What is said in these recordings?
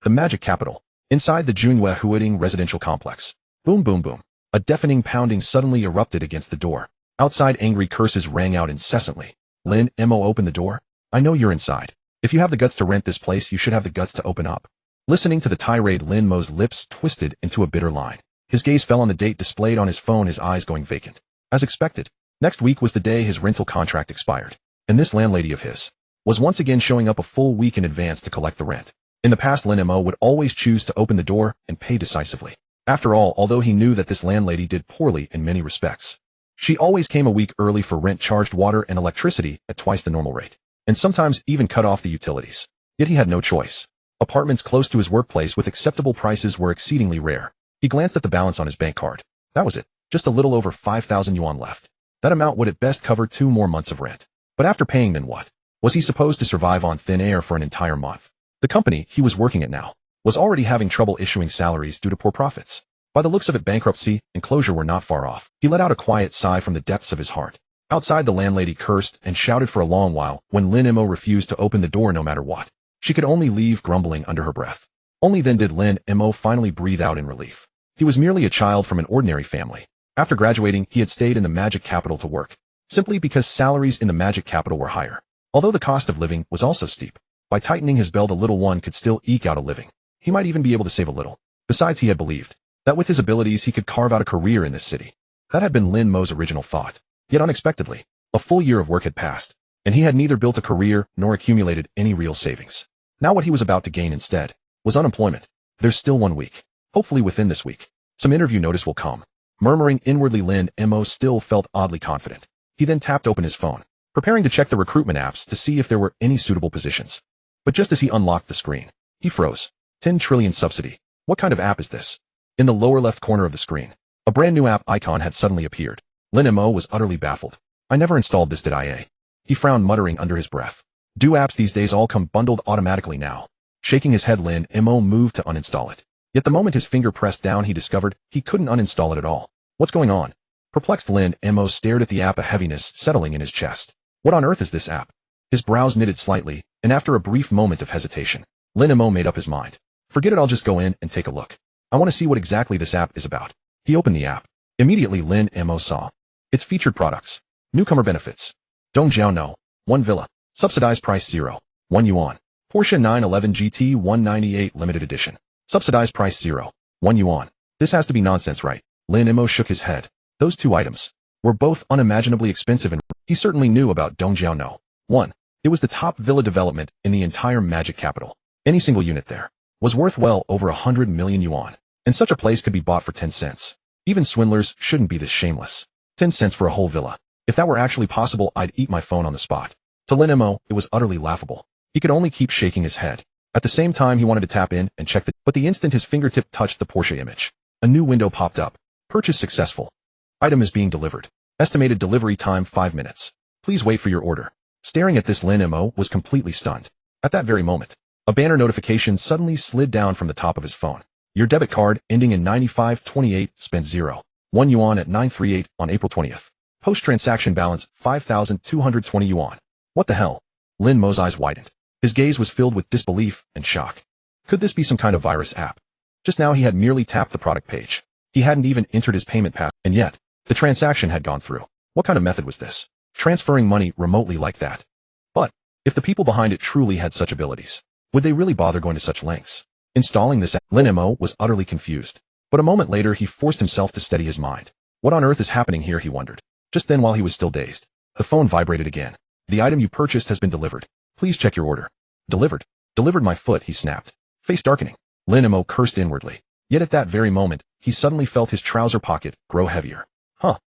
The Magic Capital. Inside the Junhua Huading residential complex. Boom boom boom. A deafening pounding suddenly erupted against the door. Outside angry curses rang out incessantly. Lin Mo opened the door. I know you're inside. If you have the guts to rent this place, you should have the guts to open up. Listening to the tirade, Lin Mo's lips twisted into a bitter line. His gaze fell on the date displayed on his phone, his eyes going vacant. As expected, next week was the day his rental contract expired. And this landlady of his was once again showing up a full week in advance to collect the rent. In the past, Lin Mo would always choose to open the door and pay decisively. After all, although he knew that this landlady did poorly in many respects, she always came a week early for rent, charged water and electricity at twice the normal rate, and sometimes even cut off the utilities. Yet he had no choice. Apartments close to his workplace with acceptable prices were exceedingly rare. He glanced at the balance on his bank card. That was it. Just a little over 5,000 yuan left. That amount would at best cover 2 more months of rent. But after paying, then what? Was he supposed to survive on thin air for an entire month? The company he was working at now was already having trouble issuing salaries due to poor profits. By the looks of it, bankruptcy and closure were not far off. He let out a quiet sigh from the depths of his heart. Outside, the landlady cursed and shouted for a long while when Lin Mo refused to open the door no matter what. She could only leave grumbling under her breath. Only then did Lin Mo finally breathe out in relief. He was merely a child from an ordinary family. After graduating, he had stayed in the Magic Capital to work, simply because salaries in the Magic Capital were higher. Although the cost of living was also steep, by tightening his belt a little one could still eke out a living. He might even be able to save a little. Besides, he had believed that with his abilities he could carve out a career in this city. That had been Lin Mo's original thought. Yet unexpectedly, a full year of work had passed, and he had neither built a career nor accumulated any real savings. Now what he was about to gain instead was unemployment. There's still 1 week. Hopefully within this week, some interview notice will come. Murmuring inwardly, Lin Mo still felt oddly confident. He then tapped open his phone, preparing to check the recruitment apps to see if there were any suitable positions. But just as he unlocked the screen, he froze. 10 trillion subsidy. What kind of app is this? In the lower left corner of the screen, a brand new app icon had suddenly appeared. Lin Mo was utterly baffled. I never installed this, did I? He frowned, muttering under his breath. Do apps these days all come bundled automatically now? Shaking his head, Lin Mo moved to uninstall it. Yet the moment his finger pressed down, he discovered he couldn't uninstall it at all. What's going on? Perplexed, Lin Mo stared at the app, a heaviness settling in his chest. What on earth is this app? His brows knitted slightly, and after a brief moment of hesitation, Lin Mo made up his mind. Forget it, I'll just go in and take a look. I want to see what exactly this app is about. He opened the app. Immediately, Lin Mo saw its featured products. Newcomer benefits. Dongjiao No. 1 villa. Subsidized price 0. 1 yuan. Porsche 911 GT 198 limited edition. Subsidized price 0. 1 yuan. This has to be nonsense, right? Lin Mo shook his head. Those two items were both unimaginably expensive, and he certainly knew about Dongjiao No. 1. It was the top villa development in the entire Magic Capital. Any single unit there was worth well over 100 million yuan, and such a place could be bought for 10 cents. Even swindlers shouldn't be this shameless. 10 cents for a whole villa. If that were actually possible, I'd eat my phone on the spot. To Lin Mo, it was utterly laughable. He could only keep shaking his head. At the same time, he wanted to tap in and check but the instant his fingertip touched the Porsche image, a new window popped up. Purchase successful. Item is being delivered. Estimated delivery time 5 minutes. Please wait for your order. Staring at this, Lin Mo was completely stunned. At that very moment, a banner notification suddenly slid down from the top of his phone. Your debit card, ending in 9528, spent 0. 1 yuan at 938 on April 20th. Post-transaction balance, 5,220 yuan. What the hell? Lin Mo's eyes widened. His gaze was filled with disbelief and shock. Could this be some kind of virus app? Just now he had merely tapped the product page. He hadn't even entered his payment path, and yet, the transaction had gone through. What kind of method was this? Transferring money remotely like that? But, if the people behind it truly had such abilities, would they really bother going to such lengths? Installing this app, Lin Mo was utterly confused. But a moment later he forced himself to steady his mind. What on earth is happening here, he wondered. Just then, while he was still dazed, the phone vibrated again. The item you purchased has been delivered. Please check your order. Delivered? Delivered my foot, he snapped. Face darkening. Lin Mo cursed inwardly. Yet at that very moment, he suddenly felt his trouser pocket grow heavier.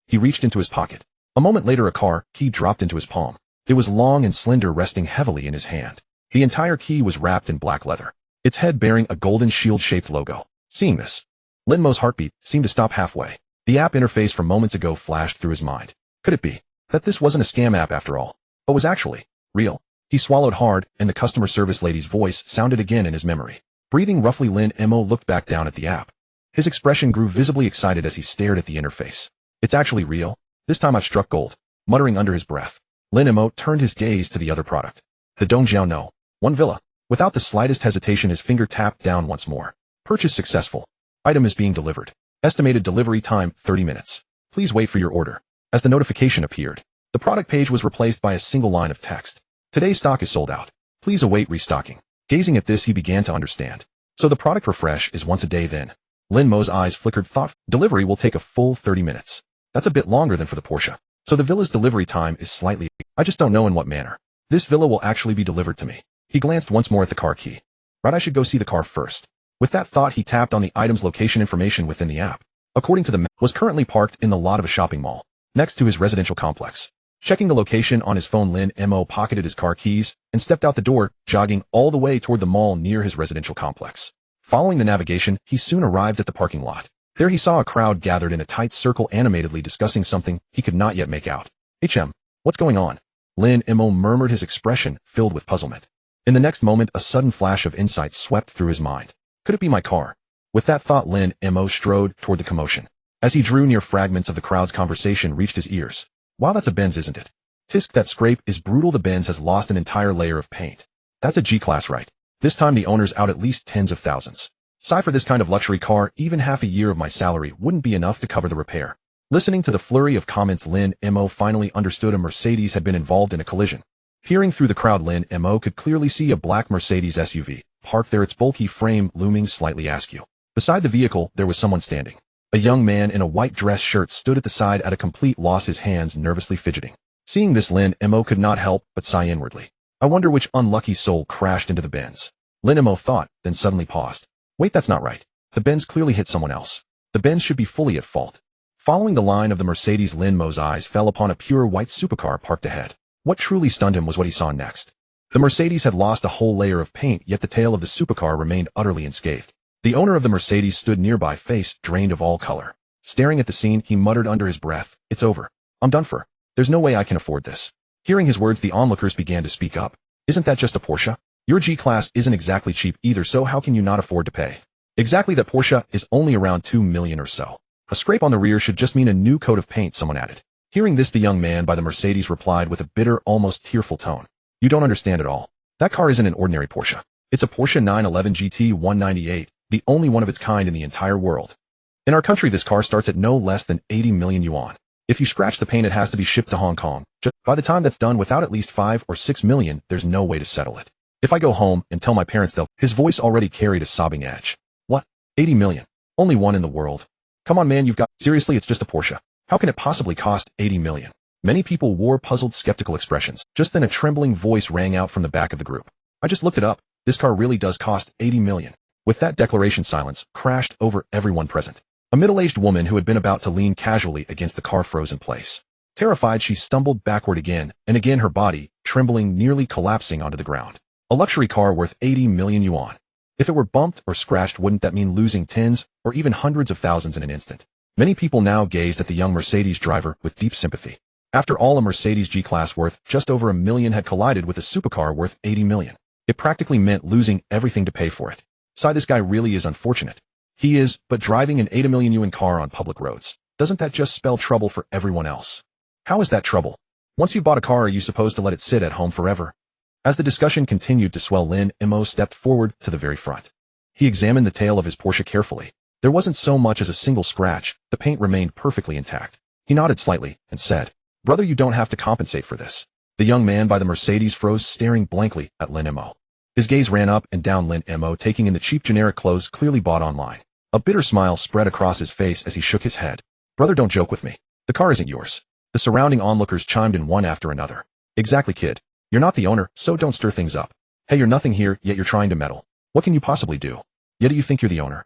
He reached into his pocket. A moment later, a car key dropped into his palm. It was long and slender, resting heavily in his hand. The entire key was wrapped in black leather, its head bearing a golden shield-shaped logo. Seeing this, Lin Mo's heartbeat seemed to stop halfway. The app interface from moments ago flashed through his mind. Could it be that this wasn't a scam app after all, but was actually real? He swallowed hard, and the customer service lady's voice sounded again in his memory. Breathing roughly, Lin Mo looked back down at the app. His expression grew visibly excited as he stared at the interface. It's actually real. This time I've struck gold. Muttering under his breath, Lin Mo turned his gaze to the other product. The Dongjiao No. 1 villa. Without the slightest hesitation, his finger tapped down once more. Purchase successful. Item is being delivered. Estimated delivery time 30 minutes. Please wait for your order. As the notification appeared, the product page was replaced by a single line of text. Today's stock is sold out. Please await restocking. Gazing at this, he began to understand. So the product refresh is once a day then. Lin Mo's eyes flickered thought. Delivery will take a full 30 minutes. That's a bit longer than for the Porsche. So the villa's delivery time is slightly. I just don't know in what manner. This villa will actually be delivered to me. He glanced once more at the car key. Right, I should go see the car first. With that thought, he tapped on the item's location information within the app. According to the map, was currently parked in the lot of a shopping mall, next to his residential complex. Checking the location on his phone, Lin Mo pocketed his car keys and stepped out the door, jogging all the way toward the mall near his residential complex. Following the navigation, he soon arrived at the parking lot. There he saw a crowd gathered in a tight circle animatedly discussing something he could not yet make out. What's going on? Lin Mo murmured, his expression filled with puzzlement. In the next moment, a sudden flash of insight swept through his mind. Could it be my car? With that thought, Lin Mo strode toward the commotion. As he drew near, fragments of the crowd's conversation reached his ears. Wow, that's a Benz, isn't it? Tisk, that scrape is brutal. The Benz has lost an entire layer of paint. That's a G-Class, right? This time the owner's out at least tens of thousands. Sigh, for this kind of luxury car, even half a year of my salary wouldn't be enough to cover the repair. Listening to the flurry of comments, Lin Mo finally understood a Mercedes had been involved in a collision. Peering through the crowd, Lin Mo could clearly see a black Mercedes SUV, parked there, its bulky frame looming slightly askew. Beside the vehicle, there was someone standing. A young man in a white dress shirt stood at the side at a complete loss, his hands nervously fidgeting. Seeing this, Lin Mo could not help but sigh inwardly. I wonder which unlucky soul crashed into the Benz. Lin Mo thought, then suddenly paused. Wait, that's not right. The Benz clearly hit someone else. The Benz should be fully at fault. Following the line of the Mercedes, Lin Mo's eyes fell upon a pure white supercar parked ahead. What truly stunned him was what he saw next. The Mercedes had lost a whole layer of paint, yet the tail of the supercar remained utterly unscathed. The owner of the Mercedes stood nearby, face drained of all color. Staring at the scene, he muttered under his breath, "It's over. I'm done for. There's no way I can afford this." Hearing his words, the onlookers began to speak up. Isn't that just a Porsche? Your G-Class isn't exactly cheap either, so how can you not afford to pay? Exactly, that Porsche is only around 2 million or so. A scrape on the rear should just mean a new coat of paint, someone added. Hearing this, the young man by the Mercedes replied with a bitter, almost tearful tone. You don't understand at all. That car isn't an ordinary Porsche. It's a Porsche 911 GT 198, the only one of its kind in the entire world. In our country, this car starts at no less than 80 million yuan. If you scratch the paint, it has to be shipped to Hong Kong. Just by the time that's done, without at least 5 or 6 million, there's no way to settle it. If I go home and tell my parents, his voice already carried a sobbing edge. What? 80 million? Only one in the world. Come on, man, seriously, it's just a Porsche. How can it possibly cost 80 million? Many people wore puzzled, skeptical expressions. Just then a trembling voice rang out from the back of the group. I just looked it up. This car really does cost 80 million. With that declaration, silence crashed over everyone present. A middle-aged woman who had been about to lean casually against the car froze in place. Terrified, she stumbled backward again, and again her body, trembling, nearly collapsing onto the ground. A luxury car worth 80 million yuan. If it were bumped or scratched, wouldn't that mean losing tens or even hundreds of thousands in an instant? Many people now gazed at the young Mercedes driver with deep sympathy. After all, a Mercedes G-Class worth just over 1 million had collided with a supercar worth 80 million. It practically meant losing everything to pay for it. Sigh, this guy really is unfortunate. He is, but driving an 80 million yuan car on public roads, doesn't that just spell trouble for everyone else? How is that trouble? Once you've bought a car, are you supposed to let it sit at home forever? As the discussion continued to swell, Lin Mo stepped forward to the very front. He examined the tail of his Porsche carefully. There wasn't so much as a single scratch. The paint remained perfectly intact. He nodded slightly and said, Brother, you don't have to compensate for this. The young man by the Mercedes froze, staring blankly at Lin Mo. His gaze ran up and down Lin Mo, taking in the cheap generic clothes clearly bought online. A bitter smile spread across his face as he shook his head. Brother, don't joke with me. The car isn't yours. The surrounding onlookers chimed in one after another. Exactly, kid. You're not the owner, so don't stir things up. Hey, you're nothing here, yet you're trying to meddle. What can you possibly do? Yet do you think you're the owner?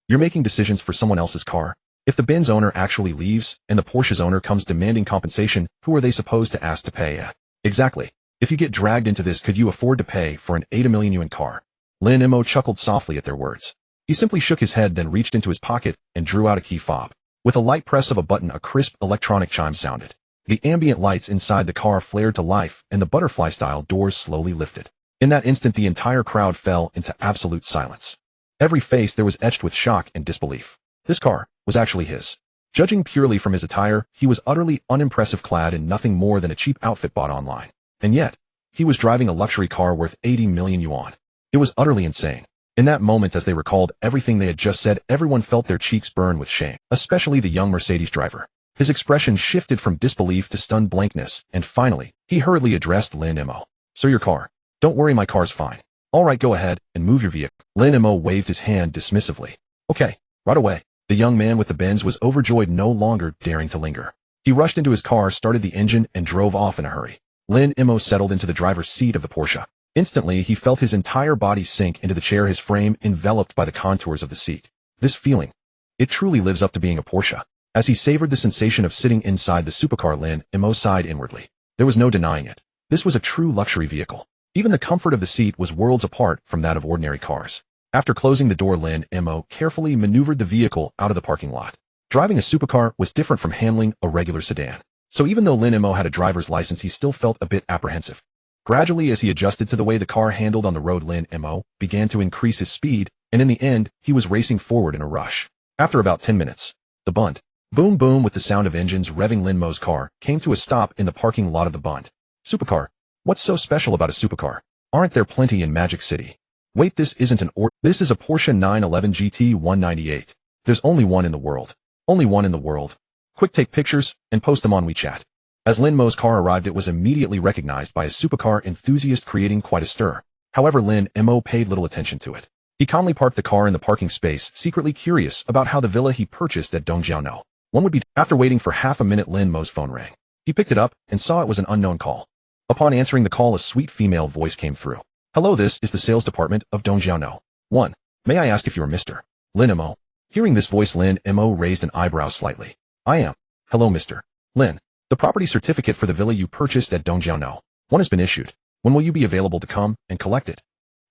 You're making decisions for someone else's car. If the Benz owner actually leaves, and the Porsche's owner comes demanding compensation, who are they supposed to ask to pay? Exactly. If you get dragged into this, could you afford to pay for an 80 million yuan car? Lin Mo chuckled softly at their words. He simply shook his head, then reached into his pocket and drew out a key fob. With a light press of a button, a crisp electronic chime sounded. The ambient lights inside the car flared to life, and the butterfly-style doors slowly lifted. In that instant, the entire crowd fell into absolute silence. Every face there was etched with shock and disbelief. This car was actually his. Judging purely from his attire, he was utterly unimpressive, clad in nothing more than a cheap outfit bought online. And yet, he was driving a luxury car worth 80 million yuan. It was utterly insane. In that moment, as they recalled everything they had just said, everyone felt their cheeks burn with shame, especially the young Mercedes driver. His expression shifted from disbelief to stunned blankness, and finally, he hurriedly addressed Lin Mo. Sir, your car. Don't worry, my car's fine. All right, go ahead and move your vehicle. Lin Mo waved his hand dismissively. Okay, right away. The young man with the Benz was overjoyed, no longer daring to linger. He rushed into his car, started the engine, and drove off in a hurry. Lin Mo settled into the driver's seat of the Porsche. Instantly, he felt his entire body sink into the chair, his frame enveloped by the contours of the seat. This feeling, it truly lives up to being a Porsche. As he savored the sensation of sitting inside the supercar, Lin Mo sighed inwardly. There was no denying it. This was a true luxury vehicle. Even the comfort of the seat was worlds apart from that of ordinary cars. After closing the door, Lin Mo carefully maneuvered the vehicle out of the parking lot. Driving a supercar was different from handling a regular sedan. So even though Lin Mo had a driver's license, he still felt a bit apprehensive. Gradually, as he adjusted to the way the car handled on the road, Lin Mo began to increase his speed, and in the end, he was racing forward in a rush. After about 10 minutes, the Bund, boom boom with the sound of engines revving, Lin Mo's car came to a stop in the parking lot of the Bund. Supercar. What's so special about a supercar? Aren't there plenty in Magic City? Wait, this isn't this is a Porsche 911 GT 198. There's only one in the world. Only one in the world. Quick, take pictures and post them on WeChat. As Lin Mo's car arrived, it was immediately recognized by a supercar enthusiast, creating quite a stir. However, Lin Mo paid little attention to it. He calmly parked the car in the parking space, secretly curious about how the villa he purchased at Dongjiao would be. After waiting for half a minute, Lin Mo's phone rang. He picked it up and saw it was an unknown call. Upon answering the call, a sweet female voice came through. Hello, this is the sales department of Dongjiao. 1. May I ask if you're Mr. Lin Mo? Hearing this voice, Lin Mo raised an eyebrow slightly. I am. Hello, Mr. Lin. The property certificate for the villa you purchased at Dongjiao one has been issued. When will you be available to come and collect it?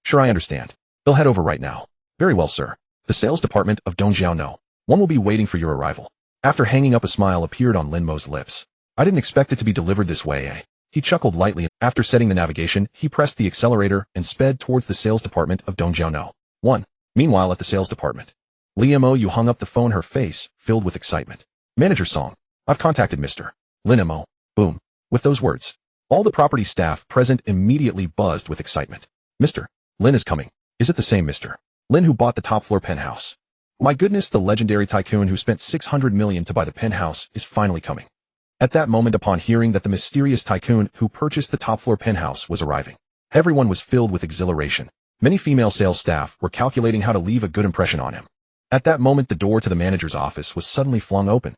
Sure, I understand. They'll head over right now. Very well, sir. The sales department of Dongjiao one will be waiting for your arrival. After hanging up, a smile appeared on Lin Mo's lips. I didn't expect it to be delivered this way, eh? He chuckled lightly. After setting the navigation, he pressed the accelerator and sped towards the sales department of Dongjiao 1. Meanwhile, at the sales department, Lin Mo hung up the phone, her face filled with excitement. Manager Song, I've contacted Mr. Lin Mo. Boom. With those words, all the property staff present immediately buzzed with excitement. Mr. Lin is coming. Is it the same Mr. Lin who bought the top floor penthouse? My goodness, the legendary tycoon who spent 600 million to buy the penthouse is finally coming. At that moment, upon hearing that the mysterious tycoon who purchased the top floor penthouse was arriving, everyone was filled with exhilaration. Many female sales staff were calculating how to leave a good impression on him. At that moment, the door to the manager's office was suddenly flung open.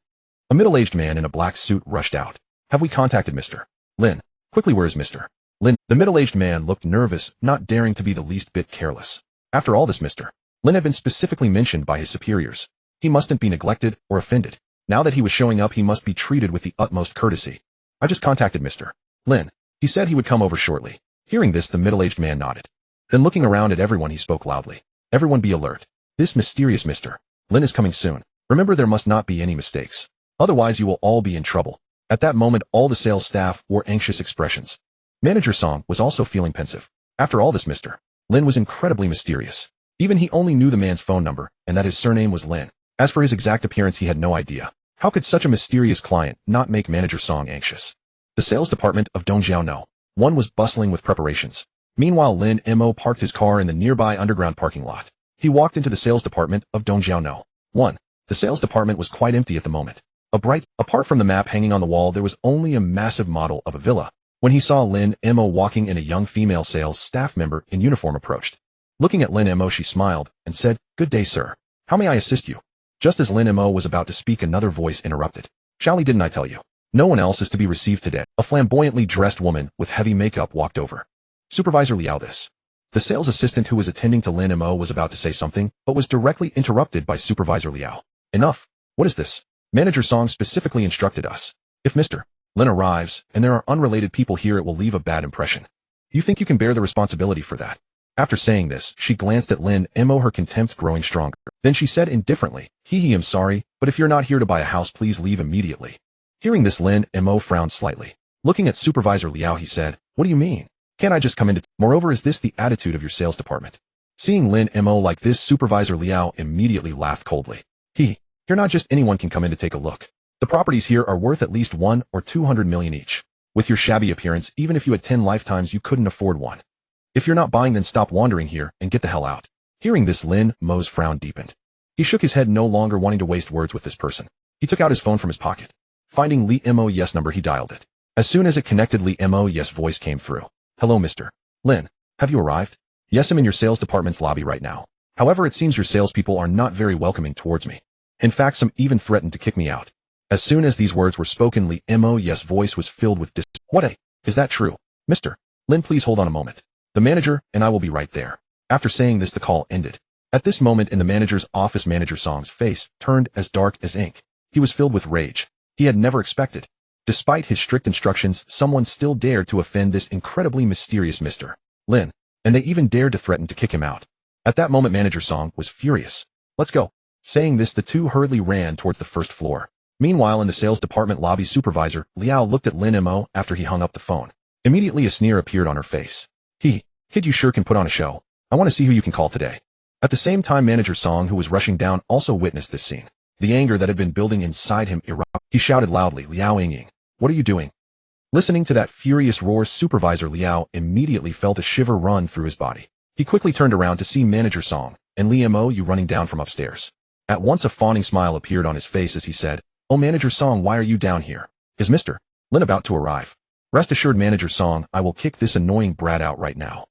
A middle-aged man in a black suit rushed out. Have we contacted Mr. Lin? Quickly, where is Mr. Lin? The middle-aged man looked nervous, not daring to be the least bit careless. After all, this Mr. Lin had been specifically mentioned by his superiors. He mustn't be neglected or offended. Now that he was showing up, he must be treated with the utmost courtesy. I just contacted Mr. Lin. He said he would come over shortly. Hearing this, the middle-aged man nodded. Then looking around at everyone, he spoke loudly. Everyone be alert. This mysterious Mr. Lin is coming soon. Remember, there must not be any mistakes. Otherwise, you will all be in trouble. At that moment, all the sales staff wore anxious expressions. Manager Song was also feeling pensive. After all, this Mr. Lin was incredibly mysterious. Even he only knew the man's phone number and that his surname was Lin. As for his exact appearance, he had no idea. How could such a mysterious client not make Manager Song anxious? The sales department of Dongjiao one was bustling with preparations. Meanwhile, Lin Mo parked his car in the nearby underground parking lot. He walked into the sales department of Dongjiao 1. The sales department was quite empty at the moment. Apart from the map hanging on the wall, there was only a massive model of a villa. When he saw Lin Mo walking in, a young female sales staff member in uniform approached. Looking at Lin Mo, she smiled and said, Good day, sir. How may I assist you? Just as Lin Mo was about to speak, another voice interrupted. Charlie, didn't I tell you? No one else is to be received today. A flamboyantly dressed woman with heavy makeup walked over. Supervisor Liao, this. The sales assistant who was attending to Lin Mo was about to say something, but was directly interrupted by Supervisor Liao. Enough. What is this? Manager Song specifically instructed us. If Mr. Lin arrives, and there are unrelated people here, it will leave a bad impression. You think you can bear the responsibility for that? After saying this, she glanced at Lin Mo, her contempt growing stronger. Then she said indifferently, I'm sorry, but if you're not here to buy a house, please leave immediately. Hearing this, Lin Mo frowned slightly. Looking at Supervisor Liao, he said, What do you mean? Can't I just come in? Moreover, is this the attitude of your sales department? Seeing Lin Mo like this, Supervisor Liao immediately laughed coldly. Here not just anyone can come in to take a look. The properties here are worth at least 1 or 200 million each. With your shabby appearance, even if you had 10 lifetimes, you couldn't afford one. If you're not buying, then stop wandering here and get the hell out. Hearing this, Lin Mo's frown deepened. He shook his head, no longer wanting to waste words with this person. He took out his phone from his pocket. Finding Lin Mo Yes number, he dialed it. As soon as it connected, Lin Mo Yes voice came through. Hello, Mr. Lin. Have you arrived? Yes, I'm in your sales department's lobby right now. However, it seems your salespeople are not very welcoming towards me. In fact, some even threatened to kick me out. As soon as these words were spoken, Lin Mo Yes voice was filled with Is that true? Mr. Lin, please hold on a moment. The manager and I will be right there. After saying this, the call ended. At this moment in the manager's office, Manager Song's face turned as dark as ink. He was filled with rage. He had never expected. Despite his strict instructions, someone still dared to offend this incredibly mysterious Mr. Lin, and they even dared to threaten to kick him out. At that moment, Manager Song was furious. Let's go. Saying this, the two hurriedly ran towards the first floor. Meanwhile, in the sales department lobby, Supervisor Liao looked at Lin Mo after he hung up the phone. Immediately, a sneer appeared on her face. Kid, you sure can put on a show. I want to see who you can call today. At the same time, Manager Song, who was rushing down, also witnessed this scene. The anger that had been building inside him erupted. He shouted loudly, Liao Yingying, what are you doing? Listening to that furious roar, Supervisor Liao immediately felt a shiver run through his body. He quickly turned around to see Manager Song and Lin Mo running down from upstairs. At once, a fawning smile appeared on his face as he said, Oh, Manager Song, why are you down here? Is Mr. Lin about to arrive? Rest assured, Manager Song, I will kick this annoying brat out right now.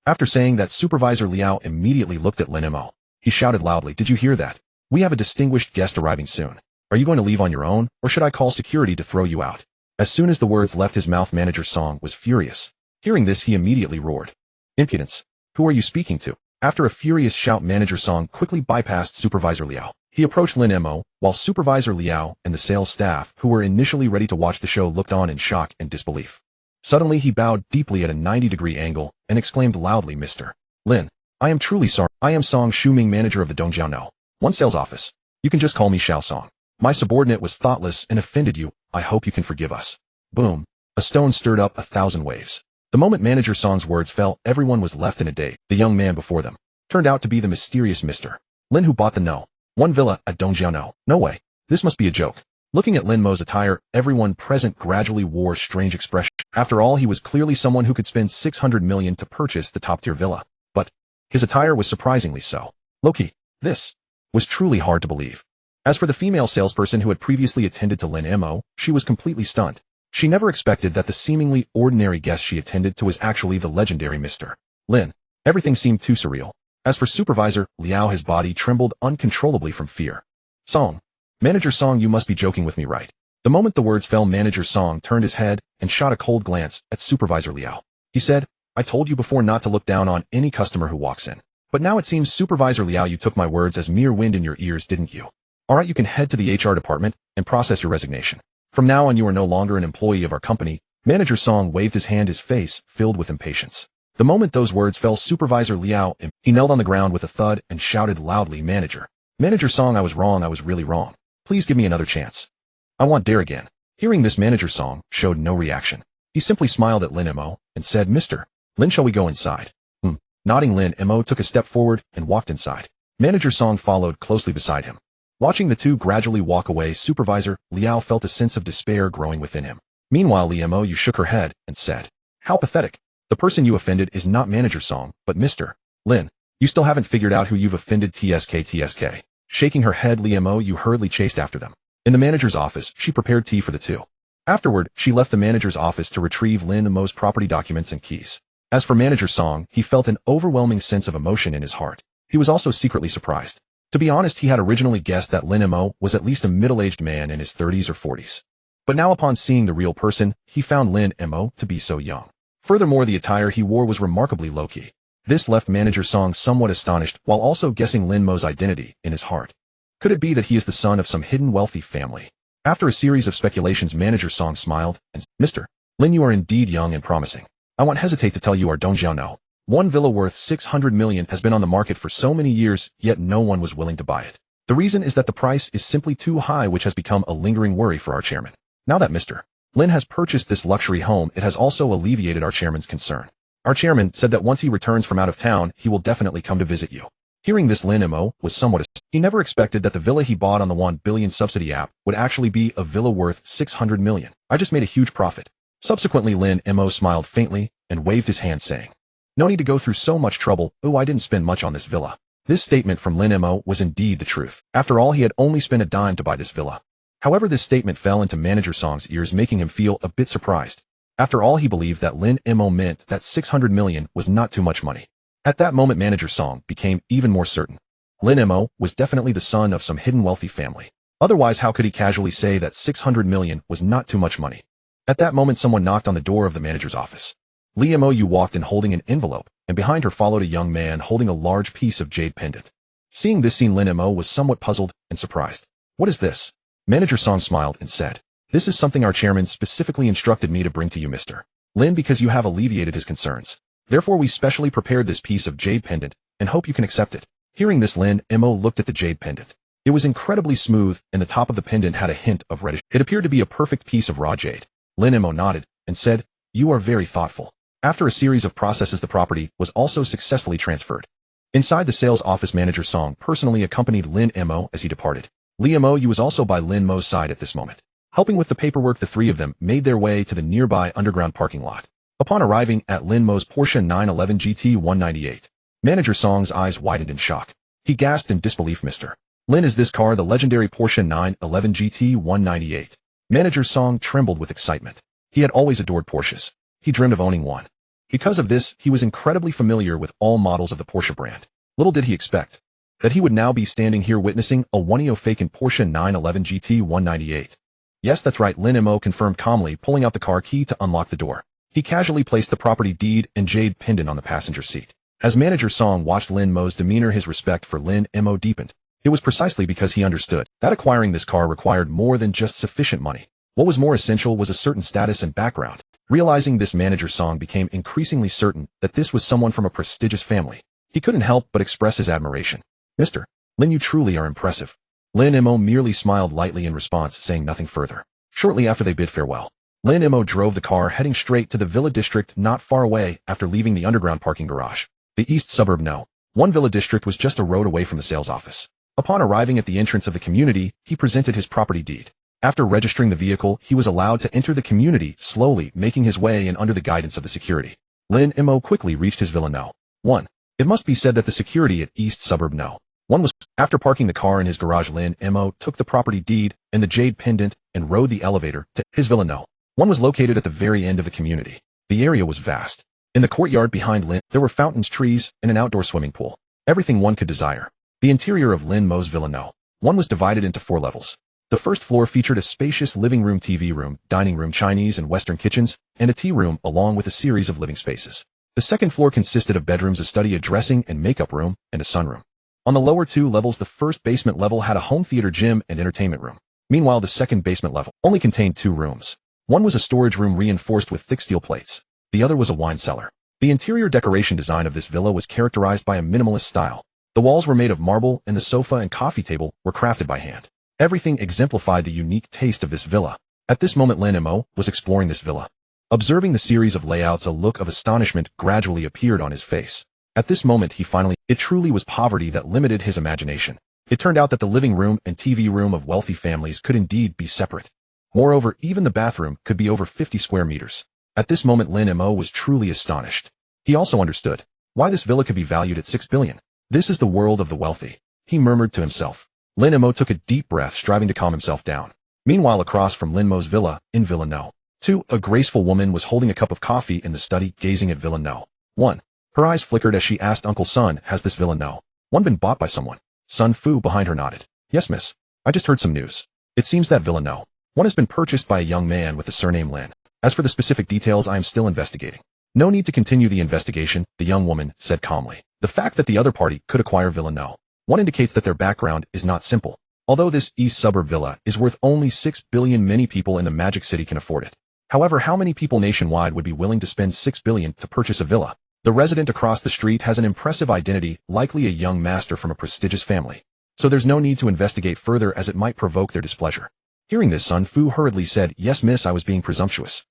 After saying that, Supervisor Liao immediately looked at Lin Mo. He shouted loudly, Did you hear that? We have a distinguished guest arriving soon. Are you going to leave on your own, or should I call security to throw you out? As soon as the words left his mouth, Manager Song was furious. Hearing this, he immediately roared, Impudence! Who are you speaking to? After a furious shout, Manager Song quickly bypassed Supervisor Liao. He approached Lin Mo, while Supervisor Liao and the sales staff, who were initially ready to watch the show, looked on in shock and disbelief. Suddenly, he bowed deeply at a 90-degree angle and exclaimed loudly, Mr. Lin, I am truly sorry. I am Song Shuming, manager of the Dongjiao No. 1 sales office. You can just call me Xiao Song. My subordinate was thoughtless and offended you. I hope you can forgive us. Boom. A stone stirred up 1,000 waves. The moment Manager Song's words fell, everyone was left in a daze. The young man before them turned out to be the mysterious Mr. Lin, who bought the No. 1 villa at Dongjiao No. No way. This must be a joke. Looking at Lin Mo's attire, everyone present gradually wore strange expressions. After all, he was clearly someone who could spend 600 million to purchase the top-tier villa. But his attire was surprisingly so low-key. This was truly hard to believe. As for the female salesperson who had previously attended to Lin Mo, she was completely stunned. She never expected that the seemingly ordinary guest she attended to was actually the legendary Mr. Lin. Everything seemed too surreal. As for Supervisor Liao, his body trembled uncontrollably from fear. Song. Manager Song, you must be joking with me, right? The moment the words fell, Manager Song turned his head and shot a cold glance at Supervisor Liao. He said, I told you before not to look down on any customer who walks in. But now it seems, Supervisor Liao, you took my words as mere wind in your ears, didn't you? Alright, you can head to the HR department and process your resignation. From now on, you are no longer an employee of our company. Manager Song waved his hand, his face filled with impatience. The moment those words fell, Supervisor Liao, he knelt on the ground with a thud and shouted loudly, Manager Song, I was wrong, I was really wrong. Please give me another chance. I want dare again. Hearing this, Manager Song showed no reaction. He simply smiled at Lin Mo and said, Mr. Lin, shall we go inside? Nodding, Lin Mo took a step forward and walked inside. Manager Song followed closely beside him. Watching the two gradually walk away, Supervisor Liao felt a sense of despair growing within him. Meanwhile, Lin Mo shook her head and said, How pathetic. The person you offended is not Manager Song, but Mr. Lin. You still haven't figured out who you've offended. TSK. Shaking her head, Lin Mo hurriedly chased after them. In the manager's office, she prepared tea for the two. Afterward, she left the manager's office to retrieve Lin Mo's property documents and keys. As for Manager Song, he felt an overwhelming sense of emotion in his heart. He was also secretly surprised. To be honest, he had originally guessed that Lin Mo was at least a middle-aged man in his 30s or 40s. But now, upon seeing the real person, he found Lin Mo to be so young. Furthermore, the attire he wore was remarkably low-key. This left Manager Song somewhat astonished, while also guessing Lin Mo's identity in his heart. Could it be that he is the son of some hidden wealthy family? After a series of speculations, Manager Song smiled and said, Mr. Lin, you are indeed young and promising. I won't hesitate to tell you our Dongjiao No. 1 villa worth 600 million has been on the market for so many years, yet no one was willing to buy it. The reason is that the price is simply too high, which has become a lingering worry for our chairman. Now that Mr. Lin has purchased this luxury home, it has also alleviated our chairman's concern. Our chairman said that once he returns from out of town, he will definitely come to visit you. Hearing this, Lin Mo was somewhat astonished. He never expected that the villa he bought on the 1 billion Subsidy App would actually be a villa worth 600 million. I just made a huge profit. Subsequently, Lin Mo smiled faintly and waved his hand, saying, No need to go through so much trouble. Oh, I didn't spend much on this villa. This statement from Lin Mo was indeed the truth. After all, he had only spent a dime to buy this villa. However, this statement fell into Manager Song's ears, making him feel a bit surprised. After all, he believed that Lin Mo meant that 600 million was not too much money. At that moment, Manager Song became even more certain. Lin Mo was definitely the son of some hidden wealthy family. Otherwise, how could he casually say that 600 million was not too much money? At that moment, someone knocked on the door of the manager's office. Lin Mo walked in holding an envelope, and behind her followed a young man holding a large piece of jade pendant. Seeing this scene, Lin Mo was somewhat puzzled and surprised. What is this? Manager Song smiled and said, "This is something our chairman specifically instructed me to bring to you, Mr. Lin, because you have alleviated his concerns. Therefore, we specially prepared this piece of jade pendant and hope you can accept it." Hearing this, Lin Mo looked at the jade pendant. It was incredibly smooth, and the top of the pendant had a hint of reddish. It appeared to be a perfect piece of raw jade. Lin Mo nodded and said, "You are very thoughtful." After a series of processes, the property was also successfully transferred. Inside the sales office, Manager Song personally accompanied Lin Mo as he departed. Lin Mo was also by Lin Mo's side at this moment. Helping with the paperwork, the three of them made their way to the nearby underground parking lot. Upon arriving at Lin Mo's Porsche 911 GT 198, Manager Song's eyes widened in shock. He gasped in disbelief. "Mr. Lin, is this car the legendary Porsche 911 GT 198? Manager Song trembled with excitement. He had always adored Porsches. He dreamed of owning one. Because of this, he was incredibly familiar with all models of the Porsche brand. Little did he expect that he would now be standing here witnessing a 1.0 Porsche 911 GT 198. "Yes, that's right," Lin Mo confirmed calmly, pulling out the car key to unlock the door. He casually placed the property deed and jade pendant on the passenger seat. As Manager Song watched Lin Mo's demeanor, his respect for Lin Mo deepened. It was precisely because he understood that acquiring this car required more than just sufficient money. What was more essential was a certain status and background. Realizing this, Manager Song became increasingly certain that this was someone from a prestigious family. He couldn't help but express his admiration. "Mr. Lin, you truly are impressive." Lin Mo merely smiled lightly in response, saying nothing further. Shortly after they bid farewell, Lin Mo drove the car heading straight to the Villa District not far away. After leaving the underground parking garage, the east suburb No. 1 Villa District was just a road away from the sales office. Upon arriving at the entrance of the community, he presented his property deed. After registering the vehicle, he was allowed to enter the community, slowly making his way in under the guidance of the security. Lin Mo quickly reached his Villa No. 1. It must be said that the security at east suburb No. 1 was. After parking the car in his garage, Lin Mo took the property deed and the jade pendant and rode the elevator to his Villa No. 1 was located at the very end of the community. The area was vast. In the courtyard behind Lin, there were fountains, trees, and an outdoor swimming pool. Everything one could desire. The interior of Lin Mo's Villa No. 1 was divided into 4 levels. The first floor featured a spacious living room, TV room, dining room, Chinese and Western kitchens, and a tea room, along with a series of living spaces. The second floor consisted of bedrooms, a study, a dressing and makeup room, and a sunroom. On the lower 2 levels, the first basement level had a home theater, gym, and entertainment room. Meanwhile, the second basement level only contained 2 rooms. One was a storage room reinforced with thick steel plates. The other was a wine cellar. The interior decoration design of this villa was characterized by a minimalist style. The walls were made of marble, and the sofa and coffee table were crafted by hand. Everything exemplified the unique taste of this villa. At this moment, Lin Mo was exploring this villa. Observing the series of layouts, a look of astonishment gradually appeared on his face. At this moment, it truly was poverty that limited his imagination. It turned out that the living room and TV room of wealthy families could indeed be separate. Moreover, even the bathroom could be over 50 square meters. At this moment, Lin Mo was truly astonished. He also understood why this villa could be valued at 6 billion. This is the world of the wealthy, he murmured to himself. Lin Mo took a deep breath, striving to calm himself down. Meanwhile, across from Lin Mo's villa, in Villa No. 2, a graceful woman was holding a cup of coffee in the study, gazing at Villa No. 1. Her eyes flickered as she asked, "Uncle Sun, has this Villa No. 1 been bought by someone?" Sun Fu behind her nodded. "Yes, miss. I just heard some news. It seems that Villa No. 1 has been purchased by a young man with the surname Lin. As for the specific details, I am still investigating." "No need to continue the investigation," the young woman said calmly. "The fact that the other party could acquire Villa No. 1 indicates that their background is not simple. Although this east suburb villa is worth only 6 billion, many people in the Magic City can afford it. However, how many people nationwide would be willing to spend 6 billion to purchase a villa? The resident across the street has an impressive identity, likely a young master from a prestigious family. So there's no need to investigate further, as it might provoke their displeasure." Hearing this, Sun Fu hurriedly said, "Yes, miss, I was being presumptuous.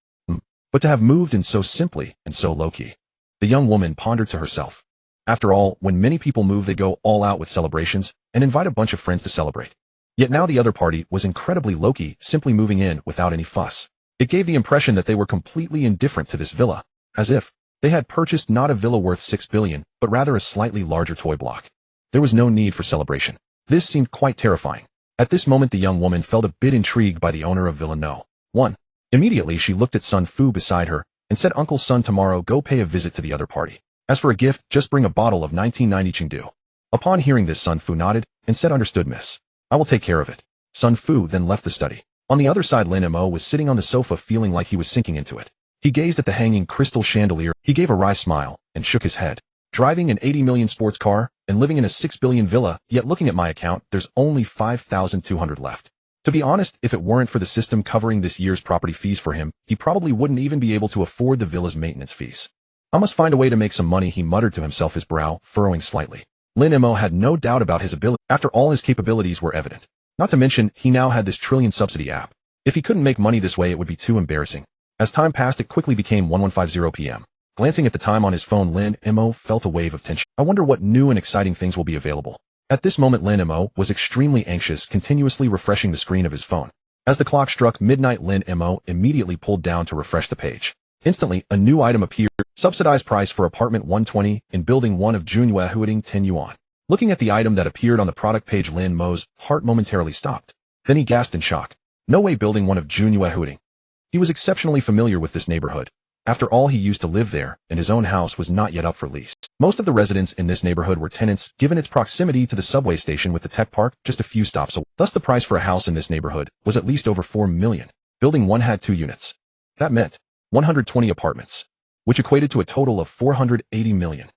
But to have moved in so simply and so low-key." The young woman pondered to herself. After all, when many people move, they go all out with celebrations and invite a bunch of friends to celebrate. Yet now the other party was incredibly low-key, simply moving in without any fuss. It gave the impression that they were completely indifferent to this villa, as if They had purchased not a villa worth 6 billion, but rather a slightly larger toy block. There was no need for celebration. This seemed quite terrifying. At this moment the young woman felt a bit intrigued by the owner of Villa No. 1. Immediately she looked at Sun Fu beside her and said, "Uncle Sun, tomorrow go pay a visit to the other party. As for a gift, just bring a bottle of 1990 Chengdu." Upon hearing this, Sun Fu nodded and said, "Understood, miss. I will take care of it." Sun Fu then left the study. On the other side, Lin Mo was sitting on the sofa feeling like he was sinking into it. He gazed at the hanging crystal chandelier, he gave a wry smile, and shook his head. Driving an 80 million sports car, and living in a 6 billion villa, yet looking at my account, there's only 5,200 left. To be honest, if it weren't for the system covering this year's property fees for him, he probably wouldn't even be able to afford the villa's maintenance fees. I must find a way to make some money, he muttered to himself, his brow furrowing slightly. Lin Mo had no doubt about his ability. After all, his capabilities were evident. Not to mention, he now had this trillion subsidy app. If he couldn't make money this way, it would be too embarrassing. As time passed, it quickly became 1150 p.m. Glancing at the time on his phone, Lin Mo felt a wave of tension. I wonder what new and exciting things will be available. At this moment, Lin Mo was extremely anxious, continuously refreshing the screen of his phone. As the clock struck midnight, Lin Mo immediately pulled down to refresh the page. Instantly, a new item appeared. Subsidized price for apartment 120 in building 1 of Junhua Huading 10 yuan. Looking at the item that appeared on the product page, Lin Mo's heart momentarily stopped. Then he gasped in shock. No way, building 1 of Junhua Huading. He was exceptionally familiar with this neighborhood. After all, he used to live there, and his own house was not yet up for lease. Most of the residents in this neighborhood were tenants, given its proximity to the subway station with the tech park just a few stops away. Thus the price for a house in this neighborhood was at least over 4 million. Building 1 had 2 units. That meant 120 apartments, which equated to a total of 480 million.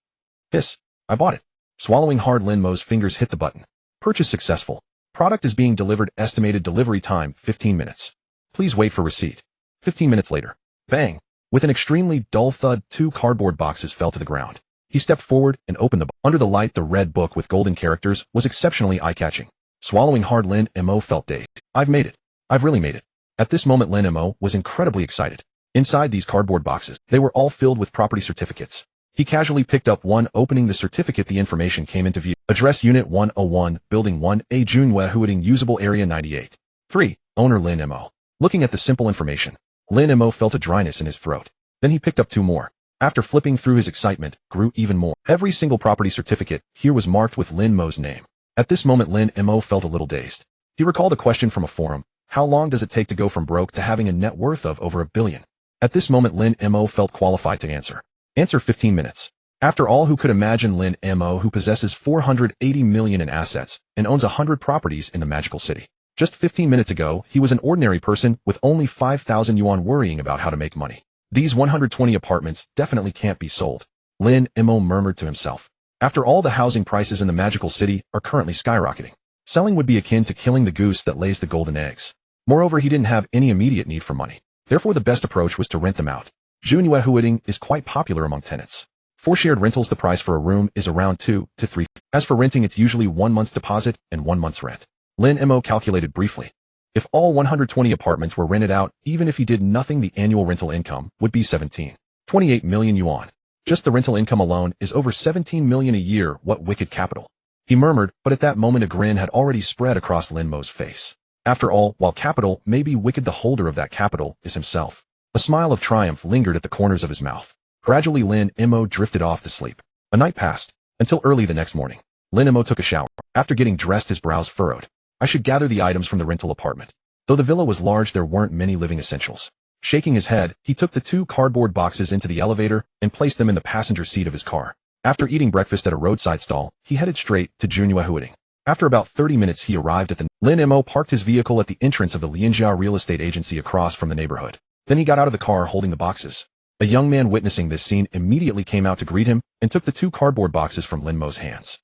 Hiss, I bought it. Swallowing hard, Lin Mo's fingers hit the button. Purchase successful. Product is being delivered. Estimated delivery time 15 minutes. Please wait for receipt. 15 minutes later. Bang. With an extremely dull thud, 2 cardboard boxes fell to the ground. He stepped forward and opened under the light. The red book with golden characters was exceptionally eye-catching. Swallowing hard, Lin Mo felt dazed. I've made it. I've really made it. At this moment, Lin Mo was incredibly excited. Inside these cardboard boxes, they were all filled with property certificates. He casually picked up one. Opening the certificate, the information came into view. Address: Unit 101, Building 1A, Junhua Huading, Usable Area 98. 3. Owner Lin Mo. Looking at the simple information, Lin Mo felt a dryness in his throat. Then he picked up 2 more. After flipping through, his excitement grew even more. Every single property certificate here was marked with Lin Mo's name. At this moment, Lin Mo felt a little dazed. He recalled a question from a forum. How long does it take to go from broke to having a net worth of over 1 billion? At this moment, Lin Mo felt qualified to answer. Answer: 15 minutes. After all, who could imagine Lin Mo, who possesses 480 million in assets and owns 100 properties in the magical city? Just 15 minutes ago, he was an ordinary person with only 5,000 yuan worrying about how to make money. These 120 apartments definitely can't be sold. Lin Mo murmured to himself. After all, the housing prices in the magical city are currently skyrocketing. Selling would be akin to killing the goose that lays the golden eggs. Moreover, he didn't have any immediate need for money. Therefore, the best approach was to rent them out. Junhua Huading is quite popular among tenants. For shared rentals, the price for a room is around 2 to 3. As for renting, it's usually 1 month's deposit and 1 month's rent. Lin Mo calculated briefly. If all 120 apartments were rented out, even if he did nothing, the annual rental income would be 28 million yuan. Just the rental income alone is over 17 million a year. What wicked capital! He murmured, but at that moment a grin had already spread across Lin Mo's face. After all, while capital may be wicked, the holder of that capital is himself. A smile of triumph lingered at the corners of his mouth. Gradually, Lin Mo drifted off to sleep. A night passed, until early the next morning. Lin Mo took a shower. After getting dressed, his brows furrowed. I should gather the items from the rental apartment. Though the villa was large, there weren't many living essentials. Shaking his head, he took the 2 cardboard boxes into the elevator and placed them in the passenger seat of his car. After eating breakfast at a roadside stall, he headed straight to Junhua Huading. After about 30 minutes, he arrived at the... Lin Mo parked his vehicle at the entrance of the Lianjia real estate agency across from the neighborhood. Then he got out of the car holding the boxes. A young man witnessing this scene immediately came out to greet him and took the 2 cardboard boxes from Lin Mo's hands.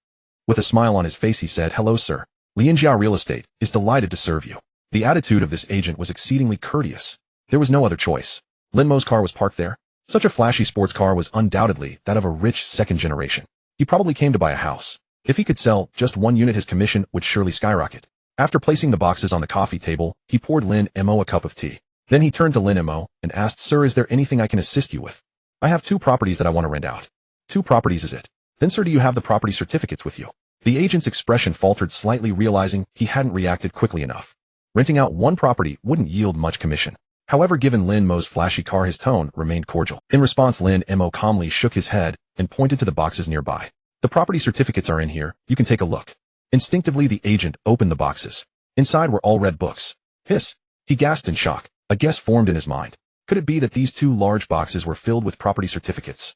With a smile on his face, he said, "Hello, sir. Lianjia Real Estate is delighted to serve you." The attitude of this agent was exceedingly courteous. There was no other choice. Lin Mo's car was parked there. Such a flashy sports car was undoubtedly that of a rich second generation. He probably came to buy a house. If he could sell just 1 unit, his commission would surely skyrocket. After placing the boxes on the coffee table, he poured Lin Mo a cup of tea. Then he turned to Lin Mo and asked, "Sir, is there anything I can assist you with? I have 2 properties that I want to rent out." 2 properties, is it? Then, sir, do you have the property certificates with you? The agent's expression faltered slightly, realizing he hadn't reacted quickly enough. Renting out 1 property wouldn't yield much commission. However, given Lin Mo's flashy car, his tone remained cordial. In response, Lin Mo calmly shook his head and pointed to the boxes nearby. The property certificates are in here, you can take a look. Instinctively, the agent opened the boxes. Inside were all red books. Hiss! He gasped in shock. A guess formed in his mind. Could it be that these two large boxes were filled with property certificates?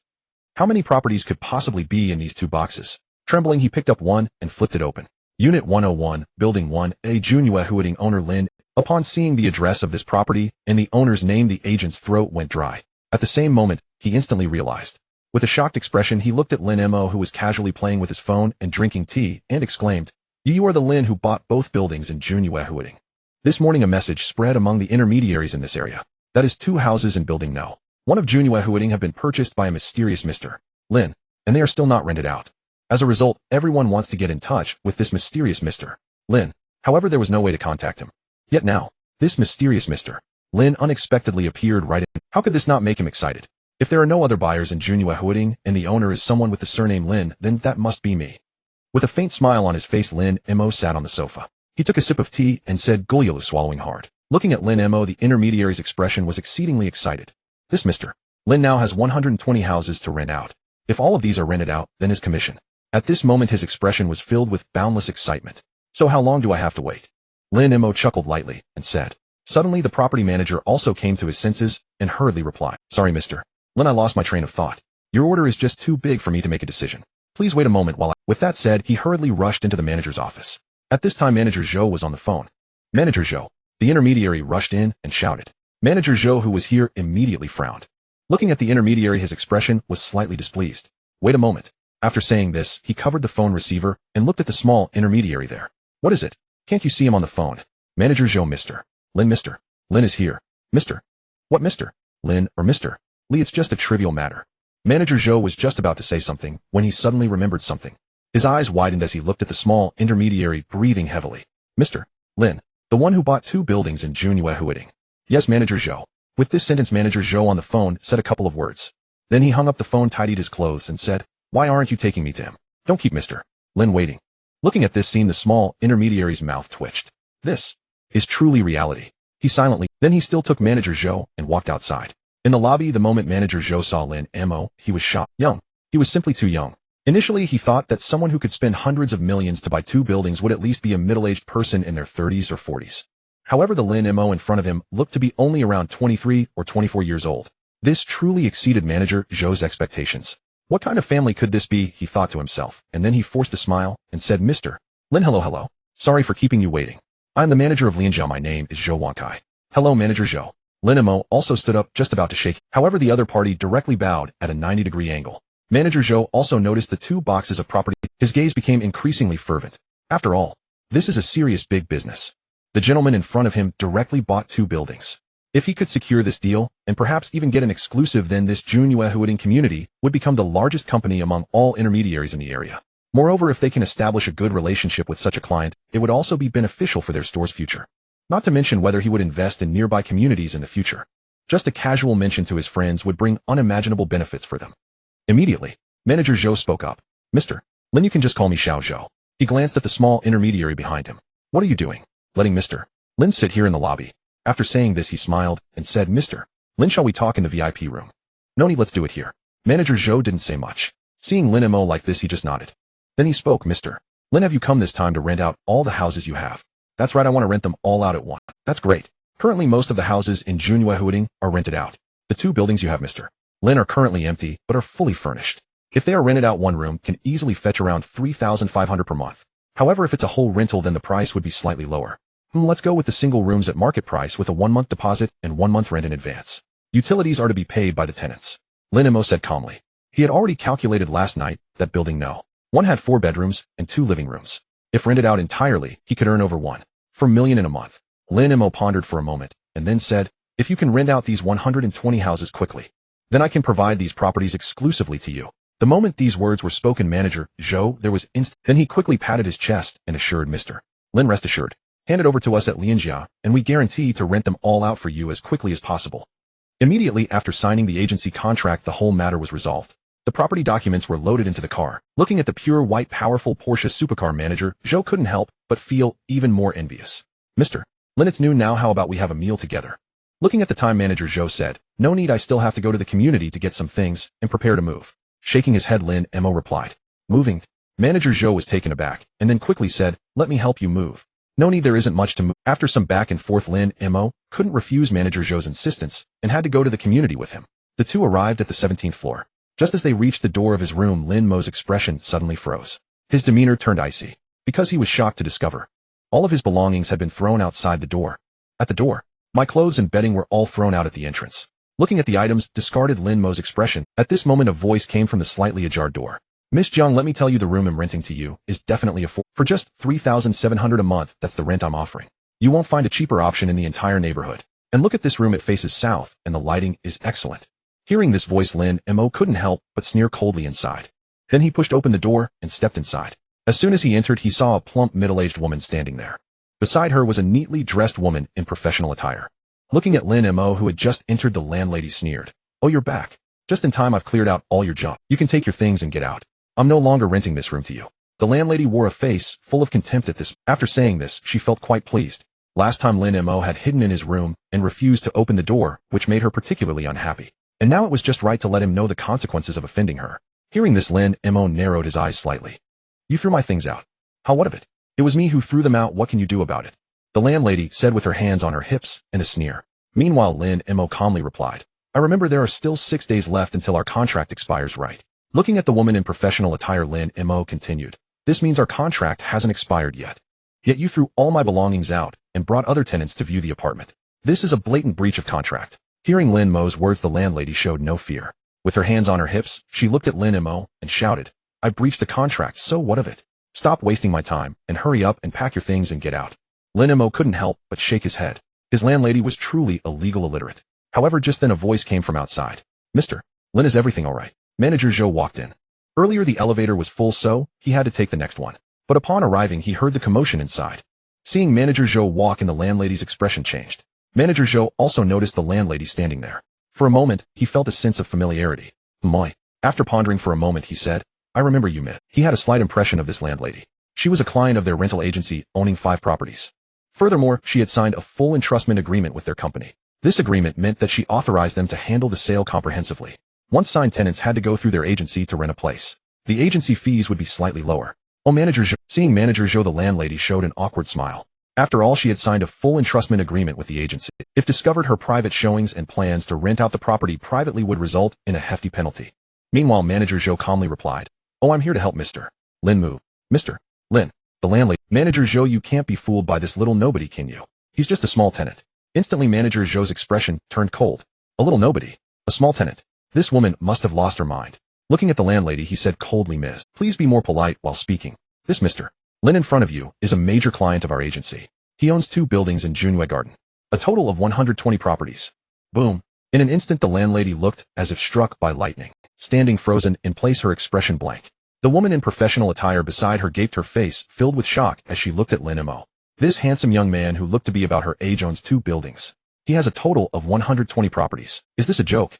How many properties could possibly be in these two boxes? Trembling, he picked up one and flipped it open. Unit 101, Building 1, a Junhua Huading owner Lin. Upon seeing the address of this property and the owner's name, the agent's throat went dry. At the same moment, he instantly realized. With a shocked expression, he looked at Lin Mo, who was casually playing with his phone and drinking tea, and exclaimed, "You are the Lin who bought both buildings in Junhua Huading." This morning a message spread among the intermediaries in this area. That is, 2 houses in Building No. 1 of Junhua Huading have been purchased by a mysterious Mr. Lin, and they are still not rented out. As a result, everyone wants to get in touch with this mysterious Mr. Lin. However, there was no way to contact him. Yet now, this mysterious Mr. Lin unexpectedly appeared right in. How could this not make him excited? If there are no other buyers in Junhua Huading and the owner is someone with the surname Lin, then that must be me. With a faint smile on his face, Lin Mo sat on the sofa. He took a sip of tea and said, "Gulyalu," swallowing hard. Looking at Lin Mo, the intermediary's expression was exceedingly excited. This Mr. Lin now has 120 houses to rent out. If all of these are rented out, then his commission. At this moment his expression was filled with boundless excitement. So how long do I have to wait? Lin Mo chuckled lightly and said. Suddenly the property manager also came to his senses and hurriedly replied, "Sorry, Mr. Lin, I lost my train of thought. Your order is just too big for me to make a decision. Please wait a moment while I—" With that said, he hurriedly rushed into the manager's office. At this time, Manager Zhou was on the phone. "Manager Zhou." The intermediary rushed in and shouted. Manager Zhou, who was here, immediately frowned. Looking at the intermediary, his expression was slightly displeased. "Wait a moment." After saying this, he covered the phone receiver and looked at the small intermediary there. "What is it? Can't you see him on the phone?" Manager Zhou. "Mr. Lin is here." "Mr. What, Mr. Lin or Mr. Li? It's just a trivial matter." Manager Zhou was just about to say something when he suddenly remembered something. His eyes widened as he looked at the small intermediary, breathing heavily. "Mr. Lin, the one who bought 2 buildings in Junhua Huading." "Yes, Manager Zhou." With this sentence, Manager Zhou on the phone said a couple of words. Then he hung up the phone, tidied his clothes, and said, "Why aren't you taking me to him? Don't keep Mr. Lin waiting." Looking at this scene, the small intermediary's mouth twitched. This is truly reality. Then he still took Manager Zhou and walked outside. In the lobby, the moment Manager Zhou saw Lin Mo, he was shocked. Young. He was simply too young. Initially, he thought that someone who could spend hundreds of millions to buy 2 buildings would at least be a middle-aged person in their 30s or 40s. However, the Lin Mo in front of him looked to be only around 23 or 24 years old. This truly exceeded Manager Zhou's expectations. What kind of family could this be, he thought to himself, and then he forced a smile and said, "Mr. Lin, hello. Sorry for keeping you waiting. I'm the manager of Lianjiao. My name is Zhou Wankai." "Hello, Manager Zhou." Lin Mo also stood up, just about to shake. However, the other party directly bowed at a 90-degree angle. Manager Zhou also noticed the 2 boxes of property. His gaze became increasingly fervent. After all, this is a serious big business. The gentleman in front of him directly bought 2 buildings. If he could secure this deal, and perhaps even get an exclusive, then this Junhua Huading community would become the largest company among all intermediaries in the area. Moreover, if they can establish a good relationship with such a client, it would also be beneficial for their store's future. Not to mention whether he would invest in nearby communities in the future. Just a casual mention to his friends would bring unimaginable benefits for them. Immediately, Manager Zhou spoke up. "Mr. Lin, you can just call me Xiao Zhou." He glanced at the small intermediary behind him. "What are you doing? Letting Mr. Lin sit here in the lobby?" After saying this, he smiled and said, "Mr. Lin, shall we talk in the VIP room?" "No need, let's do it here." Manager Zhou didn't say much. Seeing Lin Mo like this, he just nodded. Then he spoke. "Mr. Lin, have you come this time to rent out all the houses you have?" "That's right, I want to rent them all out at once." "That's great. Currently most of the houses in Junhua Huading are rented out. The 2 buildings you have, Mr. Lin, are currently empty, but are fully furnished. If they are rented out, 1 room can easily fetch around 3,500 per month. However, if it's a whole rental, then the price would be slightly lower. Let's go with the single rooms at market price with a 1-month deposit and 1 month rent in advance. Utilities are to be paid by the tenants." Lin Mo said calmly. He had already calculated last night that Building No. 1 had 4 bedrooms and 2 living rooms. If rented out entirely, he could earn over 1.4 million in a month. Lin Mo pondered for a moment and then said, "If you can rent out these 120 houses quickly, then I can provide these properties exclusively to you." The moment these words were spoken, Manager Zhou, there was Then he quickly patted his chest and assured Mr. Lin, "Rest assured. Hand it over to us at Lianjia, and we guarantee to rent them all out for you as quickly as possible." Immediately after signing the agency contract, the whole matter was resolved. The property documents were loaded into the car. Looking at the pure white, powerful Porsche supercar, Manager Zhou couldn't help but feel even more envious. "Mr. Lin, it's noon now. How about we have a meal together?" Looking at the time, manager Zhou said, "No need, I still have to go to the community to get some things and prepare to move." Shaking his head, Lin Mo replied, "Moving?" Manager Zhou was taken aback, and then quickly said, "Let me help you move." "No need, there isn't much to move." After some back and forth, Lin Mo couldn't refuse manager Zhou's insistence and had to go to the community with him. The two arrived at the 17th floor. Just as they reached the door of his room, Lin Mo's expression suddenly froze. His demeanor turned icy, because he was shocked to discover all of his belongings had been thrown outside the door. At the door, my clothes and bedding were all thrown out at the entrance. Looking at the items, discarded Lin Mo's expression. At this moment, a voice came from the slightly ajar door. "Miss Jiang, let me tell you, the room I'm renting to you is definitely for just 3,700 a month. That's the rent I'm offering. You won't find a cheaper option in the entire neighborhood. And look at this room, it faces south, and the lighting is excellent." Hearing this voice, Lin Mo couldn't help but sneer coldly inside. Then he pushed open the door and stepped inside. As soon as he entered, he saw a plump, middle-aged woman standing there. Beside her was a neatly dressed woman in professional attire. Looking at Lin Mo, who had just entered, the landlady sneered, "Oh, you're back. Just in time, I've cleared out all your junk. You can take your things and get out. I'm no longer renting this room to you." The landlady wore a face full of contempt at this. After saying this, she felt quite pleased. Last time Lin Mo had hidden in his room and refused to open the door, which made her particularly unhappy. And now it was just right to let him know the consequences of offending her. Hearing this, Lin Mo narrowed his eyes slightly. "You threw my things out. How, what of it? It was me who threw them out. What can you do about it?" the landlady said with her hands on her hips and a sneer. Meanwhile, Lin Mo calmly replied, "I remember there are still 6 days left until our contract expires, right?" Looking at the woman in professional attire, Lin Mo continued, "This means our contract hasn't expired yet. Yet you threw all my belongings out and brought other tenants to view the apartment. This is a blatant breach of contract." Hearing Lin Mo's words, the landlady showed no fear. With her hands on her hips, she looked at Lin Mo and shouted, "I breached the contract, so what of it? Stop wasting my time and hurry up and pack your things and get out." Lin Mo couldn't help but shake his head. His landlady was truly a legal illiterate. However, just then a voice came from outside. "Mr. Lin, is everything all right?" Manager Zhou walked in. Earlier the elevator was full, so he had to take the next one. But upon arriving, he heard the commotion inside. Seeing Manager Zhou walk in, the landlady's expression changed. Manager Zhou also noticed the landlady standing there. For a moment, he felt a sense of familiarity. "Moi." After pondering for a moment, he said, "I remember you, Miss." He had a slight impression of this landlady. She was a client of their rental agency, owning 5 properties. Furthermore, she had signed a full entrustment agreement with their company. This agreement meant that she authorized them to handle the sale comprehensively. Once signed, tenants had to go through their agency to rent a place. The agency fees would be slightly lower. "Oh, Manager Zhou." Seeing Manager Zhou, the landlady showed an awkward smile. After all, she had signed a full entrustment agreement with the agency. If discovered, her private showings and plans to rent out the property privately would result in a hefty penalty. Meanwhile, Manager Zhou calmly replied, "Oh, I'm here to help Mr. Lin move." "Mr. Lin." The landlady. "Manager Zhou, you can't be fooled by this little nobody, can you? He's just a small tenant." Instantly, Manager Zhou's expression turned cold. "A little nobody? A small tenant? This woman must have lost her mind." Looking at the landlady, he said coldly, "Miss, please be more polite while speaking. This Mr. Lin in front of you is a major client of our agency. He owns 2 buildings in Junwei Garden, a total of 120 properties." Boom. In an instant, the landlady looked as if struck by lightning. Standing frozen in place, her expression blank. The woman in professional attire beside her gaped, her face filled with shock as she looked at Lin Mo. This handsome young man, who looked to be about her age, owns 2 buildings. He has a total of 120 properties. Is this a joke?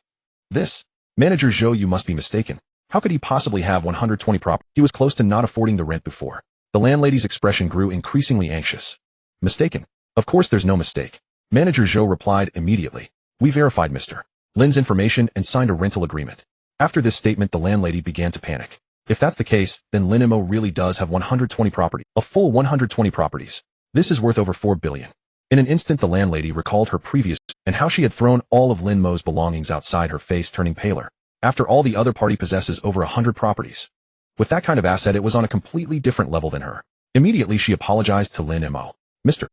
This? Manager Zhou, you must be mistaken. How could he possibly have 120 properties? He was close to not affording the rent before. The landlady's expression grew increasingly anxious. "Mistaken? Of course there's no mistake." Manager Zhou replied immediately. "We verified Mr. Lin's information and signed a rental agreement." After this statement, the landlady began to panic. If that's the case, then Lin Mo really does have 120 properties. A full 120 properties. This is worth over 4 billion. In an instant, the landlady recalled her previous and how she had thrown all of Lin Mo's belongings outside, her face turning paler. After all, the other party possesses over 100 properties. With that kind of asset, it was on a completely different level than her. Immediately, she apologized to Lin Mo. Mr.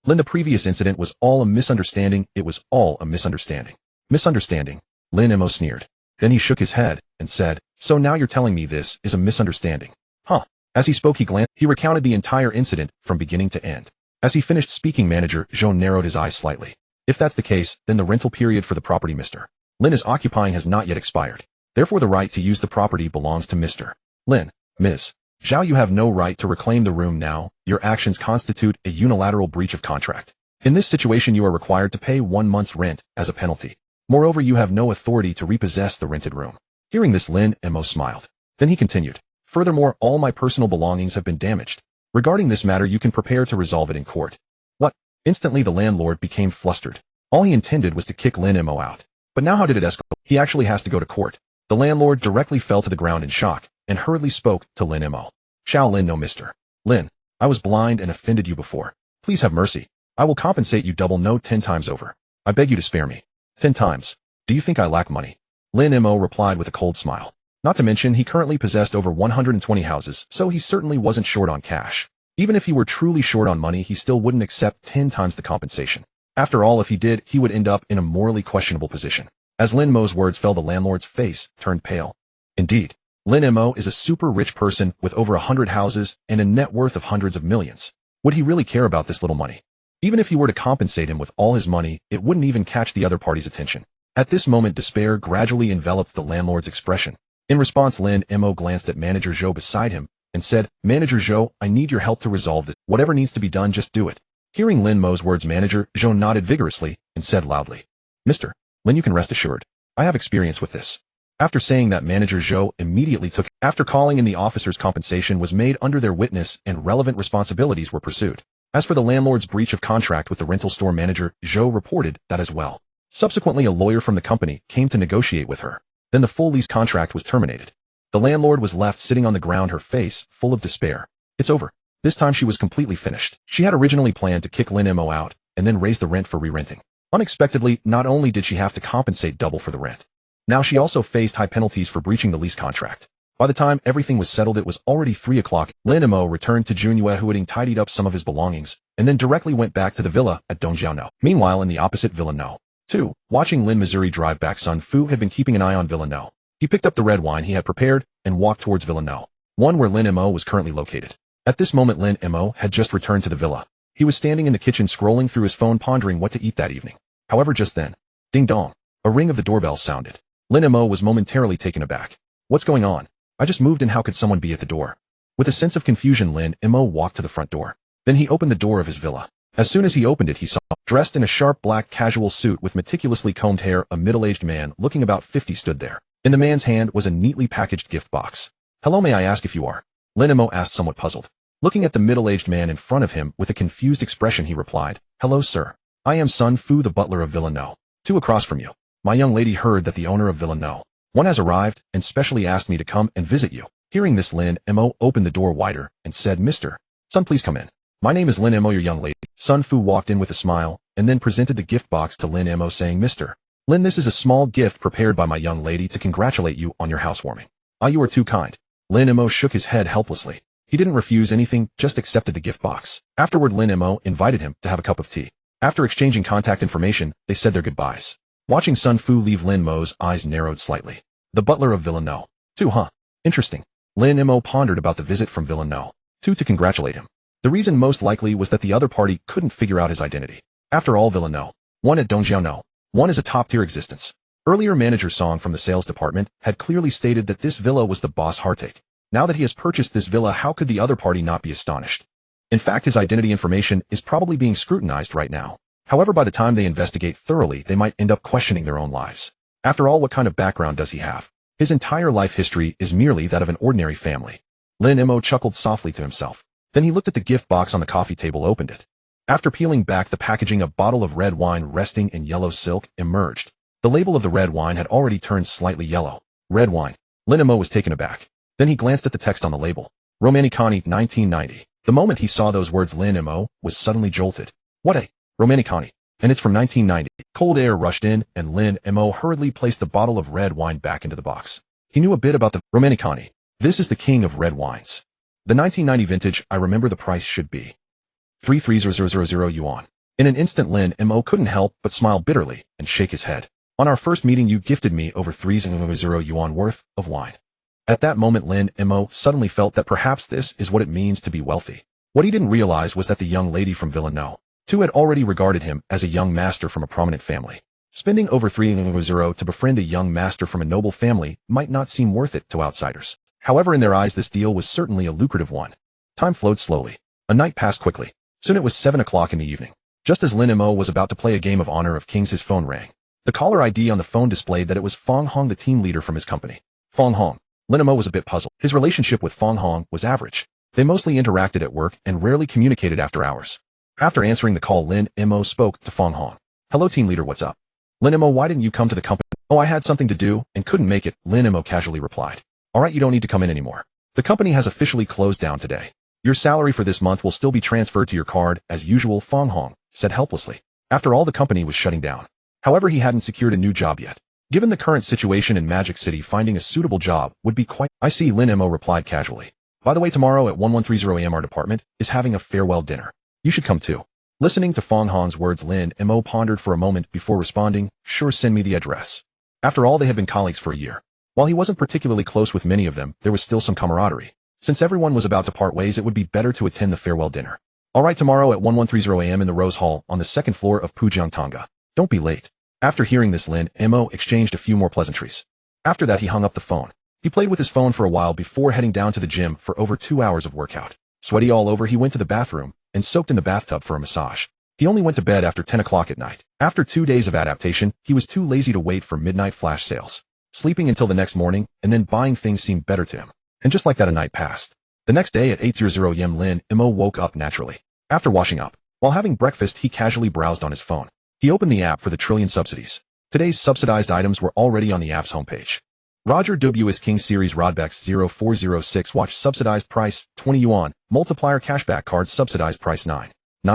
Lin, the previous incident was all a misunderstanding. It was all a misunderstanding." "Misunderstanding?" Lin Mo sneered. Then he shook his head and said, "So now you're telling me this is a misunderstanding? Huh?" As he spoke, he recounted the entire incident from beginning to end. As he finished speaking, Manager Zhou narrowed his eyes slightly. "If that's the case, then the rental period for the property Mr. Lin is occupying has not yet expired. Therefore, the right to use the property belongs to Mr. Lin. Ms. Zhao, you have no right to reclaim the room now. Your actions constitute a unilateral breach of contract. In this situation, you are required to pay 1 month's rent as a penalty. Moreover, you have no authority to repossess the rented room." Hearing this, Lin Mo smiled. Then he continued, "Furthermore, all my personal belongings have been damaged. Regarding this matter, you can prepare to resolve it in court." "What?" Instantly, the landlord became flustered. All he intended was to kick Lin Mo out. But now how did it escalate? He actually has to go to court. The landlord directly fell to the ground in shock and hurriedly spoke to Lin Mo. Xiao Lin, no, Mr. Lin, I was blind and offended you before. Please have mercy. I will compensate you double, no, 10 times over. I beg you to spare me. 10 times. Do you think I lack money? Lin Mo replied with a cold smile. Not to mention he currently possessed over 120 houses, so he certainly wasn't short on cash. Even if he were truly short on money, he still wouldn't accept 10 times the compensation. After all, if he did, he would end up in a morally questionable position. As Lin Mo's words fell, the landlord's face turned pale. Indeed, Lin Mo is a super rich person with over 100 houses and a net worth of hundreds of millions. Would he really care about this little money? Even if he were to compensate him with all his money, it wouldn't even catch the other party's attention. At this moment, despair gradually enveloped the landlord's expression. In response, Lin Mo glanced at Manager Zhou beside him and said, Manager Zhou, I need your help to resolve this. Whatever needs to be done, just do it. Hearing Lin Mo's words, Manager Zhou nodded vigorously and said loudly, Mr. Lin, you can rest assured. I have experience with this. After saying that, Manager Zhou immediately took. After calling in the officers, compensation was made under their witness and relevant responsibilities were pursued. As for the landlord's breach of contract with the rental store manager, Zhou reported that as well. Subsequently, a lawyer from the company came to negotiate with her. Then the full lease contract was terminated. The landlord was left sitting on the ground, her face full of despair. It's over. This time she was completely finished. She had originally planned to kick Lin Mo out and then raise the rent for re-renting. Unexpectedly, not only did she have to compensate double for the rent, now she also faced high penalties for breaching the lease contract. By the time everything was settled, it was already 3 o'clock. Lin Mo returned to Junyue, who had tidied up some of his belongings, and then directly went back to the villa at Dongjiao. Meanwhile, in the opposite Villa No. 2, watching Lin Missouri drive back, Sun Fu had been keeping an eye on Villa No. He picked up the red wine he had prepared and walked towards Villa No. 1, where Lin Mo was currently located. At this moment, Lin Mo had just returned to the villa. He was standing in the kitchen scrolling through his phone, pondering what to eat that evening. However, just then, ding dong, a ring of the doorbell sounded. Lin Mo was momentarily taken aback. What's going on? I just moved in, how could someone be at the door? With a sense of confusion, Lin Mo walked to the front door. Then he opened the door of his villa. As soon as he opened it, he saw, dressed in a sharp black casual suit with meticulously combed hair, a middle-aged man looking about 50 stood there. In the man's hand was a neatly packaged gift box. Hello, may I ask if you are? Lin Mo asked, somewhat puzzled. Looking at the middle-aged man in front of him with a confused expression, he replied, Hello, sir. I am Sun Fu, the butler of Villa No. 2 across from you. My young lady heard that the owner of Villa No. 1 has arrived and specially asked me to come and visit you. Hearing this, Lin Mo opened the door wider and said, Mr. Sun, please come in. My name is Lin Mo, your young lady. Sun Fu walked in with a smile and then presented the gift box to Lin Mo, saying, Mr. Lin, this is a small gift prepared by my young lady to congratulate you on your housewarming. Ah, you are too kind. Lin Mo shook his head helplessly. He didn't refuse anything, just accepted the gift box. Afterward, Lin Mo invited him to have a cup of tea. After exchanging contact information, they said their goodbyes. Watching Sun Fu leave, Lin Mo's eyes narrowed slightly. The butler of Villa No. 2, huh? Interesting. Lin Mo pondered about the visit from Villa No. 2 to congratulate him. The reason most likely was that the other party couldn't figure out his identity. After all, Villa No. 1 at Dongjiao No. 1 is a top-tier existence. Earlier, Manager Song from the sales department had clearly stated that this villa was the boss heartache. Now that he has purchased this villa, how could the other party not be astonished? In fact, his identity information is probably being scrutinized right now. However, by the time they investigate thoroughly, they might end up questioning their own lives. After all, what kind of background does he have? His entire life history is merely that of an ordinary family. Lin Mo chuckled softly to himself. Then he looked at the gift box on the coffee table, opened it. After peeling back the packaging, a bottle of red wine resting in yellow silk emerged. The label of the red wine had already turned slightly yellow. Red wine. Lin Mo was taken aback. Then he glanced at the text on the label. Romanicani, 1990. The moment he saw those words, Lin Mo was suddenly jolted. What a Romanicani. And it's from 1990. Cold air rushed in, and Lin Mo hurriedly placed the bottle of red wine back into the box. He knew a bit about the Romanicani. This is the king of red wines. The 1990 vintage. I remember the price should be 33,000 yuan. In an instant, Lin Mo couldn't help but smile bitterly and shake his head. On our first meeting, you gifted me over 3,000 yuan worth of wine. At that moment, Lin Mo suddenly felt that perhaps this is what it means to be wealthy. What he didn't realize was that the young lady from Villa No. 2 had already regarded him as a young master from a prominent family. Spending over 3,000 to befriend a young master from a noble family might not seem worth it to outsiders. However, in their eyes, this deal was certainly a lucrative one. Time flowed slowly. A night passed quickly. Soon it was 7 o'clock in the evening. Just as Lin Mo was about to play a game of Honor of Kings, his phone rang. The caller ID on the phone displayed that it was Fong Hong, the team leader from his company. Fong Hong. Lin Mo was a bit puzzled. His relationship with Fong Hong was average. They mostly interacted at work and rarely communicated after hours. After answering the call, Lin Mo spoke to Fong Hong. Hello team leader, what's up? Lin Mo, why didn't you come to the company? Oh, I had something to do and couldn't make it, Lin Mo casually replied. Alright, you don't need to come in anymore. The company has officially closed down today. Your salary for this month will still be transferred to your card as usual, Fong Hong said helplessly. After all, the company was shutting down. However, he hadn't secured a new job yet. Given the current situation in Magic City, finding a suitable job would be quite— I see, Lin Mo replied casually. By the way, tomorrow at 1130 am our department is having a farewell dinner. You should come too. Listening to Fong Hong's words, Lin Mo pondered for a moment before responding, sure, send me the address. After all, they had been colleagues for a year. While he wasn't particularly close with many of them, there was still some camaraderie. Since everyone was about to part ways, it would be better to attend the farewell dinner. Alright, tomorrow at 1130 am in the Rose Hall on the second floor of Pujiang Tonga. Don't be late. After hearing this, Lin Mo exchanged a few more pleasantries. After that, he hung up the phone. He played with his phone for a while before heading down to the gym for over 2 hours of workout. Sweaty all over, he went to the bathroom and soaked in the bathtub for a massage. He only went to bed after 10 o'clock at night. After 2 days of adaptation, he was too lazy to wait for midnight flash sales. Sleeping until the next morning and then buying things seemed better to him. And just like that, a night passed. The next day at 8:00 am, Lin Mo woke up naturally. After washing up, while having breakfast, he casually browsed on his phone. He opened the app for the trillion subsidies. Today's subsidized items were already on the app's homepage. Roger W.'s King Series Rodbex 0406 watch subsidized price 20 yuan, multiplier cashback card subsidized price 9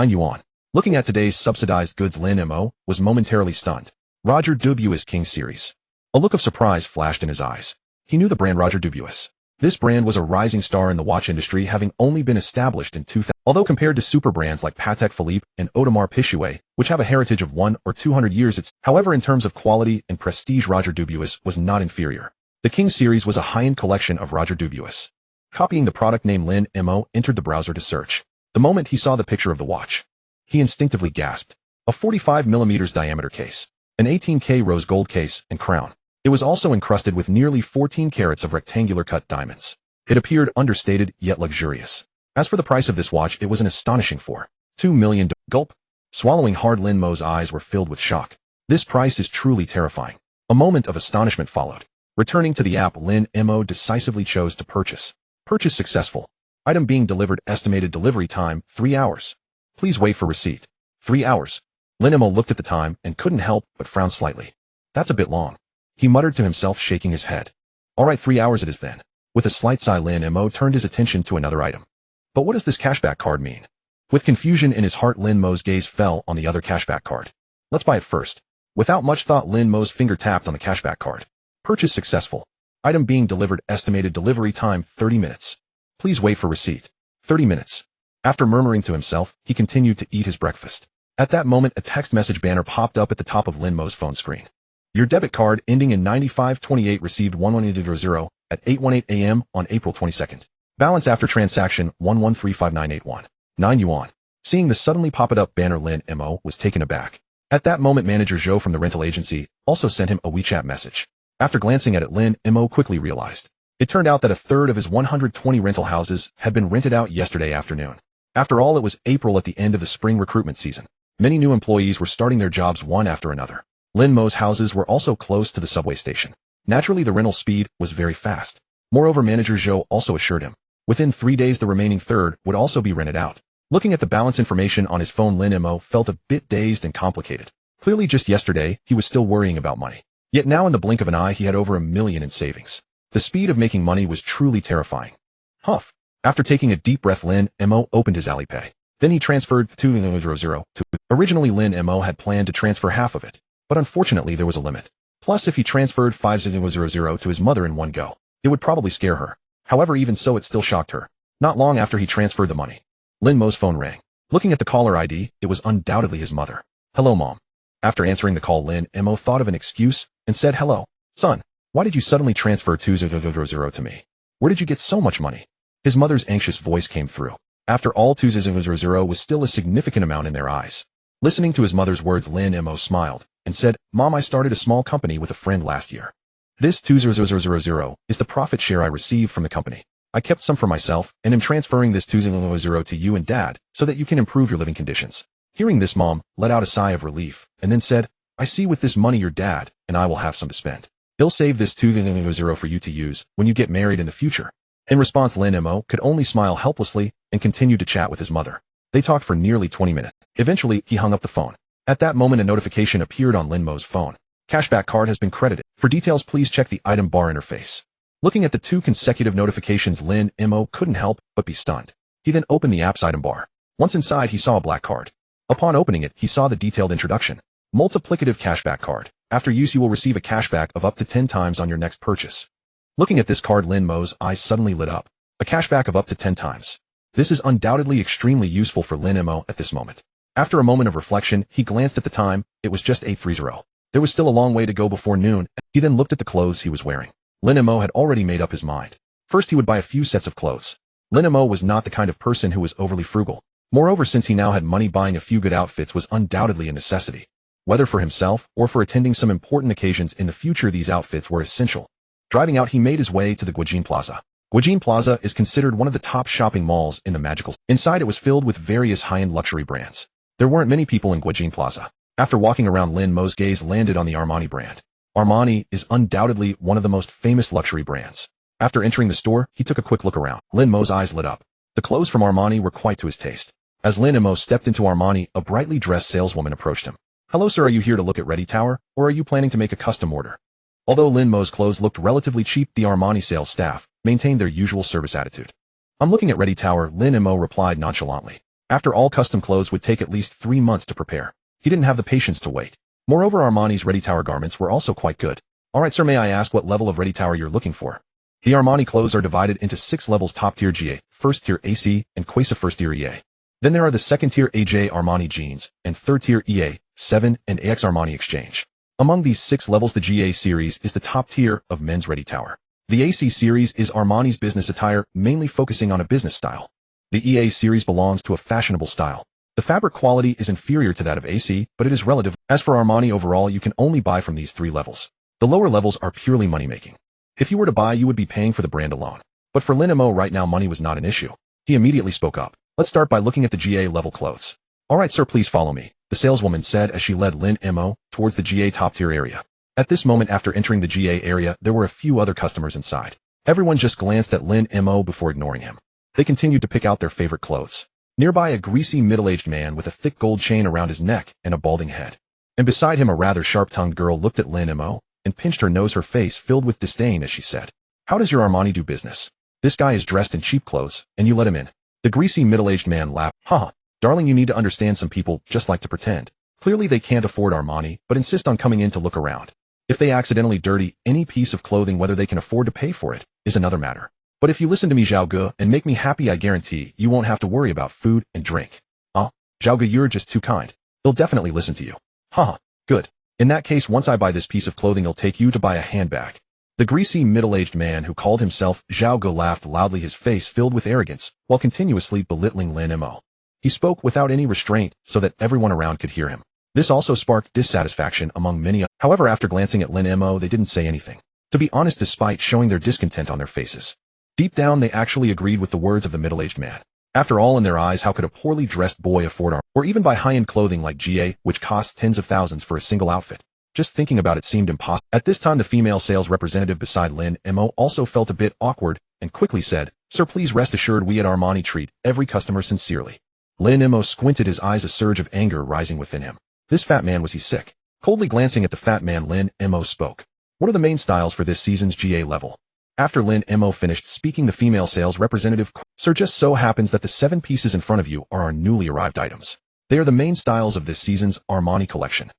yuan. Looking at today's subsidized goods, Lin Mo was momentarily stunned. Roger W.'s King Series. A look of surprise flashed in his eyes. He knew the brand Roger W.'s. This brand was a rising star in the watch industry, having only been established in 2000. Although compared to super brands like Patek Philippe and Audemars Piguet, which have a heritage of 100 or 200 years, however, in terms of quality and prestige, Roger W.'s was not inferior. The King Series was a high-end collection of Roger W.'s. Copying the product name, Lin Mo entered the browser to search. The moment he saw the picture of the watch, he instinctively gasped. A 45mm diameter case, an 18K rose gold case and crown. It was also encrusted with nearly 14 carats of rectangular cut diamonds. It appeared understated yet luxurious. As for the price of this watch, it was an astonishing $2 million. Gulp. Swallowing hard, Lin Mo's eyes were filled with shock. This price is truly terrifying. A moment of astonishment followed. Returning to the app, Lin Mo decisively chose to purchase. Purchase successful. Item being delivered. Estimated delivery time 3 hours. Please wait for receipt. 3 hours. Lin Mo looked at the time and couldn't help but frown slightly. That's a bit long. He muttered to himself, shaking his head. Alright, 3 hours it is then. With a slight sigh, Lin Mo turned his attention to another item. But what does this cashback card mean? With confusion in his heart, Lin Mo's gaze fell on the other cashback card. Let's buy it first. Without much thought, Lin Mo's finger tapped on the cashback card. Purchase successful. Item being delivered. Estimated delivery time 30 minutes. Please wait for receipt. 30 minutes. After murmuring to himself, he continued to eat his breakfast. At that moment, a text message banner popped up at the top of Lin Mo's phone screen. Your debit card ending in 9528 received 1100 at 8:18 am on April 22nd. Balance after transaction 1135,981. 9 yuan. Seeing the suddenly pop-up banner, Lin Mo was taken aback. At that moment, manager Zhou from the rental agency also sent him a WeChat message. After glancing at it, Lin Mo quickly realized. It turned out that a third of his 120 rental houses had been rented out yesterday afternoon. After all, it was April, at the end of the spring recruitment season. Many new employees were starting their jobs one after another. Lin Mo's houses were also close to the subway station. Naturally, the rental speed was very fast. Moreover, manager Zhou also assured him, within 3 days the remaining third would also be rented out. Looking at the balance information on his phone, Lin Mo felt a bit dazed and complicated. Clearly just yesterday, he was still worrying about money. Yet now in the blink of an eye, he had over $1 million in savings. The speed of making money was truly terrifying. Huff. After taking a deep breath, Lin Mo opened his Alipay. Then he transferred 200 to. Originally, Lin Mo had planned to transfer half of it. But unfortunately, there was a limit. Plus, if he transferred 500 to his mother in one go, it would probably scare her. However, even so, it still shocked her. Not long after he transferred the money, Lin Mo's phone rang. Looking at the caller ID, it was undoubtedly his mother. Hello, Mom. After answering the call, Lin Mo thought of an excuse and said, Hello, son. Why did you suddenly transfer 200 to me? Where did you get so much money? His mother's anxious voice came through. After all, 200 was still a significant amount in their eyes. Listening to his mother's words, Lin Mo smiled and said, Mom, I started a small company with a friend last year. This 200 is the profit share I received from the company. I kept some for myself and am transferring this 200 to you and Dad so that you can improve your living conditions. Hearing this, Mom let out a sigh of relief and then said, I see with this money your dad and I will have some to spend. He'll save this 200 for you to use when you get married in the future. In response, Lin Mo could only smile helplessly and continued to chat with his mother. They talked for nearly 20 minutes. Eventually, he hung up the phone. At that moment, a notification appeared on Lin Mo's phone. Cashback card has been credited. For details, please check the item bar interface. Looking at the 2 consecutive notifications, Lin Mo couldn't help but be stunned. He then opened the app's item bar. Once inside, he saw a black card. Upon opening it, he saw the detailed introduction. Multiplicative cashback card. After use, you will receive a cashback of up to 10 times on your next purchase. Looking at this card, Lin Mo's eyes suddenly lit up. A cashback of up to 10 times. This is undoubtedly extremely useful for Lin Mo at this moment. After a moment of reflection, he glanced at the time. It was just 8:30. There was still a long way to go before noon. He then looked at the clothes he was wearing. Lin Mo had already made up his mind. First, he would buy a few sets of clothes. Lin Mo was not the kind of person who was overly frugal. Moreover, since he now had money, buying a few good outfits was undoubtedly a necessity. Whether for himself or for attending some important occasions in the future, these outfits were essential. Driving out, he made his way to the Guijin Plaza. Guijin Plaza is considered one of the top shopping malls in the magical. Inside, it was filled with various high-end luxury brands. There weren't many people in Guijin Plaza. After walking around, Lin Mo's gaze landed on the Armani brand. Armani is undoubtedly one of the most famous luxury brands. After entering the store, he took a quick look around. Lin Mo's eyes lit up. The clothes from Armani were quite to his taste. As Lin Mo stepped into Armani, a brightly dressed saleswoman approached him. "Hello sir, are you here to look at Ready Tower, or are you planning to make a custom order?" Although Lin Mo's clothes looked relatively cheap, the Armani sales staff maintained their usual service attitude. "I'm looking at Ready Tower," Lin Mo replied nonchalantly. After all, custom clothes would take at least 3 months to prepare. He didn't have the patience to wait. Moreover, Armani's Ready Tower garments were also quite good. "Alright sir, may I ask what level of Ready Tower you're looking for?" The Armani clothes are divided into 6 levels: top tier GA, first tier AC, and Quasi first tier EA. Then there are the second tier AJ Armani jeans, and third tier EA, 7, and AX Armani Exchange. Among these 6 levels, the GA series is the top tier of men's Ready Tower. The AC series is Armani's business attire, mainly focusing on a business style. The EA series belongs to a fashionable style. The fabric quality is inferior to that of AC, but it is relative. As for Armani overall, you can only buy from these 3 levels. The lower levels are purely money-making. If you were to buy, you would be paying for the brand alone. But for Lin Mo right now, money was not an issue. He immediately spoke up. "Let's start by looking at the GA level clothes." "Alright sir, please follow me," the saleswoman said as she led Lin Mo towards the GA top tier area. At this moment, after entering the GA area, there were a few other customers inside. Everyone just glanced at Lin Mo before ignoring him. They continued to pick out their favorite clothes. Nearby, a greasy middle-aged man with a thick gold chain around his neck and a balding head. And beside him, a rather sharp-tongued girl looked at Lin Mo and pinched her nose, her face filled with disdain as she said, "How does your Armani do business? This guy is dressed in cheap clothes, and you let him in." The greasy middle-aged man laughed. "Haha, darling, you need to understand, some people just like to pretend. Clearly they can't afford Armani, but insist on coming in to look around. If they accidentally dirty any piece of clothing, whether they can afford to pay for it is another matter. But if you listen to me, Zhao Ge, and make me happy, I guarantee you won't have to worry about food and drink." Zhao Ge, you're just too kind. They'll definitely listen to you." "Haha, good. In that case, once I buy this piece of clothing, I'll take you to buy a handbag." The greasy middle-aged man who called himself Zhao Ge laughed loudly, his face filled with arrogance, while continuously belittling Lin Mo. He spoke without any restraint so that everyone around could hear him. This also sparked dissatisfaction among many. However, after glancing at Lin Mo, they didn't say anything. To be honest, despite showing their discontent on their faces, deep down they actually agreed with the words of the middle-aged man. After all, in their eyes, how could a poorly dressed boy afford Armani, or even buy high-end clothing like GA, which costs tens of thousands for a single outfit? Just thinking about it seemed impossible. At this time, the female sales representative beside Lin Mo also felt a bit awkward and quickly said, "Sir, please rest assured we at Armani treat every customer sincerely." Lin Mo squinted, his eyes, a surge of anger rising within him. This fat man, was he sick? Coldly glancing at the fat man, Lin Mo spoke. "What are the main styles for this season's GA level?" After Lin Mo finished speaking, the female sales representative, "Sir, just so happens that the 7 pieces in front of you are our newly arrived items. They are the main styles of this season's Armani collection.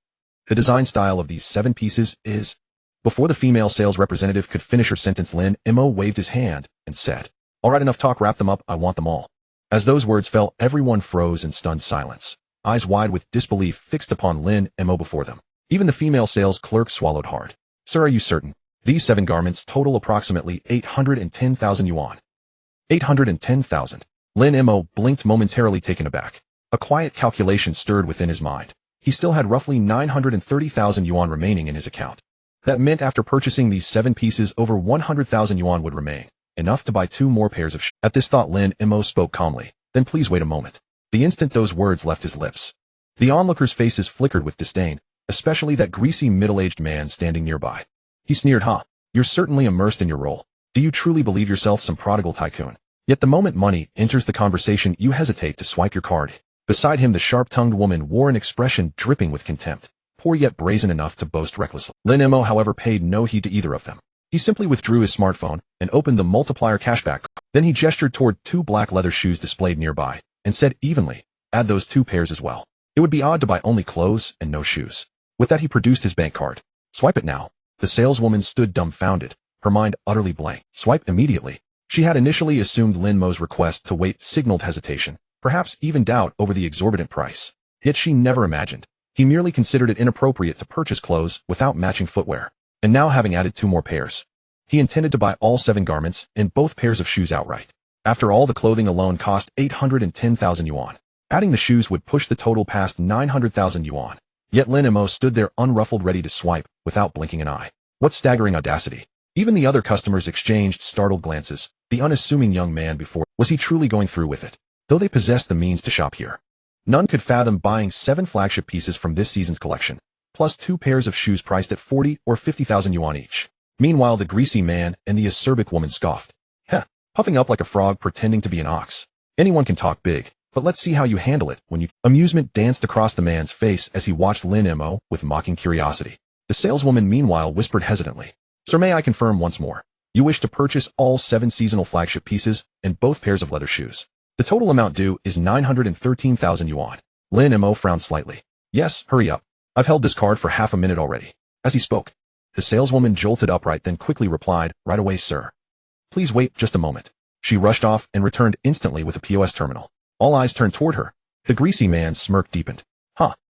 The design style of these 7 pieces is..." Before the female sales representative could finish her sentence, Lin Mo waved his hand and said, "Alright, enough talk, wrap them up, I want them all." As those words fell, everyone froze in stunned silence, eyes wide with disbelief fixed upon Lin Mo before them. Even the female sales clerk swallowed hard. "Sir, are you certain? These 7 garments total approximately 810,000 yuan. 810,000. Lin Mo blinked, momentarily taken aback. A quiet calculation stirred within his mind. He still had roughly 930,000 yuan remaining in his account. That meant after purchasing these 7 pieces, over 100,000 yuan would remain, enough to buy 2 more pairs of shoes. At this thought, Lin Mo spoke calmly, "Then please wait a moment." The instant those words left his lips, the onlookers' faces flickered with disdain, especially that greasy middle-aged man standing nearby. He sneered, "Huh, you're certainly immersed in your role. Do you truly believe yourself some prodigal tycoon? Yet the moment money enters the conversation, you hesitate to swipe your card. Beside him, the sharp-tongued woman wore an expression dripping with contempt, poor yet brazen enough to boast recklessly. Lin Mo, however, paid no heed to either of them. He simply withdrew his smartphone and opened the multiplier cashback. Then he gestured toward 2 black leather shoes displayed nearby and said evenly, "Add those 2 pairs as well. It would be odd to buy only clothes and no shoes." With that, he produced his bank card. "Swipe it now." The saleswoman stood dumbfounded, her mind utterly blank. "Swipe immediately." She had initially assumed Lin Mo's request to wait signaled hesitation, perhaps even doubt over the exorbitant price. Yet she never imagined. He merely considered it inappropriate to purchase clothes without matching footwear. And now, having added 2 more pairs, he intended to buy all 7 garments and both pairs of shoes outright. After all, the clothing alone cost 810,000 yuan. Adding the shoes would push the total past 900,000 yuan. Yet Lin Mo stood there unruffled, ready to swipe without blinking an eye. What staggering audacity! Even the other customers exchanged startled glances. The unassuming young man before, was he truly going through with it? Though they possessed the means to shop here, none could fathom buying 7 flagship pieces from this season's collection, plus 2 pairs of shoes priced at 40 or 50,000 yuan each. Meanwhile, the greasy man and the acerbic woman scoffed. Heh, puffing up like a frog pretending to be an ox. Anyone can talk big, but let's see how you handle it when you... Amusement danced across the man's face as he watched Lin Mo with mocking curiosity. The saleswoman meanwhile whispered hesitantly, "Sir, may I confirm once more? You wish to purchase all 7 seasonal flagship pieces and both pairs of leather shoes. The total amount due is 913,000 yuan. Lin Mo frowned slightly. "Yes, hurry up. I've held this card for half a minute already." As he spoke, the saleswoman jolted upright, then quickly replied, "Right away, sir." "Please wait just a moment." She rushed off and returned instantly with a POS terminal. All eyes turned toward her. The greasy man's smirk deepened.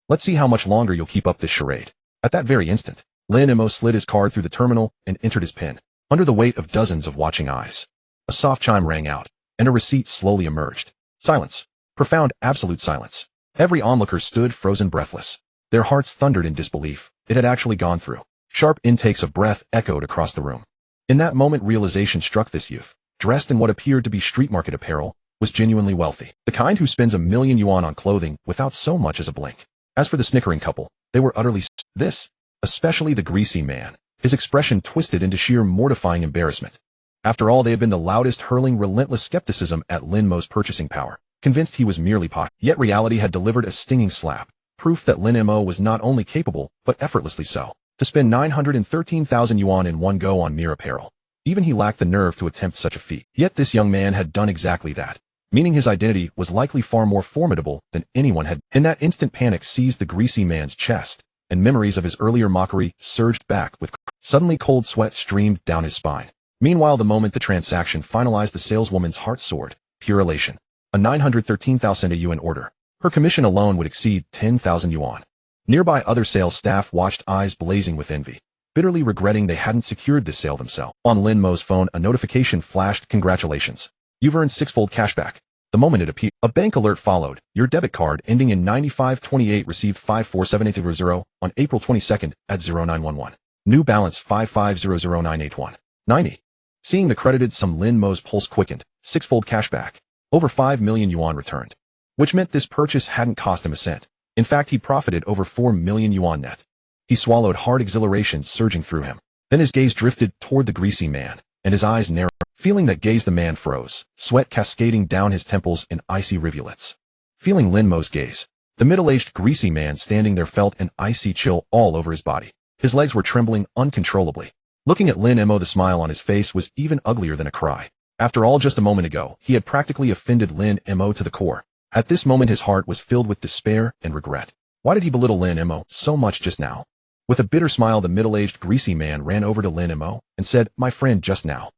Let's see how much longer you'll keep up this charade." At that very instant, Lin Mo slid his card through the terminal and entered his PIN. Under the weight of dozens of watching eyes, a soft chime rang out, and a receipt slowly emerged. Silence. Profound, absolute silence. Every onlooker stood frozen, breathless. Their hearts thundered in disbelief. It had actually gone through. Sharp intakes of breath echoed across the room. In that moment, realization struck this youth, dressed in what appeared to be street market apparel, was genuinely wealthy. The kind who spends 1,000,000 yuan on clothing without so much as a blink. As for the snickering couple, they were utterly this, especially the greasy man, his expression twisted into sheer mortifying embarrassment. After all, they had been the loudest, hurling relentless skepticism at Lin Mo's purchasing power, convinced he was merely pot. Yet reality had delivered a stinging slap, proof that Lin Mo was not only capable, but effortlessly so. To spend 913,000 yuan in one go on mere apparel. Even he lacked the nerve to attempt such a feat. Yet this young man had done exactly that, meaning his identity was likely far more formidable than anyone had. In that instant, panic seized the greasy man's chest, and memories of his earlier mockery surged back with... Suddenly, cold sweat streamed down his spine. Meanwhile, the moment the transaction finalized, the saleswoman's heart soared. Pure elation. A 913,000 yuan order. Her commission alone would exceed 10,000 yuan. Nearby, other sales staff watched, eyes blazing with envy, bitterly regretting they hadn't secured this sale themselves. On Lin Mo's phone, a notification flashed. "Congratulations. You've earned 6-fold cashback." The moment it appeared, a bank alert followed. "Your debit card ending in 9528 received 54780 on April 22nd at 0911. New balance 5500981. 90. Seeing the credited sum, Lin Mo's pulse quickened. 6-fold cashback. Over 5 million yuan returned. Which meant this purchase hadn't cost him a cent. In fact, he profited over 4 million yuan net. He swallowed hard, exhilaration surging through him. Then his gaze drifted toward the greasy man, and his eyes narrowed. Feeling that gaze, the man froze, sweat cascading down his temples in icy rivulets. Feeling Lin Mo's gaze, the middle-aged greasy man standing there felt an icy chill all over his body. His legs were trembling uncontrollably. Looking at Lin Mo, the smile on his face was even uglier than a cry. After all, just a moment ago, he had practically offended Lin Mo to the core. At this moment, his heart was filled with despair and regret. Why did he belittle Lin Mo so much just now? With a bitter smile, the middle-aged greasy man ran over to Lin Mo and said, "My friend, just now."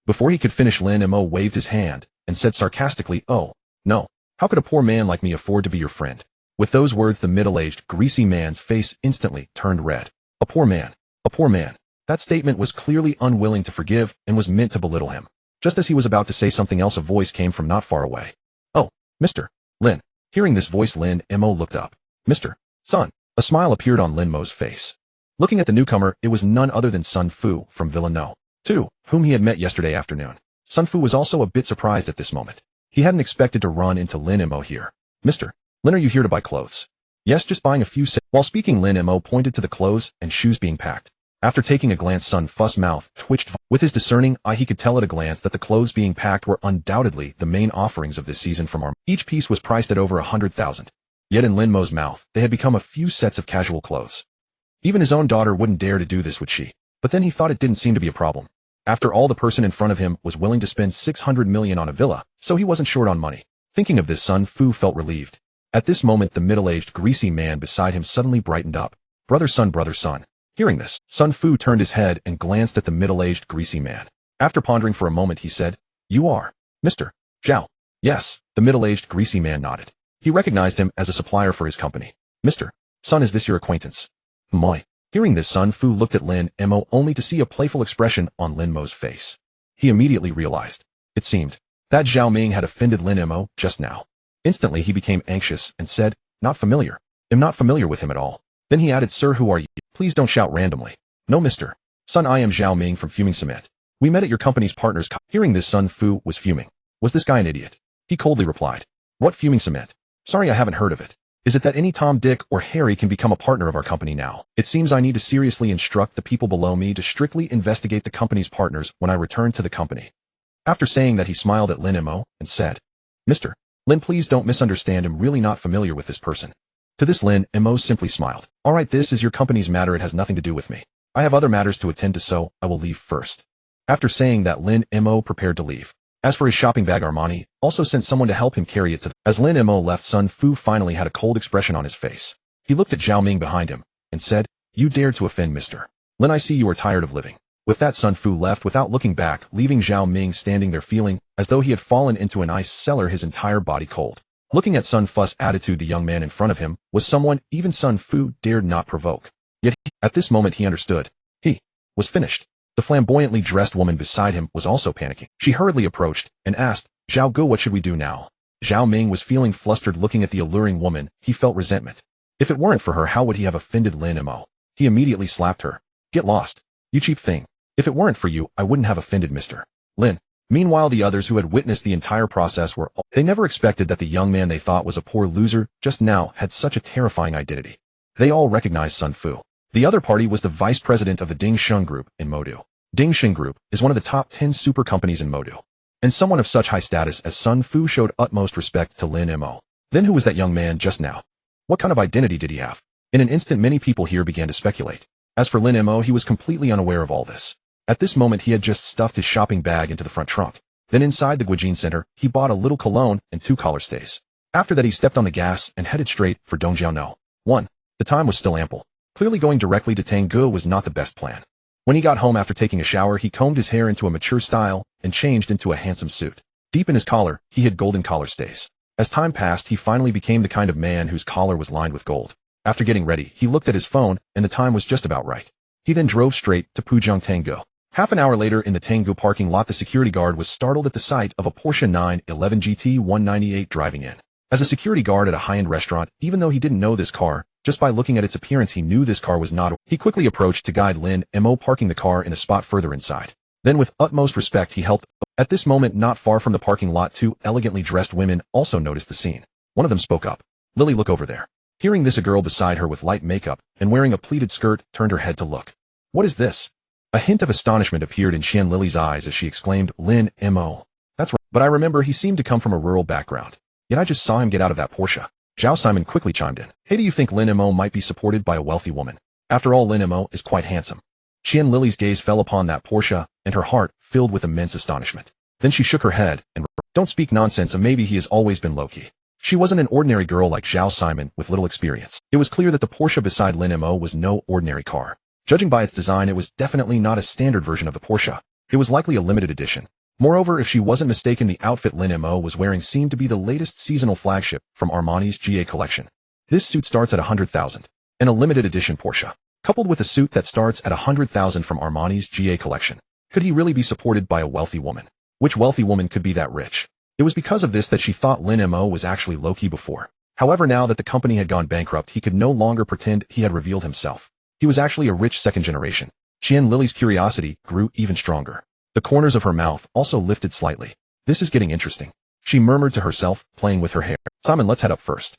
Before he could finish, Lin Mo waved his hand and said sarcastically, "Oh, no. How could a poor man like me afford to be your friend?" With those words, the middle-aged greasy man's face instantly turned red. A poor man. A poor man. That statement was clearly unwilling to forgive and was meant to belittle him. Just as he was about to say something else, a voice came from not far away. "Oh, Mr. Lin." Hearing this voice, Lin Mo looked up. "Mr. Sun." A smile appeared on Lin Mo's face. Looking at the newcomer, it was none other than Sun Fu from Villano, too, whom he had met yesterday afternoon. Sun Fu was also a bit surprised at this moment. He hadn't expected to run into Lin Mo here. "Mr. Lin, are you here to buy clothes?" "Yes, just buying a few." While speaking, Lin Mo pointed to the clothes and shoes being packed. After taking a glance, Sun Fu's mouth twitched. With his discerning eye, he could tell at a glance that the clothes being packed were undoubtedly the main offerings of this season from Arm. Each piece was priced at over 100,000. Yet in Lin Mo's mouth, they had become a few sets of casual clothes. Even his own daughter wouldn't dare to do this, would she? But then he thought it didn't seem to be a problem. After all, the person in front of him was willing to spend 600 million on a villa, so he wasn't short on money. Thinking of this, Sun Fu felt relieved. At this moment, the middle-aged, greasy man beside him suddenly brightened up. Brother Sun, brother Sun. Hearing this, Sun Fu turned his head and glanced at the middle-aged, greasy man. After pondering for a moment, he said, "You are Mr. Zhao." Yes, the middle-aged, greasy man nodded. He recognized him as a supplier for his company. "Mr. Sun, is this your acquaintance?" "Moi." Hearing this, Sun Fu looked at Lin Mo only to see a playful expression on Lin Mo's face. He immediately realized, it seemed, that Zhao Ming had offended Lin Mo just now. Instantly, he became anxious and said, "Not familiar. I'm not familiar with him at all." Then he added, "Sir, who are you? Please don't shout randomly." "No, Mr. Sun, I am Zhao Ming from Fuming Cement. We met at your company's partner's co." Hearing this, Sun Fu was fuming. Was this guy an idiot? He coldly replied, "What Fuming Cement? Sorry, I haven't heard of it. Is it that any Tom, Dick, or Harry can become a partner of our company now? It seems I need to seriously instruct the people below me to strictly investigate the company's partners when I return to the company." After saying that, he smiled at Lin Mo and said, "Mr. Lin, please don't misunderstand. I'm really not familiar with this person." To this, Lin Mo simply smiled. "All right, this is your company's matter. It has nothing to do with me. I have other matters to attend to, so I will leave first." After saying that, Lin Mo prepared to leave. As for his shopping bag, Armani also sent someone to help him carry it to As Lin Mo left, Sun Fu finally had a cold expression on his face. He looked at Zhao Ming behind him and said, "You dared to offend Mr. Lin. I see you are tired of living." With that, Sun Fu left without looking back, leaving Zhao Ming standing there feeling as though he had fallen into an ice cellar, his entire body cold. Looking at Sun Fu's attitude, the young man in front of him was someone even Sun Fu dared not provoke. Yet at this moment he understood. He was finished. The flamboyantly dressed woman beside him was also panicking. She hurriedly approached and asked, "Zhao Gu, what should we do now?" Zhao Ming was feeling flustered looking at the alluring woman. He felt resentment. If it weren't for her, how would he have offended Lin Mo? He immediately slapped her. "Get lost, you cheap thing. If it weren't for you, I wouldn't have offended Mr. Lin." Meanwhile, the others who had witnessed the entire process they never expected that the young man they thought was a poor loser just now had such a terrifying identity. They all recognized Sun Fu. The other party was the vice president of the Ding Sheng Group in Modu. Ding Sheng Group is one of the top 10 super companies in Modu. And someone of such high status as Sun Fu showed utmost respect to Lin Mo. Then who was that young man just now? What kind of identity did he have? In an instant, many people here began to speculate. As for Lin Mo, he was completely unaware of all this. At this moment, he had just stuffed his shopping bag into the front trunk. Then inside the Guijin Center, he bought a little cologne and 2 collar stays. After that, he stepped on the gas and headed straight for Dongjiao. 1. The time was still ample. Clearly going directly to Tanggu was not the best plan. When he got home after taking a shower, he combed his hair into a mature style and changed into a handsome suit. Deep in his collar, he hid golden collar stays. As time passed, he finally became the kind of man whose collar was lined with gold. After getting ready, he looked at his phone, and the time was just about right. He then drove straight to Puzhong Tanggu. Half an hour later, in the Tanggu parking lot, the security guard was startled at the sight of a Porsche 911 GT 198 driving in. As a security guard at a high-end restaurant, even though he didn't know this car, just by looking at its appearance he knew this car was not. He quickly approached to guide Lin Mo, parking the car in a spot further inside. Then with utmost respect he helped. At this moment, not far from the parking lot, 2 elegantly dressed women also noticed the scene. One of them spoke up. "Lily, look over there." Hearing this, a girl beside her with light makeup and wearing a pleated skirt turned her head to look. "What is this?" A hint of astonishment appeared in Qian Lily's eyes as she exclaimed, "Lin Mo. That's right. But I remember he seemed to come from a rural background. Yet I just saw him get out of that Porsche." Zhao Simon quickly chimed in. "Hey, do you think Lin Mo might be supported by a wealthy woman? After all, Lin Mo is quite handsome." Qian Lily's gaze fell upon that Porsche, and her heart filled with immense astonishment. Then she shook her head and, "Don't speak nonsense, and maybe he has always been low-key." She wasn't an ordinary girl like Zhao Simon with little experience. It was clear that the Porsche beside Lin Mo was no ordinary car. Judging by its design, it was definitely not a standard version of the Porsche. It was likely a limited edition. Moreover, if she wasn't mistaken, the outfit Lin Mo was wearing seemed to be the latest seasonal flagship from Armani's GA collection. This suit starts at 100,000, and a limited edition Porsche, coupled with a suit that starts at 100,000 from Armani's GA collection. Could he really be supported by a wealthy woman? Which wealthy woman could be that rich? It was because of this that she thought Lin Mo was actually low-key before. However, now that the company had gone bankrupt, he could no longer pretend he had revealed himself. He was actually a rich second generation. Qian Lily's curiosity grew even stronger. The corners of her mouth also lifted slightly. "This is getting interesting," she murmured to herself, playing with her hair. "Simon, let's head up first."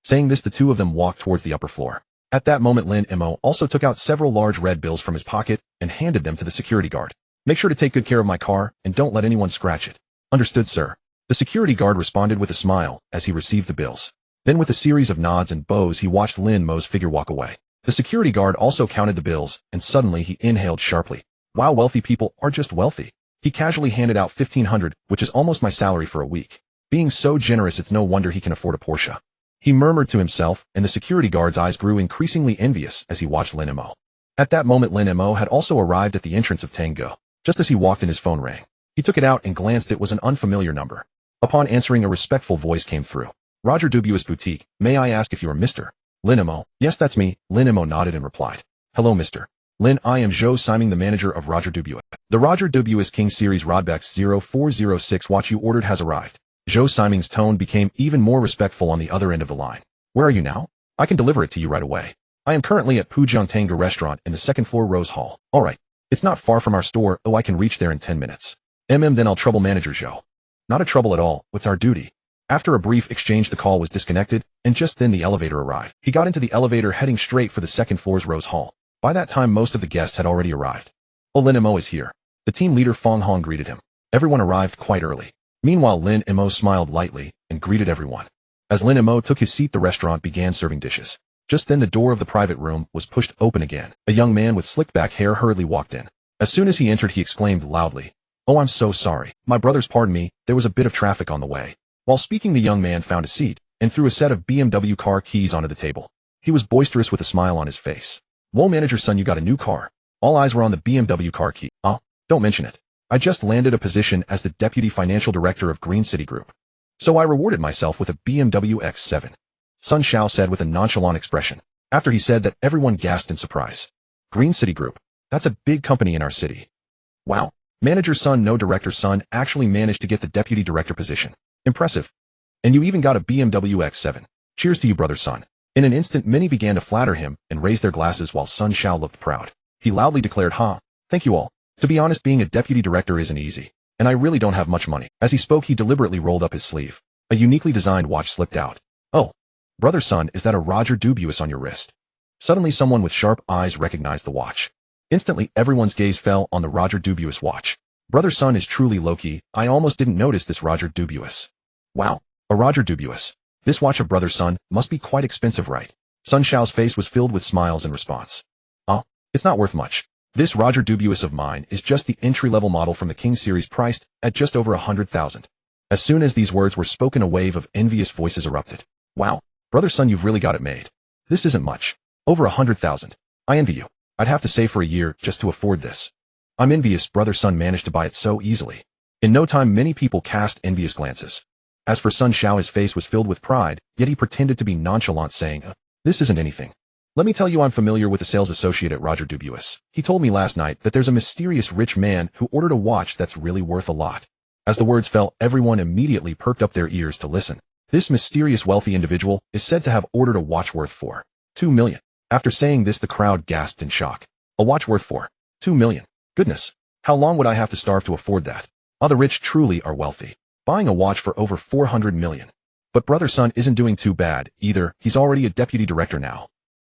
Saying this, the two of them walked towards the upper floor. At that moment Lin Mo also took out several large red bills from his pocket and handed them to the security guard. Make sure to take good care of my car and don't let anyone scratch it. Understood, sir. The security guard responded with a smile as he received the bills. Then with a series of nods and bows he watched Lin Mo's figure walk away. The security guard also counted the bills and suddenly he inhaled sharply. Wow, wealthy people are just wealthy. He casually handed out 1,500, which is almost my salary for a week. Being so generous it's no wonder he can afford a Porsche. He murmured to himself, and the security guard's eyes grew increasingly envious as he watched Lin Mo. At that moment Lin Mo had also arrived at the entrance of Tango. Just as he walked in his phone rang. He took it out and glanced. It was an unfamiliar number. Upon answering, a respectful voice came through. Roger Dubuis Boutique, may I ask if you are Mr. Lin Mo? Yes, that's me. Lin Mo nodded and replied. Hello, Mr. Lin, I am Zhou Siming, the manager of Roger Dubuis. The Roger Dubuis King Series Rodbex 0406 watch you ordered has arrived. Zhou Siming's tone became even more respectful on the other end of the line. Where are you now? I can deliver it to you right away. I am currently at Pujiang Tanga Restaurant in the second floor Rose Hall. Alright. It's not far from our store. Oh, I can reach there in 10 minutes. Then I'll trouble manager Zhou. Not a trouble at all. What's our duty? After a brief exchange the call was disconnected, and just then the elevator arrived. He got into the elevator heading straight for the second floor's Rose Hall. By that time most of the guests had already arrived. Oh, Lin Mo is here. The team leader Fong Hong greeted him. Everyone arrived quite early. Meanwhile Lin Mo smiled lightly and greeted everyone. As Lin Mo took his seat the restaurant began serving dishes. Just then the door of the private room was pushed open again. A young man with slicked back hair hurriedly walked in. As soon as he entered he exclaimed loudly, "Oh, I'm so sorry. My brothers, pardon me, there was a bit of traffic on the way." While speaking the young man found a seat and threw a set of BMW car keys onto the table. He was boisterous with a smile on his face. "Whoa, manager son, you got a new car." All eyes were on the BMW car key. Don't mention it. I just landed a position as the Deputy Financial Director of Green City Group. So I rewarded myself with a BMW X7. Sun Xiao said with a nonchalant expression. After he said that, everyone gasped in surprise. Green City Group. That's a big company in our city. Wow. Manager son, no director son, actually managed to get the Deputy Director position. Impressive. And you even got a BMW X7. Cheers to you, brother son. In an instant many began to flatter him and raise their glasses while Sun Xiao looked proud. He loudly declared, thank you all. To be honest, being a deputy director isn't easy, and I really don't have much money. As he spoke he deliberately rolled up his sleeve. A uniquely designed watch slipped out. Oh, brother son, is that a Roger Dubuis on your wrist? Suddenly someone with sharp eyes recognized the watch. Instantly everyone's gaze fell on the Roger Dubuis watch. Brother son is truly low-key. I almost didn't notice this Roger Dubuis. Wow, a Roger Dubuis. This watch of brother son must be quite expensive, right? Sun Xiao's face was filled with smiles in response. It's not worth much. This Roger Dubuis of mine is just the entry-level model from the King series priced at just over 100,000. As soon as these words were spoken a wave of envious voices erupted. Wow, brother son, you've really got it made. This isn't much. Over 100,000. I envy you. I'd have to save for a year just to afford this. I'm envious brother son managed to buy it so easily. In no time many people cast envious glances. As for Sun Xiao, his face was filled with pride, yet he pretended to be nonchalant saying, this isn't anything. Let me tell you, I'm familiar with the sales associate at Roger Dubuis. He told me last night that there's a mysterious rich man who ordered a watch that's really worth a lot. As the words fell, everyone immediately perked up their ears to listen. This mysterious wealthy individual is said to have ordered a watch worth $2 million. After saying this the crowd gasped in shock. A watch worth $2 million. Goodness, how long would I have to starve to afford that? The rich truly are wealthy. Buying a watch for over 400 million. But brother son isn't doing too bad either. He's already a deputy director now.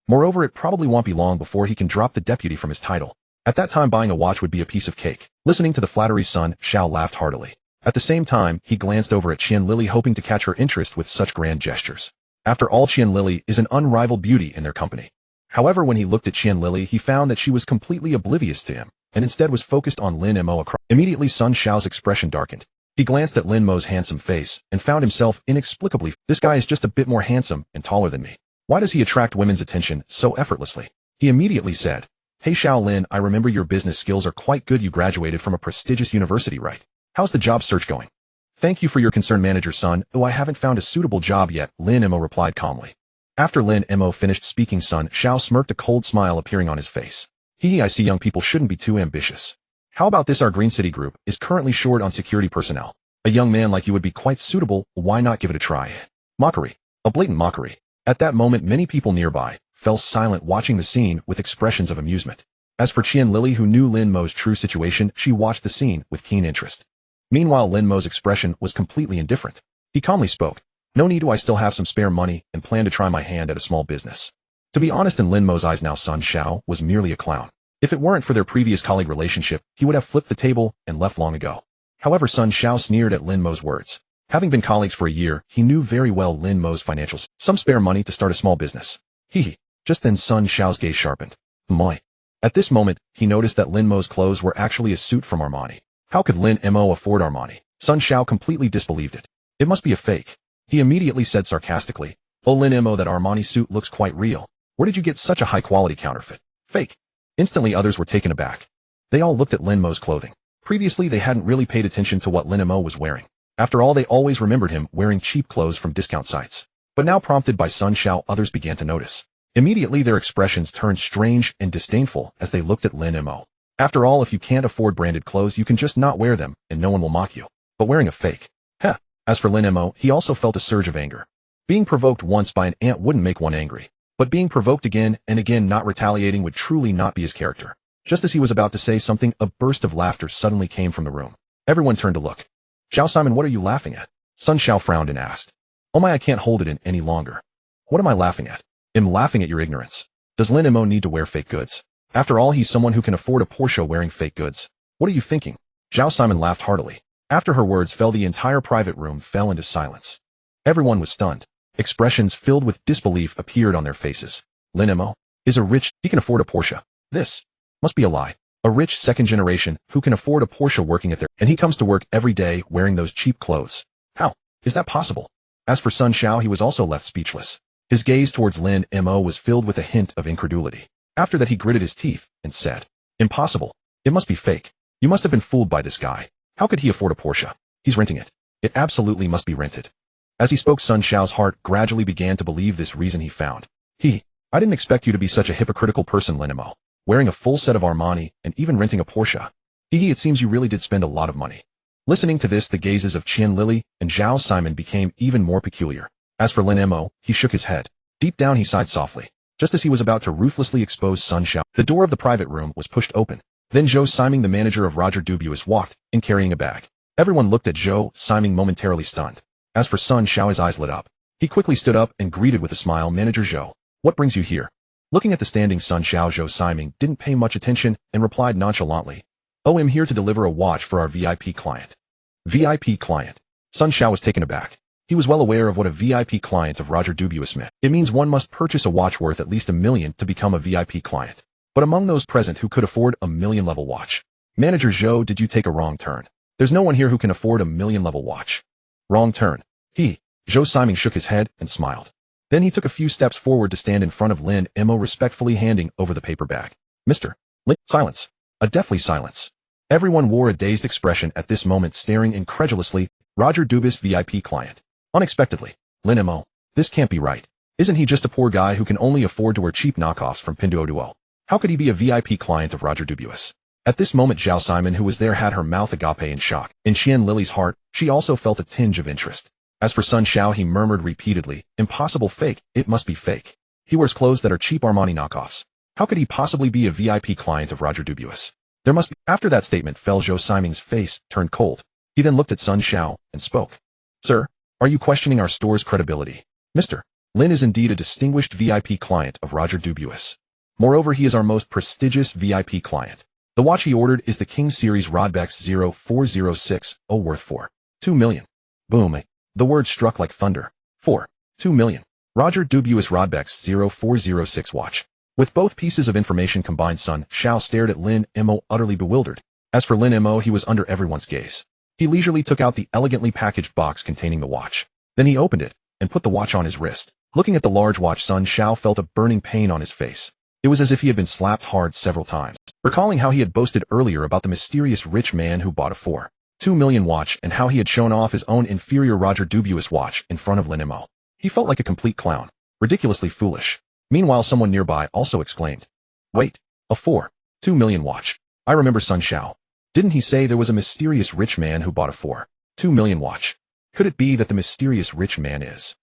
Moreover, it probably won't be long before he can drop the deputy from his title. At that time buying a watch would be a piece of cake. Listening to the flattery, Sun Xiao laughed heartily. At the same time, he glanced over at Qian Lily, hoping to catch her interest with such grand gestures. After all, Qian Lily is an unrivaled beauty in their company. However, when he looked at Qian Lily, he found that she was completely oblivious to him, and instead was focused on Lin Mo. Immediately Sun Xiao's expression darkened. He glanced at Lin Mo's handsome face, and found himself inexplicably, this guy is just a bit more handsome and taller than me. Why does he attract women's attention so effortlessly? He immediately said, Hey Xiao Lin, I remember your business skills are quite good. You graduated from a prestigious university, right? How's the job search going? Thank you for your concern, manager son, though I haven't found a suitable job yet, Lin Mo replied calmly. After Lin Mo finished speaking, Sun Xiao smirked, a cold smile appearing on his face. I see young people shouldn't be too ambitious. How about this? Our Green City Group is currently short on security personnel. A young man like you would be quite suitable. Why not give it a try? Mockery. A blatant mockery. At that moment many people nearby fell silent, watching the scene with expressions of amusement. As for Qian Lily, who knew Lin Mo's true situation, she watched the scene with keen interest. Meanwhile, Lin Mo's expression was completely indifferent. He calmly spoke. No need to. I still have some spare money and plan to try my hand at a small business. To be honest, in Lin Mo's eyes now, Sun Xiao was merely a clown. If it weren't for their previous colleague relationship, he would have flipped the table and left long ago. However, Sun Xiao sneered at Lin Mo's words. Having been colleagues for a year, he knew very well Lin Mo's financials, some spare money to start a small business. Hee. Just then Sun Xiao's gaze sharpened. Moi. At this moment, he noticed that Lin Mo's clothes were actually a suit from Armani. How could Lin Mo afford Armani? Sun Xiao completely disbelieved it. It must be a fake. He immediately said sarcastically, "Oh Lin Mo, that Armani suit looks quite real. Where did you get such a high-quality counterfeit? Fake." Instantly others were taken aback. They all looked at Lin Mo's clothing. Previously they hadn't really paid attention to what Lin Mo was wearing. After all, they always remembered him wearing cheap clothes from discount sites. But now, prompted by Sun Xiao, others began to notice. Immediately their expressions turned strange and disdainful as they looked at Lin Mo. After all, if you can't afford branded clothes, you can just not wear them and no one will mock you. But wearing a fake? Heh. As for Lin Mo, he also felt a surge of anger. Being provoked once by an ant wouldn't make one angry. But being provoked again and again, not retaliating, would truly not be his character. Just as he was about to say something, a burst of laughter suddenly came from the room. Everyone turned to look. "Xiao Simon, what are you laughing at?" Sun Xiao frowned and asked. "Oh my, I can't hold it in any longer. What am I laughing at?" "I'm laughing at your ignorance. Does Lin Mo need to wear fake goods? After all, he's someone who can afford a Porsche wearing fake goods. What are you thinking?" Xiao Simon laughed heartily. After her words fell, the entire private room fell into silence. Everyone was stunned. Expressions filled with disbelief appeared on their faces. Lin Mo is a rich, he can afford a Porsche. This must be a lie. A rich second generation who can afford a Porsche working at their, and he comes to work every day wearing those cheap clothes. How is that possible? As for Sun Xiao, he was also left speechless. His gaze towards Lin Mo was filled with a hint of incredulity. After that he gritted his teeth and said, "Impossible. It must be fake. You must have been fooled by this guy. How could he afford a Porsche? He's renting it. It absolutely must be rented." As he spoke, Sun Xiao's heart gradually began to believe this reason he found. I didn't expect you to be such a hypocritical person, Lin Mo. Wearing a full set of Armani and even renting a Porsche. It seems you really did spend a lot of money." Listening to this, the gazes of Qian Lily and Zhao Simon became even more peculiar. As for Lin Mo, he shook his head. Deep down he sighed softly. Just as he was about to ruthlessly expose Sun Xiao, the door of the private room was pushed open. Then Zhou Simon, the manager of Roger Dubuis, walked in carrying a bag. Everyone looked at Zhou Simon, momentarily stunned. As for Sun Xiao, his eyes lit up. He quickly stood up and greeted with a smile, "Manager Zhou, what brings you here?" Looking at the standing Sun Xiao, Zhou Simon didn't pay much attention and replied nonchalantly, "Oh, I'm here to deliver a watch for our VIP client." VIP client? Sun Xiao was taken aback. He was well aware of what a VIP client of Roger Dubuis meant. It means one must purchase a watch worth at least $1 million to become a VIP client. But among those present who could afford a $1 million level watch? Manager Zhou, did you take a wrong turn? There's no one here who can afford a $1 million level watch. Wrong turn. Zhou Simon shook his head and smiled. Then he took a few steps forward to stand in front of Lin Mo, respectfully handing over the paper bag. "Mr. Lin." Silence. A deathly silence. Everyone wore a dazed expression at this moment, staring incredulously. Roger Dubuis VIP client. Unexpectedly. Lin Mo. This can't be right. Isn't he just a poor guy who can only afford to wear cheap knockoffs from Pinduoduo? How could he be a VIP client of Roger Dubuis? At this moment Zhao Simon, who was there, had her mouth agape in shock. In Qian Lily's heart, she also felt a tinge of interest. As for Sun Xiao, he murmured repeatedly, "Impossible, fake, it must be fake. He wears clothes that are cheap Armani knockoffs. How could he possibly be a VIP client of Roger Dubuis? There must be." After that statement fell, Zhou Simon's face turned cold. He then looked at Sun Xiao and spoke. "Sir, are you questioning our store's credibility? Mr. Lin is indeed a distinguished VIP client of Roger Dubuis. Moreover, he is our most prestigious VIP client. The watch he ordered is the King Series Rodbex 0406, worth $2 million. Boom. The word struck like thunder. $2 million. Roger Dubuis Rodbex 0406 watch. With both pieces of information combined, Sun Xiao stared at Lin Mo, utterly bewildered. As for Lin Mo, he was under everyone's gaze. He leisurely took out the elegantly packaged box containing the watch. Then he opened it and put the watch on his wrist. Looking at the large watch, Sun Xiao felt a burning pain on his face. It was as if he had been slapped hard several times. Recalling how he had boasted earlier about the mysterious rich man who bought a $2 million watch and how he had shown off his own inferior Roger Dubuis watch in front of Lin Mo, he felt like a complete clown, ridiculously foolish. Meanwhile, someone nearby also exclaimed, "Wait, a $2 million watch. I remember Sun Xiao. Didn't he say there was a mysterious rich man who bought a $2 million watch? Could it be that the mysterious rich man is...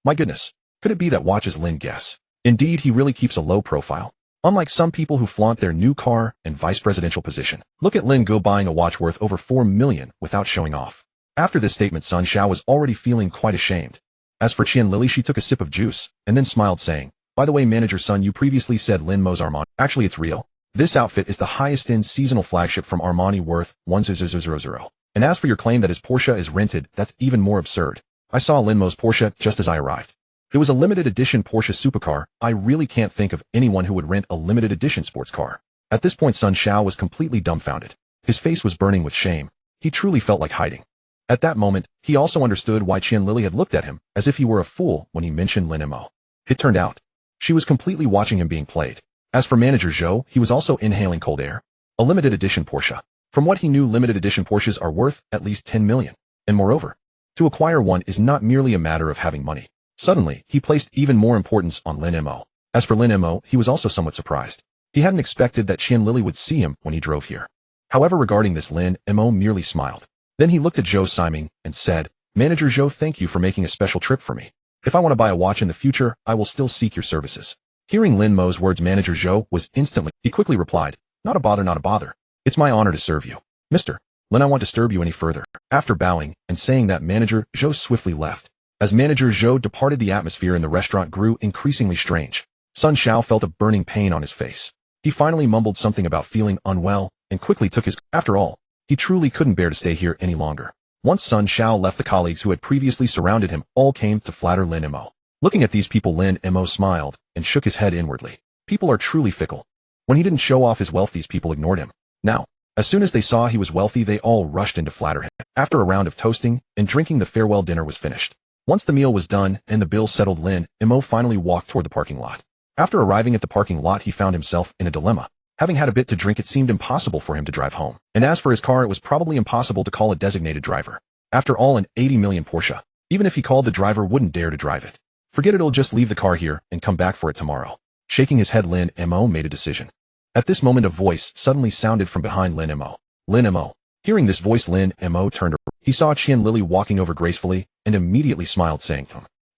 My goodness. Could it be that watch is Lin guess? Indeed, he really keeps a low profile. Unlike some people who flaunt their new car and vice presidential position. Look at Lin go buying a watch worth over $4 million without showing off." After this statement, Sun Xiao was already feeling quite ashamed. As for Qian Lily, she took a sip of juice and then smiled, saying, By the way, manager son, you previously said Lin Mo's Armani. Actually, it's real. This outfit is the highest-end seasonal flagship from Armani worth 1,000. And as for your claim that his Porsche is rented, that's even more absurd. I saw Lin Mo's Porsche just as I arrived. It was a limited edition Porsche supercar. I really can't think of anyone who would rent a limited edition sports car. At this point, Sun Xiao was completely dumbfounded. His face was burning with shame. He truly felt like hiding. At that moment, he also understood why Qianlili had looked at him as if he were a fool when he mentioned Lin Mo. It turned out, she was completely watching him being played. As for manager Zhou, he was also inhaling cold air. A limited edition Porsche. From what he knew, limited edition Porsches are worth at least 10 million. And moreover, to acquire one is not merely a matter of having money. Suddenly, he placed even more importance on Lin Mo. As for Lin Mo, he was also somewhat surprised. He hadn't expected that Qianlili would see him when he drove here. However, regarding this, Lin Mo merely smiled. Then he looked at Zhou Simon and said, Manager Zhou, thank you for making a special trip for me. If I want to buy a watch in the future, I will still seek your services. Hearing Lin Mo's words, manager Zhou was instantly. He quickly replied, not a bother, not a bother. It's my honor to serve you. Mr. Lin, I won't disturb you any further. After bowing and saying that, manager Zhou swiftly left. As manager Zhou departed, the atmosphere in the restaurant grew increasingly strange. Sun Xiao felt a burning pain on his face. He finally mumbled something about feeling unwell and quickly took his. After all, he truly couldn't bear to stay here any longer. Once Sun Xiao left, the colleagues who had previously surrounded him all came to flatter Lin Mo. Looking at these people, Lin Mo smiled and shook his head inwardly. People are truly fickle. When he didn't show off his wealth, these people ignored him. Now, as soon as they saw he was wealthy, they all rushed in to flatter him. After a round of toasting and drinking, the farewell dinner was finished. Once the meal was done and the bill settled, Lin Mo finally walked toward the parking lot. After arriving at the parking lot, he found himself in a dilemma. Having had a bit to drink, it seemed impossible for him to drive home. And as for his car, it was probably impossible to call a designated driver. After all, an 80 million Porsche. Even if he called, the driver wouldn't dare to drive it. Forget it, he'll just leave the car here and come back for it tomorrow. Shaking his head, Lin Mo made a decision. At this moment, a voice suddenly sounded from behind Lin Mo. Lin Mo. Hearing this voice, Lin Mo turned around. He saw Qianlili walking over gracefully and immediately smiled, saying,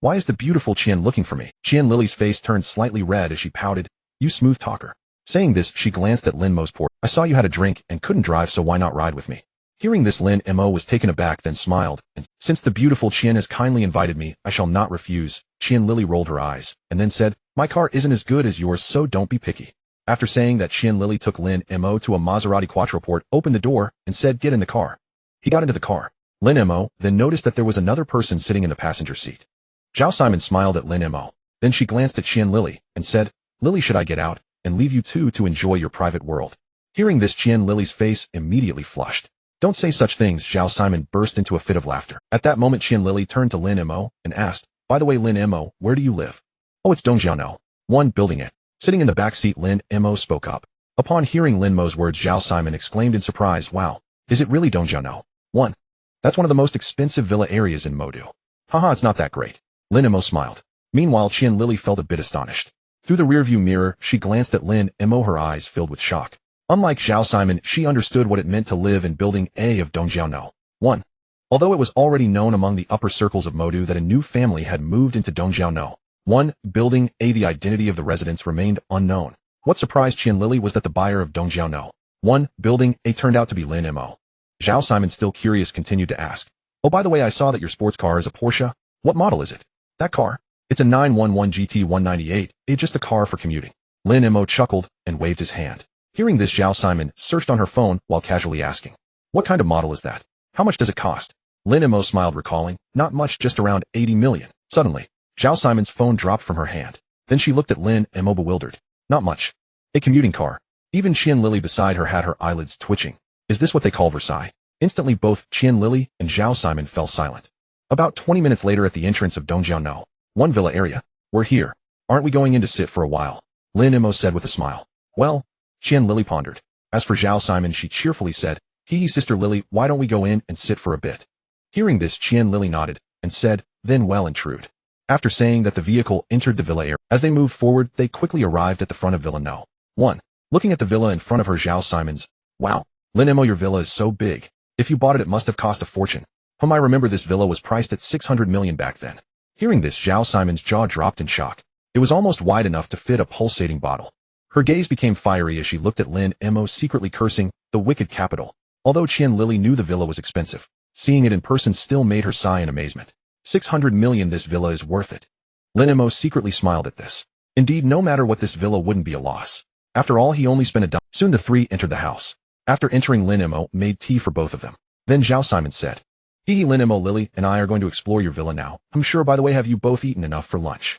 Why is the beautiful Qian looking for me? Qianlili's face turned slightly red as she pouted, You smooth talker. Saying this, she glanced at Lin Mo's Porsche. I saw you had a drink and couldn't drive, so why not ride with me? Hearing this, Lin Mo was taken aback, then smiled, and since the beautiful Qian has kindly invited me, I shall not refuse. Qianlili rolled her eyes, and then said, My car isn't as good as yours, so don't be picky. After saying that, Qianlili took Lin Mo to a Maserati Quattroporte, opened the door, and said, Get in the car. He got into the car. Lin Mo then noticed that there was another person sitting in the passenger seat. Zhou Simon smiled at Lin Mo. Then she glanced at Qianlili and said, Lily, should I get out and leave you two to enjoy your private world? Hearing this, Qianlili's face immediately flushed. Don't say such things, Zhou Simon burst into a fit of laughter. At that moment, Qianlili turned to Lin Mo and asked, By the way, Lin Mo, where do you live? Oh, it's Dongjiao. 1 building it. Sitting in the back seat, Lin Mo spoke up. Upon hearing Lin Mo's words, Zhou Simon exclaimed in surprise, Wow, is it really Dongjiao? 1. That's one of the most expensive villa areas in Modu. Haha, it's not that great. Lin Mo smiled. Meanwhile, Qianlili felt a bit astonished. Through the rearview mirror, she glanced at Lin Mo, her eyes filled with shock. Unlike Zhou Simon, she understood what it meant to live in Building A of Dongjiao. 1. Although it was already known among the upper circles of Modu that a new family had moved into Dongjiao 1 Building A, the identity of the residents remained unknown. What surprised Qianlili was that the buyer of Dongjiao 1 Building A turned out to be Lin Mo. Zhou Simon, still curious, continued to ask, Oh, by the way, I saw that your sports car is a Porsche. What model is it? That car? It's a 911 GT 198, it's just a car for commuting. Lin Mo chuckled and waved his hand. Hearing this, Zhou Simon searched on her phone while casually asking, What kind of model is that? How much does it cost? Lin Mo smiled, recalling, Not much, just around 80 million. Suddenly, Zhou Simon's phone dropped from her hand. Then she looked at Lin Mo, bewildered. Not much. A commuting car. Even Qianlili beside her had her eyelids twitching. Is this what they call Versailles? Instantly, both Qianlili and Zhou Simon fell silent. About 20 minutes later, at the entrance of Dongjiao 1 villa area, We're here. Aren't we going in to sit for a while? Lin Mo said with a smile. Well, Qianlili pondered. As for Zhou Simon, she cheerfully said, Hee sister Lily, why don't we go in and sit for a bit? Hearing this, Qianlili nodded and said, Then well and trued. After saying that, the vehicle entered the villa area. As they moved forward, they quickly arrived at the front of Villa No. 1. Looking at the villa in front of her, Zhou Simon's, Wow, Lin Mo, your villa is so big. If you bought it, it must have cost a fortune. I remember this villa was priced at 600 million back then. Hearing this, Zhou Simon's jaw dropped in shock. It was almost wide enough to fit a pulsating bottle. Her gaze became fiery as she looked at Lin Mo, secretly cursing, the wicked capital. Although Qianlili knew the villa was expensive, seeing it in person still made her sigh in amazement. 600 million, this villa is worth it. Lin Mo secretly smiled at this. Indeed, no matter what, this villa wouldn't be a loss. After all, he only spent a dime. Soon the three entered the house. After entering, Lin Mo made tea for both of them. Then Zhao Simon said, "Hee Lin Mo, Lily and I are going to explore your villa now. I'm sure, by the way, have you both eaten enough for lunch?"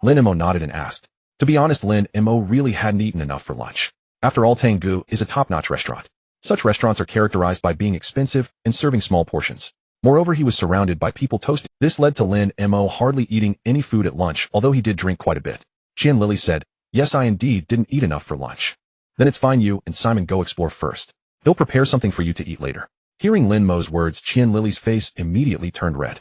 Lin Mo nodded and asked. To be honest, Lin Mo really hadn't eaten enough for lunch. After all, Tanggu is a top-notch restaurant. Such restaurants are characterized by being expensive and serving small portions. Moreover, he was surrounded by people toasting. This led to Lin Mo hardly eating any food at lunch, although he did drink quite a bit. Qian Lily said, "Yes, I indeed didn't eat enough for lunch." "Then it's fine, you and Simon go explore first. He'll prepare something for you to eat later." Hearing Lin Mo's words, Qian Lily's face immediately turned red.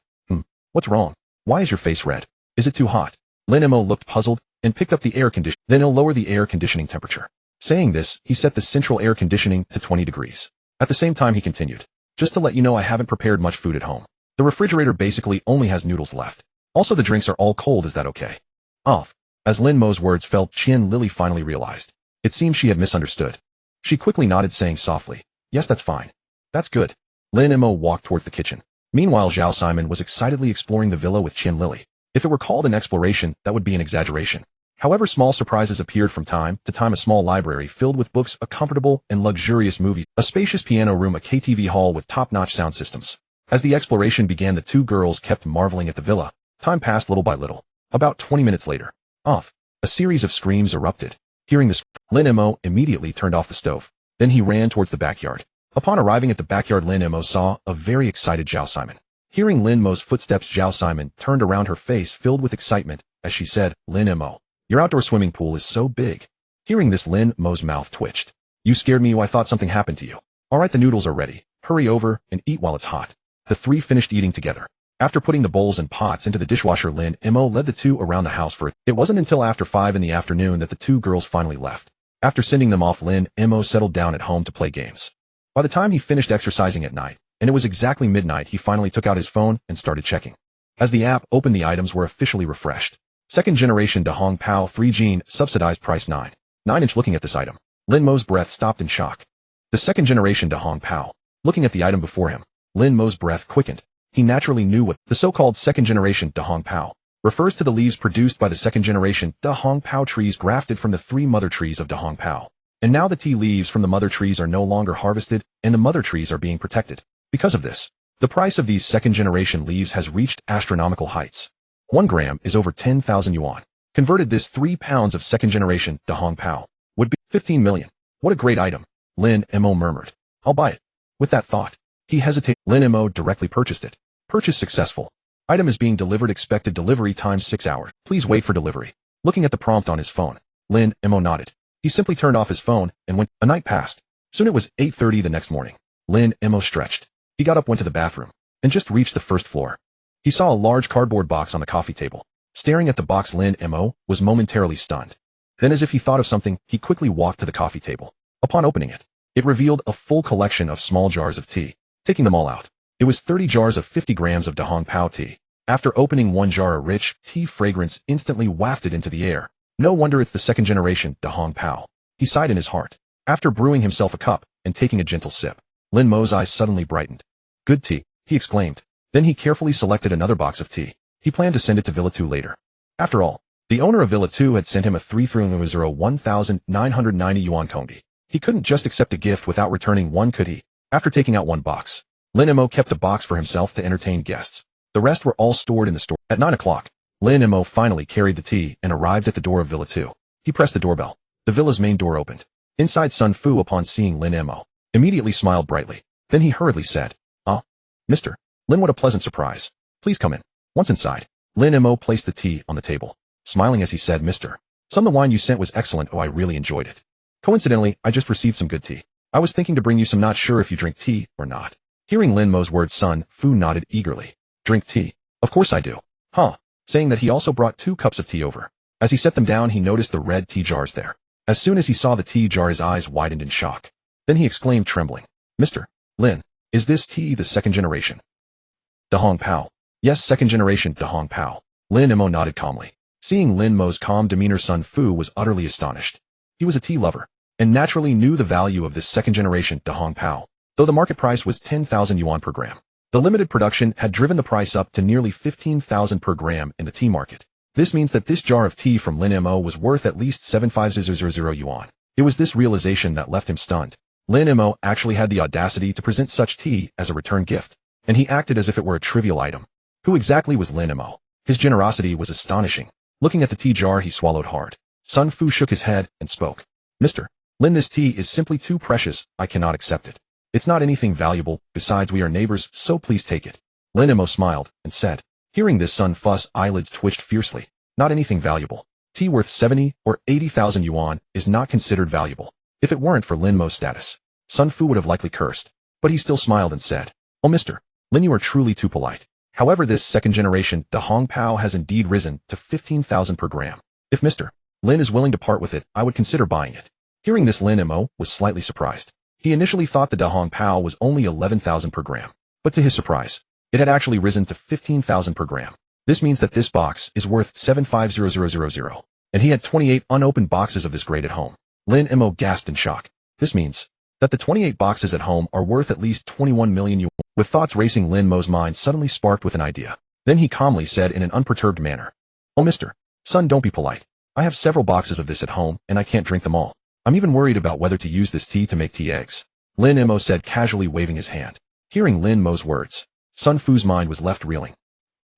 What's wrong? Why is your face red? Is it too hot?" Lin Mo looked puzzled and picked up the air conditioner. "Then he'll lower the air conditioning temperature." Saying this, he set the central air conditioning to 20 degrees. At the same time, he continued, "Just to let you know, I haven't prepared much food at home. The refrigerator basically only has noodles left. Also, the drinks are all cold. Is that okay?" Off. As Lin Mo's words fell, Qian Lily finally realized. It seemed she had misunderstood. She quickly nodded, saying softly, "Yes, that's fine. That's good." Lin Mo walked towards the kitchen. Meanwhile, Zhao Simon was excitedly exploring the villa with Qian Lily. If it were called an exploration, that would be an exaggeration. However, small surprises appeared from time to time. A small library filled with books, a comfortable and luxurious movie, a spacious piano room, a KTV hall with top-notch sound systems. As the exploration began, the two girls kept marveling at the villa. Time passed little by little. About 20 minutes later, off. A series of screams erupted. Hearing this, Lin Mo immediately turned off the stove. Then he ran towards the backyard. Upon arriving at the backyard, Lin Mo saw a very excited Zhao Simon. Hearing Lin Mo's footsteps, Zhao Simon turned around, her face filled with excitement as she said, "Lin Mo, your outdoor swimming pool is so big." Hearing this, Lin Mo's mouth twitched. "You scared me. I thought something happened to you." "All right, the noodles are ready. Hurry over and eat while it's hot." The three finished eating together. After putting the bowls and pots into the dishwasher, Lin Mo led the two around the house for it. It wasn't until after 5 in the afternoon that the two girls finally left. After sending them off, Lin Mo settled down at home to play games. By the time he finished exercising at night, and it was exactly midnight, he finally took out his phone and started checking. As the app opened, the items were officially refreshed. Second generation De Hong Pao 3 Gene, subsidized price 9.9 inch. Looking at this item, Lin Mo's breath stopped in shock. The second generation De Hong Pao. Looking at the item before him, Lin Mo's breath quickened. He naturally knew what the so-called second generation De Hong Pao refers to: the leaves produced by the second generation De Hong Pao trees grafted from the 3 mother trees of De Hong Pao. And now the tea leaves from the mother trees are no longer harvested, and the mother trees are being protected. Because of this, the price of these second generation leaves has reached astronomical heights. 1 gram is over 10,000 yuan. Converted, this 3 pounds of second generation De Hong Pao would be 15 million. What a great item, Lin Mo murmured. "I'll buy it." With that thought, he hesitated. Lin Mo directly purchased it. Purchase successful. Item is being delivered. Expected delivery time 6 hours. Please wait for delivery. Looking at the prompt on his phone, Lin Mo nodded. He simply turned off his phone and went. A night passed. Soon it was 8:30 the next morning. Lin Mo stretched. He got up, went to the bathroom, and just reached the first floor. He saw a large cardboard box on the coffee table. Staring at the box, Lin Mo was momentarily stunned. Then, as if he thought of something, he quickly walked to the coffee table. Upon opening it, it revealed a full collection of small jars of tea. Taking them all out, it was 30 jars of 50 grams of De Hong Pao tea. After opening one jar, a rich tea fragrance instantly wafted into the air. No wonder it's the second generation De Hong Pao. He sighed in his heart. After brewing himself a cup and taking a gentle sip, Lin Mo's eyes suddenly brightened. "Good tea," he exclaimed. Then he carefully selected another box of tea. He planned to send it to Villa 2 later. After all, the owner of Villa 2 had sent him a 1,990 yuan Kondi. He couldn't just accept a gift without returning one, could he? After taking out one box, Lin Mo kept a box for himself to entertain guests. The rest were all stored in the store. At 9 o'clock, Lin Mo finally carried the tea and arrived at the door of Villa 2. He pressed the doorbell. The villa's main door opened. Inside, Sun Fu, upon seeing Lin Mo, immediately smiled brightly. Then he hurriedly said, "Ah, Mr. Lin, what a pleasant surprise. Please come in." Once inside, Lin Mo placed the tea on the table, smiling as he said, "Mr. Sun, the wine you sent was excellent. Oh, I really enjoyed it. Coincidentally, I just received some good tea. I was thinking to bring you some. Not sure if you drink tea or not." Hearing Lin Mo's words, Sun Fu nodded eagerly. "Drink tea? Of course I do." "Huh?" Saying that, he also brought 2 cups of tea over. As he set them down, he noticed the red tea jars there. As soon as he saw the tea jar, his eyes widened in shock. Then he exclaimed, trembling, "Mr. Lin, is this tea the second generation De Hong Pao?" "Yes, second generation De Hong Pao." Lin Mo nodded calmly. Seeing Lin Mo's calm demeanor, Sun Fu was utterly astonished. He was a tea lover, and naturally knew the value of this second generation De Hong Pao, though the market price was 10,000 yuan per gram. The limited production had driven the price up to nearly 15,000 per gram in the tea market. This means that this jar of tea from Lin Mo was worth at least 75000 yuan. It was this realization that left him stunned. Lin Mo actually had the audacity to present such tea as a return gift, and he acted as if it were a trivial item. Who exactly was Lin Mo? His generosity was astonishing. Looking at the tea jar, he swallowed hard. Sun Fu shook his head and spoke. Mr. Lin, this tea is simply too precious, I cannot accept it. It's not anything valuable, besides we are neighbors, so please take it. Lin Mo smiled and said. Hearing this, Sun Fu's eyelids twitched fiercely. Not anything valuable. Tea worth 70 or 80,000 yuan is not considered valuable. If it weren't for Lin Mo's status, Sun Fu would have likely cursed. But he still smiled and said, Oh Mr. Lin, you are truly too polite. However, this second generation De Hong Pao has indeed risen to 15,000 per gram. If Mr. Lin is willing to part with it, I would consider buying it. Hearing this, Lin Mo was slightly surprised. He initially thought the De Hong Pao was only 11,000 per gram. But to his surprise, it had actually risen to 15,000 per gram. This means that this box is worth 750000, and he had 28 unopened boxes of this grade at home. Lin Mo gasped in shock. This means that the 28 boxes at home are worth at least 21 million yuan. With thoughts racing, Lin Mo's mind suddenly sparked with an idea. Then he calmly said in an unperturbed manner, Oh Mr. Son, don't be polite. I have several boxes of this at home, and I can't drink them all. I'm even worried about whether to use this tea to make tea eggs. Lin Mo said, casually waving his hand. Hearing Lin Mo's words, Sun Fu's mind was left reeling.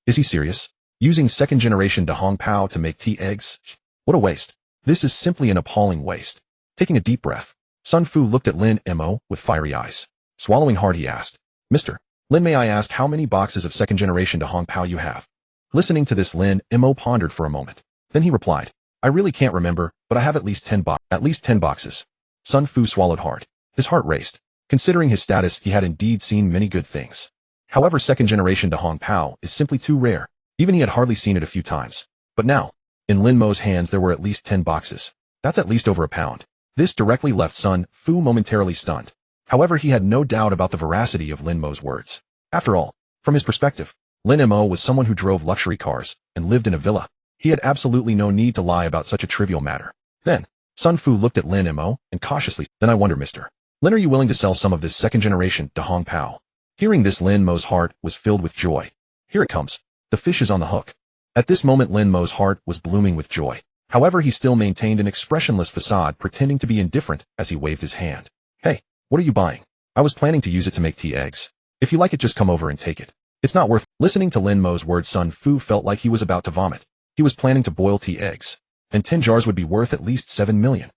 Is he serious? Using second generation De Hong Pao to make tea eggs? What a waste. This is simply an appalling waste. Taking a deep breath, Sun Fu looked at Lin Mo with fiery eyes. Swallowing hard, he asked, Mr. Lin, may I ask how many boxes of second generation De Hong Pao you have? Listening to this, Lin Mo pondered for a moment. Then he replied, I really can't remember, but I have at least 10 boxes. Sun Fu swallowed hard. His heart raced. Considering his status, he had indeed seen many good things. However, second generation De Hong Pao is simply too rare. Even he had hardly seen it a few times. But now, in Lin Mo's hands there were at least 10 boxes. That's at least over a pound. This directly left Sun Fu momentarily stunned. However, he had no doubt about the veracity of Lin Mo's words. After all, from his perspective, Lin Mo was someone who drove luxury cars and lived in a villa. He had absolutely no need to lie about such a trivial matter. Then, Sun Fu looked at Lin Mo and cautiously, Then I wonder, Mr. Lin, are you willing to sell some of this second generation De Hong Pao? Hearing this, Lin Mo's heart was filled with joy. Here it comes. The fish is on the hook. At this moment, Lin Mo's heart was blooming with joy. However, he still maintained an expressionless facade, pretending to be indifferent as he waved his hand. Hey, what are you buying? I was planning to use it to make tea eggs. If you like it, just come over and take it. It's not worth. Listening to Lin Mo's words, Sun Fu felt like he was about to vomit. He was planning to boil tea eggs, and 10 jars would be worth at least 7 million.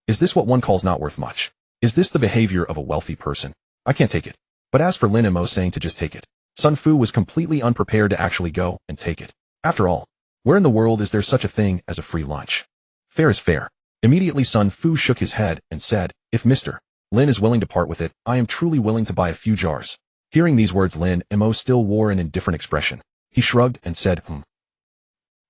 Is this what one calls not worth much? Is this the behavior of a wealthy person? I can't take it. But as for Lin Mo saying to just take it, Sun Fu was completely unprepared to actually go and take it. After all, where in the world is there such a thing as a free lunch? Fair is fair. Immediately Sun Fu shook his head and said, If Mr. Lin is willing to part with it, I am truly willing to buy a few jars. Hearing these words, Lin Mo still wore an indifferent expression. He shrugged and said,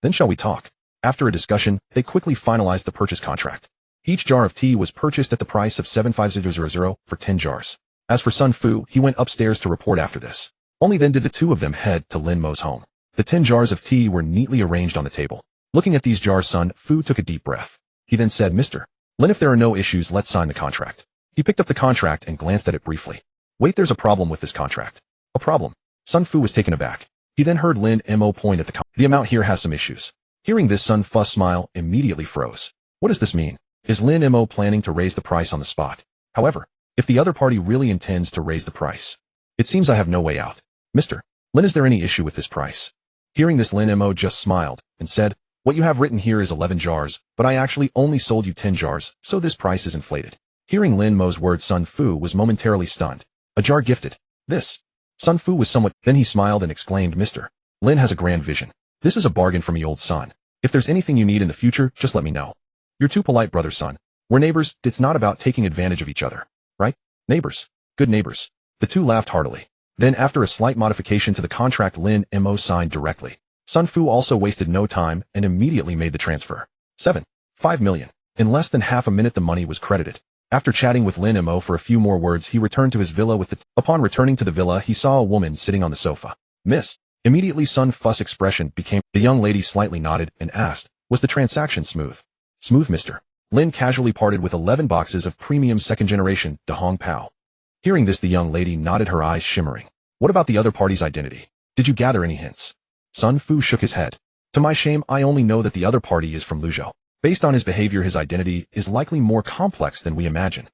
Then shall we talk? After a discussion, they quickly finalized the purchase contract. Each jar of tea was purchased at the price of 75000 for 10 jars. As for Sun Fu, he went upstairs to report after this. Only then did the two of them head to Lin Mo's home. The 10 jars of tea were neatly arranged on the table. Looking at these jars, Sun Fu took a deep breath. He then said, Mr. Lin, if there are no issues, let's sign the contract. He picked up the contract and glanced at it briefly. Wait, there's a problem with this contract. A problem? Sun Fu was taken aback. He then heard Lin Mo point at the amount here has some issues. Hearing this, Sun Fu's smile immediately froze. What does this mean? Is Lin Mo planning to raise the price on the spot? However, if the other party really intends to raise the price, it seems I have no way out. Mr. Lin, is there any issue with this price? Hearing this, Lin Mo just smiled and said, What you have written here is 11 jars, but I actually only sold you 10 jars, so this price is inflated. Hearing Lin Mo's words, Sun Fu was momentarily stunned. A jar gifted. This. Sun Fu was somewhat. Then he smiled and exclaimed, Mr. Lin has a grand vision. This is a bargain for me, old son. If there's anything you need in the future, just let me know. You're too polite, brother, son. We're neighbors. It's not about taking advantage of each other. Right? Neighbors. Good neighbors. The two laughed heartily. Then, after a slight modification to the contract, Lin Mo signed directly. Sun Fu also wasted no time and immediately made the transfer. 5 million. In less than half a minute, the money was credited. After chatting with Lin Mo for a few more words, he returned to his villa with the Upon returning to the villa, he saw a woman sitting on the sofa. Miss. Immediately Sun Fu's expression became. The young lady slightly nodded and asked, Was the transaction smooth? Smooth, Mr. Lin casually parted with 11 boxes of premium second generation De Hong Pao. Hearing this, the young lady nodded, her eyes shimmering. What about the other party's identity? Did you gather any hints? Sun Fu shook his head. To my shame, I only know that the other party is from Luzhou. Based on his behavior, his identity is likely more complex than we imagine.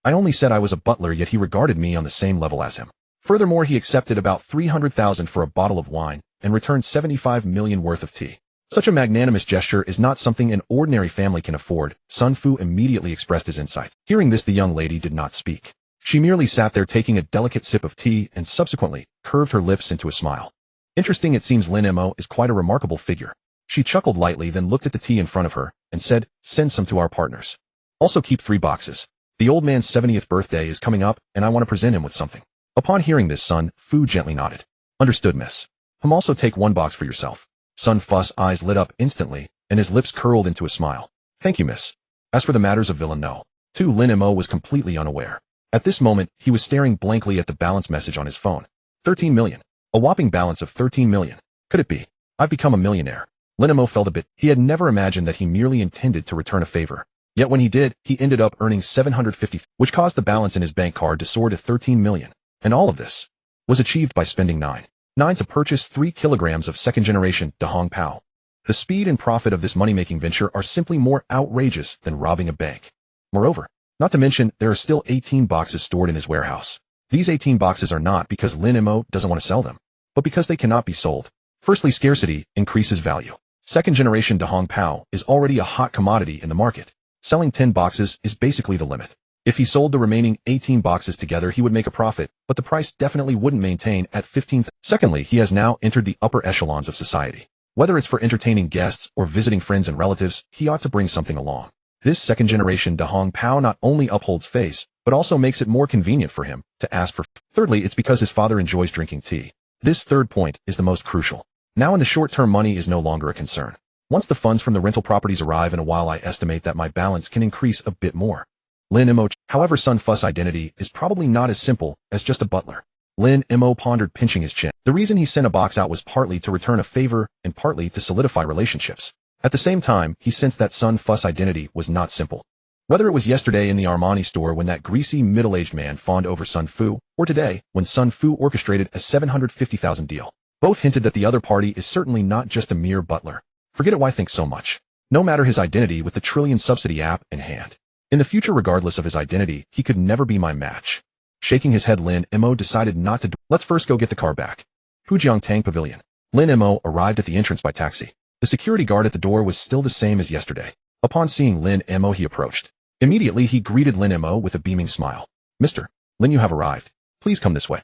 I only said I was a butler, yet he regarded me on the same level as him. Furthermore, he accepted about 300,000 for a bottle of wine and returned 75 million worth of tea. Such a magnanimous gesture is not something an ordinary family can afford. Sun Fu immediately expressed his insights. Hearing this, the young lady did not speak. She merely sat there taking a delicate sip of tea and subsequently curved her lips into a smile. Interesting, it seems Lin Mo is quite a remarkable figure. She chuckled lightly, then looked at the tea in front of her and said, "Send some to our partners. Also keep 3 boxes. The old man's 70th birthday is coming up and I want to present him with something." Upon hearing this, Sun Fu gently nodded. "Understood, miss. Also take 1 box for yourself." Sun Fu's eyes lit up instantly and his lips curled into a smile. "Thank you, miss." As for the matters of Villeneuve, too, Lin Mo was completely unaware. At this moment, he was staring blankly at the balance message on his phone. 13 million. A whopping balance of 13 million. Could it be? I've become a millionaire. Lin Mo felt a bit. He had never imagined that he merely intended to return a favor. Yet when he did, he ended up earning 750, which caused the balance in his bank card to soar to 13 million. And all of this was achieved by spending 9 to purchase 3 kilograms of second-generation Da Hong Pao. The speed and profit of this money-making venture are simply more outrageous than robbing a bank. Moreover, not to mention, there are still 18 boxes stored in his warehouse. These 18 boxes are not because Lin Mo doesn't want to sell them, but because they cannot be sold. Firstly, scarcity increases value. Second-generation Da Hong Pao is already a hot commodity in the market. Selling 10 boxes is basically the limit. If he sold the remaining 18 boxes together, he would make a profit, but the price definitely wouldn't maintain at 15. Secondly, he has now entered the upper echelons of society. Whether it's for entertaining guests or visiting friends and relatives, he ought to bring something along. This second-generation Da Hong Pao not only upholds face, but also makes it more convenient for him to ask for. Thirdly, it's because his father enjoys drinking tea. This third point is the most crucial. Now in the short term, money is no longer a concern. Once the funds from the rental properties arrive in a while, I estimate that my balance can increase a bit more. Lin Mo. However, Sun Fu's identity is probably not as simple as just a butler. Lin Mo pondered, pinching his chin. The reason he sent a box out was partly to return a favor and partly to solidify relationships. At the same time, he sensed that Sun Fu's identity was not simple. Whether it was yesterday in the Armani store when that greasy middle-aged man fawned over Sun Fu, or today when Sun Fu orchestrated a 750,000 deal, both hinted that the other party is certainly not just a mere butler. Forget it, why think so much? No matter his identity with the trillion Subsidy App in hand. In the future, regardless of his identity, he could never be my match. Shaking his head, Lin Mo decided not to. Let's first go get the car back. Pujiang Tang Pavilion. Lin Mo arrived at the entrance by taxi. The security guard at the door was still the same as yesterday. Upon seeing Lin Mo, he approached. Immediately, he greeted Lin Mo with a beaming smile. "Mr. Lin, you have arrived. Please come this way."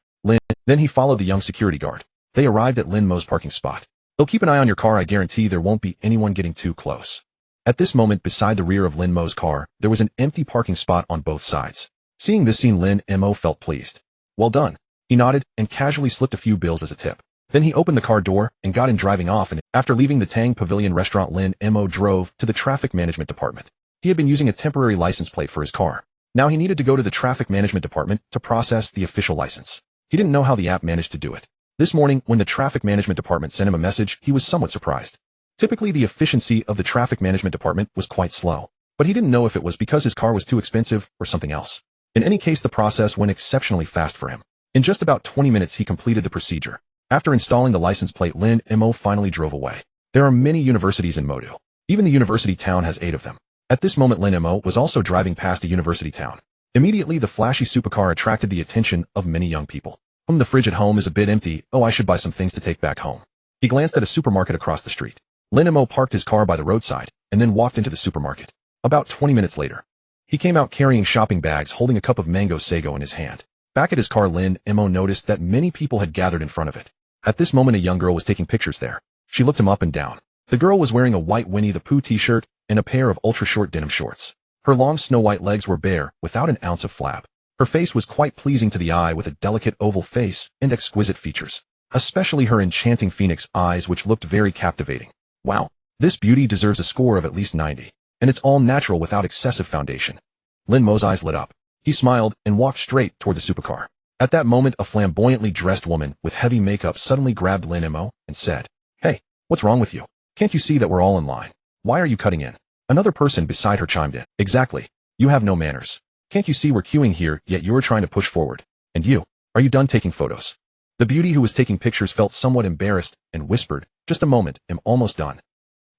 Then he followed the young security guard. They arrived at Lin Mo's parking spot. "They'll keep an eye on your car. I guarantee there won't be anyone getting too close." At this moment, beside the rear of Lin Mo's car, there was an empty parking spot on both sides. Seeing this scene, Lin Mo felt pleased. "Well done." He nodded and casually slipped a few bills as a tip. Then he opened the car door and got in, driving off, and after leaving the Tang Pavilion restaurant, Lin Mo drove to the traffic management department. He had been using a temporary license plate for his car. Now he needed to go to the traffic management department to process the official license. He didn't know how the app managed to do it. This morning, when the traffic management department sent him a message, he was somewhat surprised. Typically, the efficiency of the traffic management department was quite slow, but he didn't know if it was because his car was too expensive or something else. In any case, the process went exceptionally fast for him. In just about 20 minutes, he completed the procedure. After installing the license plate, Lin Mo finally drove away. There are many universities in Modu. Even the university town has 8 of them. At this moment, Lin Mo was also driving past a university town. Immediately, the flashy supercar attracted the attention of many young people. The fridge at home is a bit empty. Oh, I should buy some things to take back home. He glanced at a supermarket across the street. Lin Mo parked his car by the roadside and then walked into the supermarket. About 20 minutes later, he came out carrying shopping bags, holding a cup of mango sago in his hand. Back at his car, Lin Mo noticed that many people had gathered in front of it. At this moment, a young girl was taking pictures there. She looked him up and down. The girl was wearing a white Winnie the Pooh t-shirt and a pair of ultra-short denim shorts. Her long snow-white legs were bare, without an ounce of flab. Her face was quite pleasing to the eye, with a delicate oval face and exquisite features, especially her enchanting phoenix eyes, which looked very captivating. Wow, this beauty deserves a score of at least 90, and it's all natural without excessive foundation. Lin Mo's eyes lit up. He smiled and walked straight toward the supercar. At that moment, a flamboyantly dressed woman with heavy makeup suddenly grabbed Lin Mo and said, "Hey, what's wrong with you? Can't you see that we're all in line? Why are you cutting in?" Another person beside her chimed in. "Exactly. You have no manners. Can't you see we're queuing here, yet you're trying to push forward? And you, are you done taking photos?" The beauty who was taking pictures felt somewhat embarrassed and whispered, "Just a moment, I'm almost done.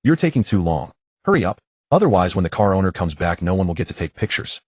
You're taking too long. Hurry up. Otherwise when the car owner comes back no one will get to take pictures."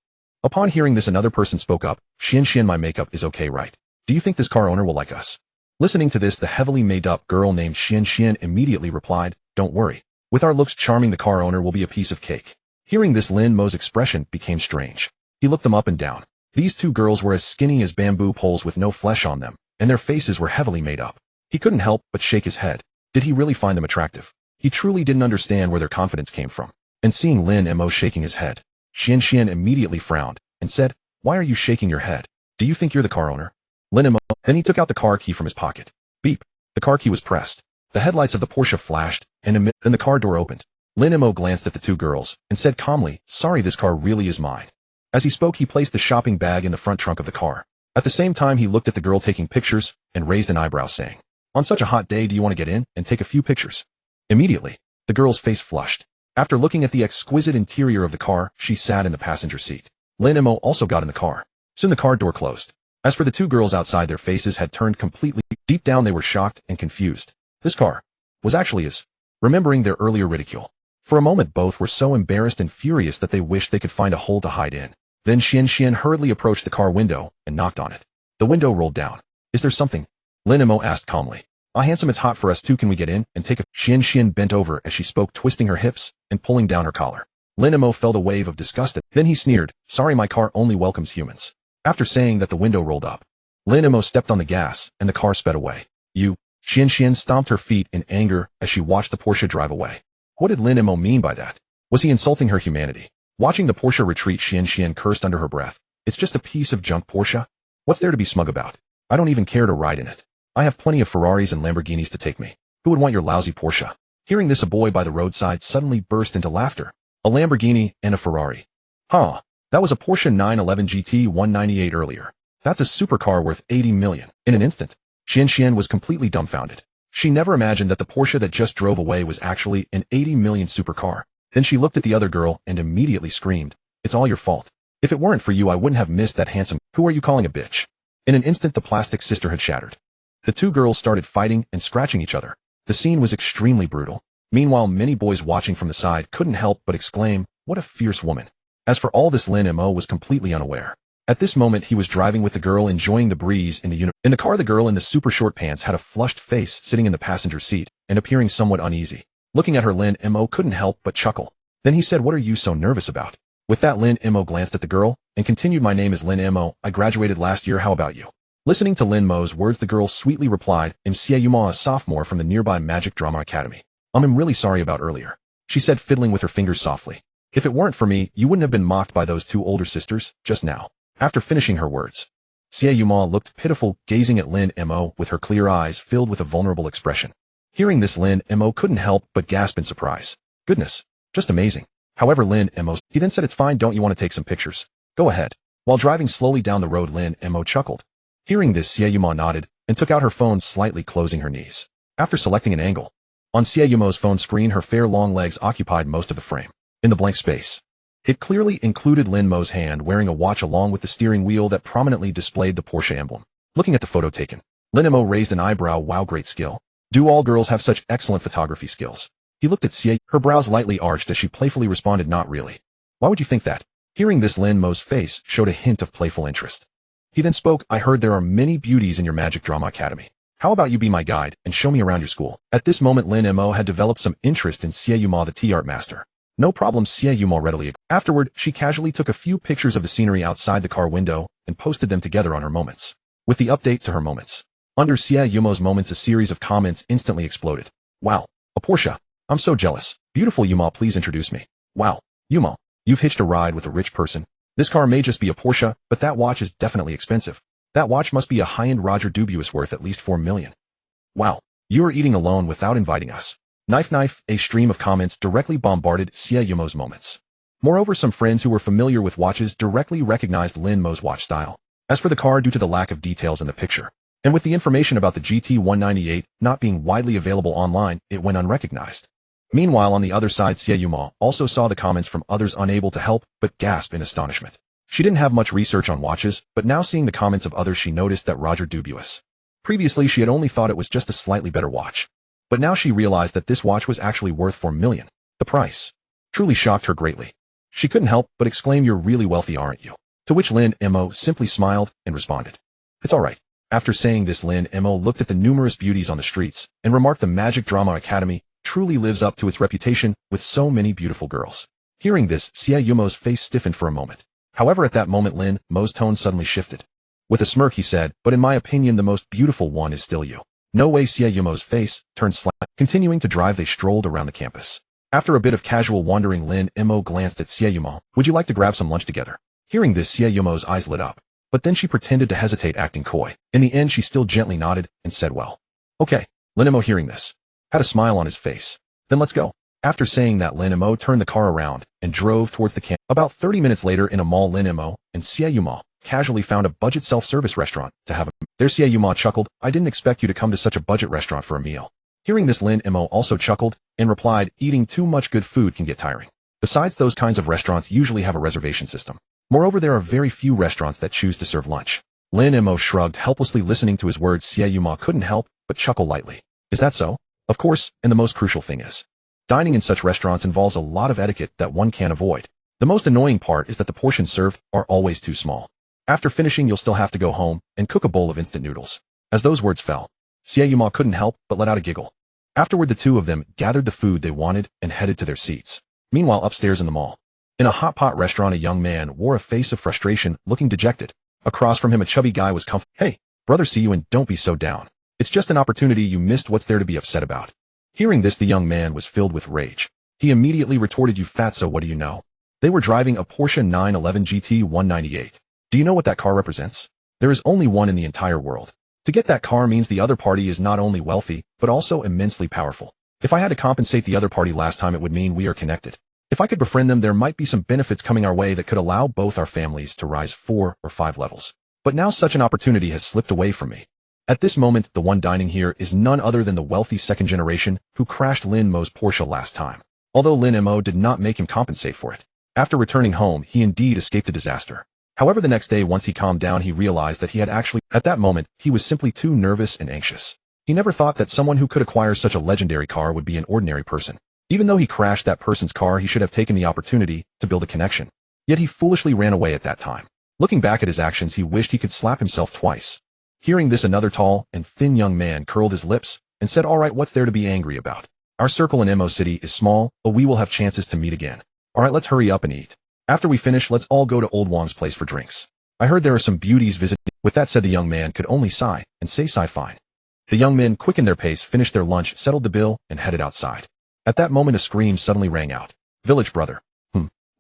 Upon hearing this another person spoke up, "Xian, my makeup is okay, right? Do you think this car owner will like us?" Listening to this, the heavily made-up girl named Xian immediately replied, "Don't worry. With our looks charming the car owner will be a piece of cake." Hearing this, Lin Mo's expression became strange. He looked them up and down. These two girls were as skinny as bamboo poles with no flesh on them, and their faces were heavily made up. He couldn't help but shake his head. Did he really find them attractive? He truly didn't understand where their confidence came from. And seeing Lin Mo shaking his head, Xian immediately frowned and said, "Why are you shaking your head? Do you think you're the car owner?" Lin Mo. Then he took out the car key from his pocket. Beep. The car key was pressed. The headlights of the Porsche flashed, and then the car door opened. Lin Mo glanced at the two girls and said calmly, "Sorry, this car really is mine." As he spoke, he placed the shopping bag in the front trunk of the car. At the same time, he looked at the girl taking pictures and raised an eyebrow saying, "On such a hot day, do you want to get in and take a few pictures?" Immediately, the girl's face flushed. After looking at the exquisite interior of the car, she sat in the passenger seat. Lin Mo also got in the car. Soon the car door closed. As for the two girls outside, their faces had turned completely. Deep down they were shocked and confused. This car was actually his. Remembering their earlier ridicule. For a moment both were so embarrassed and furious that they wished they could find a hole to hide in. Then Xian hurriedly approached the car window and knocked on it. The window rolled down. "Is there something?" Lin Mo asked calmly. "Ah, handsome, it's hot for us too, can we get in and take a..." Xian bent over as she spoke, twisting her hips and pulling down her collar. Lin Mo felt a wave of disgust. Then he sneered, "Sorry, my car only welcomes humans." After saying that, the window rolled up. Lin Mo stepped on the gas and the car sped away. "You..." Xian stomped her feet in anger as she watched the Porsche drive away. What did Lin Mo mean by that? Was he insulting her humanity? Watching the Porsche retreat, Xian cursed under her breath. "It's just a piece of junk Porsche. What's there to be smug about? I don't even care to ride in it. I have plenty of Ferraris and Lamborghinis to take me. Who would want your lousy Porsche?" Hearing this, a boy by the roadside suddenly burst into laughter. A Lamborghini and a Ferrari. Huh. That was a Porsche 911 GT 198 earlier. That's a supercar worth 80 million. In an instant, Xian was completely dumbfounded. She never imagined that the Porsche that just drove away was actually an 80 million supercar. Then she looked at the other girl and immediately screamed, "It's all your fault. If it weren't for you, I wouldn't have missed that handsome..." "Who are you calling a bitch?" In an instant, the plastic sister had shattered. The two girls started fighting and scratching each other. The scene was extremely brutal. Meanwhile, many boys watching from the side couldn't help but exclaim, "What a fierce woman." As for all this, Lin Mo was completely unaware. At this moment, he was driving with the girl, enjoying the breeze in the car. The girl in the super short pants had a flushed face, sitting in the passenger seat and appearing somewhat uneasy. Looking at her, Lin Mo couldn't help but chuckle. Then he said, "What are you so nervous about?" With that, Lin Mo glanced at the girl and continued, "My name is Lin Mo. I graduated last year. How about you?" Listening to Lin Mo's words, the girl sweetly replied, "I'm a sophomore from the nearby Magic Drama Academy. I'm really sorry about earlier," she said, fiddling with her fingers softly. "If it weren't for me, you wouldn't have been mocked by those two older sisters just now." After finishing her words, Xiaoyuma looked pitiful, gazing at Lin Mo with her clear eyes filled with a vulnerable expression. Hearing this, Lin Mo couldn't help but gasp in surprise. Goodness, just amazing. However, Lin Mo, he then said, "It's fine, don't you want to take some pictures? Go ahead." While driving slowly down the road, Lin Mo chuckled. Hearing this, Xiaoyuma nodded and took out her phone, slightly closing her knees. After selecting an angle, on Xiaoyuma's phone screen, her fair long legs occupied most of the frame. In the blank space, it clearly included Lin Mo's hand wearing a watch along with the steering wheel that prominently displayed the Porsche emblem. Looking at the photo taken, Lin Mo raised an eyebrow. "Wow, great skill. Do all girls have such excellent photography skills?" He looked at Xie. Her brows lightly arched as she playfully responded, "Not really." "Why would you think that?" Hearing this, Lin Mo's face showed a hint of playful interest. He then spoke, "I heard there are many beauties in your Magic Drama Academy. How about you be my guide and show me around your school?" At this moment, Lin Mo had developed some interest in Xiaoyuma, the tea art master. "No problem," Xiaoyuma readily agreed. Afterward, she casually took a few pictures of the scenery outside the car window and posted them together on her moments. With the update to her moments, under Xiaoyuma's moments, a series of comments instantly exploded. "Wow, a Porsche. I'm so jealous. Beautiful Yuma, please introduce me. Wow, Yuma, you've hitched a ride with a rich person. This car may just be a Porsche, but that watch is definitely expensive. That watch must be a high-end Roger Dubuis worth at least 4 million. Wow, you are eating alone without inviting us." Knife, a stream of comments directly bombarded Xiaoyuma's moments. Moreover, some friends who were familiar with watches directly recognized Lin Mo's watch style. As for the car, due to the lack of details in the picture, and with the information about the GT 198 not being widely available online, it went unrecognized. Meanwhile, on the other side, Xiaoyuma also saw the comments from others, unable to help but gasp in astonishment. She didn't have much research on watches, but now seeing the comments of others, she noticed that Roger Dubuis Previously, she had only thought it was just a slightly better watch. But now she realized that this watch was actually worth 4 million. The price truly shocked her greatly. She couldn't help but exclaim, "You're really wealthy, aren't you?" To which Lin Mo simply smiled and responded, "It's all right." After saying this, Lin Mo looked at the numerous beauties on the streets and remarked, "The Magic Drama Academy truly lives up to its reputation with so many beautiful girls." Hearing this, Xie Yumo's face stiffened for a moment. However, at that moment, Lin Mo's tone suddenly shifted. With a smirk, he said, "But in my opinion, the most beautiful one is still you." No way. Xie Yumo's face turned slight. Continuing to drive, they strolled around the campus. After a bit of casual wandering, Lin Mo glanced at Xie Yumo. "Would you like to grab some lunch together?" Hearing this, Xie Yumo's eyes lit up. But then she pretended to hesitate, acting coy. In the end, she still gently nodded and said, "Well, okay." Lin Mo, hearing this, had a smile on his face. "Then let's go." After saying that, Lin Mo turned the car around and drove towards the camp. About 30 minutes later, in a mall, Lin Mo and Xie Yumo casually found a budget self-service restaurant to have a meal. There, Xie Yumo chuckled, "I didn't expect you to come to such a budget restaurant for a meal." Hearing this, Lin Mo also chuckled and replied, "Eating too much good food can get tiring. Besides, those kinds of restaurants usually have a reservation system. Moreover, there are very few restaurants that choose to serve lunch." Lin Mo shrugged helplessly, listening to his words. Xie Yumo couldn't help but chuckle lightly. "Is that so?" "Of course, and the most crucial thing is, dining in such restaurants involves a lot of etiquette that one can't avoid. The most annoying part is that the portions served are always too small. After finishing, you'll still have to go home and cook a bowl of instant noodles." As those words fell, Xie Yumo couldn't help but let out a giggle. Afterward, the two of them gathered the food they wanted and headed to their seats. Meanwhile, upstairs in the mall, in a hot pot restaurant, a young man wore a face of frustration, looking dejected. Across from him, a chubby guy was comfortable. "Hey, brother, see you, and don't be so down. It's just an opportunity you missed. What's there to be upset about?" Hearing this, the young man was filled with rage. He immediately retorted, "You fatso, what do you know?" They were driving a Porsche 911 GT 198. Do you know what that car represents? There is only one in the entire world. To get that car means the other party is not only wealthy, but also immensely powerful. If I had to compensate the other party last time, it would mean we are connected. If I could befriend them, there might be some benefits coming our way that could allow both our families to rise 4 or 5 levels. But now such an opportunity has slipped away from me. At this moment, the one dining here is none other than the wealthy second generation who crashed Lin Mo's Porsche last time. Although Lin Mo did not make him compensate for it. After returning home, he indeed escaped a disaster. However, the next day, once he calmed down, he realized that he had actually, at that moment, he was simply too nervous and anxious. He never thought that someone who could acquire such a legendary car would be an ordinary person. Even though he crashed that person's car, he should have taken the opportunity to build a connection. Yet he foolishly ran away at that time. Looking back at his actions, he wished he could slap himself twice. Hearing this, another tall and thin young man curled his lips and said, "All right, what's there to be angry about? Our circle in Mo City is small, but we will have chances to meet again. All right, let's hurry up and eat. After we finish, let's all go to Old Wang's place for drinks. I heard there are some beauties visiting." With that said, the young man could only sigh and say, "Sigh, fine." The young men quickened their pace, finished their lunch, settled the bill, and headed outside. At that moment, a scream suddenly rang out. "Village brother."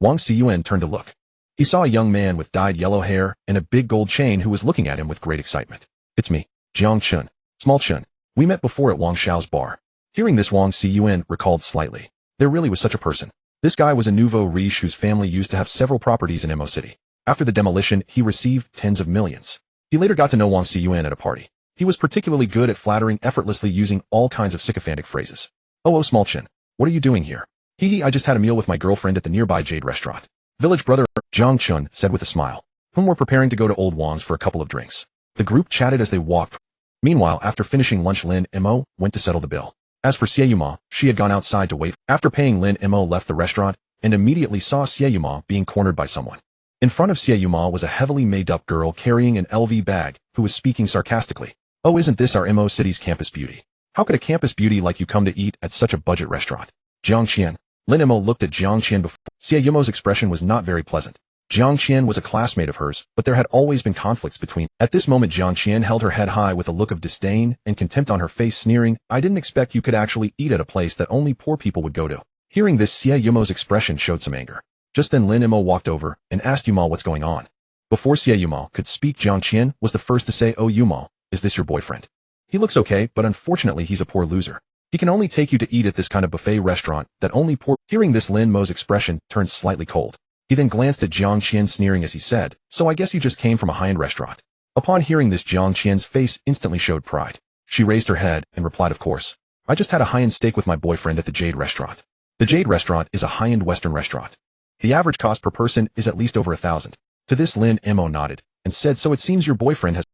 Wang Xiyuan turned to look. He saw a young man with dyed yellow hair and a big gold chain who was looking at him with great excitement. "It's me, Jiang Chun, Small Chun. We met before at Wang Xiao's bar." Hearing this, Wang Xiyuan recalled slightly. There really was such a person. This guy was a nouveau riche whose family used to have several properties in Mo City. After the demolition, he received tens of millions. He later got to know Wang Xiyuan at a party. He was particularly good at flattering, effortlessly using all kinds of sycophantic phrases. Oh, Small Chin, what are you doing here?" "Hee, I just had a meal with my girlfriend at the nearby Jade restaurant." "Village brother," Jiang Chun said with a smile. We're preparing to go to Old Wang's for a couple of drinks." The group chatted as they walked. Meanwhile, after finishing lunch, Lin Mo went to settle the bill. As for Xie Yumo, she had gone outside to wait. After paying, Lin Mo left the restaurant and immediately saw Xie Yumo being cornered by someone. In front of Xie Yumo was a heavily made-up girl carrying an LV bag who was speaking sarcastically. "Oh, isn't this our Mo City's campus beauty? How could a campus beauty like you come to eat at such a budget restaurant?" "Jiang Qian." Lin Mo looked at Jiang Qian before. Xie Yumo's expression was not very pleasant. Jiang Qian was a classmate of hers, but there had always been conflicts between. At this moment, Jiang Qian held her head high with a look of disdain and contempt on her face, sneering, "I didn't expect you could actually eat at a place that only poor people would go to." Hearing this, Xie Yumo's expression showed some anger. Just then, Lin Mo walked over and asked Yumo what's going on. Before Xie Yumo could speak, Jiang Qian was the first to say, "Oh, Yumo, is this your boyfriend? He looks okay, but unfortunately he's a poor loser. He can only take you to eat at this kind of buffet restaurant that only poor." Hearing this, Lin Mo's expression turned slightly cold. He then glanced at Jiang Qian, sneering as he said, "So I guess you just came from a high-end restaurant." Upon hearing this, Jiang Qian's face instantly showed pride. She raised her head and replied, "Of course. I just had a high-end steak with my boyfriend at the Jade restaurant." The Jade restaurant is a high-end Western restaurant. The average cost per person is at least over 1,000. To this, Lin Mo nodded and said, "So it seems your boyfriend has."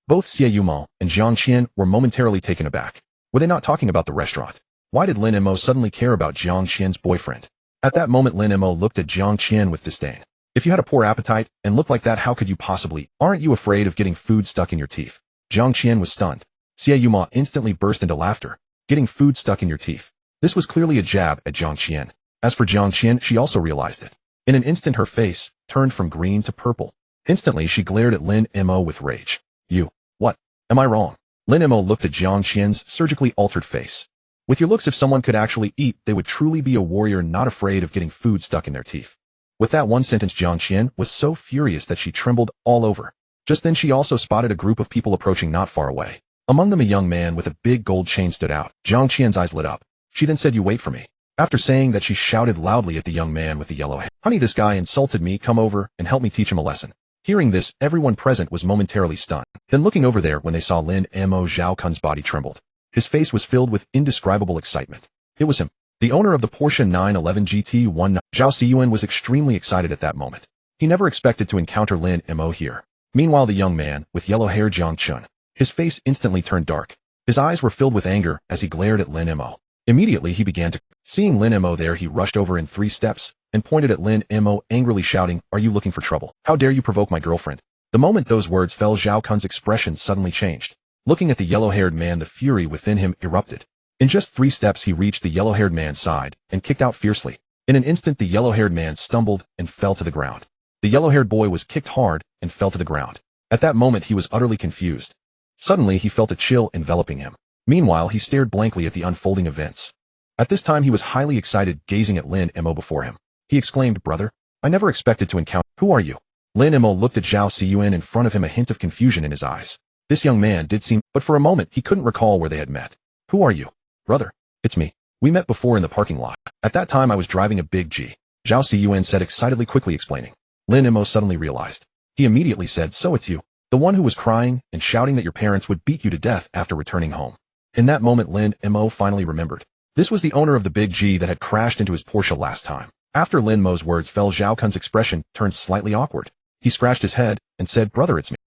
Both Xie Mo and Jiang Qian were momentarily taken aback. Were they not talking about the restaurant? Why did Lin Mo suddenly care about Jiang Qian's boyfriend? At that moment Lin Mo looked at Jiang Qian with disdain. If you had a poor appetite and looked like that, how could you possibly? Aren't you afraid of getting food stuck in your teeth? Jiang Qian was stunned. Xie Ma instantly burst into laughter. Getting food stuck in your teeth. This was clearly a jab at Jiang Qian. As for Jiang Qian, she also realized it. In an instant her face turned from green to purple. Instantly she glared at Lin Mo with rage. You. What? Am I wrong? Lin Mo looked at Jiang Qian's surgically altered face. With your looks, if someone could actually eat, they would truly be a warrior not afraid of getting food stuck in their teeth. With that one sentence, Jiang Qian was so furious that she trembled all over. Just then she also spotted a group of people approaching not far away. Among them a young man with a big gold chain stood out. Jiang Qian's eyes lit up. She then said, "You wait for me." After saying that, she shouted loudly at the young man with the yellow hair. "Honey, this guy insulted me. Come over and help me teach him a lesson." Hearing this, everyone present was momentarily stunned. Then looking over there, when they saw Lin Mo, Zhao Kun's body trembled. His face was filled with indescribable excitement. It was him, the owner of the Porsche 911 GT1. Zhao Xiyuan was extremely excited at that moment. He never expected to encounter Lin Mo here. Meanwhile, the young man, with yellow hair Jiang Chun, his face instantly turned dark. His eyes were filled with anger as he glared at Lin Mo. Immediately he began to. Seeing Lin Mo there, he rushed over in 3 steps and pointed at Lin Mo, angrily shouting, "Are you looking for trouble? How dare you provoke my girlfriend?" The moment those words fell, Zhao Kun's expression suddenly changed. Looking at the yellow-haired man, the fury within him erupted. In just 3 steps he reached the yellow-haired man's side and kicked out fiercely. In an instant the yellow-haired man stumbled and fell to the ground. The yellow-haired boy was kicked hard and fell to the ground. At that moment he was utterly confused. Suddenly he felt a chill enveloping him. Meanwhile he stared blankly at the unfolding events. At this time he was highly excited, gazing at Lin Mo before him. He exclaimed, "Brother, I never expected to encounter. Who are you?" Lin Mo looked at Zhao Xiyuan in front of him, a hint of confusion in his eyes. This young man did seem, but for a moment he couldn't recall where they had met. "Who are you?" "Brother, it's me. We met before in the parking lot. At that time I was driving a big G." Zhao Xiyuan said excitedly, quickly explaining. Lin Mo suddenly realized. He immediately said, "So it's you, the one who was crying and shouting that your parents would beat you to death after returning home." In that moment Lin Mo finally remembered. This was the owner of the big G that had crashed into his Porsche last time. After Lin Mo's words fell, Zhao Kun's expression turned slightly awkward. He scratched his head and said, "Brother, it's me.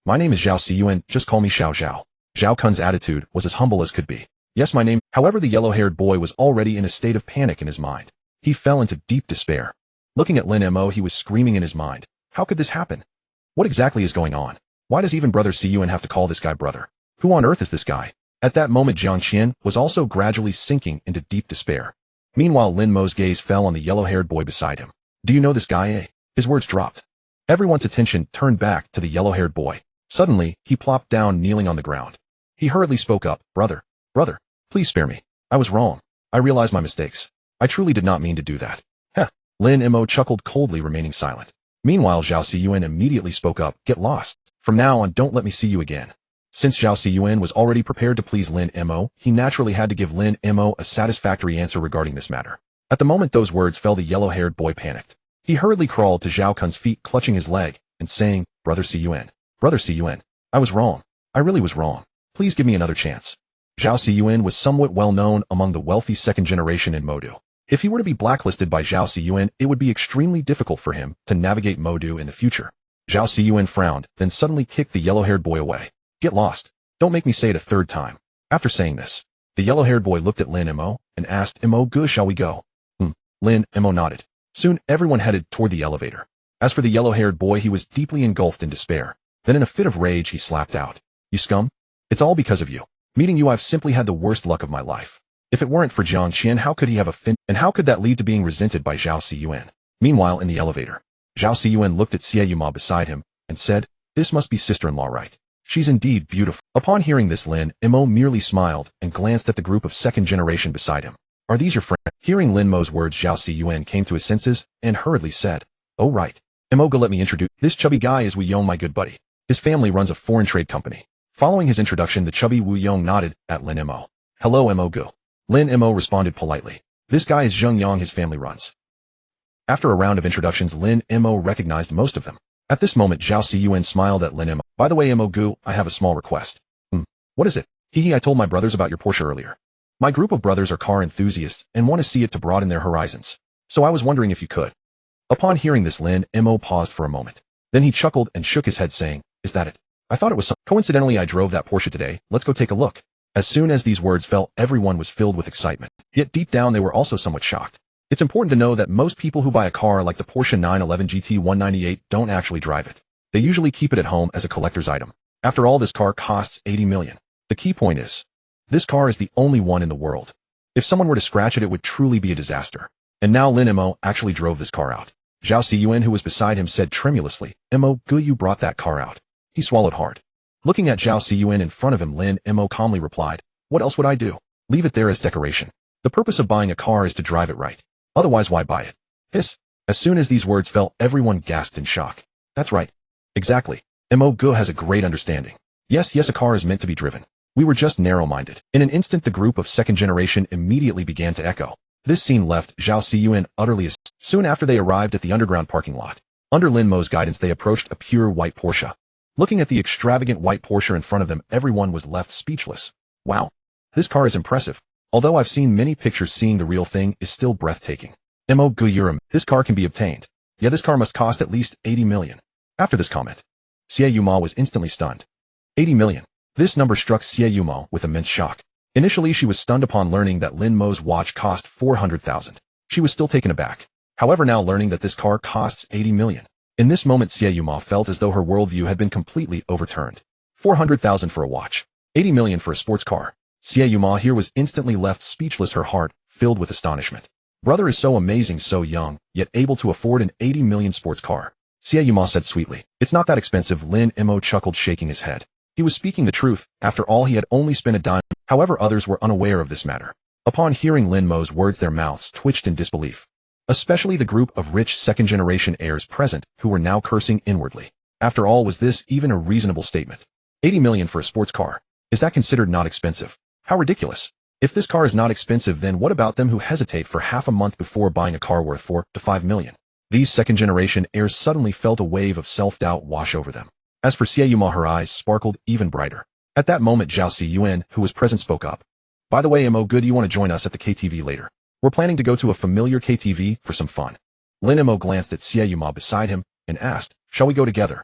My name is Zhao Xiyuan, just call me Xiao Zhao." Zhao Kun's attitude was as humble as could be. "Yes, my name." However, the yellow-haired boy was already in a state of panic in his mind. He fell into deep despair. Looking at Lin Mo, he was screaming in his mind. How could this happen? What exactly is going on? Why does even Brother Xiyuan have to call this guy brother? Who on earth is this guy? At that moment Jiang Qian was also gradually sinking into deep despair. Meanwhile Lin Mo's gaze fell on the yellow-haired boy beside him. "Do you know this guy, eh?" His words dropped. Everyone's attention turned back to the yellow-haired boy. Suddenly, he plopped down, kneeling on the ground. He hurriedly spoke up, Brother, please spare me. I was wrong. I realize my mistakes. I truly did not mean to do that." Heh. Lin Mo chuckled coldly, remaining silent. Meanwhile Zhao Xiyuan immediately spoke up, "Get lost. From now on don't let me see you again." Since Zhao Xiyuan was already prepared to please Lin Mo, he naturally had to give Lin Mo a satisfactory answer regarding this matter. At the moment those words fell, the yellow-haired boy panicked. He hurriedly crawled to Zhao Kun's feet, clutching his leg, and saying, Brother Xiyuan, I was wrong. I really was wrong. Please give me another chance." Zhao Xiyuan was somewhat well known among the wealthy second generation in Modu. If he were to be blacklisted by Zhao Xiyuan, it would be extremely difficult for him to navigate Modu in the future. Zhao Xiyuan frowned, then suddenly kicked the yellow-haired boy away. "Get lost. Don't make me say it a third time." After saying this, the yellow-haired boy looked at Lin Mo and asked, "Mo, good, shall we go?" Lin Mo nodded. Soon everyone headed toward the elevator. As for the yellow-haired boy, he was deeply engulfed in despair. Then in a fit of rage he slapped out, "You scum! It's all because of you. Meeting you, I've simply had the worst luck of my life. If it weren't for Jiang Qian, how could he have a fin? And how could that lead to being resented by Zhao Xiyuan?" Meanwhile, in the elevator, Zhao Xiyuan looked at Xie Ma beside him and said, "This must be sister-in-law, right? She's indeed beautiful." Upon hearing this, Lin Mo merely smiled and glanced at the group of second generation beside him. "Are these your friends?" Hearing Lin Mo's words, Zhao Xiyuan came to his senses and hurriedly said, "Oh right. Mo, go, let me introduce. This chubby guy is Wu Yong, my good buddy. His family runs a foreign trade company." Following his introduction, the chubby Wu Yong nodded at Lin Mo. "Hello, Mo, go." Lin Mo responded politely. "This guy is Zheng Yang, his family runs." After a round of introductions, Lin Mo recognized most of them. At this moment, Zhao Xiyuan smiled at Lin Mo. "By the way, Mo Gu, I have a small request." What is it?" I told my brothers about your Porsche earlier. My group of brothers are car enthusiasts and want to see it to broaden their horizons. So I was wondering if you could." Upon hearing this, Lin Mo paused for a moment. Then he chuckled and shook his head, saying, "Is that it? I thought it was coincidentally I drove that Porsche today. Let's go take a look. As soon as these words fell, everyone was filled with excitement. Yet deep down they were also somewhat shocked. It's important to know that most people who buy a car like the Porsche 911 GT 198 don't actually drive it. They usually keep it at home as a collector's item. After all, this car costs $80 million. The key point is, this car is the only one in the world. If someone were to scratch it, it would truly be a disaster. And now Lin Mo actually drove this car out. Zhao Xiyuan, who was beside him, said tremulously, "Mo, good you brought that car out." He swallowed hard. Looking at Zhao Xiyuan in front of him, Lin Mo calmly replied, "What else would I do? Leave it there as decoration. The purpose of buying a car is to drive it right. Otherwise, why buy it?" Hiss. As soon as these words fell, everyone gasped in shock. That's right. Exactly. Mo Gu has a great understanding. Yes, a car is meant to be driven. We were just narrow-minded. In an instant, the group of second generation immediately began to echo. This scene left Zhao Xiyuan utterly astonished. Soon after they arrived at the underground parking lot. Under Lin Mo's guidance, they approached a pure white Porsche. Looking at the extravagant white Porsche in front of them, everyone was left speechless. Wow. This car is impressive. Although I've seen many pictures, seeing the real thing is still breathtaking. Mo Gu, this car can be obtained. Yeah, this car must cost at least $80 million. After this comment, Xie Yuma was instantly stunned. $80 million. This number struck Xie Yuma with immense shock. Initially, she was stunned upon learning that Lin Mo's watch cost $400,000. She was still taken aback. However, now learning that this car costs $80 million. In this moment, Xie Yuma felt as though her worldview had been completely overturned. $400,000 for a watch. $80 million for a sports car. Xie Yuma here was instantly left speechless, her heart filled with astonishment. Brother is so amazing, so young, yet able to afford an $80 million sports car. Xie Yuma said sweetly, "It's not that expensive." Lin Mo chuckled, shaking his head. He was speaking the truth. After all, he had only spent a dime. However, others were unaware of this matter. Upon hearing Lin Mo's words, their mouths twitched in disbelief. Especially the group of rich second-generation heirs present, who were now cursing inwardly. After all, was this even a reasonable statement? $80 million for a sports car. Is that considered not expensive? How ridiculous. If this car is not expensive, then what about them who hesitate for half a month before buying a car worth $4 to $5 million? These second-generation heirs suddenly felt a wave of self-doubt wash over them. As for Xie Yuma, her eyes sparkled even brighter. At that moment, Zhao Xiyuan, who was present, spoke up. "By the way, Mo, good you want to join us at the KTV later? We're planning to go to a familiar KTV for some fun." Lin Mo glanced at Xie Yuma beside him and asked, "Shall we go together?"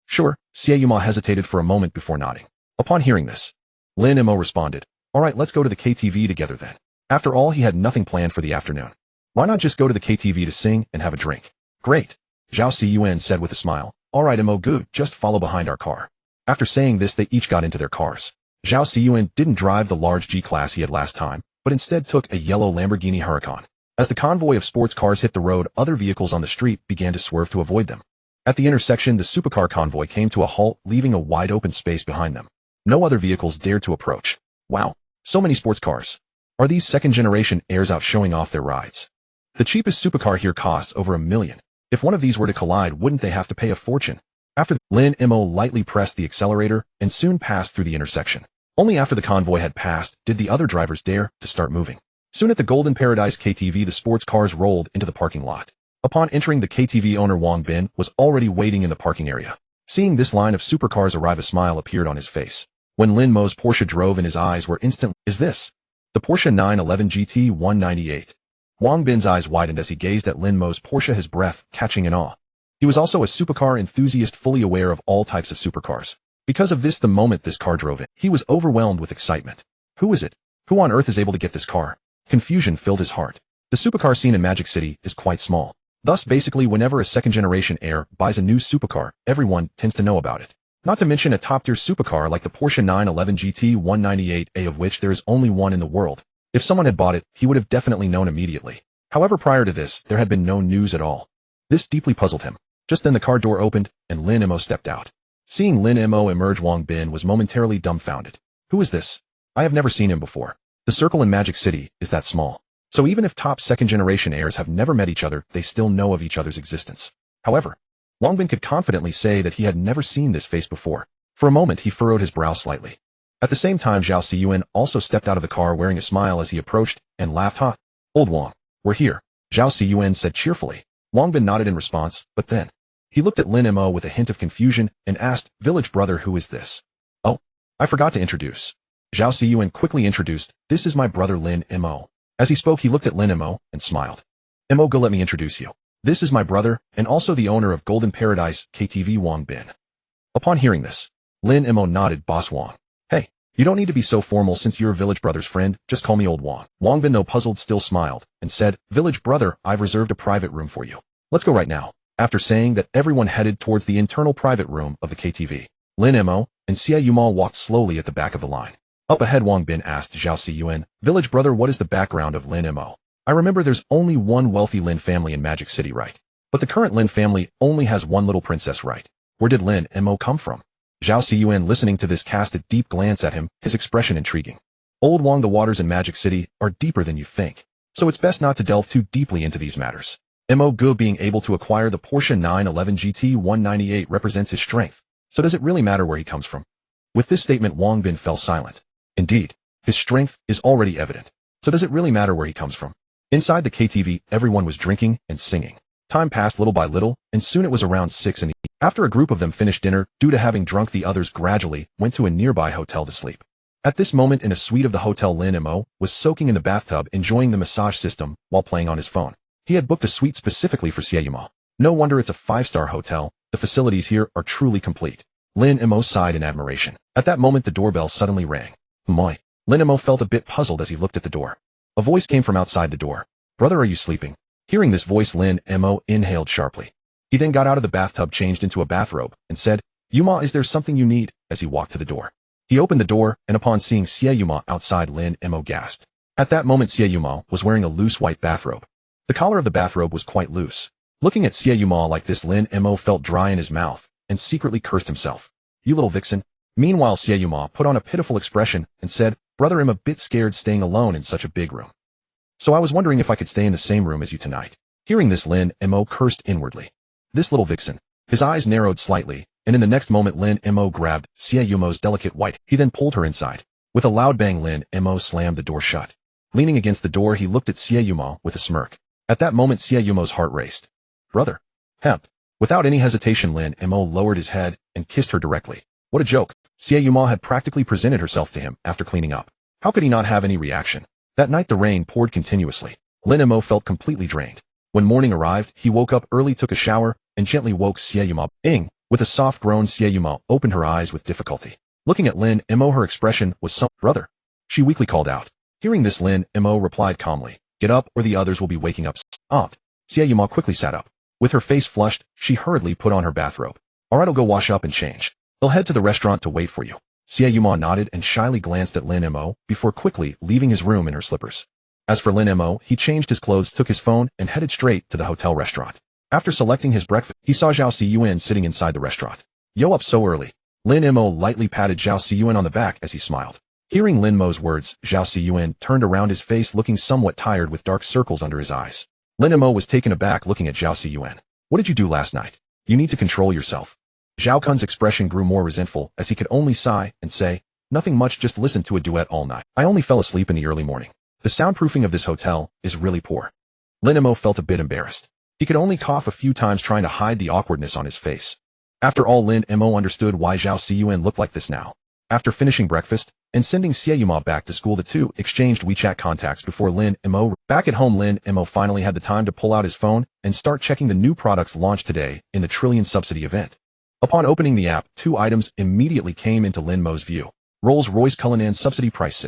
"Sure." Xie Yuma hesitated for a moment before nodding. Upon hearing this, Lin Mo responded, "All right, let's go to the KTV together then." After all, he had nothing planned for the afternoon. Why not just go to the KTV to sing and have a drink? Great. Zhao Xiyuan said with a smile. "All right, Mo Gu, just follow behind our car." After saying this, they each got into their cars. Zhao Xiyuan didn't drive the large G-Class he had last time, but instead took a yellow Lamborghini Huracan. As the convoy of sports cars hit the road, other vehicles on the street began to swerve to avoid them. At the intersection, the supercar convoy came to a halt, leaving a wide open space behind them. No other vehicles dared to approach. Wow, so many sports cars. Are these second-generation heirs out showing off their rides? The cheapest supercar here costs over $1 million. If one of these were to collide, wouldn't they have to pay a fortune? After Lin Mo lightly pressed the accelerator and soon passed through the intersection. Only after the convoy had passed did the other drivers dare to start moving. Soon at the Golden Paradise KTV, the sports cars rolled into the parking lot. Upon entering, the KTV owner Wang Bin was already waiting in the parking area. Seeing this line of supercars arrive, a smile appeared on his face. When Lin Mo's Porsche drove in, his eyes were instant. "Is this the Porsche 911 GT 198? Wang Bin's eyes widened as he gazed at Lin Mo's Porsche, his breath catching in awe. He was also a supercar enthusiast, fully aware of all types of supercars. Because of this, the moment this car drove in, he was overwhelmed with excitement. Who is it? Who on earth is able to get this car? Confusion filled his heart. The supercar scene in Magic City is quite small. Thus, basically, whenever a second-generation heir buys a new supercar, everyone tends to know about it. Not to mention a top-tier supercar like the Porsche 911 GT 198A, of which there is only one in the world. If someone had bought it, he would have definitely known immediately. However, prior to this, there had been no news at all. This deeply puzzled him. Just then the car door opened, and Lin Mo stepped out. Seeing Lin Mo emerge, Wang Bin was momentarily dumbfounded. Who is this? I have never seen him before. The circle in Magic City is that small. So even if top second-generation heirs have never met each other, they still know of each other's existence. However, Wang Bin could confidently say that he had never seen this face before. For a moment, he furrowed his brow slightly. At the same time, Zhao Xiyuan also stepped out of the car wearing a smile as he approached and laughed. "Ha! Old Wang, we're here," Zhao Xiyuan said cheerfully. Wang Bin nodded in response, but then he looked at Lin Mo with a hint of confusion and asked, "Village brother, who is this?" "Oh, I forgot to introduce." Zhao Xiyuan quickly introduced, "This is my brother Lin Mo." As he spoke, he looked at Lin Mo and smiled. "Mo, go, let me introduce you. This is my brother, and also the owner of Golden Paradise KTV, Wang Bin." Upon hearing this, Lin Mo nodded. Boss Wang. Hey, you don't need to be so formal since you're Village Brother's friend, just call me Old Wang. Wang Bin, though puzzled, still smiled, and said, Village Brother, I've reserved a private room for you. Let's go right now. After saying that, everyone headed towards the internal private room of the KTV. Lin Mo and Xie Yuma walked slowly at the back of the line. Up ahead, Wang Bin asked Zhao Siyuan, Village Brother, what is the background of Lin Mo? I remember there's only one wealthy Lin family in Magic City, right? But the current Lin family only has one little princess, right? Where did Lin Mo come from? Zhao Siyuan, listening to this, cast a deep glance at him, his expression intriguing. Old Wang, the waters in Magic City are deeper than you think, so it's best not to delve too deeply into these matters. Mo Gu being able to acquire the Porsche 911 GT 198 represents his strength, so does it really matter where he comes from? With this statement, Wang Bin fell silent. Indeed, his strength is already evident, so does it really matter where he comes from? Inside the KTV, everyone was drinking and singing. Time passed little by little, and soon it was around 6 in the evening. After a group of them finished dinner, due to having drunk, the others gradually went to a nearby hotel to sleep. At this moment, in a suite of the hotel, Lin Mo was soaking in the bathtub, enjoying the massage system while playing on his phone. He had booked a suite specifically for Xie Yuma. No wonder it's a 5-star hotel, the facilities here are truly complete. Lin Mo sighed in admiration. At that moment, the doorbell suddenly rang. Moi. Lin Mo felt a bit puzzled as he looked at the door. A voice came from outside the door. Brother, are you sleeping? Hearing this voice, Lin Mo inhaled sharply. He then got out of the bathtub, changed into a bathrobe, and said, Yuma, is there something you need? As he walked to the door. He opened the door, and upon seeing Xie Yuma outside, Lin Mo gasped. At that moment, Xie Yuma was wearing a loose white bathrobe. The collar of the bathrobe was quite loose. Looking at Xie Yuma like this, Lin Mo felt dry in his mouth, and secretly cursed himself. You little vixen. Meanwhile, Xie Yuma put on a pitiful expression, and said, Brother, I'm a bit scared staying alone in such a big room. So I was wondering if I could stay in the same room as you tonight. Hearing this, Lin Mo cursed inwardly. This little vixen. His eyes narrowed slightly, and in the next moment, Lin Mo grabbed Xie Yuma's delicate white. He then pulled her inside. With a loud bang, Lin Mo slammed the door shut. Leaning against the door, he looked at Xie Yuma with a smirk. At that moment, Xie Yuma's heart raced. Brother. Hemp. Without any hesitation, Lin Mo lowered his head and kissed her directly. What a joke. Xie Yuma had practically presented herself to him after cleaning up. How could he not have any reaction? That night, the rain poured continuously. Lin Mo felt completely drained. When morning arrived, he woke up early, took a shower, and gently woke Xie Yuma. Ing! With a soft groan, Xie Yuma opened her eyes with difficulty. Looking at Lin Mo, her expression was some. Brother. She weakly called out. Hearing this, Lin Mo replied calmly. Get up, or the others will be waking up. Xie Yuma quickly sat up. With her face flushed, she hurriedly put on her bathrobe. Alright, I'll go wash up and change. They'll head to the restaurant to wait for you. Xie Yuma nodded and shyly glanced at Lin Mo before quickly leaving his room in her slippers. As for Lin Mo, he changed his clothes, took his phone, and headed straight to the hotel restaurant. After selecting his breakfast, he saw Zhao Siyuan sitting inside the restaurant. Yo, up so early. Lin Mo lightly patted Zhao Siyuan on the back as he smiled. Hearing Lin Mo's words, Zhao Siyuan turned around, his face looking somewhat tired with dark circles under his eyes. Lin Mo was taken aback looking at Zhao Siyuan. What did you do last night? You need to control yourself. Zhao Kun's expression grew more resentful as he could only sigh and say, Nothing much, just listened to a duet all night. I only fell asleep in the early morning. The soundproofing of this hotel is really poor. Lin Mo felt a bit embarrassed. He could only cough a few times, trying to hide the awkwardness on his face. After all, Lin Mo understood why Zhao Siyuan looked like this now. After finishing breakfast and sending Xie Yuma back to school, the two exchanged WeChat contacts before Lin Mo. Back at home, Lin Mo finally had the time to pull out his phone and start checking the new products launched today in the Trillion Subsidy event. Upon opening the app, 2 items immediately came into Lin Mo's view. Rolls-Royce Cullinan subsidy price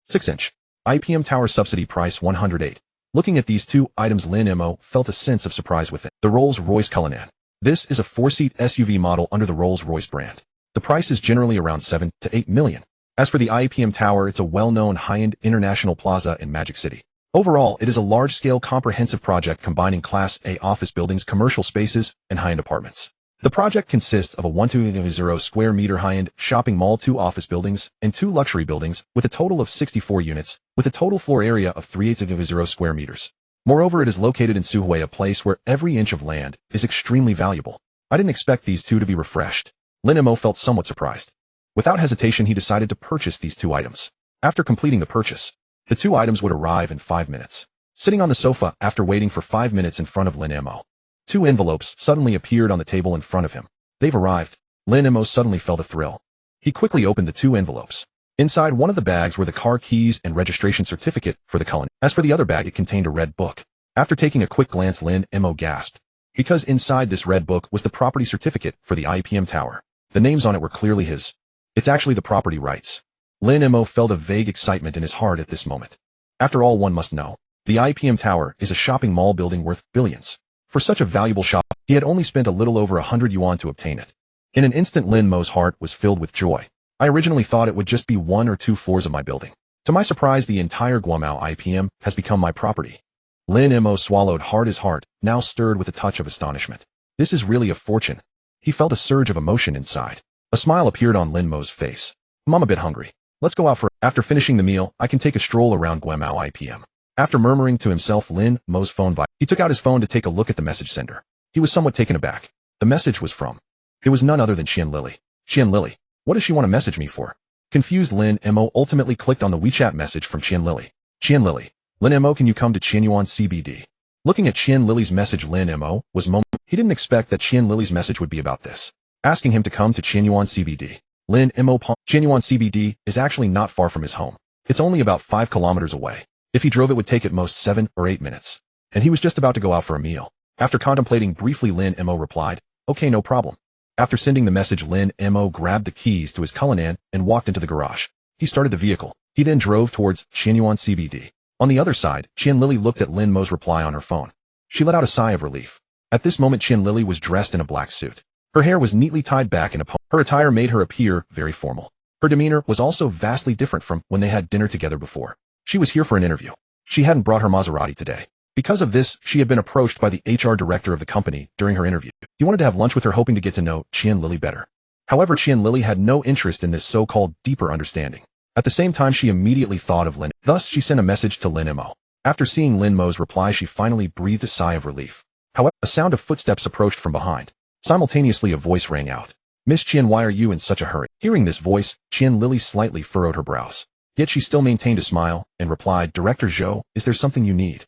6-inch. IPM Tower subsidy price 108. Looking at these 2 items, Lin Mo felt a sense of surprise with it. The Rolls-Royce Cullinan. This is a 4-seat SUV model under the Rolls-Royce brand. The price is generally around 7 to 8 million. As for the IPM Tower, it's a well-known high-end international plaza in Magic City. Overall, it is a large-scale comprehensive project combining Class A office buildings, commercial spaces, and high-end apartments. The project consists of a 120 square meter high-end shopping mall, 2 office buildings, and 2 luxury buildings, with a total of 64 units, with a total floor area of 380 square meters. Moreover, it is located in Suhui, a place where every inch of land is extremely valuable. I didn't expect these 2 to be refreshed. Lin Mo felt somewhat surprised. Without hesitation, he decided to purchase these 2 items. After completing the purchase, the 2 items would arrive in 5 minutes. Sitting on the sofa after waiting for 5 minutes in front of Lin Mo, 2 envelopes suddenly appeared on the table in front of him. They've arrived. Lin Mo suddenly felt a thrill. He quickly opened the 2 envelopes. Inside one of the bags were the car keys and registration certificate for the Cullinan. As for the other bag, it contained a red book. After taking a quick glance, Lin Mo gasped, because inside this red book was the property certificate for the IPM Tower. The names on it were clearly his. It's actually the property rights. Lin Mo felt a vague excitement in his heart at this moment. After all, one must know. The IPM Tower is a shopping mall building worth billions. For such a valuable shop, he had only spent a little over 100 yuan to obtain it. In an instant, Lin Mo's heart was filled with joy. I originally thought it would just be 1 or 2 floors of my building. To my surprise, the entire Guomao IPM has become my property. Lin Mo swallowed hard. His heart now stirred with a touch of astonishment. This is really a fortune. He felt a surge of emotion inside. A smile appeared on Lin Mo's face. I'm a bit hungry. Let's go out for. After finishing the meal, I can take a stroll around Guomao IPM. After murmuring to himself, Lin Mo's phone vibrated. He took out his phone to take a look at the message sender. He was somewhat taken aback. The message was from. It was none other than Qian Lily. Qian Lily. What does she want to message me for? Confused, Lin Mo ultimately clicked on the WeChat message from Qian Lily. Qian Lily. Lin Mo, can you come to Qianyuan CBD? Looking at Qian Lily's message, Lin Mo was He didn't expect that Qian Lily's message would be about this. Asking him to come to Qianyuan CBD. Lin Mo. Qianyuan CBD is actually not far from his home. It's only about 5 kilometers away. If he drove, it would take at most 7 or 8 minutes. And he was just about to go out for a meal. After contemplating briefly, Lin Mo replied, okay, no problem. After sending the message, Lin Mo grabbed the keys to his Cullinan and walked into the garage. He started the vehicle. He then drove towards Qianyuan CBD. On the other side, Qian Lily looked at Lin Mo's reply on her phone. She let out a sigh of relief. At this moment, Qian Lily was dressed in a black suit. Her hair was neatly tied back in a ponytail. Her attire made her appear very formal. Her demeanor was also vastly different from when they had dinner together before. She was here for an interview. She hadn't brought her Maserati today. Because of this, she had been approached by the HR director of the company during her interview. He wanted to have lunch with her, hoping to get to know Qian Lily better. However, Qian Lily had no interest in this so-called deeper understanding. At the same time, she immediately thought of Lin. Thus, she sent a message to Lin Mo. After seeing Lin Mo's reply, she finally breathed a sigh of relief. However, a sound of footsteps approached from behind. Simultaneously, a voice rang out. Miss Qian, why are you in such a hurry? Hearing this voice, Qian Lily slightly furrowed her brows. Yet she still maintained a smile and replied, Director Zhou, is there something you need?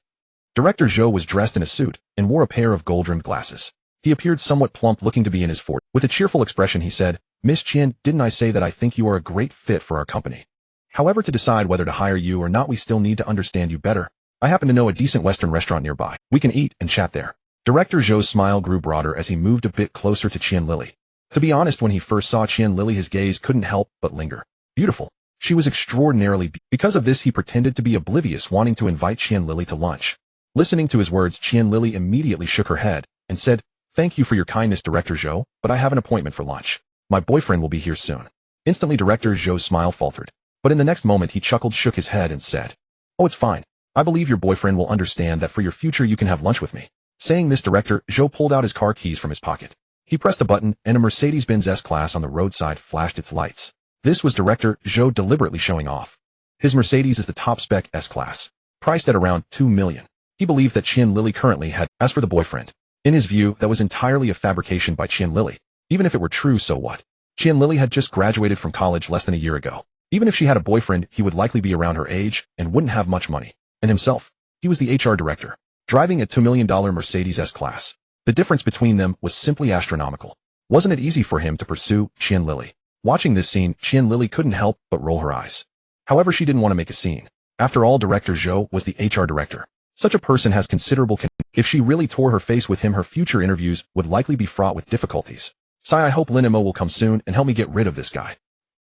Director Zhou was dressed in a suit and wore a pair of gold-rimmed glasses. He appeared somewhat plump, looking to be in his 40s. With a cheerful expression, he said, Miss Qian, didn't I say that I think you are a great fit for our company? However, to decide whether to hire you or not, we still need to understand you better. I happen to know a decent Western restaurant nearby. We can eat and chat there. Director Zhou's smile grew broader as he moved a bit closer to Qian Lily. To be honest, when he first saw Qian Lily, his gaze couldn't help but linger. Beautiful. She was extraordinarily beautiful. Because of this, he pretended to be oblivious, wanting to invite Qian Lily to lunch. Listening to his words, Qian Lily immediately shook her head and said, Thank you for your kindness, Director Zhou, but I have an appointment for lunch. My boyfriend will be here soon. Instantly, Director Zhou's smile faltered. But in the next moment, he chuckled, shook his head, and said, Oh, it's fine. I believe your boyfriend will understand that for your future you can have lunch with me. Saying this, Director Zhou pulled out his car keys from his pocket. He pressed a button, and a Mercedes-Benz S-Class on the roadside flashed its lights. This was Director Zhou deliberately showing off. His Mercedes is the top-spec S-Class, priced at around 2 million. He believed that Qian Lily currently had. As for the boyfriend, in his view, that was entirely a fabrication by Qian Lily. Even if it were true, so what? Qian Lily had just graduated from college less than a year ago. Even if she had a boyfriend, he would likely be around her age and wouldn't have much money. And himself, he was the HR director, driving a $2 million Mercedes S-Class. The difference between them was simply astronomical. Wasn't it easy for him to pursue Qian Lily? Watching this scene, Qian Lily couldn't help but roll her eyes. However, she didn't want to make a scene. After all, Director Zhou was the HR director. Such a person has considerable If she really tore her face with him, her future interviews would likely be fraught with difficulties. Sigh, I hope Lin Mo will come soon and help me get rid of this guy.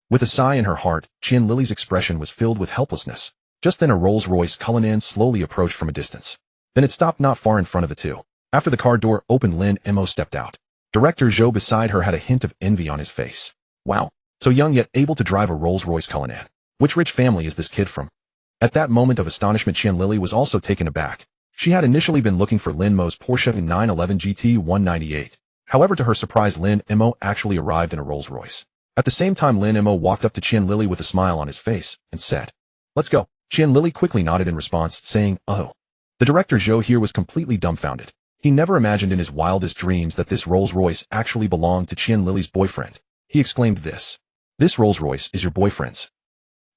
With a sigh in her heart, Qian Lily's expression was filled with helplessness. Just then a Rolls-Royce Cullinan slowly approached from a distance. Then it stopped not far in front of the two. After the car door opened, Lin Mo stepped out. Director Zhou beside her had a hint of envy on his face. Wow, so young yet able to drive a Rolls-Royce Cullinan. Which rich family is this kid from? At that moment of astonishment, Qian Lily was also taken aback. She had initially been looking for Lin Mo's Porsche 911 GT 198. However, to her surprise, Lin Mo actually arrived in a Rolls-Royce. At the same time, Lin Mo walked up to Qian Lily with a smile on his face and said, Let's go. Qian Lily quickly nodded in response, saying, Oh. The Director Zhou here was completely dumbfounded. He never imagined in his wildest dreams that this Rolls-Royce actually belonged to Qian Lily's boyfriend. He exclaimed this. This Rolls-Royce is your boyfriend's.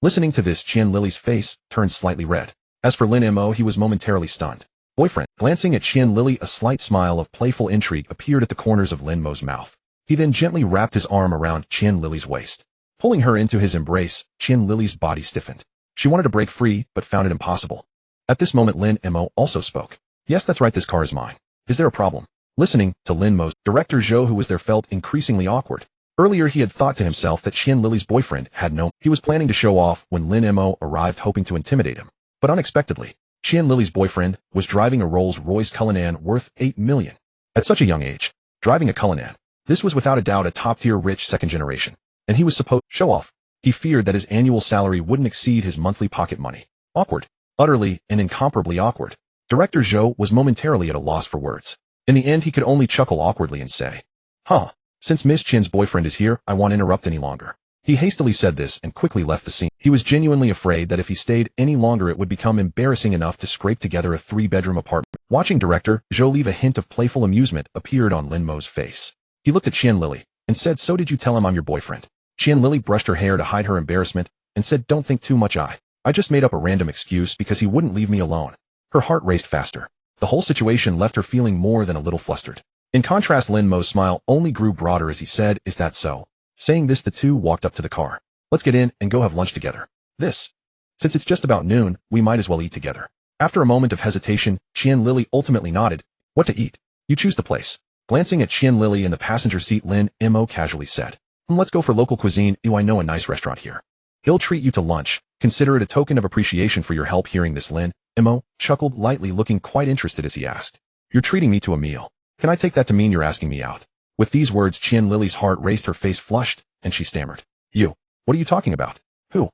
Listening to this, Qian Lily's face turned slightly red. As for Lin Mo, he was momentarily stunned. Boyfriend. Glancing at Qian Lily, a slight smile of playful intrigue appeared at the corners of Lin Mo's mouth. He then gently wrapped his arm around Qian Lily's waist. Pulling her into his embrace, Qian Lily's body stiffened. She wanted to break free, but found it impossible. At this moment, Lin Mo also spoke. Yes, that's right, this car is mine. Is there a problem? Listening to Lin Mo's, Director Zhou, who was there, felt increasingly awkward. Earlier he had thought to himself that Qianlili's boyfriend had known he was planning to show off when Lin Mo arrived hoping to intimidate him. But unexpectedly, Qianlili's boyfriend was driving a Rolls-Royce Cullinan worth 8 million. At such a young age, driving a Cullinan, this was without a doubt a top-tier rich second generation, and he was supposed to show off. He feared that his annual salary wouldn't exceed his monthly pocket money. Awkward. Utterly and incomparably awkward. Director Zhou was momentarily at a loss for words. In the end he could only chuckle awkwardly and say, "Huh. Since Miss Chin's boyfriend is here, I won't interrupt any longer." He hastily said this and quickly left the scene. He was genuinely afraid that if he stayed any longer it would become embarrassing enough to scrape together a 3-bedroom apartment. Watching Director Zhou leave, a hint of playful amusement appeared on Lin Mo's face. He looked at Qianlili and said, "So did you tell him I'm your boyfriend?" Qianlili brushed her hair to hide her embarrassment and said, "Don't think too much. I just made up a random excuse because he wouldn't leave me alone." Her heart raced faster. The whole situation left her feeling more than a little flustered. In contrast, Lin Mo's smile only grew broader as he said, "Is that so?" Saying this, the two walked up to the car. "Let's get in and go have lunch together. Since it's just about noon, we might as well eat together." After a moment of hesitation, Qianlili ultimately nodded. "What to eat? You choose the place." Glancing at Qianlili in the passenger seat, Lin Mo casually said, "Let's go for local cuisine. I know a nice restaurant here. He'll treat you to lunch. Consider it a token of appreciation for your help." Hearing this, Lin Mo chuckled lightly, looking quite interested as he asked, "You're treating me to a meal. Can I take that to mean you're asking me out?" With these words, Qianlili's heart raced, her face flushed, and she stammered, "You? What are you talking about? Who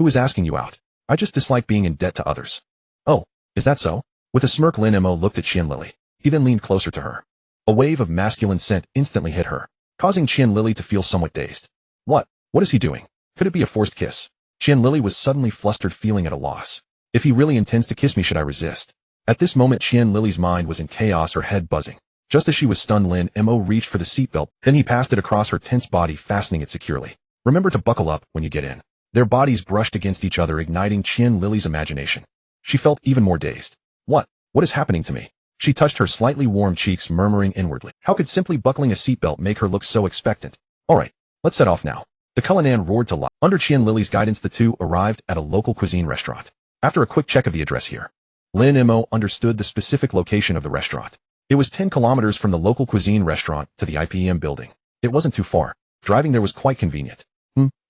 is asking you out? I just dislike being in debt to others." "Oh, is that so?" With a smirk, Lin Mo looked at Qianlili. He then leaned closer to her. A wave of masculine scent instantly hit her, causing Qianlili to feel somewhat dazed. What is he doing? Could it be a forced kiss? Qianlili was suddenly flustered, feeling at a loss. If he really intends to kiss me, should I resist? At this moment, Qianlili's mind was in chaos, her head buzzing. Just as she was stunned, Lin Mo reached for the seatbelt, then he passed it across her tense body, fastening it securely. "Remember to buckle up when you get in." Their bodies brushed against each other, igniting Qianlili's imagination. She felt even more dazed. What is happening to me? She touched her slightly warm cheeks, murmuring inwardly. How could simply buckling a seatbelt make her look so expectant? "All right, let's set off now." The Cullinan roared to life. Under Qianlili's guidance, the two arrived at a local cuisine restaurant. After a quick check of the address here, Lin Mo understood the specific location of the restaurant. It was 10 kilometers from the local cuisine restaurant to the IPM building. It wasn't too far. Driving there was quite convenient.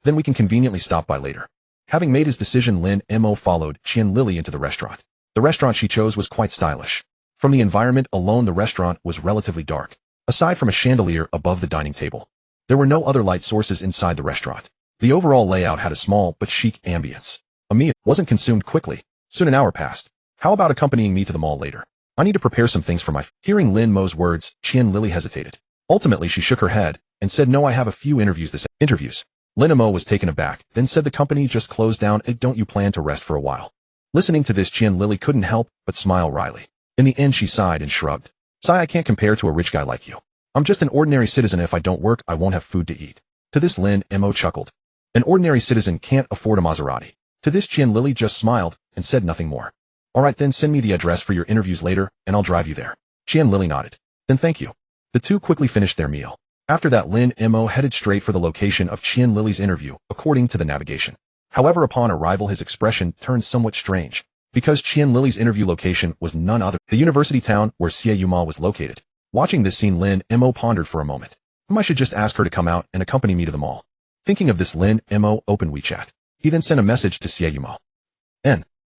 Then we can conveniently stop by later. Having made his decision, Lin Mo followed Qianlili into the restaurant. The restaurant she chose was quite stylish. From the environment alone, the restaurant was relatively dark. Aside from a chandelier above the dining table, there were no other light sources inside the restaurant. The overall layout had a small but chic ambience. A meal wasn't consumed quickly. Soon an hour passed. "How about accompanying me to the mall later? I need to prepare some things for my..." Hearing Lin Mo's words, Qianlili hesitated. Ultimately, she shook her head and said, "No, I have a few interviews." Lin Mo was taken aback, then said, "The company just closed down. Don't you plan to rest for a while?" Listening to this, Qianlili couldn't help but smile wryly. In the end, she sighed and shrugged. "Sigh, I can't compare to a rich guy like you. I'm just an ordinary citizen. If I don't work, I won't have food to eat." To this, Lin Mo chuckled. An ordinary citizen can't afford a Maserati. To this, Qianlili just smiled and said nothing more. "All right, then send me the address for your interviews later, and I'll drive you there." Qianlili nodded. "Then thank you." The two quickly finished their meal. After that, Lin Mo headed straight for the location of Qianlili's interview, according to the navigation. However, upon arrival, his expression turned somewhat strange, because Qianlili's interview location was none other than the university town where Xie Yuma was located. Watching this scene, Lin Mo pondered for a moment. I should just ask her to come out and accompany me to the mall. Thinking of this, Lin Mo opened WeChat. He then sent a message to Xie Yuma.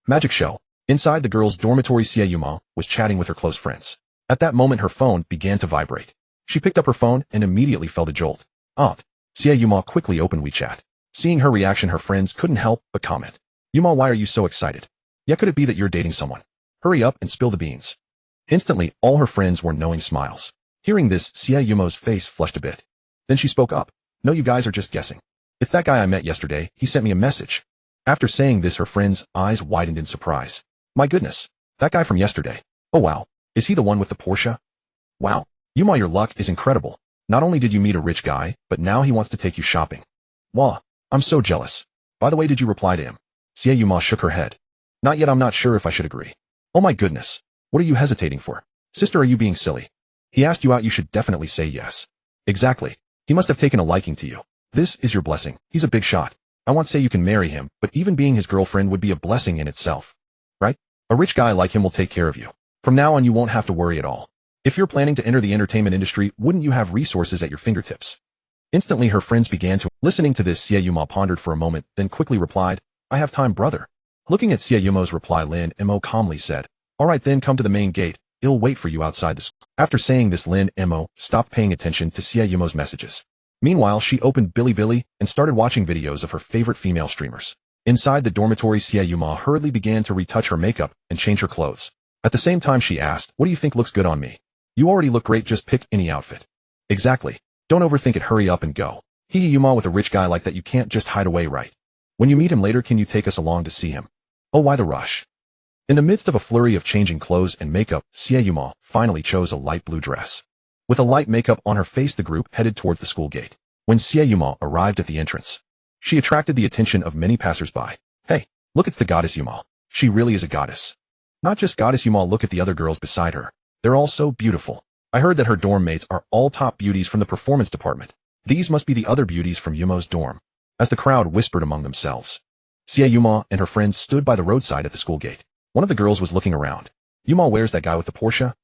Magic show. Inside the girls' dormitory, Xie Yuma was chatting with her close friends. At that moment, her phone began to vibrate. She picked up her phone and immediately felt a jolt. Xie Yuma quickly opened WeChat. Seeing her reaction, her friends couldn't help but comment. "Yuma, why are you so excited? Yeah, could it be that you're dating someone? Hurry up and spill the beans." Instantly, all her friends were knowing smiles. Hearing this, Xie Yuma's face flushed a bit. Then she spoke up. "No, you guys are just guessing. It's that guy I met yesterday. He sent me a message." After saying this, her friends' eyes widened in surprise. "My goodness, that guy from yesterday. Oh wow, is he the one with the Porsche? Wow, Yuma, your luck is incredible. Not only did you meet a rich guy, but now he wants to take you shopping. Wow, I'm so jealous. By the way, did you reply to him?" Xie Yuma shook her head. "Not yet. I'm not sure if I should agree." "Oh my goodness, what are you hesitating for? Sister, are you being silly? He asked you out, you should definitely say yes." "Exactly. He must have taken a liking to you. This is your blessing. He's a big shot. I won't say you can marry him, but even being his girlfriend would be a blessing in itself. Right? A rich guy like him will take care of you. From now on, you won't have to worry at all. If you're planning to enter the entertainment industry, wouldn't you have resources at your fingertips?" Instantly her friends began to. Listening to this, Sieyuma pondered for a moment, then quickly replied, I have time, brother. Looking at Sieyumo's reply, Lin Mo calmly said, all right then, come to the main gate. I'll wait for you outside the school. After saying this, Lin Mo stopped paying attention to Sieyumo's messages. Meanwhile, she opened Bilibili and started watching videos of her favorite female streamers. Inside the dormitory, Sieyuma hurriedly began to retouch her makeup and change her clothes. At the same time, she asked, what do you think looks good on me? You already look great, just pick any outfit. Exactly. Don't overthink it, hurry up and go. Yuma, with a rich guy like that you can't just hide away, right? When you meet him later, can you take us along to see him? Oh, why the rush? In the midst of a flurry of changing clothes and makeup, Sieyuma finally chose a light blue dress. With a light makeup on her face, the group headed towards the school gate. When Sieyuma arrived at the entrance, she attracted the attention of many passers-by. Hey, look, it's the goddess Yuma. She really is a goddess. Not just goddess Yuma, look at the other girls beside her. They're all so beautiful. I heard that her dorm mates are all top beauties from the performance department. These must be the other beauties from Yumo's dorm. As the crowd whispered among themselves, Sieyuma and her friends stood by the roadside at the school gate. One of the girls was looking around. Yuma, where's that guy with the Porsche?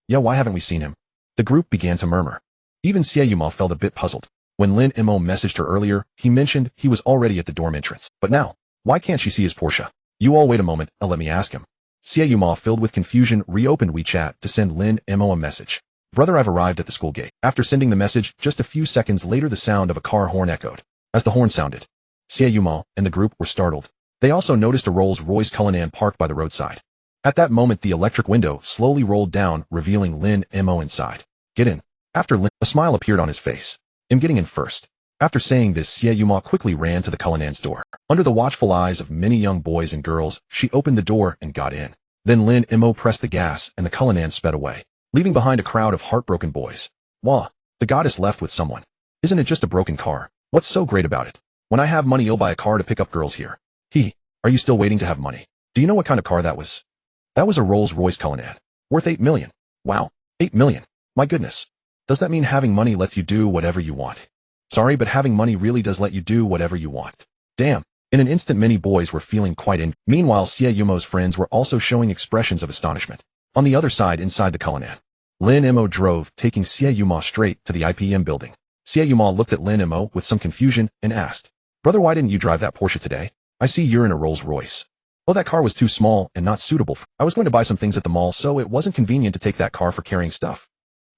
Yeah, why haven't we seen him? The group began to murmur. Even Sieyuma felt a bit puzzled. When Lin Mo messaged her earlier, he mentioned he was already at the dorm entrance. But now, why can't she see his Porsche? You all wait a moment, let me ask him. Sieyuma, filled with confusion, reopened WeChat to send Lin Mo a message. Brother, I've arrived at the school gate. After sending the message, just a few seconds later the sound of a car horn echoed. As the horn sounded, Sieyuma and the group were startled. They also noticed a Rolls-Royce Cullinan parked by the roadside. At that moment, the electric window slowly rolled down, revealing Lin Mo inside. Get in. After Lin, a smile appeared on his face. I'm getting in first. After saying this, Sieyuma quickly ran to the Cullinan's door. Under the watchful eyes of many young boys and girls, she opened the door and got in. Then Lin Mo pressed the gas and the Cullinan sped away, leaving behind a crowd of heartbroken boys. Wah, the goddess left with someone. Isn't it just a broken car? What's so great about it? When I have money, I'll buy a car to pick up girls here. Are you still waiting to have money? Do you know what kind of car that was? That was a Rolls-Royce Cullinan, worth 8 million. Wow, 8 million. My goodness. Does that mean having money lets you do whatever you want? Sorry, but having money really does let you do whatever you want. Damn. In an instant, many boys were feeling quite Meanwhile, Sieyumo's friends were also showing expressions of astonishment. On the other side, inside the Cullinan, Lin Mo drove, taking Sieyuma straight to the IPM building. Sieyuma looked at Lin Mo with some confusion and asked, Brother, why didn't you drive that Porsche today? I see you're in a Rolls-Royce. Oh, that car was too small and not suitable. I was going to buy some things at the mall, so it wasn't convenient to take that car for carrying stuff.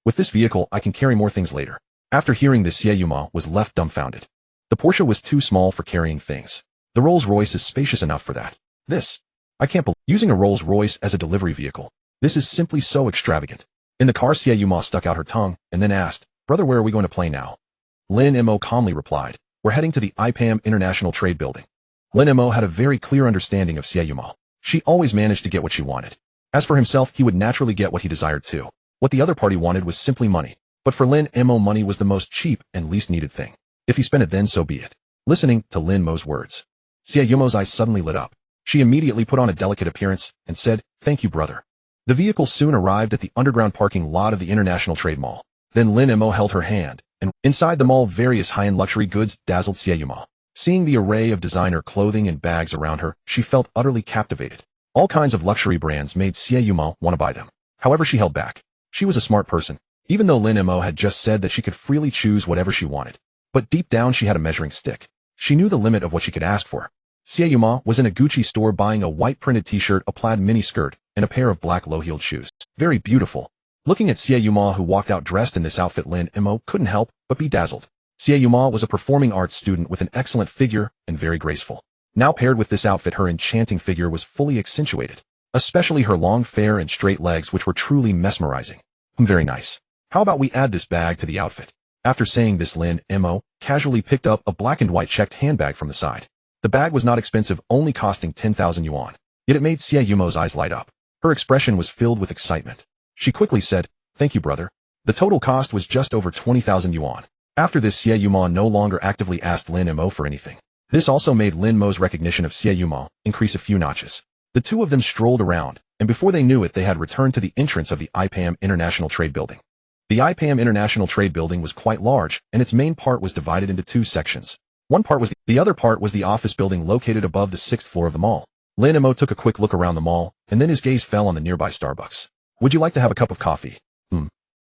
With this vehicle, I can carry more things later. After hearing this, Sieyuma was left dumbfounded. The Porsche was too small for carrying things. The Rolls-Royce is spacious enough for that. I can't believe using a Rolls-Royce as a delivery vehicle. This is simply so extravagant. In the car, Sieyuma stuck out her tongue and then asked, Brother, where are we going to play now? Lin Mo calmly replied, We're heading to the IPM International Trade Building. Lin Mo had a very clear understanding of Sieyuma. She always managed to get what she wanted. As for himself, he would naturally get what he desired too. What the other party wanted was simply money. But for Lin Mo, money was the most cheap and least needed thing. If he spent it, then so be it. Listening to Lin Mo's words, Sieyuma's eyes suddenly lit up. She immediately put on a delicate appearance and said, Thank you, brother. The vehicle soon arrived at the underground parking lot of the International Trade Mall. Then Lin Mo held her hand, and inside the mall, various high-end luxury goods dazzled Sieyuma. Seeing the array of designer clothing and bags around her, she felt utterly captivated. All kinds of luxury brands made Sieyuma want to buy them. However, she held back. She was a smart person, even though Lin Mo had just said that she could freely choose whatever she wanted. But deep down, she had a measuring stick. She knew the limit of what she could ask for. Sieyuma was in a Gucci store buying a white printed t-shirt, a plaid mini skirt, and a pair of black low-heeled shoes. Very beautiful. Looking at Sieyuma, who walked out dressed in this outfit, Lin Mo couldn't help but be dazzled. Sieyuma was a performing arts student with an excellent figure and very graceful. Now paired with this outfit, her enchanting figure was fully accentuated, especially her long, fair, and straight legs, which were truly mesmerizing. Very nice. How about we add this bag to the outfit? After saying this, Lin Mo casually picked up a black and white checked handbag from the side. The bag was not expensive, only costing 10,000 yuan. Yet it made Sieyuma's eyes light up. Her expression was filled with excitement. She quickly said, Thank you, brother. The total cost was just over 20,000 yuan. After this, Sieyuma no longer actively asked Lin Mo for anything. This also made Lin Mo's recognition of Sieyuma increase a few notches. The two of them strolled around, and before they knew it, they had returned to the entrance of the IPM International Trade Building. The IPM International Trade Building was quite large, and its main part was divided into two sections. The other part was the office building located above the 6th floor of the mall. Lin Mo took a quick look around the mall, and then his gaze fell on the nearby Starbucks. Would you like to have a cup of coffee?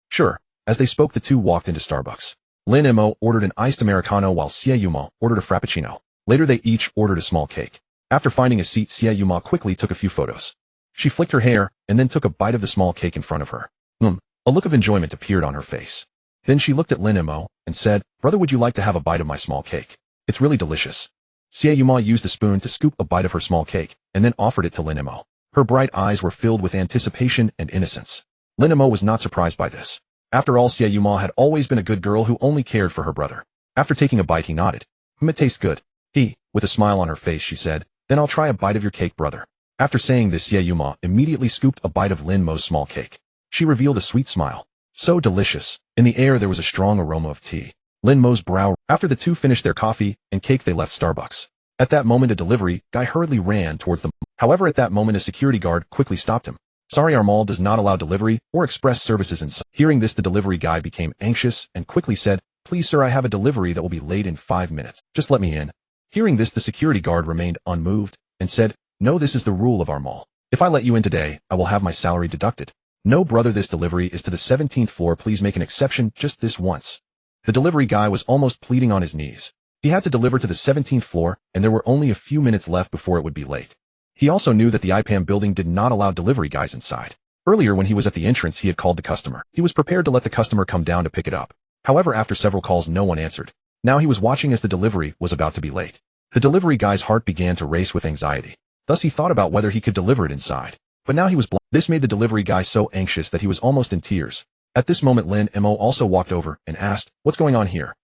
Sure. As they spoke, the two walked into Starbucks. Lin Mo ordered an iced Americano while Yuma ordered a Frappuccino. Later they each ordered a small cake. After finding a seat, Yuma quickly took a few photos. She flicked her hair and then took a bite of the small cake in front of her. A look of enjoyment appeared on her face. Then she looked at Lin Mo and said, "Brother, would you like to have a bite of my small cake? It's really delicious." Yuma used a spoon to scoop a bite of her small cake and then offered it to Lin Mo. Her bright eyes were filled with anticipation and innocence. Lin Mo was not surprised by this. After all, Yuma had always been a good girl who only cared for her brother. After taking a bite, he nodded. It tastes good." With a smile on her face, she said, "Then I'll try a bite of your cake, brother." After saying this, Yuma immediately scooped a bite of Lin Mo's small cake. She revealed a sweet smile. So delicious. In the air there was a strong aroma of tea. Lin Mo's brow. After the two finished their coffee and cake, they left Starbucks. At that moment, a delivery guy hurriedly ran towards them. However, at that moment, a security guard quickly stopped him. "Sorry, our mall does not allow delivery or express services inside." Hearing this, the delivery guy became anxious and quickly said, "Please, sir, I have a delivery that will be late in 5 minutes. Just let me in." Hearing this, the security guard remained unmoved and said, "No, this is the rule of our mall. If I let you in today, I will have my salary deducted." "No, brother, this delivery is to the 17th floor. Please make an exception just this once." The delivery guy was almost pleading on his knees. He had to deliver to the 17th floor, and there were only a few minutes left before it would be late. He also knew that the IPAM building did not allow delivery guys inside. Earlier, when he was at the entrance, he had called the customer. He was prepared to let the customer come down to pick it up. However, after several calls, no one answered. Now he was watching as the delivery was about to be late. The delivery guy's heart began to race with anxiety. Thus he thought about whether he could deliver it inside. But now he was blind. This made the delivery guy so anxious that he was almost in tears. At this moment, Lin Mo also walked over and asked, "What's going on here?"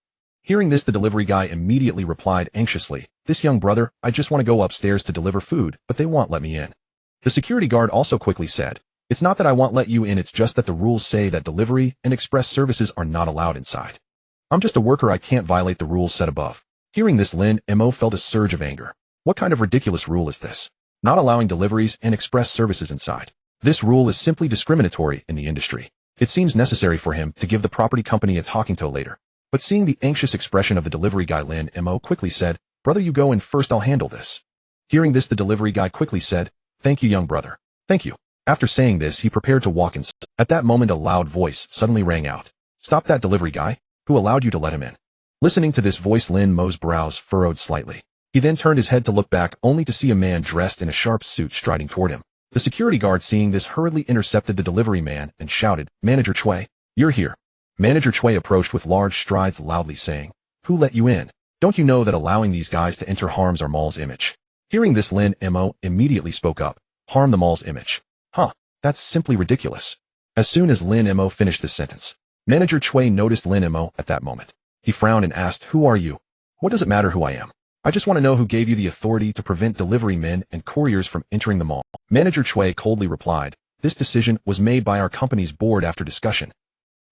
Hearing this, the delivery guy immediately replied anxiously, "This young brother, I just want to go upstairs to deliver food, but they won't let me in." The security guard also quickly said, "It's not that I won't let you in, it's just that the rules say that delivery and express services are not allowed inside. I'm just a worker, I can't violate the rules set above." Hearing this, Lin Mo felt a surge of anger. What kind of ridiculous rule is this? Not allowing deliveries and express services inside. This rule is simply discriminatory in the industry. It seems necessary for him to give the property company a talking to later. But seeing the anxious expression of the delivery guy, Lin Mo quickly said, "Brother, you go in first, I'll handle this." Hearing this, the delivery guy quickly said, "Thank you, young brother. Thank you." After saying this, he prepared to walk inside. At that moment, a loud voice suddenly rang out. "Stop that, delivery guy. Who allowed you to let him in?" Listening to this voice, Lin Mo's brows furrowed slightly. He then turned his head to look back, only to see a man dressed in a sharp suit striding toward him. The security guard, seeing this, hurriedly intercepted the delivery man and shouted, "Manager Chui, you're here." Manager Chui approached with large strides, loudly saying, "Who let you in? Don't you know that allowing these guys to enter harms our mall's image?" Hearing this, Lin Mo immediately spoke up, "Harm the mall's image? Huh, that's simply ridiculous." As soon as Lin Mo finished this sentence, Manager Chui noticed Lin Mo at that moment. He frowned and asked, "Who are you? What does it matter who I am? I just want to know who gave you the authority to prevent delivery men and couriers from entering the mall." Manager Chui coldly replied, "This decision was made by our company's board after discussion.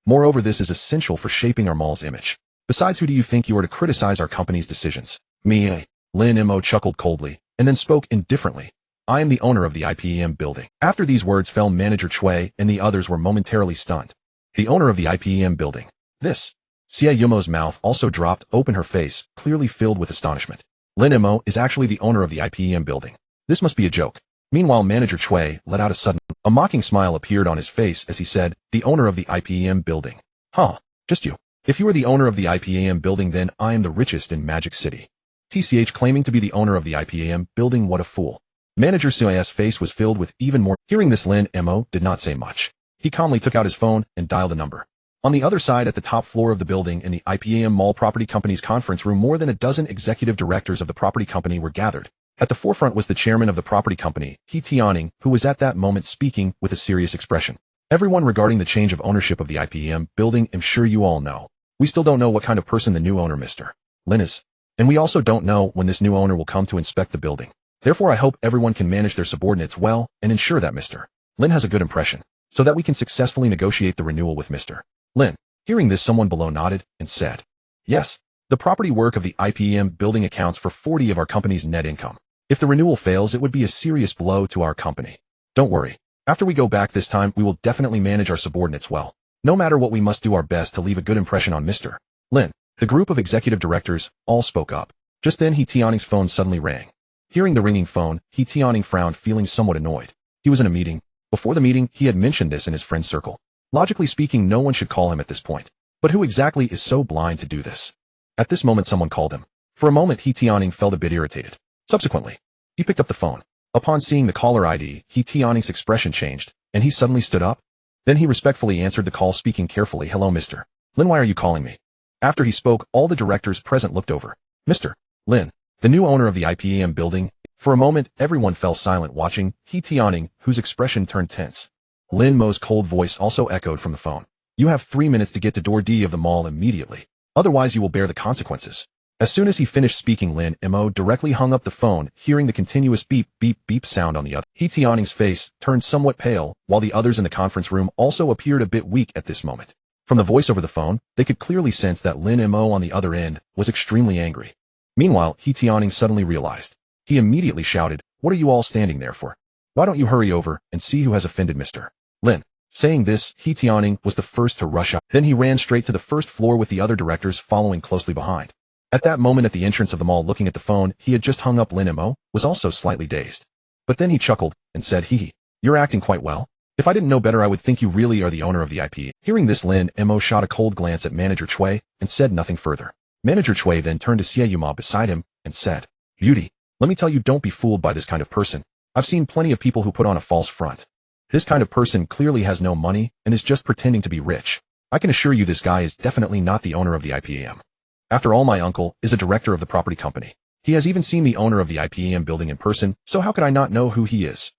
Moreover, this is essential for shaping our mall's image. Besides, who do you think you are to criticize our company's decisions?" "Me." Lin Mo chuckled coldly, and then spoke indifferently. "I am the owner of the IPM building." After these words fell, Manager Chui and the others were momentarily stunned. The owner of the IPM building. This. Yumo's mouth also dropped open, her face clearly filled with astonishment. Lin Mo is actually the owner of the IPM building. This must be a joke. Meanwhile, Manager Chui let out a mocking smile appeared on his face as he said, "The owner of the IPM building. Huh, just you. If you are the owner of the IPM building, then I am the richest in Magic City." Claiming to be the owner of the IPM building, what a fool. Manager Cui's face was filled with even more. Hearing this, Lin Mo did not say much. He calmly took out his phone and dialed a number. On the other side, at the top floor of the building in the IPAM Mall Property Company's conference room, more than a dozen executive directors of the property company were gathered. At the forefront was the chairman of the property company, He Tianning, who was at that moment speaking with a serious expression. "Everyone, regarding the change of ownership of the IPM building, I'm sure you all know. We still don't know what kind of person the new owner, Mr. Lin, is. And we also don't know when this new owner will come to inspect the building. Therefore, I hope everyone can manage their subordinates well and ensure that Mr. Lin has a good impression, so that we can successfully negotiate the renewal with Mr. Lin." Hearing this, someone below nodded and said, "Yes, the property work of the IPM building accounts for 40% of our company's net income. If the renewal fails, it would be a serious blow to our company. Don't worry. After we go back this time, we will definitely manage our subordinates well. No matter what, we must do our best to leave a good impression on Mr. Lin." The group of executive directors all spoke up. Just then, He Tianning's phone suddenly rang. Hearing the ringing phone, He Tianning frowned, feeling somewhat annoyed. He was in a meeting. Before the meeting, he had mentioned this in his friend's circle. Logically speaking, no one should call him at this point. But who exactly is so blind to do this? At this moment someone called him. For a moment He Tianning felt a bit irritated. Subsequently, he picked up the phone. Upon seeing the caller ID, He Tianning's expression changed, and he suddenly stood up. Then he respectfully answered the call, speaking carefully, "Hello, Mr. Lin, why are you calling me?" After he spoke, all the directors present looked over. Mr. Lin, the new owner of the IPEM building. For a moment, everyone fell silent watching He Tianning, whose expression turned tense. Lin Mo's cold voice also echoed from the phone. "You have 3 minutes to get to door D of the mall immediately. Otherwise you will bear the consequences." As soon as he finished speaking, Lin Mo directly hung up the phone, hearing the continuous beep, beep, beep sound on the other. He Tianning's face turned somewhat pale, while the others in the conference room also appeared a bit weak at this moment. From the voice over the phone, they could clearly sense that Lin Mo on the other end was extremely angry. Meanwhile, He Tianning suddenly realized. He immediately shouted, "What are you all standing there for? Why don't you hurry over and see who has offended Mr. Lin?" Saying this, He Tianning was the first to rush up. Then he ran straight to the first floor with the other directors following closely behind. At that moment at the entrance of the mall, looking at the phone he had just hung up, Lin Mo was also slightly dazed. But then he chuckled and said, "Hee, you're acting quite well. If I didn't know better I would think you really are the owner of the IP." Hearing this, Lin Mo shot a cold glance at Manager Chui and said nothing further. Manager Chui then turned to Xie Yuma beside him and said, "Beauty, let me tell you, don't be fooled by this kind of person. I've seen plenty of people who put on a false front. This kind of person clearly has no money and is just pretending to be rich. I can assure you this guy is definitely not the owner of the IPEM. After all, my uncle is a director of the property company. He has even seen the owner of the IPEM building in person, so how could I not know who he is?"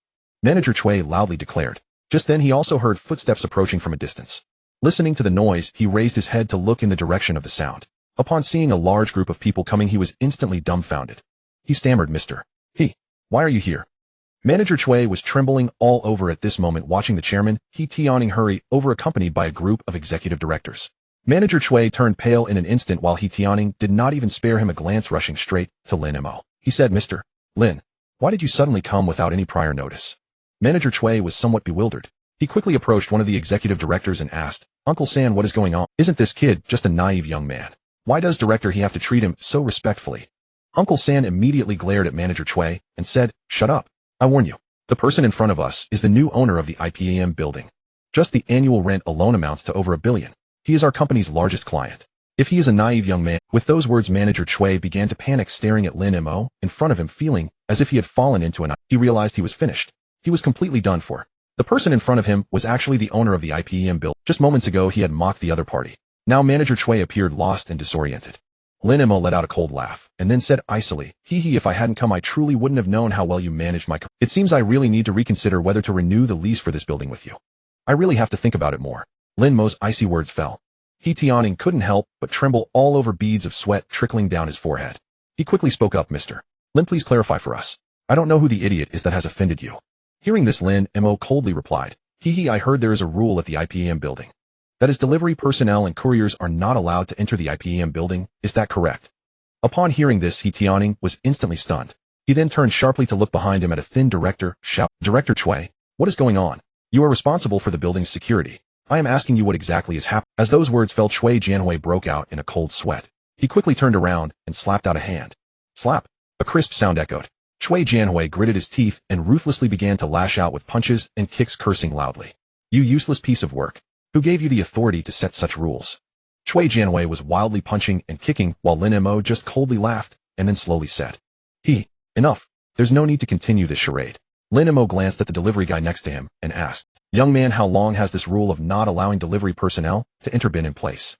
Manager Chui loudly declared. Just then he also heard footsteps approaching from a distance. Listening to the noise, he raised his head to look in the direction of the sound. Upon seeing a large group of people coming, he was instantly dumbfounded. He stammered, "Mr. He, why are you here?" Manager Chui was trembling all over at this moment, watching the chairman, He Tianning, hurry over accompanied by a group of executive directors. Manager Chui turned pale in an instant, while He Tianning did not even spare him a glance, rushing straight to Lin Mo. He said, "Mr. Lin, why did you suddenly come without any prior notice?" Manager Chui was somewhat bewildered. He quickly approached one of the executive directors and asked, "Uncle San, what is going on? Isn't this kid just a naive young man? Why does Director He have to treat him so respectfully?" Uncle San immediately glared at Manager Chui and said, "Shut up. I warn you. The person in front of us is the new owner of the IPEM building. Just the annual rent alone amounts to over $1 billion. He is our company's largest client. If he is a naive young man..." With those words, Manager Chui began to panic, staring at Lin Mo in front of him, feeling as if he had fallen into an... He realized he was finished. He was completely done for. The person in front of him was actually the owner of the IPEM building. Just moments ago he had mocked the other party. Now Manager Chui appeared lost and disoriented. Lin Mo let out a cold laugh, and then said icily, "Hee, if I hadn't come I truly wouldn't have known how well you managed my... It seems I really need to reconsider whether to renew the lease for this building with you. I really have to think about it more." Lin Mo's icy words fell. He Tianning couldn't help but tremble all over, beads of sweat trickling down his forehead. He quickly spoke up, "Mr. Lin, please clarify for us. I don't know who the idiot is that has offended you." Hearing this, Lin Mo coldly replied, "Hee, I heard there is a rule at the IPEM building. That is, delivery personnel and couriers are not allowed to enter the IPEM building, is that correct?" Upon hearing this, He Tianning was instantly stunned. He then turned sharply to look behind him at a thin director, shout, "Director Chui, what is going on? You are responsible for the building's security. I am asking you what exactly is happening." As those words fell, Chui Jianhui broke out in a cold sweat. He quickly turned around and slapped out a hand. Slap! A crisp sound echoed. Chui Jianhui gritted his teeth and ruthlessly began to lash out with punches and kicks, cursing loudly. "You useless piece of work. Who gave you the authority to set such rules?" Chui Jianhui was wildly punching and kicking, while Lin Mo just coldly laughed and then slowly said, Enough. There's no need to continue this charade." Lin Mo glanced at the delivery guy next to him and asked, "Young man, how long has this rule of not allowing delivery personnel to enter been in place?"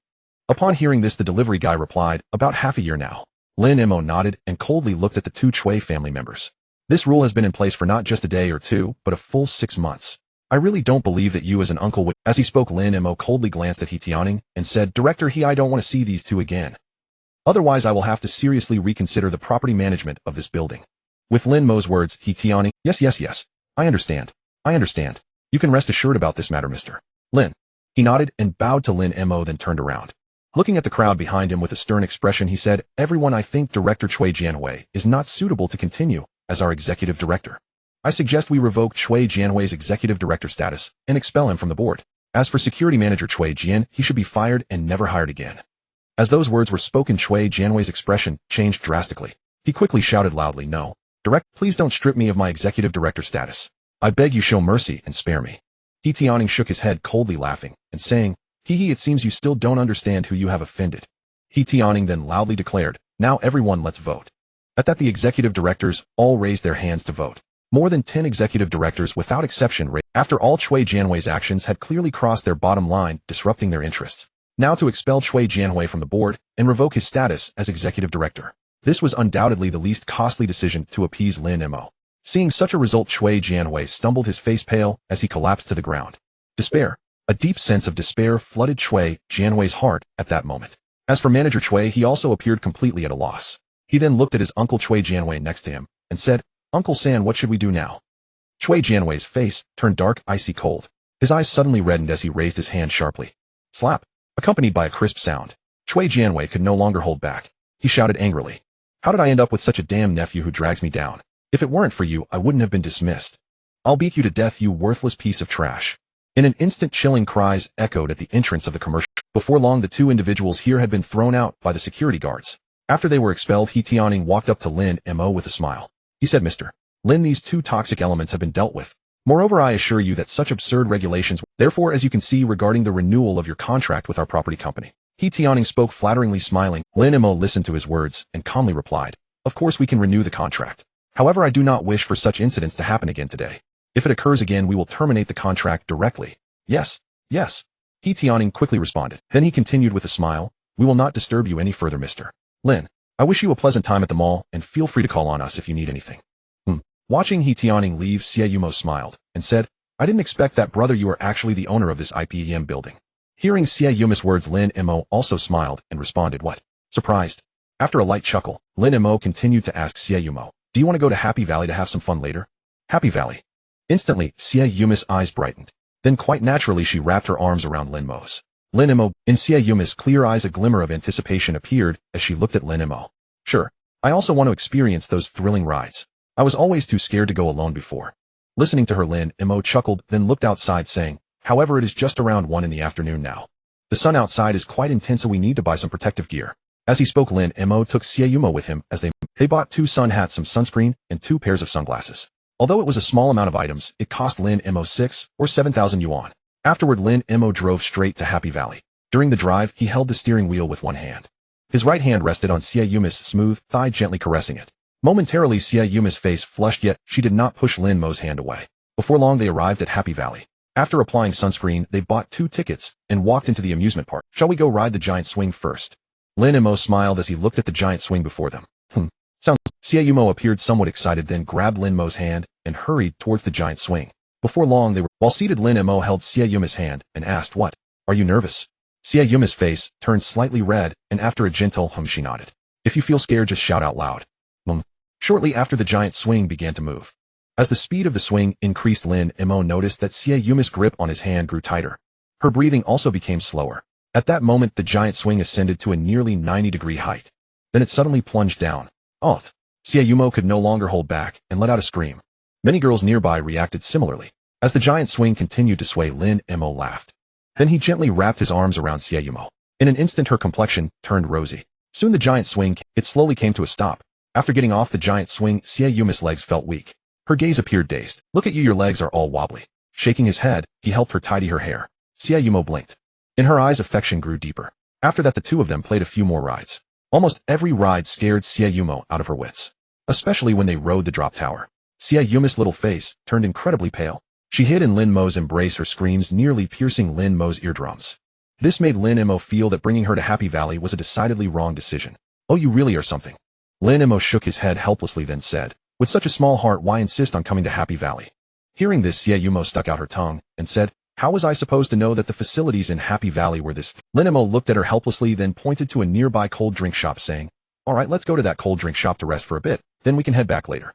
Upon hearing this, the delivery guy replied, "About half a year now." Lin Mo nodded and coldly looked at the two Chui family members. "This rule has been in place for not just a day or two, but a full 6 months. I really don't believe that you as an uncle would..." As he spoke, Lin Mo coldly glanced at He Tianning and said, "Director He, I don't want to see these two again. Otherwise I will have to seriously reconsider the property management of this building." With Lin Mo's words, He Tianning, Yes. I understand. You can rest assured about this matter, Mr. Lin." He nodded and bowed to Lin Mo, then turned around. Looking at the crowd behind him with a stern expression, he said, "Everyone, I think Director Chui Jianhui is not suitable to continue as our executive director. I suggest we revoke Chui Jianhui's executive director status and expel him from the board. As for security manager Chui Jian, he should be fired and never hired again." As those words were spoken, Chui Jianhui's expression changed drastically. He quickly shouted loudly, "No, please don't strip me of my executive director status. I beg you, show mercy and spare me." He Tianning shook his head, coldly laughing and saying, Hee, it seems you still don't understand who you have offended. He Tianing then loudly declared, now everyone let's vote. At that the executive directors all raised their hands to vote. More than 10 executive directors without exception raised after all Chui Jianhui's actions had clearly crossed their bottom line, disrupting their interests. Now to expel Chui Jianhui from the board and revoke his status as executive director. This was undoubtedly the least costly decision to appease Lin Mo. Seeing such a result, Chui Jianhui stumbled, his face pale, as he collapsed to the ground. Despair. A deep sense of despair flooded Chui Jianhui's heart at that moment. As for Manager Chui, he also appeared completely at a loss. He then looked at his uncle Chui Jianhui next to him and said, Uncle San, what should we do now? Chui Jianhui's face turned dark, icy cold. His eyes suddenly reddened as he raised his hand sharply. Slap. Accompanied by a crisp sound. Chui Jianhui could no longer hold back. He shouted angrily. How did I end up with such a damn nephew who drags me down? If it weren't for you, I wouldn't have been dismissed. I'll beat you to death, you worthless piece of trash. In an instant, chilling cries echoed at the entrance of the commercial. Before long, the two individuals here had been thrown out by the security guards. After they were expelled, He Tianing walked up to Lin Mo with a smile. He said, Mr. Lin, these two toxic elements have been dealt with. Moreover, I assure you that such absurd regulations, therefore, as you can see regarding the renewal of your contract with our property company. He Tianing spoke flatteringly, smiling. Lin Mo listened to his words and calmly replied, Of course we can renew the contract. However, I do not wish for such incidents to happen again today. If it occurs again, we will terminate the contract directly. Yes, yes. He Tianing quickly responded. Then he continued with a smile, We will not disturb you any further, Mr. Lin. I wish you a pleasant time at the mall, and feel free to call on us if you need anything. Watching He Tianing leave, Xie Mo smiled and said, I didn't expect that, brother, you are actually the owner of this IPEM building. Hearing Xie Mo's words, Lin Mo also smiled and responded, What? Surprised. After a light chuckle, Lin Mo continued to ask Xie Mo, Do you want to go to Happy Valley to have some fun later? Happy Valley. Instantly, Xie Mo's eyes brightened. Then quite naturally she wrapped her arms around Lin Mo's. Lin Mo, in Xie Mo's clear eyes a glimmer of anticipation appeared as she looked at Lin Mo. Sure. I also want to experience those thrilling rides. I was always too scared to go alone before. Listening to her, Lin Mo chuckled, then looked outside saying, However, it is just around 1 in the afternoon now. The sun outside is quite intense, so we need to buy some protective gear. As he spoke, Lin Mo took Xie Mo with him as they bought 2 sun hats, some sunscreen, and 2 pairs of sunglasses. Although it was a small amount of items, it cost Lin Mo 6 or 7,000 yuan. Afterward, Lin Mo drove straight to Happy Valley. During the drive, he held the steering wheel with one hand. His right hand rested on Xie Mo's smooth thigh, gently caressing it. Momentarily, Xie Mo's face flushed, yet she did not push Lin Mo's hand away. Before long, they arrived at Happy Valley. After applying sunscreen, they bought 2 tickets and walked into the amusement park. Shall we go ride the giant swing first? Lin Mo smiled as he looked at the giant swing before them. Sounds. Xie Mo appeared somewhat excited, then grabbed Lin Mo's hand and hurried towards the giant swing. Before long, while seated, Lin Mo held Xie Mo's hand and asked, What? Are you nervous? Xie Mo's face turned slightly red, and after a gentle she nodded. If you feel scared, just shout out loud. Shortly after, the giant swing began to move. As the speed of the swing increased, Lin Mo noticed that Xie Mo's grip on his hand grew tighter. Her breathing also became slower. At that moment, the giant swing ascended to a nearly 90-degree height. Then it suddenly plunged down. Alt. Xie Mo could no longer hold back and let out a scream. Many girls nearby reacted similarly. As the giant swing continued to sway, Lin Mo laughed. Then he gently wrapped his arms around Xie Mo. In an instant, her complexion turned rosy. Soon the giant swing, it slowly came to a stop. After getting off the giant swing, Xie Mo's legs felt weak. Her gaze appeared dazed. Look at you, your legs are all wobbly. Shaking his head, he helped her tidy her hair. Xie Mo blinked. In her eyes, affection grew deeper. After that, the two of them played a few more rides. Almost every ride scared Xie Mo out of her wits. Especially when they rode the drop tower. Xie Mo's little face turned incredibly pale. She hid in Lin Mo's embrace, her screams nearly piercing Lin Mo's eardrums. This made Lin Mo feel that bringing her to Happy Valley was a decidedly wrong decision. Oh, you really are something. Lin Mo shook his head helplessly, then said, With such a small heart, why insist on coming to Happy Valley? Hearing this, Xie Mo stuck out her tongue and said, How was I supposed to know that the facilities in Happy Valley were this? Lin Mo looked at her helplessly, then pointed to a nearby cold drink shop, saying, All right, let's go to that cold drink shop to rest for a bit, then we can head back later.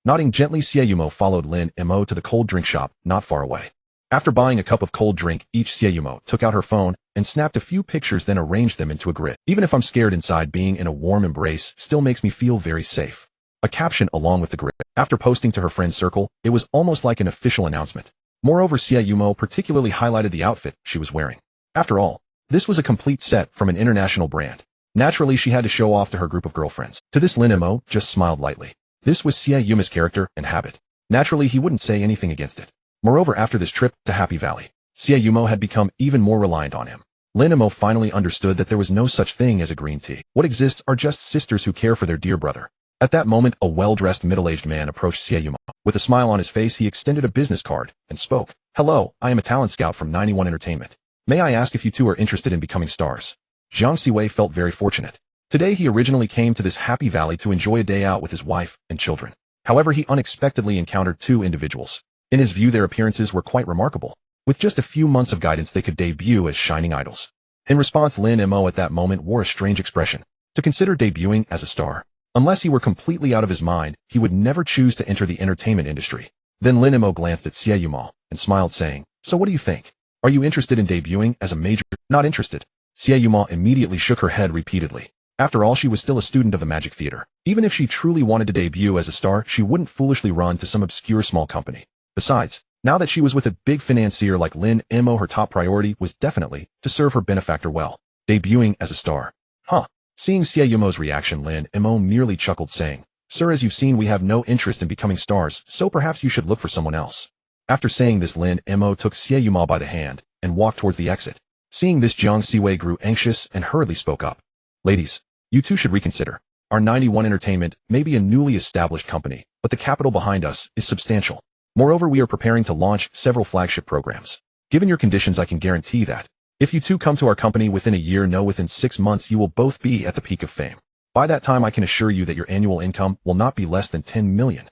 Nodding gently, Xie Mo followed Lin Mo to the cold drink shop not far away. After buying a cup of cold drink each, Xie Mo took out her phone and snapped a few pictures, then arranged them into a grid. Even if I'm scared inside, being in a warm embrace still makes me feel very safe. A caption along with the grid. After posting to her friend circle, it was almost like an official announcement. Moreover, Xie Mo particularly highlighted the outfit she was wearing. After all, this was a complete set from an international brand. Naturally, she had to show off to her group of girlfriends. To this, Lin Mo just smiled lightly. This was Xie Mo's character and habit. Naturally, he wouldn't say anything against it. Moreover, after this trip to Happy Valley, Xiaomo had become even more reliant on him. Lin Mo finally understood that there was no such thing as a green tea. What exists are just sisters who care for their dear brother. At that moment, a well-dressed middle-aged man approached Xiaomo. With a smile on his face, he extended a business card and spoke. Hello, I am a talent scout from 91 Entertainment. May I ask if you two are interested in becoming stars? Jiang Siwei felt very fortunate. Today he originally came to this happy valley to enjoy a day out with his wife and children. However, he unexpectedly encountered two individuals. In his view, their appearances were quite remarkable. With just a few months of guidance, they could debut as shining idols. In response, Lin Mo at that moment wore a strange expression. To consider debuting as a star. Unless he were completely out of his mind, he would never choose to enter the entertainment industry. Then Lin Mo glanced at Xiaomo and smiled, saying, So what do you think? Are you interested in debuting as a major? Not interested. Xiaomo immediately shook her head repeatedly. After all, she was still a student of the Magic Theater. Even if she truly wanted to debut as a star, she wouldn't foolishly run to some obscure small company. Besides, now that she was with a big financier like Lin Mo, her top priority was definitely to serve her benefactor well. Debuting as a star. Huh. Seeing Xiaomo's reaction, Lin Mo merely chuckled, saying, Sir, as you've seen, we have no interest in becoming stars, so perhaps you should look for someone else. After saying this, Lin Mo took Xiaomo by the hand and walked towards the exit. Seeing this, Jiang Siwei grew anxious and hurriedly spoke up. Ladies, you two should reconsider. Our 91 Entertainment may be a newly established company, but the capital behind us is substantial. Moreover, we are preparing to launch several flagship programs. Given your conditions, I can guarantee that if you two come to our company within a year, no, within 6 months, you will both be at the peak of fame. By that time, I can assure you that your annual income will not be less than 10 million.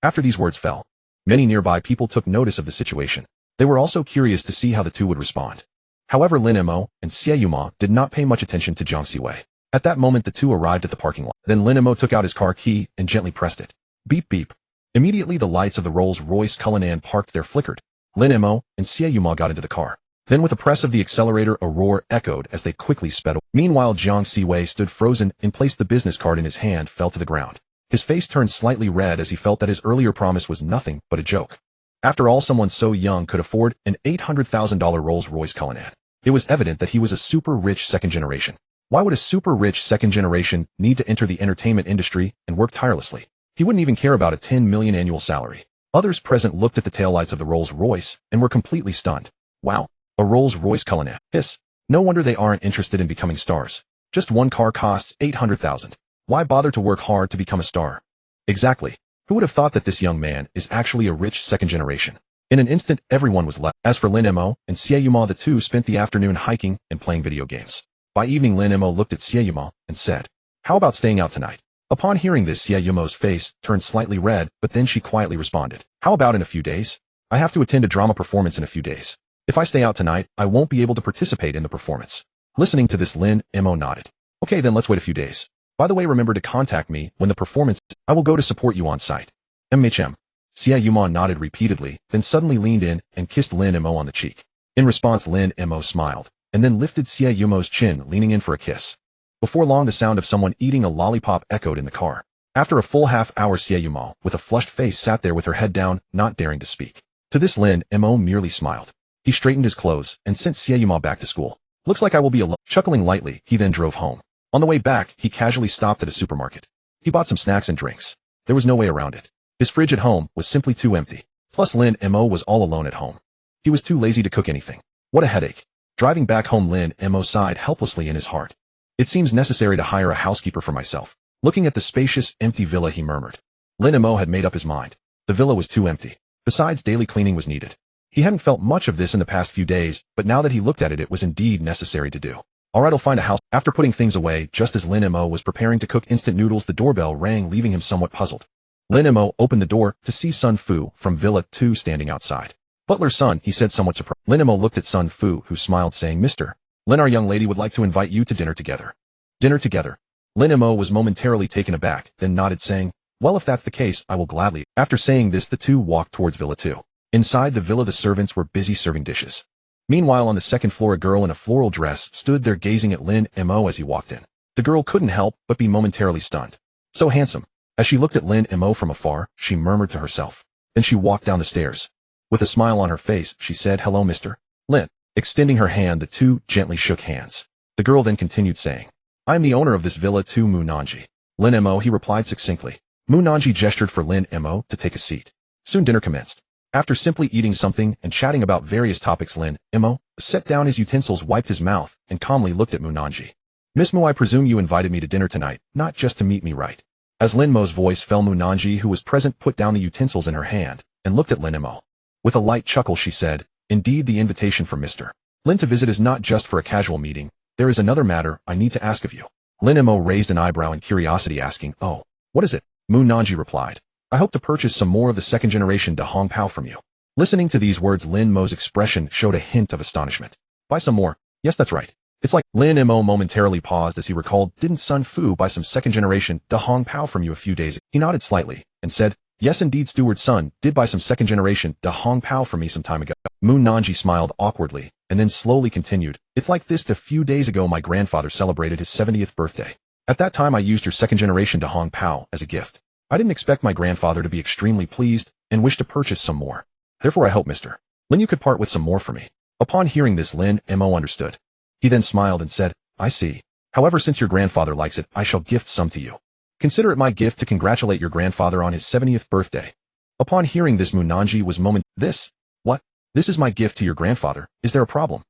After these words fell, many nearby people took notice of the situation. They were also curious to see how the two would respond. However, Lin Mo and Xiaomo did not pay much attention to Jiang Siwei. At that moment, the two arrived at the parking lot. Then Lin Mo took out his car key and gently pressed it. Beep beep. Immediately, the lights of the Rolls-Royce Cullinan parked there flickered. Lin Mo and Xiaomo got into the car. Then with a press of the accelerator, a roar echoed as they quickly sped away. Meanwhile, Jiang Siwei stood frozen and placed the business card in his hand, fell to the ground. His face turned slightly red as he felt that his earlier promise was nothing but a joke. After all, someone so young could afford an $800,000 Rolls-Royce Cullinan. It was evident that he was a super rich second generation. Why would a super rich second generation need to enter the entertainment industry and work tirelessly? He wouldn't even care about a 10 million annual salary. Others present looked at the taillights of the Rolls-Royce and were completely stunned. Wow, a Rolls-Royce Cullinan. Hiss. No wonder they aren't interested in becoming stars. Just one car costs 800,000. Why bother to work hard to become a star? Exactly. Who would have thought that this young man is actually a rich second generation? In an instant, everyone was left. As for Lin Mo and Xiaomo, the two spent the afternoon hiking and playing video games. By evening, Lin Mo looked at Xiaomo and said, How about staying out tonight? Upon hearing this, Xiaomo's face turned slightly red, but then she quietly responded, How about in a few days? I have to attend a drama performance in a few days. If I stay out tonight, I won't be able to participate in the performance. Listening to this, Lin Mo nodded. Okay, then let's wait a few days. By the way, remember to contact me when the performance. I will go to support you on site. MHM. Xiaomo nodded repeatedly, then suddenly leaned in and kissed Lin Mo on the cheek. In response, Lin Mo smiled, and then lifted Xiaomo's chin, leaning in for a kiss. Before long, the sound of someone eating a lollipop echoed in the car. After a full half-hour, Xiaomo, with a flushed face, sat there with her head down, not daring to speak. To this, Lin Mo merely smiled. He straightened his clothes and sent Xiaomo back to school. Looks like I will be alone. Chuckling lightly, he then drove home. On the way back, he casually stopped at a supermarket. He bought some snacks and drinks. There was no way around it. His fridge at home was simply too empty. Plus, Lin Mo was all alone at home. He was too lazy to cook anything. What a headache. Driving back home, Lin Mo sighed helplessly in his heart. It seems necessary to hire a housekeeper for myself. Looking at the spacious, empty villa, he murmured. Lin Mo had made up his mind. The villa was too empty. Besides, daily cleaning was needed. He hadn't felt much of this in the past few days, but now that he looked at it, it was indeed necessary to do. Alright, I'll find a house. After putting things away, just as Lin Mo was preparing to cook instant noodles, the doorbell rang, leaving him somewhat puzzled. Lin Mo opened the door to see Sun Fu from Villa 2 standing outside. Butler's son, he said, somewhat surprised. Lin Mo looked at Sun Fu, who smiled, saying, Mr. Lin, our young lady would like to invite you to dinner together. Dinner together. Lin Mo was momentarily taken aback, then nodded, saying, Well, if that's the case, I will gladly. After saying this, the two walked towards Villa 2. Inside the villa, the servants were busy serving dishes. Meanwhile, on the second floor, a girl in a floral dress stood there gazing at Lin Mo as he walked in. The girl couldn't help but be momentarily stunned. So handsome. As she looked at Lin Mo from afar, she murmured to herself. Then she walked down the stairs. With a smile on her face, she said, Hello, Mr. Lin. Extending her hand, the two gently shook hands. The girl then continued, saying, I am the owner of this Villa 2 Munanji. Lin Mo, he replied succinctly. Munanji gestured for Lin Mo to take a seat. Soon dinner commenced. After simply eating something and chatting about various topics, Lin Mo set down his utensils, wiped his mouth, and calmly looked at Moonanji. Miss Mo, I presume you invited me to dinner tonight, not just to meet me, right? As Lin Mo's voice fell, Moonanji, who was present, put down the utensils in her hand and looked at Lin Mo. With a light chuckle, she said, indeed, the invitation from Mr. Lin to visit is not just for a casual meeting. There is another matter I need to ask of you. Lin Mo raised an eyebrow in curiosity, asking, oh, what is it? Moonanji replied, I hope to purchase some more of the second-generation Da Hong Pao from you. Listening to these words, Lin Mo's expression showed a hint of astonishment. Buy some more? Yes, that's right. It's like Lin Mo momentarily paused as he recalled, didn't Sun Fu buy some second-generation Da Hong Pao from you a few days ago? He nodded slightly and said, yes, indeed, Steward Sun did buy some second-generation Da Hong Pao from me some time ago. Moonanji smiled awkwardly and then slowly continued, it's like this, a few days ago my grandfather celebrated his 70th birthday. At that time I used your second-generation Da Hong Pao as a gift. I didn't expect my grandfather to be extremely pleased and wish to purchase some more. Therefore I hope, Mr. Lin, you could part with some more for me. Upon hearing this, Lin Mo understood. He then smiled and said, I see. However, since your grandfather likes it, I shall gift some to you. Consider it my gift to congratulate your grandfather on his 70th birthday. Upon hearing this, Moonanji was This? What? This is my gift to your grandfather. Is there a problem?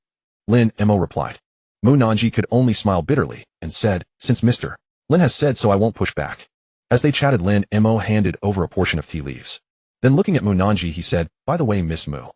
Lin Mo replied. Moonanji could only smile bitterly and said, since Mr. Lin has said so, I won't push back. As they chatted, Lin Mo handed over a portion of tea leaves. Then looking at Moonanji, he said, by the way, Miss Mu.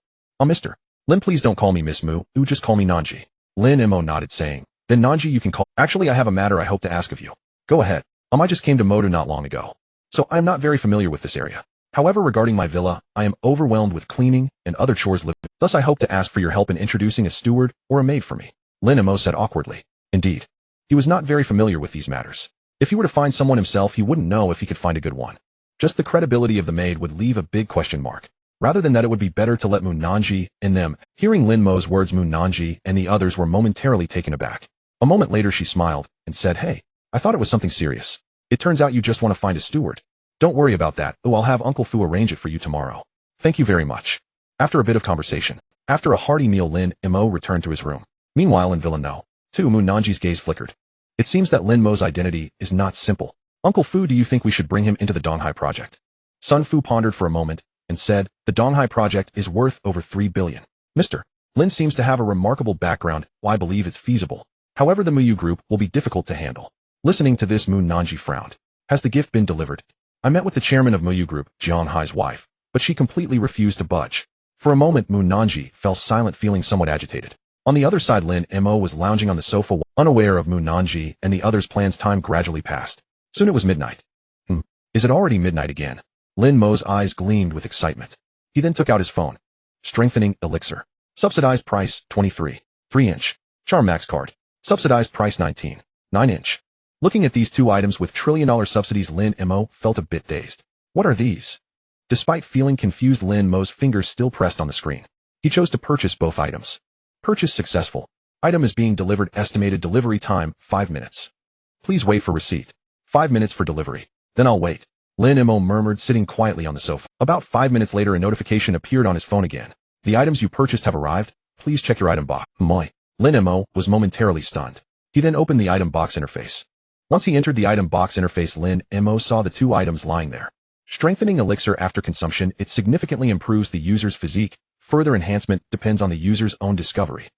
Mr. Lin, please don't call me Miss Mu, just call me Nanji. Lin Mo nodded, saying, then Nanji you can call. Actually, I have a matter I hope to ask of you. Go ahead. I just came to Modu not long ago, so I am not very familiar with this area. However, regarding my villa, I am overwhelmed with cleaning and other chores. Thus I hope to ask for your help in introducing a steward or a maid for me. Lin Mo said awkwardly. Indeed. He was not very familiar with these matters. If he were to find someone himself, he wouldn't know if he could find a good one. Just the credibility of the maid would leave a big question mark. Rather than that, it would be better to let Moonanji and them. Hearing Lin Mo's words, Moonanji and the others were momentarily taken aback. A moment later, she smiled and said, hey, I thought it was something serious. It turns out you just want to find a steward. Don't worry about that. I'll have Uncle Fu arrange it for you tomorrow. Thank you very much. After a bit of conversation, after a hearty meal, Lin Mo returned to his room. Meanwhile, in Villa No. 2, Moonanji's gaze flickered. It seems that Lin Mo's identity is not simple. Uncle Fu, do you think we should bring him into the Donghai project? Sun Fu pondered for a moment and said, the Donghai project is worth over 3 billion. Mr. Lin seems to have a remarkable background, well, I believe it's feasible. However, the Muyu group will be difficult to handle. Listening to this, Moonanji frowned. Has the gift been delivered? I met with the chairman of Muyu group, Jiang Hai's wife, but she completely refused to budge. For a moment, Moonanji fell silent, feeling somewhat agitated. On the other side, Lin Mo was lounging on the sofa, unaware of Moonanji and the others' plans. Time gradually passed. Soon it was midnight. Is it already midnight again? Lin Mo's eyes gleamed with excitement. He then took out his phone. Strengthening elixir. Subsidized price, 23. 3-inch. Charm max card. Subsidized price, 19. 9-inch. Looking at these two items with trillion-dollar subsidies, Lin Mo felt a bit dazed. What are these? Despite feeling confused, Lin Mo's fingers still pressed on the screen. He chose to purchase both items. Purchase successful. Item is being delivered. Estimated delivery time, 5 minutes. Please wait for receipt. 5 minutes for delivery. Then I'll wait. Lin Mo murmured, sitting quietly on the sofa. About 5 minutes later, a notification appeared on his phone again. The items you purchased have arrived. Please check your item box. Moi. Lin Mo was momentarily stunned. He then opened the item box interface. Once he entered the item box interface, Lin Mo saw the two items lying there. Strengthening elixir. After consumption, it significantly improves the user's physique. Further enhancement depends on the user's own discovery.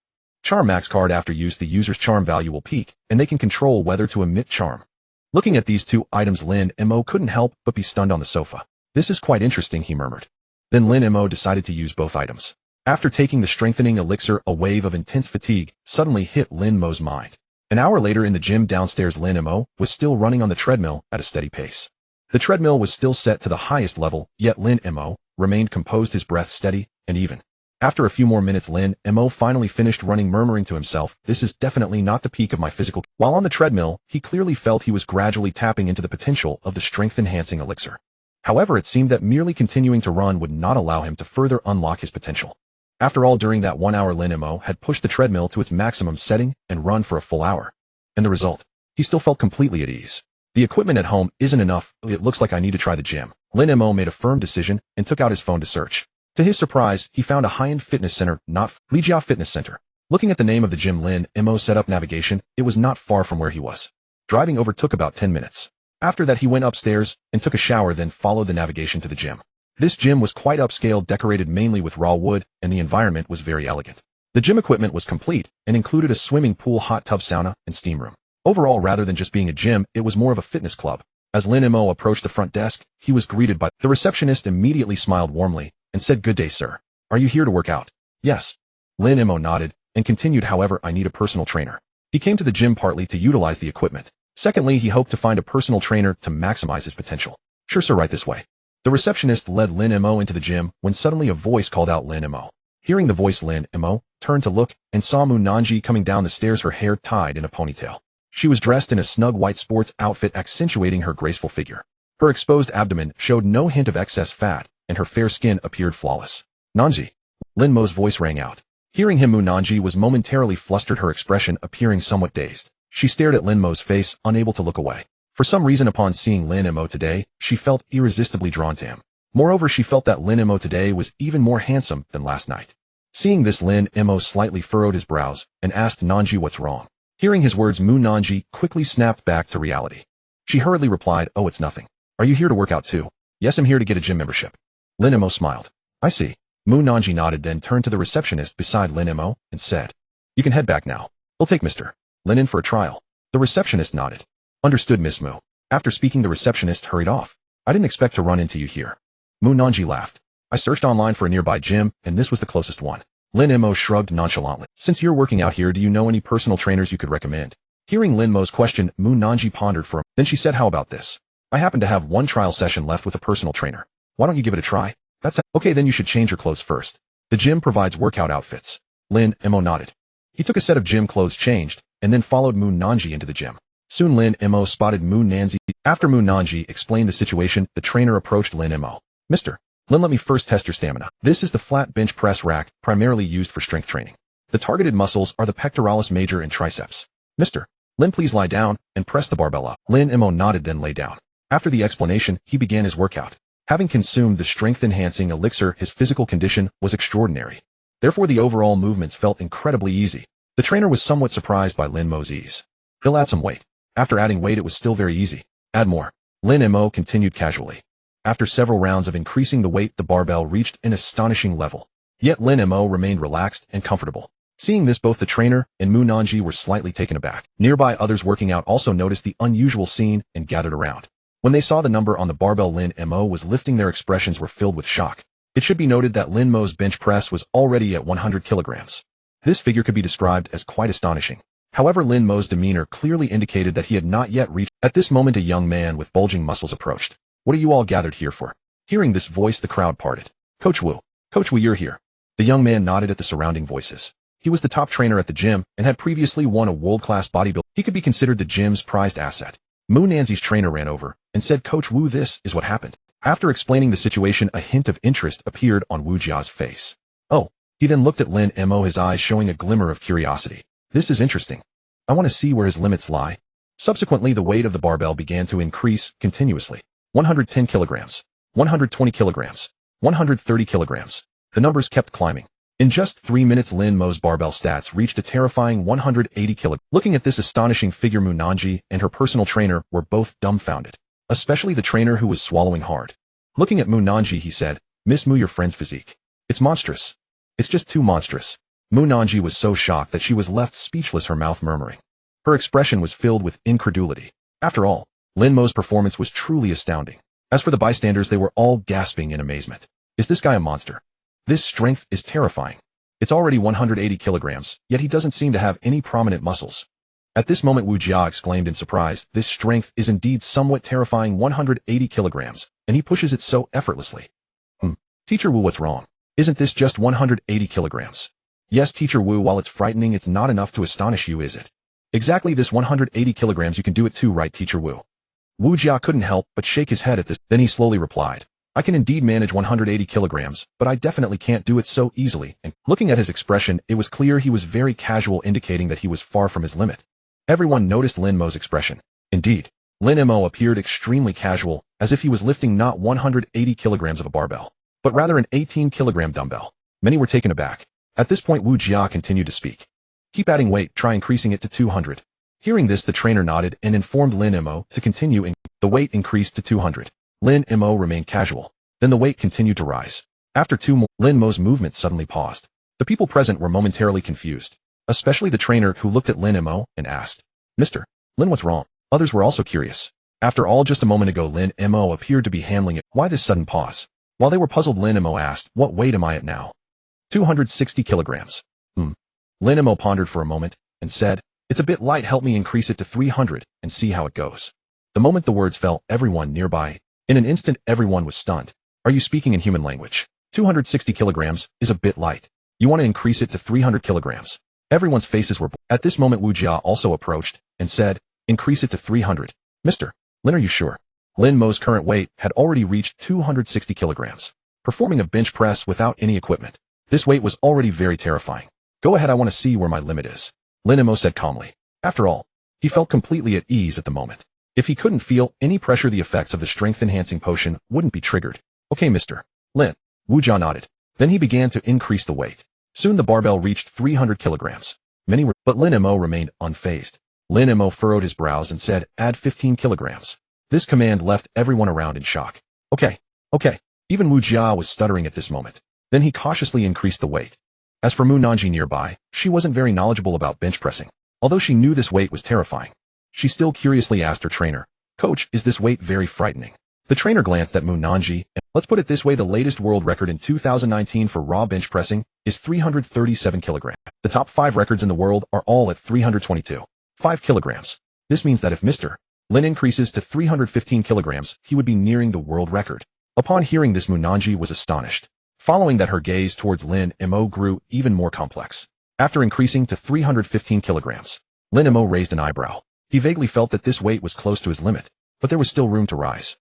Charm max card. After use, the user's charm value will peak, and they can control whether to emit charm. Looking at these two items, Lin Mo couldn't help but be stunned on the sofa. This is quite interesting, he murmured. Then Lin Mo decided to use both items. After taking the strengthening elixir, a wave of intense fatigue suddenly hit Lin Mo's mind. An hour later, in the gym downstairs, Lin Mo was still running on the treadmill at a steady pace. The treadmill was still set to the highest level, yet Lin Mo remained composed, his breath steady and even. After a few more minutes, Lin Mo finally finished running, murmuring to himself, this is definitely not the peak of my physical. While on the treadmill, he clearly felt he was gradually tapping into the potential of the strength-enhancing elixir. However, it seemed that merely continuing to run would not allow him to further unlock his potential. After all, during that 1 hour, Lin Mo had pushed the treadmill to its maximum setting and run for a full hour. And the result? He still felt completely at ease. The equipment at home isn't enough. It looks like I need to try the gym. Lin Mo made a firm decision and took out his phone to search. To his surprise, he found a high-end fitness center, not Lijia Fitness Center. Looking at the name of the gym, Lin Mo set up navigation. It was not far from where he was. Driving over took about 10 minutes. After that, he went upstairs and took a shower, then followed the navigation to the gym. This gym was quite upscale, decorated mainly with raw wood, and the environment was very elegant. The gym equipment was complete and included a swimming pool, hot tub, sauna, and steam room. Overall, rather than just being a gym, it was more of a fitness club. As Lin Mo approached the front desk, he was greeted by the receptionist. Immediately smiled warmly and said, "Good day, sir. Are you here to work out?" "Yes." Lin Mo nodded and continued, "However, I need a personal trainer." He came to the gym partly to utilize the equipment. Secondly, he hoped to find a personal trainer to maximize his potential. "Sure, sir, right this way." The receptionist led Lin Mo into the gym when suddenly a voice called out Lin Mo. Hearing the voice, Lin Mo turned to look and saw Mu Nanji coming down the stairs, her hair tied in a ponytail. She was dressed in a snug white sports outfit, accentuating her graceful figure. Her exposed abdomen showed no hint of excess fat, and her fair skin appeared flawless. "Nanji." Lin Mo's voice rang out. Hearing him, Mu Nanji was momentarily flustered, her expression appearing somewhat dazed. She stared at Lin Mo's face, unable to look away. For some reason, upon seeing Lin Mo today, she felt irresistibly drawn to him. Moreover, she felt that Lin Mo today was even more handsome than last night. Seeing this, Lin Mo slightly furrowed his brows and asked Nanji, "What's wrong?" Hearing his words, Mu Nanji quickly snapped back to reality. She hurriedly replied, "Oh, it's nothing. Are you here to work out too?" "Yes, I'm here to get a gym membership." Lin Mo smiled. "I see." Mu Nanji nodded, then turned to the receptionist beside Lin Mo and said, "You can head back now. We'll take Mr. Lin in for a trial." The receptionist nodded. "Understood, Miss Mu." After speaking, the receptionist hurried off. "I didn't expect to run into you here." Mu Nanji laughed. "I searched online for a nearby gym, and this was the closest one." Lin Mo shrugged nonchalantly. "Since you're working out here, do you know any personal trainers you could recommend?" Hearing Lin Mo's question, Mu Nanji pondered for a moment. Then she said, "How about this? I happen to have one trial session left with a personal trainer. Why don't you give it a try?" "That's okay, then you should change your clothes first. The gym provides workout outfits." Lin Mo nodded. He took a set of gym clothes, changed, and then followed Mu Nanji into the gym. Soon Lin Mo spotted Mu Nanji. After Mu Nanji explained the situation, the trainer approached Lin Mo. "Mr. Lin, let me first test your stamina. This is the flat bench press rack, primarily used for strength training. The targeted muscles are the pectoralis major and triceps. Mr. Lin, please lie down and press the barbell up." Lin Mo nodded, then lay down. After the explanation, he began his workout. Having consumed the strength-enhancing elixir, his physical condition was extraordinary. Therefore, the overall movements felt incredibly easy. The trainer was somewhat surprised by Lin Mo's ease. "He'll add some weight." After adding weight, it was still very easy. "Add more." Lin Mo continued casually. After several rounds of increasing the weight, the barbell reached an astonishing level. Yet Lin Mo remained relaxed and comfortable. Seeing this, both the trainer and Mu Nanji were slightly taken aback. Nearby, others working out also noticed the unusual scene and gathered around. When they saw the number on the barbell Lin Mo was lifting, their expressions were filled with shock. It should be noted that Lin Mo's bench press was already at 100 kilograms. This figure could be described as quite astonishing. However, Lin Mo's demeanor clearly indicated that he had not yet reached. At this moment, a young man with bulging muscles approached. "What are you all gathered here for?" Hearing this voice, the crowd parted. "Coach Wu. Coach Wu, you're here." The young man nodded at the surrounding voices. He was the top trainer at the gym and had previously won a world-class bodybuilding. He could be considered the gym's prized asset. Mu Nanji's trainer ran over and said, "Coach Wu, this is what happened." After explaining the situation, a hint of interest appeared on Wu Jia's face. "Oh." He then looked at Lin Mo, his eyes showing a glimmer of curiosity. "This is interesting. I want to see where his limits lie." Subsequently, the weight of the barbell began to increase continuously. 110 kilograms, 120 kilograms, 130 kilograms. The numbers kept climbing. In just 3 minutes, Lin Mo's barbell stats reached a terrifying 180 kilograms. Looking at this astonishing figure, Mu Nanji and her personal trainer were both dumbfounded, especially the trainer, who was swallowing hard. Looking at Mu Nanji, he said, "Miss Mu, your friend's physique. It's monstrous. It's just too monstrous." Mu Nanji was so shocked that she was left speechless, her mouth murmuring. Her expression was filled with incredulity. After all, Lin Mo's performance was truly astounding. As for the bystanders, they were all gasping in amazement. Is this guy a monster? This strength is terrifying. It's already 180 kilograms, yet he doesn't seem to have any prominent muscles. At this moment, Wu Jia exclaimed in surprise, "This strength is indeed somewhat terrifying, 180 kilograms, and he pushes it so effortlessly." Teacher Wu, what's wrong? Isn't this just 180 kilograms? Yes, Teacher Wu, while it's frightening, it's not enough to astonish you, is it? Exactly, this 180 kilograms, you can do it too, right, Teacher Wu? Wu Jia couldn't help but shake his head at this. Then he slowly replied, "I can indeed manage 180 kilograms, but I definitely can't do it so easily." And looking at his expression, it was clear he was very casual, indicating that he was far from his limit. Everyone noticed Lin Mo's expression. Indeed, Lin Mo appeared extremely casual, as if he was lifting not 180 kilograms of a barbell, but rather an 18-kilogram dumbbell. Many were taken aback. At this point, Wu Jia continued to speak. "Keep adding weight, try increasing it to 200. Hearing this, the trainer nodded and informed Lin Mo to continue, and the weight increased to 200. Lin Mo remained casual. Then the weight continued to rise. After 2 more, Lin Mo's movement suddenly paused. The people present were momentarily confused, especially the trainer who looked at Lin Mo and asked, Mr. Lin, what's wrong? Others were also curious. After all, just a moment ago Lin Mo appeared to be handling it. Why this sudden pause? While they were puzzled, Lin Mo asked, what weight am I at now? 260 kilograms. Lin Mo pondered for a moment and said, it's a bit light, help me increase it to 300 and see how it goes. The moment the words fell, everyone nearby, in an instant everyone was stunned. Are you speaking in human language? 260 kilograms is a bit light. You want to increase it to 300 kilograms. Everyone's faces were. At this moment Wu Jia also approached and said, increase it to 300. Mr. Lin, are you sure? Lin Mo's current weight had already reached 260 kilograms. Performing a bench press without any equipment. This weight was already very terrifying. Go ahead, I want to see where my limit is. Lin Mo said calmly. After all, he felt completely at ease at the moment. If he couldn't feel any pressure, the effects of the strength-enhancing potion wouldn't be triggered. Okay, Mr. Lin. Wu Jia nodded. Then he began to increase the weight. Soon the barbell reached 300 kilograms. Many were, but Lin Mo remained unfazed. Lin Mo furrowed his brows and said, add 15 kilograms. This command left everyone around in shock. Okay. Even Wu Jia was stuttering at this moment. Then he cautiously increased the weight. As for Mu Nanji nearby, she wasn't very knowledgeable about bench pressing. Although she knew this weight was terrifying, she still curiously asked her trainer, Coach, is this weight very frightening? The trainer glanced at Mu Nanji and, let's put it this way, the latest world record in 2019 for raw bench pressing is 337 kilograms. The top 5 records in the world are all at 322.5 kilograms. This means that if Mr. Lin increases to 315 kilograms, he would be nearing the world record. Upon hearing this, Mu Nanji was astonished. Following that, her gaze towards Lin Mo grew even more complex. After increasing to 315 kilograms, Lin Mo raised an eyebrow. He vaguely felt that this weight was close to his limit, but there was still room to rise.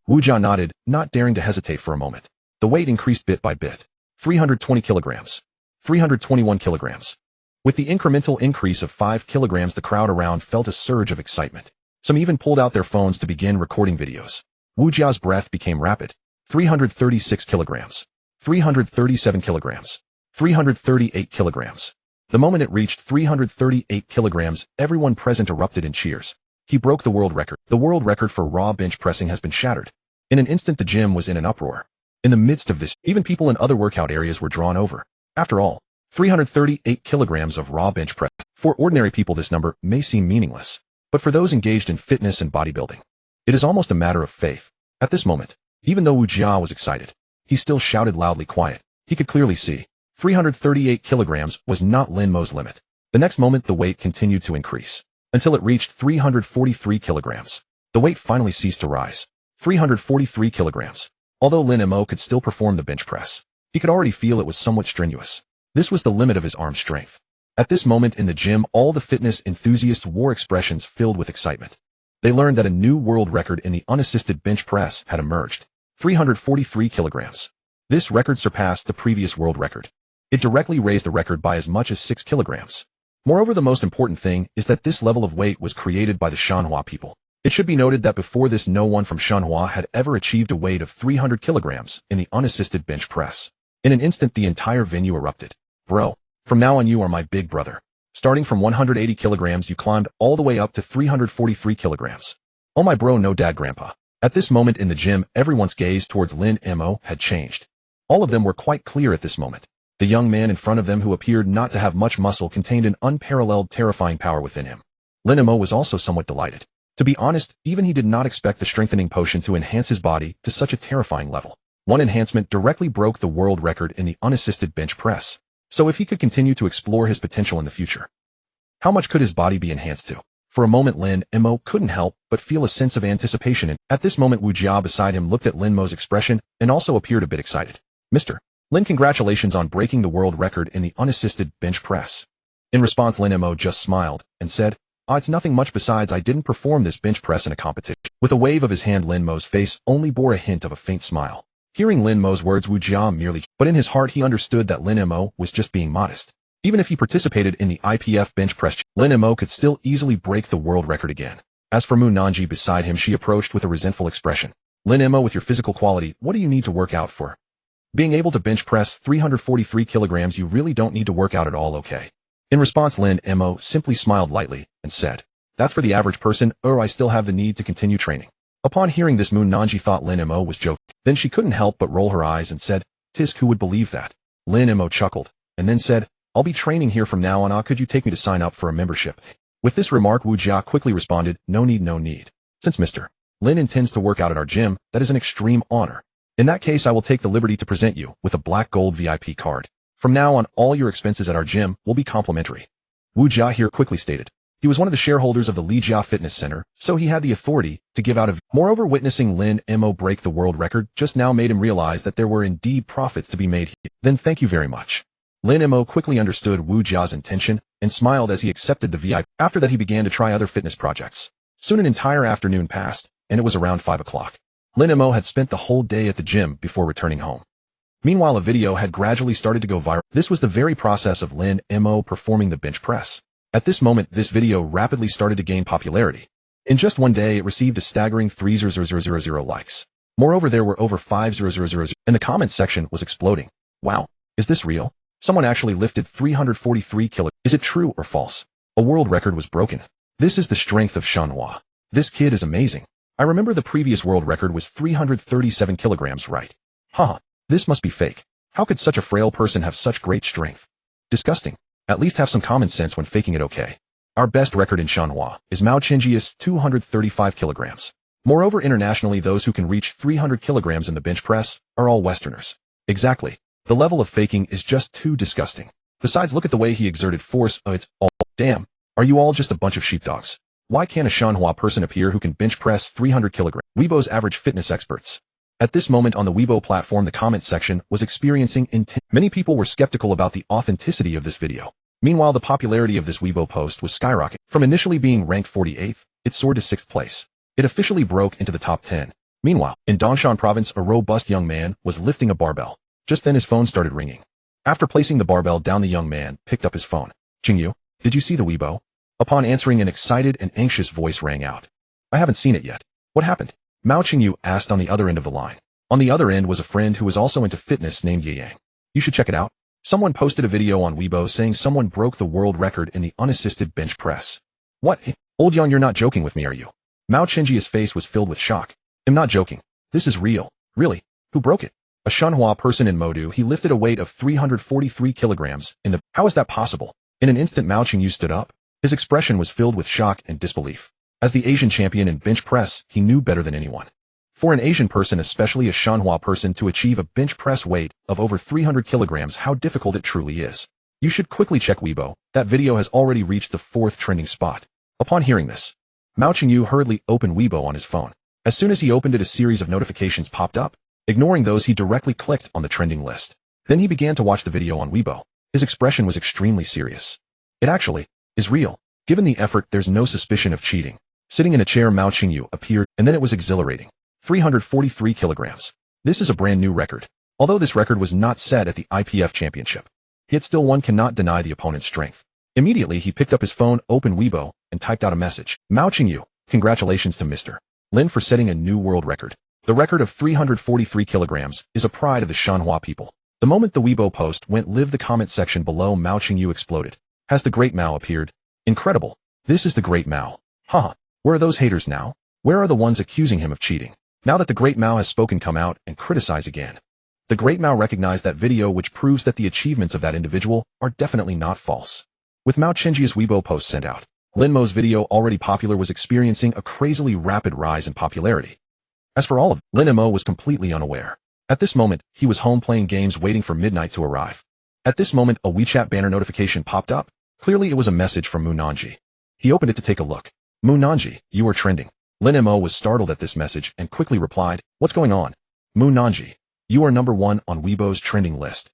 Wu Jia nodded, not daring to hesitate for a moment. The weight increased bit by bit. 320 kilograms. 321 kilograms. With the incremental increase of 5 kilograms, the crowd around felt a surge of excitement. Some even pulled out their phones to begin recording videos. Wu Jia's breath became rapid. 336 kilograms. 337 kilograms. 338 kilograms. The moment it reached 338 kilograms, everyone present erupted in cheers. He broke the world record. The world record for raw bench pressing has been shattered. In an instant, the gym was in an uproar. In the midst of this, even people in other workout areas were drawn over. After all, 338 kilograms of raw bench press. For ordinary people, this number may seem meaningless. But for those engaged in fitness and bodybuilding, it is almost a matter of faith. At this moment, even though Wu Jia was excited, he still shouted loudly quiet. He could clearly see 338 kilograms was not Lin Mo's limit. The next moment, the weight continued to increase until it reached 343 kilograms. The weight finally ceased to rise. 343 kilograms. Although Lin Mo could still perform the bench press, he could already feel it was somewhat strenuous. This was the limit of his arm strength. At this moment in the gym, all the fitness enthusiasts wore expressions filled with excitement. They learned that a new world record in the unassisted bench press had emerged. 343 kilograms. This record surpassed the previous world record. It directly raised the record by as much as 6 kilograms. Moreover, the most important thing is that this level of weight was created by the Shanhua people. It should be noted that before this, no one from Shanhua had ever achieved a weight of 300 kilograms in the unassisted bench press. In an instant, the entire venue erupted. Bro, from now on you are my big brother. Starting from 180 kilograms, you climbed all the way up to 343 kilograms. Oh my bro, no dad grandpa. At this moment in the gym, everyone's gaze towards Lin Mo had changed. All of them were quite clear at this moment. The young man in front of them, who appeared not to have much muscle, contained an unparalleled, terrifying power within him. Lin Mo was also somewhat delighted. To be honest, even he did not expect the strengthening potion to enhance his body to such a terrifying level. One enhancement directly broke the world record in the unassisted bench press. So if he could continue to explore his potential in the future, how much could his body be enhanced to? For a moment, Lin Mo couldn't help but feel a sense of anticipation, and at this moment Wu Jia beside him looked at Lin Mo's expression and also appeared a bit excited. Mr. Lin, congratulations on breaking the world record in the unassisted bench press. In response, Lin Mo just smiled and said, it's nothing much, besides I didn't perform this bench press in a competition. With a wave of his hand, Lin Mo's face only bore a hint of a faint smile. Hearing Lin Mo's words, Wu Jia merely, but in his heart he understood that Lin Mo was just being modest. Even if he participated in the IPF bench press, Lin Mo could still easily break the world record again. As for Mu Nanji beside him, she approached with a resentful expression. Lin Mo, with your physical quality, what do you need to work out for? Being able to bench press 343 kilograms, you really don't need to work out at all, okay? In response, Lin Mo simply smiled lightly and said, that's for the average person, or I still have the need to continue training. Upon hearing this, Moon Nanji thought Lin Mo was joking. Then she couldn't help but roll her eyes and said, "Tisk, who would believe that?" Lin Mo chuckled, and then said, "I'll be training here from now on. Could you take me to sign up for a membership?" With this remark, Wu Jia quickly responded, "No need, no need. Since Mr. Lin intends to work out at our gym, that is an extreme honor. In that case, I will take the liberty to present you with a black gold VIP card. From now on, all your expenses at our gym will be complimentary." Wu Jia here quickly stated. He was one of the shareholders of the Li Jia Fitness Center, so he had the authority to give out a... Moreover, witnessing Lin Mo break the world record just now made him realize that there were indeed profits to be made here. "Then thank you very much." Lin Mo quickly understood Wu Jia's intention and smiled as he accepted the VIP. After that, he began to try other fitness projects. Soon an entire afternoon passed, and it was around 5 o'clock. Lin Mo had spent the whole day at the gym before returning home. Meanwhile, a video had gradually started to go viral. This was the very process of Lin Mo performing the bench press. At this moment, this video rapidly started to gain popularity. In just one day, it received a staggering 3,000 likes. Moreover, there were over 5,000, and the comments section was exploding. "Wow, is this real? Someone actually lifted 343 kilograms. Is it true or false? A world record was broken. This is the strength of Shanhua. This kid is amazing. I remember the previous world record was 337 kilograms, right? Haha, this must be fake. How could such a frail person have such great strength? Disgusting. At least have some common sense when faking it, okay? Our best record in Shanhua is Mao Qingji's 235 kilograms. Moreover, internationally, those who can reach 300 kilograms in the bench press are all Westerners. Exactly. The level of faking is just too disgusting. Besides, look at the way he exerted force. It's all... Damn. Are you all just a bunch of sheepdogs? Why can't a Shanhua person appear who can bench press 300 kilograms? Weibo's average fitness experts. At this moment on the Weibo platform, the comment section was experiencing intense. Many people were skeptical about the authenticity of this video. Meanwhile, the popularity of this Weibo post was skyrocketing. From initially being ranked 48th, it soared to 6th place. It officially broke into the top 10. Meanwhile, in Dongshan province, a robust young man was lifting a barbell. Just then his phone started ringing. After placing the barbell down, the young man picked up his phone. "Jingyu, did you see the Weibo?" Upon answering, an excited and anxious voice rang out. "I haven't seen it yet. What happened?" Mao Qingyu asked on the other end of the line. On the other end was a friend who was also into fitness named Ye Yang. "You should check it out." Someone posted a video on Weibo saying someone broke the world record in the unassisted bench press. "What? Old Yang, you're not joking with me, are you?" Mao Qingji's face was filled with shock. "I'm not joking. This is real." "Really? Who broke it?" "A Shanhua person in Modu. He lifted a weight of 343 kilograms in the... How is that possible?" In an instant, Mao Qingyu stood up. His expression was filled with shock and disbelief. As the Asian champion in bench press, he knew better than anyone. For an Asian person, especially a Shanhua person, to achieve a bench press weight of over 300 kilograms, how difficult it truly is. You should quickly check Weibo. That video has already reached the 4th trending spot. Upon hearing this, Mao Qingyu hurriedly opened Weibo on his phone. As soon as he opened it, a series of notifications popped up. Ignoring those, he directly clicked on the trending list. Then he began to watch the video on Weibo. His expression was extremely serious. It actually is real. Given the effort, there's no suspicion of cheating. Sitting in a chair, Mao Qingyu appeared, and then it was exhilarating. 343 kilograms. This is a brand new record. Although this record was not set at the IPF championship, yet still one cannot deny the opponent's strength. Immediately, he picked up his phone, opened Weibo, and typed out a message. "Mao Qingyu, congratulations to Mr. Lin for setting a new world record. The record of 343 kilograms is a pride of the Shanhua people." The moment the Weibo post went live, the comment section below Mao Qingyu exploded. "Has the great Mao appeared? Incredible. This is the great Mao. Haha. Where are those haters now? Where are the ones accusing him of cheating? Now that the great Mao has spoken, come out and criticize again." The great Mao recognized that video, which proves that the achievements of that individual are definitely not false. With Mao Qingji's Weibo post sent out, Lin Mo's video, already popular, was experiencing a crazily rapid rise in popularity. As for all of Lin Mo was completely unaware. At this moment, he was home playing games, waiting for midnight to arrive. At this moment, a WeChat banner notification popped up. Clearly, it was a message from Moon Nanji. He opened it to take a look. "Moon Nanji, you are trending." Lin Mo was startled at this message and quickly replied, "What's going on?" "Moon Nanji, you are #1 on Weibo's trending list."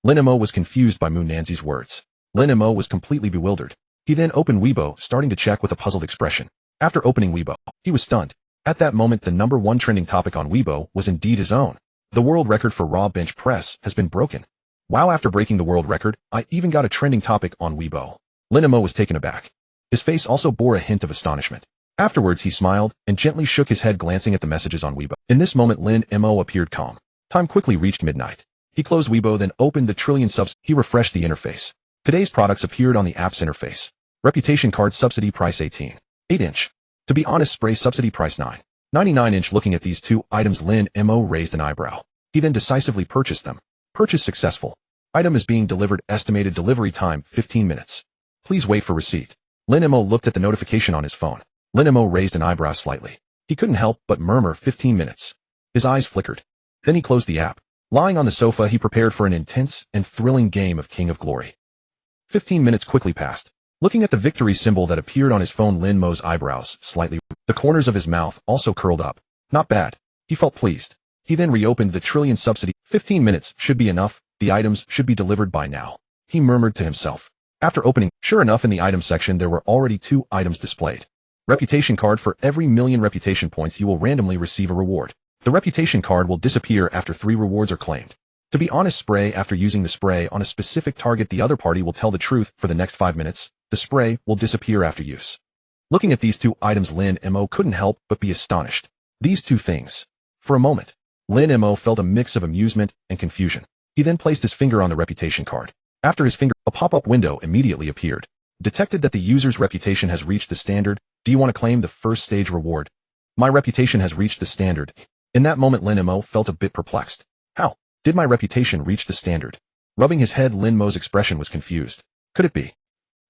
Lin Mo was confused by Moon Nanji's words. Lin Mo was completely bewildered. He then opened Weibo, starting to check with a puzzled expression. After opening Weibo, he was stunned. At that moment, the #1 trending topic on Weibo was indeed his own. The world record for raw bench press has been broken. Wow, after breaking the world record, I even got a trending topic on Weibo. Lin Mo was taken aback. His face also bore a hint of astonishment. Afterwards, he smiled and gently shook his head, glancing at the messages on Weibo. In this moment, Lin Mo appeared calm. Time quickly reached midnight. He closed Weibo, then opened the trillion subs. He refreshed the interface. Today's products appeared on the app's interface. Reputation card, subsidy price 18. 8-inch. To be honest, spray, subsidy price 9. 99". Looking at these two items, Lin Mo raised an eyebrow. He then decisively purchased them. Purchase successful. Item is being delivered. Estimated delivery time 15 minutes. Please wait for receipt. Lin Mo looked at the notification on his phone. Lin Mo raised an eyebrow slightly. He couldn't help but murmur 15 minutes. His eyes flickered. Then he closed the app. Lying on the sofa, he prepared for an intense and thrilling game of King of Glory. 15 minutes quickly passed. Looking at the victory symbol that appeared on his phone, Lin Mo's eyebrows slightly. The corners of his mouth also curled up. Not bad. He felt pleased. He then reopened the trillion subsidy. 15 minutes should be enough. The items should be delivered by now. He murmured to himself. After opening, sure enough, in the item section there were already 2 items displayed. Reputation card. For every 1,000,000 reputation points you will randomly receive a reward. The reputation card will disappear after 3 rewards are claimed. To be honest, spray. After using the spray on a specific target, the other party will tell the truth for the next 5 minutes. The spray will disappear after use. Looking at these 2 items, Lin Mo couldn't help but be astonished. These 2 things. For a moment, Lin Mo felt a mix of amusement and confusion. He then placed his finger on the reputation card. After his finger, a pop-up window immediately appeared. Detected that the user's reputation has reached the standard. Do you want to claim the first stage reward? My reputation has reached the standard. In that moment, Lin Mo felt a bit perplexed. How did my reputation reach the standard? Rubbing his head, Lin Mo's expression was confused. Could it be?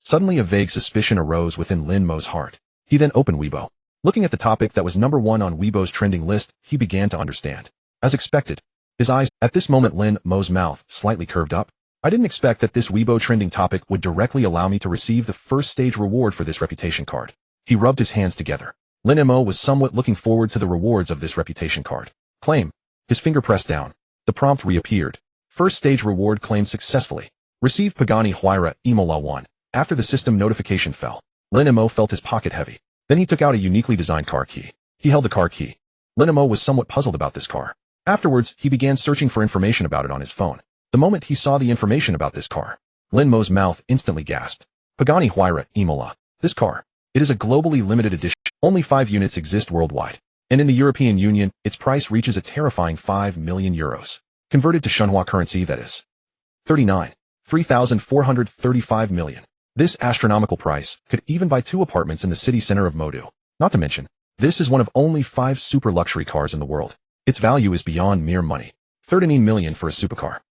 Suddenly a vague suspicion arose within Lin Mo's heart. He then opened Weibo. Looking at the topic that was number 1 on Weibo's trending list, he began to understand. As expected, his eyes. At this moment, Lin Mo's mouth slightly curved up. I didn't expect that this Weibo trending topic would directly allow me to receive the first stage reward for this reputation card. He rubbed his hands together. Lin Mo was somewhat looking forward to the rewards of this reputation card. Claim. His finger pressed down. The prompt reappeared. First stage reward claimed successfully. Receive Pagani Huayra Imola 1. After the system notification fell, Lin Mo felt his pocket heavy. Then he took out a uniquely designed car key. He held the car key. Lin Mo was somewhat puzzled about this car. Afterwards, he began searching for information about it on his phone. The moment he saw the information about this car, Lin Mo's mouth instantly gasped. Pagani Huayra Imola. This car. It is a globally limited edition. Only 5 units exist worldwide. And in the European Union, its price reaches a terrifying 5 million euros. Converted to Shenhua currency, that is 3,435 million. This astronomical price could even buy 2 apartments in the city center of Modu. Not to mention, this is one of only 5 super luxury cars in the world. Its value is beyond mere money. 39 million for a supercar.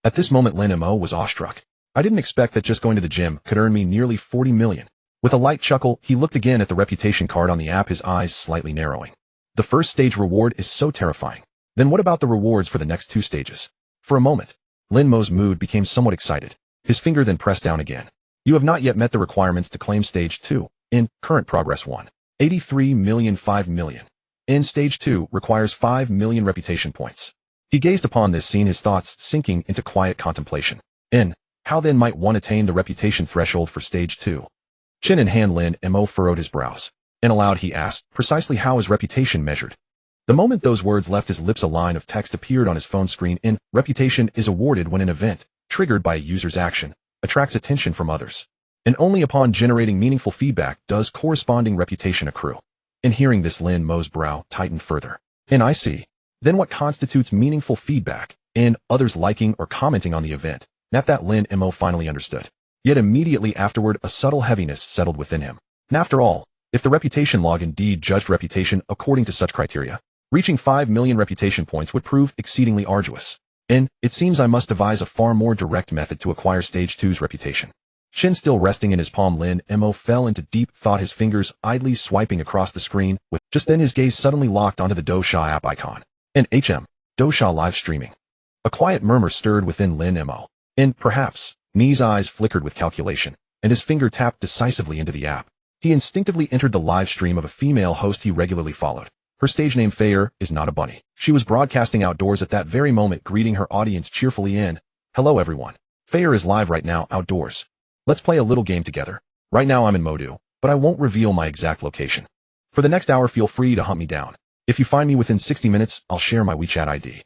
At this moment, Lin Mo was awestruck. I didn't expect that just going to the gym could earn me nearly 40 million. With a light chuckle, he looked again at the reputation card on the app, his eyes slightly narrowing. The first stage reward is so terrifying. Then what about the rewards for the next 2 stages? For a moment, Lin Mo's mood became somewhat excited. His finger then pressed down again. You have not yet met the requirements to claim stage 2. In current progress 1. 83 million 5 million. In stage 2 requires 5 million reputation points. He gazed upon this scene, his thoughts sinking into quiet contemplation. How then might one attain the reputation threshold for stage 2? Chin in hand, Lin Mo furrowed his brows. And aloud he asked, precisely how is reputation measured? The moment those words left his lips, a line of text appeared on his phone screen. Reputation is awarded when an event, triggered by a user's action, attracts attention from others. And only upon generating meaningful feedback does corresponding reputation accrue. In hearing this, Lin Mo's brow tightened further. I see. Then what constitutes meaningful feedback? Others liking or commenting on the event. That Lin Mo finally understood. Yet immediately afterward, a subtle heaviness settled within him. And after all, if the reputation log indeed judged reputation according to such criteria, reaching 5 million reputation points would prove exceedingly arduous. It seems I must devise a far more direct method to acquire stage 2's reputation. Chin still resting in his palm, Lin Mo fell into deep thought, his fingers idly swiping across the screen. Just then his gaze suddenly locked onto the Douxia app icon. Douxia live streaming. A quiet murmur stirred within Lin Mo. Perhaps, Ni's eyes flickered with calculation, and his finger tapped decisively into the app. He instinctively entered the live stream of a female host he regularly followed. Her stage name, Fayer, is not a bunny. She was broadcasting outdoors at that very moment, greeting her audience cheerfully. Hello everyone. Fayer is live right now outdoors. Let's play a little game together. Right now I'm in Modu, but I won't reveal my exact location. For the next hour, feel free to hunt me down. If you find me within 60 minutes, I'll share my WeChat ID.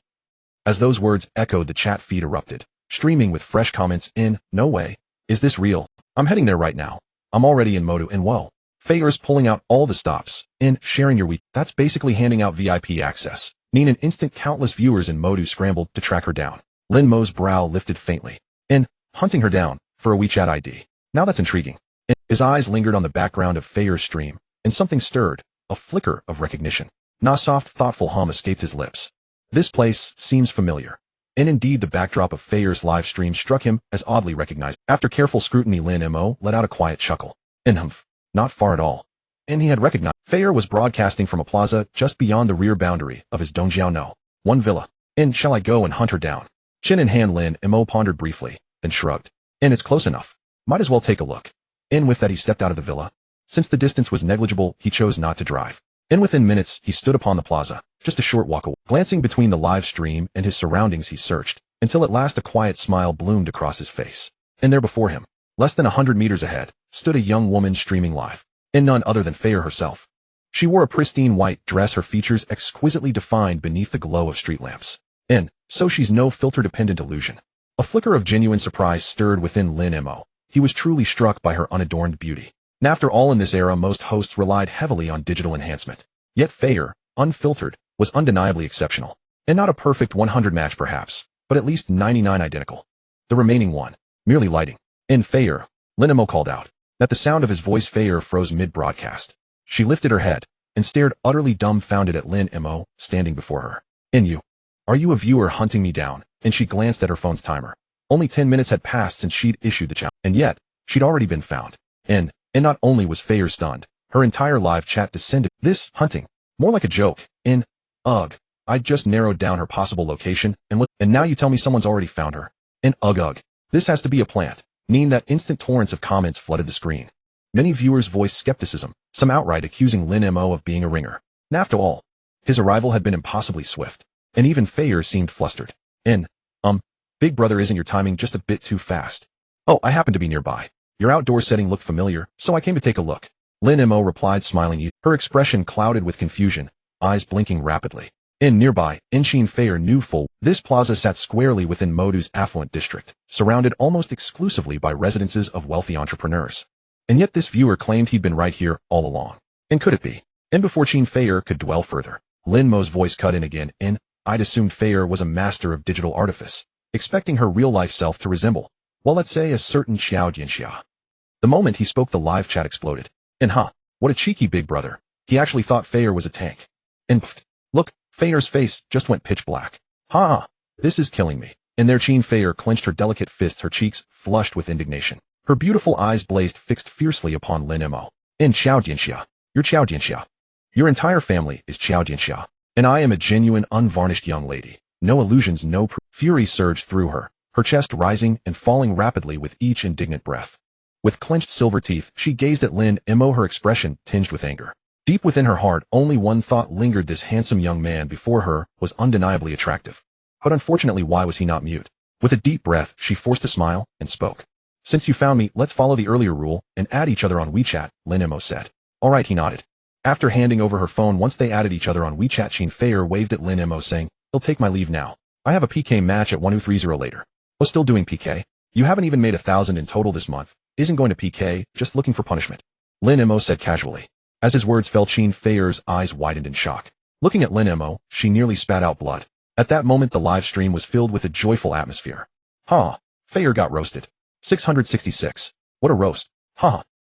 As those words echoed, the chat feed erupted, streaming with fresh comments. No way. Is this real? I'm heading there right now. I'm already in Modu. Whoa. Fayer's pulling out all the stops. Sharing your that's basically handing out VIP access. Mean an instant countless viewers in Modu scrambled to track her down. Lin Mo's brow lifted faintly. Hunting her down for a WeChat ID. Now that's intriguing. His eyes lingered on the background of Fayer's stream, and something stirred, a flicker of recognition. Na soft, thoughtful hum escaped his lips. This place seems familiar. And indeed the backdrop of Feyer's live stream struck him as oddly recognized. After careful scrutiny, Lin Mo let out a quiet chuckle. Humph, not far at all. And he had recognized Feyer was broadcasting from a plaza just beyond the rear boundary of his Dongjiao No. One villa. And shall I go and hunt her down? Chin in hand, Lin Mo pondered briefly, then shrugged. And it's close enough. Might as well take a look. And with that he stepped out of the villa. Since the distance was negligible, he chose not to drive. And within minutes, he stood upon the plaza, just a short walk away. Glancing between the live stream and his surroundings, he searched, until at last a quiet smile bloomed across his face. And there before him, less than 100 meters ahead, stood a young woman streaming live, and none other than Feyer herself. She wore a pristine white dress, her features exquisitely defined beneath the glow of street lamps. And so she's no filter-dependent illusion. A flicker of genuine surprise stirred within Lin Mo. He was truly struck by her unadorned beauty. And after all, in this era, most hosts relied heavily on digital enhancement. Yet Feyer, unfiltered, was undeniably exceptional. And not a perfect 100 match perhaps, but at least 99 identical. The remaining one, merely lighting. And Feyer, Lin Mo called out. At the sound of his voice, Feyer froze mid-broadcast. She lifted her head and stared utterly dumbfounded at Lin Mo, standing before her. And you? Are you a viewer hunting me down? And she glanced at her phone's timer. Only 10 minutes had passed since she'd issued the challenge. And yet, she'd already been found. And not only was Feyer stunned, her entire live chat descended. This hunting, more like a joke. Ugh, I'd just narrowed down her possible location, and now you tell me someone's already found her. Ugh. This has to be a plant. Mean that instant torrents of comments flooded the screen. Many viewers voiced skepticism, some outright accusing Lin Mo of being a ringer. And after all, his arrival had been impossibly swift. And even Feyer seemed flustered. Big brother, isn't your timing just a bit too fast? Oh, I happen to be nearby. Your outdoor setting looked familiar, so I came to take a look. Lin Mo replied, smiling. Her expression clouded with confusion, eyes blinking rapidly. Nearby, Inshin Feyer knew full. This plaza sat squarely within Modu's affluent district, surrounded almost exclusively by residences of wealthy entrepreneurs. And yet this viewer claimed he'd been right here all along. And could it be? And before Chin Feyer could dwell further, Lin Mo's voice cut in again. I'd assumed Feyer was a master of digital artifice, expecting her real-life self to resemble, well, let's say, a certain Xiao Jianxia. The moment he spoke, the live chat exploded. What a cheeky big brother. He actually thought Feyer was a tank. Look, Feyer's face just went pitch black. This is killing me. And there Chin Feyer clenched her delicate fists, her cheeks flushed with indignation. Her beautiful eyes blazed, fixed fiercely upon Lin Mo. Xiao Jianxia. You're Xiao Jianxia. Your entire family is Xiao Jianxia. And I am a genuine, unvarnished young lady. No illusions, no fury surged through her, her chest rising and falling rapidly with each indignant breath. With clenched silver teeth, she gazed at Lin Mo, her expression tinged with anger. Deep within her heart, only one thought lingered: this handsome young man before her was undeniably attractive. But unfortunately, why was he not mute? With a deep breath, she forced a smile and spoke. Since you found me, let's follow the earlier rule and add each other on WeChat, Lin Mo said. All right, he nodded. After handing over her phone, once they added each other on WeChat, Chin Feyer waved at Lin Mo, saying, He'll take my leave now. I have a PK match at 1230 later. Oh, still doing PK? You haven't even made 1,000 in total this month. Isn't going to PK, just looking for punishment. Lin Mo said casually. As his words fell, Chin Feyer's eyes widened in shock. Looking at Lin Mo, she nearly spat out blood. At that moment, the live stream was filled with a joyful atmosphere. Feyer got roasted. 666. What a roast.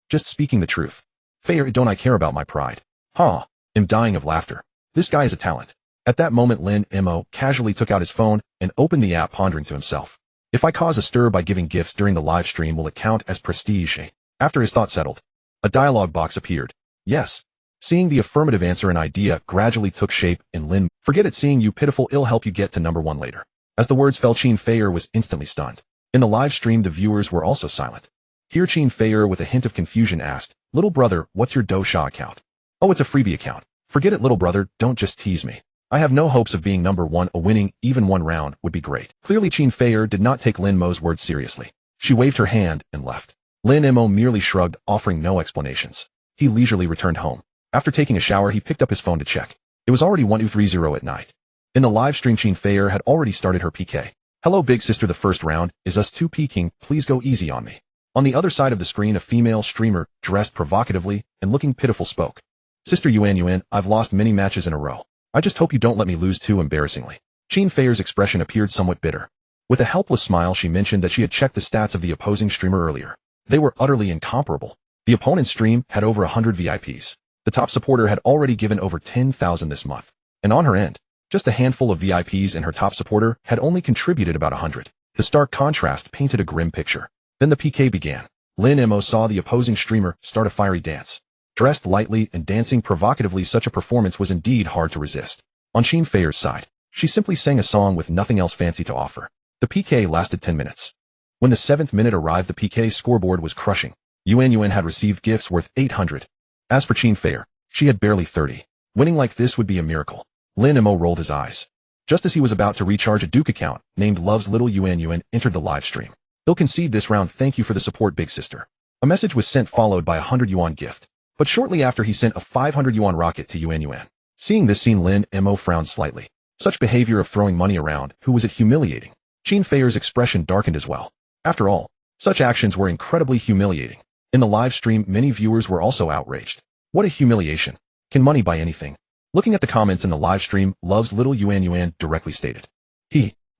Just speaking the truth. Feyer, don't I care about my pride? I'm dying of laughter. This guy is a talent. At that moment, Lin Mo casually took out his phone and opened the app, pondering to himself. If I cause a stir by giving gifts during the live stream, will it count as prestige? After his thought settled, a dialog box appeared. Yes. Seeing the affirmative answer, an idea gradually took shape in Lin. Forget it, seeing you pitiful, it'll help you get to number 1 later. As the words fell, Chin Feyer was instantly stunned. In the live stream, the viewers were also silent. Here Chin Feyer, with a hint of confusion, asked, Little brother, what's your Douxia account? Oh, it's a freebie account. Forget it, little brother, don't just tease me. I have no hopes of being number 1. A winning, even 1 round, would be great. Clearly Chin Feyer did not take Lin Mo's words seriously. She waved her hand and left. Lin Mo merely shrugged, offering no explanations. He leisurely returned home. After taking a shower, he picked up his phone to check. It was already 1230 at night. In the live stream, Chin Feyer had already started her PK. Hello big sister, the first round is us 2 peeking, please go easy on me. On the other side of the screen, a female streamer, dressed provocatively and looking pitiful, spoke. Sister Yuan, I've lost many matches in a row. I just hope you don't let me lose too embarrassingly. Chin Feyer's expression appeared somewhat bitter. With a helpless smile, she mentioned that she had checked the stats of the opposing streamer earlier. They were utterly incomparable. The opponent's stream had over 100 VIPs. The top supporter had already given over 10,000 this month. And on her end, just a handful of VIPs and her top supporter had only contributed about 100. The stark contrast painted a grim picture. Then the PK began. Lin Mo saw the opposing streamer start a fiery dance. Dressed lightly and dancing provocatively, such a performance was indeed hard to resist. On Xin Feier's side, she simply sang a song with nothing else fancy to offer. The PK lasted 10 minutes. When the 7th minute arrived, the PK scoreboard was crushing. Yuan had received gifts worth 800. As for Xin Feier, she had barely 30. Winning like this would be a miracle. Lin Mo rolled his eyes. Just as he was about to recharge a Duke account, named Love's Little Yuan entered the live stream. They'll concede this round, thank you for the support, big sister. A message was sent followed by a 100 yuan gift. But shortly after he sent a 500 yuan rocket to Yuan. Seeing this scene, Lin Mo frowned slightly. Such behavior of throwing money around, who was it humiliating? Xin Feier's expression darkened as well. After all, such actions were incredibly humiliating. In the live stream, many viewers were also outraged. What a humiliation. Can money buy anything? Looking at the comments in the live stream, Love's Little Yuan directly stated,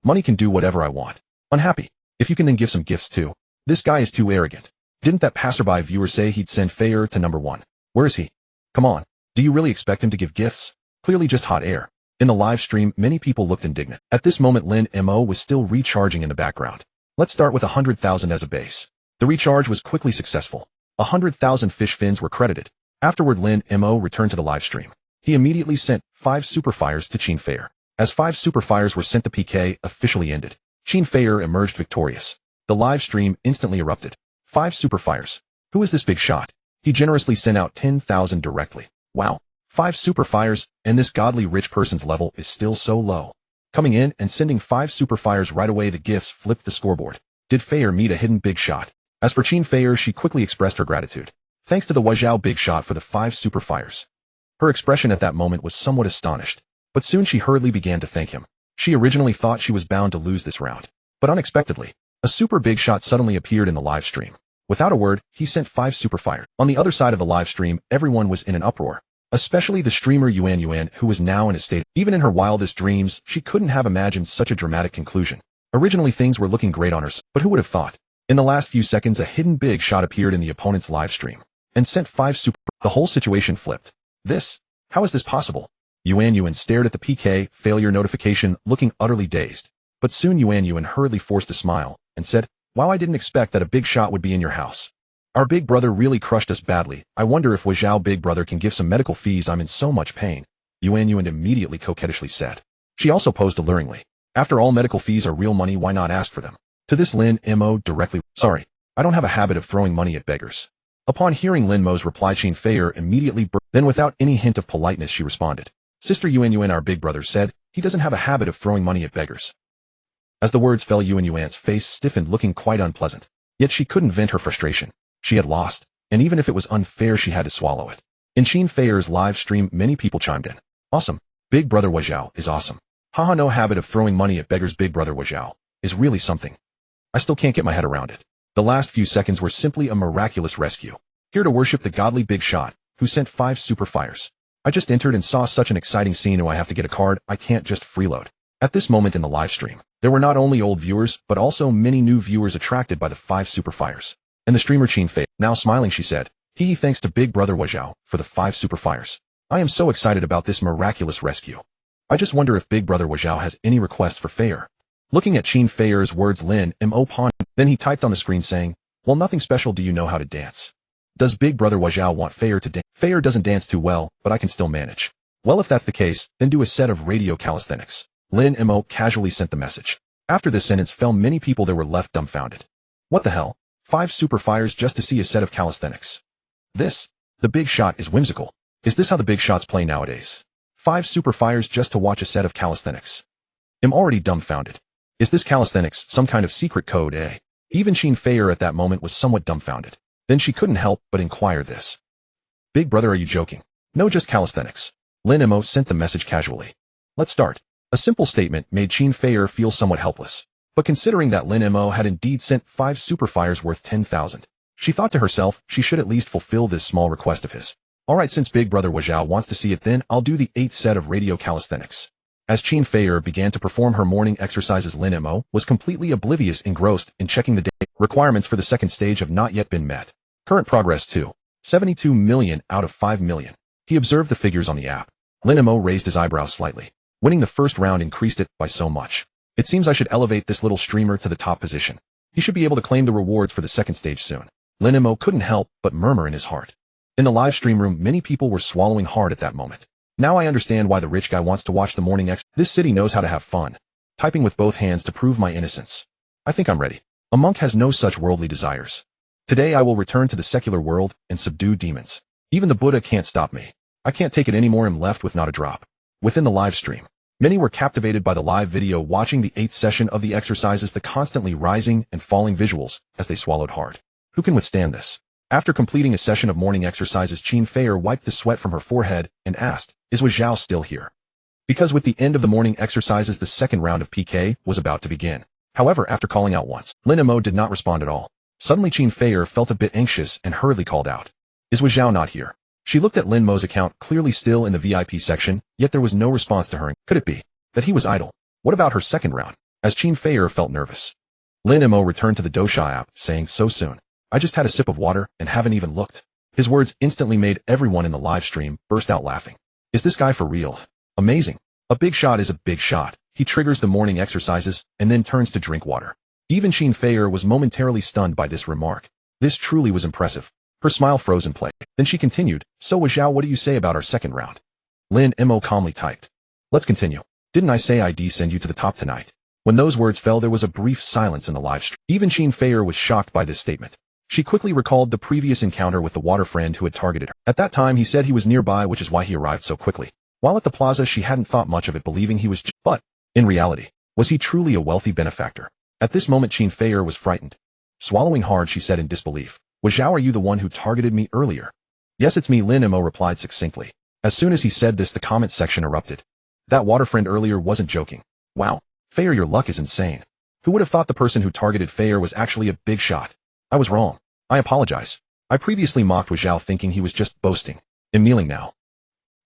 money can do whatever I want. Unhappy. If you can then give some gifts too. This guy is too arrogant. Didn't that passerby viewer say he'd send Feier to number 1? Where is he? Come on. Do you really expect him to give gifts? Clearly just hot air. In the live stream, many people looked indignant. At this moment, Lin Mo was still recharging in the background. Let's start with 100,000 as a base. The recharge was quickly successful. 100,000 fish fins were credited. Afterward, Lin Mo returned to the live stream. He immediately sent 5 super fires to Xin Feier. As 5 super fires were sent, the PK officially ended. Xin Feier emerged victorious. The live stream instantly erupted. 5 super fires. Who is this big shot? He generously sent out 10,000 directly. Wow. 5 super fires, and this godly rich person's level is still so low. Coming in and sending 5 super fires right away, the gifts flipped the scoreboard. Did Feier meet a hidden big shot? As for Xin Feier, she quickly expressed her gratitude. Thanks to the Wazhao big shot for the 5 super fires. Her expression at that moment was somewhat astonished, but soon she hurriedly began to thank him. She originally thought she was bound to lose this round. But unexpectedly, a super big shot suddenly appeared in the live stream. Without a word, he sent 5 super fire. On the other side of the live stream, everyone was in an uproar. Especially the streamer Yuan, who was now in a state. Even in her wildest dreams, she couldn't have imagined such a dramatic conclusion. Originally things were looking great on her side, but who would have thought? In the last few seconds, a hidden big shot appeared in the opponent's live stream and sent 5 super. The whole situation flipped. How is this possible? Yuan stared at the PK failure notification, looking utterly dazed. But soon Yuan hurriedly forced a smile and said, wow, I didn't expect that a big shot would be in your house. Our big brother really crushed us badly. I wonder if Wazhao big brother can give some medical fees. I'm in so much pain. Yuan immediately coquettishly said. She also posed alluringly. After all, medical fees are real money, why not ask for them? To this, Lin Mo directly, sorry, I don't have a habit of throwing money at beggars. Upon hearing Lin Mo's reply, Xin Feier immediately then without any hint of politeness she responded. Sister Yuan, our big brother said, he doesn't have a habit of throwing money at beggars. As the words fell, Yuan's face stiffened, looking quite unpleasant. Yet she couldn't vent her frustration. She had lost, and even if it was unfair, she had to swallow it. In Xin Feier's live stream, many people chimed in. Awesome. Big brother Wazhao is awesome. Haha, no habit of throwing money at beggars. Big brother Wazhao is really something. I still can't get my head around it. The last few seconds were simply a miraculous rescue. Here to worship the godly big shot, who sent 5 super fires. I just entered and saw such an exciting scene. Oh, I have to get a card. I can't just freeload. At this moment in the live stream, there were not only old viewers, but also many new viewers attracted by the 5 super fires. And the streamer Xin Fei, now smiling, she said, thanks to big brother Wazhao for the 5 super fires. I am so excited about this miraculous rescue. I just wonder if big brother Wazhao has any requests for Feier. Looking at Xin Feier's words, Lin Mo pawned. Then he typed on the screen saying, well, nothing special. Do you know how to dance? Does big brother Wazhao want Feier to dance? Feier doesn't dance too well, but I can still manage. Well, if that's the case, then do a set of radio calisthenics. Lin Mo casually sent the message. After this sentence fell, many people there were left dumbfounded. What the hell? 5 super fires just to see a set of calisthenics. The big shot is whimsical. Is this how the big shots play nowadays? 5 super fires just to watch a set of calisthenics. I'm already dumbfounded. Is this calisthenics some kind of secret code, eh? Even Xin Feier at that moment was somewhat dumbfounded. Then she couldn't help but inquire this. Big brother, are you joking? No, just calisthenics. Lin Mo sent the message casually. Let's start. A simple statement made Xin Feier feel somewhat helpless. But considering that Lin Mo had indeed sent 5 super fires worth 10,000, she thought to herself she should at least fulfill this small request of his. Alright, since big brother Wazhao wants to see it, then I'll do the 8th set of radio calisthenics. As Xin Feier began to perform her morning exercises, Lin Mo was completely engrossed in checking the day. Requirements for the second stage have not yet been met. Current progress 2. 72 million out of 5 million. He observed the figures on the app. Lin Mo raised his eyebrows slightly. Winning the first round increased it by so much. It seems I should elevate this little streamer to the top position. He should be able to claim the rewards for the second stage soon. Lin Mo couldn't help but murmur in his heart. In the live stream room, many people were swallowing hard at that moment. Now I understand why the rich guy wants to watch the morning X. This city knows how to have fun. Typing with both hands to prove my innocence. I think I'm ready. A monk has no such worldly desires. Today I will return to the secular world and subdue demons. Even the Buddha can't stop me. I can't take it anymore. I'm left with not a drop. Within the live stream, many were captivated by the live video watching the 8th session of the exercises, the constantly rising and falling visuals as they swallowed hard. Who can withstand this? After completing a session of morning exercises, Qin Feier wiped the sweat from her forehead and asked, "Is Wu Zhao still here?" Because with the end of the morning exercises, the second round of PK was about to begin. However, after calling out once, Lin Mo did not respond at all. Suddenly Qin Feier felt a bit anxious and hurriedly called out, "Is Wu Zhao not here?" She looked at Lin Mo's account, clearly still in the VIP section, yet there was no response to her. Could it be that he was idle? What about her second round? As Qin Feier felt nervous, Lin Mo returned to the Dosha app, saying, "So soon? I just had a sip of water and haven't even looked." His words instantly made everyone in the live stream burst out laughing. Is this guy for real? Amazing. A big shot is a big shot. He triggers the morning exercises and then turns to drink water. Even Qin Feier was momentarily stunned by this remark. This truly was impressive. Her smile froze in place. Then she continued, "So Wu Zhao, what do you say about our second round?" Lin Mo calmly typed, "Let's continue. Didn't I say I'd send you to the top tonight?" When those words fell, there was a brief silence in the live stream. Even Qin Feier was shocked by this statement. She quickly recalled the previous encounter with the water friend who had targeted her. At that time, he said he was nearby, which is why he arrived so quickly. While at the plaza, she hadn't thought much of it, believing he was but, in reality, was he truly a wealthy benefactor? At this moment, Qin Feier was frightened. Swallowing hard, she said in disbelief, "Wu Zhao, are you the one who targeted me earlier?" "Yes, it's me," Lin Mo replied succinctly. As soon as he said this, the comment section erupted. That water friend earlier wasn't joking. Wow, Feier, your luck is insane. Who would have thought the person who targeted Feier was actually a big shot? I was wrong. I apologize. I previously mocked Wu Zhao thinking he was just boasting. I'm kneeling now.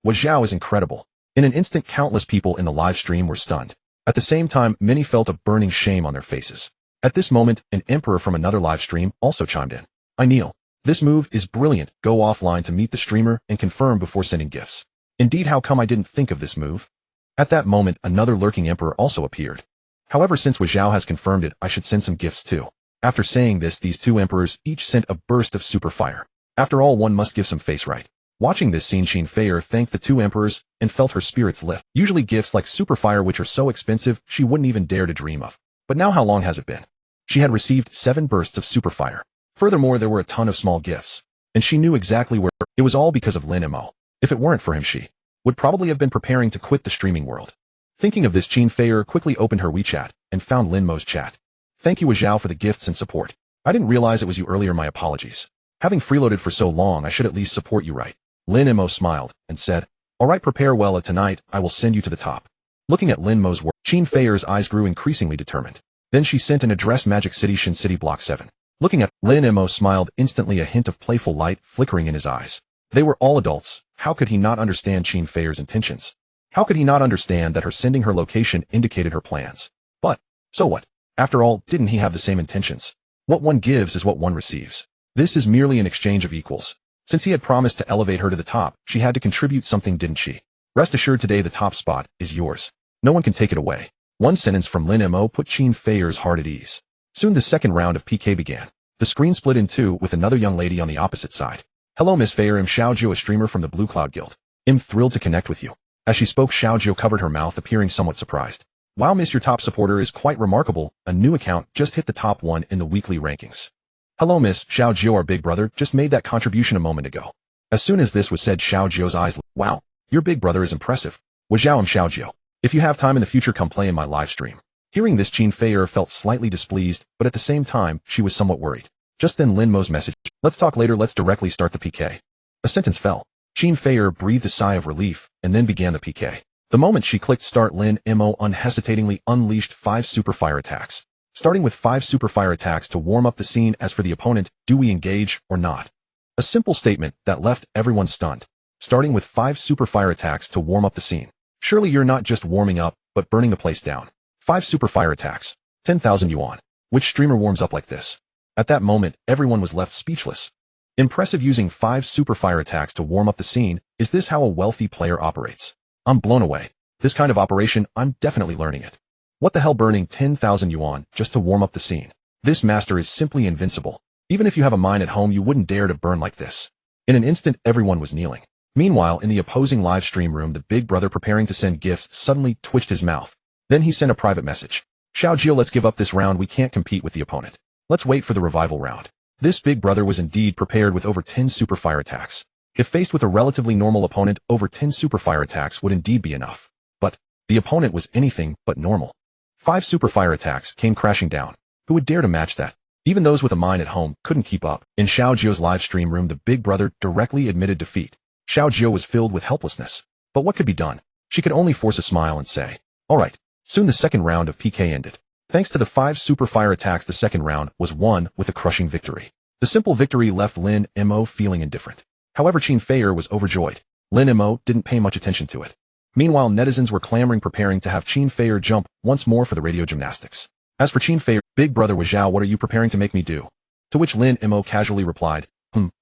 Wu Zhao is incredible. In an instant, countless people in the live stream were stunned. At the same time, many felt a burning shame on their faces. At this moment, an emperor from another live stream also chimed in. "I kneel. This move is brilliant. Go offline to meet the streamer and confirm before sending gifts." Indeed, how come I didn't think of this move? At that moment, another lurking emperor also appeared. However, since Wu Zhao has confirmed it, I should send some gifts too. After saying this, these two emperors each sent a burst of super fire. After all, one must give some face, right? Watching this scene, Qin Feier thanked the two emperors and felt her spirits lift. Usually gifts like super fire, which are so expensive, she wouldn't even dare to dream of. But now how long has it been? She had received 7 bursts of super fire. Furthermore, there were a ton of small gifts. And she knew exactly where. It was all because of Lin Mo. If it weren't for him, she would probably have been preparing to quit the streaming world. Thinking of this, Qin Feier quickly opened her WeChat and found Lin Mo's chat. "Thank you, Wu Zhao, for the gifts and support. I didn't realize it was you earlier. My apologies. Having freeloaded for so long, I should at least support you, right?" Lin Mo smiled and said, "All right, prepare well. Tonight, I will send you to the top." Looking at Lin Mo's work, Qin Feier's eyes grew increasingly determined. Then she sent an address, Magic City, Shin City, Block 7. Looking at Lin Mo smiled instantly, a hint of playful light flickering in his eyes. They were all adults. How could he not understand Qin Feier's intentions? How could he not understand that her sending her location indicated her plans? But, so what? After all, didn't he have the same intentions? What one gives is what one receives. This is merely an exchange of equals. Since he had promised to elevate her to the top, she had to contribute something, didn't she? Rest assured, today the top spot is yours. No one can take it away. One sentence from Lin Mo put Qin Feier's heart at ease. Soon the second round of PK began. The screen split in two with another young lady on the opposite side. "Hello, Miss Feier. I'm Xiaojiu, a streamer from the Blue Cloud Guild. I'm thrilled to connect with you." As she spoke, Xiaojiu covered her mouth, appearing somewhat surprised. "Wow, Miss, your top supporter is quite remarkable. A new account just hit the top 1 in the weekly rankings." "Hello, Miss Xiaojiu, our big brother just made that contribution a moment ago." As soon as this was said, Xiaojiu's eyes lit. "Wow, your big brother is impressive. Wu Zhao, I'm Xiaojiu. If you have time in the future, come play in my live stream." Hearing this, Qin Feier felt slightly displeased, but at the same time, she was somewhat worried. Just then Lin Mo's message, "Let's talk later, let's directly start the PK." A sentence fell. Qin Feier breathed a sigh of relief, and then began the PK. The moment she clicked start, Lin Mo unhesitatingly unleashed 5 super fire attacks. Starting with 5 super fire attacks to warm up the scene. As for the opponent, do we engage or not? A simple statement that left everyone stunned. Starting with 5 super fire attacks to warm up the scene. Surely you're not just warming up, but burning the place down. 5 super fire attacks. 10,000 yuan. Which streamer warms up like this? At that moment, everyone was left speechless. Impressive, using 5 super fire attacks to warm up the scene. Is this how a wealthy player operates? I'm blown away. This kind of operation, I'm definitely learning it. What the hell, burning 10,000 yuan just to warm up the scene? This master is simply invincible. Even if you have a mine at home, you wouldn't dare to burn like this. In an instant, everyone was kneeling. Meanwhile, in the opposing live stream room, the big brother preparing to send gifts suddenly twitched his mouth. Then he sent a private message. Xiao Jiu, let's give up this round. We can't compete with the opponent. Let's wait for the revival round. This big brother was indeed prepared with over 10 super fire attacks. If faced with a relatively normal opponent, over 10 super fire attacks would indeed be enough. But the opponent was anything but normal. 5 super fire attacks came crashing down. Who would dare to match that? Even those with a mine at home couldn't keep up. In Xiao Jiu's live stream room, the big brother directly admitted defeat. Xiao Jiu was filled with helplessness. But what could be done? She could only force a smile and say, all right. Soon the second round of PK ended. Thanks to the 5 super fire attacks, the second round was won with a crushing victory. The simple victory left Lin Mo feeling indifferent. However, Qin Feier was overjoyed. Lin Mo didn't pay much attention to it. Meanwhile, netizens were clamoring, preparing to have Qin Feier jump once more for the radio gymnastics. As for Qin Feier, big brother was Zhao, what are you preparing to make me do? To which Lin Mo casually replied,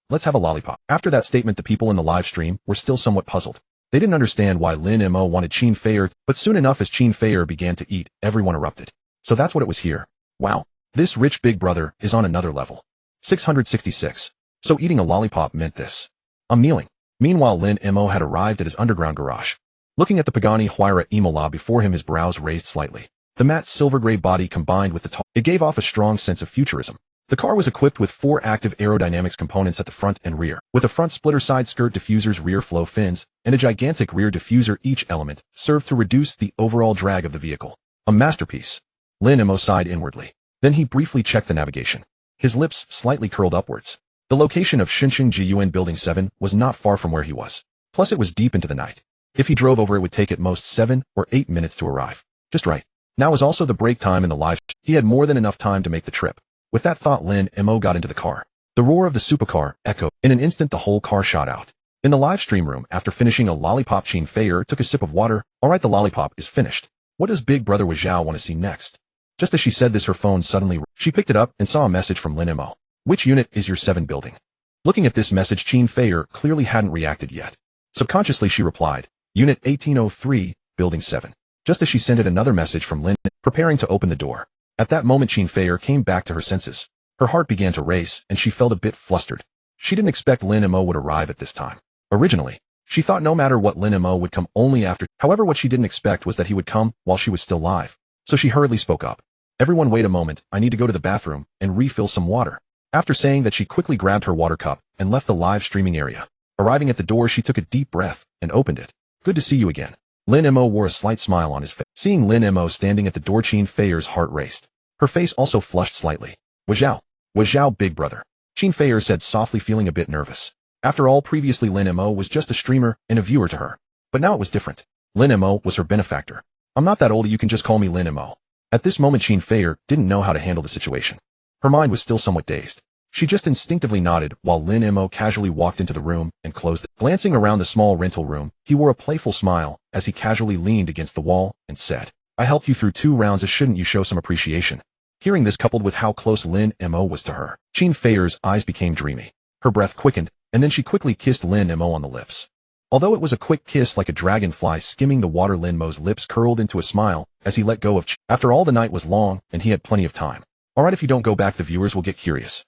let's have a lollipop. After that statement, the people in the live stream were still somewhat puzzled. They didn't understand why Lin Mo wanted Qin Feier, but soon enough as Qin Feier began to eat, everyone erupted. So that's what it was here. Wow. This rich big brother is on another level. 666. So eating a lollipop meant this. I'm kneeling. Meanwhile, Lin Mo had arrived at his underground garage. Looking at the Pagani Huayra Imola before him, his brows raised slightly. The matte silver-gray body combined with the tall, it gave off a strong sense of futurism. The car was equipped with 4 active aerodynamics components at the front and rear, with a front splitter, side skirt diffusers, rear flow fins, and a gigantic rear diffuser. Each element served to reduce the overall drag of the vehicle. A masterpiece. Lin Mo sighed inwardly. Then he briefly checked the navigation. His lips slightly curled upwards. The location of Xincheng Jiyuan Building 7 was not far from where he was. Plus it was deep into the night. If he drove over, it would take at most 7 or 8 minutes to arrive. Just right. Now was also the break time in the live. He had more than enough time to make the trip. With that thought, Lin Mo got into the car. The roar of the supercar echoed. In an instant, the whole car shot out. In the live stream room, after finishing a lollipop, Qin Feier took a sip of water. All right, the lollipop is finished. What does big brother Wei Zhao want to see next? Just as she said this, her phone suddenly, she picked it up and saw a message from Lin Mo. Which unit is your 7 building? Looking at this message, Qin Feier clearly hadn't reacted yet. Subconsciously, she replied, Unit 1803, Building 7. Just as she sent it, another message from Lin, preparing to open the door. At that moment, Qin Feier came back to her senses. Her heart began to race, and she felt a bit flustered. She didn't expect Lin Mo would arrive at this time. Originally, she thought no matter what, Lin Mo would come only after. However, what she didn't expect was that he would come while she was still live. So she hurriedly spoke up. Everyone, wait a moment, I need to go to the bathroom and refill some water. After saying that, she quickly grabbed her water cup and left the live streaming area. Arriving at the door, she took a deep breath and opened it. Good to see you again. Lin Mo wore a slight smile on his face. Seeing Lin Mo standing at the door, Qin Feier's heart raced. Her face also flushed slightly. Wei Zhao, big brother. Qin Feier said softly, feeling a bit nervous. After all, previously Lin Mo was just a streamer and a viewer to her. But now it was different. Lin Mo was her benefactor. I'm not that old, you can just call me Lin Mo. At this moment, Qin Feier didn't know how to handle the situation. Her mind was still somewhat dazed. She just instinctively nodded while Lin Mo casually walked into the room and closed it. Glancing around the small rental room, he wore a playful smile as he casually leaned against the wall and said, I helped you through 2 rounds, shouldn't you show some appreciation? Hearing this, coupled with how close Lin Mo was to her, Qin Feier's eyes became dreamy. Her breath quickened, and then she quickly kissed Lin Mo on the lips. Although it was a quick kiss like a dragonfly skimming the water, Lin Mo's lips curled into a smile as he let go of Qin. After all, the night was long, and he had plenty of time. Alright, if you don't go back, the viewers will get curious.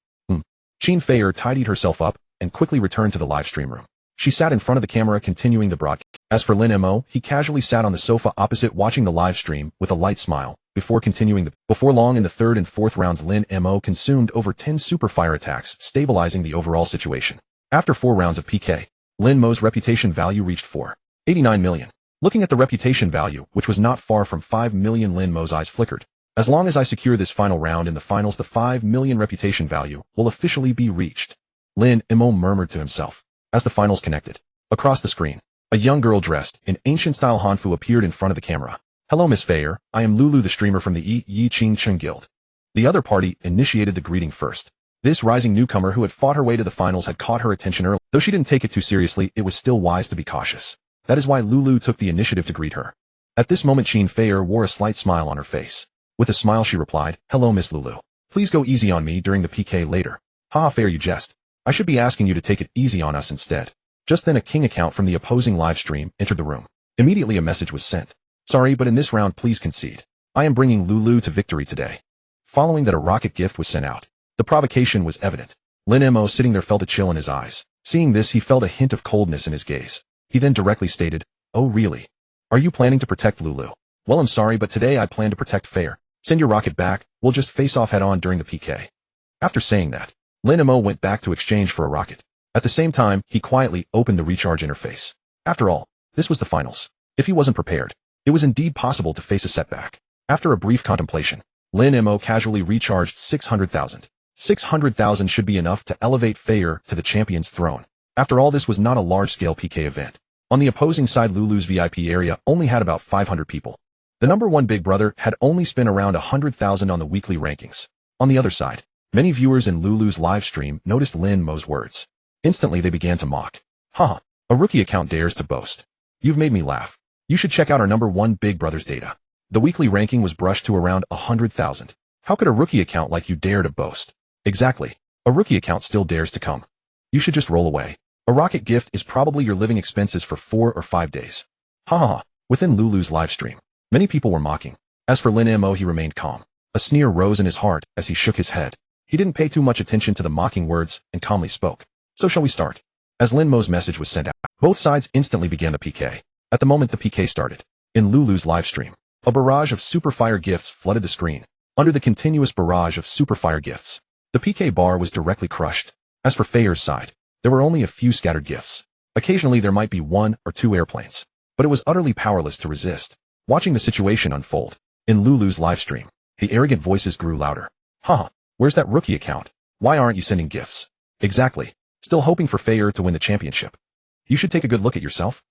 Qin Feier tidied herself up and quickly returned to the live stream room. She sat in front of the camera, continuing the broadcast. As for Lin Mo, he casually sat on the sofa opposite, watching the live stream with a light smile. Before continuing before long, in the 3rd and 4th rounds, Lin Mo consumed over 10 super fire attacks, stabilizing the overall situation. After 4 rounds of PK, Lin Mo's reputation value reached 489 million. Looking at the reputation value, which was not far from 5 million, Lin Mo's eyes flickered. As long as I secure this final round in the finals, the 5 million reputation value will officially be reached. Lin Mo murmured to himself. As the finals connected, across the screen, a young girl dressed in ancient-style hanfu appeared in front of the camera. Hello, Miss Feier, I am Lulu, the streamer from the Yi Ching Cheng Guild. The other party initiated the greeting first. This rising newcomer who had fought her way to the finals had caught her attention early. Though she didn't take it too seriously, it was still wise to be cautious. That is why Lulu took the initiative to greet her. At this moment, Qin Feier wore a slight smile on her face. With a smile, she replied, Hello, Miss Lulu. Please go easy on me during the PK later. Haha, Feier, you jest. I should be asking you to take it easy on us instead. Just then a king account from the opposing livestream entered the room. Immediately a message was sent. Sorry, but in this round please concede. I am bringing Lulu to victory today. Following that a rocket gift was sent out. The provocation was evident. Lin Mo sitting there felt a chill in his eyes. Seeing this he felt a hint of coldness in his gaze. He then directly stated, "Oh really? Are you planning to protect Lulu? Well I'm sorry but today I plan to protect Fair. Send your rocket back, we'll just face off head on during the PK." After saying that, Lin Mo went back to exchange for a rocket. At the same time, he quietly opened the recharge interface. After all, this was the finals. If he wasn't prepared, it was indeed possible to face a setback. After a brief contemplation, Lin Mo casually recharged 600,000. 600,000 should be enough to elevate Fair to the champion's throne. After all, this was not a large-scale PK event. On the opposing side, Lulu's VIP area only had about 500 people. The #1 Big Brother had only spent around 100,000 on the weekly rankings. On the other side, many viewers in Lulu's livestream noticed Lin Mo's words. Instantly they began to mock. Haha, a rookie account dares to boast. You've made me laugh. You should check out our #1 Big Brother's data. The weekly ranking was brushed to around 100,000. How could a rookie account like you dare to boast? Exactly. A rookie account still dares to come. You should just roll away. A rocket gift is probably your living expenses for 4 or 5 days. Haha. Within Lulu's livestream, many people were mocking. As for Lin Mo, he remained calm. A sneer rose in his heart as he shook his head. He didn't pay too much attention to the mocking words and calmly spoke. So shall we start? As Lin Mo's message was sent out, both sides instantly began the PK. At the moment the PK started, in Lulu's livestream, a barrage of super fire gifts flooded the screen. Under the continuous barrage of super fire gifts, the PK bar was directly crushed. As for Fair's side, there were only a few scattered gifts. Occasionally there might be 1 or 2 airplanes, but it was utterly powerless to resist. Watching the situation unfold, in Lulu's livestream, the arrogant voices grew louder. Haha, where's that rookie account? Why aren't you sending gifts? Exactly. Still hoping for Fair to win the championship. You should take a good look at yourself.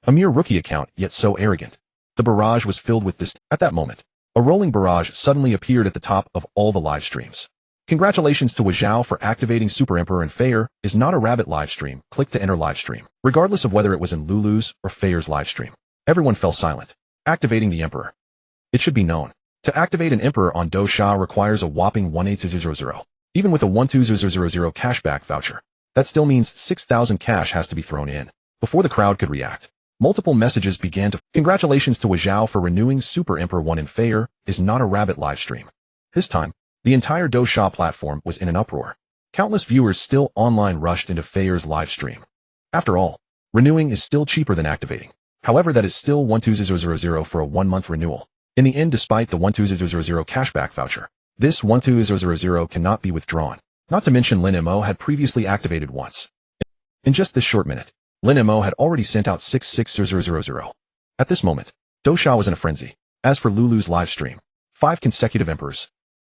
A mere rookie account, yet so arrogant. The barrage was filled with this. At that moment, a rolling barrage suddenly appeared at the top of all the live streams. Congratulations to Wazhao for activating Super Emperor, and Fair is not a rabbit live stream. Click to enter live stream. Regardless of whether it was in Lulu's or Fair's live stream, everyone fell silent. Activating the Emperor. It should be known. To activate an Emperor on Dosha requires a whopping 18000. Even with a 12000 cashback voucher, that still means 6,000 cash has to be thrown in. Before the crowd could react, multiple messages began to congratulations to Wazhao for renewing Super Emperor 1 in Fair is not a rabbit live stream. This time, the entire Dosha platform was in an uproar. Countless viewers still online rushed into Fair's live stream. After all, renewing is still cheaper than activating. However, that is still 12000 for a 1-month renewal. In the end, despite the 12000 cashback voucher, this 12000 cannot be withdrawn. Not to mention Lin Mo had previously activated once. In just this short minute, Lin Mo had already sent out 66000. At this moment, Dosha was in a frenzy. As for Lulu's live stream, 5 consecutive emperors.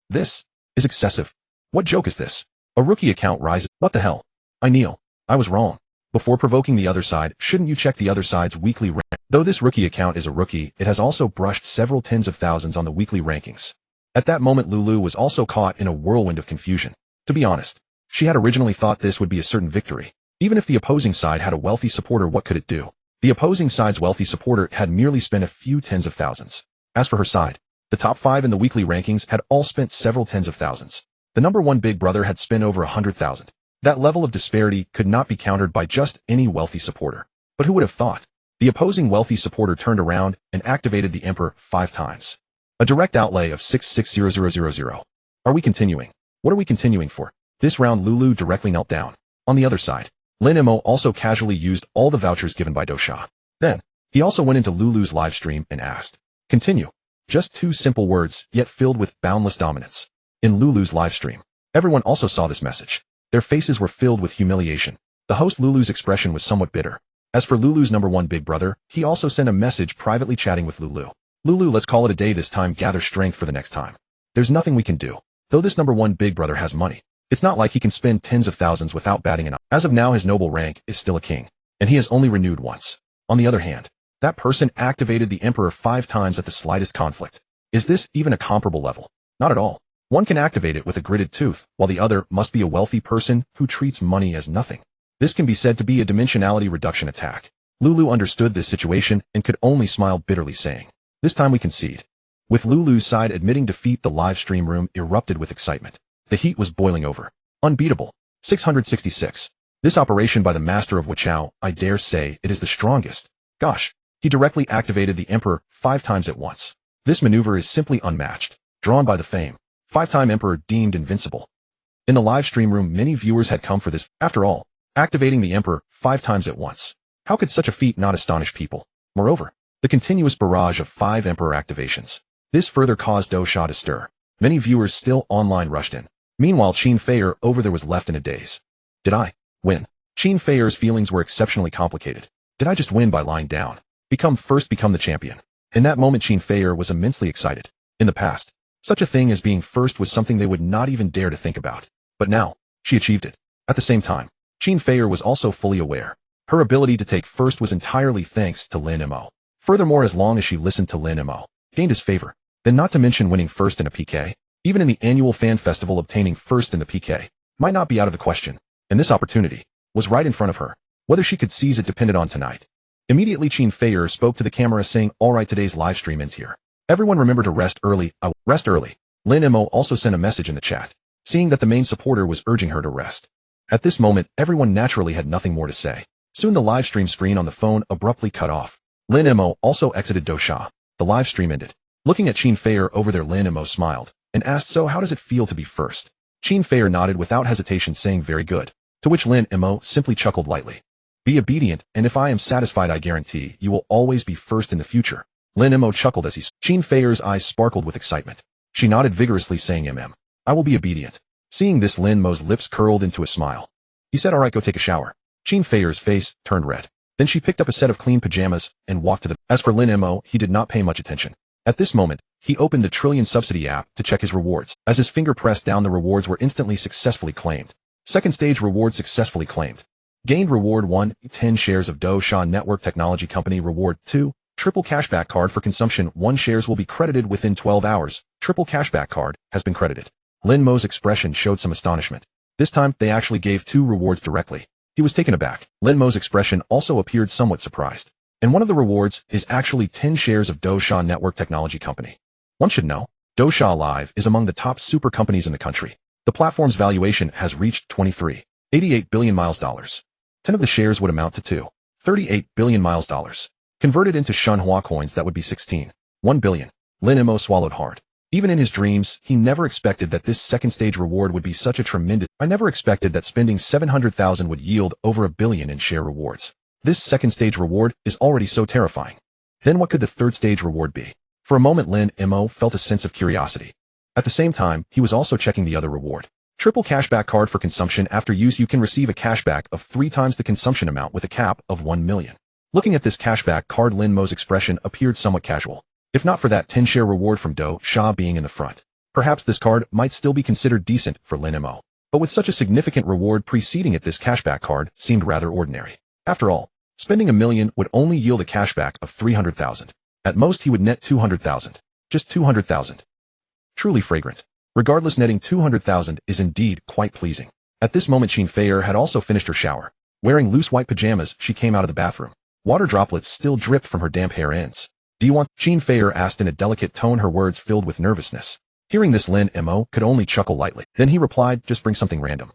This is excessive. What joke is this? A rookie account rises. What the hell? I kneel. I was wrong. Before provoking the other side, shouldn't you check the other side's weekly rank? Though this rookie account is a rookie, it has also brushed several tens of thousands on the weekly rankings. At that moment, Lulu was also caught in a whirlwind of confusion. To be honest, she had originally thought this would be a certain victory. Even if the opposing side had a wealthy supporter, what could it do? The opposing side's wealthy supporter had merely spent a few tens of thousands. As for her side, the top 5 in the weekly rankings had all spent several tens of thousands. The #1 Big Brother had spent over 100,000. That level of disparity could not be countered by just any wealthy supporter. But who would have thought? The opposing wealthy supporter turned around and activated the Emperor 5 times. A direct outlay of 66000. Are we continuing? What are we continuing for? This round Lulu directly knelt down. On the other side, Lin Mo also casually used all the vouchers given by Dosha. Then, he also went into Lulu's livestream and asked, "Continue." Just 2 simple words, yet filled with boundless dominance. In Lulu's livestream, everyone also saw this message. Their faces were filled with humiliation. The host Lulu's expression was somewhat bitter. As for Lulu's #1 Big Brother, he also sent a message privately chatting with Lulu. "Lulu, let's call it a day this time. Gather strength for the next time. There's nothing we can do. Though this #1 Big Brother has money, it's not like he can spend tens of thousands without batting an eye. As of now, his noble rank is still a king, and he has only renewed once. On the other hand, that person activated the Emperor 5 times at the slightest conflict. Is this even a comparable level? Not at all. One can activate it with a gritted tooth, while the other must be a wealthy person who treats money as nothing. This can be said to be a dimensionality reduction attack. Lulu understood this situation and could only smile bitterly, saying, "This time we concede." With Lulu's side admitting defeat, the live stream room erupted with excitement. The heat was boiling over. Unbeatable. 666. This operation by the master of Wichao, I dare say it is the strongest. Gosh, he directly activated the Emperor 5 times at once. This maneuver is simply unmatched, drawn by the fame. 5-time Emperor deemed invincible. In the live stream room, many viewers had come for this. After all, activating the Emperor 5 times at once. How could such a feat not astonish people? Moreover, the continuous barrage of 5 Emperor activations. This further caused Do Sha to stir. Many viewers still online rushed in. Meanwhile, Qin Feier over there was left in a daze. Did I win? Qin Feier's feelings were exceptionally complicated. Did I just win by lying down? Become the champion. In that moment, Qin Feier was immensely excited. In the past, such a thing as being first was something they would not even dare to think about. But now, she achieved it. At the same time, Qin Feier was also fully aware. Her ability to take first was entirely thanks to Lin Mo. Furthermore, as long as she listened to Lin Mo, gained his favor, then not to mention winning first in a PK, even in the annual fan festival obtaining first in the PK, might not be out of the question, and this opportunity was right in front of her. Whether she could seize it depended on tonight. Immediately Qin Feier spoke to the camera saying, "Alright, today's live stream ends here. Everyone remember to rest early, I will rest early." Lin Mo also sent a message in the chat, seeing that the main supporter was urging her to rest. At this moment, everyone naturally had nothing more to say. Soon the live stream screen on the phone abruptly cut off. Lin Mo also exited Do Sha. The live stream ended. Looking at Qin Feier over there, Lin Mo smiled and asked, "So how does it feel to be first?" Qin Feier nodded without hesitation, saying, "Very good." To which Lin Mo simply chuckled lightly. "Be obedient, and if I am satisfied, I guarantee you will always be first in the future." Lin Mo chuckled as he Qin Feier's eyes sparkled with excitement. She nodded vigorously, saying, I will be obedient." Seeing this, Lin Mo's lips curled into a smile. He said, "Alright, go take a shower." Qin Feier's face turned red. Then she picked up a set of clean pajamas and walked to the... As for Lin Mo, he did not pay much attention. At this moment, he opened the Trillion Subsidy app to check his rewards. As his finger pressed down, the rewards were instantly successfully claimed. Second stage reward successfully claimed. Gained reward 1, 10 shares of Do Sha Network Technology Company. Reward 2, triple cashback card for consumption. 1 shares will be credited within 12 hours. Triple cashback card has been credited. Lin Mo's expression showed some astonishment. This time, they actually gave 2 rewards directly. He was taken aback. Lin Mo's expression also appeared somewhat surprised. And one of the rewards is actually 10 shares of Do Sha Network Technology Company. One should know, Do Sha Live is among the top super companies in the country. The platform's valuation has reached $23.88 billion. 10 of the shares would amount to $2.38 billion. Converted into Shunhua coins, that would be 16.1 billion. Lin Mo swallowed hard. Even in his dreams, he never expected that this second stage reward would be such a tremendous... I never expected that spending 700,000 would yield over $1 billion in share rewards. This second stage reward is already so terrifying. Then what could the third stage reward be? For a moment, Lin Mo felt a sense of curiosity. At the same time, he was also checking the other reward. Triple cashback card for consumption. After use, you can receive a cashback of 3 times the consumption amount with a cap of 1 million. Looking at this cashback card, Lin Mo's expression appeared somewhat casual. If not for that 10-share reward from Do Sha being in the front, perhaps this card might still be considered decent for Lin Mo. But with such a significant reward preceding it, this cashback card seemed rather ordinary. After all, spending $1 million would only yield a cashback of 300,000. At most, he would net 200,000. Just 200,000. Truly fragrant. Regardless, netting 200,000 is indeed quite pleasing. At this moment, Qin Feier had also finished her shower. Wearing loose white pajamas, she came out of the bathroom. Water droplets still dripped from her damp hair ends. "Do you want?" Qin Feier asked in a delicate tone, her words filled with nervousness. Hearing this, Lin Mo could only chuckle lightly. Then he replied, "Just bring something random."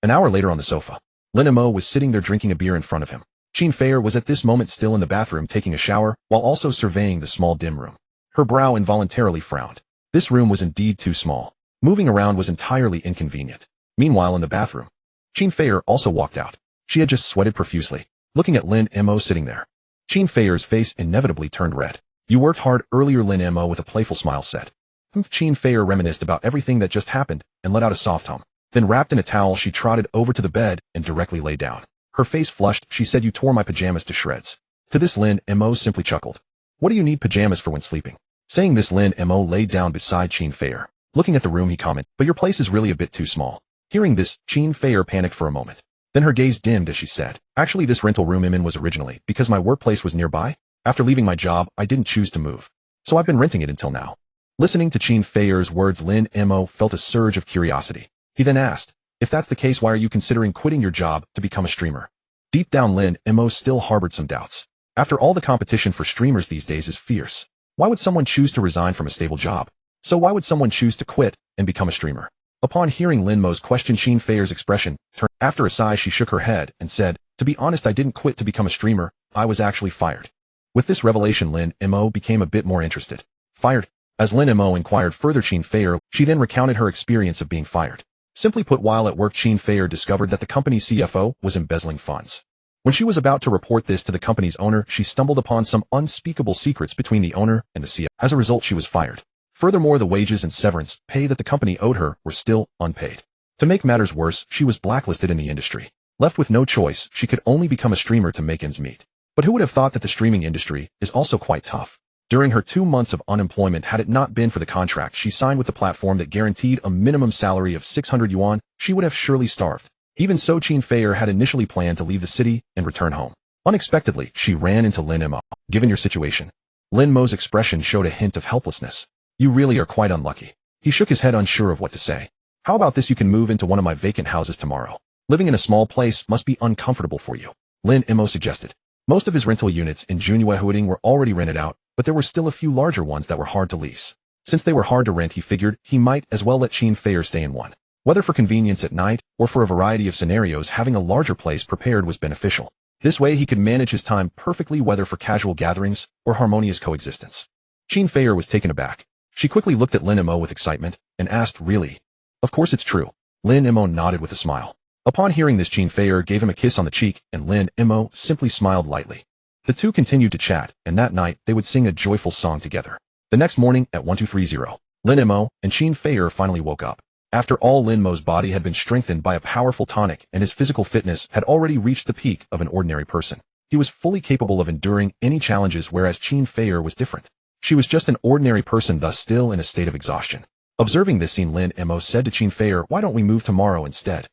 An hour later on the sofa, Lin Mo was sitting there drinking a beer in front of him. Qin Feier was at this moment still in the bathroom taking a shower, while also surveying the small dim room. Her brow involuntarily frowned. This room was indeed too small. Moving around was entirely inconvenient. Meanwhile, in the bathroom, Qin Feier also walked out. She had just sweated profusely. Looking at Lin Mo sitting there, Qin Feier's face inevitably turned red. "You worked hard earlier," Lin Mo with a playful smile said. Qin Feier reminisced about everything that just happened and let out a soft hum. Then, wrapped in a towel, she trotted over to the bed and directly lay down. Her face flushed. She said, "You tore my pajamas to shreds." To this, Lin Mo simply chuckled. "What do you need pajamas for when sleeping?" Saying this, Lin Mo laid down beside Qin Feier. Looking at the room, he commented, "But your place is really a bit too small." Hearing this, Qin Feier panicked for a moment. Then her gaze dimmed as she said, "Actually, this rental room I'm in was originally because my workplace was nearby. After leaving my job, I didn't choose to move. So I've been renting it until now." Listening to Qin Feier's words, Lin Mo felt a surge of curiosity. He then asked, "If that's the case, why are you considering quitting your job to become a streamer?" Deep down, Lin Mo still harbored some doubts. After all, the competition for streamers these days is fierce. Why would someone choose to resign from a stable job? So why would someone choose to quit and become a streamer? Upon hearing Lin Mo's question, Qin Feier's expression turned. After a sigh, she shook her head and said, "To be honest, I didn't quit to become a streamer, I was actually fired." With this revelation, Lin Mo became a bit more interested. Fired? As Lin Mo inquired further Qin Feier, she then recounted her experience of being fired. Simply put, while at work, Qin Feier discovered that the company's CFO was embezzling funds. When she was about to report this to the company's owner, she stumbled upon some unspeakable secrets between the owner and the CFO. As a result, she was fired. Furthermore, the wages and severance pay that the company owed her were still unpaid. To make matters worse, she was blacklisted in the industry. Left with no choice, she could only become a streamer to make ends meet. But who would have thought that the streaming industry is also quite tough? During her 2 months of unemployment, had it not been for the contract she signed with the platform that guaranteed a minimum salary of 600 yuan, she would have surely starved. Even so, Qin Feier had initially planned to leave the city and return home. Unexpectedly, she ran into Lin Mo. Given your situation, Lin Mo's expression showed a hint of helplessness. You really are quite unlucky. He shook his head, unsure of what to say. How about this? You can move into one of my vacant houses tomorrow. Living in a small place must be uncomfortable for you, Lin Mo suggested. Most of his rental units in Junhuehuading were already rented out, but there were still a few larger ones that were hard to lease. Since they were hard to rent, he figured he might as well let Qin Feier stay in one. Whether for convenience at night or for a variety of scenarios, having a larger place prepared was beneficial. This way he could manage his time perfectly, whether for casual gatherings or harmonious coexistence. Qin Feier was taken aback. She quickly looked at Lin Mo with excitement and asked, "Really?" "Of course it's true." Lin Mo nodded with a smile. Upon hearing this, Qin Feier gave him a kiss on the cheek, and Lin Mo simply smiled lightly. The two continued to chat, and that night they would sing a joyful song together. The next morning at 1230, Lin Mo and Qin Feier finally woke up. After all, Lin Mo's body had been strengthened by a powerful tonic, and his physical fitness had already reached the peak of an ordinary person. He was fully capable of enduring any challenges, whereas Qin Feier was different. She was just an ordinary person, thus still in a state of exhaustion. Observing this scene, Lin Mo said to Qin Feier, "Why don't we move tomorrow instead?"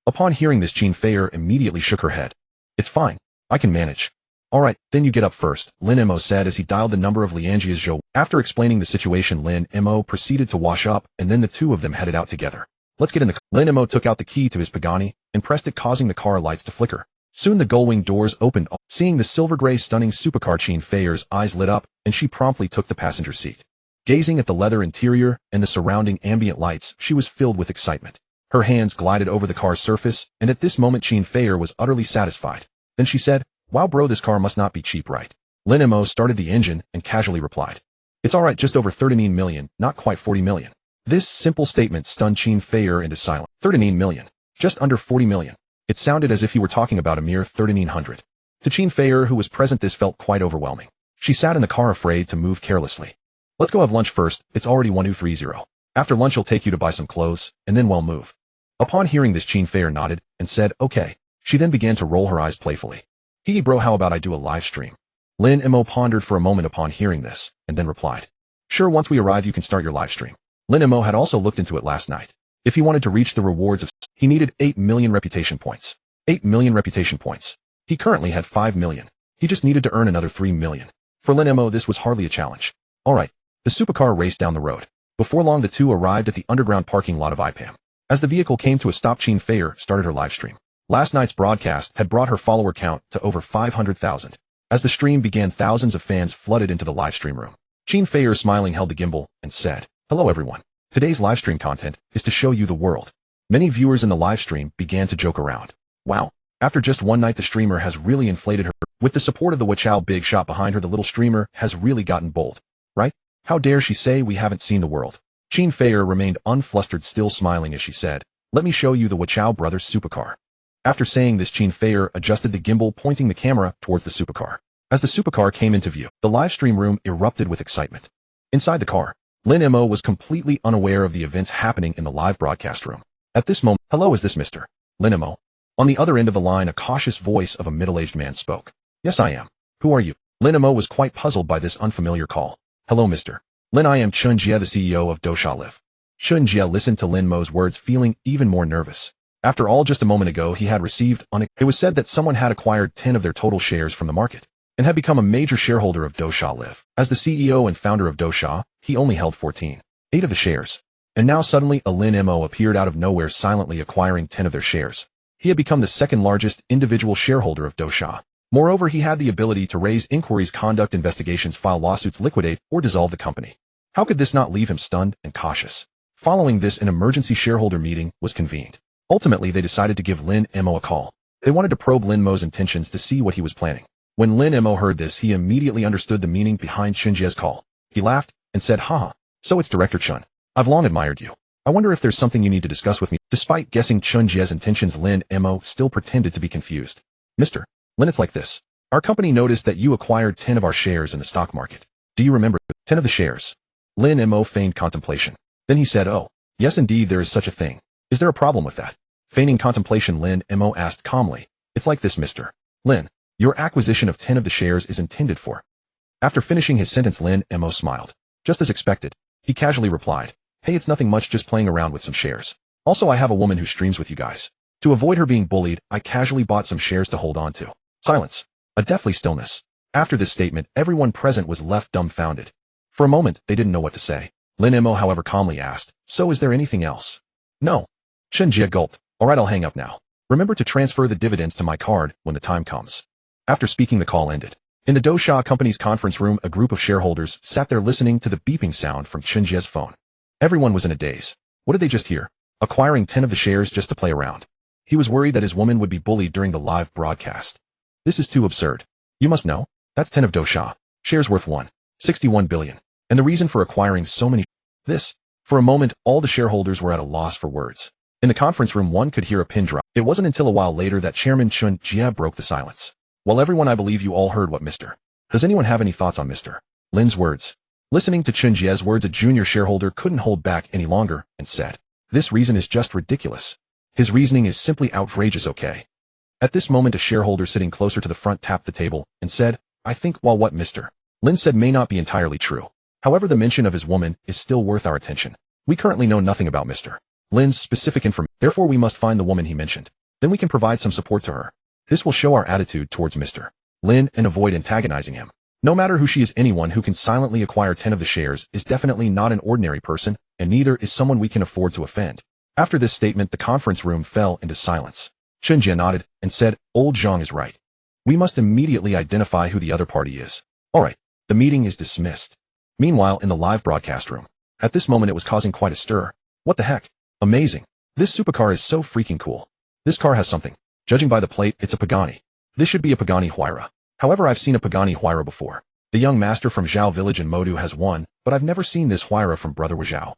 Upon hearing this, Qin Feier immediately shook her head. "It's fine. I can manage." "All right, then you get up first," Lin Mo said as he dialed the number of Lianjia's Zhou. After explaining the situation, Lin Mo proceeded to wash up, and then the two of them headed out together. "Let's get in the car." Lin Mo took out the key to his Pagani and pressed it, causing the car lights to flicker. Soon the gullwing doors opened. Seeing the silver-gray stunning supercar, Qin Feier's eyes lit up, and she promptly took the passenger seat. Gazing at the leather interior and the surrounding ambient lights, she was filled with excitement. Her hands glided over the car's surface, and at this moment Qin Feier was utterly satisfied. Then she said, "Wow bro, this car must not be cheap, right?" Lin Mo started the engine and casually replied, "It's alright, just over 39 million, not quite 40 million. This simple statement stunned Qin Feier into silence. 39 million. Just under 40 million. It sounded as if he were talking about a mere 3900. To Qin Feier, who was present, this felt quite overwhelming. She sat in the car, afraid to move carelessly. "Let's go have lunch first, it's already 1230. After lunch I'll take you to buy some clothes, and then we'll move." Upon hearing this, Qin Feier nodded and said, "Okay." She then began to roll her eyes playfully. "Hey bro, how about I do a live stream?" Lin Mo pondered for a moment upon hearing this, and then replied, "Sure, once we arrive you can start your live stream." Lin Mo had also looked into it last night. If he wanted to reach the rewards of, he needed 8 million reputation points. 8 million reputation points. He currently had 5 million. He just needed to earn another 3 million. For Lin Mo, this was hardly a challenge. Alright, the supercar raced down the road. Before long, the two arrived at the underground parking lot of IPAM. As the vehicle came to a stop, Qin Feier started her live stream. Last night's broadcast had brought her follower count to over 500,000. As the stream began, thousands of fans flooded into the live stream room. Qin Feier, smiling, held the gimbal and said, "Hello everyone. Today's live stream content is to show you the world." Many viewers in the live stream began to joke around. Wow. After just one night, the streamer has really inflated her. With the support of the Wachao big shot behind her, the little streamer has really gotten bold. Right? How dare she say we haven't seen the world? Qin Feier remained unflustered, still smiling as she said, "Let me show you the Wachao brothers supercar." After saying this, Qin Feier adjusted the gimbal, pointing the camera towards the supercar. As the supercar came into view, the live stream room erupted with excitement. Inside the car, Lin Mo was completely unaware of the events happening in the live broadcast room. At this moment, "Hello, is this Mr. Lin Mo?" On the other end of the line, a cautious voice of a middle-aged man spoke. "Yes, I am. Who are you?" Lin Mo was quite puzzled by this unfamiliar call. "Hello, Mr. Lin, I am Chun Jia, the CEO of Dosha Live." Chun Jia listened to Lin Mo's words, feeling even more nervous. After all, just a moment ago he had received it was said that someone had acquired 10 of their total shares from the market and had become a major shareholder of Dosha Live. As the CEO and founder of Dosha, he only held 14.8 of the shares. And now suddenly a Lin Mo appeared out of nowhere, silently acquiring 10 of their shares. He had become the second largest individual shareholder of Dosha. Moreover, he had the ability to raise inquiries, conduct investigations, file lawsuits, liquidate, or dissolve the company. How could this not leave him stunned and cautious? Following this, an emergency shareholder meeting was convened. Ultimately, they decided to give Lin Mo a call. They wanted to probe Lin Mo's intentions to see what he was planning. When Lin Mo heard this, he immediately understood the meaning behind Chun Jie's call. He laughed and said, haha, so it's Director Chun. I've long admired you. I wonder if there's something you need to discuss with me. Despite guessing Chun Jie's intentions, Lin Mo still pretended to be confused. Mr. Lin, it's like this. Our company noticed that you acquired 10 of our shares in the stock market. Do you remember? 10 of the shares. Lin Mo feigned contemplation. Then he said, oh, yes indeed there is such a thing. Is there a problem with that? Feigning contemplation, Lin Mo asked calmly. It's like this, Mr. Lin. Your acquisition of 10 of the shares is intended for. After finishing his sentence, Lin Mo smiled. Just as expected, he casually replied, hey, it's nothing much, just playing around with some shares. Also, I have a woman who streams with you guys. To avoid her being bullied, I casually bought some shares to hold on to. Silence. A deathly stillness. After this statement, everyone present was left dumbfounded. For a moment, they didn't know what to say. Lin Mo, however, calmly asked, so is there anything else? No. Chun Jie gulped. Alright, I'll hang up now. Remember to transfer the dividends to my card when the time comes. After speaking, the call ended. In the Dosha Company's conference room, a group of shareholders sat there listening to the beeping sound from Chun Jie's phone. Everyone was in a daze. What did they just hear? Acquiring 10 of the shares just to play around. He was worried that his woman would be bullied during the live broadcast. This is too absurd. You must know, that's 10 of Dosha. Shares worth 1.61 billion. And the reason for acquiring so many. This. For a moment, all the shareholders were at a loss for words. In the conference room, one could hear a pin drop. It wasn't until a while later that Chairman Chun Jie broke the silence. Well, everyone, I believe you all heard what Mr. Does anyone have any thoughts on Mr. Lin's words? Listening to Chun Jie's words, a junior shareholder couldn't hold back any longer and said, this reason is just ridiculous. His reasoning is simply outrageous, okay? At this moment, a shareholder sitting closer to the front tapped the table and said, I think while what Mr. Lin said may not be entirely true. However, the mention of his woman is still worth our attention. We currently know nothing about Mr. Lin's specific information. Therefore, we must find the woman he mentioned. Then we can provide some support to her. This will show our attitude towards Mr. Lin and avoid antagonizing him. No matter who she is, anyone who can silently acquire 10 of the shares is definitely not an ordinary person, and neither is someone we can afford to offend. After this statement, the conference room fell into silence. Chun Jie nodded and said, old Zhang is right. We must immediately identify who the other party is. Alright, the meeting is dismissed. Meanwhile, in the live broadcast room. At this moment, it was causing quite a stir. What the heck? Amazing. This supercar is so freaking cool. This car has something. Judging by the plate, it's a Pagani. This should be a Pagani Huayra. However, I've seen a Pagani Huayra before. The young master from Zhao Village in Modu has one, but I've never seen this Huayra from Brother Zhao.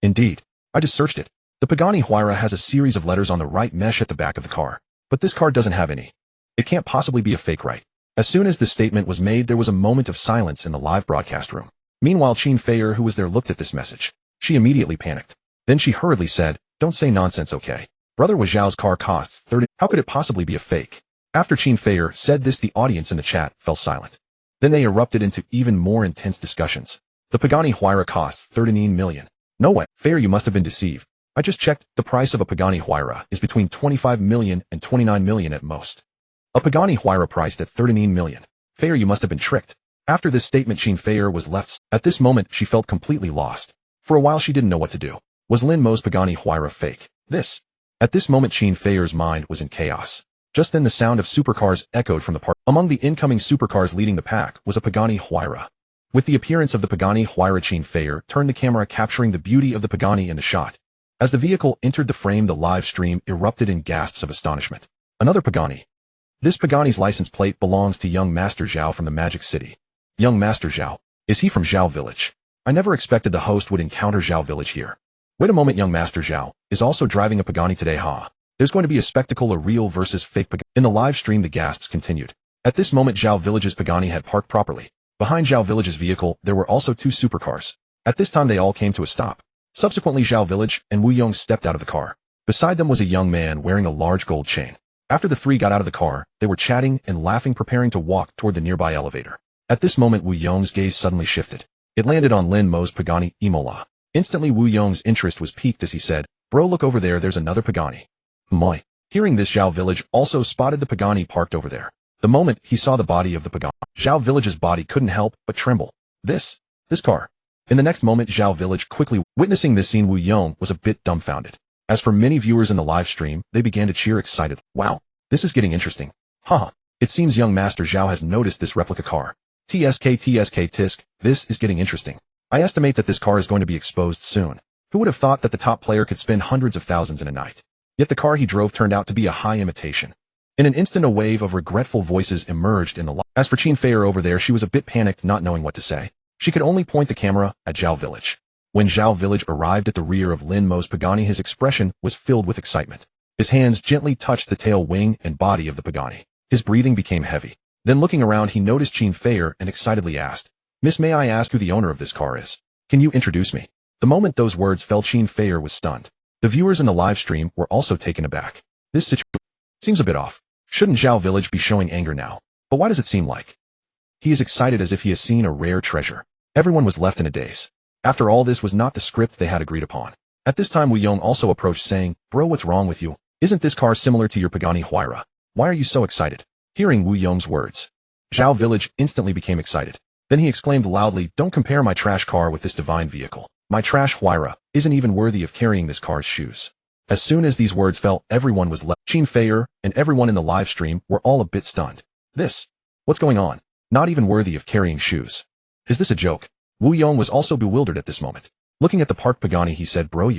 Indeed. I just searched it. The Pagani Huayra has a series of letters on the right mesh at the back of the car. But this car doesn't have any. It can't possibly be a fake, right? As soon as this statement was made, there was a moment of silence in the live broadcast room. Meanwhile, Qin Feier, who was there, looked at this message. She immediately panicked. Then she hurriedly said, don't say nonsense, okay? Brother Zhao's car costs 30. How could it possibly be a fake? After Qin Feier said this, the audience in the chat fell silent. Then they erupted into even more intense discussions. The Pagani Huayra costs 39 million. No way. Feier, you must have been deceived. I just checked. The price of a Pagani Huayra is between 25 million and 29 million at most. A Pagani Huayra priced at 39 million. Feier, you must have been tricked. After this statement, Qin Feier was left. At this moment, she felt completely lost. For a while, she didn't know what to do. Was Lin Mo's Pagani Huayra fake? At this moment, Qin Feier's mind was in chaos. Just then, the sound of supercars echoed from the park. Among the incoming supercars leading the pack was a Pagani Huayra. With the appearance of the Pagani Huayra, Qin Feier turned the camera, capturing the beauty of the Pagani in the shot. As the vehicle entered the frame, the live stream erupted in gasps of astonishment. Another Pagani. This Pagani's license plate belongs to young Master Zhao from the Magic City. Young Master Zhao. Is he from Zhao Village? I never expected the host would encounter Zhao Village here. Wait a moment, young Master Zhao is also driving a Pagani today, huh? There's going to be a spectacle, a real versus fake Pagani. In the live stream, the gasps continued. At this moment, Zhao Village's Pagani had parked properly. Behind Zhao Village's vehicle, there were also two supercars. At this time, they all came to a stop. Subsequently, Zhao Village and Wu Yong stepped out of the car. Beside them was a young man wearing a large gold chain. After the three got out of the car, they were chatting and laughing, preparing to walk toward the nearby elevator. At this moment, Wu Yong's gaze suddenly shifted. It landed on Lin Mo's Pagani Imola. Instantly, Wu Yong's interest was piqued as he said, bro, look over there, there's another Pagani. Moi. Hearing this, Zhao Village also spotted the Pagani parked over there. The moment he saw the body of the Pagani, Zhao Village's body couldn't help but tremble. This car. In the next moment, Zhao Village quickly witnessing this scene, Wu Yong was a bit dumbfounded. As for many viewers in the live stream, they began to cheer excitedly. Wow, this is getting interesting. Haha. It seems young Master Zhao has noticed this replica car. TSK tisk, this is getting interesting. I estimate that this car is going to be exposed soon. Who would have thought that the top player could spend hundreds of thousands in a night? Yet the car he drove turned out to be a high imitation. In an instant, a wave of regretful voices emerged in the lot. As for Qin Feier over there, she was a bit panicked, not knowing what to say. She could only point the camera at Zhao Village. When Zhao Village arrived at the rear of Lin Mo's Pagani, his expression was filled with excitement. His hands gently touched the tail, wing, and body of the Pagani. His breathing became heavy. Then looking around, he noticed Qin Feier and excitedly asked, "Miss, may I ask who the owner of this car is? Can you introduce me?" The moment those words fell, Qin Feier was stunned. The viewers in the live stream were also taken aback. This situation seems a bit off. Shouldn't Zhao Village be showing anger now? But why does it seem like he is excited, as if he has seen a rare treasure? Everyone was left in a daze. After all, this was not the script they had agreed upon. At this time, Wu Yong also approached, saying, "Bro, what's wrong with you? Isn't this car similar to your Pagani Huayra? Why are you so excited?" Hearing Wu Yong's words, Zhao Village instantly became excited. Then he exclaimed loudly, "Don't compare my trash car with this divine vehicle. My trash Huayra isn't even worthy of carrying this car's shoes." As soon as these words fell, everyone was left. Qin Feier and everyone in the live stream were all a bit stunned. What's going on? Not even worthy of carrying shoes. Is this a joke? Wu Yong was also bewildered at this moment. Looking at the parked Pagani, he said, "Bro,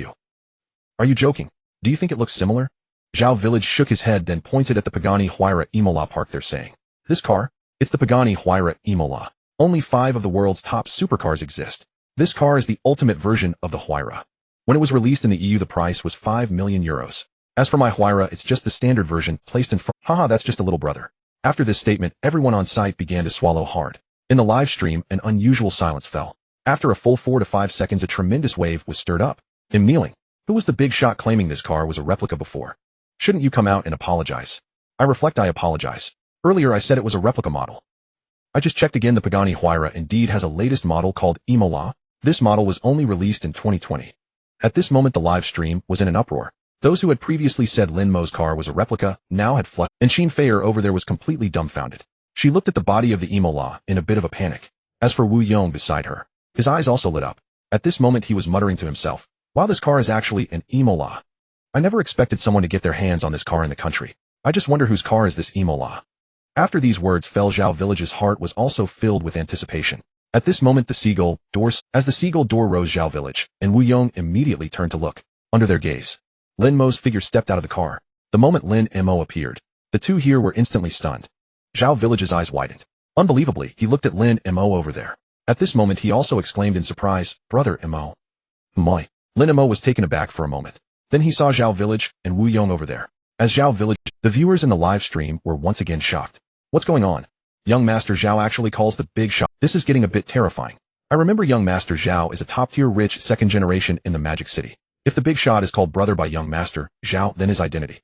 are you joking? Do you think it looks similar?" Zhao Village shook his head, then pointed at the Pagani Huayra Imola parked there, saying, "This car? It's the Pagani Huayra Imola. Only 5 of the world's top supercars exist. This car is the ultimate version of the Huayra. When it was released in the EU, the price was 5 million euros. As for my Huayra, it's just the standard version placed in front. Haha, that's just a little brother." After this statement, everyone on site began to swallow hard. In the live stream, an unusual silence fell. After a full 4 to 5 seconds, a tremendous wave was stirred up. Kneeling. Who was the big shot claiming this car was a replica before? Shouldn't you come out and apologize? I apologize. Earlier I said it was a replica model. I just checked again. The Pagani Huayra indeed has a latest model called Imola. This model was only released in 2020. At this moment, the live stream was in an uproar. Those who had previously said Lin Mo's car was a replica now had flushed, and Qin Feier over there was completely dumbfounded. She looked at the body of the Imola in a bit of a panic. As for Wu Yong beside her, his eyes also lit up. At this moment, he was muttering to himself, "Wow, this car is actually an Imola. I never expected someone to get their hands on this car in the country. I just wonder whose car is this Imola." After these words fell, Zhao Village's heart was also filled with anticipation. At this moment, the seagull door rose Zhao Village, and Wu Yong immediately turned to look. Under their gaze, Lin Mo's figure stepped out of the car. The moment Lin Mo appeared, the two here were instantly stunned. Zhao Village's eyes widened. Unbelievably, he looked at Lin Mo over there. At this moment, he also exclaimed in surprise, "Brother Mo." Moi. Lin Mo was taken aback for a moment. Then he saw Zhao Village and Wu Yong over there. As Zhao Village, the viewers in the live stream were once again shocked. What's going on? Young Master Zhao actually calls the big shot. This is getting a bit terrifying. I remember young Master Zhao is a top-tier rich second generation in the Magic City. If the big shot is called brother by young Master Zhao, then his identity.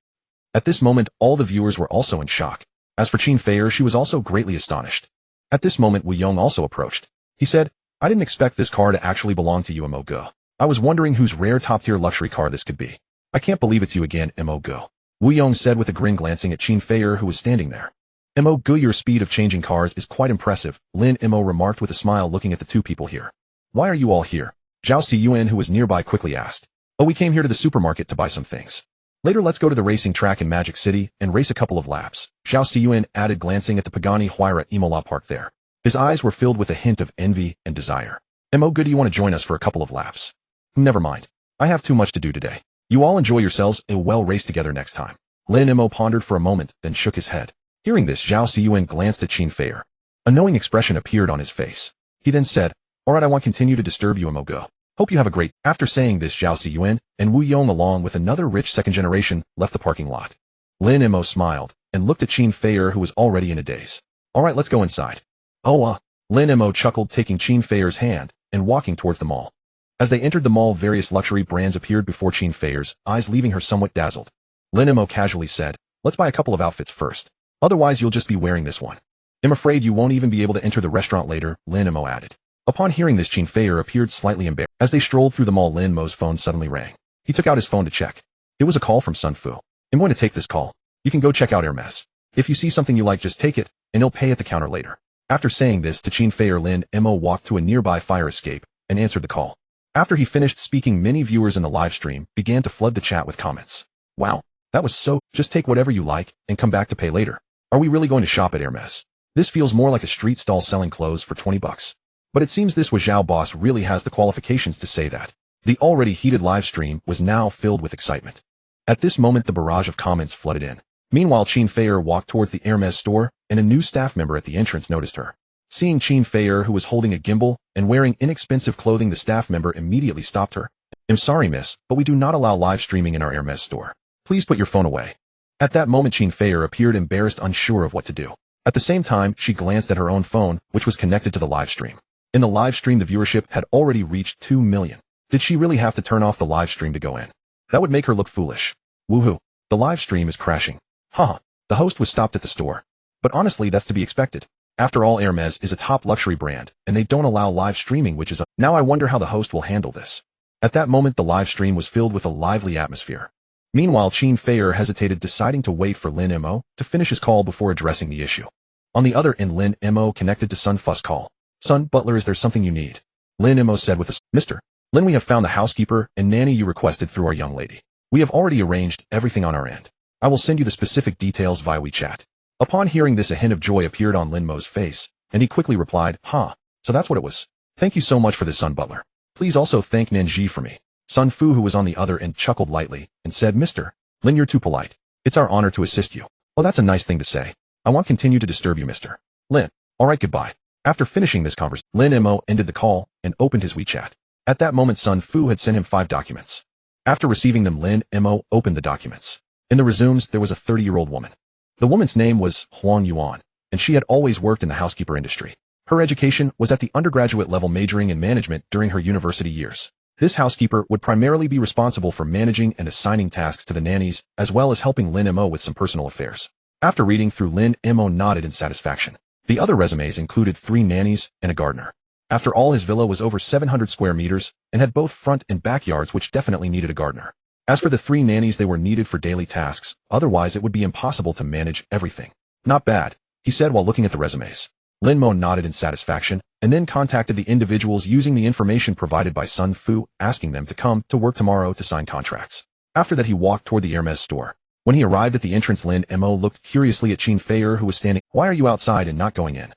At this moment, all the viewers were also in shock. As for Qin Feier, she was also greatly astonished. At this moment, Wu Yong also approached. He said, "I didn't expect this car to actually belong to you, Mo Go. I was wondering whose rare top-tier luxury car this could be. I can't believe it's you again, Mo Go." Wu Yong said with a grin, glancing at Qin Feier, who was standing there. Mo Go, your speed of changing cars is quite impressive, Lin Mo remarked with a smile, looking at the two people here. "Why are you all here?" Zhao Xiyuan, who was nearby, quickly asked. "Oh, we came here to the supermarket to buy some things. Later let's go to the racing track in Magic City and race a couple of laps," Zhao Xiyuan added, glancing at the Pagani Huayra Imola park there. His eyes were filled with a hint of envy and desire. "Mo Go, do you want to join us for a couple of laps?" "Never mind. I have too much to do today. You all enjoy yourselves and we'll race together next time." Lin Mo pondered for a moment, then shook his head. Hearing this, Zhao Xiyuan glanced at Qin Feier. A knowing expression appeared on his face. He then said, "Alright, I won't continue to disturb you, Mo Go. Hope you have a great..." After saying this, Zhao Xiyuan and Wu Yong, along with another rich second generation, left the parking lot. Lin Mo smiled and looked at Qin Feier, who was already in a daze. "Alright, let's go inside." Lin Mo chuckled, taking Qin Feier's hand and walking towards the mall. As they entered the mall, various luxury brands appeared before Qin Feier's eyes, leaving her somewhat dazzled. Lin Mo casually said, "Let's buy a couple of outfits first. Otherwise, you'll just be wearing this one. I'm afraid you won't even be able to enter the restaurant later," Lin Mo added. Upon hearing this, Qin Feier appeared slightly embarrassed. As they strolled through the mall, Lin Mo's phone suddenly rang. He took out his phone to check. It was a call from Sun Fu. "I'm going to take this call. You can go check out Hermes. If you see something you like, just take it, and he'll pay at the counter later." After saying this to Qin Feier, Lin Mo walked to a nearby fire escape and answered the call. After he finished speaking, many viewers in the live stream began to flood the chat with comments. "Wow, that was so... Just take whatever you like and come back to pay later. Are we really going to shop at Hermes? This feels more like a street stall selling clothes for $20. But it seems this Zhao boss really has the qualifications to say that." The already heated live stream was now filled with excitement. At this moment, the barrage of comments flooded in. Meanwhile, Qin Feier walked towards the Hermes store, and a new staff member at the entrance noticed her. Seeing Qin Feier, who was holding a gimbal and wearing inexpensive clothing, the staff member immediately stopped her. "I'm sorry, miss, but we do not allow live streaming in our Hermes store. Please put your phone away." At that moment, Qin Feier appeared embarrassed, unsure of what to do. At the same time, she glanced at her own phone, which was connected to the live stream. In the live stream, the viewership had already reached 2 million. Did she really have to turn off the live stream to go in? That would make her look foolish. Woohoo. The live stream is crashing. Haha. The host was stopped at the store. But honestly, that's to be expected. After all, Hermes is a top luxury brand, and they don't allow live streaming, which is now I wonder how the host will handle this. At that moment, the live stream was filled with a lively atmosphere. Meanwhile, Qin Feier hesitated, deciding to wait for Lin Mo to finish his call before addressing the issue. On the other end, Lin Mo connected to Sun Fu's call. "Son, butler, is there something you need?" Lin Mo said with a "Mr. Lin, we have found the housekeeper and nanny you requested through our young lady. We have already arranged everything on our end. I will send you the specific details via WeChat." Upon hearing this, a hint of joy appeared on Lin Mo's face, and he quickly replied, "Huh, so that's what it was. Thank you so much for this, Sun Butler. Please also thank Nanji for me." Sun Fu, who was on the other end, chuckled lightly and said, "Mr. Lin, you're too polite. It's our honor to assist you." "Well, that's a nice thing to say. I won't continue to disturb you, Mr. Lin. All right, goodbye." After finishing this conversation, Lin Mo ended the call and opened his WeChat. At that moment, Sun Fu had sent him 5 documents. After receiving them, Lin Mo opened the documents. In the resumes, there was a 30-year-old woman. The woman's name was Huang Yuan, and she had always worked in the housekeeper industry. Her education was at the undergraduate level, majoring in management during her university years. This housekeeper would primarily be responsible for managing and assigning tasks to the nannies, as well as helping Lin Mo with some personal affairs. After reading through, Lin Mo nodded in satisfaction. The other resumes included 3 nannies and a gardener. After all, his villa was over 700 square meters and had both front and backyards, which definitely needed a gardener. As for the 3 nannies, they were needed for daily tasks, otherwise it would be impossible to manage everything. "Not bad," he said while looking at the resumes. Lin Mo nodded in satisfaction, and then contacted the individuals using the information provided by Sun Fu, asking them to come to work tomorrow to sign contracts. After that, he walked toward the Hermes store. When he arrived at the entrance, Lin Mo looked curiously at Qin Feier, who was standing. "Why are you outside and not going in?"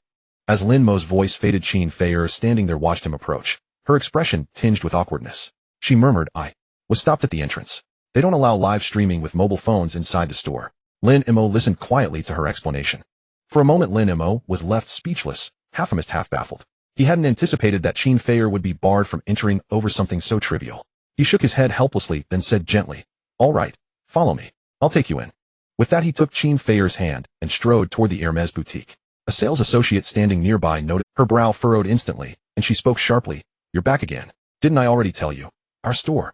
As Lin Mo's voice faded, Qin Feier, standing there, watched him approach, her expression tinged with awkwardness. She murmured, "I was stopped at the entrance. They don't allow live streaming with mobile phones inside the store." Lin Mo listened quietly to her explanation. For a moment, Lin Mo was left speechless, half amused, half baffled. He hadn't anticipated that Qin Feier would be barred from entering over something so trivial. He shook his head helplessly, then said gently, "All right, follow me. I'll take you in." With that, he took Qin Feier's hand and strode toward the Hermes boutique. A sales associate standing nearby noted. Her brow furrowed instantly, and she spoke sharply, "You're back again. Didn't I already tell you? Our store."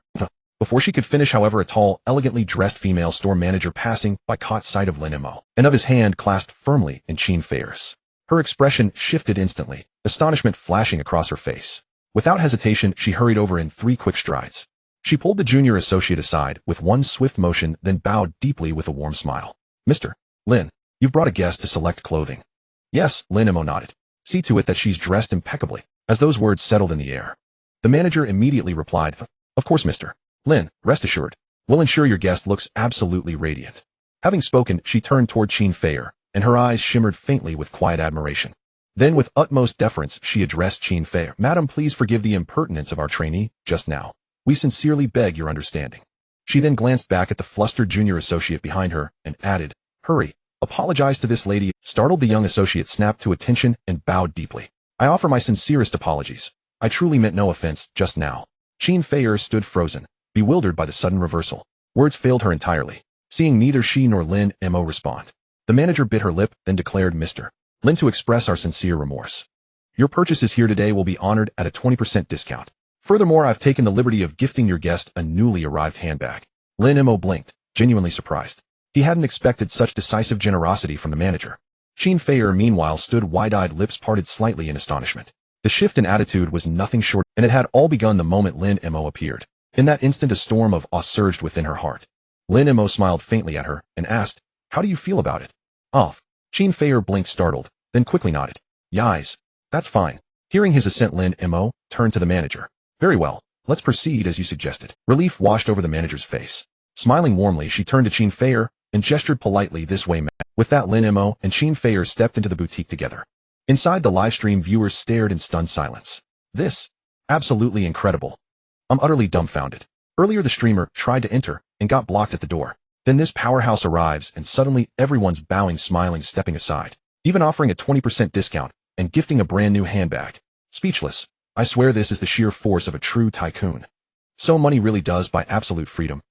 Before she could finish, however, a tall, elegantly dressed female store manager passing by caught sight of Lin Mo, and of his hand clasped firmly in Qin Feier's. Her expression shifted instantly, astonishment flashing across her face. Without hesitation, she hurried over in 3 quick strides. She pulled the junior associate aside with one swift motion, then bowed deeply with a warm smile. "Mr. Lin, you've brought a guest to select clothing." "Yes," Lin Mo nodded. "See to it that she's dressed impeccably." As those words settled in the air, the manager immediately replied, "Of course, Mr. Lin, rest assured. We'll ensure your guest looks absolutely radiant." Having spoken, she turned toward Qin Feier, and her eyes shimmered faintly with quiet admiration. Then, with utmost deference, she addressed Qin Feier. "Madam, please forgive the impertinence of our trainee just now. We sincerely beg your understanding." She then glanced back at the flustered junior associate behind her and added, "Hurry, apologize to this lady." Startled, the young associate snapped to attention and bowed deeply. "I offer my sincerest apologies. I truly meant no offense just now." Qin Feier stood frozen, bewildered by the sudden reversal. Words failed her entirely. Seeing neither she nor Lin Mo respond, the manager bit her lip, then declared, "Mr. Lin, to express our sincere remorse. Your purchases here today will be honored at a 20% discount. Furthermore, I've taken the liberty of gifting your guest a newly arrived handbag." Lin Mo blinked, genuinely surprised. He hadn't expected such decisive generosity from the manager. Qin Feier, meanwhile, stood wide-eyed, lips parted slightly in astonishment. The shift in attitude was nothing short, and it had all begun the moment Lin Mo appeared. In that instant, a storm of awe surged within her heart. Lin Mo smiled faintly at her and asked, "How do you feel about it?" "Off." Qin Feier blinked, startled, then quickly nodded. "Yais. That's fine." Hearing his assent, Lin Mo turned to the manager. "Very well, let's proceed as you suggested." Relief washed over the manager's face. Smiling warmly, she turned to Qin Feier and gestured politely, "This way, ma'am." With that, Lin Mo and Qin Feier stepped into the boutique together. Inside, the livestream viewers stared in stunned silence. This absolutely incredible. I'm utterly dumbfounded. Earlier the streamer tried to enter and got blocked at the door. Then this powerhouse arrives and suddenly everyone's bowing, smiling, stepping aside, even offering a 20% discount and gifting a brand new handbag. Speechless. I swear this is the sheer force of a true tycoon. So money really does buy absolute freedom.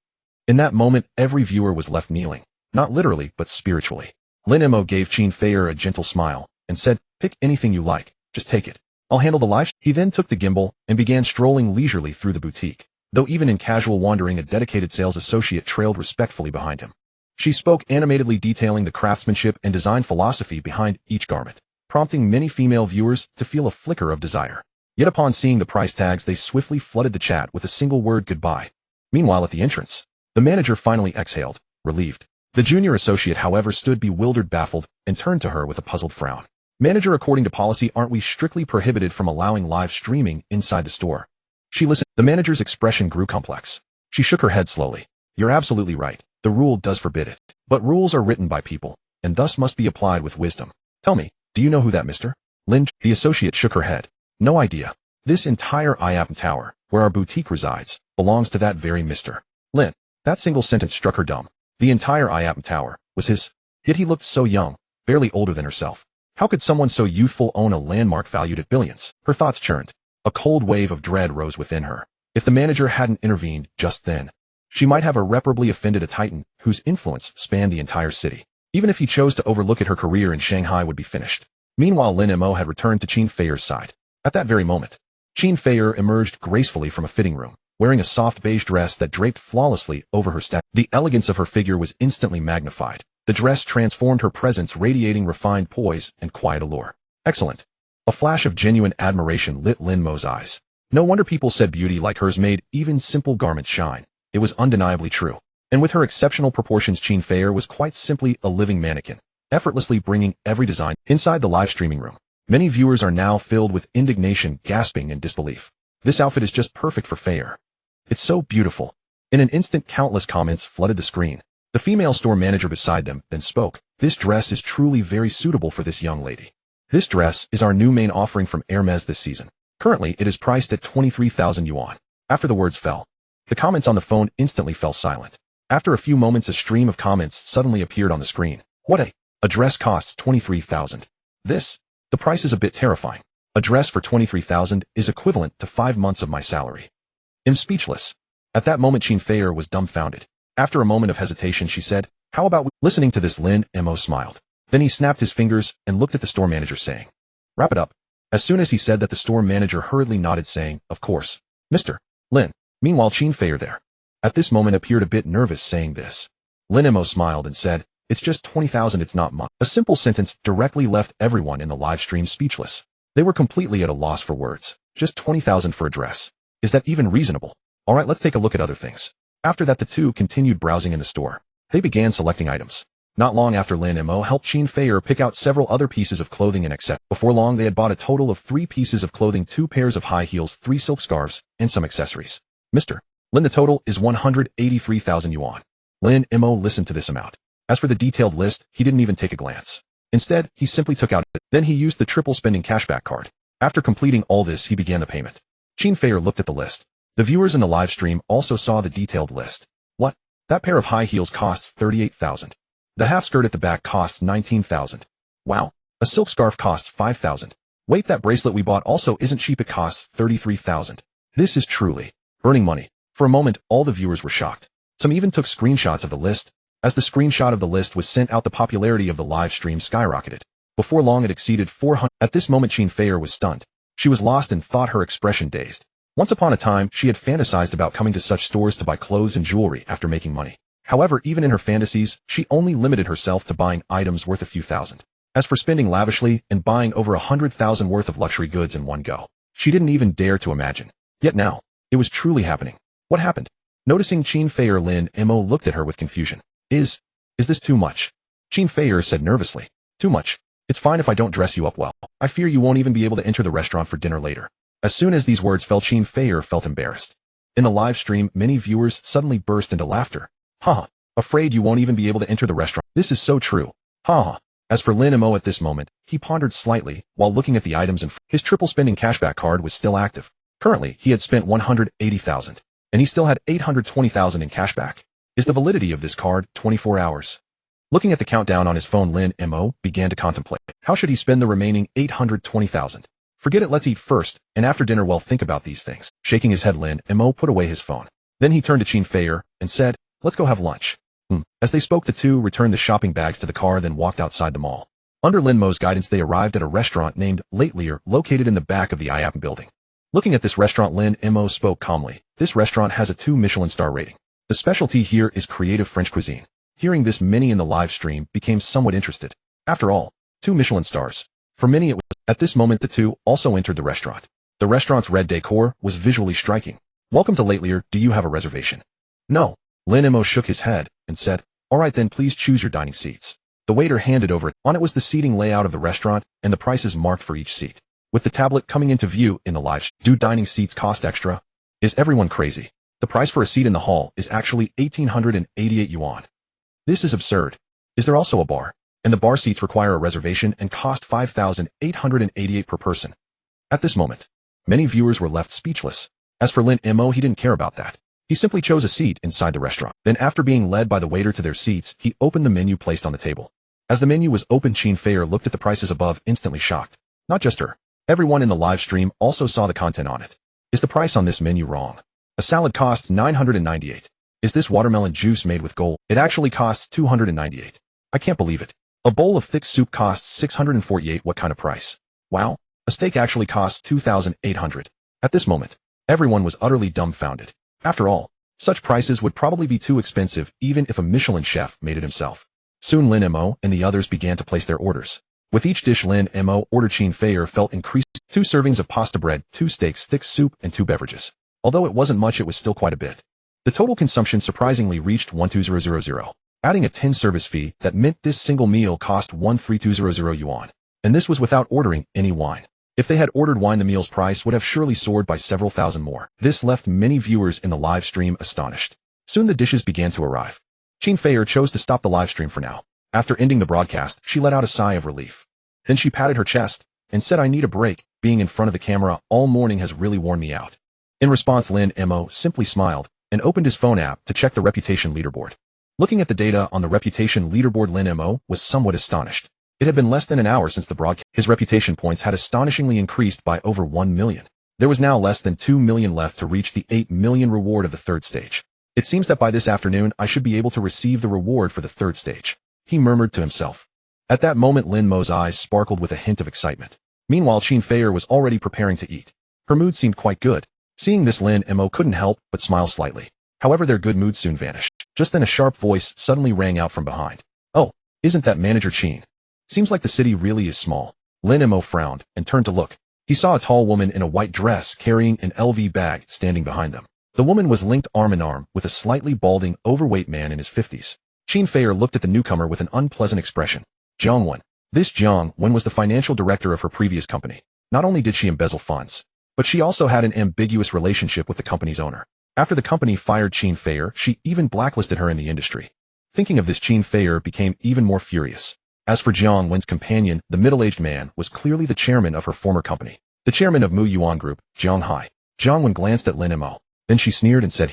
In that moment, every viewer was left kneeling, not literally, but spiritually. Lin Mo gave Qin Feier a gentle smile and said, pick anything you like, just take it. I'll handle the live. He then took the gimbal and began strolling leisurely through the boutique, though even in casual wandering a dedicated sales associate trailed respectfully behind him. She spoke animatedly, detailing the craftsmanship and design philosophy behind each garment, prompting many female viewers to feel a flicker of desire. Yet upon seeing the price tags, they swiftly flooded the chat with a single word, goodbye. Meanwhile, at the entrance, the manager finally exhaled, relieved. The junior associate, however, stood bewildered, baffled, and turned to her with a puzzled frown. Manager, according to policy, aren't we strictly prohibited from allowing live streaming inside the store? She listened. The manager's expression grew complex. She shook her head slowly. You're absolutely right. The rule does forbid it. But rules are written by people, and thus must be applied with wisdom. Tell me, do you know who that Mr. Lin? The associate shook her head. No idea. This entire IAP tower, where our boutique resides, belongs to that very Mr. Lin. That single sentence struck her dumb. The entire IAP tower was his. Yet he looked so young, barely older than herself. How could someone so youthful own a landmark valued at billions? Her thoughts churned. A cold wave of dread rose within her. If the manager hadn't intervened just then, she might have irreparably offended a titan whose influence spanned the entire city. Even if he chose to overlook it, her career in Shanghai would be finished. Meanwhile, Lin Mo had returned to Qin Feier's side. At that very moment, Qin Feier emerged gracefully from a fitting room, wearing a soft beige dress that draped flawlessly over her step. The elegance of her figure was instantly magnified. The dress transformed her presence, radiating refined poise and quiet allure. Excellent. A flash of genuine admiration lit Lin Mo's eyes. No wonder people said beauty like hers made even simple garments shine. It was undeniably true. And with her exceptional proportions, Qin Feier was quite simply a living mannequin, effortlessly bringing every design. Inside the live streaming room, many viewers are now filled with indignation, gasping in disbelief. This outfit is just perfect for Feier. It's so beautiful. In an instant, countless comments flooded the screen. The female store manager beside them then spoke. This dress is truly very suitable for this young lady. This dress is our new main offering from Hermes this season. Currently, it is priced at 23,000 yuan. After the words fell, the comments on the phone instantly fell silent. After a few moments, a stream of comments suddenly appeared on the screen. What a dress costs 23,000. The price is a bit terrifying. A dress for 23,000 is equivalent to 5 months of my salary. I'm speechless. At that moment, Qin Feier was dumbfounded. After a moment of hesitation, she said, how about we? Listening to this, Lin Mo smiled. Then he snapped his fingers and looked at the store manager, saying, wrap it up. As soon as he said that, the store manager hurriedly nodded, saying, of course, Mr. Lin. Meanwhile, Qin Feier there, at this moment, appeared a bit nervous saying this. Lin Mo smiled and said, it's just 20,000, it's not much. A simple sentence directly left everyone in the live stream speechless. They were completely at a loss for words. Just 20,000 for a dress. Is that even reasonable? Alright, let's take a look at other things. After that, the two continued browsing in the store. They began selecting items. Not long after, Lin Mo helped Qin Feier pick out several other pieces of clothing and accessories. Before long, they had bought a total of 3 pieces of clothing, 2 pairs of high heels, 3 silk scarves, and some accessories. Mr. Lin, the total is 183,000 yuan. Lin Mo listened to this amount. As for the detailed list, he didn't even take a glance. Instead, he simply took out it. Then he used the triple spending cashback card. After completing all this, he began the payment. Qin Feier looked at the list. The viewers in the live stream also saw the detailed list. What? That pair of high heels costs 38,000. The half skirt at the back costs 19,000. Wow. A silk scarf costs 5,000. Wait, that bracelet we bought also isn't cheap, it costs 33,000. This is truly burning money. For a moment, all the viewers were shocked. Some even took screenshots of the list. As the screenshot of the list was sent out, the popularity of the live stream skyrocketed. Before long, it exceeded 400. At this moment, Qin Feier was stunned. She was lost in thought, her expression dazed. Once upon a time, she had fantasized about coming to such stores to buy clothes and jewelry after making money. However, even in her fantasies, she only limited herself to buying items worth a few thousand. As for spending lavishly and buying over 100,000 worth of luxury goods in one go, she didn't even dare to imagine. Yet now, it was truly happening. What happened? Noticing Qin Feier, Lin Mo looked at her with confusion. Is this too much? Qin Feier said nervously. Too much? It's fine if I don't dress you up well. I fear you won't even be able to enter the restaurant for dinner later. As soon as these words fell, Qin Feier felt embarrassed. In the live stream, many viewers suddenly burst into laughter. Haha. Afraid you won't even be able to enter the restaurant. This is so true. Haha. As for Lin Mo at this moment, he pondered slightly while looking at the items and his triple spending cashback card was still active. Currently, he had spent 180,000, and he still had 820,000 in cash back. Is the validity of this card 24 hours? Looking at the countdown on his phone, Lin Mo began to contemplate. How should he spend the remaining 820,000? Forget it, let's eat first, and after dinner we'll think about these things. Shaking his head, Lin Mo put away his phone. Then he turned to Qin Feier and said, let's go have lunch. As they spoke, the two returned the shopping bags to the car, then walked outside the mall. Under Lin Mo's guidance, they arrived at a restaurant named Latelier, located in the back of the IAP building. Looking at this restaurant, Lin Mo spoke calmly. This restaurant has a 2 Michelin star rating. The specialty here is creative French cuisine. Hearing this, many in the live stream became somewhat interested. After all, 2 Michelin stars. For many it was. At this moment, the two also entered the restaurant. The restaurant's red decor was visually striking. Welcome to Latelier, do you have a reservation? No. Lin Mo shook his head and said, alright then, please choose your dining seats. The waiter handed over. On it was the seating layout of the restaurant and the prices marked for each seat. With the tablet coming into view in the live stream. Do dining seats cost extra? Is everyone crazy? The price for a seat in the hall is actually 1,888 yuan. This is absurd. Is there also a bar? And the bar seats require a reservation and cost 5,888 per person. At this moment, many viewers were left speechless. As for Lin Mo, he didn't care about that. He simply chose a seat inside the restaurant. Then after being led by the waiter to their seats, he opened the menu placed on the table. As the menu was opened, Qin Feier looked at the prices above, instantly shocked. Not just her. Everyone in the live stream also saw the content on it. Is the price on this menu wrong? A salad costs 998. Is this watermelon juice made with gold? It actually costs 298. I can't believe it. A bowl of thick soup costs 648. What kind of price? Wow. A steak actually costs 2,800. At this moment, everyone was utterly dumbfounded. After all, such prices would probably be too expensive even if a Michelin chef made it himself. Soon Lin Mo and the others began to place their orders. With each dish Lin Mo ordered, Qin Feier felt increased. 2 servings of pasta bread, 2 steaks, thick soup, and 2 beverages. Although it wasn't much, it was still quite a bit. The total consumption surprisingly reached 12000, adding a 10 service fee that meant this single meal cost 13200 yuan. And this was without ordering any wine. If they had ordered wine, the meal's price would have surely soared by several thousand more. This left many viewers in the live stream astonished. Soon the dishes began to arrive. Qin Feier chose to stop the live stream for now. After ending the broadcast, she let out a sigh of relief. Then she patted her chest and said, I need a break. Being in front of the camera all morning has really worn me out. In response, Lin Mo simply smiled and opened his phone app to check the reputation leaderboard. Looking at the data on the reputation leaderboard, Lin Mo was somewhat astonished. It had been less than an hour since the broadcast. His reputation points had astonishingly increased by over 1 million. There was now less than 2 million left to reach the 8 million reward of the 3rd stage. It seems that by this afternoon I should be able to receive the reward for the 3rd stage, he murmured to himself. At that moment, Lin Mo's eyes sparkled with a hint of excitement. Meanwhile, Qin Feier was already preparing to eat. Her mood seemed quite good. Seeing this, Lin Mo couldn't help but smile slightly. However, their good mood soon vanished. Just then a sharp voice suddenly rang out from behind. Oh, isn't that Manager Qin? Seems like the city really is small. Lin Mo frowned and turned to look. He saw a tall woman in a white dress carrying an LV bag standing behind them. The woman was linked arm in arm with a slightly balding, overweight man in his 50s. Qin Feier looked at the newcomer with an unpleasant expression. Jiang Wen. This Jiang Wen was the financial director of her previous company. Not only did she embezzle funds, but she also had an ambiguous relationship with the company's owner. After the company fired Qin Feier, she even blacklisted her in the industry. Thinking of this, Qin Feier became even more furious. As for Jiang Wen's companion, the middle-aged man was clearly the chairman of her former company, the chairman of Mu Yuan Group, Jiang Hai. Jiang Wen glanced at Lin Mo. Then she sneered and said,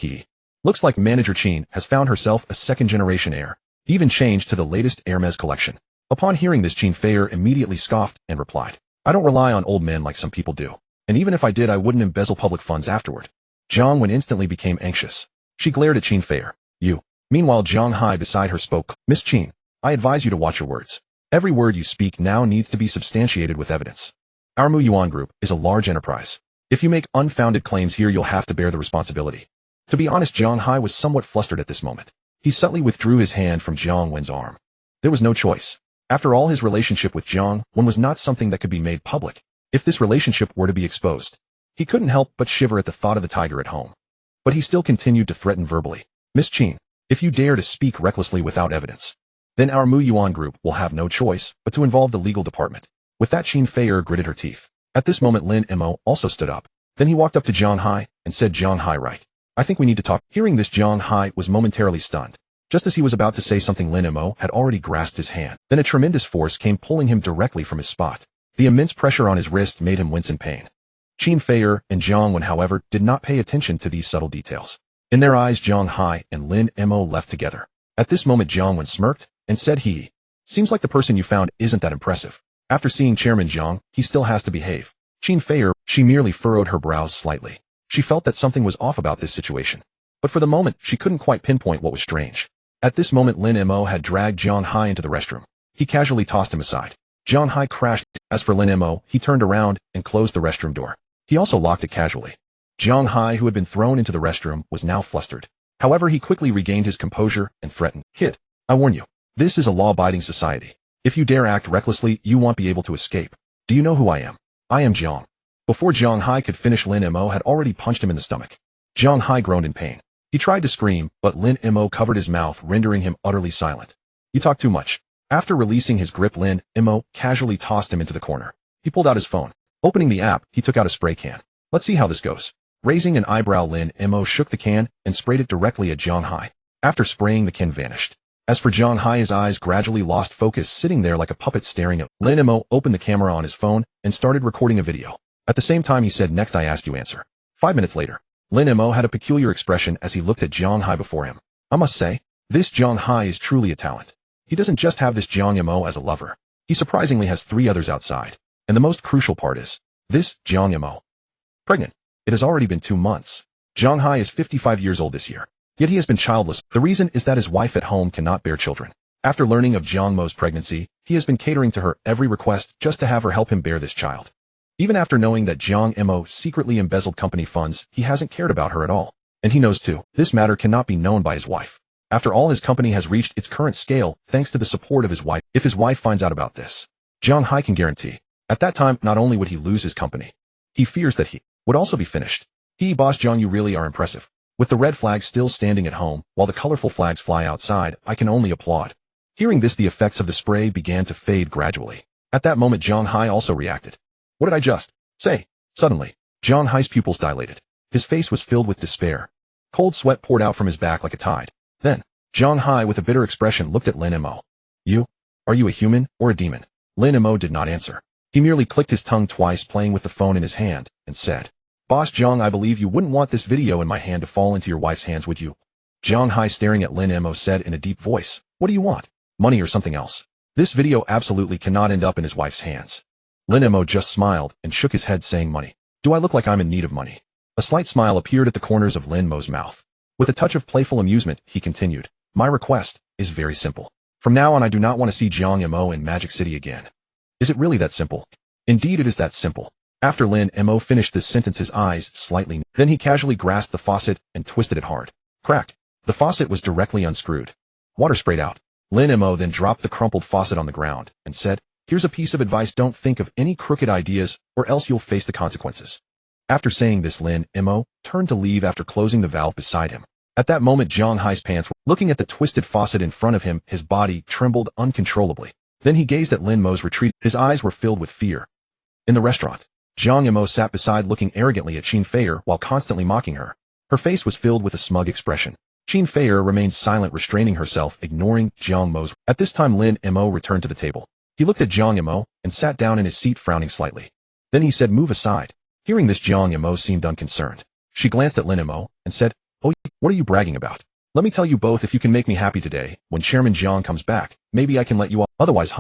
looks like Manager Qin has found herself a second-generation heir. He even changed to the latest Hermes collection. Upon hearing this, Qin Feier immediately scoffed and replied, I don't rely on old men like some people do. And even if I did, I wouldn't embezzle public funds afterward. Jiang Wen instantly became anxious. She glared at Qin Feier. You. Meanwhile, Jiang Hai beside her spoke. Miss Qin, I advise you to watch your words. Every word you speak now needs to be substantiated with evidence. Our Mu Yuan Group is a large enterprise. If you make unfounded claims here, you'll have to bear the responsibility. To be honest, Jiang Hai was somewhat flustered at this moment. He subtly withdrew his hand from Jiang Wen's arm. There was no choice. After all, his relationship with Jiang Wen was not something that could be made public. If this relationship were to be exposed, he couldn't help but shiver at the thought of the tiger at home. But he still continued to threaten verbally. Miss Qin, if you dare to speak recklessly without evidence, then our Mu Yuan Group will have no choice but to involve the legal department. With that, Qin Feier gritted her teeth. At this moment, Lin Mo also stood up. Then he walked up to Jiang Hai and said, Jiang Hai, right. I think we need to talk. Hearing this, Jiang Hai was momentarily stunned. Just as he was about to say something, Lin Mo had already grasped his hand. Then a tremendous force came pulling him directly from his spot. The immense pressure on his wrist made him wince in pain. Qin Feier and Jiang Wen, however, did not pay attention to these subtle details. In their eyes, Jiang Hai and Lin Mo left together. At this moment, Jiang Wen smirked and said, seems like the person you found isn't that impressive. After seeing Chairman Jiang, he still has to behave. Qin Feier, she merely furrowed her brows slightly. She felt that something was off about this situation. But for the moment, she couldn't quite pinpoint what was strange. At this moment, Lin Mo had dragged Jiang Hai into the restroom. He casually tossed him aside. Jiang Hai crashed. As for Lin Mo, he turned around and closed the restroom door. He also locked it casually. Jiang Hai, who had been thrown into the restroom, was now flustered. However, he quickly regained his composure and threatened, "Kid, I warn you. This is a law-abiding society. If you dare act recklessly, you won't be able to escape. Do you know who I am? I am Jiang." Before Jiang Hai could finish, Lin Mo had already punched him in the stomach. Jiang Hai groaned in pain. He tried to scream, but Lin Mo covered his mouth, rendering him utterly silent. "You talk too much." After releasing his grip, Lin Mo casually tossed him into the corner. He pulled out his phone. Opening the app, he took out a spray can. "Let's see how this goes." Raising an eyebrow, Lin Mo shook the can and sprayed it directly at Jiang Hai. After spraying, the can vanished. As for Jiang Hai, his eyes gradually lost focus, sitting there like a puppet staring at Lin Mo. Opened the camera on his phone and started recording a video. At the same time, he said, "Next I ask, you answer." 5 minutes later, Lin Mo had a peculiar expression as he looked at Jiang Hai before him. I must say, this Jiang Hai is truly a talent. He doesn't just have this Jiang Mo as a lover. He surprisingly has 3 others outside. And the most crucial part is, this Jiang Mo pregnant. It has already been 2 months. Jiang Hai is 55 years old this year. Yet he has been childless. The reason is that his wife at home cannot bear children. After learning of Jiang Mo's pregnancy, he has been catering to her every request just to have her help him bear this child. Even after knowing that Jiang Mo secretly embezzled company funds, he hasn't cared about her at all. And he knows too, this matter cannot be known by his wife. After all, his company has reached its current scale thanks to the support of his wife. If his wife finds out about this, Jiang Hai can guarantee, at that time, not only would he lose his company, he fears that he would also be finished. Boss Jiang, you really are impressive. With the red flag still standing at home, while the colorful flags fly outside, I can only applaud. Hearing this, the effects of the spray began to fade gradually. At that moment, Jiang Hai also reacted. What did I just say? Suddenly, Jiang Hai's pupils dilated. His face was filled with despair. Cold sweat poured out from his back like a tide. Then, Jiang Hai, with a bitter expression, looked at Lin Mo. Are you a human or a demon? Lin Mo did not answer. He merely clicked his tongue twice, playing with the phone in his hand, and said, Boss Jiang, I believe you wouldn't want this video in my hand to fall into your wife's hands, would you? Jiang Hai, staring at Lin Mo, said in a deep voice, What do you want? Money or something else? This video absolutely cannot end up in his wife's hands. Lin Mo just smiled and shook his head, saying, Money. Do I look like I'm in need of money? A slight smile appeared at the corners of Lin Mo's mouth. With a touch of playful amusement, he continued, My request is very simple. From now on, I do not want to see Jiang Mo in Magic City again. Is it really that simple? Indeed, it is that simple. After Lin Mo finished this sentence, his eyes slightly. Then he casually grasped the faucet and twisted it hard. Crack. The faucet was directly unscrewed. Water sprayed out. Lin Mo then dropped the crumpled faucet on the ground and said, Here's a piece of advice, don't think of any crooked ideas or else you'll face the consequences. After saying this, Lin Mo turned to leave after closing the valve beside him. At that moment, Jiang Hai's pants were looking at the twisted faucet in front of him. His body trembled uncontrollably. Then he gazed at Lin Mo's retreat. His eyes were filled with fear. In the restaurant, Jiang Mo sat beside, looking arrogantly at Qin Feier while constantly mocking her. Her face was filled with a smug expression. Qin Feier remained silent, restraining herself, ignoring Jiang Mo's. At this time, Lin Mo returned to the table. He looked at Jiang Mo and sat down in his seat, frowning slightly. Then he said, Move aside. Hearing this, Jiang Mo seemed unconcerned. She glanced at Lin Mo and said, Oh, what are you bragging about? Let me tell you both, if you can make me happy today, when Chairman Jiang comes back, maybe I can let you off. Otherwise,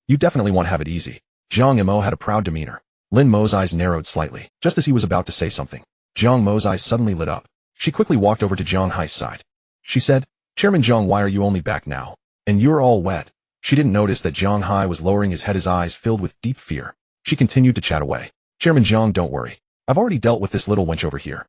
you definitely won't have it easy. Jiang Mo had a proud demeanor. Lin Mo's eyes narrowed slightly. Just as he was about to say something, Jiang Mo's eyes suddenly lit up. She quickly walked over to Jiang Hai's side. She said, Chairman Jiang, why are you only back now? And you're all wet. She didn't notice that Jiang Hai was lowering his head, his eyes filled with deep fear. She continued to chat away. Chairman Jiang, don't worry. I've already dealt with this little wench over here.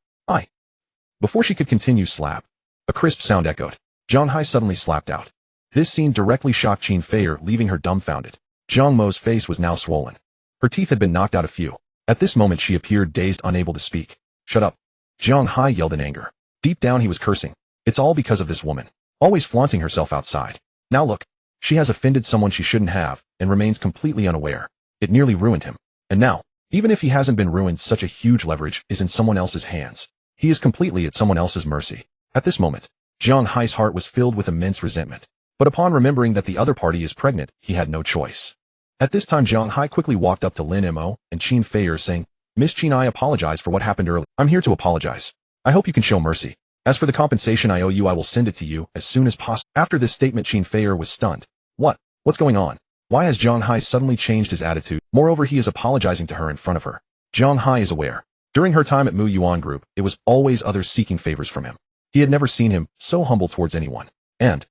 Before she could continue, slap. A crisp sound echoed. Jiang Hai suddenly slapped out. This scene directly shocked Qin Feier, leaving her dumbfounded. Jiang Mo's face was now swollen. Her teeth had been knocked out a few. At this moment, she appeared dazed, unable to speak. Shut up. Jiang Hai yelled in anger. Deep down, he was cursing. It's all because of this woman. Always flaunting herself outside. Now look. She has offended someone she shouldn't have, and remains completely unaware. It nearly ruined him. And now, even if he hasn't been ruined, such a huge leverage is in someone else's hands. He is completely at someone else's mercy. At this moment, Jiang Hai's heart was filled with immense resentment. But upon remembering that the other party is pregnant, he had no choice. At this time, Jiang Hai quickly walked up to Lin Mo and Qin Feier, saying, Miss Chin, I apologize for what happened earlier. I'm here to apologize. I hope you can show mercy. As for the compensation I owe you, I will send it to you as soon as possible. After this statement, Chin Feier was stunned. What's going on? Why has Zhang Hai suddenly changed his attitude? Moreover, he is apologizing to her in front of her. Zhang Hai is aware. During her time at Mu Yuan Group, it was always others seeking favors from him. He had never seen him so humble towards anyone. And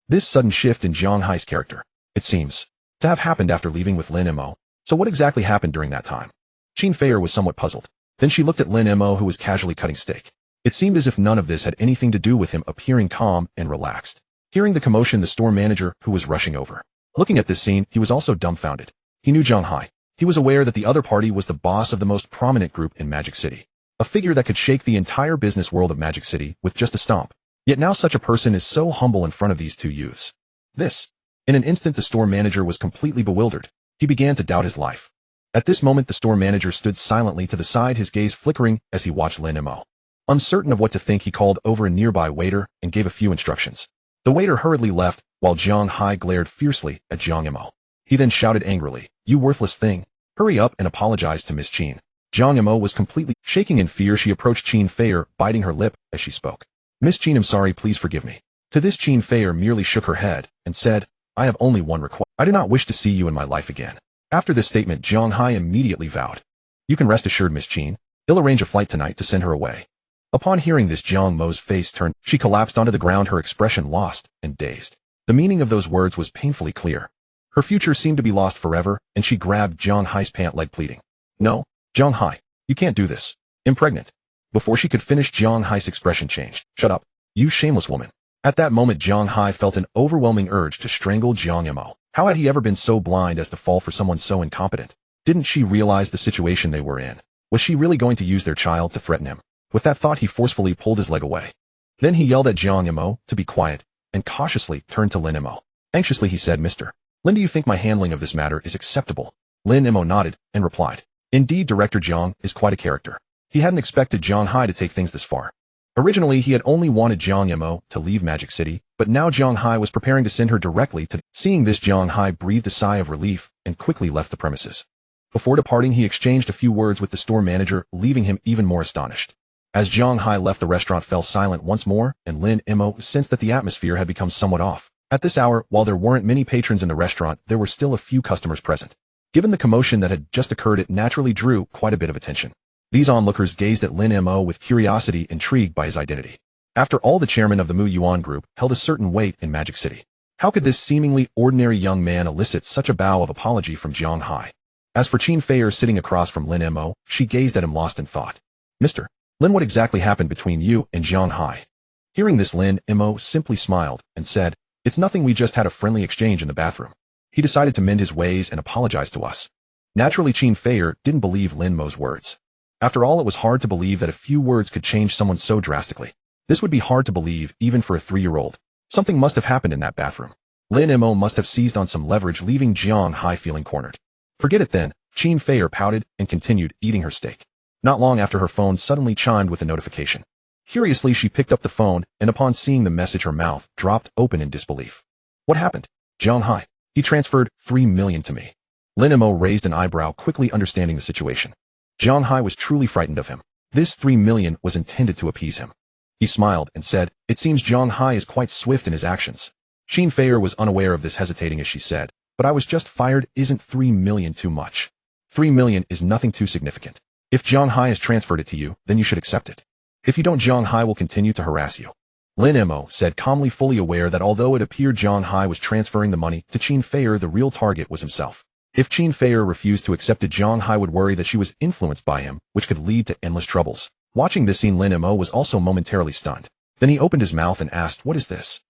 this sudden shift in Zhang Hai's character, it seems, to have happened after leaving with Lin Mo. So what exactly happened during that time? Chin Feier was somewhat puzzled. Then she looked at Lin Mo, who was casually cutting steak. It seemed as if none of this had anything to do with him appearing calm and relaxed. Hearing the commotion, the store manager, who was rushing over. Looking at this scene, he was also dumbfounded. He knew Zhang Hai. He was aware that the other party was the boss of the most prominent group in Magic City. A figure that could shake the entire business world of Magic City with just a stomp. Yet now such a person is so humble in front of these two youths. In an instant, the store manager was completely bewildered. He began to doubt his life. At this moment, the store manager stood silently to the side, his gaze flickering as he watched Lin Mo. Uncertain of what to think, he called over a nearby waiter and gave a few instructions. The waiter hurriedly left, while Zhang Hai glared fiercely at Zhang Mo. He then shouted angrily, "You worthless thing! Hurry up and apologize to Miss Chin." Zhang Mo was completely shaking in fear. She approached Chin Feier, biting her lip as she spoke. "Miss Chin, I'm sorry, please forgive me." To this, Chin Feier merely shook her head and said, "I have only one request. I do not wish to see you in my life again." After this statement, Zhang Hai immediately vowed, "You can rest assured, Miss Chin. I'll arrange a flight tonight to send her away." Upon hearing this, Zhang Mo's face turned. She collapsed onto the ground, her expression lost and dazed. The meaning of those words was painfully clear. Her future seemed to be lost forever, and she grabbed Zhang Hai's pant leg, pleading, "No, Zhang Hai, you can't do this. I'm pregnant." Before she could finish, Zhang Hai's expression changed. "Shut up, you shameless woman." At that moment, Zhang Hai felt an overwhelming urge to strangle Zhang Mo. How had he ever been so blind as to fall for someone so incompetent? Didn't she realize the situation they were in? Was she really going to use their child to threaten him? With that thought, he forcefully pulled his leg away. Then he yelled at Zhang Mo to be quiet, and cautiously turned to Lin Mo. Anxiously he said, "Mr. Lin, do you think my handling of this matter is acceptable?" Lin Mo nodded and replied, "Indeed, Director Zhang is quite a character." He hadn't expected Zhang Hai to take things this far. Originally, he had only wanted Zhang Mo to leave Magic City, but now Zhang Hai was preparing to send her directly to... Seeing this, Zhang Hai breathed a sigh of relief and quickly left the premises. Before departing, he exchanged a few words with the store manager, leaving him even more astonished. As Zhang Hai left, the restaurant fell silent once more, and Lin Mo sensed that the atmosphere had become somewhat off. At this hour, while there weren't many patrons in the restaurant, there were still a few customers present. Given the commotion that had just occurred, it naturally drew quite a bit of attention. These onlookers gazed at Lin Mo with curiosity, intrigued by his identity. After all, the chairman of the Mu Yuan Group held a certain weight in Magic City. How could this seemingly ordinary young man elicit such a bow of apology from Zhang Hai? As for Chin Feier sitting across from Lin Mo, she gazed at him lost in thought. "Mr. Lin, what exactly happened between you and Zhang Hai?" Hearing this, Lin Mo simply smiled and said, "It's nothing, we just had a friendly exchange in the bathroom. He decided to mend his ways and apologize to us." Naturally, Chin Feier didn't believe Lin Mo's words. After all, it was hard to believe that a few words could change someone so drastically. This would be hard to believe even for a 3-year-old. Something must have happened in that bathroom. Lin Mo must have seized on some leverage, leaving Zhang Hai feeling cornered. Forget it then. Chin Feier pouted and continued eating her steak. Not long after, her phone suddenly chimed with a notification. Curiously, she picked up the phone, and upon seeing the message, her mouth dropped open in disbelief. "What happened?" "Zhang Hai. He transferred 3 million to me." Lin Mo raised an eyebrow, quickly understanding the situation. Zhang Hai was truly frightened of him. This 3 million was intended to appease him. He smiled and said, "It seems Zhang Hai is quite swift in his actions." Chin Feier was unaware of this, hesitating as she said, "But I was just fired. Isn't 3 million too much?" 3 million is nothing too significant. If Zhang Hai has transferred it to you, then you should accept it. If you don't, Zhang Hai will continue to harass you." Lin Mo said calmly, fully aware that although it appeared Zhang Hai was transferring the money to Chin Feier, the real target was himself. If Chin Feier refused to accept it, Zhang Hai would worry that she was influenced by him, which could lead to endless troubles. Watching this scene, Lin Mo was also momentarily stunned. Then he opened his mouth and asked, "What is this?"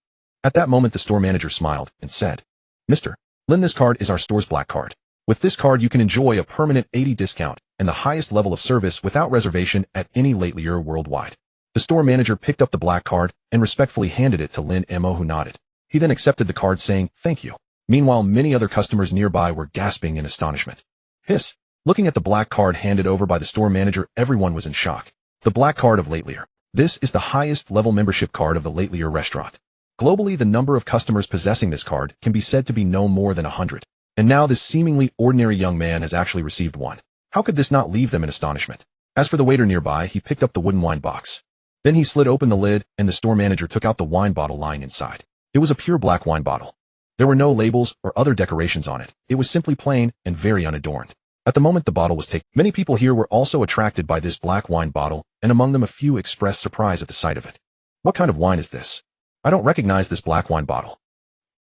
At that moment, the store manager smiled and said, "Mr. Lin, this card is our store's black card. With this card, you can enjoy a permanent 80% discount and the highest level of service without reservation at any Latelier worldwide." The store manager picked up the black card and respectfully handed it to Lin Mo, who nodded. He then accepted the card, saying, "Thank you." Meanwhile, many other customers nearby were gasping in astonishment. Hiss! Looking at the black card handed over by the store manager, everyone was in shock. The black card of Latelier. This is the highest level membership card of the Latelier restaurant. Globally, the number of customers possessing this card can be said to be no more than 100. And now this seemingly ordinary young man has actually received one. How How could this not leave them in astonishment? As for the waiter nearby, he picked up the wooden wine box. Then he slid open the lid, and the store manager took out the wine bottle lying inside. It was a pure black wine bottle. There were no labels or other decorations on it. It was simply plain and very unadorned. At the moment the bottle was taken, many people here were also attracted by this black wine bottle, and among them a few expressed surprise at the sight of it. What kind of wine is this? I don't recognize this black wine bottle.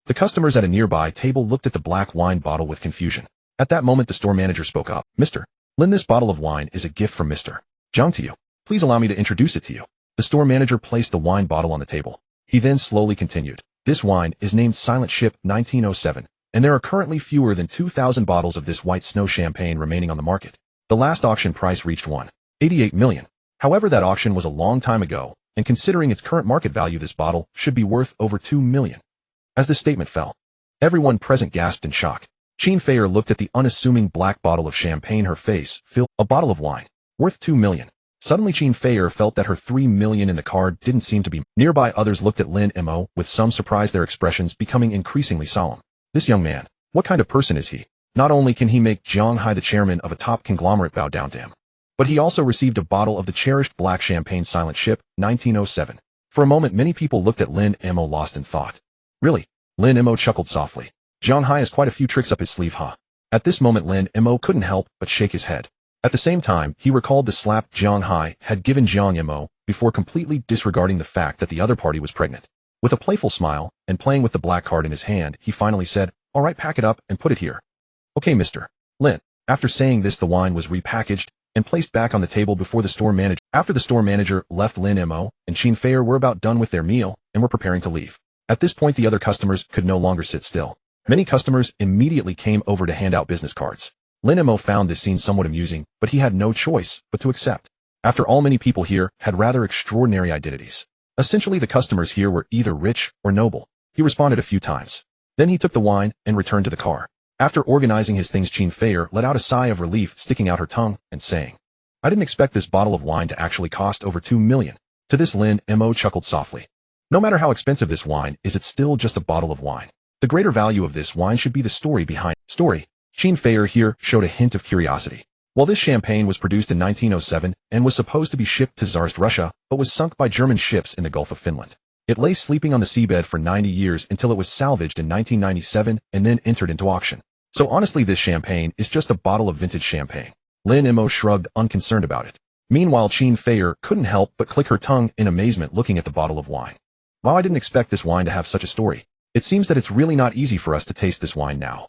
The customers at a nearby table looked at the black wine bottle with confusion. At that moment the store manager spoke up. Mr. Lin, this bottle of wine is a gift from Mr. Zhang to you. Please allow me to introduce it to you. The store manager placed the wine bottle on the table. He then slowly continued. This wine is named Silent Ship 1907, and there are currently fewer than 2,000 bottles of this white snow champagne remaining on the market. The last auction price reached $1.88 million. However, that auction was a long time ago, and considering its current market value, this bottle should be worth over $2 million. As this statement fell, everyone present gasped in shock. Qin Feier looked at the unassuming black bottle of champagne. Her face filled. A bottle of wine worth $2 million. Suddenly Qin Feier felt that her $3 million in the card didn't seem to be. Nearby others looked at Lin Mo with some surprise, their expressions becoming increasingly solemn. This young man, what kind of person is he? Not only can he make Zhang Hai, the chairman of a top conglomerate, bow down to him, but he also received a bottle of the cherished black champagne Silent Ship 1907. For a moment many people looked at Lin Mo lost in thought. Really? Lin Mo chuckled softly. Zhang Hai has quite a few tricks up his sleeve, huh? At this moment Lin Mo couldn't help but shake his head. At the same time, he recalled the slap Zhang Hai had given Zhang Mo before, completely disregarding the fact that the other party was pregnant. With a playful smile, and playing with the black card in his hand, he finally said, "All right, pack it up and put it here." "Okay, Mr. Lin." After saying this, the wine was repackaged and placed back on the table before the store manager. After the store manager left, Lin Mo and Qin Feier were about done with their meal and were preparing to leave. At this point, the other customers could no longer sit still. Many customers immediately came over to hand out business cards. Lin Mo found this scene somewhat amusing, but he had no choice but to accept. After all, many people here had rather extraordinary identities. Essentially, the customers here were either rich or noble. He responded a few times. Then he took the wine and returned to the car. After organizing his things, Qin Feier let out a sigh of relief, sticking out her tongue and saying, "I didn't expect this bottle of wine to actually cost over $2 million. To this, Lin Mo chuckled softly. No matter how expensive this wine is, it's still just a bottle of wine. The greater value of this wine should be the story behind it. Story. Qin Feier here showed a hint of curiosity. While this champagne was produced in 1907 and was supposed to be shipped to Tsarist Russia, but was sunk by German ships in the Gulf of Finland. It lay sleeping on the seabed for 90 years until it was salvaged in 1997 and then entered into auction. So honestly, this champagne is just a bottle of vintage champagne." Lin Mo shrugged, unconcerned about it. Meanwhile, Qin Feier couldn't help but click her tongue in amazement, looking at the bottle of wine. "Wow, I didn't expect this wine to have such a story. It seems that it's really not easy for us to taste this wine now."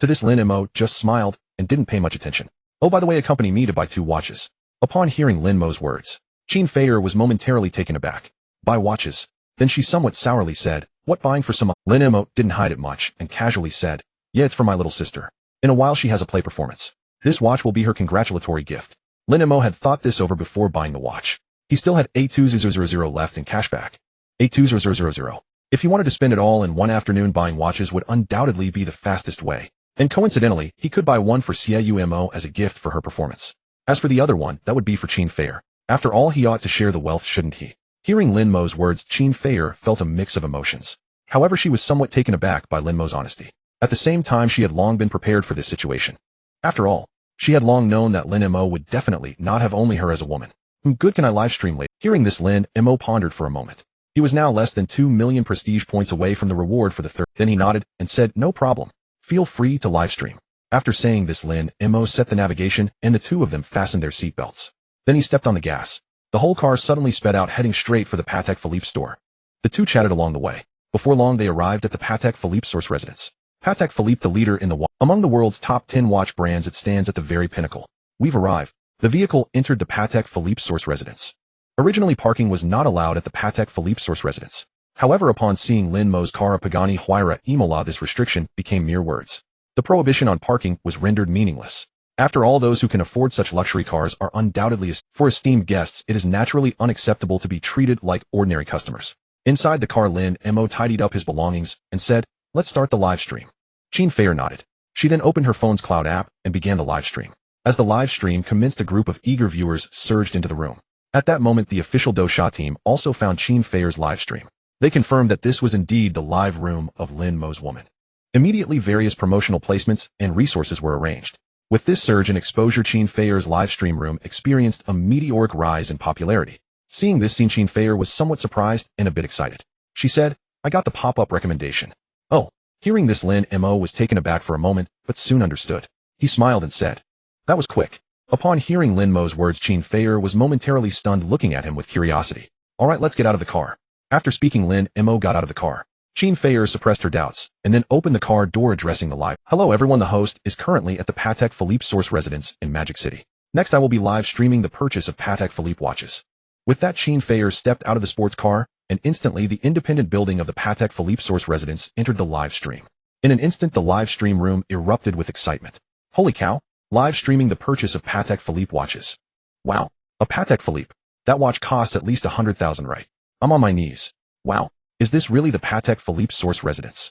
To this, Lin Mo just smiled and didn't pay much attention. "Oh, by the way, accompany me to buy 2 watches. Upon hearing Lin Mo's words, Qin Feier was momentarily taken aback. "Buy watches?" Then she somewhat sourly said, "What, buying for some?" Lin Mo didn't hide it much and casually said, "Yeah, it's for my little sister. In a while she has a play performance. This watch will be her congratulatory gift." Lin Mo had thought this over before buying the watch. He still had 82000 left in cashback. 82000. If he wanted to spend it all in one afternoon, buying watches would undoubtedly be the fastest way. And coincidentally, he could buy one for Xiao Mo as a gift for her performance. As for the other one, that would be for Qin Feier. After all, he ought to share the wealth, shouldn't he? Hearing Lin Mo's words, Qin Feier felt a mix of emotions. However, she was somewhat taken aback by Lin Mo's honesty. At the same time, she had long been prepared for this situation. After all, she had long known that Lin Mo would definitely not have only her as a woman. Good, can I live stream later? Hearing this, Lin Mo pondered for a moment. He was now less than 2 million prestige points away from the reward for the third. Then he nodded and said, "No problem. Feel free to live stream." After saying this, Lin Mo set the navigation and the two of them fastened their seatbelts. Then he stepped on the gas. The whole car suddenly sped out, heading straight for the Patek Philippe store. The two chatted along the way. Before long, they arrived at the Patek Philippe source residence. Patek Philippe, the leader in among the world's top 10 watch brands, it stands at the very pinnacle. "We've arrived." The vehicle entered the Patek Philippe source residence. Originally, parking was not allowed at the Patek Philippe source residence. However, upon seeing Lin Mo's car, a Pagani Huayra Imola, this restriction became mere words. The prohibition on parking was rendered meaningless. After all, those who can afford such luxury cars are undoubtedly, for esteemed guests, it is naturally unacceptable to be treated like ordinary customers. Inside the car, Lin Mo tidied up his belongings and said, "Let's start the live stream." Qin Feier nodded. She then opened her phone's cloud app and began the live stream. As the live stream commenced, a group of eager viewers surged into the room. At that moment, the official Dosha team also found Qin Feier's live stream. They confirmed that this was indeed the live room of Lin Mo's woman. Immediately, various promotional placements and resources were arranged. With this surge in exposure, Qin Feier's live stream room experienced a meteoric rise in popularity. Seeing this scene, Qin Feier was somewhat surprised and a bit excited. She said, "I got the pop-up recommendation." Oh. Hearing this, Lin Mo was taken aback for a moment, but soon understood. He smiled and said, "That was quick." Upon hearing Lin Mo's words, Qin Feier was momentarily stunned, looking at him with curiosity. "All right, let's get out of the car." After speaking, Lin Mo got out of the car. Qin Feier suppressed her doubts, and then opened the car door, addressing the live. "Hello everyone, the host is currently at the Patek Philippe Source residence in Magic City. Next I will be live streaming the purchase of Patek Philippe watches." With that, Qin Feier stepped out of the sports car, and instantly the independent building of the Patek Philippe Source residence entered the live stream. In an instant, the live stream room erupted with excitement. Holy cow! Live streaming the purchase of Patek Philippe watches. Wow! A Patek Philippe. That watch costs at least 100,000, right? I'm on my knees. Wow! Is this really the Patek Philippe Source residence?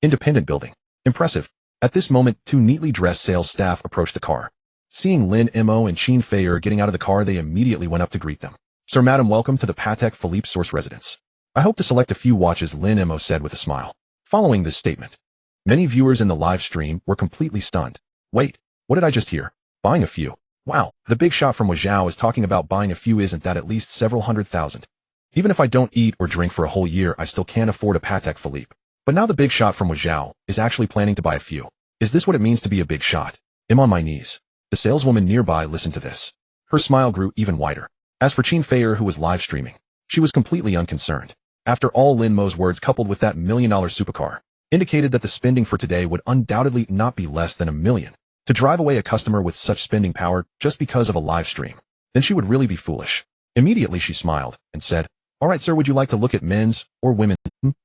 Independent building. Impressive. At this moment, two neatly dressed sales staff approached the car. Seeing Lin Mo and Qin Feier getting out of the car, they immediately went up to greet them. "Sir, madam, welcome to the Patek Philippe Source residence. I hope to select a few watches," Lin Mo said with a smile. Following this statement, many viewers in the live stream were completely stunned. Wait, what did I just hear? Buying a few? Wow, the big shot from Wazhao is talking about buying a few. Isn't that at least several 100,000? Even if I don't eat or drink for a whole year, I still can't afford a Patek Philippe. But now the big shot from Wazhao is actually planning to buy a few. Is this what it means to be a big shot? I'm on my knees. The saleswoman nearby listened to this. Her smile grew even wider. As for Qin Feier, who was live streaming, she was completely unconcerned. After all, Lin Mo's words, coupled with that $1 million supercar, indicated that the spending for today would undoubtedly not be less than $1 million. To drive away a customer with such spending power just because of a live stream, then she would really be foolish. Immediately she smiled and said, "All right, sir, would you like to look at men's or women's?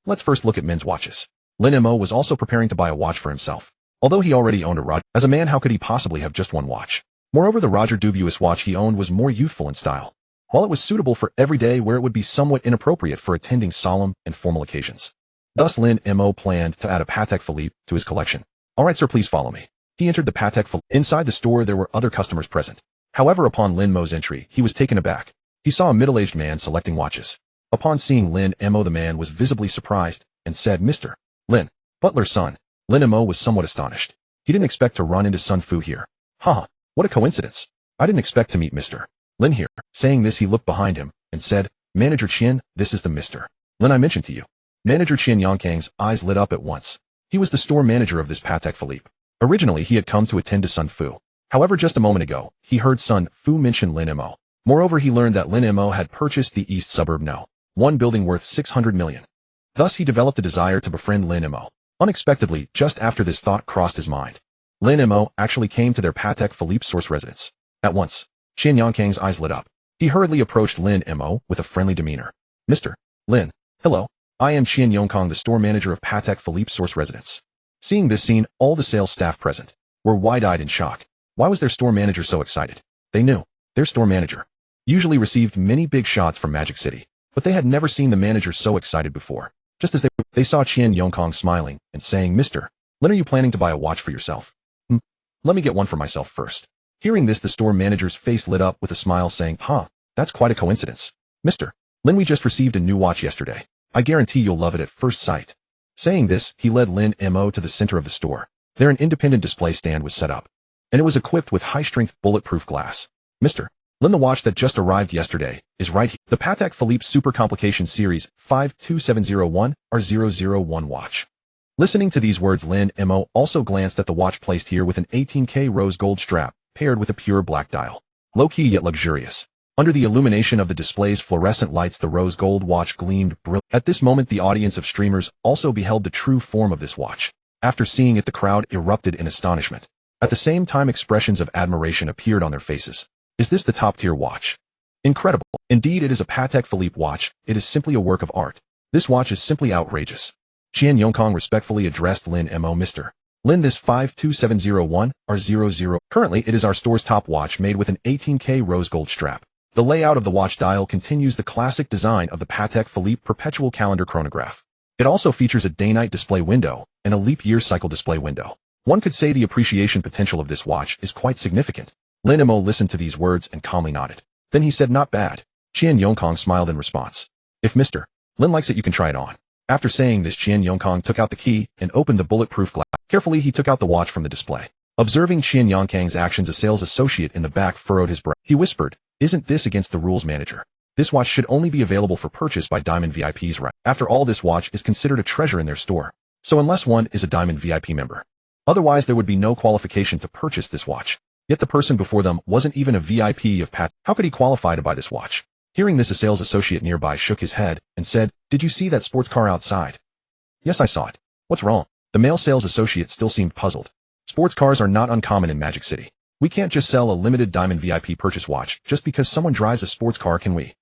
Let's first look at men's watches." Lin Mo was also preparing to buy a watch for himself. Although he already owned a Roger, as a man, how could he possibly have just one watch? Moreover, the Roger Dubuis watch he owned was more youthful in style, while it was suitable for everyday wear, it would be somewhat inappropriate for attending solemn and formal occasions. Thus, Lin Mo planned to add a Patek Philippe to his collection. "All right, sir, please follow me." He entered the Patek Philippe. Inside the store, there were other customers present. However, upon Lin Mo's entry, he was taken aback. He saw a middle-aged man selecting watches. Upon seeing Lin Mo, the man was visibly surprised and said, "Mr. Lin, Butler's son." Lin Mo was somewhat astonished. He didn't expect to run into Sun Fu here. Haha, what a coincidence. I didn't expect to meet Mr. Lin here. Saying this, he looked behind him and said, "Manager Qian, this is the Mr. Lin I mentioned to you." Manager Qian Yongkang's eyes lit up at once. He was the store manager of this Patek Philippe. Originally, he had come to attend to Sun Fu. However, just a moment ago, he heard Sun Fu mention Lin Mo. Moreover, he learned that Lin Mo had purchased the East Suburb No. 1 building worth 600 million. Thus, he developed a desire to befriend Lin Mo. Unexpectedly, just after this thought crossed his mind, Lin Mo actually came to their Patek Philippe Source residence. At once, Qian Yongkang's eyes lit up. He hurriedly approached Lin Mo with a friendly demeanor. "Mr. Lin, hello. I am Qian Yongkang, the store manager of Patek Philippe Source residence." Seeing this scene, all the sales staff present were wide-eyed in shock. Why was their store manager so excited? They knew their store manager usually received many big shots from Magic City, but they had never seen the manager so excited before. Just as they saw Qian Yongkang smiling and saying, "Mr. Lin, are you planning to buy a watch for yourself?" Let me get one for myself first." Hearing this, the store manager's face lit up with a smile, saying, That's quite a coincidence. Mr. Lin, we just received a new watch yesterday. I guarantee you'll love it at first sight." Saying this, he led Lin Mo to the center of the store. There an independent display stand was set up, and it was equipped with high-strength bulletproof glass. "Mr. Lin, the watch that just arrived yesterday is right here. The Patek Philippe Super Complication Series 52701 R001 watch." Listening to these words, Lin Mo also glanced at the watch placed here with an 18K rose gold strap, paired with a pure black dial. Low-key yet luxurious. Under the illumination of the display's fluorescent lights, the rose gold watch gleamed brilliant. At this moment, the audience of streamers also beheld the true form of this watch. After seeing it, the crowd erupted in astonishment. At the same time, expressions of admiration appeared on their faces. Is this the top-tier watch? Incredible. Indeed, it is a Patek Philippe watch. It is simply a work of art. This watch is simply outrageous. Qian Yongkang respectfully addressed Lin Mo. "Mr. Lin, this 52701 R00. Currently, it is our store's top watch, made with an 18K rose gold strap. The layout of the watch dial continues the classic design of the Patek Philippe perpetual calendar chronograph. It also features a day-night display window and a leap year cycle display window. One could say the appreciation potential of this watch is quite significant." Lin Mo listened to these words and calmly nodded. Then he said, "Not bad." Qian Yongkang smiled in response. "If Mr. Lin likes it, you can try it on." After saying this, Qian Yongkang took out the key and opened the bulletproof glass. Carefully, he took out the watch from the display. Observing Qian Yongkang's actions, a sales associate in the back furrowed his brow. He whispered, "Isn't this against the rules, manager? This watch should only be available for purchase by Diamond VIPs, right? After all, this watch is considered a treasure in their store. So unless one is a Diamond VIP member. Otherwise, there would be no qualification to purchase this watch." Yet the person before them wasn't even a VIP of Pat. How could he qualify to buy this watch? Hearing this, a sales associate nearby shook his head and said, "Did you see that sports car outside?" "Yes, I saw it. What's wrong?" The male sales associate still seemed puzzled. "Sports cars are not uncommon in Magic City. We can't just sell a limited Diamond VIP purchase watch just because someone drives a sports car, can we?"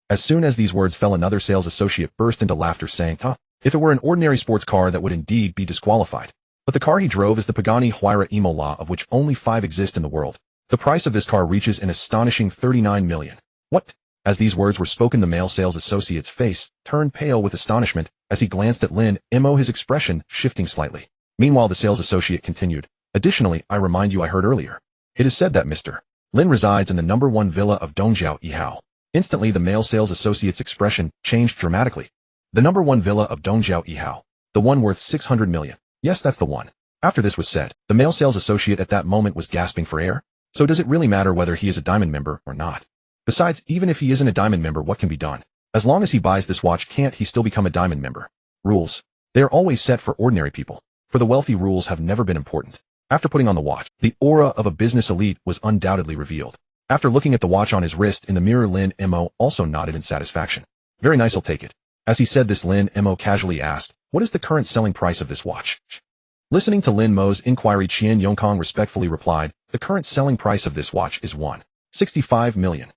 As soon as these words fell, another sales associate burst into laughter, saying, If it were an ordinary sports car, that would indeed be disqualified. But the car he drove is the Pagani Huayra Imola, of which only 5 exist in the world. The price of this car reaches an astonishing 39 million. What?" As these words were spoken, the male sales associate's face turned pale with astonishment as he glanced at Lin Mo, his expression shifting slightly. Meanwhile, the sales associate continued, "Additionally, I remind you, I heard earlier. It is said that Mr. Lin resides in the #1 villa of Dongjiao Yihao." Instantly, the male sales associate's expression changed dramatically. "The #1 villa of Dongjiao Yihao. The one worth 600 million. Yes, that's the one." After this was said, the male sales associate at that moment was gasping for air. So does it really matter whether he is a Diamond member or not? Besides, even if he isn't a Diamond member, what can be done? As long as he buys this watch, can't he still become a Diamond member? Rules. They are always set for ordinary people. For the wealthy, rules have never been important. After putting on the watch, the aura of a business elite was undoubtedly revealed. After looking at the watch on his wrist in the mirror, Lin Mo also nodded in satisfaction. "Very nice, I'll take it." As he said this, Lin Mo casually asked, "What is the current selling price of this watch?" Listening to Lin Mo's inquiry, Qian Yongkang respectfully replied, "The current selling price of this watch is 165 million.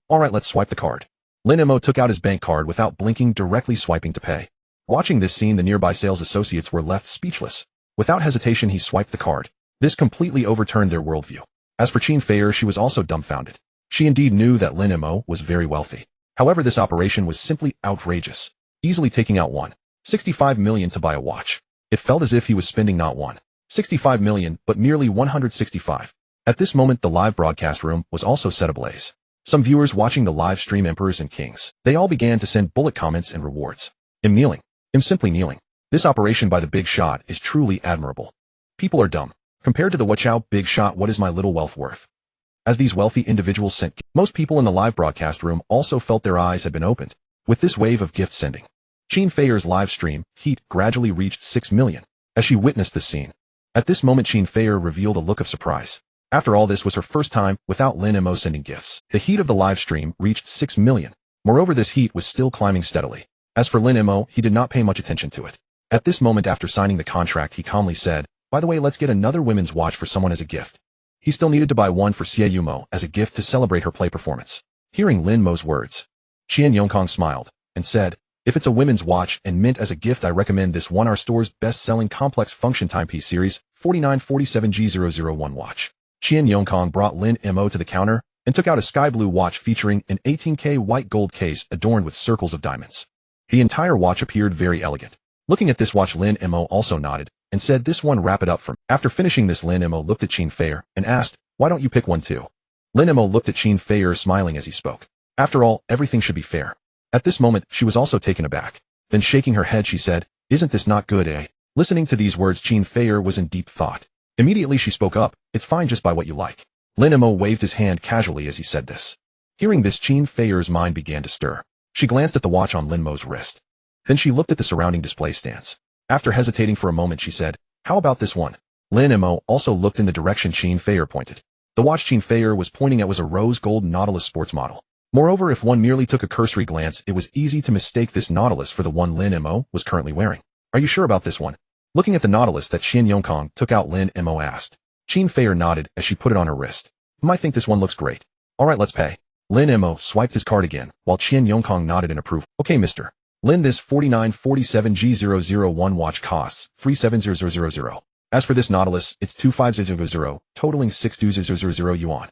Alright, let's swipe the card." Lin Mo took out his bank card without blinking, directly swiping to pay. Watching this scene, the nearby sales associates were left speechless. Without hesitation, he swiped the card. This completely overturned their worldview. As for Qin Feier, she was also dumbfounded. She indeed knew that Lin Mo was very wealthy. However, this operation was simply outrageous. Easily taking out 165 million to buy a watch. It felt as if he was spending not 165 million, but merely 165. At this moment, the live broadcast room was also set ablaze. Some viewers watching the live stream, emperors and kings, they all began to send bullet comments and rewards. I'm simply kneeling. This operation by the big shot is truly admirable. People are dumb. Compared to the Wachow big shot, what is my little wealth worth? As these wealthy individuals sent, most people in the live broadcast room also felt their eyes had been opened. With this wave of gift sending, Qin Feier's live stream heat gradually reached 6 million. As she witnessed this scene, at this moment Qin Feier revealed a look of surprise. After all, this was her first time without Lin Mo sending gifts. The heat of the live stream reached 6 million. Moreover, this heat was still climbing steadily. As for Lin Mo, he did not pay much attention to it. At this moment, after signing the contract, he calmly said, "By the way, let's get another women's watch for someone as a gift." He still needed to buy one for Xie Yumo as a gift to celebrate her play performance. Hearing Lin Mo's words, Qian Yongkang smiled and said, "If it's a women's watch and meant as a gift, I recommend this one, our store's best-selling complex function timepiece series 4947G001 watch." Qian Yongkang brought Lin Mo to the counter and took out a sky blue watch featuring an 18K white gold case adorned with circles of diamonds. The entire watch appeared very elegant. Looking at this watch, Lin Mo also nodded and said, "This one, wrap it up for me." After finishing this, Lin Mo looked at Qin Feier and asked, "Why don't you pick one too?" Lin Mo looked at Qin Feier, smiling as he spoke. After all, everything should be fair. At this moment, she was also taken aback. Then shaking her head, she said, "Isn't this not good, eh?" Listening to these words, Qin Feier was in deep thought. Immediately she spoke up, "It's fine, just buy what you like." Lin Mo waved his hand casually as he said this. Hearing this, Qin Feier's mind began to stir. She glanced at the watch on Lin Mo's wrist. Then she looked at the surrounding display stands. After hesitating for a moment, she said, "How about this one?" Lin Mo also looked in the direction Qin Feier pointed. The watch Qin Feier was pointing at was a rose gold Nautilus sports model. Moreover, if one merely took a cursory glance, it was easy to mistake this Nautilus for the one Lin Mo was currently wearing. "Are you sure about this one?" Looking at the Nautilus that Qian Yongkang took out, Lin Mo asked. Qin Feier nodded as she put it on her wrist. "I think this one looks great. Alright, let's pay." Lin Mo swiped his card again, while Qian Yongkang nodded in approval. "Okay, Mr. Lin, this 4947G001 watch costs 370,000. As for this Nautilus, it's 25,000, totaling 62,000 yuan."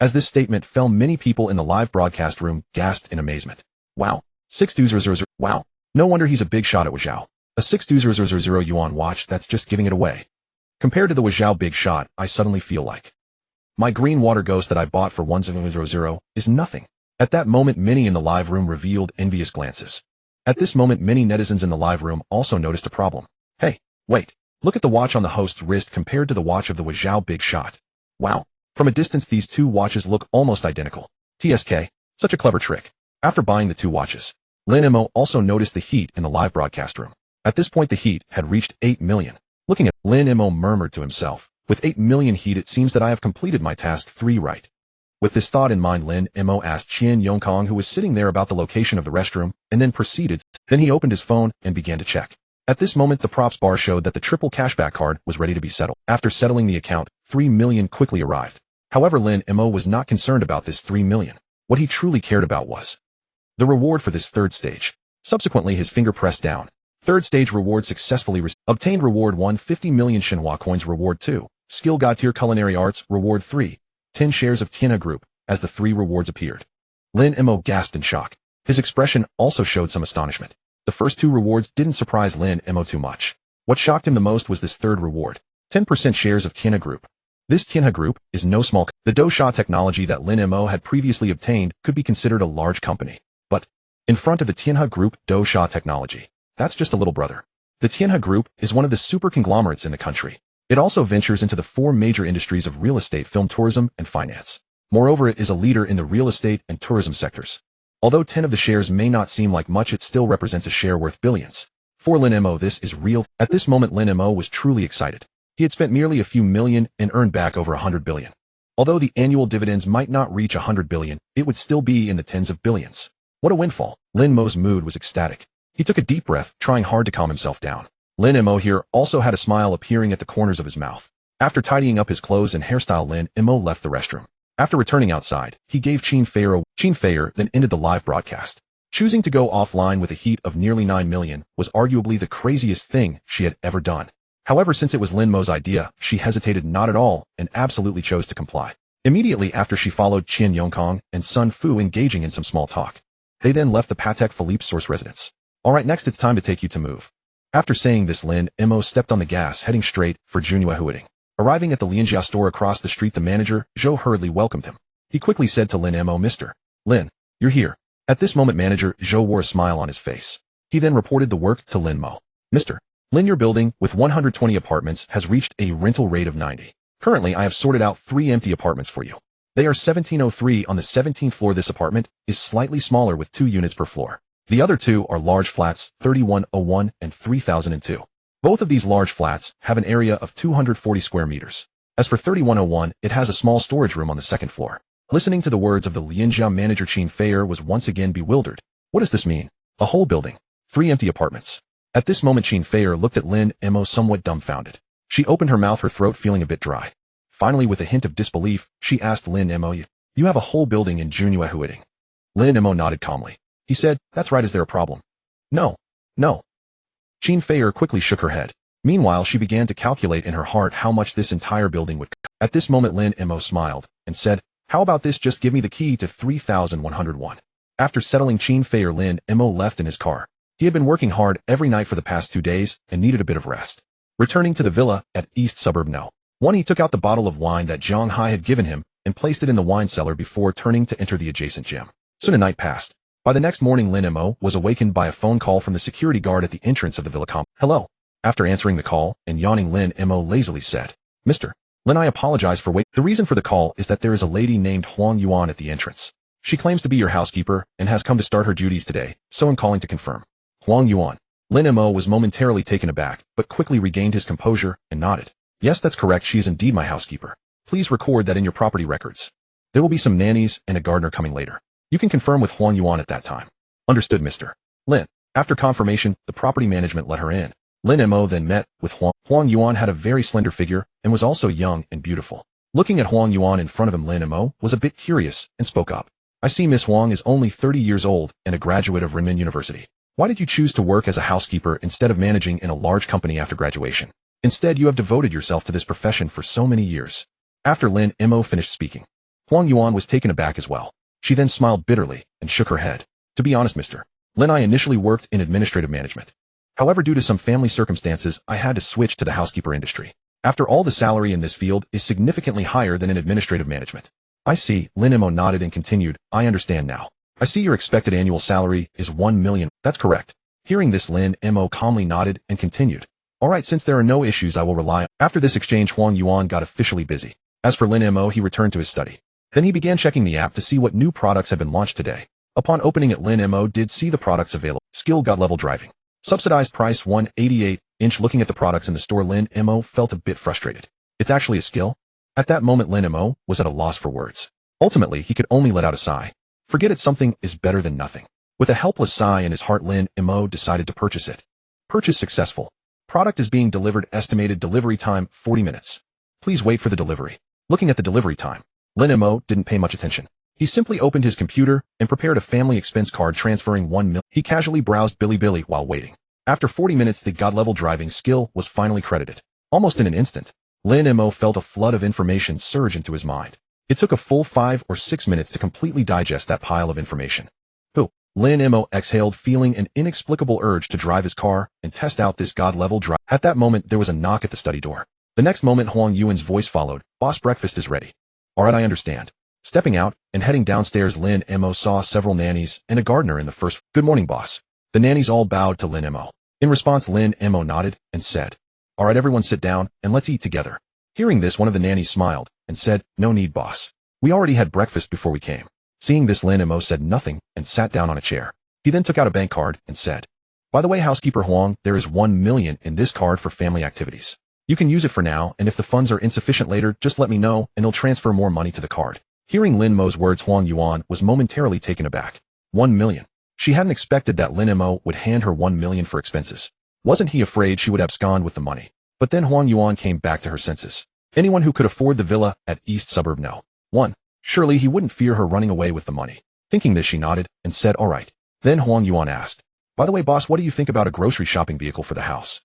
As this statement fell, many people in the live broadcast room gasped in amazement. Wow, 62,000, wow. No wonder he's a big shot at Wazhao. A 62,000 yuan watch, that's just giving it away. Compared to the Wazhao big shot, I suddenly feel like my green water ghost that I bought for 1,000 is nothing. At that moment, many in the live room revealed envious glances. At this moment, many netizens in the live room also noticed a problem. "Hey, wait. Look at the watch on the host's wrist compared to the watch of the Wazhao Big Shot. Wow. From a distance these two watches look almost identical. TSK. Such a clever trick. After buying the two watches, Lin Mo also noticed the heat in the live broadcast room. At this point the heat had reached 8 million. Looking at Lin Mo murmured to himself, with 8 million heat it seems that I have completed my task 3 right. With this thought in mind Lin Mo asked Qian Yongkong who was sitting there about the location of the restroom, and then proceeded. Then he opened his phone and began to check. At this moment the props bar showed that the triple cashback card was ready to be settled. After settling the account, 3 million quickly arrived. However, Lin Mo was not concerned about this 3 million. What he truly cared about was the reward for this third stage. Subsequently his finger pressed down. Third stage reward successfully obtained. Reward 1, 50 million Shenhua coins. Reward 2, Skill God Tier Culinary Arts. Reward 3, 10 shares of Tianhe Group. As the 3 rewards appeared, Lin Mo gasped in shock. His expression also showed some astonishment. The first 2 rewards didn't surprise Lin Mo too much. What shocked him the most was this third reward, 10% shares of Tianhe Group. This Tianhe Group is no small company. The Dousha technology that Lin Mo had previously obtained could be considered a large company. But in front of the Tianhe Group Dousha technology, that's just a little brother. The Tianhe Group is one of the super conglomerates in the country. It also ventures into the 4 major industries of real estate, film, tourism, and finance. Moreover, it is a leader in the real estate and tourism sectors. Although 10 of the shares may not seem like much, it still represents a share worth billions. For Lin Mo, this is real. At this moment, Lin Mo was truly excited. He had spent merely a few million and earned back over 100 billion. Although the annual dividends might not reach 100 billion, it would still be in the tens of billions. What a windfall. Lin Mo's mood was ecstatic. He took a deep breath, trying hard to calm himself down. Lin Mo here also had a smile appearing at the corners of his mouth. After tidying up his clothes and hairstyle, Lin Mo left the restroom. After returning outside, he gave Qin Feier then ended the live broadcast. Choosing to go offline with a heat of nearly 9 million was arguably the craziest thing she had ever done. However, since it was Lin Mo's idea, she hesitated not at all and absolutely chose to comply. Immediately after, she followed Qian Yongkong and Sun Fu engaging in some small talk. They then left the Patek Philippe source residence. Alright, next it's time to take you to move. After saying this, Lin Mo stepped on the gas, heading straight for Junhua Huading. Arriving at the Lianjia store across the street, the manager, Zhou, hurriedly welcomed him. He quickly said to Lin Mo, "Mr. Lin, you're here." At this moment, manager Zhou wore a smile on his face. He then reported the work to Lin Mo. "Mr. Lin, your building, with 120 apartments, has reached a rental rate of 90. Currently, I have sorted out 3 empty apartments for you. They are 1703 on the 17th floor. This apartment is slightly smaller with 2 units per floor. The other 2 are large flats, 3101 and 3002. Both of these large flats have an area of 240 square meters. As for 3101, it has a small storage room on the 2nd floor. Listening to the words of the Lianjia manager, Qin Feier was once again bewildered. What does this mean? A whole building, 3 empty apartments. At this moment, Qin Feier looked at Lin Mo somewhat dumbfounded. She opened her mouth, her throat feeling a bit dry. Finally, with a hint of disbelief, she asked Lin Mo, "You have a whole building in Junhua Huading?" Lin Mo nodded calmly. He said, "That's right, is there a problem?" No. Qin Feier quickly shook her head. Meanwhile, she began to calculate in her heart how much this entire building would cost. At this moment, Lin Mo smiled and said, "How about this? Just give me the key to 3101. After settling Qin Feier, Lin Mo left in his car. He had been working hard every night for the past 2 days and needed a bit of rest. Returning to the villa at East Suburb No. 1, he took out the bottle of wine that Zhang Hai had given him and placed it in the wine cellar before turning to enter the adjacent gym. Soon a night passed. By the next morning, Lin Mo was awakened by a phone call from the security guard at the entrance of the villa complex. "Hello." After answering the call and yawning, Lin Mo lazily said, "Mr. Lin, I apologize for waiting. The reason for the call is that there is a lady named Huang Yuan at the entrance. She claims to be your housekeeper and has come to start her duties today, so I'm calling to confirm." Huang Yuan. Lin Mo was momentarily taken aback, but quickly regained his composure and nodded. "Yes, that's correct. She is indeed my housekeeper. Please record that in your property records. There will be some nannies and a gardener coming later. You can confirm with Huang Yuan at that time." "Understood, Mr. Lin." After confirmation, the property management let her in. Lin Mo then met with Huang. Huang Yuan had a very slender figure and was also young and beautiful. Looking at Huang Yuan in front of him, Lin Mo was a bit curious and spoke up. "I see Miss Huang is only 30 years old and a graduate of Renmin University. Why did you choose to work as a housekeeper instead of managing in a large company after graduation? Instead, you have devoted yourself to this profession for so many years." After Lin Mo finished speaking, Huang Yuan was taken aback as well. She then smiled bitterly and shook her head. "To be honest, Mr. Lin, I initially worked in administrative management. However, due to some family circumstances, I had to switch to the housekeeper industry. After all, the salary in this field is significantly higher than in administrative management." "I see." Lin Mo nodded and continued, "I understand now. I see your expected annual salary is 1 million. That's correct." Hearing this, Lin Mo calmly nodded and continued, Alright, since there are no issues, I will rely on. After this exchange, Huang Yuan got officially busy. As for Lin Mo, he returned to his study. Then he began checking the app to see what new products had been launched today. Upon opening it, Lin Mo did see the products available. Skill got level driving. Subsidized price 188-inch. Looking at the products in the store, Lin Mo felt a bit frustrated. It's actually a skill? At that moment, Lin Mo was at a loss for words. Ultimately, he could only let out a sigh. Forget it, something is better than nothing. With a helpless sigh in his heart, Lin Mo decided to purchase it. Purchase successful. Product is being delivered. Estimated delivery time 40 minutes. Please wait for the delivery. Looking at the delivery time, Lin Mo didn't pay much attention. He simply opened his computer and prepared a family expense card transferring 1 million. He casually browsed Bilibili while waiting. After 40 minutes, the god-level driving skill was finally credited. Almost in an instant, Lin Mo felt a flood of information surge into his mind. It took a full 5 or 6 minutes to completely digest that pile of information. Lin Mo exhaled, feeling an inexplicable urge to drive his car and test out this god-level drive. At that moment, there was a knock at the study door. The next moment, Huang Yuan's voice followed. Boss, breakfast is ready. Alright, I understand. Stepping out and heading downstairs, Lin Mo saw several nannies and a gardener in the first. Good morning, boss. The nannies all bowed to Lin Mo. In response, Lin Mo nodded and said, Alright, everyone sit down and let's eat together. Hearing this, one of the nannies smiled and said, No need, boss. We already had breakfast before we came. Seeing this, Lin Mo said nothing and sat down on a chair. He then took out a bank card and said, By the way, housekeeper Huang, there is 1 million in this card for family activities. You can use it for now, and if the funds are insufficient later, just let me know and I'll transfer more money to the card. Hearing Lin Mo's words, Huang Yuan was momentarily taken aback. 1 million. She hadn't expected that Lin Mo would hand her 1 million for expenses. Wasn't he afraid she would abscond with the money? But then Huang Yuan came back to her senses. Anyone who could afford the villa at East Suburb? No. 1. Surely he wouldn't fear her running away with the money. Thinking this, she nodded and said, all right. Then Huang Yuan asked, By the way, boss, what do you think about a grocery shopping vehicle for the house?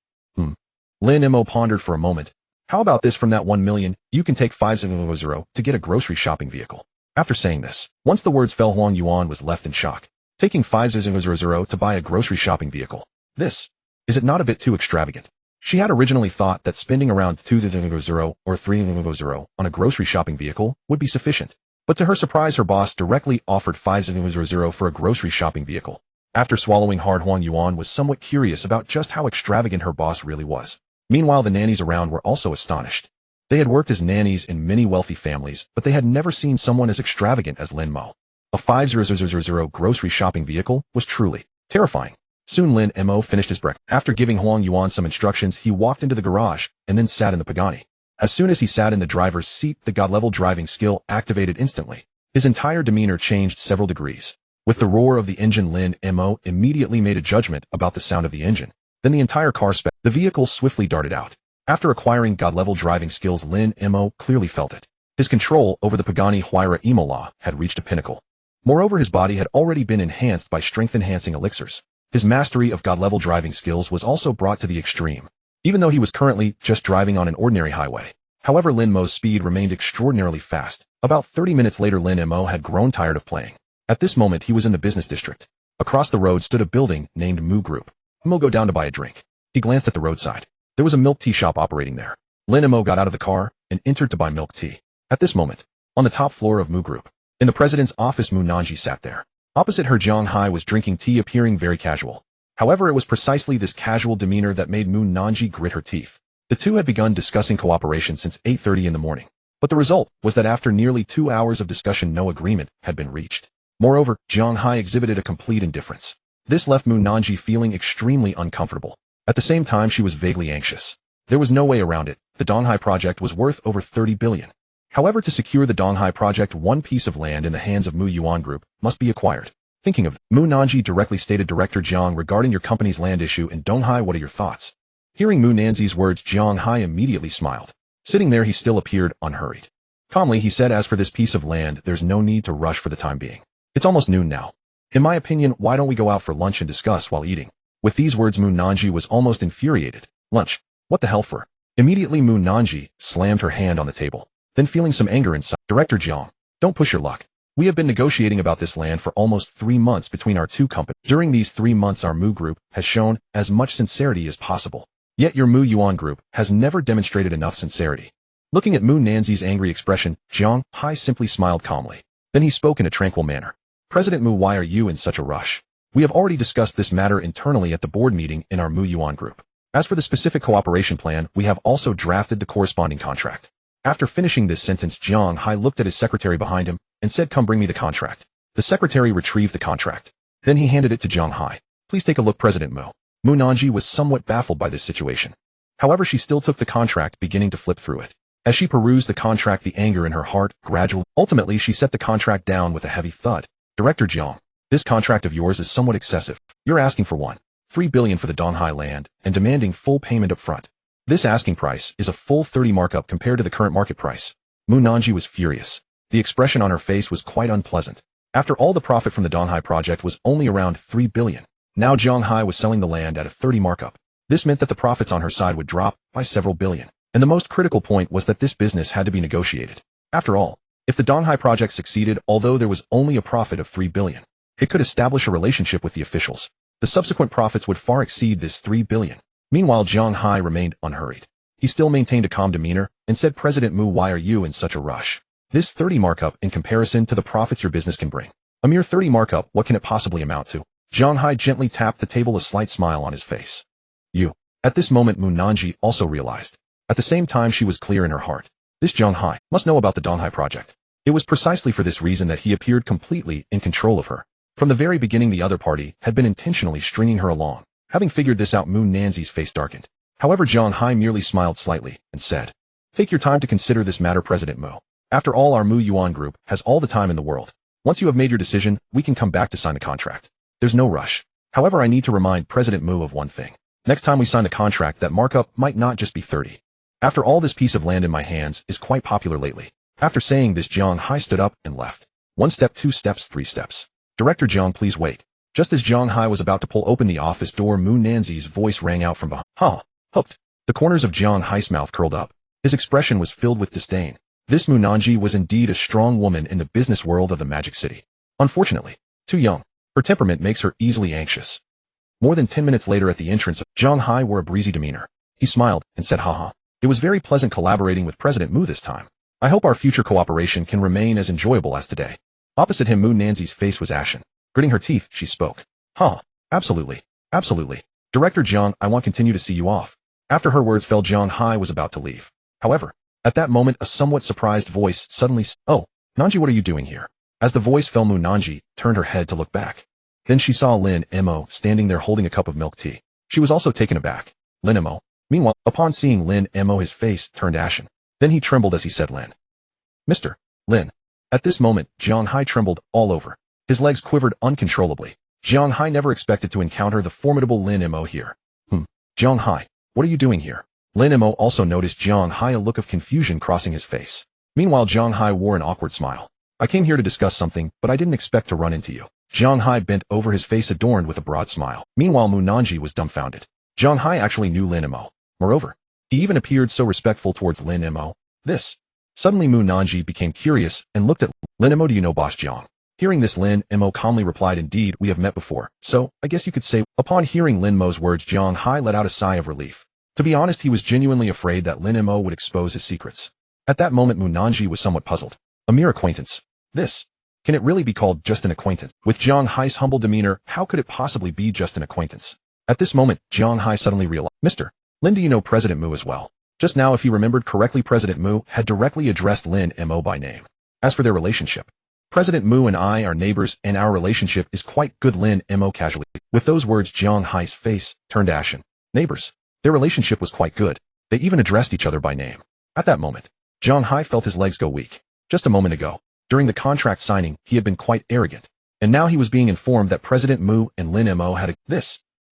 Lin Mo pondered for a moment. How about this? From that 1 million, you can take 500 to get a grocery shopping vehicle. After saying this, once the words fell, Huang Yuan was left in shock. Taking 500 to buy a grocery shopping vehicle. Is it not a bit too extravagant? She had originally thought that spending around 200 or 300 on a grocery shopping vehicle would be sufficient. But to her surprise, her boss directly offered 500 for a grocery shopping vehicle. After swallowing hard, Huang Yuan was somewhat curious about just how extravagant her boss really was. Meanwhile, the nannies around were also astonished. They had worked as nannies in many wealthy families, but they had never seen someone as extravagant as Lin Mo. A 500 grocery shopping vehicle was truly terrifying. Soon Lin Mo finished his breakfast. After giving Huang Yuan some instructions, he walked into the garage and then sat in the Pagani. As soon as he sat in the driver's seat, the god-level driving skill activated instantly. His entire demeanor changed several degrees. With the roar of the engine, Lin Mo immediately made a judgment about the sound of the engine. Then the entire car sped. The vehicle swiftly darted out. After acquiring god-level driving skills, Lin Mo clearly felt it. His control over the Pagani Huayra Imola had reached a pinnacle. Moreover, his body had already been enhanced by strength-enhancing elixirs. His mastery of god-level driving skills was also brought to the extreme. Even though he was currently just driving on an ordinary highway. However, Lin Mo's speed remained extraordinarily fast. About 30 minutes later, Lin Mo had grown tired of playing. At this moment, he was in the business district. Across the road stood a building named Mu Group. Mo go down to buy a drink. He glanced at the roadside. There was a milk tea shop operating there. Lin Mo got out of the car and entered to buy milk tea. At this moment, on the top floor of Mu Group, in the president's office, Mu Nanji sat there. Opposite her, Jiang Hai was drinking tea, appearing very casual. However, it was precisely this casual demeanor that made Mu Nanji grit her teeth. The two had begun discussing cooperation since 8:30 in the morning. But the result was that after nearly 2 hours of discussion, no agreement had been reached. Moreover, Jiang Hai exhibited a complete indifference. This left Mu Nanji feeling extremely uncomfortable. At the same time, she was vaguely anxious. There was no way around it. The Donghai project was worth over 30 billion. However, to secure the Donghai project, one piece of land in the hands of Mu Yuan Group must be acquired. Thinking of Mu Nanji directly stated, Director Jiang, regarding your company's land issue in Donghai, what are your thoughts? Hearing Mu Nanzi's words, Jiang Hai immediately smiled. Sitting there, he still appeared unhurried. Calmly, he said, as for this piece of land, there's no need to rush for the time being. It's almost noon now. In my opinion, why don't we go out for lunch and discuss while eating? With these words, Mu Nanji was almost infuriated. Lunch? What the hell for? Immediately, Mu Nanji slammed her hand on the table. Then, feeling some anger inside, Director Jiang, don't push your luck. We have been negotiating about this land for almost 3 months between our two companies. During these 3 months, our Mu Group has shown as much sincerity as possible. Yet your Mu Yuan Group has never demonstrated enough sincerity. Looking at Mu Nanzi's angry expression, Jiang Hai simply smiled calmly. Then he spoke in a tranquil manner. President Mu, why are you in such a rush? We have already discussed this matter internally at the board meeting in our Mu Yuan Group. As for the specific cooperation plan, we have also drafted the corresponding contract. After finishing this sentence, Jiang Hai looked at his secretary behind him and said, "Come bring me the contract." The secretary retrieved the contract. Then he handed it to Jiang Hai. "Please take a look, President Mo." Mu Nanji was somewhat baffled by this situation. However, she still took the contract, beginning to flip through it. As she perused the contract, the anger in her heart gradually. Ultimately, she set the contract down with a heavy thud. "Director Jiang, this contract of yours is somewhat excessive. You're asking for 1.3 billion for the Donghai land and demanding full payment up front. This asking price is a full 30 markup compared to the current market price." Mu Nanji was furious. The expression on her face was quite unpleasant. After all, the profit from the Donghai project was only around 3 billion. Now Jiang Hai was selling the land at a 30 markup. This meant that the profits on her side would drop by several billion. And the most critical point was that this business had to be negotiated. After all, if the Donghai project succeeded, although there was only a profit of 3 billion, it could establish a relationship with the officials. The subsequent profits would far exceed this 3 billion. Meanwhile, Jiang Hai remained unhurried. He still maintained a calm demeanor and said, "President Mu, why are you in such a rush? This 30 markup in comparison to the profits your business can bring. A mere 30 markup, what can it possibly amount to?" Jiang Hai gently tapped the table, a slight smile on his face. "You." At this moment, Mu Nanji also realized. At the same time, she was clear in her heart. This Jiang Hai must know about the Donghai project. It was precisely for this reason that he appeared completely in control of her. From the very beginning, the other party had been intentionally stringing her along. Having figured this out, Mu Nanzi's face darkened. However, Jiang Hai merely smiled slightly and said, "Take your time to consider this matter, President Mu. After all, our Mu Yuan group has all the time in the world. Once you have made your decision, we can come back to sign the contract. There's no rush. However, I need to remind President Mu of one thing. Next time we sign the contract, that markup might not just be 30. After all, this piece of land in my hands is quite popular lately." After saying this, Jiang Hai stood up and left. 1 step, 2 steps, 3 steps. "Director Jiang, please wait." Just as Jiang Hai was about to pull open the office door, Mu Nanzi's voice rang out from behind. "Huh? Hooked." The corners of Jiang Hai's mouth curled up. His expression was filled with disdain. This Mu Nanji was indeed a strong woman in the business world of the Magic City. Unfortunately, too young. Her temperament makes her easily anxious. More than 10 minutes later, at the entrance, Jiang Hai wore a breezy demeanor. He smiled and said, "Haha. It was very pleasant collaborating with President Mu this time. I hope our future cooperation can remain as enjoyable as today." Opposite him, Mu Nanzi's face was ashen. Gritting her teeth, she spoke. "Huh, absolutely, absolutely. Director Jiang, I want to continue to see you off." After her words fell, Jiang Hai was about to leave. However, at that moment, a somewhat surprised voice suddenly said, "Oh, Nanji, what are you doing here?" As the voice fell, Mu Nanji turned her head to look back. Then she saw Lin Mo standing there holding a cup of milk tea. She was also taken aback. Lin Mo. Meanwhile, upon seeing Lin Mo, his face turned ashen. Then he trembled as he said, "Mr. Lin." At this moment, Jiang Hai trembled all over. His legs quivered uncontrollably. Jiang Hai never expected to encounter the formidable Lin Mo here. Jiang Hai, what are you doing here?" Lin Mo also noticed Jiang Hai, a look of confusion crossing his face. Meanwhile, Jiang Hai wore an awkward smile. "I came here to discuss something, but I didn't expect to run into you." Jiang Hai bent over, his face adorned with a broad smile. Meanwhile, Mu Nanji was dumbfounded. Jiang Hai actually knew Lin Mo. Moreover, he even appeared so respectful towards Lin Mo. Suddenly, Mu Nanji became curious and looked at Lin Mo. "Do you know Boss Jiang?" Hearing this, Lin Mo calmly replied, "Indeed, we have met before, so I guess you could say." Upon hearing Lin Mo's words, Jiang Hai let out a sigh of relief. To be honest, he was genuinely afraid that Lin Mo would expose his secrets. At that moment, Mu Nanji was somewhat puzzled. A mere acquaintance. Can it really be called just an acquaintance? With Jiang Hai's humble demeanor, how could it possibly be just an acquaintance? At this moment, Jiang Hai suddenly realized, "Mr. Lin, do you know President Mu as well?" Just now, if he remembered correctly, President Mu had directly addressed Lin Mo by name. As for their relationship, "President Mu and I are neighbors, and our relationship is quite good," Lin Mo casually. With those words, Jiang Hai's face turned ashen. Neighbors. Their relationship was quite good. They even addressed each other by name. At that moment, Jiang Hai felt his legs go weak. Just a moment ago, during the contract signing, he had been quite arrogant. And now he was being informed that President Mu and Lin Mo had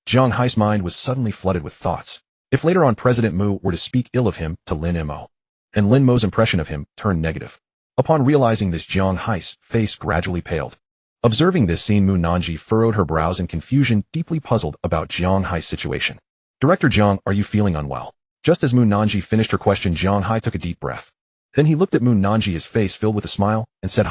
Jiang Hai's mind was suddenly flooded with thoughts. If later on President Mu were to speak ill of him to Lin Mo, and Lin Mo's impression of him turned negative. Upon realizing this, Jiang Hai's face gradually paled. Observing this scene, Mu Nanji furrowed her brows in confusion, deeply puzzled about Jiang Hai's situation. "Director Jiang, are you feeling unwell?" Just as Mu Nanji finished her question, Jiang Hai took a deep breath. Then he looked at Mu Nanji, his face filled with a smile, and said,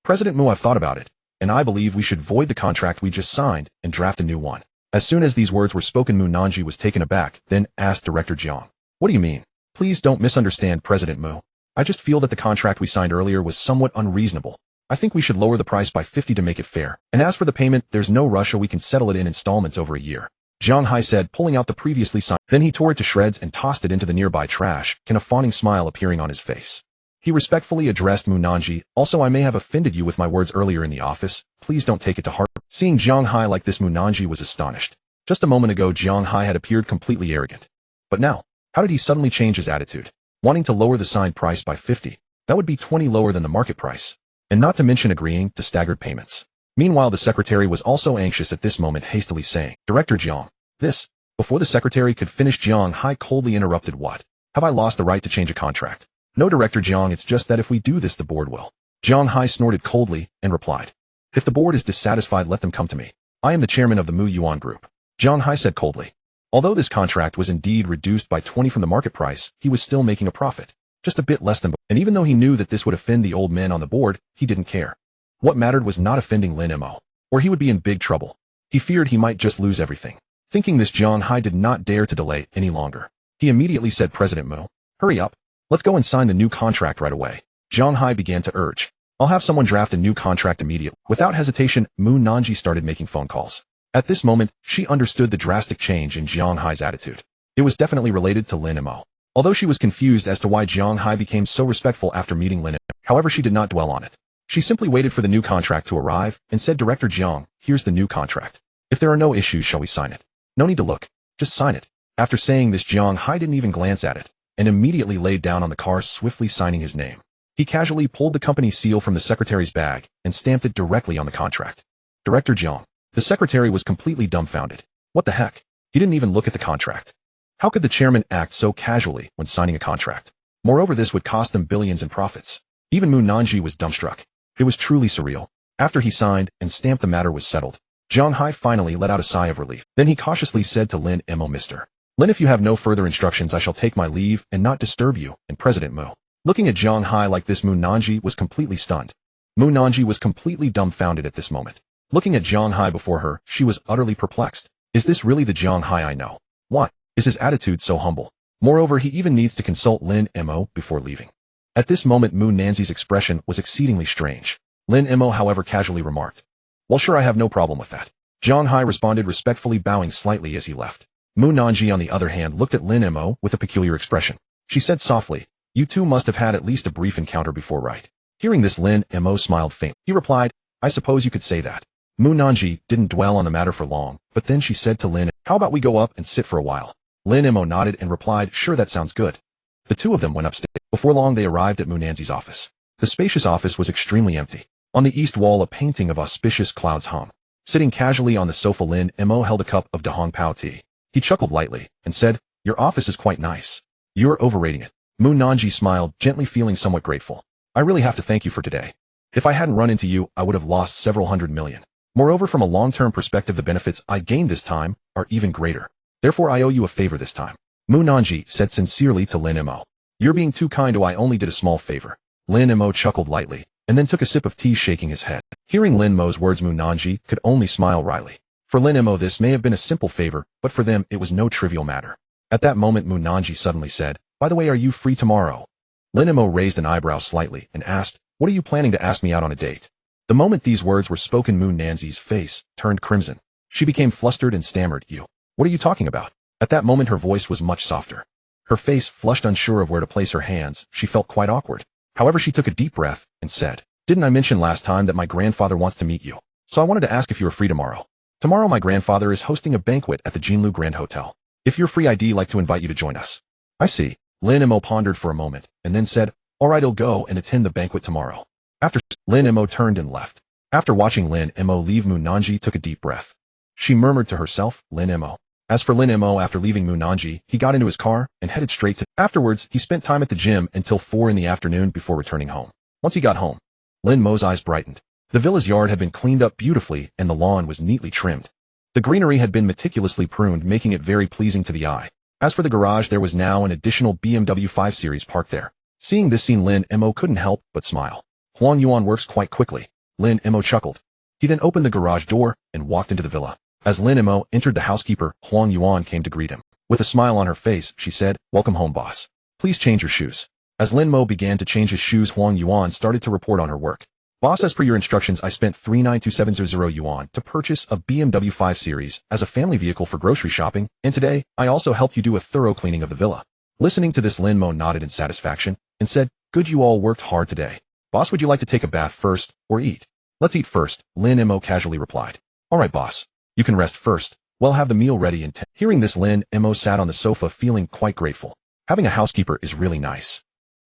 President Mu, I've thought about it, and I believe we should void the contract we just signed and draft a new one." As soon as these words were spoken, Mu Nanji was taken aback, then asked Director Jiang, "What do you mean?" "Please don't misunderstand, President Mu. I just feel that the contract we signed earlier was somewhat unreasonable. I think we should lower the price by 50 to make it fair. And as for the payment, there's no rush, or we can settle it in installments over a year." Jiang Hai said, pulling out the previously signed. Then he tore it to shreds and tossed it into the nearby trash, a fawning smile appearing on his face. He respectfully addressed Mu Nanji. Also, I may have offended you with my words earlier in the office. Please don't take it to heart. Seeing Jiang Hai like this, Mu Nanji was astonished. Just a moment ago, Jiang Hai had appeared completely arrogant. But now, how did he suddenly change his attitude? Wanting to lower the signed price by 50. That would be 20 lower than the market price. And not to mention agreeing to staggered payments. Meanwhile, the secretary was also anxious at this moment, hastily saying, Director Jiang, this. Before the secretary could finish, Jiang Hai coldly interrupted, what? Have I lost the right to change a contract? No, Director Jiang, it's just that if we do this, the board will. Jiang Hai snorted coldly and replied, if the board is dissatisfied, let them come to me. I am the chairman of the Mu Yuan Group. Jiang Hai said coldly. Although this contract was indeed reduced by 20 from the market price, he was still making a profit. Just a bit less than, and even though he knew that this would offend the old men on the board, he didn't care. What mattered was not offending Lin Mo, or he would be in big trouble. He feared he might just lose everything. Thinking this, Jiang Hai did not dare to delay any longer. He immediately said, President Mu, hurry up. Let's go and sign the new contract right away. Jiang Hai began to urge. I'll have someone draft a new contract immediately. Without hesitation, Mu Nanji started making phone calls. At this moment, she understood the drastic change in Jiang Hai's attitude. It was definitely related to Lin Mo. Although she was confused as to why Jiang Hai became so respectful after meeting Lin Mo, however, she did not dwell on it. She simply waited for the new contract to arrive and said, Director Jiang, here's the new contract. If there are no issues, shall we sign it? No need to look. Just sign it. After saying this, Jiang Hai didn't even glance at it, and immediately laid down on the car, swiftly signing his name. He casually pulled the company seal from the secretary's bag and stamped it directly on the contract. Director Jiang. The secretary was completely dumbfounded. What the heck? He didn't even look at the contract. How could the chairman act so casually when signing a contract? Moreover, this would cost them billions in profits. Even Mu Nanji was dumbstruck. It was truly surreal. After he signed and stamped, the matter was settled. Jiang Hai finally let out a sigh of relief. Then he cautiously said to Lin Mo, Mr. Lin, if you have no further instructions, I shall take my leave and not disturb you. And President Mu. Looking at Jiang Hai like this, Mu Nanji was completely stunned. Mu Nanji was completely dumbfounded at this moment. Looking at Jiang Hai before her, she was utterly perplexed. Is this really the Jiang Hai I know? Why is his attitude so humble? Moreover, he even needs to consult Lin Mo before leaving. At this moment, Mu Nanji's expression was exceedingly strange. Lin Mo, however, casually remarked, well, sure, I have no problem with that. Jiang Hai responded, respectfully bowing slightly as he left. Mu Nanji, on the other hand, looked at Lin Mo with a peculiar expression. She said softly, you two must have had at least a brief encounter before, right? Hearing this, Lin Mo smiled faintly. He replied, I suppose you could say that. Mu Nanji didn't dwell on the matter for long, but then she said to Lin, how about we go up and sit for a while? Lin Mo nodded and replied, sure, that sounds good. The two of them went upstairs. Before long, they arrived at Mu Nanji's office. The spacious office was extremely empty. On the east wall, a painting of auspicious clouds hung. Sitting casually on the sofa, Lin Mo held a cup of Dahong Pao tea. He chuckled lightly and said, your office is quite nice. You're overrating it. Mu Nanji smiled, gently, feeling somewhat grateful. I really have to thank you for today. If I hadn't run into you, I would have lost several hundred million. Moreover, from a long-term perspective, the benefits I gained this time are even greater. Therefore, I owe you a favor this time. Mu Nanji said sincerely to Lin Mo. You're being too kind. I only did a small favor. Lin Mo chuckled lightly, and then took a sip of tea, shaking his head. Hearing Lin Mo's words, Mu Nanji could only smile wryly. For Lin Mo, this may have been a simple favor, but for them, it was no trivial matter. At that moment, Mu Nanji suddenly said, by the way, are you free tomorrow? Lin Mo raised an eyebrow slightly and asked, what are you planning to ask me out on a date? The moment these words were spoken, Mu Nanji's face turned crimson. She became flustered and stammered, you. What are you talking about? At that moment, her voice was much softer. Her face flushed, unsure of where to place her hands. She felt quite awkward. However, she took a deep breath and said, didn't I mention last time that my grandfather wants to meet you? So I wanted to ask if you were free tomorrow. Tomorrow, my grandfather is hosting a banquet at the Jinlu Grand Hotel. If you're free, I'd like to invite you to join us. I see. Lin Mo pondered for a moment and then said, all right, I'll go and attend the banquet tomorrow. After Lin Mo turned and left. After watching Lin Mo leave, Mu Nanji took a deep breath. She murmured to herself, Lin Mo. As for Lin Mo, after leaving Mu Nanji, he got into his car and headed straight to. Afterwards, he spent time at the gym until 4 in the afternoon before returning home. Once he got home, Lin Mo's eyes brightened. The villa's yard had been cleaned up beautifully and the lawn was neatly trimmed. The greenery had been meticulously pruned, making it very pleasing to the eye. As for the garage, there was now an additional BMW 5 Series parked there. Seeing this scene, Lin Mo couldn't help but smile. Huang Yuan works quite quickly. Lin Mo chuckled. He then opened the garage door and walked into the villa. As Lin Mo entered, the housekeeper, Huang Yuan, came to greet him. With a smile on her face, she said, welcome home, boss. Please change your shoes. As Lin Mo began to change his shoes, Huang Yuan started to report on her work. Boss, as per your instructions, I spent 392700 yuan to purchase a BMW 5 Series as a family vehicle for grocery shopping, and today, I also helped you do a thorough cleaning of the villa. Listening to this, Lin Mo nodded in satisfaction and said, good, you all worked hard today. Boss, would you like to take a bath first or eat? Let's eat first, Lin Mo casually replied. All right, boss. You can rest first. We'll have the meal ready in 10. Hearing this, Lin Mo sat on the sofa feeling quite grateful. Having a housekeeper is really nice.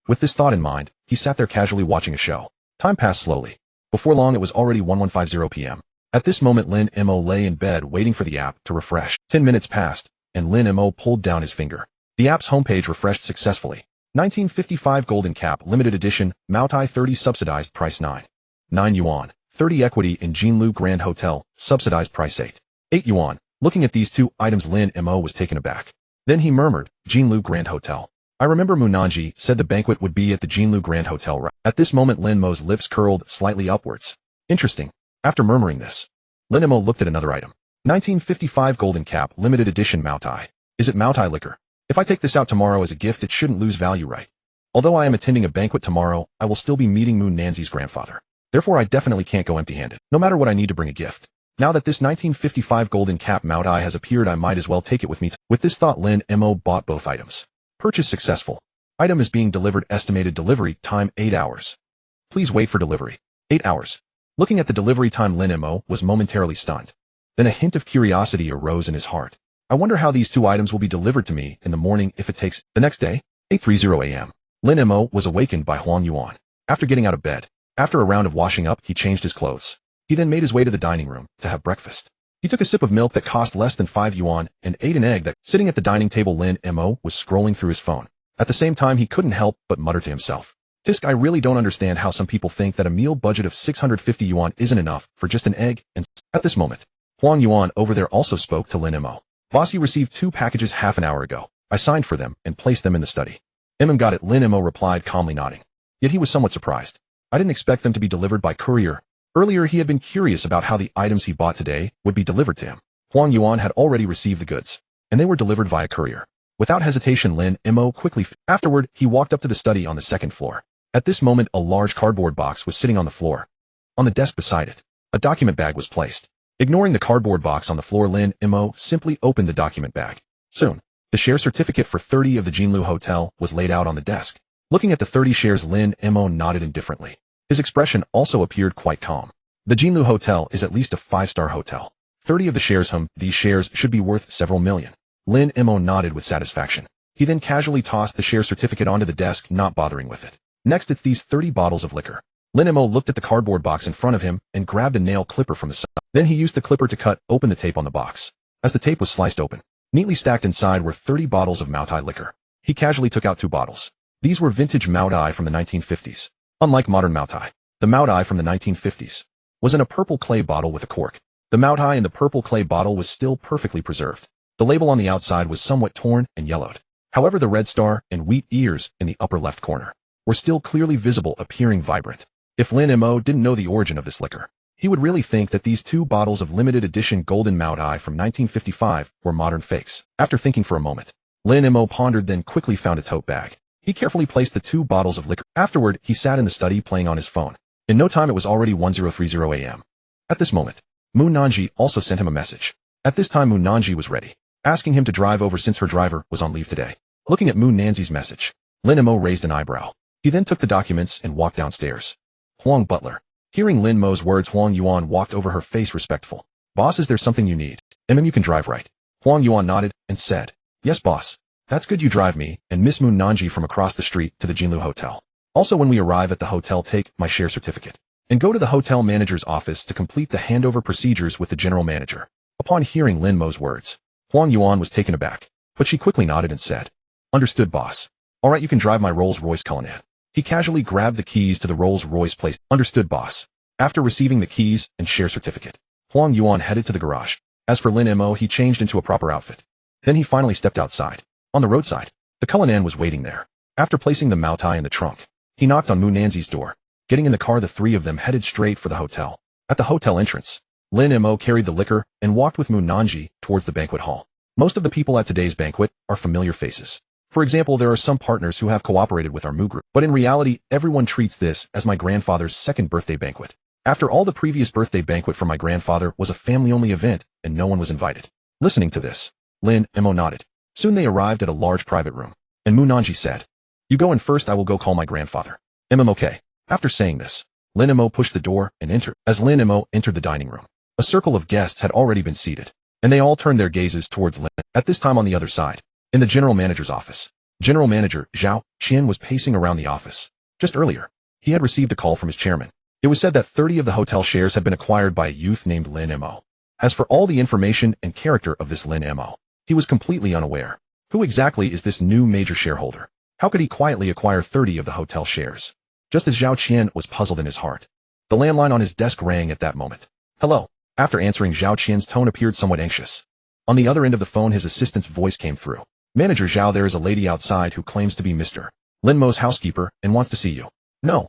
With this thought in mind, he sat there casually watching a show. Time passed slowly. Before long, it was already 1150 p.m. At this moment, Lin Mo lay in bed waiting for the app to refresh. 10 minutes passed, and Lin Mo pulled down his finger. The app's homepage refreshed successfully. 1955 Golden Cap Limited Edition, Maotai 30 subsidized price 9 yuan. 30 equity in Jinlu Grand Hotel, subsidized price 8 yuan. Looking at these two items, Lin Mo was taken aback. Then he murmured, Jinlu Grand Hotel. I remember Munanji said the banquet would be at the Jinlu Grand Hotel, right? At this moment, Lin Mo's lips curled slightly upwards. Interesting. After murmuring this, Lin Mo looked at another item. 1955 Golden Cap Limited Edition Maotai. Is it Maotai liquor? If I take this out tomorrow as a gift, it shouldn't lose value, right? Although I am attending a banquet tomorrow, I will still be meeting Moon Nanzi's grandfather. Therefore, I definitely can't go empty-handed, no matter what I need to bring a gift. Now that this 1955 Golden Cap Maotai has appeared, I might as well take it with me. With this thought, Lin Mo bought both items. Purchase successful. Item is being delivered. Estimated delivery time 8 hours. Please wait for delivery. 8 hours. Looking at the delivery time, Lin Mo was momentarily stunned. Then a hint of curiosity arose in his heart. I wonder how these two items will be delivered to me in the morning if it takes. The next day, 8:30 a.m. Lin Mo was awakened by Huang Yuan. After getting out of bed, after a round of washing up, he changed his clothes. He then made his way to the dining room to have breakfast. He took a sip of milk that cost less than 5 yuan and ate an egg that, sitting at the dining table, Lin Mo was scrolling through his phone. At the same time, he couldn't help but mutter to himself. Tisk, I really don't understand how some people think that a meal budget of 650 yuan isn't enough for just an egg. And at this moment, Huang Yuan over there also spoke to Lin Mo. Boss, you received 2 packages half an hour ago. I signed for them and placed them in the study. Got it, Lin Mo replied, calmly nodding. Yet he was somewhat surprised. I didn't expect them to be delivered by courier. Earlier, he had been curious about how the items he bought today would be delivered to him. Huang Yuan had already received the goods, and they were delivered via courier. Without hesitation, Lin Mo quickly. Afterward, he walked up to the study on the 2nd floor. At this moment, a large cardboard box was sitting on the floor. On the desk beside it, a document bag was placed. Ignoring the cardboard box on the floor, Lin Mo simply opened the document bag. Soon, the share certificate for 30 of the Jinlu Hotel was laid out on the desk. Looking at the 30 shares, Lin Mo nodded indifferently. His expression also appeared quite calm. The Jinlu Hotel is at least a 5-star hotel. 30 of the shares, these shares should be worth several million. Lin Mo nodded with satisfaction. He then casually tossed the share certificate onto the desk, not bothering with it. Next, it's these 30 bottles of liquor. Lin Mo looked at the cardboard box in front of him and grabbed a nail clipper from the side. Then he used the clipper to cut open the tape on the box. As the tape was sliced open, neatly stacked inside were 30 bottles of Maotai liquor. He casually took out 2 bottles. These were vintage Maotai from the 1950s. Unlike modern Maotai, the Maotai from the 1950s was in a purple clay bottle with a cork. The Maotai in the purple clay bottle was still perfectly preserved. The label on the outside was somewhat torn and yellowed. However, the red star and wheat ears in the upper left corner were still clearly visible, appearing vibrant. If Lin Mo didn't know the origin of this liquor, he would really think that these 2 bottles of limited edition golden Maotai from 1955 were modern fakes. After thinking for a moment, Lin Mo pondered, then quickly found a tote bag. He carefully placed the 2 bottles of liquor. Afterward, he sat in the study playing on his phone. In no time, it was already 1030 a.m. At this moment, Moon Nanji also sent him a message. At this time, Moon Nanji was ready, asking him to drive over since her driver was on leave today. Looking at Moon Nanji's message, Lin Mo raised an eyebrow. He then took the documents and walked downstairs. Huang Butler. Hearing Lin Mo's words, Huang Yuan walked over, her face respectful. Boss, is there something you need? You can drive, right? Huang Yuan nodded and said, yes, boss. That's good, you drive me and Miss Moon Nanji from across the street to the Jinlu Hotel. Also, when we arrive at the hotel, take my share certificate and go to the hotel manager's office to complete the handover procedures with the general manager. Upon hearing Lin Mo's words, Huang Yuan was taken aback, but she quickly nodded and said, understood, boss. All right, you can drive my Rolls-Royce Cullinan. He casually grabbed the keys to the Rolls-Royce place. Understood, boss. After receiving the keys and share certificate, Huang Yuan headed to the garage. As for Lin Mo, he changed into a proper outfit. Then he finally stepped outside. On the roadside, the Cullinan was waiting there. After placing the Maotai in the trunk, he knocked on Moon Nanzi's door. Getting in the car, the 3 of them headed straight for the hotel. At the hotel entrance, Lin Mo carried the liquor and walked with Moon Nanji towards the banquet hall. Most of the people at today's banquet are familiar faces. For example, there are some partners who have cooperated with our Mu group, but in reality, everyone treats this as my grandfather's second birthday banquet. After all, the previous birthday banquet for my grandfather was a family-only event, and no one was invited. Listening to this, Lin Mo nodded. Soon they arrived at a large private room, and Mu Nanji said, "You go in first, I will go call my grandfather." Okay. After saying this, Lin Mo pushed the door and entered. As Lin Mo entered the dining room, a circle of guests had already been seated, and they all turned their gazes towards Lin. At this time on the other side, in the general manager's office, General Manager Zhao Qian was pacing around the office. Just earlier, he had received a call from his chairman. It was said that 30 of the hotel shares had been acquired by a youth named Lin Mo. As for all the information and character of this Lin Mo, he was completely unaware. Who exactly is this new major shareholder? How could he quietly acquire 30 of the hotel shares? Just as Zhao Qian was puzzled in his heart, the landline on his desk rang at that moment. Hello. After answering, Zhao Qian's tone appeared somewhat anxious. On the other end of the phone, his assistant's voice came through. Manager Zhao, there is a lady outside who claims to be Mr. Lin Mo's housekeeper and wants to see you. No.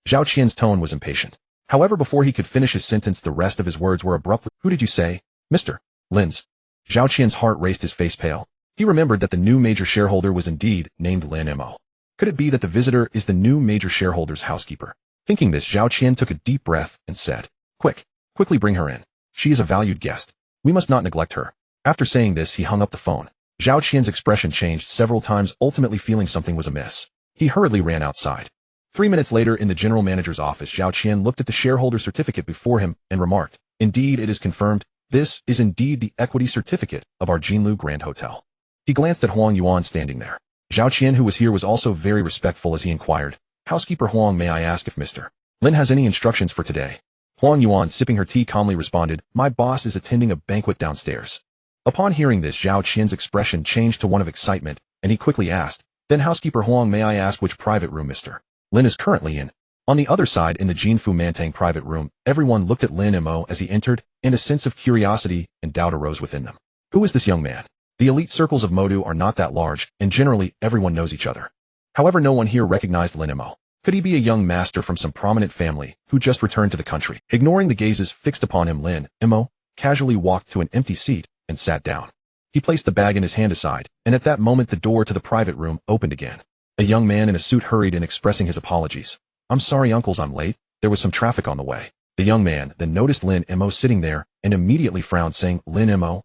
Zhao Qian's tone was impatient. However, before he could finish his sentence, the rest of his words were abruptly. Who did you say? Mr. Lin's. Zhao Qian's heart raced, his face pale. He remembered that the new major shareholder was indeed named Lin Mo. Could it be that the visitor is the new major shareholder's housekeeper? Thinking this, Zhao Qian took a deep breath and said, Quickly bring her in. She is a valued guest. We must not neglect her. After saying this, he hung up the phone. Zhao Qian's expression changed several times, ultimately feeling something was amiss. He hurriedly ran outside. 3 minutes later, in the general manager's office, Zhao Qian looked at the shareholder certificate before him and remarked, "Indeed, it is confirmed. This is indeed the equity certificate of our Jinlu Grand Hotel." He glanced at Huang Yuan standing there. Zhao Qian, who was here, was also very respectful as he inquired, "Housekeeper Huang, may I ask if Mr. Lin has any instructions for today?" Huang Yuan, sipping her tea, calmly responded, "My boss is attending a banquet downstairs." Upon hearing this, Zhao Qian's expression changed to one of excitement, and he quickly asked, "Then housekeeper Huang, may I ask which private room Mr. Lin is currently in?" On the other side, in the Jinfu Mantang private room, everyone looked at Lin Mo as he entered, and a sense of curiosity and doubt arose within them. Who is this young man? The elite circles of Modu are not that large, and generally everyone knows each other. However, no one here recognized Lin Mo. Could he be a young master from some prominent family who just returned to the country? Ignoring the gazes fixed upon him, Lin Mo casually walked to an empty seat and sat down. He placed the bag in his hand aside, and at that moment the door to the private room opened again. A young man in a suit hurried in, expressing his apologies. "I'm sorry, uncles, I'm late. There was some traffic on the way." The young man then noticed Lin Mo sitting there and immediately frowned, saying, "Lin Mo?"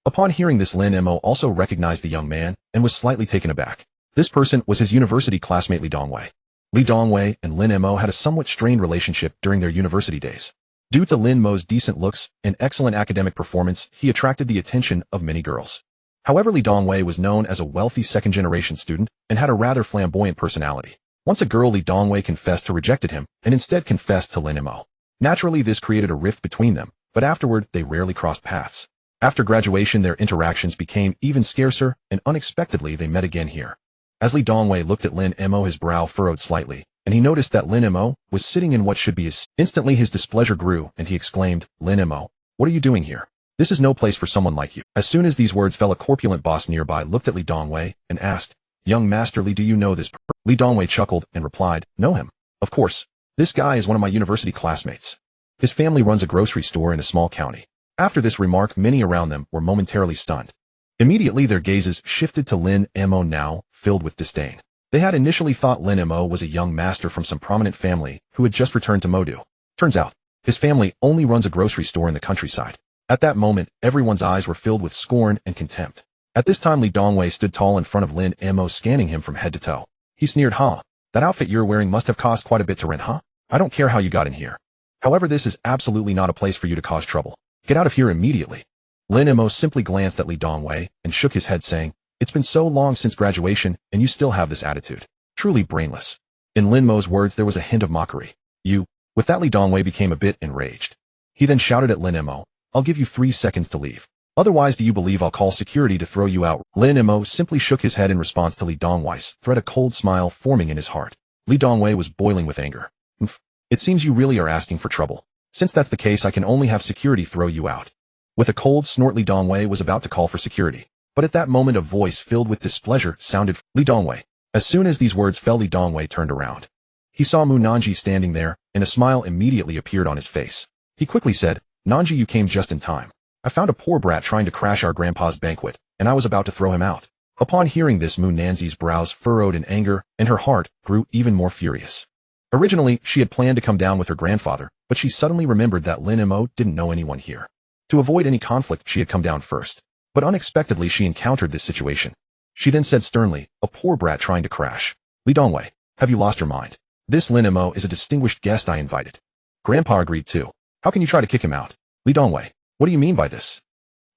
Upon hearing this, Lin Mo also recognized the young man and was slightly taken aback. This person was his university classmate Li Dongwei. Li Dongwei and Lin Mo had a somewhat strained relationship during their university days. Due to Lin Mo's decent looks and excellent academic performance, he attracted the attention of many girls. However, Li Dongwei was known as a wealthy second-generation student and had a rather flamboyant personality. Once a girl, Li Dongwei confessed to rejected him and instead confessed to Lin Mo. Naturally, this created a rift between them, but afterward, they rarely crossed paths. After graduation, their interactions became even scarcer, and unexpectedly, they met again here. As Li Dongwei looked at Lin Mo, his brow furrowed slightly, and he noticed that Lin Mo was sitting in what should be his. Instantly, his displeasure grew, and he exclaimed, "Lin Mo, what are you doing here? This is no place for someone like you." As soon as these words fell, a corpulent boss nearby looked at Li Dongwei and asked, "Young Master Li, do you know this?" Li Dongwei chuckled and replied, "Know him? Of course. This guy is one of my university classmates. His family runs a grocery store in a small county." After this remark, many around them were momentarily stunned. Immediately, their gazes shifted to Lin Mo, now filled with disdain. They had initially thought Lin Mo was a young master from some prominent family who had just returned to Modu. Turns out, his family only runs a grocery store in the countryside. At that moment, everyone's eyes were filled with scorn and contempt. At this time, Li Dongwei stood tall in front of Lin Mo, scanning him from head to toe. He sneered, "Huh? That outfit you're wearing must have cost quite a bit to rent, huh? I don't care how you got in here. However, this is absolutely not a place for you to cause trouble. Get out of here immediately." Lin Mo simply glanced at Li Dongwei and shook his head, saying, "It's been so long since graduation, and you still have this attitude. Truly brainless." In Lin Mo's words, there was a hint of mockery. "You?" With that, Li Dongwei became a bit enraged. He then shouted at Lin Mo, "I'll give you 3 seconds to leave. Otherwise, do you believe I'll call security to throw you out?" Lin Mo simply shook his head in response to Li Dongwei's threat, a cold smile forming in his heart. Li Dongwei was boiling with anger. "It seems you really are asking for trouble. Since that's the case, I can only have security throw you out." With a cold snort, Li Dongwei was about to call for security. But at that moment, a voice filled with displeasure sounded from Li Dongwei. As soon as these words fell, Li Dongwei turned around. He saw Mu Nanji standing there, and a smile immediately appeared on his face. He quickly said, "Nanji, you came just in time. I found a poor brat trying to crash our grandpa's banquet, and I was about to throw him out." Upon hearing this, Mu Nanzi's brows furrowed in anger, and her heart grew even more furious. Originally, she had planned to come down with her grandfather, but she suddenly remembered that Lin Mo didn't know anyone here. To avoid any conflict, she had come down first. But unexpectedly, she encountered this situation. She then said sternly, a poor brat trying to crash. Li Dongwei, have you lost your mind? This Lin Mo is a distinguished guest I invited. Grandpa agreed too. How can you try to kick him out? Li Dongwei, what do you mean by this?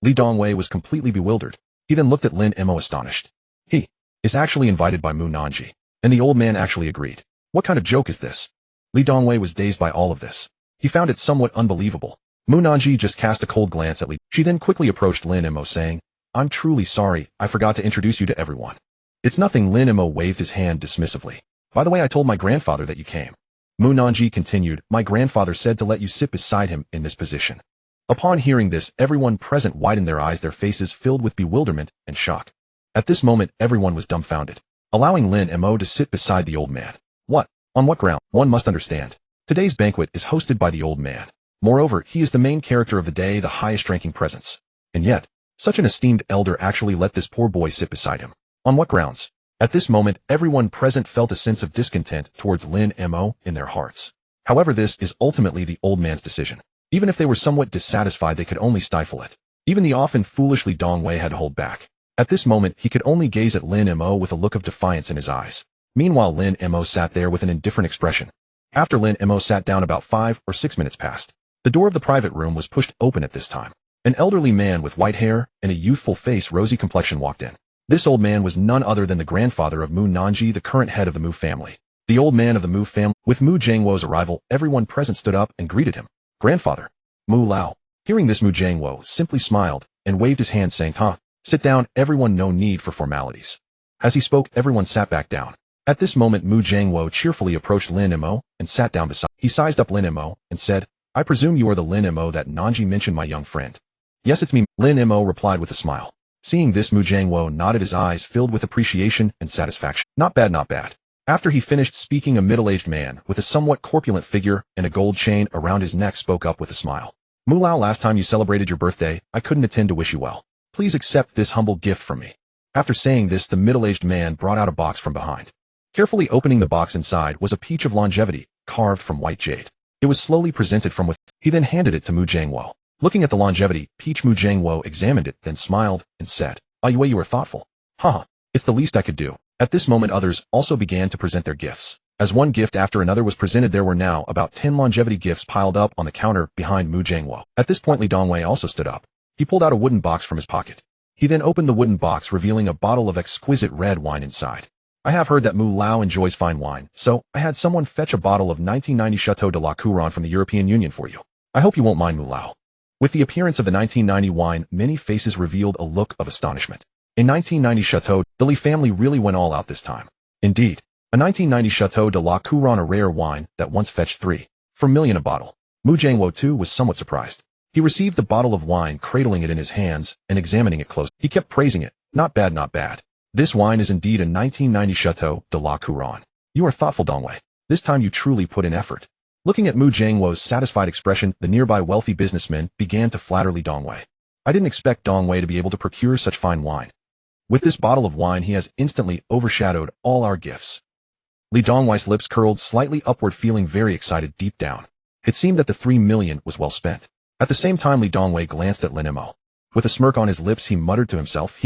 Li Dongwei was completely bewildered. He then looked at Lin Mo astonished. He is actually invited by Mu Nanji. And the old man actually agreed. What kind of joke is this? Li Dongwei was dazed by all of this. He found it somewhat unbelievable. Mu Nanji just cast a cold glance at Li. She then quickly approached Lin Mo saying, I'm truly sorry, I forgot to introduce you to everyone. It's nothing. Lin Mo waved his hand dismissively. By the way, I told my grandfather that you came. Mu Nanji continued, my grandfather said to let you sit beside him in this position. Upon hearing this, everyone present widened their eyes, their faces filled with bewilderment and shock. At this moment, everyone was dumbfounded, allowing Lin Mo to sit beside the old man. What? On what ground? One must understand. Today's banquet is hosted by the old man. Moreover, he is the main character of the day, the highest-ranking presence. And yet, such an esteemed elder actually let this poor boy sit beside him. On what grounds? At this moment, everyone present felt a sense of discontent towards Lin Mo in their hearts. However, this is ultimately the old man's decision. Even if they were somewhat dissatisfied, they could only stifle it. Even the often foolish Li Dongwei had to hold back. At this moment, he could only gaze at Lin Mo with a look of defiance in his eyes. Meanwhile, Lin Mo sat there with an indifferent expression. After Lin Mo sat down, about 5 or 6 minutes passed. The door of the private room was pushed open at this time. An elderly man with white hair and a youthful face, rosy complexion walked in. This old man was none other than the grandfather of Mu Nanji, the current head of the Mu family. The old man of the Mu family. With Mu Jiangwo's arrival, everyone present stood up and greeted him. Grandfather. Mu Lao. Hearing this, Mu Jiangwo simply smiled and waved his hand saying, sit down, everyone, no need for formalities. As he spoke, everyone sat back down. At this moment, Mu Jiangwo cheerfully approached Lin Mo and sat down beside. He sized up Lin Mo and said, I presume you are the Lin Mo that Nanji mentioned, my young friend. Yes, it's me, Lin Mo replied with a smile. Seeing this, Mu Jiangwo nodded, his eyes filled with appreciation and satisfaction. Not bad, not bad. After he finished speaking, a middle-aged man with a somewhat corpulent figure and a gold chain around his neck spoke up with a smile. Mu Lao, last time you celebrated your birthday, I couldn't attend to wish you well. Please accept this humble gift from me. After saying this, the middle-aged man brought out a box from behind. Carefully opening the box, inside was a peach of longevity, carved from white jade. It was slowly presented from within. He then handed it to Mu Jiangwo. Looking at the longevity peach, Mu Jiangwo examined it, then smiled and said, Yue, you are thoughtful. It's the least I could do. At this moment, others also began to present their gifts. As one gift after another was presented, there were now about 10 longevity gifts piled up on the counter behind Mu Jiangwo. At this point, Li Dongwei also stood up. He pulled out a wooden box from his pocket. He then opened the wooden box, revealing a bottle of exquisite red wine inside. I have heard that Mu Lao enjoys fine wine, so I had someone fetch a bottle of 1990 Chateau de la Couronne from the European Union for you. I hope you won't mind, Mu Lao. With the appearance of the 1990 wine, many faces revealed a look of astonishment. In 1990 Chateau, the Li family really went all out this time. Indeed, a 1990 Chateau de la Couronne, a rare wine that once fetched 3.4 million a bottle. Mu Jiangwo too was somewhat surprised. He received the bottle of wine, cradling it in his hands and examining it closely. He kept praising it. Not bad, not bad. This wine is indeed a 1990 Chateau de la Couronne. You are thoughtful, Dongwei. This time you truly put in effort. Looking at Mu Jiangwo's satisfied expression, the nearby wealthy businessman began to flatter Li Dongwei. I didn't expect Dongwei to be able to procure such fine wine. With this bottle of wine, he has instantly overshadowed all our gifts. Li Dongwei's lips curled slightly upward, feeling very excited deep down. It seemed that the 3 million was well spent. At the same time, Li Dongwei glanced at Lin Mo. With a smirk on his lips, he muttered to himself,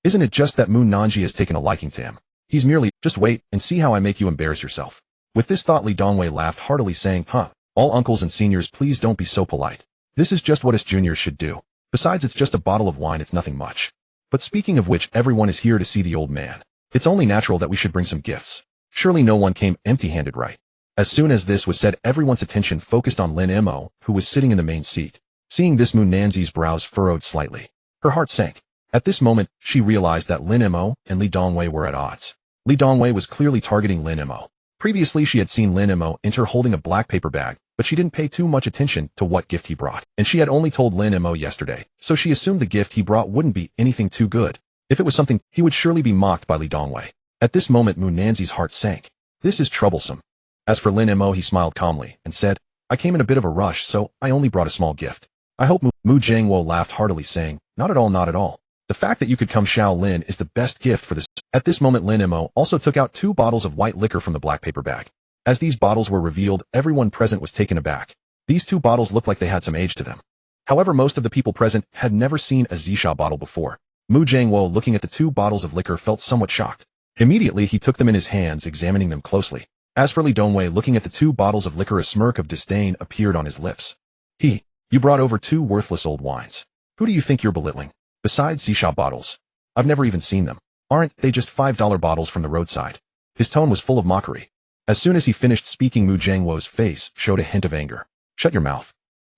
Isn't it just that Mu Nanji has taken a liking to him? He's merely, just wait and see how I make you embarrass yourself. With this thought, Li Dongwei laughed heartily, saying, all uncles and seniors, please don't be so polite. This is just what us juniors should do. Besides, it's just a bottle of wine, it's nothing much. But speaking of which, everyone is here to see the old man. It's only natural that we should bring some gifts. Surely no one came empty-handed, right? As soon as this was said, everyone's attention focused on Lin Mo, who was sitting in the main seat. Seeing this, Mu Nanzi's brows furrowed slightly. Her heart sank. At this moment, she realized that Lin Mo and Li Dongwei were at odds. Li Dongwei was clearly targeting Lin Mo. Previously, she had seen Lin Mo enter holding a black paper bag, but she didn't pay too much attention to what gift he brought. And she had only told Lin Mo yesterday, so she assumed the gift he brought wouldn't be anything too good. If it was something, he would surely be mocked by Li Dongwei. At this moment, Mu Nanzi's heart sank. This is troublesome. As for Lin Mo, he smiled calmly and said, I came in a bit of a rush, so I only brought a small gift. I hope Mu Jiangwo laughed heartily, saying, Not at all, not at all. The fact that you could come Xiao Lin is the best gift for this. At this moment Lin Mo also took out 2 bottles of white liquor from the black paper bag. As these bottles were revealed, everyone present was taken aback. These 2 bottles looked like they had some age to them. However, most of the people present had never seen a Zisha bottle before. Mu Jiangwo, looking at the 2 bottles of liquor, felt somewhat shocked. Immediately he took them in his hands, examining them closely. As for Li Dongwei, looking at the 2 bottles of liquor, a smirk of disdain appeared on his lips. You brought over 2 worthless old wines. Who do you think you're belittling? Besides Zisha bottles, I've never even seen them. Aren't they just $5 bottles from the roadside? His tone was full of mockery. As soon as he finished speaking, Mu Jiangwo's face showed a hint of anger. Shut your mouth.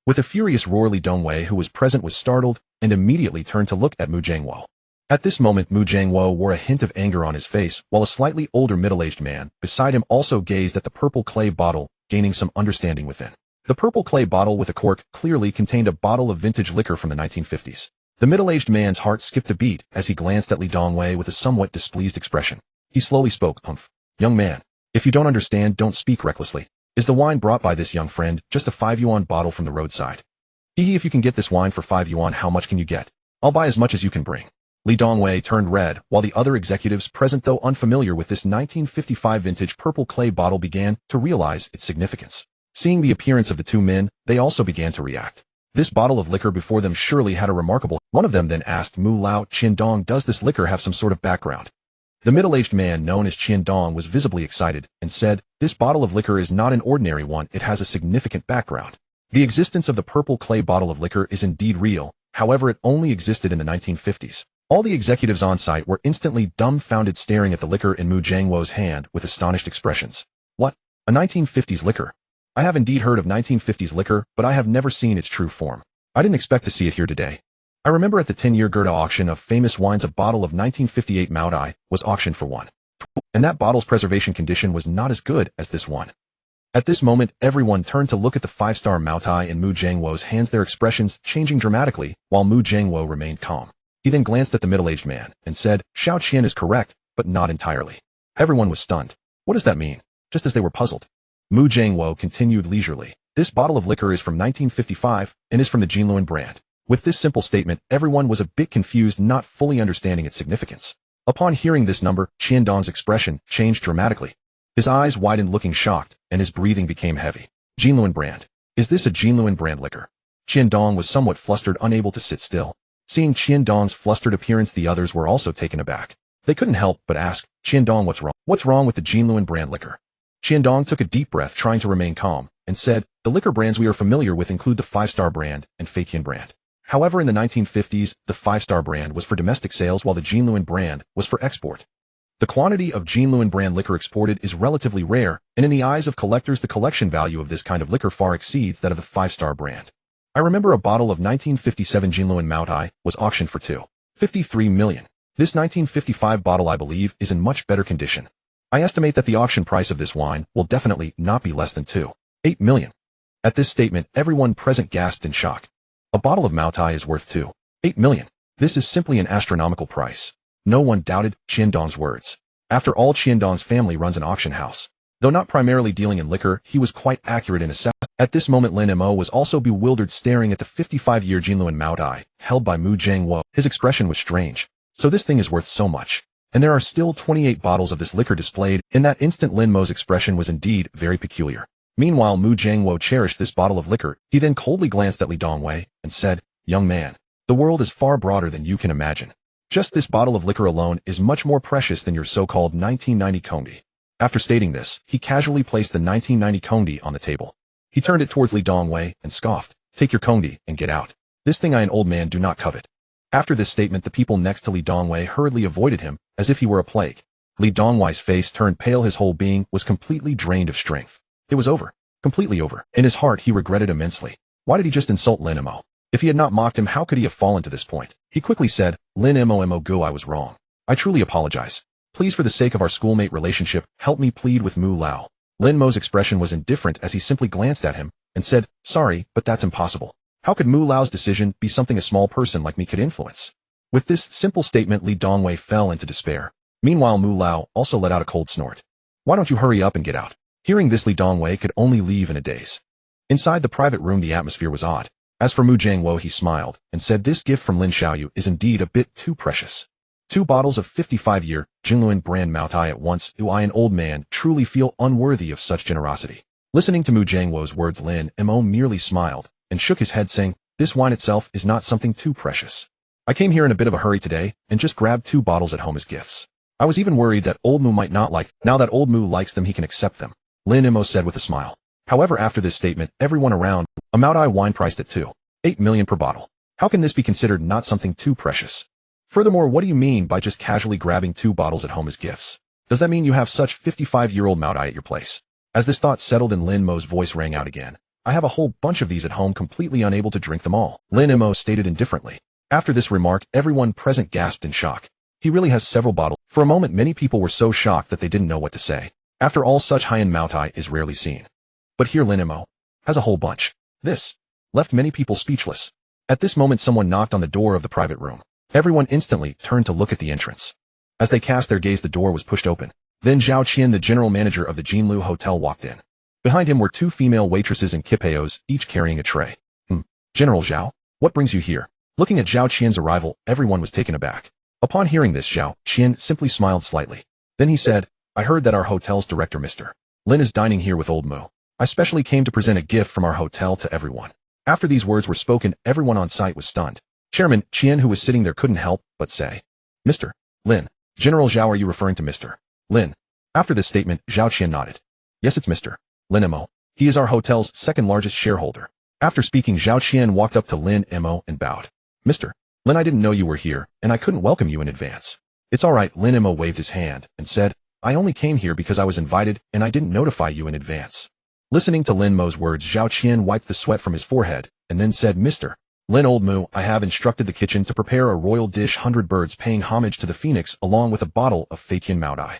With a furious roar, Li Dongwei, who was present, was startled and immediately turned to look at Mu Jiangwo. At this moment, Mu Jiangwo wore a hint of anger on his face, while a slightly older middle-aged man beside him also gazed at the purple clay bottle, gaining some understanding within. The purple clay bottle with a cork clearly contained a bottle of vintage liquor from the 1950s. The middle-aged man's heart skipped a beat as he glanced at Li Dongwei with a somewhat displeased expression. He slowly spoke, Young man, if you don't understand, don't speak recklessly. Is the wine brought by this young friend just a 5 yuan bottle from the roadside? If you can get this wine for 5 yuan, how much can you get? I'll buy as much as you can bring. Li Dongwei turned red, while the other executives present, though unfamiliar with this 1955 vintage purple clay bottle, began to realize its significance. Seeing the appearance of the 2 men, they also began to react. This bottle of liquor before them surely had a remarkable... One of them then asked Mu Lao, Qiandong, does this liquor have some sort of background? The middle-aged man known as Qiandong was visibly excited and said, this bottle of liquor is not an ordinary one, it has a significant background. The existence of the purple clay bottle of liquor is indeed real, however it only existed in the 1950s. All the executives on site were instantly dumbfounded, staring at the liquor in Mu Jiangwo's hand with astonished expressions. What? A 1950s liquor? I have indeed heard of 1950s liquor, but I have never seen its true form. I didn't expect to see it here today. I remember at the 10-year Gerda auction of famous wines, a bottle of 1958 Maodai was auctioned for 1. And that bottle's preservation condition was not as good as this one. At this moment, everyone turned to look at the 5-star Maodai in Mu Jiangwo's hands, their expressions changing dramatically, while Mu Jiangwo remained calm. He then glanced at the middle-aged man and said, Xiao Qian is correct, but not entirely. Everyone was stunned. What does that mean? Just as they were puzzled, Mu Jiangwo continued leisurely. This bottle of liquor is from 1955 and is from the Jinluan brand. With this simple statement, everyone was a bit confused, not fully understanding its significance. Upon hearing this number, Qiandong's expression changed dramatically. His eyes widened, looking shocked, and his breathing became heavy. Jinluan brand. Is this a Jinluan brand liquor? Qiandong was somewhat flustered, unable to sit still. Seeing Qiandong's flustered appearance, the others were also taken aback. They couldn't help but ask, Qiandong, what's wrong? What's wrong with the Jinluan brand liquor? Qiandong took a deep breath, trying to remain calm, and said, the liquor brands we are familiar with include the 5-star brand and Feiqian brand. However, in the 1950s, the 5-star brand was for domestic sales, while the Jinluan brand was for export. The quantity of Jinluan brand liquor exported is relatively rare, and in the eyes of collectors, the collection value of this kind of liquor far exceeds that of the 5-star brand. I remember a bottle of 1957 Jinluan Maodai was auctioned for 2.53 million. This 1955 bottle, I believe, is in much better condition. I estimate that the auction price of this wine will definitely not be less than 2.8 million. At this statement, everyone present gasped in shock. A bottle of Maodai is worth 2.8 million. This is simply an astronomical price. No one doubted Qiandong's words. After all, Qiandong's family runs an auction house. Though not primarily dealing in liquor, he was quite accurate in assessment. At this moment, Lin Mo was also bewildered, staring at the 55-year Jinluan Maodai, held by Mu Jiangwo. His expression was strange. So this thing is worth so much. And there are still 28 bottles of this liquor displayed. In that instant, Lin Mo's expression was indeed very peculiar. Meanwhile, Mu Jiangwo cherished this bottle of liquor. He then coldly glanced at Li Dongwei and said, young man, the world is far broader than you can imagine. Just this bottle of liquor alone is much more precious than your so-called 1990 Kondi. After stating this, he casually placed the 1990 Kondi on the table. He turned it towards Li Dongwei and scoffed, take your Kondi and get out. This thing I, an old man, do not covet. After this statement, the people next to Li Dongwei hurriedly avoided him, as if he were a plague. Li Dongwei's face turned pale, his whole being was completely drained of strength. It was over. Completely over. In his heart, he regretted immensely. Why did he just insult Lin Mo? If he had not mocked him, how could he have fallen to this point? He quickly said, Lin Mo Gu, I was wrong. I truly apologize. Please, for the sake of our schoolmate relationship, help me plead with Mu Lao. Lin Mo's expression was indifferent as he simply glanced at him and said, sorry, but that's impossible. How could Mu Lao's decision be something a small person like me could influence? With this simple statement, Li Dongwei fell into despair. Meanwhile, Mu Lao also let out a cold snort. Why don't you hurry up and get out? Hearing this, Li Dongwei could only leave in a daze. Inside the private room, the atmosphere was odd. As for Mu Jiangwo, he smiled and said this gift from Lin Xiaoyu is indeed a bit too precious. 2 bottles of 55-year Jingluan brand Maotai at once. Do I, an old man, truly feel unworthy of such generosity? Listening to Mu Jiangwo's words, Lin Mo merely smiled and shook his head, saying, this wine itself is not something too precious. I came here in a bit of a hurry today and just grabbed 2 bottles at home as gifts. I was even worried that old Mu might not like them. Now that old Mu likes them, he can accept them, Lin Mo said with a smile. However, after this statement, everyone around, a Maotai wine priced at 2.8 million per bottle. How can this be considered not something too precious? Furthermore, what do you mean by just casually grabbing 2 bottles at home as gifts? Does that mean you have such 55-year-old Maotai at your place? As this thought settled in, Lin Mo's voice rang out again. I have a whole bunch of these at home, completely unable to drink them all, Lin Mo stated indifferently. After this remark, everyone present gasped in shock. He really has several bottles. For a moment, many people were so shocked that they didn't know what to say. After all, such high-end Maotai is rarely seen. But here Lin Mo has a whole bunch. This left many people speechless. At this moment, someone knocked on the door of the private room. Everyone instantly turned to look at the entrance. As they cast their gaze, the door was pushed open. Then Zhao Qian, the general manager of the Jinlu Hotel, walked in. Behind him were 2 female waitresses in kipeos, each carrying a tray. General Zhao, what brings you here? Looking at Zhao Qian's arrival, everyone was taken aback. Upon hearing this, Zhao Qian simply smiled slightly. Then he said, I heard that our hotel's director, Mr. Lin, is dining here with old Mu. I specially came to present a gift from our hotel to everyone. After these words were spoken, everyone on site was stunned. Chairman Qian, who was sitting there, couldn't help but say, Mr. Lin. General Zhao, are you referring to Mr. Lin? After this statement, Zhao Qian nodded. Yes, it's Mr. Lin Mo. He is our hotel's 2nd largest shareholder. After speaking, Zhao Qian walked up to Lin Mo and bowed. Mr. Lin, I didn't know you were here, and I couldn't welcome you in advance. It's all right, Lin Mo waved his hand and said, I only came here because I was invited, and I didn't notify you in advance. Listening to Lin Mo's words, Zhao Qian wiped the sweat from his forehead and then said, Mr. Lin, old Mu, I have instructed the kitchen to prepare a royal dish, 100 birds paying homage to the phoenix, along with a bottle of Tycoon Maotai.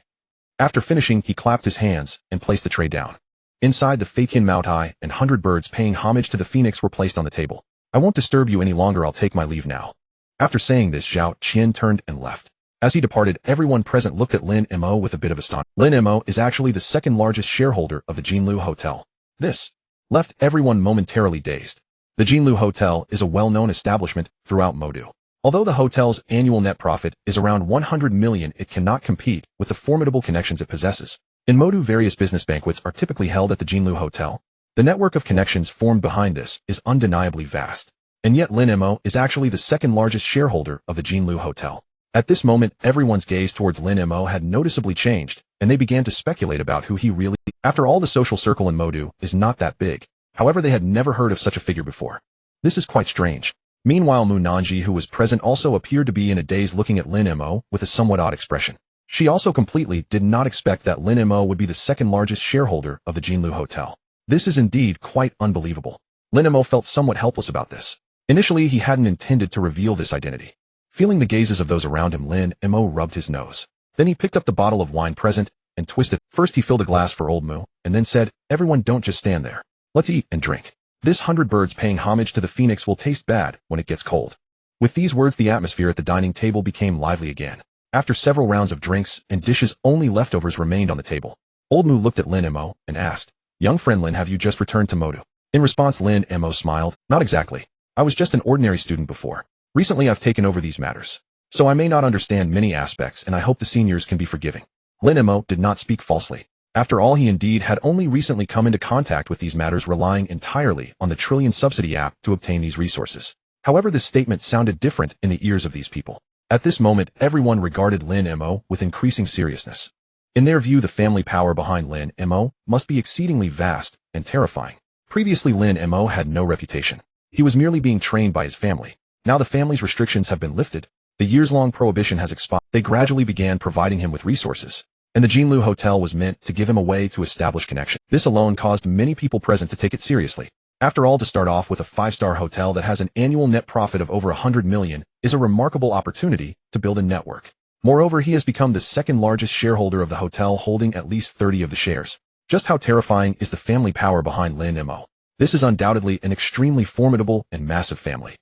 After finishing, he clapped his hands and placed the tray down. Inside, the Tycoon Maotai and 100 birds paying homage to the phoenix were placed on the table. I won't disturb you any longer, I'll take my leave now. After saying this, Zhao Qian turned and left. As he departed, everyone present looked at Lin Mo with a bit of astonishment. Lin Mo is actually the 2nd largest shareholder of the Jinlu Hotel. This left everyone momentarily dazed. The Jinlu Hotel is a well-known establishment throughout Modu. Although the hotel's annual net profit is around 100 million, it cannot compete with the formidable connections it possesses. In Modu, various business banquets are typically held at the Jinlu Hotel. The network of connections formed behind this is undeniably vast. And yet Lin Mo is actually the 2nd largest shareholder of the Jinlu Hotel. At this moment, everyone's gaze towards Lin Mo had noticeably changed, and they began to speculate about who he really is. After all, the social circle in Modu is not that big. However, they had never heard of such a figure before. This is quite strange. Meanwhile, Mu Nanji, who was present, also appeared to be in a daze, looking at Lin Mo with a somewhat odd expression. She also completely did not expect that Lin Mo would be the 2nd largest shareholder of the Jinlu Hotel. This is indeed quite unbelievable. Lin Mo felt somewhat helpless about this. Initially, he hadn't intended to reveal this identity. Feeling the gazes of those around him, Lin Mo rubbed his nose. Then he picked up the bottle of wine present and twisted. First, he filled a glass for old Mu, and then said, everyone, don't just stand there. Let's eat and drink. This 100 birds paying homage to the phoenix will taste bad when it gets cold. With these words, the atmosphere at the dining table became lively again. After several rounds of drinks and dishes, only leftovers remained on the table. Old Mu looked at Lin Mo and asked, young friend Lin, have you just returned to Modu? In response, Lin Mo smiled, not exactly. I was just an ordinary student before. Recently, I've taken over these matters. So I may not understand many aspects, and I hope the seniors can be forgiving. Lin Mo did not speak falsely. After all, he indeed had only recently come into contact with these matters, relying entirely on the Trillion Subsidy App to obtain these resources. However, this statement sounded different in the ears of these people. At this moment, everyone regarded Lin Mo with increasing seriousness. In their view, the family power behind Lin Mo must be exceedingly vast and terrifying. Previously, Lin Mo had no reputation. He was merely being trained by his family. Now the family's restrictions have been lifted. The years-long prohibition has expired. They gradually began providing him with resources. And the Jinlu Hotel was meant to give him a way to establish connection. This alone caused many people present to take it seriously. After all, to start off with a 5-star hotel that has an annual net profit of over 100 million is a remarkable opportunity to build a network. Moreover, he has become the 2nd largest shareholder of the hotel, holding at least 30 of the shares. Just how terrifying is the family power behind Lin Mo? This is undoubtedly an extremely formidable and massive family.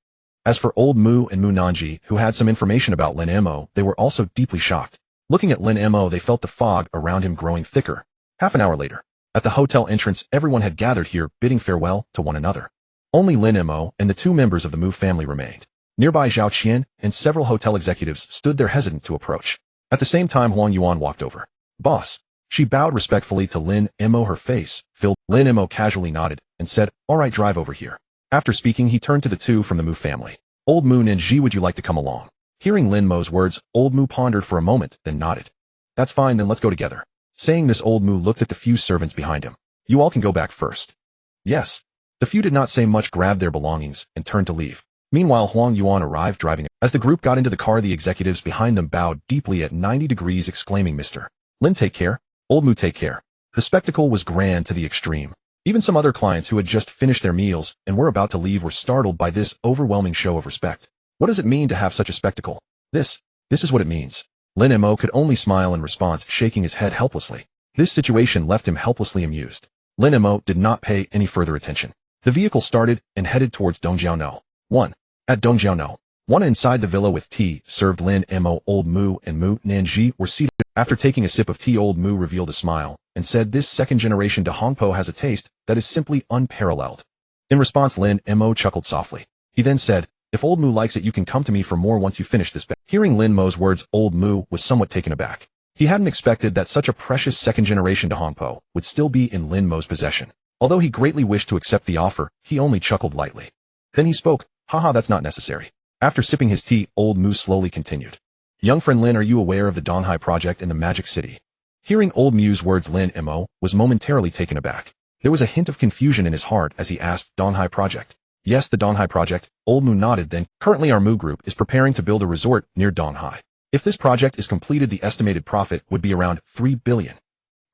As for old Mu and Mu Nanji, who had some information about Lin Mo, they were also deeply shocked. Looking at Lin Mo, they felt the fog around him growing thicker. Half an hour later, at the hotel entrance, everyone had gathered here, bidding farewell to one another. Only Lin Mo and the two members of the Mu family remained. Nearby Zhao Qian and several hotel executives stood there hesitant to approach. At the same time Huang Yuan walked over. "Boss." She bowed respectfully to Lin Mo, her face filled. Lin Mo casually nodded and said, "All right, drive over here." After speaking, he turned to the two from the Mu family. "Old Mu and Ji, would you like to come along?" Hearing Lin Mo's words, Old Mu pondered for a moment, then nodded. "That's fine, then let's go together." Saying this, Old Mu looked at the few servants behind him. "You all can go back first." "Yes." The few did not say much, grabbed their belongings, and turned to leave. Meanwhile, Huang Yuan arrived driving. As the group got into the car, the executives behind them bowed deeply at 90 degrees, exclaiming, "Mr. Lin, take care. Old Mu, take care." The spectacle was grand to the extreme. Even some other clients who had just finished their meals and were about to leave were startled by this overwhelming show of respect. What does it mean to have such a spectacle? This is what it means. Lin Mo could only smile in response, shaking his head helplessly. This situation left him helplessly amused. Lin Mo did not pay any further attention. The vehicle started and headed towards Dongjiao 1. At Dongjiao 1, inside the villa with tea served, Lin Mo, Old Mu, and Mu Nanji were seated. After taking a sip of tea, Old Mu revealed a smile and said, "This second-generation de Hongpo has a taste that is simply unparalleled." In response, Lin Mo chuckled softly. He then said, "If Old Mu likes it, you can come to me for more once you finish this." Hearing Lin Mo's words, Old Mu was somewhat taken aback. He hadn't expected that such a precious second-generation de Hongpo would still be in Lin Mo's possession. Although he greatly wished to accept the offer, he only chuckled lightly. Then he spoke, "Haha, that's not necessary." After sipping his tea, Old Mu slowly continued. "Young friend Lin, are you aware of the Donghai project in the Magic City?" Hearing Old Mu's words, Lin Mo was momentarily taken aback. There was a hint of confusion in his heart as he asked, "Donghai project?" "Yes, the Donghai project." Old Mu nodded. Then, "Currently our Mu group is preparing to build a resort near Donghai. If this project is completed, the estimated profit would be around 3 billion.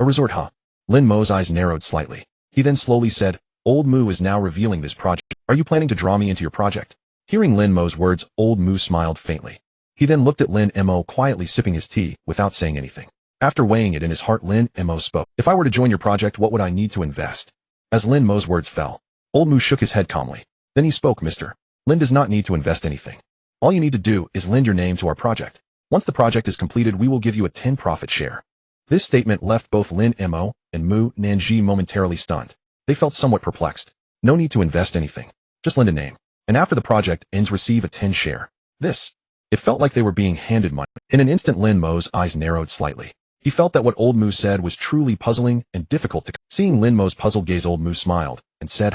A resort, huh?" Lin Mo's eyes narrowed slightly. He then slowly said, "Old Mu is now revealing this project. Are you planning to draw me into your project?" Hearing Lin Mo's words, Old Mu smiled faintly. He then looked at Lin Mo quietly sipping his tea without saying anything. After weighing it in his heart, Lin Mo spoke. "If I were to join your project, what would I need to invest?" As Lin Mo's words fell, Old Mu shook his head calmly. Then he spoke, "Mr. Lin does not need to invest anything. All you need to do is lend your name to our project. Once the project is completed, we will give you a 10 profit share." This statement left both Lin Mo and Mu Nanji momentarily stunned. They felt somewhat perplexed. No need to invest anything. Just lend a name. And after the project ends, receive a 10 share. It felt like they were being handed money. In an instant, Lin Mo's eyes narrowed slightly. He felt that what Old Mu said was truly puzzling and difficult to. Seeing Lin Mo's puzzled gaze, Old Mu smiled and said,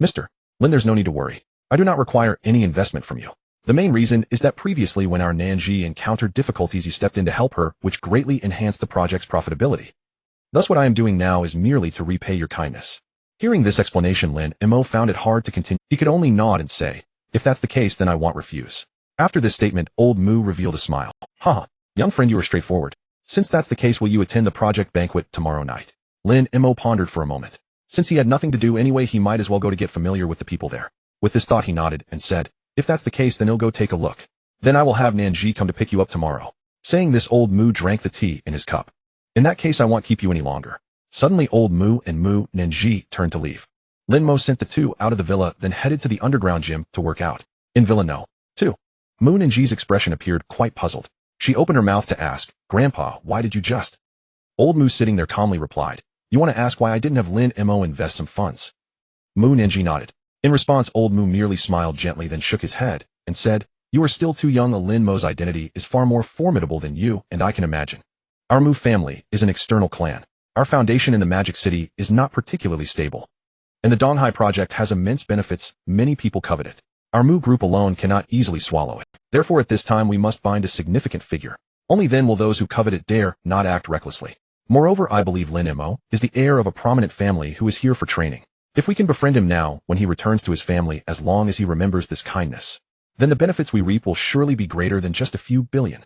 "Mr. Lin, there's no need to worry. I do not require any investment from you. The main reason is that previously when our Nanji encountered difficulties, you stepped in to help her, which greatly enhanced the project's profitability. Thus what I am doing now is merely to repay your kindness." Hearing this explanation, Lin Mo found it hard to continue. He could only nod and say, "If that's the case, then I won't refuse." After this statement, Old Mu revealed a smile. Young friend, you are straightforward. Since that's the case, will you attend the project banquet tomorrow night?" Lin Mo pondered for a moment. Since he had nothing to do anyway, he might as well go to get familiar with the people there. With this thought, he nodded and said, "If that's the case, then I'll go take a look. Then I will have Nanji come to pick you up tomorrow." Saying this, Old Mu drank the tea in his cup. "In that case, I won't keep you any longer." Suddenly, Old Mu and Mu Nanji turned to leave. Lin Mo sent the two out of the villa, then headed to the underground gym to work out. In Villa No. 2. Mu Nanji's expression appeared quite puzzled. She opened her mouth to ask, "Grandpa, why did you just?" Old Mu, sitting there calmly, replied, "You want to ask why I didn't have Lin Mo invest some funds?" Mu Nanji nodded. In response, Old Mu merely smiled gently, then shook his head and said, "You are still too young. Lin Mo's identity is far more formidable than you and I can imagine. Our Mu family is an external clan. Our foundation in the Magic City is not particularly stable. And the Donghai project has immense benefits. Many people covet it. Our Mu group alone cannot easily swallow it. Therefore, at this time, we must bind a significant figure. Only then will those who covet it dare not act recklessly. Moreover, I believe Lin Mo is the heir of a prominent family who is here for training. If we can befriend him now, when he returns to his family, as long as he remembers this kindness, then the benefits we reap will surely be greater than just a few billion."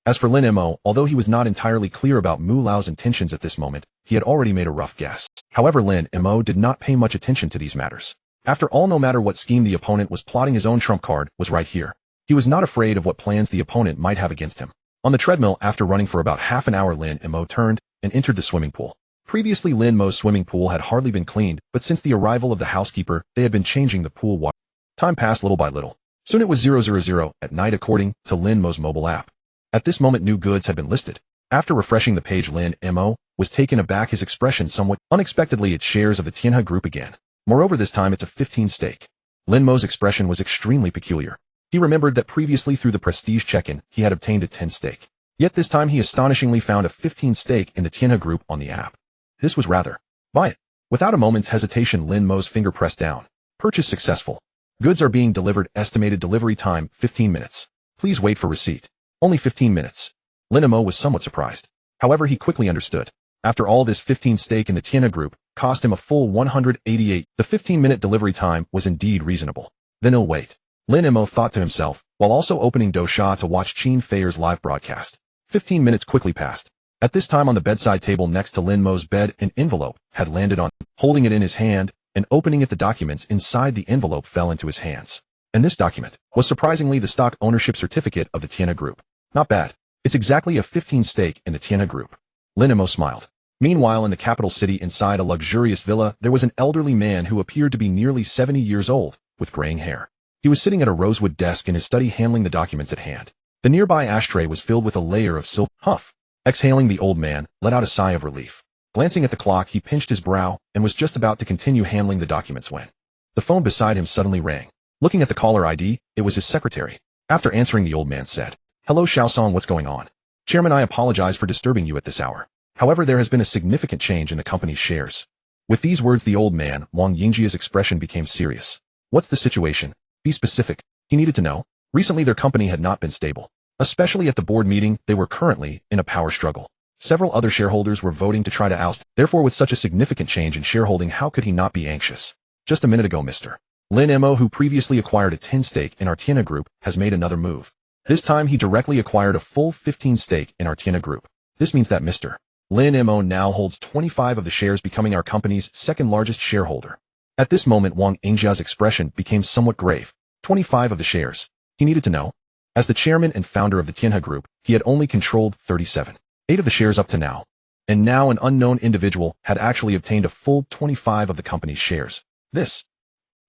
As for Lin Mo, although he was not entirely clear about Mu Lao's intentions at this moment, he had already made a rough guess. However, Lin Mo did not pay much attention to these matters. After all, no matter what scheme the opponent was plotting, his own trump card was right here. He was not afraid of what plans the opponent might have against him. On the treadmill, after running for about half an hour, Lin Mo turned and entered the swimming pool. Previously, Lin Mo's swimming pool had hardly been cleaned, but since the arrival of the housekeeper, they had been changing the pool water. Time passed little by little. Soon it was 000 at night according to Lin Mo's mobile app. At this moment, new goods had been listed. After refreshing the page, Lin Mo was taken aback, his expression somewhat. Unexpectedly, its shares of the Tianhe group again. Moreover, this time it's a 15 stake. Lin Mo's expression was extremely peculiar. He remembered that previously through the prestige check-in, he had obtained a 10 stake. Yet this time he astonishingly found a 15 stake in the Tianhe group on the app. This was rather. Buy it. Without a moment's hesitation, Lin Mo's finger pressed down. Purchase successful. Goods are being delivered. Estimated delivery time, 15 minutes. Please wait for receipt. Only 15 minutes. Lin Mo was somewhat surprised. However, he quickly understood. After all, this 15 stake in the Tianhe group cost him a full 188. The 15-minute delivery time was indeed reasonable. Then he'll wait. Lin Mo thought to himself, while also opening Douxia to watch Qin Feier's live broadcast. 15 minutes quickly passed. At this time on the bedside table next to Lin Mo's bed, an envelope had landed on him. Holding it in his hand and opening it, the documents inside the envelope fell into his hands. And this document was surprisingly the stock ownership certificate of the Tianhe group. Not bad. It's exactly a 15 stake in the Tianhe group. Lin Mo smiled. Meanwhile, in the capital city inside a luxurious villa, there was an elderly man who appeared to be nearly 70 years old, with graying hair. He was sitting at a rosewood desk in his study handling the documents at hand. The nearby ashtray was filled with a layer of silk. Huff. Exhaling, the old man let out a sigh of relief. Glancing at the clock, he pinched his brow and was just about to continue handling the documents when the phone beside him suddenly rang. Looking at the caller ID, it was his secretary. After answering, the old man said, "Hello Xiaosong, what's going on? Chairman, I apologize for disturbing you at this hour. However, there has been a significant change in the company's shares." With these words, the old man, Wang Yingjia's expression became serious. What's the situation? Be specific. He needed to know. Recently their company had not been stable. Especially at the board meeting, they were currently in a power struggle. Several other shareholders were voting to try to oust. Therefore, with such a significant change in shareholding, how could he not be anxious? Just a minute ago, Mr. Lin Mo, who previously acquired a 10 stake in our Tianhe group, has made another move. This time he directly acquired a full 15 stake in our Tianhe group. This means that Mr. Lin Mo now holds 25 of the shares, becoming our company's second largest shareholder. At this moment, Wang Yingjia's expression became somewhat grave. 25 of the shares. He needed to know. As the chairman and founder of the Tianhe group, he had only controlled 37. 8 of the shares up to now. And now an unknown individual had actually obtained a full 25 of the company's shares. This.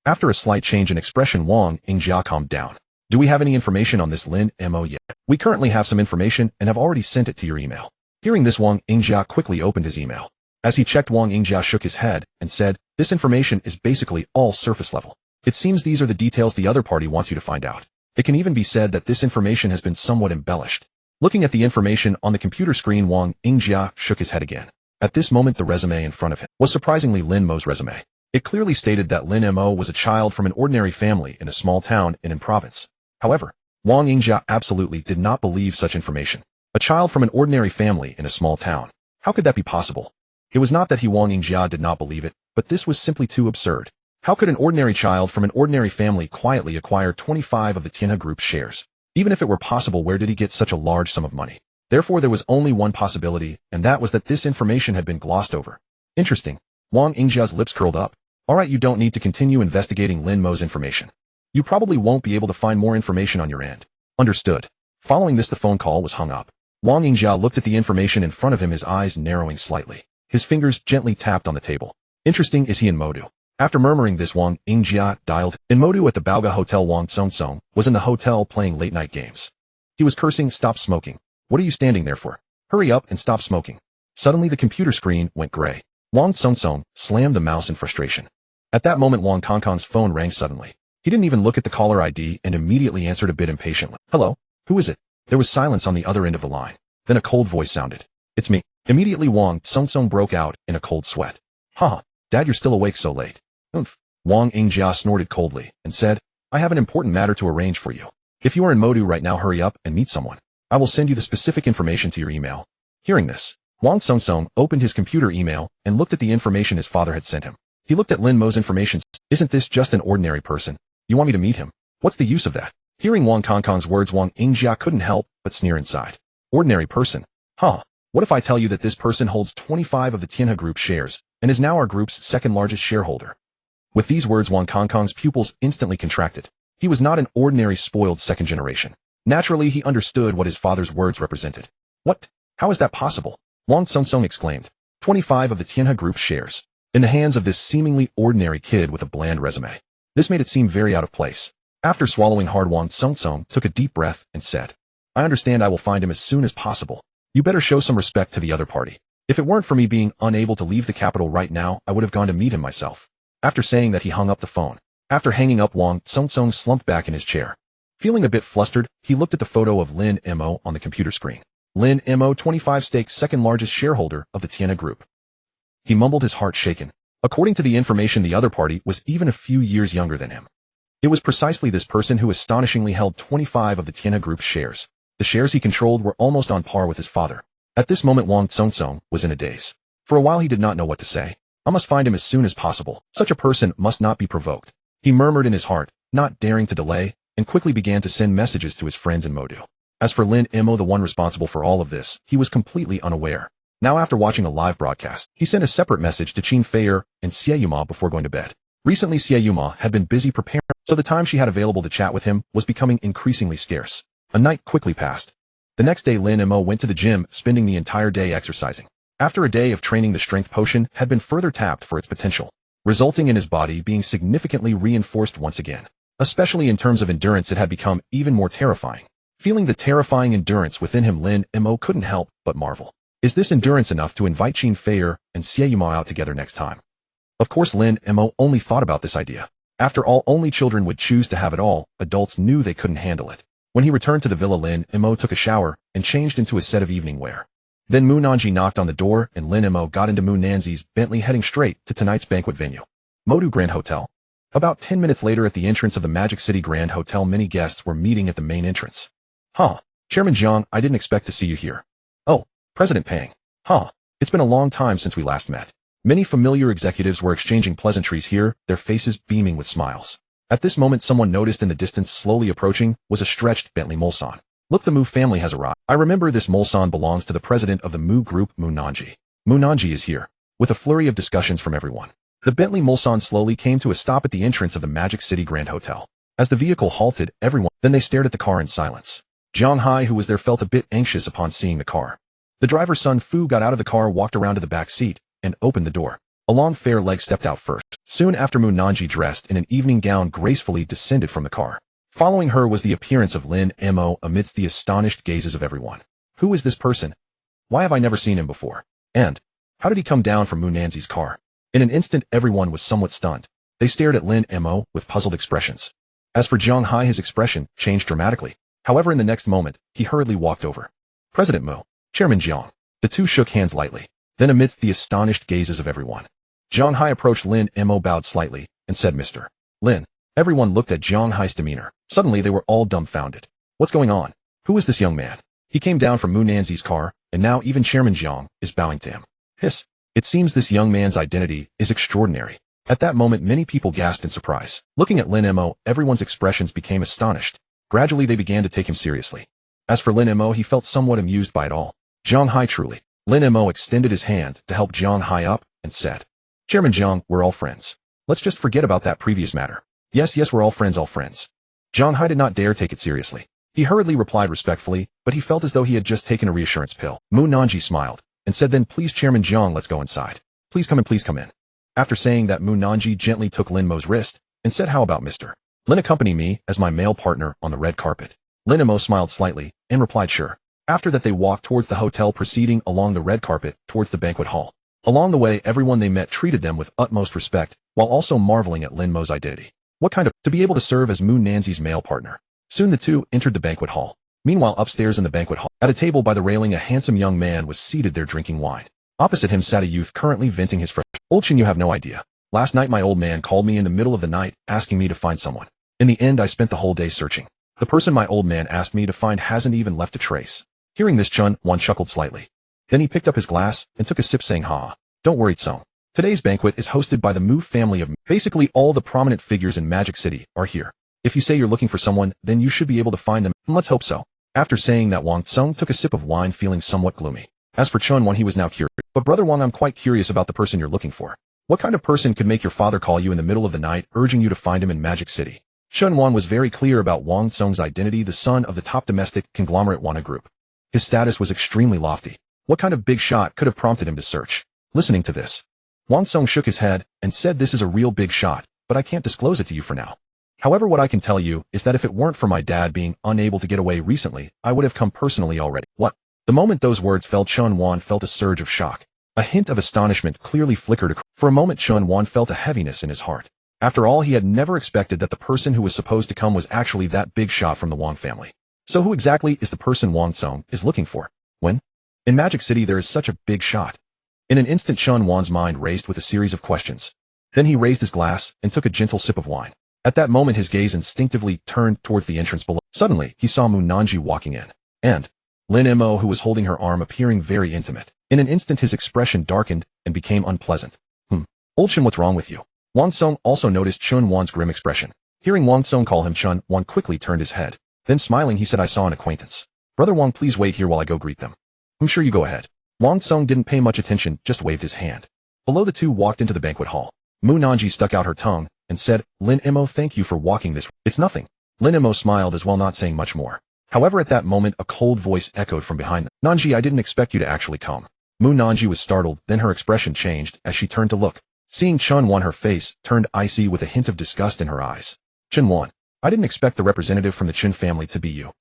After a slight change in expression, Wang Yingjia calmed down. Do we have any information on this Lin Mo yet? We currently have some information and have already sent it to your email. Hearing this, Wang Yingjia quickly opened his email. As he checked, Wang Yingjia shook his head and said, "This information is basically all surface level. It seems these are the details the other party wants you to find out. It can even be said that this information has been somewhat embellished." Looking at the information on the computer screen, Wang Yingjia shook his head again. At this moment, the resume in front of him was surprisingly Lin Mo's resume. It clearly stated that Lin Mo was a child from an ordinary family in a small town in province. However, Wang Yingjia absolutely did not believe such information. A child from an ordinary family in a small town. How could that be possible? It was not that Wang Yingjia did not believe it, but this was simply too absurd. How could an ordinary child from an ordinary family quietly acquire 25 of the Tianhe Group's shares? Even if it were possible, where did he get such a large sum of money? Therefore, there was only one possibility, and that was that this information had been glossed over. Interesting. Wang Yingjia's lips curled up. Alright, you don't need to continue investigating Lin Mo's information. You probably won't be able to find more information on your end. Understood. Following this, the phone call was hung up. Wang Yingjia looked at the information in front of him, his eyes narrowing slightly. His fingers gently tapped on the table. Interesting, is he in Modu? After murmuring this, Wang Yingjia dialed. In Modu at the Baoga Hotel, Wang Song was in the hotel playing late-night games. He was cursing, "Stop smoking. What are you standing there for? Hurry up and stop smoking." Suddenly, the computer screen went gray. Wang Song slammed the mouse in frustration. At that moment, Wang Kongkong's phone rang suddenly. He didn't even look at the caller ID and immediately answered a bit impatiently. "Hello? Who is it?" There was silence on the other end of the line. Then a cold voice sounded. "It's me." Immediately, Wang Song broke out in a cold sweat. "Huh, Dad, you're still awake so late." "Oomph." Wang Yingjia snorted coldly and said, "I have an important matter to arrange for you. If you are in Modu right now, hurry up and meet someone. I will send you the specific information to your email." Hearing this, Wang Song opened his computer email and looked at the information his father had sent him. He looked at Lin Mo's information. "Isn't this just an ordinary person? You want me to meet him? What's the use of that?" Hearing Wang Kongkong's words, Wang Yingjia couldn't help but sneer inside. "Ordinary person? Huh. What if I tell you that this person holds 25 of the Tianhe Group shares and is now our group's second largest shareholder?" With these words, Wang Kongkong's pupils instantly contracted. He was not an ordinary spoiled second generation. Naturally, he understood what his father's words represented. "What? How is that possible?" Wang Song exclaimed. 25 of the Tianhe Group shares in the hands of this seemingly ordinary kid with a bland resume. This made it seem very out of place. After swallowing hard, Wang Song took a deep breath and said, "I understand. I will find him as soon as possible. You better show some respect to the other party. If it weren't for me being unable to leave the capital right now, I would have gone to meet him myself." After saying that, he hung up the phone. After hanging up, Wang Tsung slumped back in his chair. Feeling a bit flustered, he looked at the photo of Lin Mo on the computer screen. Lin Mo, 25 stake, second largest shareholder of the Tiana Group. He mumbled, his heart shaken. According to the information, the other party was even a few years younger than him. It was precisely this person who astonishingly held 25 of the Tiana Group's shares. The shares he controlled were almost on par with his father. At this moment, Wang Tsung was in a daze. For a while he did not know what to say. I must find him as soon as possible. Such a person must not be provoked. He murmured in his heart, not daring to delay, and quickly began to send messages to his friends in Modu. As for Lin Mo, the one responsible for all of this, he was completely unaware. Now, after watching a live broadcast, he sent a separate message to Qin Feier and Xieyuma before going to bed. Recently, Xieyuma had been busy preparing, so the time she had available to chat with him was becoming increasingly scarce. A night quickly passed. The next day, Lin Mo went to the gym, spending the entire day exercising. After a day of training, the strength potion had been further tapped for its potential, resulting in his body being significantly reinforced once again. Especially in terms of endurance, it had become even more terrifying. Feeling the terrifying endurance within him, Lin Mo couldn't help but marvel. Is this endurance enough to invite Qin Feier and Xieyuma out together next time? Of course, Lin Mo only thought about this idea. After all, only children would choose to have it all. Adults knew they couldn't handle it. When he returned to the villa, Lin Mo took a shower and changed into a set of evening wear. Then Mu Nanji knocked on the door and Lin Mo got into Mu Nanzi's Bentley, heading straight to tonight's banquet venue, Modu Grand Hotel. About 10 minutes later, at the entrance of the Magic City Grand Hotel, many guests were meeting at the main entrance. Huh. Chairman Jiang, I didn't expect to see you here. Oh, President Pang. Huh. It's been a long time since we last met. Many familiar executives were exchanging pleasantries here, their faces beaming with smiles. At this moment, someone noticed in the distance, slowly approaching, was a stretched Bentley Mulsan. Look, the Mu family has arrived. I remember this Mulsan belongs to the president of the Mu Group, Mu Nanji. Mu Nanji is here. With a flurry of discussions from everyone, the Bentley Mulsan slowly came to a stop at the entrance of the Magic City Grand Hotel. As the vehicle halted, then they stared at the car in silence. Jiang Hai, who was there, felt a bit anxious upon seeing the car. The driver Sun Fu got out of the car, walked around to the back seat, and opened the door. A long, fair leg stepped out first. Soon after, Mu Nanji, dressed in an evening gown, gracefully descended from the car. Following her was the appearance of Lin Mo amidst the astonished gazes of everyone. Who is this person? Why have I never seen him before? And how did he come down from Mu Nanzi's car? In an instant, everyone was somewhat stunned. They stared at Lin Mo with puzzled expressions. As for Jiang Hai, his expression changed dramatically. However, in the next moment, he hurriedly walked over. President Mu, Chairman Jiang. The two shook hands lightly. Then, amidst the astonished gazes of everyone, Jiang Hai approached Lin Mo, bowed slightly, and said, Mr. Lin. Everyone looked at Jiang Hai's demeanor. Suddenly, they were all dumbfounded. What's going on? Who is this young man? He came down from Mu Nanzi's car, and now even Chairman Jiang is bowing to him. Hiss. It seems this young man's identity is extraordinary. At that moment, many people gasped in surprise. Looking at Lin Mo, everyone's expressions became astonished. Gradually, they began to take him seriously. As for Lin Mo, he felt somewhat amused by it all. Jiang Hai, truly. Lin Mo extended his hand to help Jiang Hai up and said, Chairman Jiang, we're all friends. Let's just forget about that previous matter. Yes, we're all friends, all friends. Jiang Hai did not dare take it seriously. He hurriedly replied respectfully, but he felt as though he had just taken a reassurance pill. Mu Nanji smiled and said, then please, Chairman Jiang, let's go inside. Please come in, please come in. After saying that, Mu Nanji gently took Lin Mo's wrist and said, how about Mr. Lin accompany me as my male partner on the red carpet? Lin Mo smiled slightly and replied, sure. After that, they walked towards the hotel, proceeding along the red carpet towards the banquet hall. Along the way, everyone they met treated them with utmost respect, while also marveling at Lin Mo's identity. What kind of to be able to serve as Mu Nanzi's male partner? Soon the two entered the banquet hall. Meanwhile, upstairs in the banquet hall, at a table by the railing, a handsome young man was seated there drinking wine. Opposite him sat a youth currently venting his frustration. Old Chin, you have no idea. Last night my old man called me in the middle of the night, asking me to find someone. In the end, I spent the whole day searching. The person my old man asked me to find hasn't even left a trace. Hearing this, Chun Wan chuckled slightly. Then he picked up his glass and took a sip, saying, ha. Don't worry, Tsung. Today's banquet is hosted by the Mu family of basically all the prominent figures in Magic City are here. If you say you're looking for someone, then you should be able to find them, and let's hope so. After saying that, Wang Tsung took a sip of wine, feeling somewhat gloomy. As for Chun Wan, he was now curious. But Brother Wang, I'm quite curious about the person you're looking for. What kind of person could make your father call you in the middle of the night, urging you to find him in Magic City? Chun Wan was very clear about Wang Tsung's identity, the son of the top domestic conglomerate Wana Group. His status was extremely lofty. What kind of big shot could have prompted him to search? Listening to this, Wang Tsung shook his head and said, this is a real big shot, but I can't disclose it to you for now. However, what I can tell you is that if it weren't for my dad being unable to get away recently, I would have come personally already. What? The moment those words fell, Chun Wan felt a surge of shock. A hint of astonishment clearly flickered across. For a moment, Chun Wan felt a heaviness in his heart. After all, he had never expected that the person who was supposed to come was actually that big shot from the Wang family. So who exactly is the person Wang Song is looking for? When? In Magic City there is such a big shot. In an instant Chun Wan's mind raced with a series of questions. Then he raised his glass and took a gentle sip of wine. At that moment his gaze instinctively turned towards the entrance below. Suddenly, he saw Mu Nanji walking in. And Lin Mo, who was holding her arm, appearing very intimate. In an instant his expression darkened and became unpleasant. Old Chun, what's wrong with you? Wang Song also noticed Chun Wan's grim expression. Hearing Wang Song call him Chun, Wan quickly turned his head. Then smiling he said, I saw an acquaintance. Brother Wang, please wait here while I go greet them. I'm sure you go ahead. Wang Song didn't pay much attention, just waved his hand. Below the two walked into the banquet hall. Mu Nanji stuck out her tongue and said, Lin Mo, thank you for walking this. It's nothing. Lin Mo smiled as well, not saying much more. However, at that moment a cold voice echoed from behind them. Nanji, I didn't expect you to actually come. Mu Nanji was startled, then her expression changed as she turned to look. Seeing Chun Wan, her face turned icy with a hint of disgust in her eyes. Chun Wan, I didn't expect the representative from the Chun family to be you.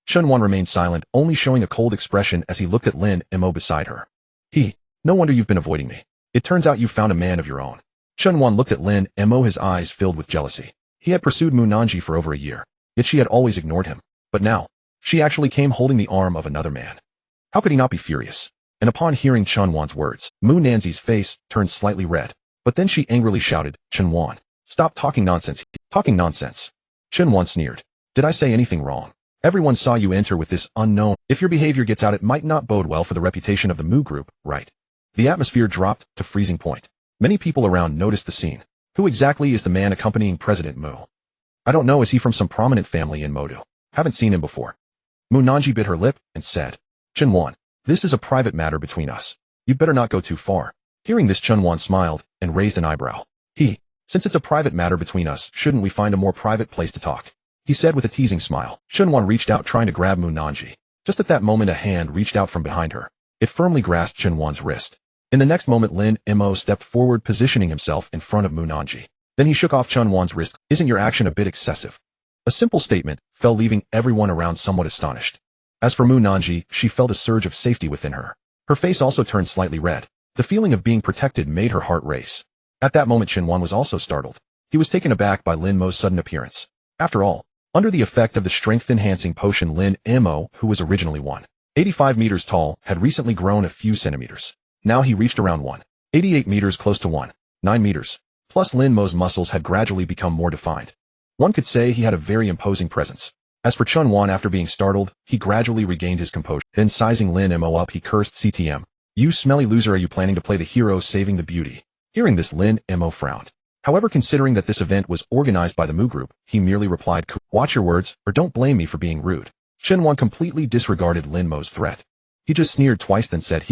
Chun Wan remained silent, only showing a cold expression as he looked at Lin Mo beside her. No wonder you've been avoiding me. It turns out you found a man of your own. Chun Wan looked at Lin Mo, his eyes filled with jealousy. He had pursued Mu Nanji for over a year, yet she had always ignored him. But now, she actually came holding the arm of another man. How could he not be furious? And upon hearing Chun Wan's words, Mu Nanji's face turned slightly red. But then she angrily shouted, Chun Wan, stop talking nonsense. Talking nonsense. Chun Wan sneered. Did I say anything wrong? Everyone saw you enter with this unknown. If your behavior gets out, it might not bode well for the reputation of the Mu group, right? The atmosphere dropped to freezing point. Many people around noticed the scene. Who exactly is the man accompanying President Mu? I don't know, is he from some prominent family in Modu? Haven't seen him before. Mu Nanji bit her lip and said, Chun Wan, this is a private matter between us. You'd better not go too far. Hearing this, Chun Wan smiled and raised an eyebrow. Since it's a private matter between us, shouldn't we find a more private place to talk? He said with a teasing smile. Chun Wan reached out trying to grab Mu Nanji. Just at that moment a hand reached out from behind her. It firmly grasped Chun Wan's wrist. In the next moment Lin Mo stepped forward, positioning himself in front of Mu Nanji. Then he shook off Chun Wan's wrist. Isn't your action a bit excessive? A simple statement fell, leaving everyone around somewhat astonished. As for Mu Nanji, she felt a surge of safety within her. Her face also turned slightly red. The feeling of being protected made her heart race. At that moment Chun Wan was also startled. He was taken aback by Lin Mo's sudden appearance. After all, under the effect of the strength-enhancing potion, Lin Mo, who was originally 185 meters tall, had recently grown a few centimeters. Now he reached around 188 meters, close to 19 meters. Plus Lin Mo's muscles had gradually become more defined. One could say he had a very imposing presence. As for Chun Wan, after being startled, he gradually regained his composure. Then sizing Lin Mo up, he cursed, CTM. You smelly loser, are you planning to play the hero saving the beauty? Hearing this, Lin Mo frowned. However, considering that this event was organized by the Mu group, he merely replied, watch your words, or don't blame me for being rude. Chun Wan completely disregarded Lin Mo's threat. He just sneered twice, then said,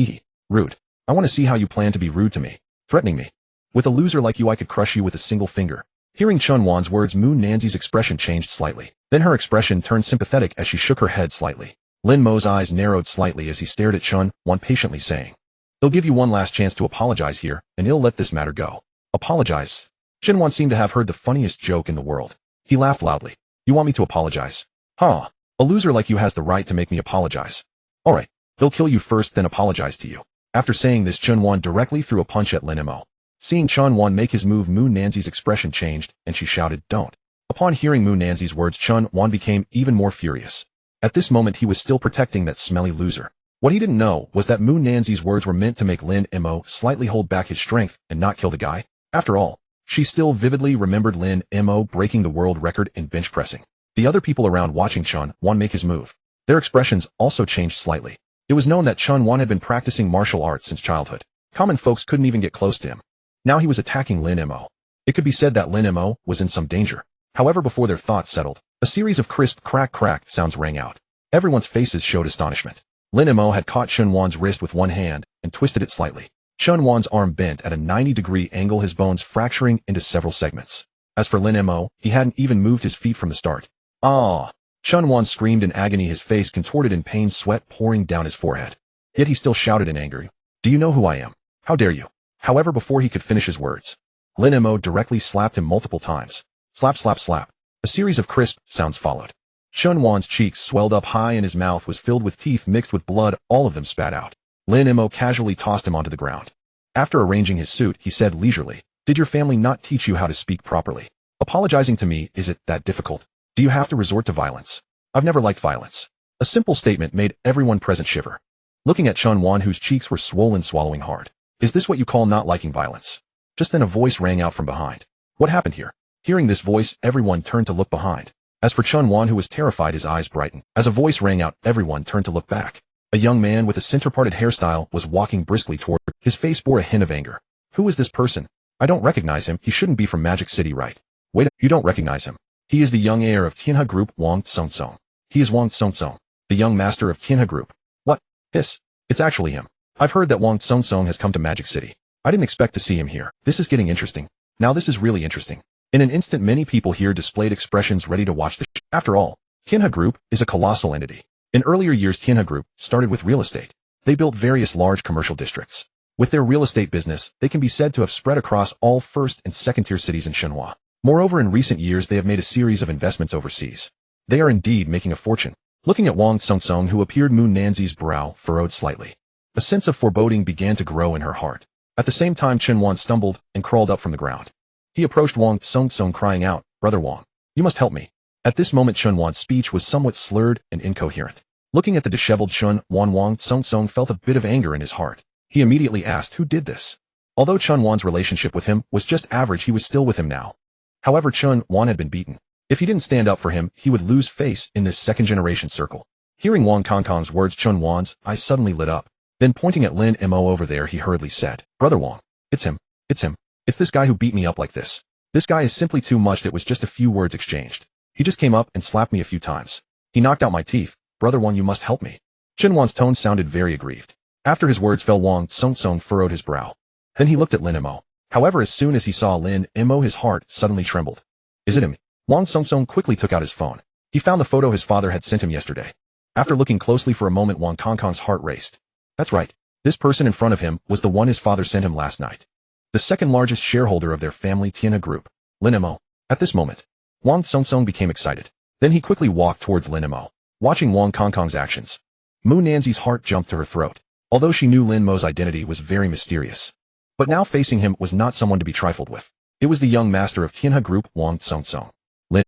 rude. I want to see how you plan to be rude to me, threatening me. With a loser like you, I could crush you with a single finger. Hearing Chun Wan's words, Mu Nanji's expression changed slightly. Then her expression turned sympathetic as she shook her head slightly. Lin Mo's eyes narrowed slightly as he stared at Chun Wan, patiently saying, he'll give you one last chance to apologize here, and he'll let this matter go. Apologize? Chun Wan seemed to have heard the funniest joke in the world. He laughed loudly. You want me to apologize? Huh. A loser like you has the right to make me apologize. Alright, he'll kill you first, then apologize to you. After saying this, Chun Wan directly threw a punch at Lin Mo. Seeing Chun Wan make his move, Mu Nanji's expression changed, and she shouted, don't. Upon hearing Mu Nanji's words, Chun Wan became even more furious. At this moment he was still protecting that smelly loser. What he didn't know was that Mu Nanji's words were meant to make Lin Mo slightly hold back his strength and not kill the guy. After all, she still vividly remembered Lin Mo breaking the world record in bench pressing. The other people around watching Chun Wan make his move. Their expressions also changed slightly. It was known that Chun Wan had been practicing martial arts since childhood. Common folks couldn't even get close to him. Now he was attacking Lin Mo. It could be said that Lin Mo was in some danger. However, before their thoughts settled, a series of crisp crack sounds rang out. Everyone's faces showed astonishment. Lin Mo had caught Chun Wan's wrist with one hand and twisted it slightly. Chun Wan's arm bent at a 90-degree angle, his bones fracturing into several segments. As for Lin Mo, he hadn't even moved his feet from the start. Ah! Chun Wan screamed in agony, his face contorted in pain, sweat pouring down his forehead. Yet he still shouted in anger, do you know who I am? How dare you? However, before he could finish his words, Lin Mo directly slapped him multiple times. Slap, slap, slap. A series of crisp sounds followed. Chun Wan's cheeks swelled up high and his mouth was filled with teeth mixed with blood, all of them spat out. Lin Mo casually tossed him onto the ground. After arranging his suit, he said leisurely, Did your family not teach you how to speak properly? Apologizing to me, is it that difficult? Do you have to resort to violence? I've never liked violence. A simple statement made everyone present shiver. Looking at Chun Wan, whose cheeks were swollen, swallowing hard. Is this what you call not liking violence? Just then a voice rang out from behind. What happened here? Hearing this voice, everyone turned to look behind. As for Chun Wan, who was terrified, his eyes brightened. As a voice rang out, everyone turned to look back. A young man with a center-parted hairstyle was walking briskly toward her. His face bore a hint of anger. Who is this person? I don't recognize him. He shouldn't be from Magic City, right? Wait, you don't recognize him. He is the young heir of Tianhe Group, Wang Tsong. He is Wang Tsong, the young master of Tianhe Group. What? It's actually him. I've heard that Wang Tsong has come to Magic City. I didn't expect to see him here. This is getting interesting. Now this is really interesting. In an instant, many people here displayed expressions ready to watch the show. After all, Tianhe Group is a colossal entity. In earlier years, Tianhe Group started with real estate. They built various large commercial districts. With their real estate business, they can be said to have spread across all first and second-tier cities in Shenhua. Moreover, in recent years, they have made a series of investments overseas. They are indeed making a fortune. Looking at Wang Tsong, who appeared, Mu Nanzi's brow furrowed slightly. A sense of foreboding began to grow in her heart. At the same time, Chun Wan stumbled and crawled up from the ground. He approached Wang Tsong, crying out, "Brother Wang, you must help me." At this moment, Chun Wan's speech was somewhat slurred and incoherent. Looking at the disheveled Chun Wan, Wang Tsong felt a bit of anger in his heart. He immediately asked who did this. Although Chun Wan's relationship with him was just average, he was still with him now. However, Chun Wan had been beaten. If he didn't stand up for him, he would lose face in this second-generation circle. Hearing Wang Kongkong's words, Chun Wan's eyes suddenly lit up. Then pointing at Lin Mo over there, he hurriedly said, "Brother Wang, it's him. It's this guy who beat me up like this. This guy is simply too much. It was just a few words exchanged. He just came up and slapped me a few times. He knocked out my teeth. Brother Wang, you must help me." Chun Wan's tone sounded very aggrieved. After his words fell, Wang Tsong furrowed his brow. Then he looked at Lin Mo. However, as soon as he saw Lin Mo, his heart suddenly trembled. "Is it him?" Wang Tsong quickly took out his phone. He found the photo his father had sent him yesterday. After looking closely for a moment, Wang Kongkong's heart raced. That's right. This person in front of him was the one his father sent him last night. The second largest shareholder of their family, Tianhe Group, Lin Mo. At this moment, Wang Tsong became excited. Then he quickly walked towards Lin Mo. Watching Wang Kongkong's actions, Mu Nanzi's heart jumped to her throat. Although she knew Lin Mo's identity was very mysterious. But now facing him was not someone to be trifled with. It was the young master of Tianhe Group, Wang Tsong.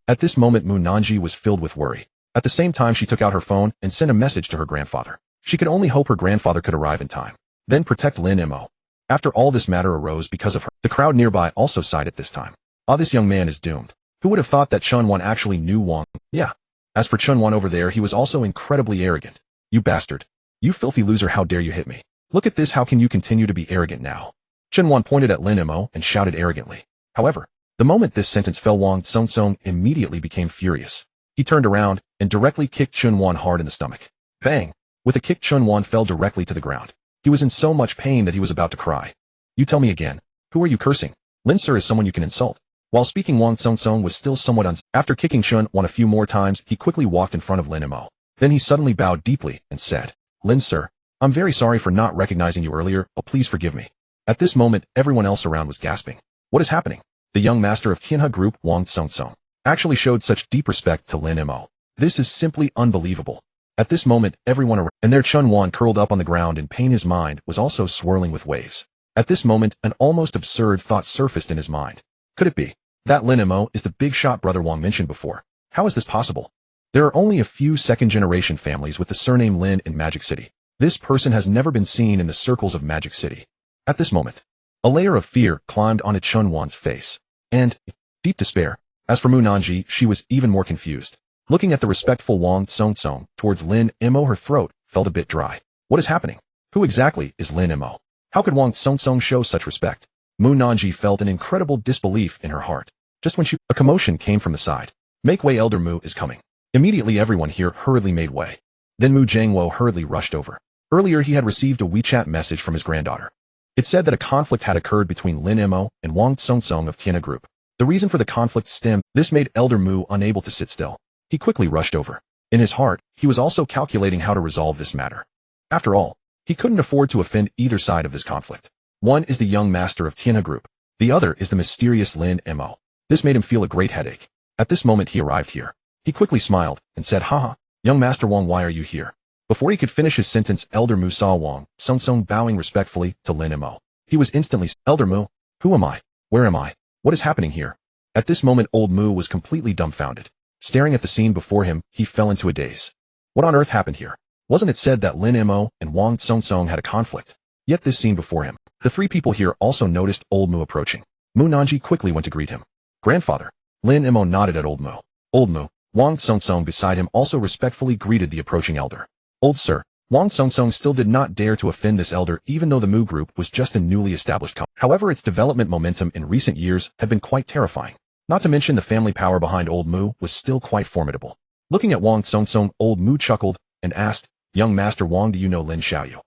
At this moment, Mu Nanji was filled with worry. At the same time, she took out her phone and sent a message to her grandfather. She could only hope her grandfather could arrive in time. Then protect Lin Mo. After all, this matter arose because of her. The crowd nearby also sighed at this time. Ah, this young man is doomed. Who would have thought that Chun Wan actually knew Wang? Yeah. As for Chun Wan over there, he was also incredibly arrogant. You bastard. You filthy loser, how dare you hit me? Look at this, how can you continue to be arrogant now? Chun Wan pointed at Lin Mo and shouted arrogantly. However, the moment this sentence fell, Wang Tsong immediately became furious. He turned around and directly kicked Chun Wan hard in the stomach. Bang! With a kick, Chun Wan fell directly to the ground. He was in so much pain that he was about to cry. You tell me again. Who are you cursing? Lin Sir is someone you can insult. While speaking, Wang Tsong was still somewhat After kicking Chun Wan a few more times, he quickly walked in front of Lin Mo. Then he suddenly bowed deeply and said, Lin Sir, I'm very sorry for not recognizing you earlier. Oh, please forgive me. At this moment, everyone else around was gasping. What is happening? The young master of Tianhe Group, Wang Tsong, actually showed such deep respect to Lin Mo. This is simply unbelievable. At this moment, everyone around and their Chun Wan curled up on the ground in pain. His mind was also swirling with waves. At this moment, an almost absurd thought surfaced in his mind. Could it be that Lin Mo is the big shot brother Wang mentioned before? How is this possible? There are only a few second-generation families with the surname Lin in Magic City. This person has never been seen in the circles of Magic City. At this moment, a layer of fear climbed onto Chun Wan's face, and deep despair. As for Mu Nanji, she was even more confused. Looking at the respectful Wang Tsong towards Lin Mo, her throat felt a bit dry. What is happening? Who exactly is Lin Mo? How could Wang Tsong show such respect? Mu Nanji felt an incredible disbelief in her heart. Just when a commotion came from the side. Make way, Elder Mu is coming. Immediately everyone here hurriedly made way. Then Mu Jiangwo hurriedly rushed over. Earlier he had received a WeChat message from his granddaughter. It said that a conflict had occurred between Lin Mo and Wang Tsong of Tianhe Group. The reason for the conflict stemmed. This made Elder Mu unable to sit still. He quickly rushed over. In his heart, he was also calculating how to resolve this matter. After all, he couldn't afford to offend either side of this conflict. One is the young master of Tianhe Group. The other is the mysterious Lin Mo. This made him feel a great headache. At this moment he arrived here. He quickly smiled and said, Haha, young Master Wang, why are you here? Before he could finish his sentence, Elder Mu saw Wang Tsong bowing respectfully to Lin Mo. He was instantly, Elder Mu, who am I? Where am I? What is happening here? At this moment old Mu was completely dumbfounded. Staring at the scene before him, he fell into a daze. What on earth happened here? Wasn't it said that Lin Mo and Wang Song had a conflict? Yet this scene before him. The three people here also noticed old Mu approaching. Mu Nanji quickly went to greet him. Grandfather. Lin Mo nodded at old Mu. Old Mu, Wang Song beside him also respectfully greeted the approaching elder. Old sir. Wang Song still did not dare to offend this elder even though the Mu group was just a newly established company. However, its development momentum in recent years had been quite terrifying. Not to mention the family power behind old Mu was still quite formidable. Looking at Wang Song, old Mu chuckled and asked, Young Master Wang, do you know Lin Xiaoyu?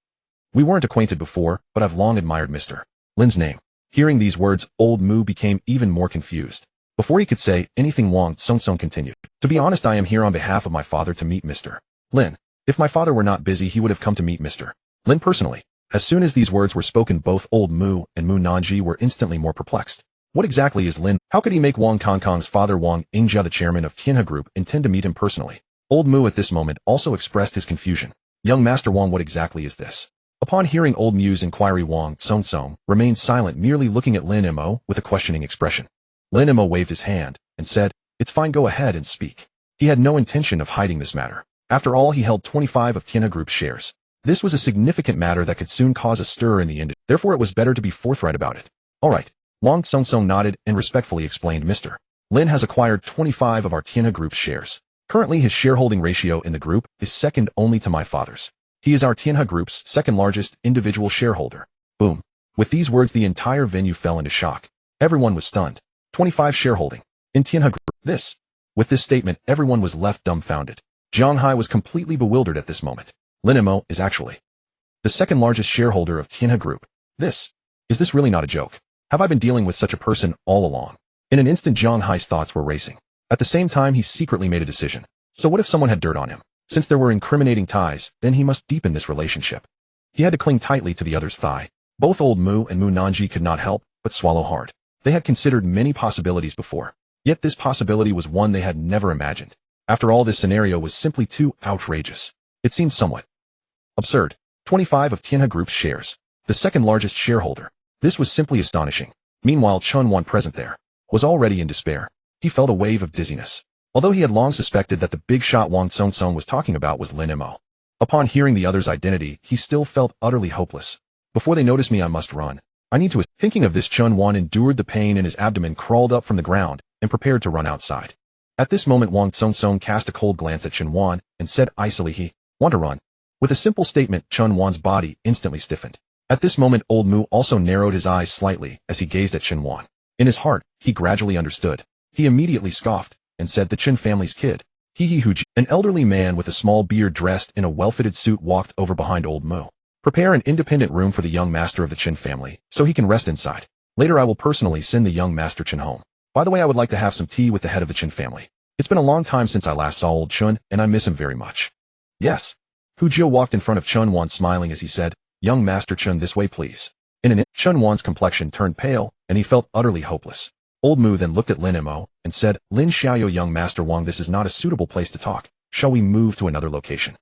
We weren't acquainted before, but I've long admired Mr. Lin's name. Hearing these words, old Mu became even more confused. Before he could say anything, Wang Song continued. To be honest, I am here on behalf of my father to meet Mr. Lin. If my father were not busy, he would have come to meet Mr. Lin personally. As soon as these words were spoken, both old Mu and Mu Nanji were instantly more perplexed. What exactly is Lin? How could he make Wang Kong's father Wang Yingjia, the chairman of Tianhe Group, intend to meet him personally? Old Mu at this moment also expressed his confusion. Young Master Wang, what exactly is this? Upon hearing old Mu's inquiry, Wang Song remained silent, merely looking at Lin Mo with a questioning expression. Lin Mo waved his hand and said, It's fine, go ahead and speak. He had no intention of hiding this matter. After all, he held 25 of Tianhe Group's shares. This was a significant matter that could soon cause a stir in the industry. Therefore, it was better to be forthright about it. All right. Wang Song nodded and respectfully explained, Mr. Lin has acquired 25 of our Tianhe Group's shares. Currently, his shareholding ratio in the group is second only to my father's. He is our Tianhe Group's second largest individual shareholder. Boom. With these words, the entire venue fell into shock. Everyone was stunned. 25 shareholding in Tianhe Group. With this statement, everyone was left dumbfounded. Jiang Hai was completely bewildered at this moment. Lin Mo is actually the second largest shareholder of Tianhe Group. Is this really not a joke? Have I been dealing with such a person all along? In an instant, Jiang Hai's thoughts were racing. At the same time, he secretly made a decision. So what if someone had dirt on him? Since there were incriminating ties, then he must deepen this relationship. He had to cling tightly to the other's thigh. Both old Mu and Mu Nanji could not help but swallow hard. They had considered many possibilities before. Yet this possibility was one they had never imagined. After all, this scenario was simply too outrageous. It seemed somewhat absurd. 25 of Tianhe Group's shares. The second largest shareholder. This was simply astonishing. Meanwhile, Chun Wan, present there, was already in despair. He felt a wave of dizziness. Although he had long suspected that the big shot Wang Song was talking about was Lin Mo. Upon hearing the other's identity, he still felt utterly hopeless. Before they notice me, I must run. I need to. Thinking of this, Chun Wan endured the pain in his abdomen, crawled up from the ground, and prepared to run outside. At this moment, Wang Song cast a cold glance at Chun Wan and said icily, he want to run. With a simple statement, Chun Wan's body instantly stiffened. At this moment, old Mu also narrowed his eyes slightly as he gazed at Chun Wan. In his heart, he gradually understood. He immediately scoffed and said, the Chen family's kid. An elderly man with a small beard dressed in a well-fitted suit walked over behind old Mu. Prepare an independent room for the young master of the Chen family so he can rest inside. Later, I will personally send the young master Chen home. By the way, I would like to have some tea with the head of the Chen family. It's been a long time since I last saw old Chun, and I miss him very much. Yes. Hu Jiu walked in front of Chun Wan, smiling as he said, Young Master Chun, this way please. In an instant, Chun Wan's complexion turned pale, and he felt utterly hopeless. Old Mu then looked at Lin Mo and said, Lin Xiaoyu, Young Master Wang, this is not a suitable place to talk. Shall we move to another location?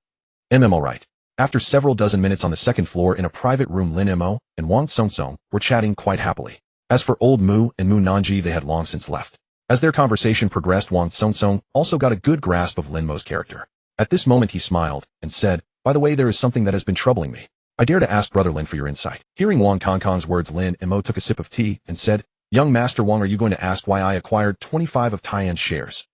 All right. After several dozen minutes on the second floor in a private room, Lin Mo and Wang Song were chatting quite happily. As for old Mu and Mu Nanji, they had long since left. As their conversation progressed, Wang Song also got a good grasp of Lin Mo's character. At this moment he smiled and said, by the way, there is something that has been troubling me. I dare to ask Brother Lin for your insight. Hearing Wang Kong's words, Lin Mo took a sip of tea and said, Young Master Wang, are you going to ask why I acquired 25 of Taiyan's shares?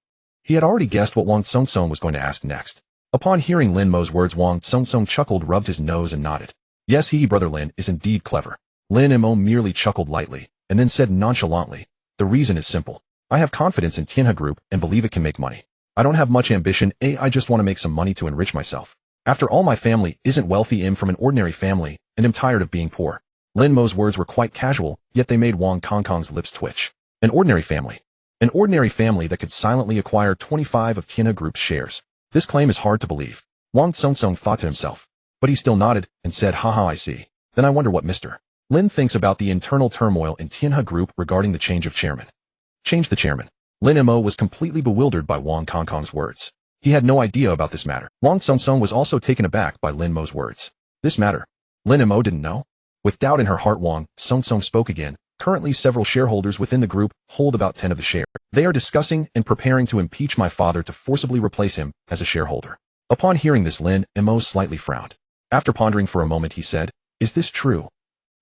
He had already guessed what Wang Song was going to ask next. Upon hearing Lin Mo's words, Wang Song chuckled, rubbed his nose and nodded. Yes, Brother Lin is indeed clever. Lin Mo merely chuckled lightly and then said nonchalantly, the reason is simple. I have confidence in Tianhe Group and believe it can make money. I don't have much ambition. I just want to make some money to enrich myself. After all, my family isn't wealthy. I'm from an ordinary family and am tired of being poor. Lin Mo's words were quite casual, yet they made Wang Kong's lips twitch. An ordinary family. An ordinary family that could silently acquire 25 of Tianhe Group's shares. This claim is hard to believe. Wang Song thought to himself. But he still nodded and said, haha, I see. Then I wonder what Mr. Lin thinks about the internal turmoil in Tianhe Group regarding the change of chairman. Change the chairman. Lin Mo was completely bewildered by Wang Kong's words. He had no idea about this matter. Wang Song was also taken aback by Lin Mo's words. This matter. Lin Mo didn't know? With doubt in her heart, Wang Song spoke again, Currently, several shareholders within the group hold about 10 of the shares. They are discussing and preparing to impeach my father to forcibly replace him as a shareholder. Upon hearing this, Lin Mo slightly frowned. After pondering for a moment, he said, "Is this true?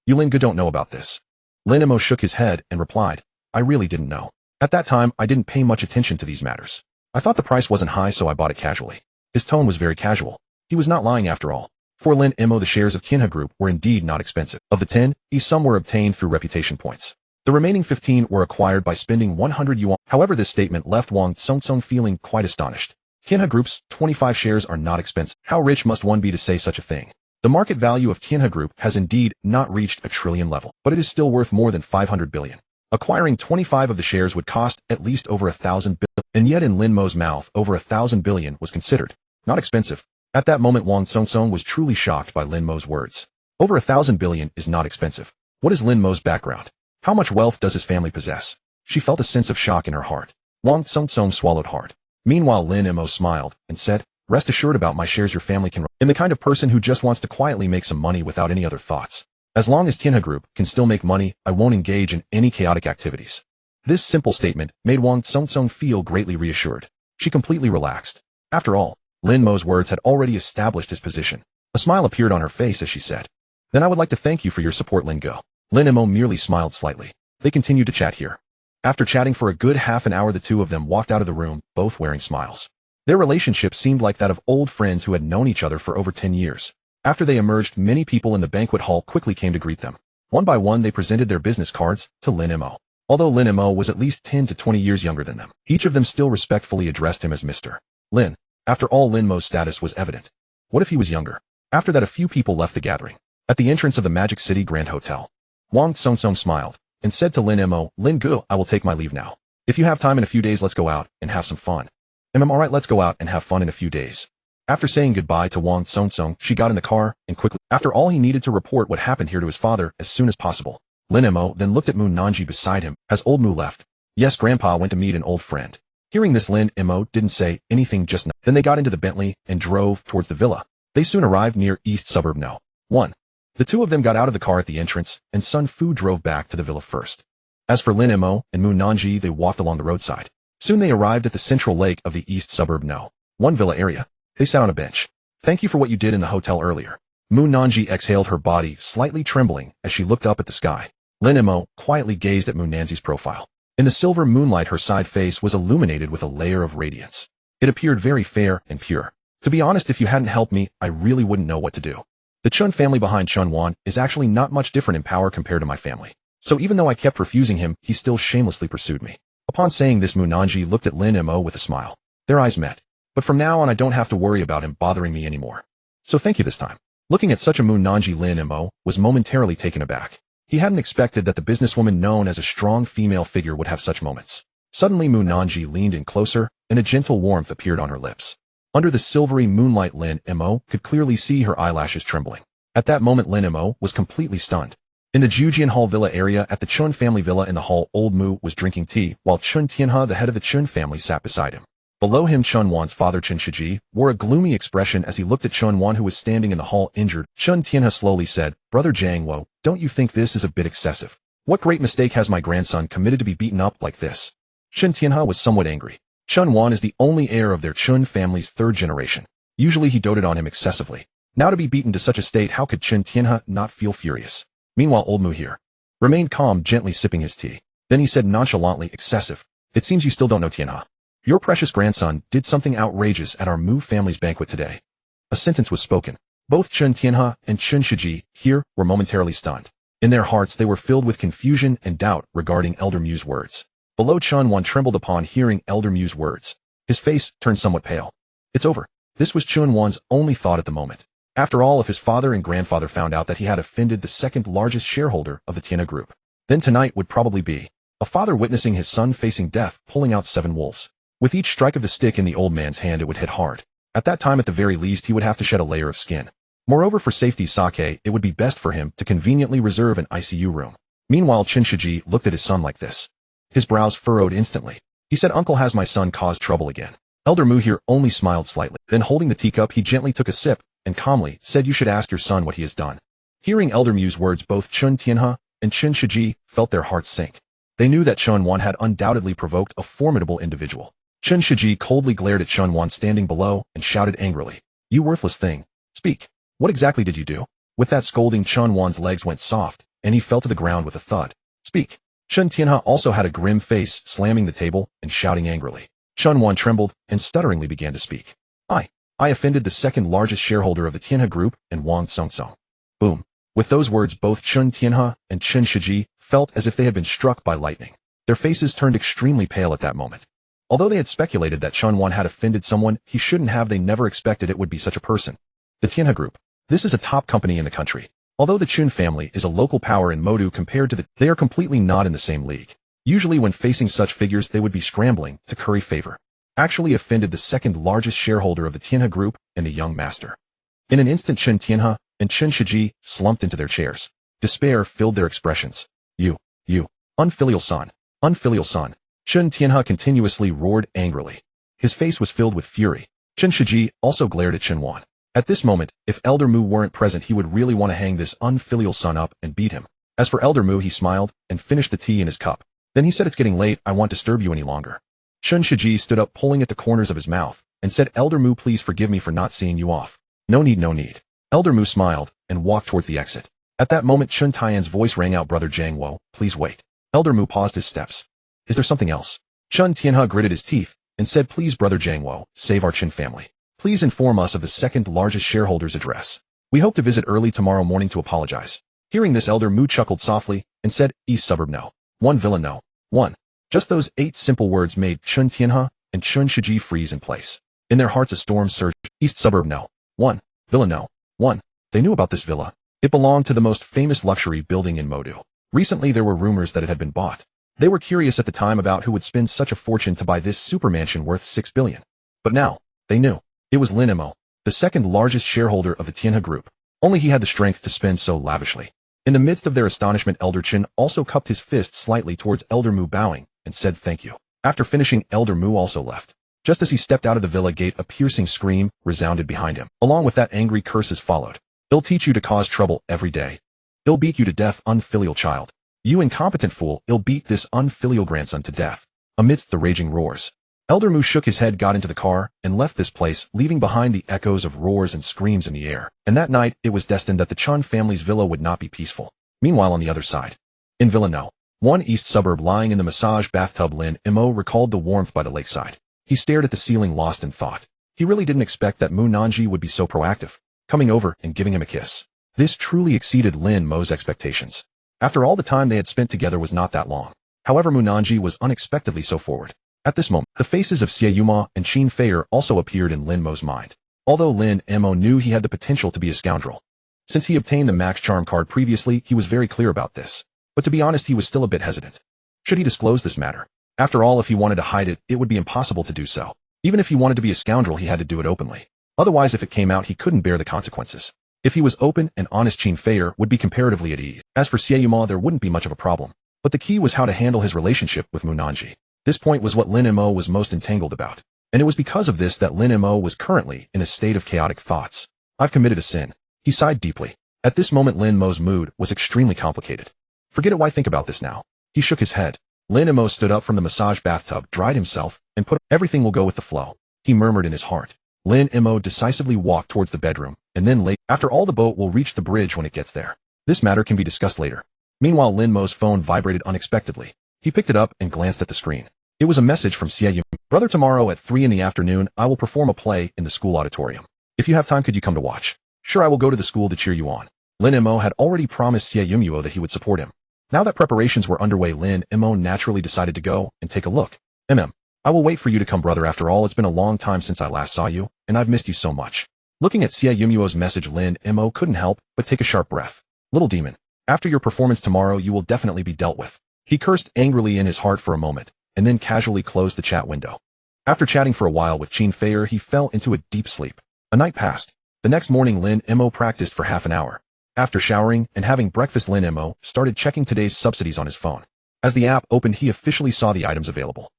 You Lin don't know about this." Lin Mo shook his head and replied, "I really didn't know. At that time, I didn't pay much attention to these matters. I thought the price wasn't high, so I bought it casually." His tone was very casual. He was not lying after all. For Lin Mo, the shares of Tianhe Group were indeed not expensive. Of the 10, some were obtained through reputation points. The remaining 15 were acquired by spending 100 yuan. However, this statement left Wang Tsong feeling quite astonished. Tianhe Group's 25 shares are not expensive. How rich must one be to say such a thing? The market value of Tianhe Group has indeed not reached a trillion level, but it is still worth more than 500 billion. Acquiring 25 of the shares would cost at least over 1,000 billion, and yet in Lin Mo's mouth, over 1,000 billion was considered not expensive. At that moment, Wang Tsong was truly shocked by Lin Mo's words. Over 1,000 billion is not expensive. What is Lin Mo's background? How much wealth does his family possess? She felt a sense of shock in her heart. Wang Tsong swallowed hard. Meanwhile, Lin Mo smiled and said, "Rest assured about my shares, your family can run. I'm the kind of person who just wants to quietly make some money without any other thoughts. As long as Tianhe Group can still make money, I won't engage in any chaotic activities." This simple statement made Wang Tsong feel greatly reassured. She completely relaxed. After all, Lin Mo's words had already established his position. A smile appeared on her face as she said, "Then I would like to thank you for your support, Lin Go." Lin Mo merely smiled slightly. They continued to chat here. After chatting for a good half an hour, the two of them walked out of the room, both wearing smiles. Their relationship seemed like that of old friends who had known each other for over 10 years. After they emerged, many people in the banquet hall quickly came to greet them. One by one, they presented their business cards to Lin Mo. Although Lin Mo was at least 10 to 20 years younger than them, each of them still respectfully addressed him as Mr. Lin. After all, Lin Mo's status was evident. What if he was younger? After that, a few people left the gathering. At the entrance of the Magic City Grand Hotel, Wang Tsong smiled and said to Lin Mo, "Lin Go, I will take my leave now. If you have time in a few days, let's go out and have some fun." Alright, let's go out and have fun in a few days." After saying goodbye to Wang Tsong, she got in the car and quickly. After all, he needed to report what happened here to his father as soon as possible. Lin Mo then looked at Mu Nanji beside him. Has old Mu left? Yes, Grandpa went to meet an old friend. Hearing this, Lin Mo didn't say anything just now. Then they got into the Bentley and drove towards the villa. They soon arrived near East Suburb No. 1. The two of them got out of the car at the entrance, and Sun Fu drove back to the villa first. As for Lin Mo and Mu Nanji, they walked along the roadside. Soon they arrived at the central lake of the East Suburb No. 1 villa area. They sat on a bench. "Thank you for what you did in the hotel earlier." Mu Nanji exhaled, her body slightly trembling as she looked up at the sky. Lin Mo quietly gazed at Mu Nanji's profile. In the silver moonlight, her side face was illuminated with a layer of radiance. It appeared very fair and pure. "To be honest, if you hadn't helped me, I really wouldn't know what to do. The Chun family behind Chun Wan is actually not much different in power compared to my family. So even though I kept refusing him, he still shamelessly pursued me." Upon saying this, Mu Nanji looked at Lin Mo with a smile. Their eyes met. "But from now on, I don't have to worry about him bothering me anymore. So thank you this time." Looking at such a Mu Nanji, Lin Mo was momentarily taken aback. He hadn't expected that the businesswoman known as a strong female figure would have such moments. Suddenly, Mu Nanji leaned in closer, and a gentle warmth appeared on her lips. Under the silvery moonlight, Lin Mo could clearly see her eyelashes trembling. At that moment, Lin Mo was completely stunned. In the Jujian Hall Villa area at the Chun family villa in the hall, old Mu was drinking tea, while Chun Tianhe, the head of the Chun family, sat beside him. Below him, Chun Wan's father, Chun Shiji, wore a gloomy expression as he looked at Chun Wan, who was standing in the hall injured. Chun Tianhe slowly said, "Brother Jiang Wo, don't you think this is a bit excessive? What great mistake has my grandson committed to be beaten up like this?" Chun Tianhe was somewhat angry. Chun Wan is the only heir of their Chun family's 3rd generation. Usually he doted on him excessively. Now to be beaten to such a state, how could Chun Tianhe not feel furious? Meanwhile, old Mu here remained calm, gently sipping his tea. Then he said nonchalantly, "Excessive. It seems you still don't know Tianhe. Your precious grandson did something outrageous at our Mu family's banquet today." A sentence was spoken. Both Chun Tianhe and Chun Shiji here were momentarily stunned. In their hearts, they were filled with confusion and doubt regarding Elder Mu's words. Below, Chun Wan trembled upon hearing Elder Mu's words. His face turned somewhat pale. It's over. This was Chun Wan's only thought at the moment. After all, if his father and grandfather found out that he had offended the 2nd largest shareholder of the Tianhe Group, then tonight would probably be a father witnessing his son facing death, pulling out 7 wolves. With each strike of the stick in the old man's hand, it would hit hard. At that time, at the very least, he would have to shed a layer of skin. Moreover, for safety's sake, it would be best for him to conveniently reserve an ICU room. Meanwhile, Chun Shiji looked at his son like this. His brows furrowed instantly. He said, "Uncle, has my son caused trouble again?" Elder Mu here only smiled slightly. Then holding the teacup, he gently took a sip and calmly said, "You should ask your son what he has done." Hearing Elder Mu's words, both Chun Tianhe and Chen Shiji felt their hearts sink. They knew that Chun Wan had undoubtedly provoked a formidable individual. Chen Shiji coldly glared at Chun Wan standing below and shouted angrily, "You worthless thing. Speak. What exactly did you do?" With that scolding, Chun Wan's legs went soft, and he fell to the ground with a thud. "Speak." Chun Tianhe also had a grim face, slamming the table and shouting angrily. Chun Wan trembled and stutteringly began to speak. I offended the second largest shareholder of the Tianhe Group and Wang Song. Boom. With those words, both Chun Tianhe and Chen Shiji felt as if they had been struck by lightning. Their faces turned extremely pale at that moment. Although they had speculated that Chun Wan had offended someone he shouldn't have, they never expected it would be such a person. The Tianhe Group. This is a top company in the country. Although the Chun family is a local power in Modu compared to they are completely not in the same league. Usually when facing such figures they would be scrambling to curry favor. Actually offended the second largest shareholder of the Tianhe Group and a young master. In an instant, Chen Tianhe and Chen Shiji slumped into their chairs. Despair filled their expressions. You, unfilial son, unfilial son. Chen Tianhe continuously roared angrily. His face was filled with fury. Chen Shiji also glared at Chen Wan. At this moment, if Elder Mu weren't present, he would really want to hang this unfilial son up and beat him. As for Elder Mu, he smiled and finished the tea in his cup. Then he said, "It's getting late, I won't disturb you any longer." Chen Shiji stood up, pulling at the corners of his mouth, and said, "Elder Mu, please forgive me for not seeing you off." No need. Elder Mu smiled and walked towards the exit. At that moment, Chun Tian's voice rang out, "Brother Jiang Wo, please wait." Elder Mu paused his steps. "Is there something else?" Chun Tianhe gritted his teeth and said, "Please, Brother Jiang Wo, save our Chin family. Please inform us of the second largest shareholder's address. We hope to visit early tomorrow morning to apologize." Hearing this, Elder Mu chuckled softly and said, "East Suburb No. 1 Villa No. 1. Just those 8 simple words made Chun Tianhe and Chun Shiji freeze in place. In their hearts a storm surged. East Suburb No. 1. Villa No. 1. They knew about this villa. It belonged to the most famous luxury building in Modu. Recently there were rumors that it had been bought. They were curious at the time about who would spend such a fortune to buy this super mansion worth 6 billion. But now, they knew. It was Lin Mo, the second largest shareholder of the Tianhe Group. Only he had the strength to spend so lavishly. In the midst of their astonishment, Elder Chin also cupped his fist slightly towards Elder Mu, bowing, and said thank you. After finishing, Elder Mu also left. Just as he stepped out of the villa gate, a piercing scream resounded behind him. Along with that, angry curses followed. "I'll teach you to cause trouble every day. I'll beat you to death, unfilial child. You incompetent fool, I'll beat this unfilial grandson to death." Amidst the raging roars, Elder Mu shook his head, got into the car, and left this place, leaving behind the echoes of roars and screams in the air. And that night, it was destined that the Chun family's villa would not be peaceful. Meanwhile, on the other side, in Villa No. 1 East Suburb, lying in the massage bathtub, Lin Mo recalled the warmth by the lakeside. He stared at the ceiling, lost in thought. He really didn't expect that Mu Nanji would be so proactive, coming over and giving him a kiss. This truly exceeded Lin Mo's expectations. After all the time they had spent together was not that long. However, Mu Nanji was unexpectedly so forward. At this moment, the faces of Xie Yuma and Qin Feier also appeared in Lin Mo's mind. Although Lin Mo knew he had the potential to be a scoundrel. Since he obtained the Max Charm card previously, he was very clear about this. But to be honest, he was still a bit hesitant. Should he disclose this matter? After all, if he wanted to hide it, it would be impossible to do so. Even if he wanted to be a scoundrel, he had to do it openly. Otherwise, if it came out, he couldn't bear the consequences. If he was open and honest, Qin Feier would be comparatively at ease. As for Xie Yuma, there wouldn't be much of a problem. But the key was how to handle his relationship with Mu Nanji. This point was what Lin Mo was most entangled about. And it was because of this that Lin Mo was currently in a state of chaotic thoughts. "I've committed a sin." He sighed deeply. At this moment, Lin Mo's mood was extremely complicated. "Forget it, why think about this now?" He shook his head. Lin Mo stood up from the massage bathtub, dried himself, and put "Everything will go with the flow," he murmured in his heart. Lin Mo decisively walked towards the bedroom, and then late. "After all, the boat will reach the bridge when it gets there. This matter can be discussed later." Meanwhile, Lin Mo's phone vibrated unexpectedly. He picked it up and glanced at the screen. It was a message from Xie Yuma. "Brother, tomorrow at 3 in the afternoon, I will perform a play in the school auditorium. If you have time, could you come to watch?" "Sure, I will go to the school to cheer you on." Lin Mo had already promised Xie Yuma that he would support him. Now that preparations were underway, Lin Mo naturally decided to go and take a look. I will wait for you to come, brother. After all, it's been a long time since I last saw you, and I've missed you so much." Looking at Xie Yuma's message, Lin Mo couldn't help but take a sharp breath. "Little demon, after your performance tomorrow, you will definitely be dealt with." He cursed angrily in his heart for a moment, and then casually closed the chat window. After chatting for a while with Qin Feier, he fell into a deep sleep. A night passed. The next morning, Lin Mo practiced for half an hour. After showering and having breakfast, Lin Mo started checking today's subsidies on his phone. As the app opened, he officially saw the items available.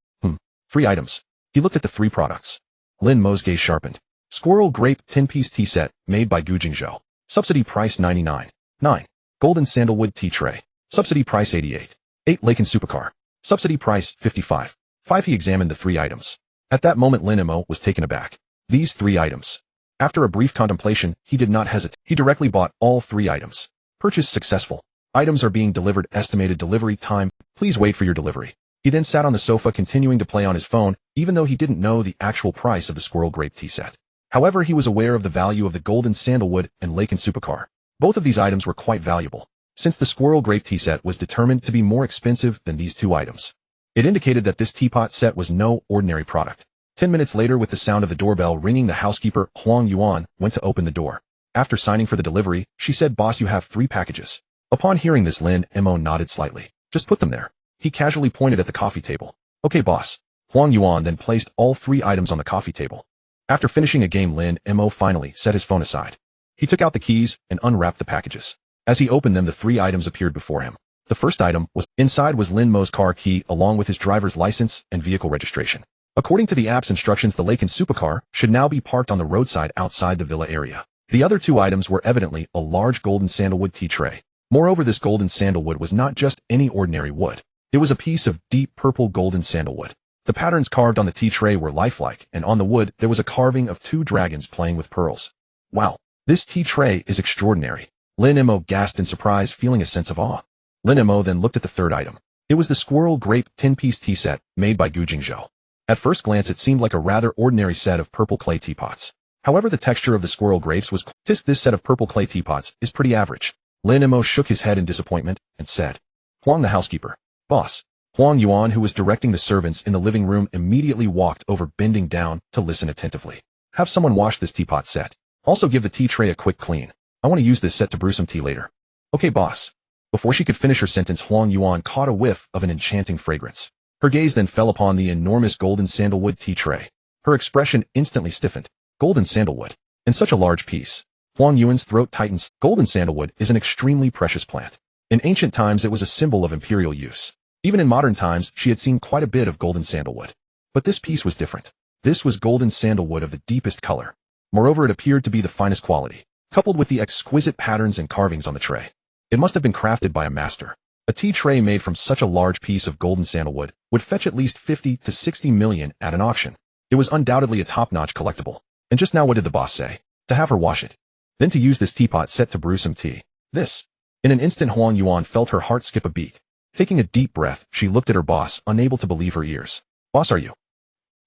Free items. He looked at the 3 products. Lin Mo's gaze sharpened. Squirrel Grape 10-piece tea set, made by Gu Jingzhou. Subsidy price 99. 9. Golden Sandalwood tea tray. Subsidy price 88. 8 Laken supercar. Subsidy price 55. 5 He examined the 3 items. At that moment Lin Mo was taken aback. These 3 items. After a brief contemplation, he did not hesitate. He directly bought all 3 items. Purchase successful. Items are being delivered. Estimated delivery time. Please wait for your delivery. He then sat on the sofa continuing to play on his phone, even though he didn't know the actual price of the squirrel grape tea set. However, he was aware of the value of the golden sandalwood and Laken supercar. Both of these items were quite valuable, since the squirrel grape tea set was determined to be more expensive than these 2 items. It indicated that this teapot set was no ordinary product. 10 minutes later, with the sound of the doorbell ringing, the housekeeper, Huang Yuan, went to open the door. After signing for the delivery, she said, "Boss, you have 3 packages." Upon hearing this, Lin Mo nodded slightly. "Just put them there." He casually pointed at the coffee table. "Okay, boss." Huang Yuan then placed all 3 items on the coffee table. After finishing a game, Lin Mo finally set his phone aside. He took out the keys and unwrapped the packages. As he opened them, the 3 items appeared before him. The first item was inside was Lin Mo's car key along with his driver's license and vehicle registration. According to the app's instructions, the Laken supercar should now be parked on the roadside outside the villa area. The other 2 items were evidently a large golden sandalwood tea tray. Moreover, this golden sandalwood was not just any ordinary wood. It was a piece of deep purple golden sandalwood. The patterns carved on the tea tray were lifelike, and on the wood there was a carving of 2 dragons playing with pearls. Wow, this tea tray is extraordinary. Lin Mo gasped in surprise, feeling a sense of awe. Lin Mo then looked at the 3rd item. It was the squirrel grape 10-piece tea set made by Gu Jingzhou. At first glance, it seemed like a rather ordinary set of purple clay teapots. However, the texture of the squirrel grapes was this set of purple clay teapots is pretty average. Lin Mo shook his head in disappointment and said, "Huang, the housekeeper." "Boss." Huang Yuan, who was directing the servants in the living room, immediately walked over, bending down to listen attentively. "Have someone wash this teapot set. Also give the tea tray a quick clean. I want to use this set to brew some tea later." "Okay, boss." Before she could finish her sentence, Huang Yuan caught a whiff of an enchanting fragrance. Her gaze then fell upon the enormous golden sandalwood tea tray. Her expression instantly stiffened. Golden sandalwood. In such a large piece. Huang Yuan's throat tightens. Golden sandalwood is an extremely precious plant. In ancient times, it was a symbol of imperial use. Even in modern times, she had seen quite a bit of golden sandalwood. But this piece was different. This was golden sandalwood of the deepest color. Moreover, it appeared to be the finest quality, coupled with the exquisite patterns and carvings on the tray. It must have been crafted by a master. A tea tray made from such a large piece of golden sandalwood would fetch at least 50 to 60 million at an auction. It was undoubtedly a top-notch collectible. And just now, what did the boss say? To have her wash it. Then to use this teapot set to brew some tea. This. In an instant, Huang Yuan felt her heart skip a beat. Taking a deep breath, she looked at her boss, unable to believe her ears. "Boss, are you?"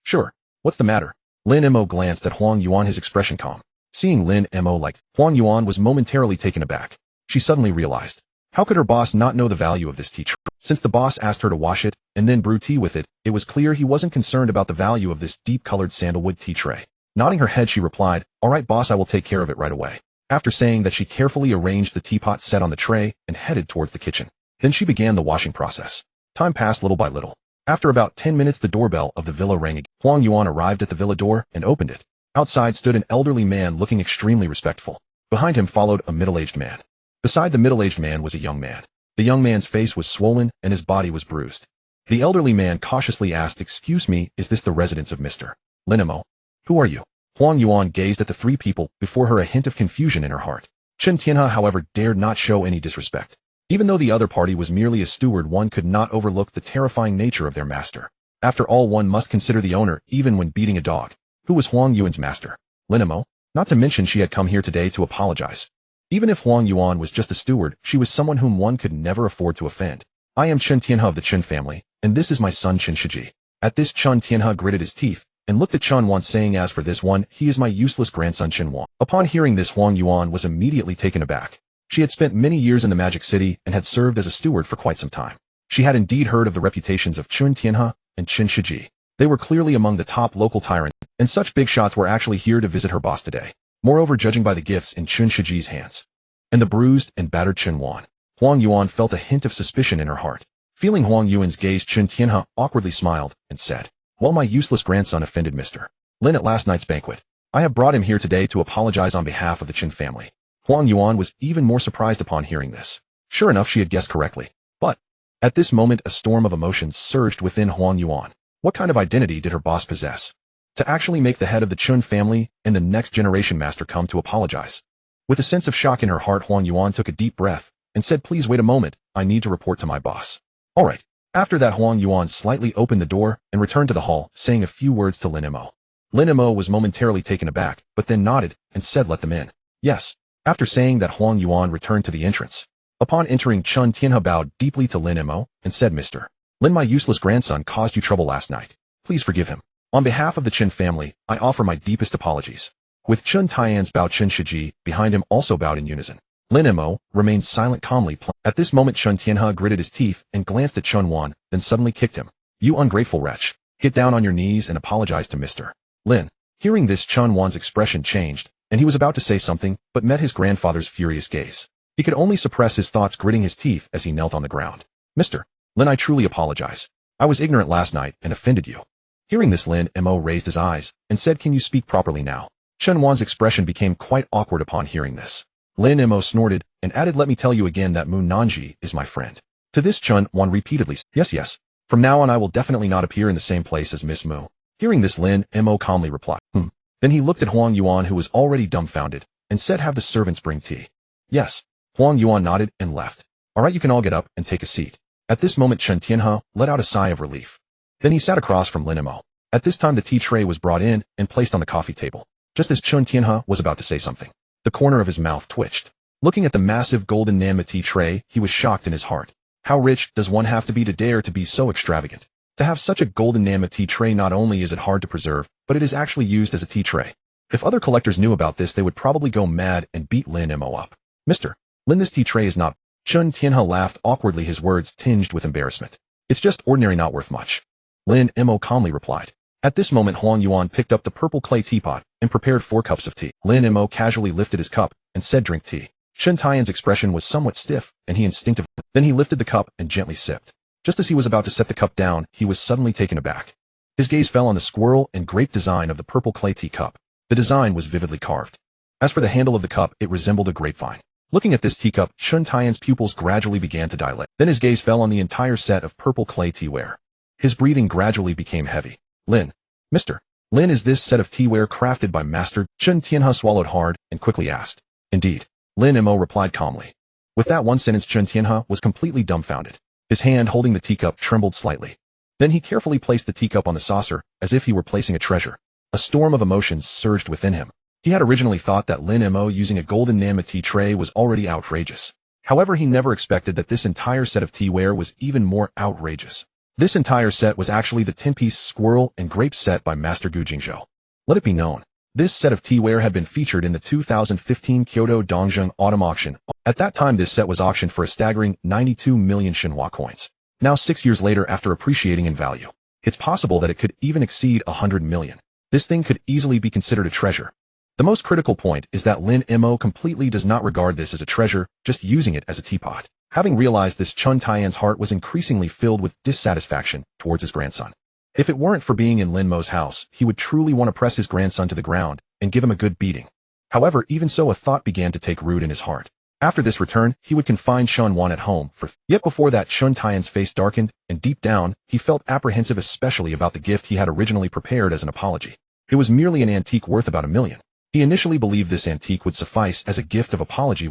"Sure. What's the matter?" Lin Mo glanced at Huang Yuan, his expression calm. Seeing Lin Mo like Huang Yuan was momentarily taken aback. She suddenly realized. How could her boss not know the value of this tea tray? Since the boss asked her to wash it and then brew tea with it, it was clear he wasn't concerned about the value of this deep-colored sandalwood tea tray. Nodding her head, she replied, "All right, boss, I will take care of it right away." After saying that, she carefully arranged the teapot set on the tray and headed towards the kitchen. Then she began the washing process. Time passed little by little. After about 10 minutes, the doorbell of the villa rang again. Huang Yuan arrived at the villa door and opened it. Outside stood an elderly man looking extremely respectful. Behind him followed a middle-aged man. Beside the middle-aged man was a young man. The young man's face was swollen and his body was bruised. The elderly man cautiously asked, "Excuse me, is this the residence of Mr. Lin Mo? Who are you?" Huang Yuan gazed at the 3 people before her, a hint of confusion in her heart. Chen Tianhe, however, dared not show any disrespect. Even though the other party was merely a steward, one could not overlook the terrifying nature of their master. After all, one must consider the owner even when beating a dog. Who was Huang Yuan's master? Lin Mo? Not to mention she had come here today to apologize. Even if Huang Yuan was just a steward, she was someone whom one could never afford to offend. "I am Chen Tianhe of the Chen family, and this is my son Chen Shiji." At this, Chen Tianhe gritted his teeth and looked at Chen Wan, saying, "As for this one, he is my useless grandson Chen Wan." Upon hearing this, Huang Yuan was immediately taken aback. She had spent many years in the Magic City and had served as a steward for quite some time. She had indeed heard of the reputations of Chen Tianhe and Chen Shiji. They were clearly among the top local tyrants, and such big shots were actually here to visit her boss today. Moreover, judging by the gifts in Chen Shiji's hands and the bruised and battered Chen Wan, Huang Yuan felt a hint of suspicion in her heart. Feeling Huang Yuan's gaze, Chen Tianhe awkwardly smiled and said, "Well, my useless grandson offended Mr. Lin at last night's banquet. I have brought him here today to apologize on behalf of the Chen family." Huang Yuan was even more surprised upon hearing this. Sure enough, she had guessed correctly. But at this moment, a storm of emotions surged within Huang Yuan. What kind of identity did her boss possess? To actually make the head of the Chen family and the next generation master come to apologize. With a sense of shock in her heart, Huang Yuan took a deep breath and said, "Please wait a moment, I need to report to my boss. Alright. After that, Huang Yuan slightly opened the door and returned to the hall, saying a few words to Lin Mo. Lin Mo was momentarily taken aback, but then nodded and said let them in. Yes. After saying that, Huang Yuan returned to the entrance. Upon entering, Chen Tianhe bowed deeply to Lin Mo and said, Mr. Lin, my useless grandson caused you trouble last night. Please forgive him. On behalf of the Chen family, I offer my deepest apologies. With Chen Tian's bow, Chen Shiji behind him also bowed in unison. Lin Mo remained silent calmly. At this moment, Chen Tianhe gritted his teeth and glanced at Chen Wan, then suddenly kicked him. You ungrateful wretch. Get down on your knees and apologize to Mr. Lin. Hearing this, Chen Wan's expression changed, and he was about to say something, but met his grandfather's furious gaze. He could only suppress his thoughts, gritting his teeth as he knelt on the ground. Mr. Lin, I truly apologize. I was ignorant last night and offended you. Hearing this, Lin Mo raised his eyes and said, can you speak properly now? Chen Wan's expression became quite awkward upon hearing this. Lin Mo snorted and added, let me tell you again that Mu Nanji is my friend. To this, Chen Wan repeatedly, yes. From now on I will definitely not appear in the same place as Miss Mu. Hearing this, Lin Mo calmly replied, Then he looked at Huang Yuan, who was already dumbfounded, and said, have the servants bring tea. Yes. Huang Yuan nodded and left. Alright, you can all get up and take a seat. At this moment, Chen Tianhe let out a sigh of relief. Then he sat across from Lin Mo. At this time, the tea tray was brought in and placed on the coffee table. Just as Chen Tianhe was about to say something, the corner of his mouth twitched. Looking at the massive golden Nanma tea tray, he was shocked in his heart. How rich does one have to be to dare to be so extravagant? To have such a golden Nanma tea tray, not only is it hard to preserve, but it is actually used as a tea tray. If other collectors knew about this, they would probably go mad and beat Lin Mo up. Mr. Lin, this tea tray is not. Chen Tianhe laughed awkwardly, his words tinged with embarrassment. It's just ordinary, not worth much. Lin Mo calmly replied. At this moment, Huang Yuan picked up the purple clay teapot and prepared 4 cups of tea. Lin Mo casually lifted his cup and said, drink tea. Chen Tian's expression was somewhat stiff, and he instinctively, then he lifted the cup and gently sipped. Just as he was about to set the cup down, he was suddenly taken aback. His gaze fell on the squirrel and grape design of the purple clay tea cup. The design was vividly carved. As for the handle of the cup, it resembled a grapevine. Looking at this teacup, Chen Tian's pupils gradually began to dilate. Then his gaze fell on the entire set of purple clay teaware. His breathing gradually became heavy. Mr. Lin, is this set of teaware crafted by Master? Chen Tianhe swallowed hard and quickly asked. Indeed. Lin Mo replied calmly. With that one sentence, Chen Tianhe was completely dumbfounded. His hand holding the teacup trembled slightly. Then he carefully placed the teacup on the saucer, as if he were placing a treasure. A storm of emotions surged within him. He had originally thought that Lin Mo using a golden Nanma tea tray was already outrageous. However, he never expected that this entire set of teaware was even more outrageous. This entire set was actually the 10-piece squirrel and grape set by Master Gu Jingzhou. Let it be known, this set of teaware had been featured in the 2015 Kyoto Dongjing Autumn Auction. At that time, this set was auctioned for a staggering 92 million Shinhua coins. Now, 6 years later, after appreciating in value, it's possible that it could even exceed 100 million. This thing could easily be considered a treasure. The most critical point is that Lin Mo completely does not regard this as a treasure, just using it as a teapot. Having realized this, Chen Tian's heart was increasingly filled with dissatisfaction towards his grandson. If it weren't for being in Lin Mo's house, he would truly want to press his grandson to the ground and give him a good beating. However, even so, a thought began to take root in his heart. After this return, he would confine Chen Wan at home yet before that, Chen Tian's face darkened, and deep down, he felt apprehensive, especially about the gift he had originally prepared as an apology. It was merely an antique worth about 1 million. He initially believed this antique would suffice as a gift of apology,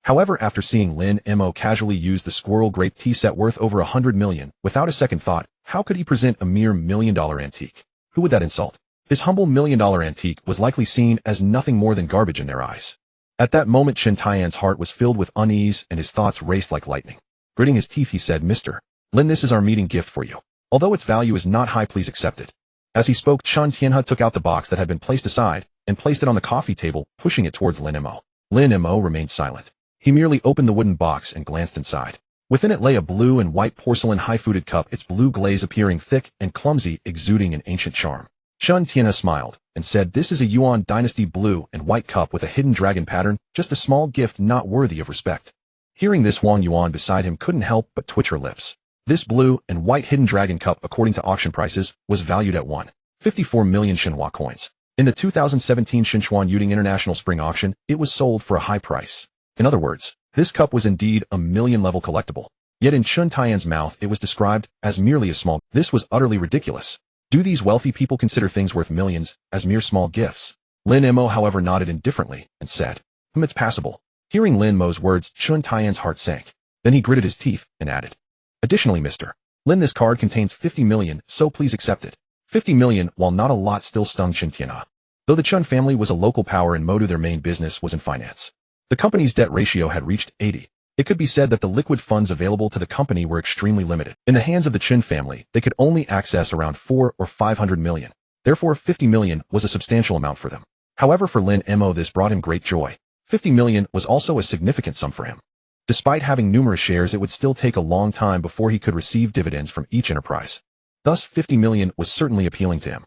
however, after seeing Lin Mo casually use the squirrel grape tea set worth over 100 million, without a second thought, how could he present a mere $1 million antique? Who would that insult? His humble $1 million antique was likely seen as nothing more than garbage in their eyes. At that moment, Chen Tian's heart was filled with unease and his thoughts raced like lightning. Gritting his teeth, he said, Mr. Lin, this is our meeting gift for you. Although its value is not high, please accept it. As he spoke, Chen Tianhe took out the box that had been placed aside and placed it on the coffee table, pushing it towards Lin Mo. Lin Mo remained silent. He merely opened the wooden box and glanced inside. Within it lay a blue and white porcelain high-footed cup, its blue glaze appearing thick and clumsy, exuding an ancient charm. Chen Tianhe smiled and said, this is a Yuan dynasty blue and white cup with a hidden dragon pattern, just a small gift not worthy of respect. Hearing this, Huang Yuan beside him couldn't help but twitch her lips. This blue and white hidden dragon cup, according to auction prices, was valued at 1.54 million Shinhua coins. In the 2017 Sichuan Yuding International Spring Auction, it was sold for a high price. In other words, this cup was indeed a million-level collectible. Yet in Chen Tian's mouth, it was described as merely a small. This was utterly ridiculous. Do these wealthy people consider things worth millions as mere small gifts? Lin Mo, however, nodded indifferently and said, it's passable. Hearing Lin Mo's words, Chen Tian's heart sank. Then he gritted his teeth and added, "Additionally, Mr. Lin, this card contains 50 million, so please accept it." 50 million, while not a lot, still stung Chen Tianhe. Though the Chun family was a local power in Modu, their main business was in finance. The company's debt ratio had reached 80. It could be said that the liquid funds available to the company were extremely limited. In the hands of the Chen family, they could only access around 4 or 500 million. Therefore, 50 million was a substantial amount for them. However, for Lin Mo, this brought him great joy. 50 million was also a significant sum for him. Despite having numerous shares, it would still take a long time before he could receive dividends from each enterprise. Thus, 50 million was certainly appealing to him.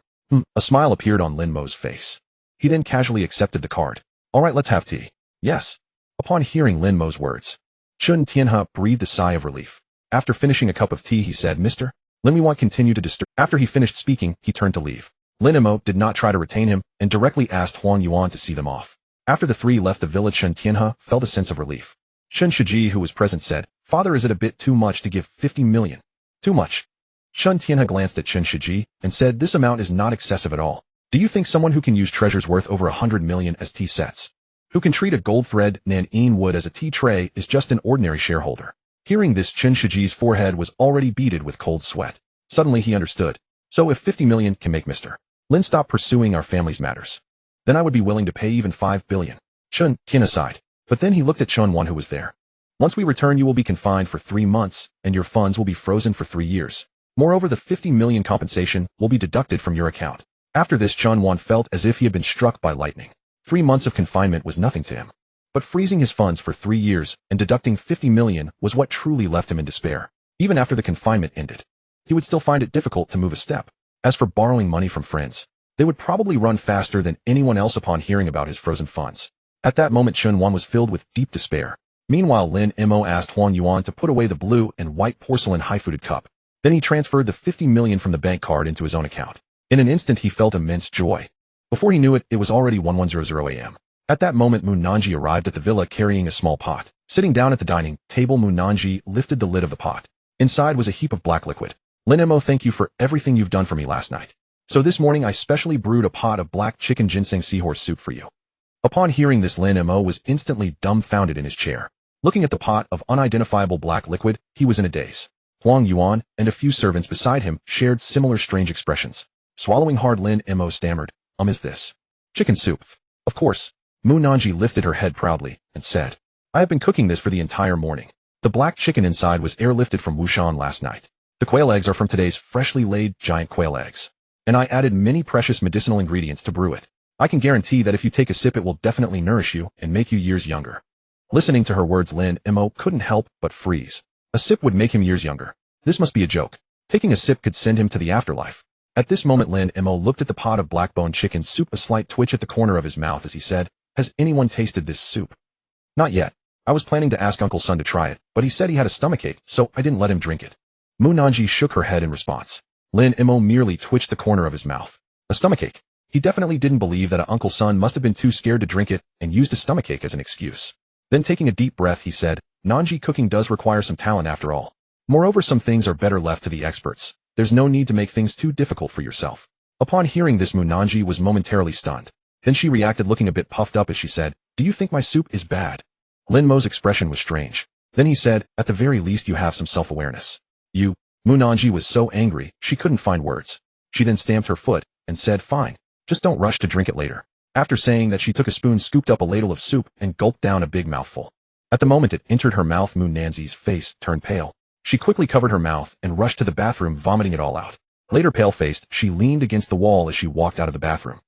A smile appeared on Lin Mo's face. He then casually accepted the card. "All right, let's have tea." "Yes." Upon hearing Lin Mo's words, Chen Tianhe breathed a sigh of relief. After finishing a cup of tea, he said, "Mr. Lin, we won't continue to disturb." After he finished speaking, he turned to leave. Lin Mo did not try to retain him and directly asked Huang Yuan to see them off. After the three left the villa, Chen Tianhe felt a sense of relief. Chen Shiji, who was present, said, "Father, is it a bit too much to give 50 million? Too much?" Chen Tianhe glanced at Chen Shiji and said, "This amount is not excessive at all. Do you think someone who can use treasures worth over 100 million as tea sets, who can treat a gold thread Nan'in wood as a tea tray, is just an ordinary shareholder?" Hearing this, Chen Shiji's forehead was already beaded with cold sweat. Suddenly he understood. "So if 50 million can make Mr. Lin stop pursuing our family's matters, then I would be willing to pay even 5 billion. Chen Tianhe sighed. But then he looked at Chun Wan, who was there. "Once we return, you will be confined for 3 months, and your funds will be frozen for 3 years. Moreover, the 50 million compensation will be deducted from your account." After this, Chun Wan felt as if he had been struck by lightning. 3 months of confinement was nothing to him. But freezing his funds for 3 years and deducting 50 million was what truly left him in despair. Even after the confinement ended, he would still find it difficult to move a step. As for borrowing money from friends, they would probably run faster than anyone else upon hearing about his frozen funds. At that moment, Chun Wan was filled with deep despair. Meanwhile, Lin Mo asked Huang Yuan to put away the blue and white porcelain high-footed cup. Then he transferred the 50 million from the bank card into his own account. In an instant, he felt immense joy. Before he knew it, it was already 1100 a.m. At that moment, Mu Nanji arrived at the villa carrying a small pot. Sitting down at the dining table, Mu Nanji lifted the lid of the pot. Inside was a heap of black liquid. "Lin Mo, thank you for everything you've done for me last night. So this morning I specially brewed a pot of black chicken ginseng seahorse soup for you." Upon hearing this, Lin Mo was instantly dumbfounded in his chair. Looking at the pot of unidentifiable black liquid, he was in a daze. Huang Yuan and a few servants beside him shared similar strange expressions. Swallowing hard, Lin Mo stammered, Is this chicken soup?" "Of course." Mu Nanji lifted her head proudly and said, "I have been cooking this for the entire morning. The black chicken inside was airlifted from Wushan last night. The quail eggs are from today's freshly laid giant quail eggs. And I added many precious medicinal ingredients to brew it. I can guarantee that if you take a sip, it will definitely nourish you and make you years younger." Listening to her words, Lin Mo couldn't help but freeze. A sip would make him years younger. This must be a joke. Taking a sip could send him to the afterlife. At this moment, Lin Mo looked at the pot of black-bone chicken soup, a slight twitch at the corner of his mouth as he said, "Has anyone tasted this soup?" "Not yet. I was planning to ask Uncle Sun to try it, but he said he had a stomachache, so I didn't let him drink it." Mu Nanji shook her head in response. Lin Mo merely twitched the corner of his mouth. A stomachache? He definitely didn't believe that Uncle Sun must have been too scared to drink it and used a stomachache as an excuse. Then taking a deep breath, he said, "Nanji, cooking does require some talent after all. Moreover, some things are better left to the experts. There's no need to make things too difficult for yourself." Upon hearing this, Mu Nanji was momentarily stunned. Then she reacted, looking a bit puffed up as she said, "Do you think my soup is bad?" Lin Mo's expression was strange. Then he said, "At the very least you have some self-awareness." "You..." Mu Nanji was so angry, she couldn't find words. She then stamped her foot and said, "Fine. Just don't rush to drink it later." After saying that, she took a spoon, scooped up a ladle of soup, and gulped down a big mouthful. At the moment it entered her mouth, Mu Nanji's face turned pale. She quickly covered her mouth and rushed to the bathroom, vomiting it all out. Later, pale-faced, she leaned against the wall as she walked out of the bathroom.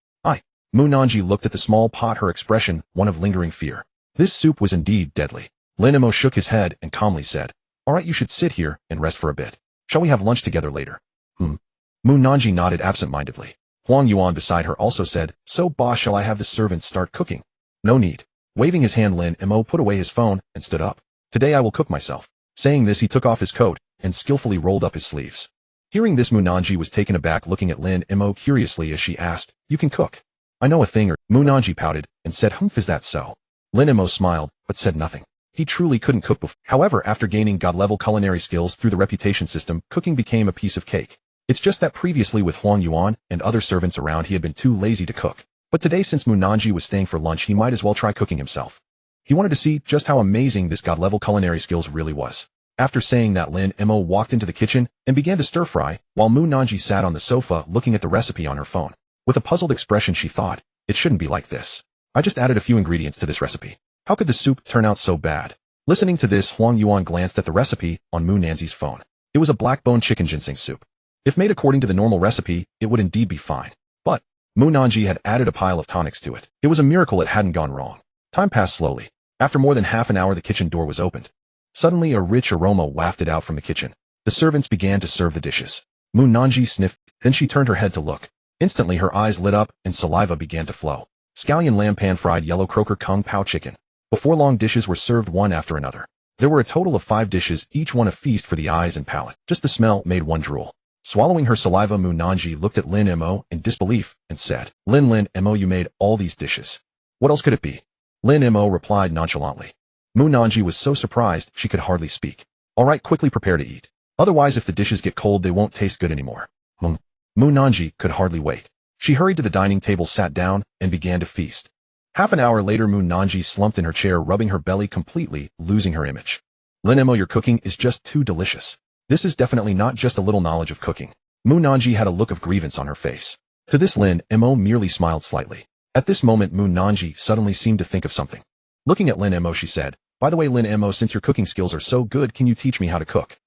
Mu Nanji looked at the small pot, her expression one of lingering fear. This soup was indeed deadly. Lin Mo shook his head and calmly said, "All right, you should sit here and rest for a bit. Shall we have lunch together later?" Mu Nanji nodded absent-mindedly. Huang Yuan beside her also said, "So boss, shall I have the servants start cooking?" "No need." Waving his hand, Lin Mo put away his phone and stood up. "Today I will cook myself." Saying this, he took off his coat and skillfully rolled up his sleeves. Hearing this, Mu Nanji was taken aback, looking at Lin Mo curiously as she asked, "You can cook?" "I know a thing or..." Mu Nanji pouted and said, "Is that so?" Lin Mo smiled, but said nothing. He truly couldn't cook before. However, after gaining god-level culinary skills through the reputation system, cooking became a piece of cake. It's just that previously, with Huang Yuan and other servants around, he had been too lazy to cook. But today, since Mu Nanji was staying for lunch, he might as well try cooking himself. He wanted to see just how amazing this god-level culinary skills really was. After saying that, Lin Mo walked into the kitchen and began to stir-fry, while Mu Nanji sat on the sofa looking at the recipe on her phone. With a puzzled expression, she thought, it shouldn't be like this. I just added a few ingredients to this recipe. How could the soup turn out so bad? Listening to this, Huang Yuan glanced at the recipe on Mu Nanji's phone. It was a black-bone chicken ginseng soup. If made according to the normal recipe, it would indeed be fine. But Mu Nanji had added a pile of tonics to it. It was a miracle it hadn't gone wrong. Time passed slowly. After more than half an hour, the kitchen door was opened. Suddenly, a rich aroma wafted out from the kitchen. The servants began to serve the dishes. Mu Nanji sniffed, then she turned her head to look. Instantly, her eyes lit up and saliva began to flow. Scallion lamb pan-fried yellow croaker kung pao chicken. Before long, dishes were served one after another. There were a total of 5 dishes, each one a feast for the eyes and palate. Just the smell made one drool. Swallowing her saliva, Mu Nanji looked at Lin Mo in disbelief and said, Lin Mo, you made all these dishes. What else could it be? Lin Mo replied nonchalantly. Mu Nanji was so surprised she could hardly speak. All right, quickly prepare to eat. Otherwise, if the dishes get cold, they won't taste good anymore. Mu Nanji could hardly wait. She hurried to the dining table, sat down, and began to feast. Half an hour later, Mu Nanji slumped in her chair, rubbing her belly, completely losing her image. Lin Mo, your cooking is just too delicious. This is definitely not just a little knowledge of cooking. Mu Nanji had a look of grievance on her face. To this, Lin Mo merely smiled slightly. At this moment, Mu Nanji suddenly seemed to think of something. Looking at Lin Mo, she said, by the way, Lin Mo, since your cooking skills are so good, can you teach me how to cook?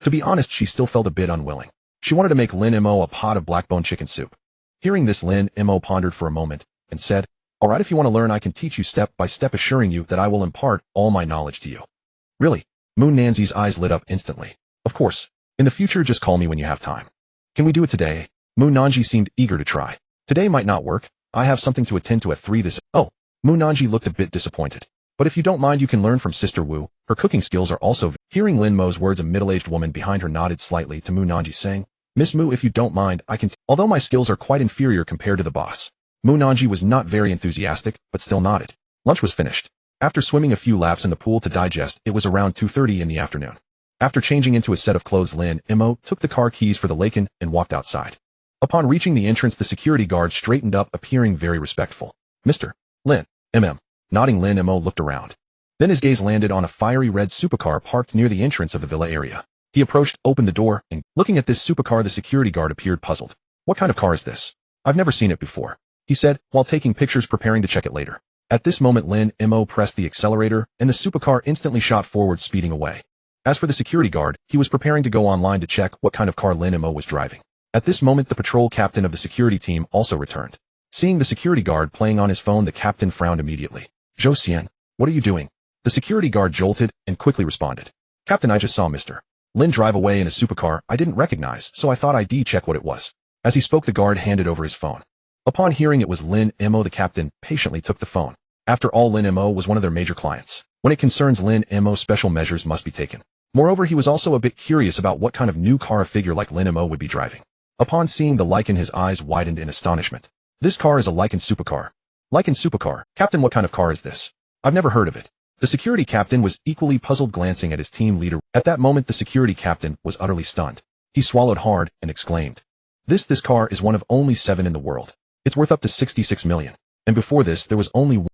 To be honest, she still felt a bit unwilling. She wanted to make Lin Mo a pot of black-bone chicken soup. Hearing this, Lin Mo pondered for a moment and said, all right, if you want to learn, I can teach you step by step, assuring you that I will impart all my knowledge to you. Really? Mu Nanji's eyes lit up instantly. Of course. In the future, just call me when you have time. Can we do it today? Mu Nanji seemed eager to try. Today might not work. I have something to attend to at 3 this. Oh. Mu Nanji looked a bit disappointed. But if you don't mind, you can learn from Sister Wu. Her cooking skills are also. Hearing Lin Mo's words, a middle-aged woman behind her nodded slightly to Mu Nanji, saying, Miss Mu, if you don't mind, I can. Although my skills are quite inferior compared to the boss. Mu Nanji was not very enthusiastic, but still nodded. Lunch was finished. After swimming a few laps in the pool to digest, it was around 2:30 in the afternoon. After changing into a set of clothes, Lin Mo took the car keys for the Laken and walked outside. Upon reaching the entrance, the security guard straightened up, appearing very respectful. Mr. Lin M. Nodding, Lin Mo looked around. Then his gaze landed on a fiery red supercar parked near the entrance of the villa area. He approached, opened the door, and, looking at this supercar, the security guard appeared puzzled. What kind of car is this? I've never seen it before, he said, while taking pictures, preparing to check it later. At this moment, Lin Mo pressed the accelerator, and the supercar instantly shot forward, speeding away. As for the security guard, he was preparing to go online to check what kind of car Lin Mo was driving. At this moment, the patrol captain of the security team also returned. Seeing the security guard playing on his phone, the captain frowned immediately. Zhou Xian, what are you doing? The security guard jolted and quickly responded. Captain, I just saw Mr. Lin drive away in a supercar I didn't recognize, so I thought I'd check what it was. As he spoke, the guard handed over his phone. Upon hearing it was Lin Mo, the captain patiently took the phone. After all, Lin Mo was one of their major clients. When it concerns Lin Mo, special measures must be taken. Moreover, he was also a bit curious about what kind of new car a figure like Lin Mo would be driving. Upon seeing the Lycan, his eyes widened in astonishment. This car is a Lycan supercar. Lycan supercar? Captain, what kind of car is this? I've never heard of it. The security captain was equally puzzled, glancing at his team leader. At that moment, the security captain was utterly stunned. He swallowed hard and exclaimed, This car is one of only 7 in the world. It's worth up to 66 million. And before this, there was only 1.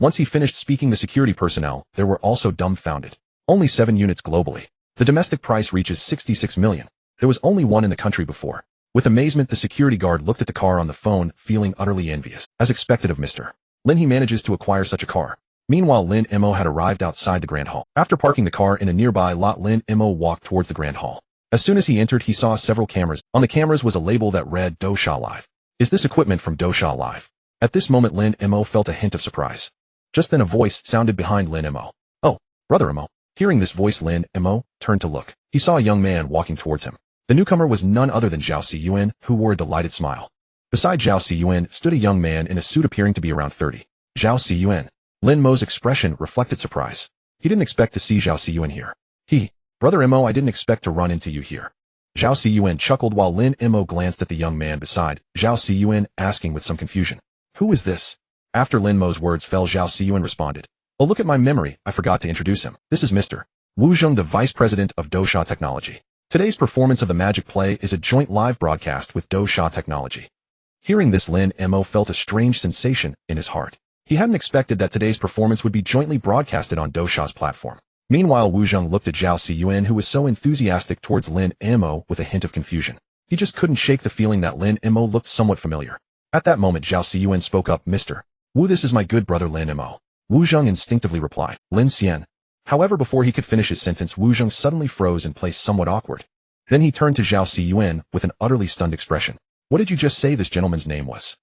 Once he finished speaking, the security personnel there were also dumbfounded. Only 7 units globally. The domestic price reaches 66 million. There was only 1 in the country before. With amazement, the security guard looked at the car on the phone, feeling utterly envious. As expected of Mr. Lin, he manages to acquire such a car. Meanwhile, Lin Mo had arrived outside the Grand Hall. After parking the car in a nearby lot, Lin Mo walked towards the Grand Hall. As soon as he entered, he saw several cameras. On the cameras was a label that read Dosha Live. Is this equipment from Dosha Live? At this moment, Lin Mo felt a hint of surprise. Just then a voice sounded behind Lin Mo. Oh, Brother Mo. Hearing this voice, Lin Mo turned to look. He saw a young man walking towards him. The newcomer was none other than Zhao Siyuan, who wore a delighted smile. Beside Zhao Siyuan stood a young man in a suit appearing to be around 30. Zhao Siyuan. Lin Mo's expression reflected surprise. He didn't expect to see Zhao Siyuan here. Brother Mo, I didn't expect to run into you here. Zhao Siyuan chuckled while Lin Mo glanced at the young man beside Zhao Siyuan, asking with some confusion, Who is this? After Lin Mo's words fell, Zhao Siyuan responded, Oh, look at my memory, I forgot to introduce him. This is Mr. Wu Zheng, the Vice President of Dosha Technology. Today's performance of the magic play is a joint live broadcast with Dosha Technology. Hearing this, Lin Mo felt a strange sensation in his heart. He hadn't expected that today's performance would be jointly broadcasted on Dousha's platform. Meanwhile, Wu Zheng looked at Zhao Siyuan, who was so enthusiastic towards Lin Mo, with a hint of confusion. He just couldn't shake the feeling that Lin Mo looked somewhat familiar. At that moment, Zhao Siyuan spoke up, "Mr. Wu, this is my good brother Lin Mo." Wu Zheng instinctively replied, "Lin Xian." However, before he could finish his sentence, Wu Zheng suddenly froze in place, somewhat awkward. Then he turned to Zhao Siyuan with an utterly stunned expression. "What did you just say this gentleman's name was?"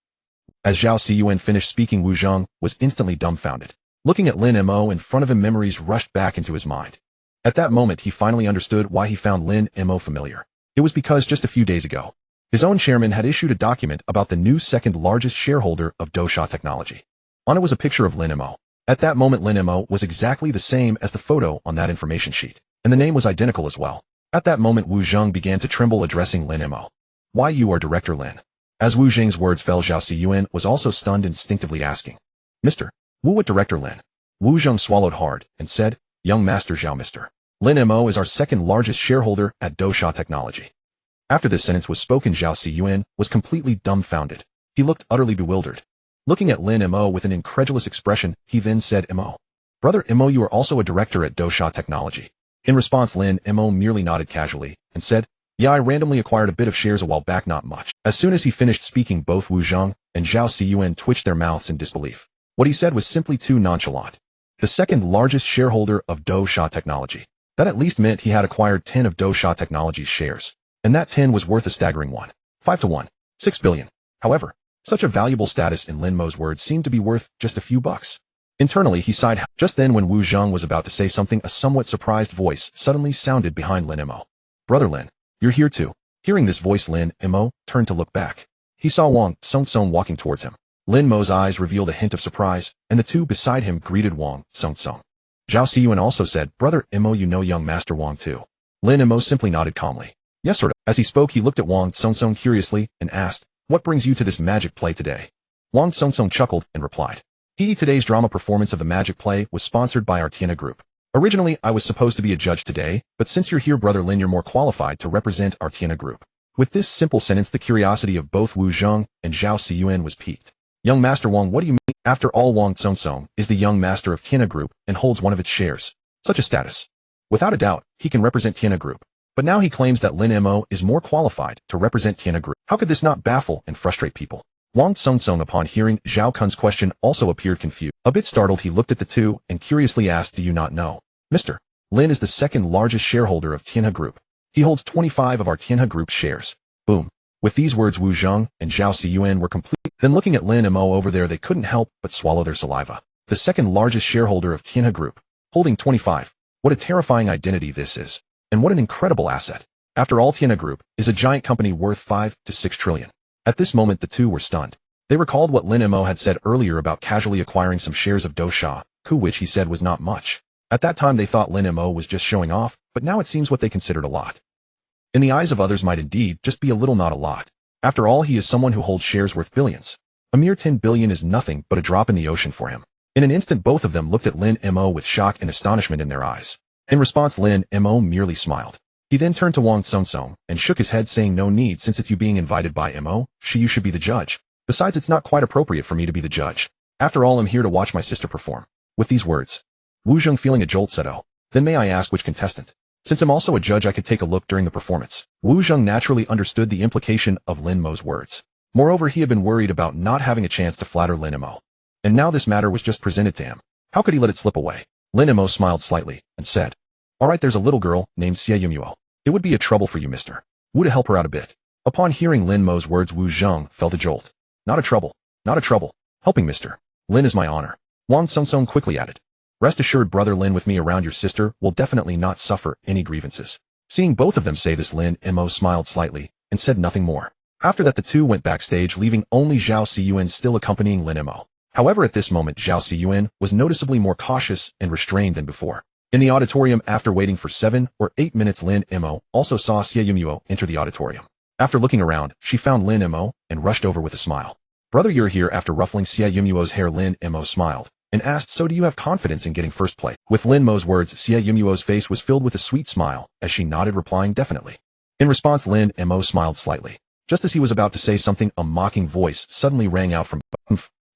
As Zhao Siyuan finished speaking, Wu Zheng was instantly dumbfounded. Looking at Lin Mo in front of him, memories rushed back into his mind. At that moment, he finally understood why he found Lin Mo familiar. It was because just a few days ago, his own chairman had issued a document about the new second-largest shareholder of Dousha Technology. On it was a picture of Lin Mo. At that moment, Lin Mo was exactly the same as the photo on that information sheet, and the name was identical as well. At that moment, Wu Zheng began to tremble, addressing Lin Mo. "Why, you are Director Lin." As Wu Zheng's words fell, Zhao Siyuan was also stunned, instinctively asking, "Mr. Wu, what Director Lin?" Wu Zheng swallowed hard and said, "Young Master Zhao, Mr. Lin Mo is our second-largest shareholder at Dousha Technology." After this sentence was spoken, Zhao Siyuan was completely dumbfounded. He looked utterly bewildered. Looking at Lin Mo with an incredulous expression, he then said, "Mo. Brother Mo, you are also a director at Dousha Technology." In response, Lin Mo merely nodded casually and said, "Yeah, I randomly acquired a bit of shares a while back, not much." As soon as he finished speaking, both Wu Zheng and Zhao Siyuan twitched their mouths in disbelief. What he said was simply too nonchalant. The second-largest shareholder of Dousha Technology. That at least meant he had acquired 10 of Dousha Technology's shares, and that 10 was worth a staggering 5 to 1, 6 billion. However, such a valuable status, in Lin Mo's words, seemed to be worth just a few bucks. Internally, he sighed. Just then, when Wu Zheng was about to say something, a somewhat surprised voice suddenly sounded behind Lin Mo. "Brother Lin, you're here too." Hearing this voice, Lin Mo turned to look back. He saw Wang Song walking towards him. Lin Mo's eyes revealed a hint of surprise, and the two beside him greeted Wang Song. Zhao Siyuan also said, "Brother Mo, you know young Master Wang too?" Lin Mo simply nodded calmly. "Yes, sort of." As he spoke, he looked at Wang Song curiously and asked, "What brings you to this magic play today?" Wang Song chuckled and replied, Today's drama performance of the magic play was sponsored by our Tiana Group. Originally, I was supposed to be a judge today, but since you're here, Brother Lin, you're more qualified to represent our Tiana Group." With this simple sentence, the curiosity of both Wu Zheng and Zhao Siyuan was piqued. "Young Master Wang, what do you mean?" After all, Wang Song is the young master of Tiana Group and holds one of its shares. Such a status. Without a doubt, he can represent Tiana Group. But now he claims that Lin Mo is more qualified to represent Tiana Group. How could this not baffle and frustrate people? Wang Song, upon hearing Zhao Kun's question, also appeared confused. A bit startled, he looked at the two and curiously asked, "Do you not know? Mr. Lin is the second-largest shareholder of Tianhe Group. He holds 25 of our Tianhe Group shares." Boom. With these words, Wu Zheng and Zhao Siyuan were complete. Then looking at Lin Mo over there, they couldn't help but swallow their saliva. The second-largest shareholder of Tianhe Group, holding 25. What a terrifying identity this is. And what an incredible asset. After all, Tianhe Group is a giant company worth 5 to 6 trillion. At this moment, the two were stunned. They recalled what Lin Mo had said earlier about casually acquiring some shares of Dousha, which he said was not much. At that time, they thought Lin Mo was just showing off, but now it seems what they considered a lot. In the eyes of others might indeed just be a little, not a lot. After all, he is someone who holds shares worth billions. A mere 10 billion is nothing but a drop in the ocean for him. In an instant, both of them looked at Lin Mo with shock and astonishment in their eyes. In response, Lin Mo merely smiled. He then turned to Wang Song and shook his head, saying, "No need, since it's you being invited by Mo, you should be the judge. Besides, it's not quite appropriate for me to be the judge. After all, I'm here to watch my sister perform." With these words, Wu Zheng, feeling a jolt, said, "Oh, then may I ask which contestant? Since I'm also a judge, I could take a look during the performance." Wu Zheng naturally understood the implication of Lin Mo's words. Moreover, he had been worried about not having a chance to flatter Lin Mo. And now this matter was just presented to him. How could he let it slip away? Lin Mo smiled slightly and said, "All right, there's a little girl named Xie Yumuo. It would be a trouble for you, Mr. Wu, to help her out a bit." Upon hearing Lin Mo's words, Wu Zheng felt a jolt. Not a trouble. Not a trouble. Helping Mr. Lin is my honor." Wang Song quickly added, "Rest assured, Brother Lin, with me around, your sister will definitely not suffer any grievances." Seeing both of them say this, Lin Mo smiled slightly and said nothing more. After that, the two went backstage, leaving only Zhao Siyuan still accompanying Lin Mo. However, at this moment, Zhao Siyuan was noticeably more cautious and restrained than before. In the auditorium, after waiting for 7 or 8 minutes, Lin Mo also saw Xie Yumuo enter the auditorium. After looking around, she found Lin Mo and rushed over with a smile. "Brother, you're here." After ruffling Xie Yumuo's hair, Lin Mo smiled and asked, "So do you have confidence in getting first place?" With Lin Mo's words, Xie Yumuo's face was filled with a sweet smile as she nodded, replying, "Definitely." In response, Lin Mo smiled slightly. Just as he was about to say something, a mocking voice suddenly rang out from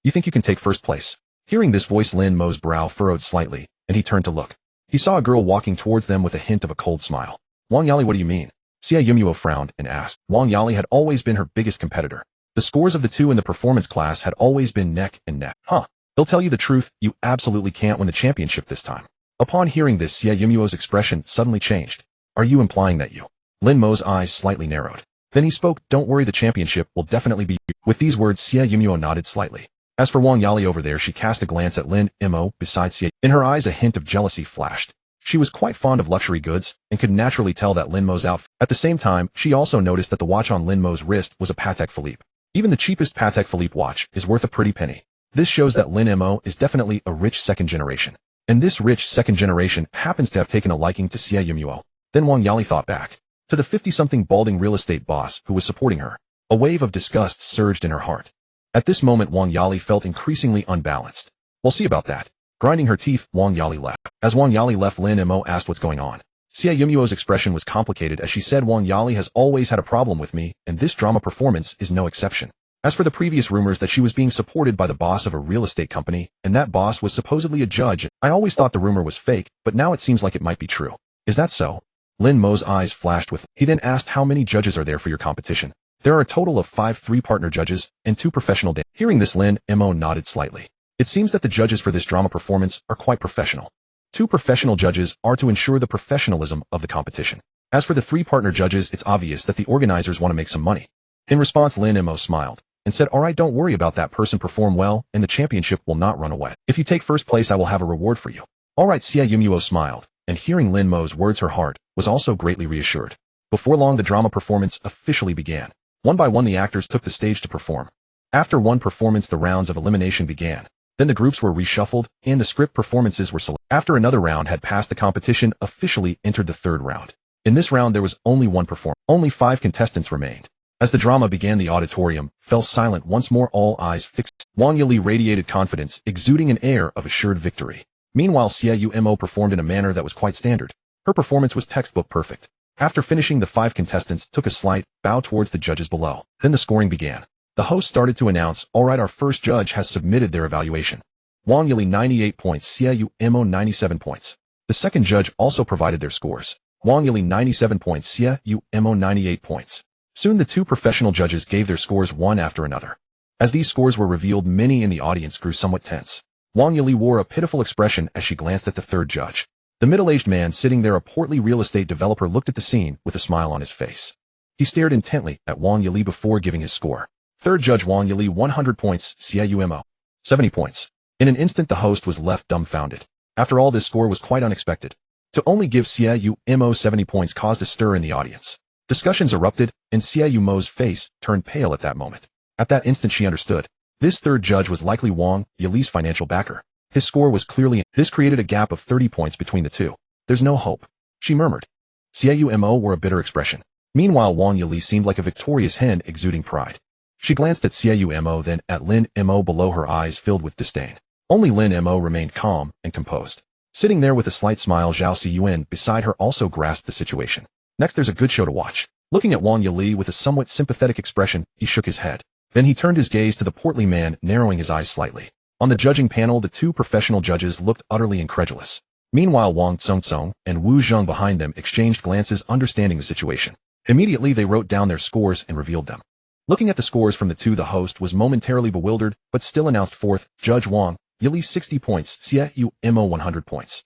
"You think you can take first place?" Hearing this voice, Lin Mo's brow furrowed slightly, and he turned to look. He saw a girl walking towards them with a hint of a cold smile. Wang Yali, what do you mean? Xia Yumuo frowned and asked. Wang Yali had always been her biggest competitor. The scores of the two in the performance class had always been neck and neck. Huh. They'll tell you the truth, you absolutely can't win the championship this time. Upon hearing this, Xia Yumuo's expression suddenly changed. Are you implying that you? Lin Mo's eyes slightly narrowed. Then he spoke, don't worry, the championship will definitely be you. With these words, Xia Yumuo nodded slightly. As for Wang Yali over there, she cast a glance at Lin Mo beside Xia. In her eyes, a hint of jealousy flashed. She was quite fond of luxury goods, and could naturally tell that Lin Mo's outfit. At the same time, she also noticed that the watch on Lin Mo's wrist was a Patek Philippe. Even the cheapest Patek Philippe watch is worth a pretty penny. This shows that Lin Mo is definitely a rich second generation. And this rich second generation happens to have taken a liking to Xia Yumuo. Then Wang Yali thought back to the 50-something balding real estate boss who was supporting her. A wave of disgust surged in her heart. At this moment, Wang Yali felt increasingly unbalanced. We'll see about that. Grinding her teeth, Wang Yali left. As Wang Yali left, Lin Mo asked what's going on. Xia Yumuo's expression was complicated as she said, Wang Yali has always had a problem with me, and this drama performance is no exception. As for the previous rumors that she was being supported by the boss of a real estate company, and that boss was supposedly a judge, I always thought the rumor was fake, but now it seems like it might be true. Is that so? Lin Mo's eyes flashed with. He then asked, how many judges are there for your competition? There are a total of 5 3-partner judges and 2 professional dancers. Hearing this, Lin Mo nodded slightly. It seems that the judges for this drama performance are quite professional. 2 professional judges are to ensure the professionalism of the competition. As for the 3-partner judges, it's obvious that the organizers want to make some money. In response, Lin Mo smiled and said, alright, don't worry about that person, perform well, and the championship will not run away. If you take first place, I will have a reward for you. Alright, Xia Yumuo smiled, and hearing Lin Mo's words, her heart was also greatly reassured. Before long, the drama performance officially began. One by one, the actors took the stage to perform. After one performance, the rounds of elimination began. Then the groups were reshuffled, and the script performances were selected. After another round had passed, the competition officially entered the 3rd round. In this round, there was only one performer. Only 5 contestants remained. As the drama began, the auditorium fell silent once more, all eyes fixed. Wang Yali radiated confidence, exuding an air of assured victory. Meanwhile, Xia Yumuo performed in a manner that was quite standard. Her performance was textbook perfect. After finishing, the 5 contestants took a slight bow towards the judges below. Then the scoring began. The host started to announce, alright, our first judge has submitted their evaluation. Wang Yali 98 points, Xia Yumuo 97 points. The second judge also provided their scores. Wang Yali 97 points, Xia Yumuo 98 points. Soon the 2 professional judges gave their scores one after another. As these scores were revealed, many in the audience grew somewhat tense. Wang Yali wore a pitiful expression as she glanced at the 3rd judge. The middle-aged man sitting there, a portly real estate developer, looked at the scene with a smile on his face. He stared intently at Wang Yali before giving his score. 3rd judge Wang Yali 100 points, Xia Yumuo 70 points. In an instant, the host was left dumbfounded. After all, this score was quite unexpected. To only give Xia Yumuo 70 points caused a stir in the audience. Discussions erupted, and Xia Yumuo's face turned pale at that moment. At that instant, she understood. This 3rd judge was likely Wang Yali's financial backer. His score was clearly. This created a gap of 30 points between the two. There's no hope, she murmured. Xia Yumuo wore a bitter expression. Meanwhile, Wang Yali seemed like a victorious hen exuding pride. She glanced at Xia Yumuo, then at Lin Mo, below, her eyes filled with disdain. Only Lin Mo remained calm and composed. Sitting there with a slight smile, Zhao Xiyuan beside her also grasped the situation. Next, there's a good show to watch. Looking at Wang Yali with a somewhat sympathetic expression, he shook his head. Then he turned his gaze to the portly man, narrowing his eyes slightly. On the judging panel, the 2 professional judges looked utterly incredulous. Meanwhile, Wang Tsongtsong and Wu Zheng behind them exchanged glances, understanding the situation. Immediately, they wrote down their scores and revealed them. Looking at the scores from the 2, the host was momentarily bewildered, but still announced 4th Judge Wang Yali 60 points, Xia Yumuo 100 points.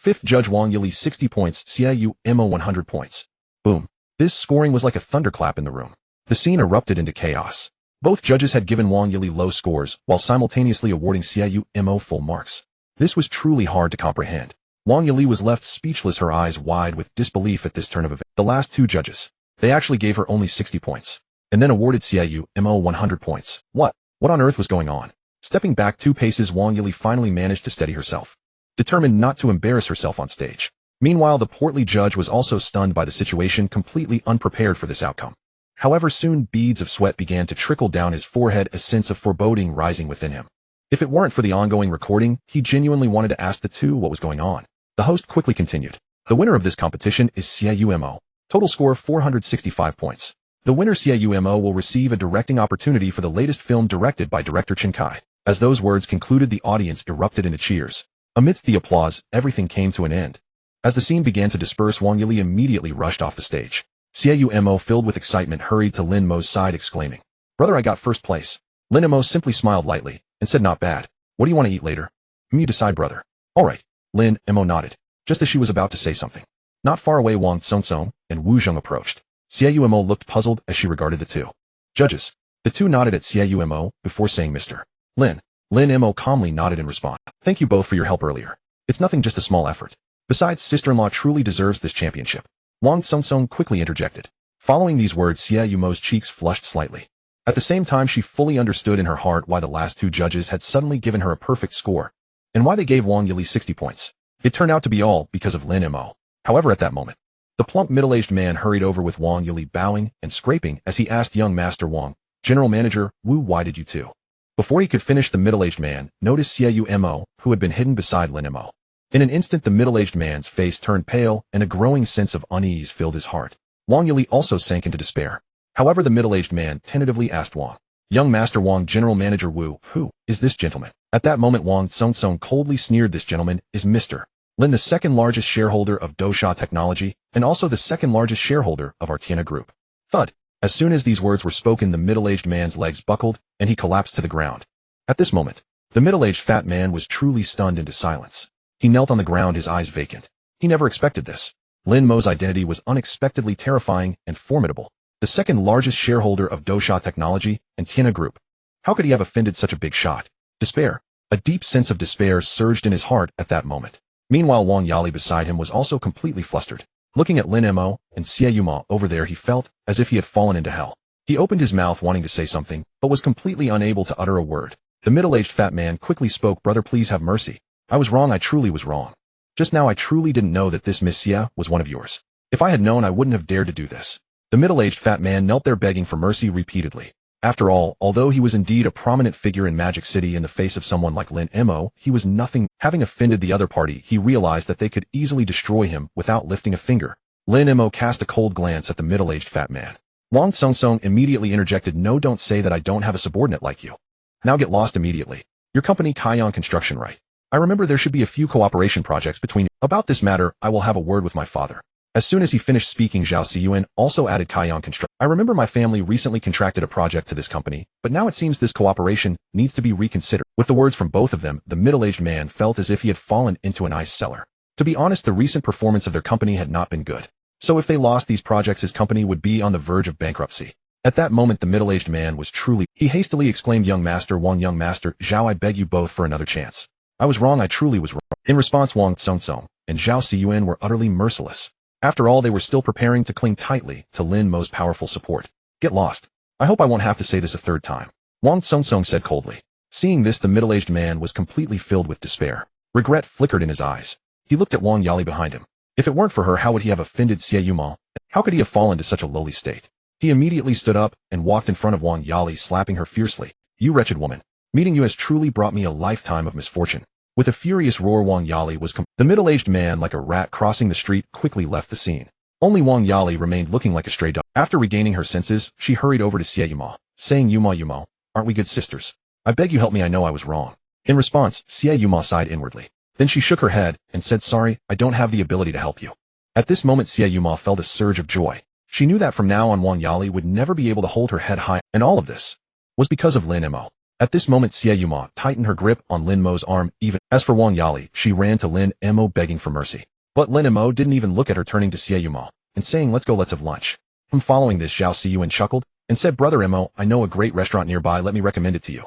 5th Judge Wang Yali 60 points, Xia Yumuo 100 points. Boom. This scoring was like a thunderclap in the room. The scene erupted into chaos. Both judges had given Wang Yali low scores, while simultaneously awarding Xia Yumuo full marks. This was truly hard to comprehend. Wang Yali was left speechless, her eyes wide with disbelief at this turn of events. The last 2 judges, they actually gave her only 60 points, and then awarded Xia Yumuo 100 points. What on earth was going on? Stepping back 2 paces, Wang Yali finally managed to steady herself, determined not to embarrass herself on stage. Meanwhile, the portly judge was also stunned by the situation, completely unprepared for this outcome. However, soon beads of sweat began to trickle down his forehead, a sense of foreboding rising within him. If it weren't for the ongoing recording, he genuinely wanted to ask the 2 what was going on. The host quickly continued. The winner of this competition is Xia Yumuo. Total score 465 points. The winner, Xia Yumuo, will receive a directing opportunity for the latest film directed by director Chen Kai. As those words concluded, the audience erupted into cheers. Amidst the applause, everything came to an end. As the scene began to disperse, Wang Yili immediately rushed off the stage. Xiao Mo, filled with excitement, hurried to Lin Mo's side, exclaiming, "Brother, I got first place." Lin Mo simply smiled lightly and said, "Not bad. What do you want to eat later?" "You decide, brother." "All right." Lin Mo nodded, just as she was about to say something. Not far away, Wang Song and Wu Zheng approached. Xiao Mo looked puzzled as she regarded the two judges. The two nodded at Xiao Mo before saying, "Mr. Lin." Lin Mo calmly nodded in response. "Thank you both for your help earlier. It's nothing, just a small effort. Besides, sister-in-law truly deserves this championship." Wang Song quickly interjected. Following these words, Xiao Mo's cheeks flushed slightly. At the same time, she fully understood in her heart why the last two judges had suddenly given her a perfect score, and why they gave Wang Yili 60 points. It turned out to be all because of Lin Mo. However, at that moment, the plump middle-aged man hurried over with Wang Yili, bowing and scraping as he asked young Master Wang, "General Manager Wu, why did you two?" Before he could finish, the middle-aged man noticed Xiao Mo, who had been hidden beside Lin Mo. In an instant, the middle-aged man's face turned pale, and a growing sense of unease filled his heart. Wang Yili also sank into despair. However, the middle-aged man tentatively asked Wang, "Young Master Wang, General Manager Wu, who is this gentleman?" At that moment, Wang Song coldly sneered, "This gentleman is Mr. Lin, the second largest shareholder of Dosha Technology, and also the second largest shareholder of Artiana Group." Thud. As soon as these words were spoken, the middle-aged man's legs buckled, and he collapsed to the ground. At this moment, the middle-aged fat man was truly stunned into silence. He knelt on the ground, his eyes vacant. He never expected this. Lin Mo's identity was unexpectedly terrifying and formidable. The second largest shareholder of Dosha Technology and Artiana Group. How could he have offended such a big shot? Despair. A deep sense of despair surged in his heart at that moment. Meanwhile, Wang Yali beside him was also completely flustered. Looking at Lin Mo and Xiao Mo over there, he felt as if he had fallen into hell. He opened his mouth wanting to say something, but was completely unable to utter a word. The middle-aged fat man quickly spoke, "Brother, please have mercy. I was wrong, I truly was wrong. Just now I truly didn't know that this Miss Xia was one of yours. If I had known, I wouldn't have dared to do this." The middle-aged fat man knelt there begging for mercy repeatedly. After all, although he was indeed a prominent figure in Magic City in the face of someone like Lin Mo, he was nothing. Having offended the other party, he realized that they could easily destroy him without lifting a finger. Lin Mo cast a cold glance at the middle-aged fat man. Wang Song immediately interjected, "No, don't say that. I don't have a subordinate like you. Now get lost immediately. Your company, Kion Construction, right? I remember there should be a few cooperation projects between you. About this matter, I will have a word with my father." As soon as he finished speaking, Zhao Xiyuan also added, "Kion Construction. I remember my family recently contracted a project to this company, but now it seems this cooperation needs to be reconsidered." With the words from both of them, the middle-aged man felt as if he had fallen into an ice cellar. To be honest, the recent performance of their company had not been good. So if they lost these projects, his company would be on the verge of bankruptcy. At that moment, the middle-aged man was truly... He hastily exclaimed, "Young Master Wang, young Master Zhao, I beg you both for another chance. I was wrong, I truly was wrong." In response, Wang Song and Zhao Xiyuan were utterly merciless. After all, they were still preparing to cling tightly to Lin Mo's powerful support. "Get lost. I hope I won't have to say this a third time," Wang Song said coldly. Seeing this, the middle-aged man was completely filled with despair. Regret flickered in his eyes. He looked at Wang Yali behind him. If it weren't for her, how would he have offended Xiao Mo? How could he have fallen to such a lowly state? He immediately stood up and walked in front of Wang Yali, slapping her fiercely. "You wretched woman. Meeting you has truly brought me a lifetime of misfortune." With a furious roar, Wang Yali was the middle-aged man, like a rat crossing the street, quickly left the scene. Only Wang Yali remained looking like a stray dog. After regaining her senses, she hurried over to Xiao Mo, saying, Yumo, aren't we good sisters? I beg you help me, I know I was wrong." In response, Xiao Mo sighed inwardly. Then she shook her head and said, "Sorry, I don't have the ability to help you." At this moment, Xiao Mo felt a surge of joy. She knew that from now on, Wang Yali would never be able to hold her head high, and all of this was because of Lin Mo. At this moment, Xiao Mo tightened her grip on Lin Mo's arm. Even as for Wang Yali, she ran to Lin Mo begging for mercy. But Lin Mo didn't even look at her, turning to Xiao Mo and saying, "Let's go, let's have lunch." Following this, Zhao Xiyuan chuckled and said, "Brother Mo, I know a great restaurant nearby, let me recommend it to you."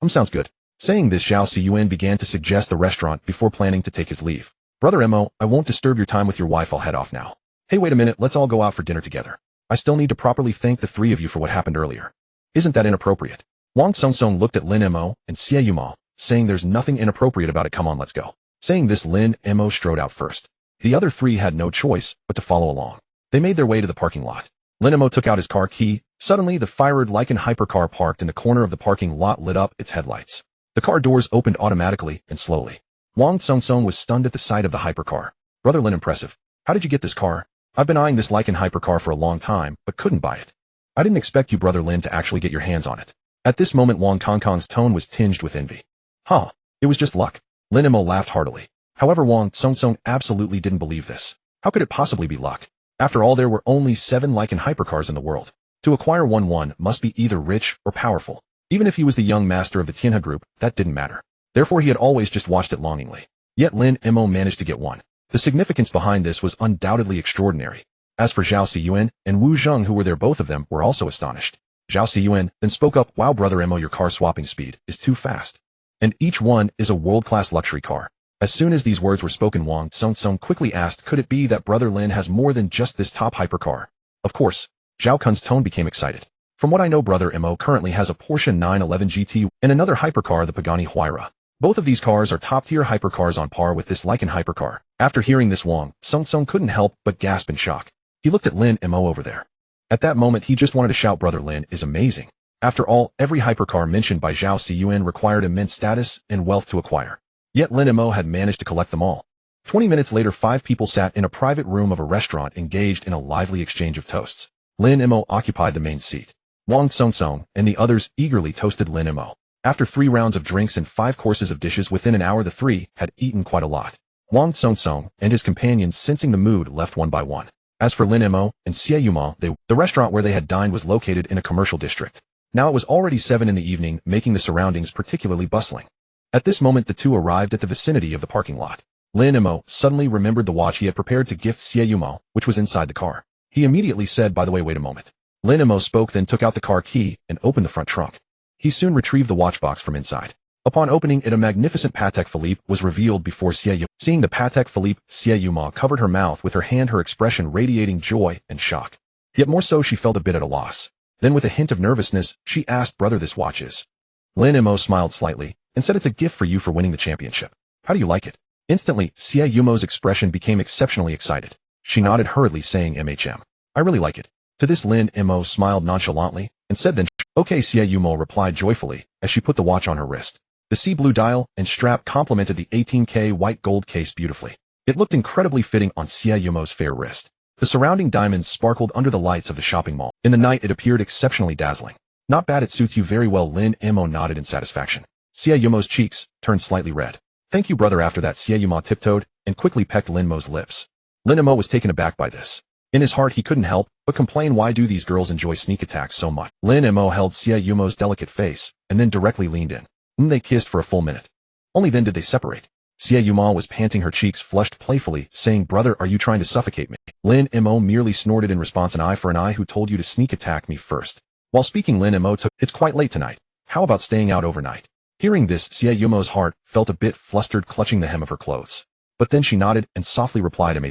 Sounds good." Saying this, Zhao Xiyuan began to suggest the restaurant before planning to take his leave. "Brother Mo, I won't disturb your time with your wife, I'll head off now." "Hey, wait a minute, let's all go out for dinner together. I still need to properly thank the three of you for what happened earlier." "Isn't that inappropriate?" Wang Song looked at Lin Mo and Xiao Mo, saying, "There's nothing inappropriate about it, come on, let's go." Saying this, Lin Mo strode out first. The other three had no choice but to follow along. They made their way to the parking lot. Lin Mo took out his car key. Suddenly, the fired Lycan hypercar parked in the corner of the parking lot lit up its headlights. The car doors opened automatically and slowly. Wang Song was stunned at the sight of the hypercar. "Brother Lin, impressive. How did you get this car? I've been eyeing this Lycan hypercar for a long time, but couldn't buy it." "I didn't expect you, Brother Lin, to actually get your hands on it." At this moment Wang Kongkong's tone was tinged with envy. Huh, it was just luck. Lin Mo laughed heartily. However, Wang Song absolutely didn't believe this. How could it possibly be luck? After all, there were only 7 Lycan hypercars in the world. To acquire one must be either rich or powerful. Even if he was the young master of the Tianhe group, that didn't matter. Therefore he had always just watched it longingly. Yet Lin Mo managed to get one. The significance behind this was undoubtedly extraordinary. As for Zhao Siyuan and Wu Zheng, who were there, both of them were also astonished. Zhao Siyuan then spoke up, "Wow brother Mo, your car swapping speed is too fast. And each one is a world-class luxury car." As soon as these words were spoken, Wang Song quickly asked, could it be that brother Lin has more than just this top hypercar? Of course. Zhao Kun's tone became excited. From what I know, brother Mo currently has a Porsche 911 GT and another hypercar, the Pagani Huayra. Both of these cars are top-tier hypercars on par with this Lycan hypercar. After hearing this, Wang Song couldn't help but gasp in shock. He looked at Lin Mo over there. At that moment, he just wanted to shout, brother Lin is amazing. After all, every hypercar mentioned by Zhao Siyuan required immense status and wealth to acquire. Yet Lin Mo had managed to collect them all. 20 minutes later, 5 people sat in a private room of a restaurant engaged in a lively exchange of toasts. Lin Mo occupied the main seat. Wang Song and the others eagerly toasted Lin Mo. After 3 rounds of drinks and 5 courses of dishes within an hour, the 3 had eaten quite a lot. Wang Song and his companions, sensing the mood, left one by one. As for Lin Mo and Xie Yuma, the restaurant where they had dined was located in a commercial district. Now it was already 7 in the evening, making the surroundings particularly bustling. At this moment, the 2 arrived at the vicinity of the parking lot. Lin Mo suddenly remembered the watch he had prepared to gift Xie Yuma, which was inside the car. He immediately said, by the way, wait a moment. Lin Mo spoke, then took out the car key and opened the front trunk. He soon retrieved the watch box from inside. Upon opening it, a magnificent Patek Philippe was revealed before Xie Yuma. Seeing the Patek Philippe, Xie Yuma covered her mouth with her hand, her expression radiating joy and shock. Yet more so, she felt a bit at a loss. Then with a hint of nervousness, she asked, brother, this watch is? Lin Mo smiled slightly and said, it's a gift for you for winning the championship. How do you like it? Instantly, Xie Yuma's expression became exceptionally excited. She nodded hurriedly, saying, I really like it. To this, Lin Mo smiled nonchalantly and said, then, okay. Xie Yuma replied joyfully as she put the watch on her wrist. The sea blue dial and strap complemented the 18K white gold case beautifully. It looked incredibly fitting on Xie Yuma's fair wrist. The surrounding diamonds sparkled under the lights of the shopping mall. In the night, it appeared exceptionally dazzling. Not bad, it suits you very well. Lin Mo nodded in satisfaction. Xie Yuma's cheeks turned slightly red. Thank you, brother. After that, Xie Yuma tiptoed and quickly pecked Lin Mo's lips. Lin Mo was taken aback by this. In his heart, he couldn't help but complain, why do these girls enjoy sneak attacks so much? Lin Mo held Xie Yuma's delicate face and then directly leaned in. They kissed for a full minute. Only then did they separate. Xie Yuma was panting, her cheeks flushed playfully, saying, brother, are you trying to suffocate me? Lin Mo merely snorted in response, an eye for an eye. Who told you to sneak attack me first? While speaking, Lin Mo took, it's quite late tonight. How about staying out overnight? Hearing this, Xie Yuma's heart felt a bit flustered, clutching the hem of her clothes. But then she nodded and softly replied,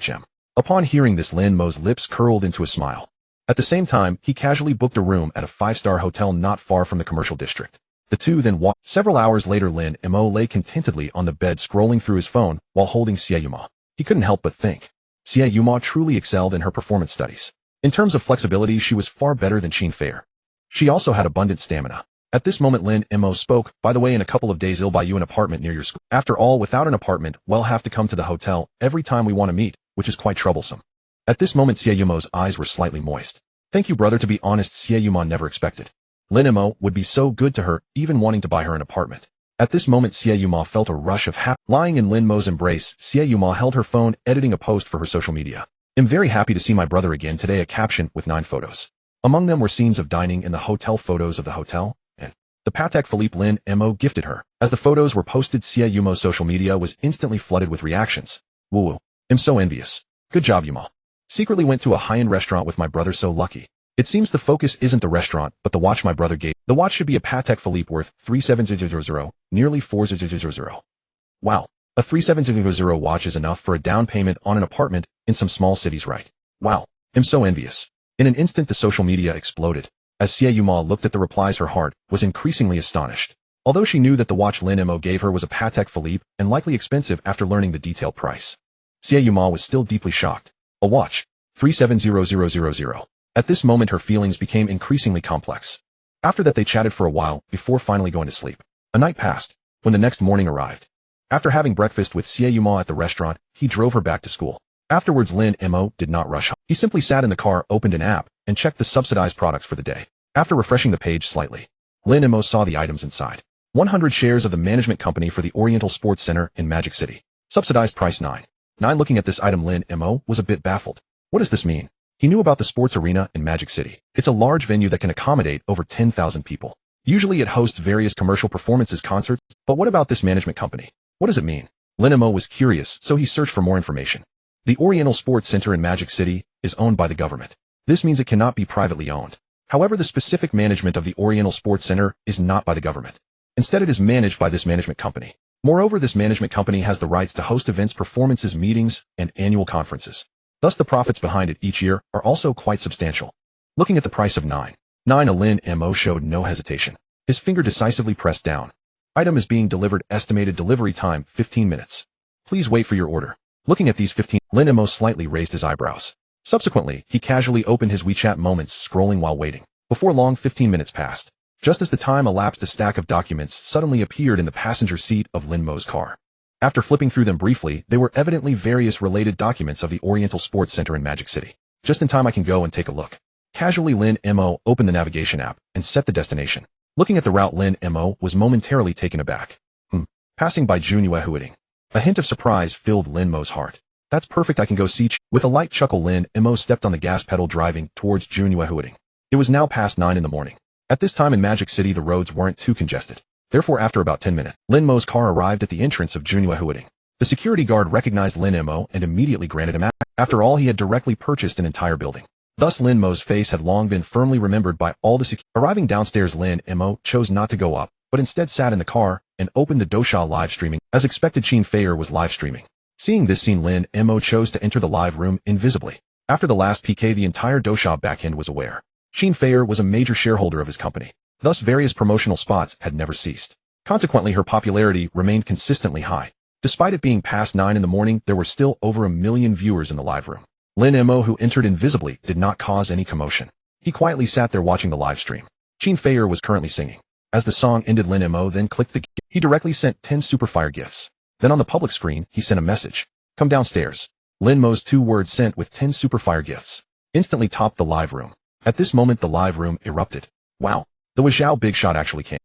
Upon hearing this, Lin Mo's lips curled into a smile. At the same time, he casually booked a room at a 5-star hotel not far from the commercial district. The 2 then walked. Several hours later, Lin Mo lay contentedly on the bed, scrolling through his phone while holding Xie Yuma. He couldn't help but think. Xie Yuma truly excelled in her performance studies. In terms of flexibility, she was far better than Qin Fei. She also had abundant stamina. At this moment, Lin Mo spoke, by the way, in a couple of days I'll buy you an apartment near your school. After all, without an apartment, we'll have to come to the hotel every time we want to meet, which is quite troublesome. At this moment, Xie Yuma's eyes were slightly moist. Thank you, brother. To be honest, Xie Yuma never expected Lin Mo would be so good to her, even wanting to buy her an apartment. At this moment, Xie Yuma felt a rush of happiness. Lying in Lin Mo's embrace, Xie Yuma held her phone, editing a post for her social media. I'm very happy to see my brother again today, a caption with 9 photos. Among them were scenes of dining in the hotel, photos of the hotel, and the Patek Philippe Lin Mo gifted her. As the photos were posted, Xie Yuma's social media was instantly flooded with reactions. Woo, I'm so envious. Good job, Yuma. Secretly went to a high-end restaurant with my brother, so lucky. It seems the focus isn't the restaurant, but the watch my brother gave. The watch should be a Patek Philippe worth 37,000, nearly 4,000. Wow, a 37,000 watch is enough for a down payment on an apartment in some small cities, right? Wow, I'm so envious. In an instant, the social media exploded. As Xie Yuma looked at the replies, her heart was increasingly astonished. Although she knew that the watch Lin Mo gave her was a Patek Philippe and likely expensive after learning the detailed price, Xie Yuma was still deeply shocked. A watch, 37,000. At this moment, her feelings became increasingly complex. After that, they chatted for a while before finally going to sleep. A night passed when the next morning arrived. After having breakfast with Xie Yuma at the restaurant, he drove her back to school. Afterwards, Lin Mo did not rush home. He simply sat in the car, opened an app, and checked the subsidized products for the day. After refreshing the page slightly, Lin Mo saw the items inside. 100 shares of the management company for the Oriental Sports Center in Magic City. Subsidized price 9. Looking at this item, Lin Mo was a bit baffled. What does this mean? He knew about the sports arena in Magic City. It's a large venue that can accommodate over 10,000 people. Usually it hosts various commercial performances, concerts, but what about this management company? What does it mean? Lin Mo was curious, so he searched for more information. The Oriental Sports Center in Magic City is owned by the government. This means it cannot be privately owned. However, the specific management of the Oriental Sports Center is not by the government. Instead, it is managed by this management company. Moreover, this management company has the rights to host events, performances, meetings, and annual conferences. Thus, the profits behind it each year are also quite substantial. Looking at the price of 9. Lin Mo showed no hesitation. His finger decisively pressed down. Item is being delivered. Estimated delivery time 15 minutes. Please wait for your order. Looking at these 15, Lin Mo slightly raised his eyebrows. Subsequently, he casually opened his WeChat Moments, scrolling while waiting. Before long, 15 minutes passed. Just as the time elapsed, a stack of documents suddenly appeared in the passenger seat of Lin Mo's car. After flipping through them briefly, they were evidently various related documents of the Oriental Sports Center in Magic City. Just in time, I can go and take a look. Casually, Lin Mo opened the navigation app and set the destination. Looking at the route, Lin Mo was momentarily taken aback. Passing by Junyue Huading. A hint of surprise filled Lin Mo's heart. That's perfect, I can go see. With a light chuckle, Lin Mo stepped on the gas pedal, driving towards Junyue Huading. It was now past 9 in the morning. At this time in Magic City, the roads weren't too congested. Therefore, after about 10 minutes, Lin Mo's car arrived at the entrance of Junyue Huading. The security guard recognized Lin Mo and immediately granted him access. After all, he had directly purchased an entire building. Thus, Lin Mo's face had long been firmly remembered by all the security. Arriving downstairs, Lin Mo chose not to go up, but instead sat in the car and opened the dosha live streaming. As expected, Qin Feier was live streaming. Seeing this scene, Lin Mo chose to enter the live room invisibly. After the last PK, the entire dosha backend was aware. Qin Feier was a major shareholder of his company. Thus, various promotional spots had never ceased. Consequently, her popularity remained consistently high. Despite it being past 9 in the morning, there were still over 1 million viewers in the live room. Lin Mo, who entered invisibly, did not cause any commotion. He quietly sat there watching the live stream. Qin Feier was currently singing. As the song ended, Lin Mo then clicked the gift. He directly sent 10 Superfire gifts. Then on the public screen, he sent a message. Come downstairs. Lin Mo's 2 words sent with 10 Superfire gifts instantly topped the live room. At this moment, the live room erupted. Wow. The Wazhao Big Shot actually came.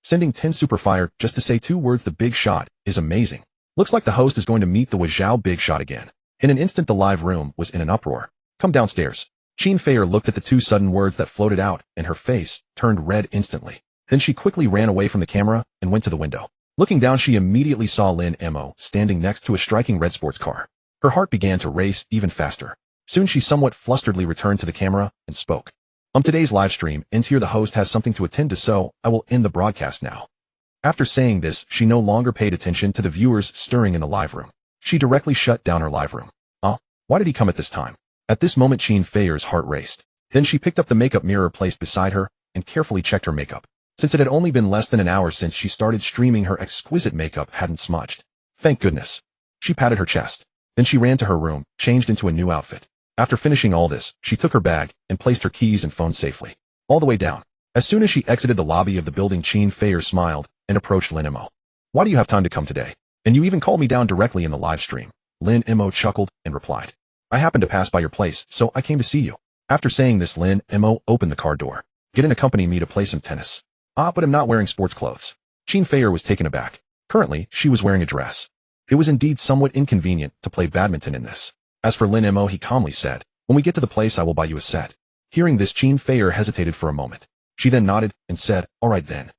Sending 10 Superfire just to say 2 words, the Big Shot, is amazing. Looks like the host is going to meet the Wazhao Big Shot again. In an instant, the live room was in an uproar. Come downstairs. Qin Feier looked at the 2 sudden words that floated out, and her face turned red instantly. Then she quickly ran away from the camera and went to the window. Looking down, she immediately saw Lin Mo standing next to a striking red sports car. Her heart began to race even faster. Soon she somewhat flusteredly returned to the camera and spoke. Today's live stream ends here. The host has something to attend to, so I will end the broadcast now. After saying this, she no longer paid attention to the viewers stirring in the live room. She directly shut down her live room. Why did he come at this time? At this moment, Qin Feier's heart raced. Then she picked up the makeup mirror placed beside her and carefully checked her makeup. Since it had only been less than an hour since she started streaming, her exquisite makeup hadn't smudged. Thank goodness. She patted her chest. Then she ran to her room, changed into a new outfit. After finishing all this, she took her bag and placed her keys and phone safely. All the way down. As soon as she exited the lobby of the building, Qin Feier smiled and approached Lin Mo. Why do you have time to come today? And you even called me down directly in the live stream. Lin Mo chuckled and replied. I happened to pass by your place, so I came to see you. After saying this, Lin Mo opened the car door. Get in, accompany me to play some tennis. But I'm not wearing sports clothes. Qin Feier was taken aback. Currently, she was wearing a dress. It was indeed somewhat inconvenient to play badminton in this. As for Lin Mo, he calmly said, when we get to the place, I will buy you a set. Hearing this, Qin Feier hesitated for a moment. She then nodded and said, all right then.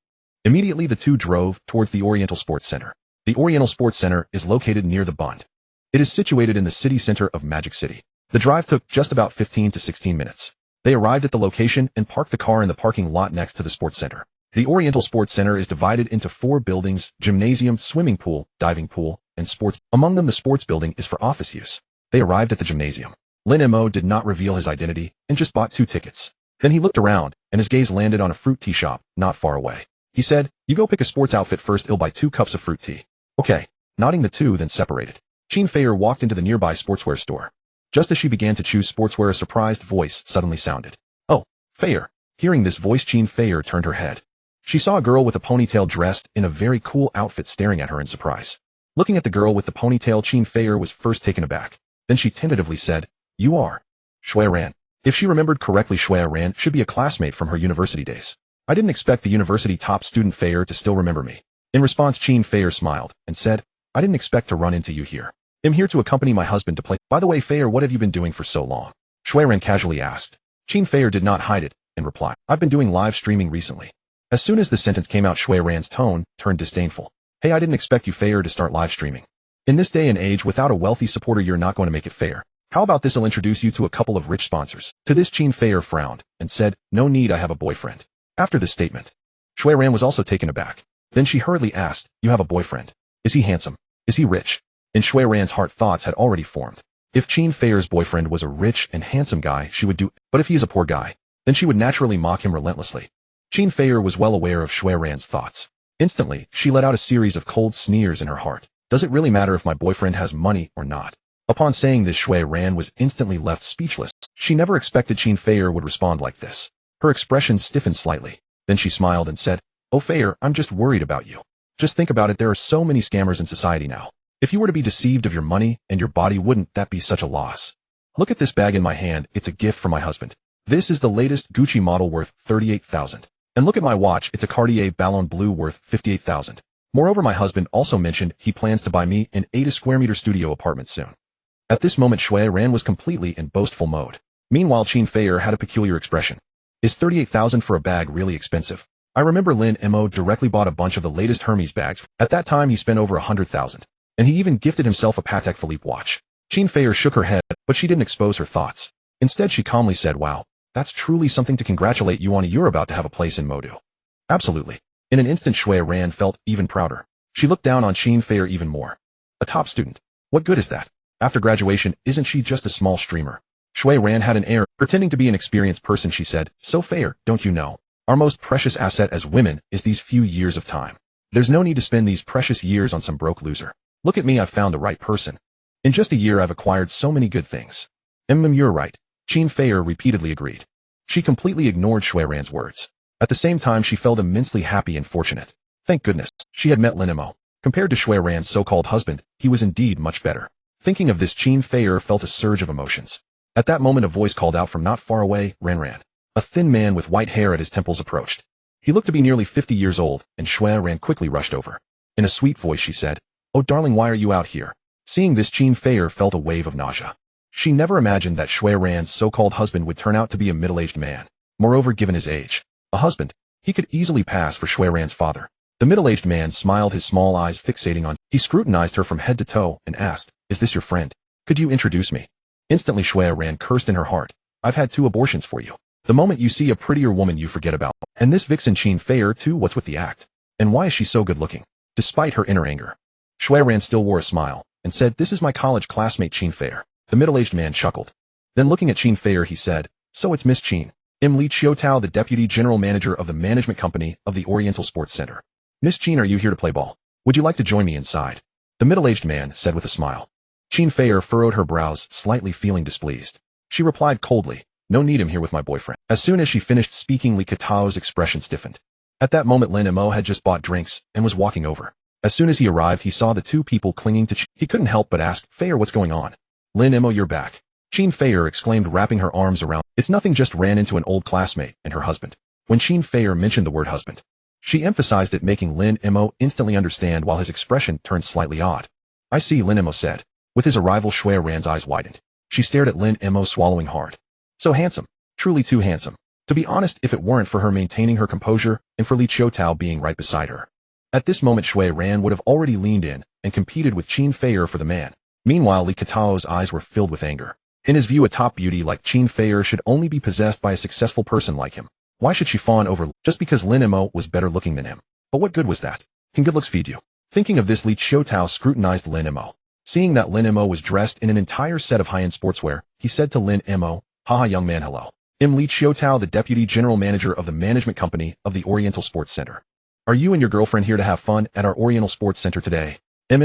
Immediately, the two drove towards the Oriental Sports Center. The Oriental Sports Center is located near the Bund. It is situated in the city center of Magic City. The drive took just about 15 to 16 minutes. They arrived at the location and parked the car in the parking lot next to the sports center. The Oriental Sports Center is divided into 4 buildings: gymnasium, swimming pool, diving pool, and sports. Among them, the sports building is for office use. They arrived at the gymnasium. Lin Mo did not reveal his identity and just bought 2 tickets. Then he looked around, and his gaze landed on a fruit tea shop not far away. He said, you go pick a sports outfit first, I'll buy 2 cups of fruit tea. Okay. Nodding, the two then separated. Qin Feier walked into the nearby sportswear store. Just as she began to choose sportswear, a surprised voice suddenly sounded. Oh, Feier. Hearing this voice, Qin Feier turned her head. She saw a girl with a ponytail dressed in a very cool outfit staring at her in surprise. Looking at the girl with the ponytail, Qin Feier was first taken aback. Then she tentatively said, you are Shui Ran. If she remembered correctly, Shui Ran should be a classmate from her university days. I didn't expect the university top student Fair to still remember me. In response, Qin Fair smiled and said, I didn't expect to run into you here. I'm here to accompany my husband to play. By the way, Fair, what have you been doing for so long? Shui Ran casually asked. Qin Fair did not hide it and replied, I've been doing live streaming recently. As soon as the sentence came out, Shui Ran's tone turned disdainful. Hey, I didn't expect you, Fair, to start live streaming. In this day and age, without a wealthy supporter, you're not going to make it, Fair. How about this? I'll introduce you to a couple of rich sponsors. To this, Qin Fair frowned and said, no need, I have a boyfriend. After this statement, Shui Ran was also taken aback. Then she hurriedly asked, you have a boyfriend? Is he handsome? Is he rich? In Shui Ran's heart, thoughts had already formed. If Qin Fair's boyfriend was a rich and handsome guy, she would do, but if he is a poor guy, then she would naturally mock him relentlessly. Qin Fair was well aware of Shui Ran's thoughts. Instantly, she let out a series of cold sneers in her heart. Does it really matter if my boyfriend has money or not? Upon saying this, Shui Ran was instantly left speechless. She never expected Qin Fair would respond like this. Her expression stiffened slightly. Then she smiled and said, oh Fair, I'm just worried about you. Just think about it, there are so many scammers in society now. If you were to be deceived of your money and your body, wouldn't that be such a loss? Look at this bag in my hand, it's a gift from my husband. This is the latest Gucci model worth 38,000. And look at my watch, it's a Cartier Ballon Bleu worth 58,000. Moreover, my husband also mentioned he plans to buy me an 80 square meter studio apartment soon. At this moment, Shui Ran was completely in boastful mode. Meanwhile, Qin Fair had a peculiar expression. Is 38,000 for a bag really expensive? I remember Lin Mo directly bought a bunch of the latest Hermes bags. At that time, he spent over 100,000. And he even gifted himself a Patek Philippe watch. Qin Fair shook her head, but she didn't expose her thoughts. Instead, she calmly said, wow, that's truly something to congratulate you on. You're about to have a place in Modu. Absolutely. In an instant, Shui Ran felt even prouder. She looked down on Qin Fair even more. A top student. What good is that? After graduation, isn't she just a small streamer? Shui Ran had an air, pretending to be an experienced person. She said, so Fair, don't you know? Our most precious asset as women is these few years of time. There's no need to spend these precious years on some broke loser. Look at me, I've found the right person. In just a year, I've acquired so many good things. You're right. Qin Fair repeatedly agreed. She completely ignored Shui Ran's words. At the same time, she felt immensely happy and fortunate. Thank goodness, she had met Lin Mo. Compared to Shui Ran's so-called husband, he was indeed much better. Thinking of this, Qin Fair felt a surge of emotions. At that moment, a voice called out from not far away, Ran. A thin man with white hair at his temples approached. He looked to be nearly 50 years old, and Shui Ran quickly rushed over. In a sweet voice, she said, oh darling, why are you out here? Seeing this, Qin Fair felt a wave of nausea. She never imagined that Shui Ran's so-called husband would turn out to be a middle-aged man. Moreover, given his age, a husband, he could easily pass for Shui Ran's father. The middle-aged man smiled, his small eyes fixating on. He scrutinized her from head to toe and asked, is this your friend? Could you introduce me? Instantly, Shui Ran cursed in her heart. I've had 2 abortions for you. The moment you see a prettier woman, you forget about. And this vixen Qin Fair too, what's with the act? And why is she so good looking? Despite her inner anger, Shui Ran still wore a smile and said, this is my college classmate Qin Fair. The middle-aged man chuckled. Then looking at Qin Fair, he said, so it's Miss Qin. I'm Li Qiutao, the deputy general manager of the management company of the Oriental Sports Center. Miss Qin, are you here to play ball? Would you like to join me inside? The middle-aged man said with a smile. Qin Fair furrowed her brows, slightly feeling displeased. She replied coldly, no need, I'm here with my boyfriend. As soon as she finished speaking, Li Qiutao's expression stiffened. At that moment, Lin Mo had just bought drinks and was walking over. As soon as he arrived, he saw the 2 people clinging to Qin. He couldn't help but ask, Fair, what's going on? Lin Mo, you're back. Qin Fair exclaimed, wrapping her arms around. It's nothing, just ran into an old classmate and her husband. When Qin Fair mentioned the word husband, she emphasized it, making Lin Mo instantly understand while his expression turned slightly odd. I see, Lin Mo said. With his arrival, Shui Ran's eyes widened. She stared at Lin Mo, swallowing hard. So handsome. Truly too handsome. To be honest, if it weren't for her maintaining her composure and for Li Qiutao being right beside her. At this moment, Shui Ran would have already leaned in and competed with Qin Fair for the man. Meanwhile, Li Qiutao's eyes were filled with anger. In his view, a top beauty like Qin Fair should only be possessed by a successful person like him. Why should she fawn over just because Lin Mo was better looking than him? But what good was that? Can good looks feed you? Thinking of this, Li Qiutao scrutinized Lin Mo. Seeing that Lin Mo was dressed in an entire set of high-end sportswear, he said to Lin Mo, haha young man, hello. I'm Li Qiutao, the deputy general manager of the management company of the Oriental Sports Center. Are you and your girlfriend here to have fun at our Oriental Sports Center today?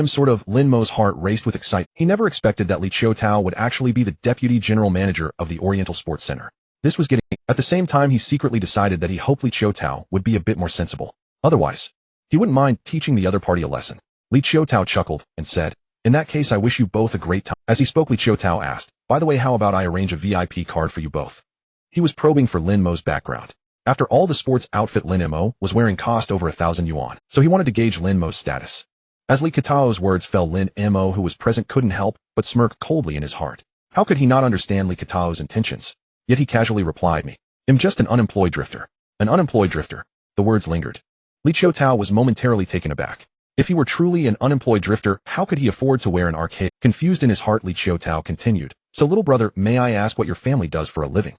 Sort of. Lin Mo's heart raced with excitement. He never expected that Li Qiutao would actually be the deputy general manager of the Oriental Sports Center. This was getting. At the same time, he secretly decided that he hoped Li Qiutao would be a bit more sensible. Otherwise, he wouldn't mind teaching the other party a lesson. Li Qiutao chuckled and said, in that case, I wish you both a great time. As he spoke, Li Qiutao asked, by the way, how about I arrange a VIP card for you both? He was probing for Lin Mo's background. After all, the sports outfit Lin Mo was wearing cost over 1,000 yuan, so he wanted to gauge Lin Mo's status. As Li Katao's words fell, Lin Mo, who was present, couldn't help but smirk coldly in his heart. How could he not understand Li Katao's intentions? Yet he casually replied, "Me. I'm just an unemployed drifter." An unemployed drifter. The words lingered. Li Qiutao was momentarily taken aback. If he were truly an unemployed drifter, how could he afford to wear an arcade? Confused in his heart, Li Qiutao continued, "So little brother, may I ask what your family does for a living?"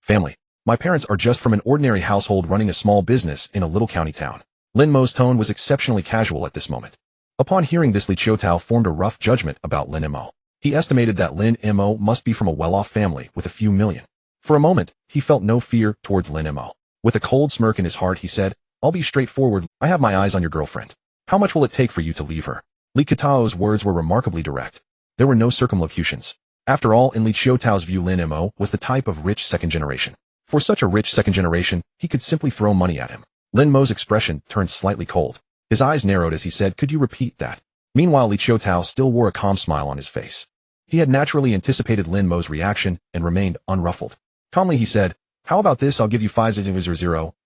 "Family. My parents are just from an ordinary household running a small business in a little county town." Lin Mo's tone was exceptionally casual at this moment. Upon hearing this, Li Qiutao formed a rough judgment about Lin Mo. He estimated that Lin Mo must be from a well-off family with a few million. For a moment, he felt no fear towards Lin Mo. With a cold smirk in his heart, he said, "I'll be straightforward. I have my eyes on your girlfriend. How much will it take for you to leave her?" Li Katao's words were remarkably direct. There were no circumlocutions. After all, in Li Qiutao's view, Lin Mo was the type of rich second generation. For such a rich second generation, he could simply throw money at him. Lin Mo's expression turned slightly cold. His eyes narrowed as he said, "Could you repeat that?" Meanwhile, Li Qiutao still wore a calm smile on his face. He had naturally anticipated Lin Mo's reaction and remained unruffled. Calmly he said, "How about this? I'll give you 5,000,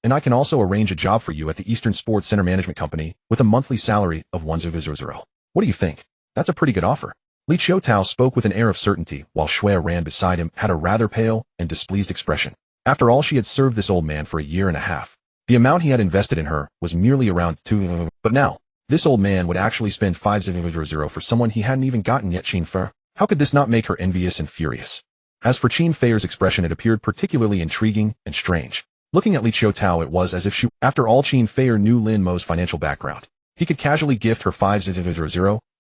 and I can also arrange a job for you at the Eastern Sports Center Management Company with a monthly salary of 1,000. What do you think? That's a pretty good offer." Li Qiutao spoke with an air of certainty, while Shui Ran beside him had a rather pale and displeased expression. After all, she had served this old man for a year and a half. The amount he had invested in her was merely around 2, but now, this old man would actually spend 5,000 for someone he hadn't even gotten yet. Qin Fei. How could this not make her envious and furious? As for Qin Fei's expression, it appeared particularly intriguing and strange. Looking at Li Qiutao, it was as if she, after all, Qin Fei knew Lin Mo's financial background. He could casually gift her 5,000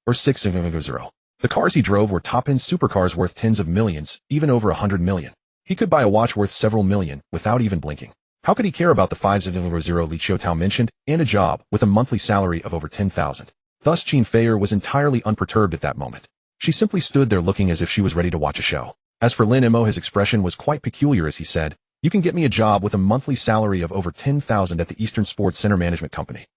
or 6,000. The cars he drove were top-end supercars worth tens of millions, even over 100 million. He could buy a watch worth several million without even blinking. How could he care about the 5,000 Li Qiutao mentioned, and a job with a monthly salary of over 10,000? Thus, Qin Fei was entirely unperturbed at that moment. She simply stood there looking as if she was ready to watch a show. As for Lin Mo, his expression was quite peculiar as he said, "You can get me a job with a monthly salary of over 10,000 at the Eastern Sports Center Management Company."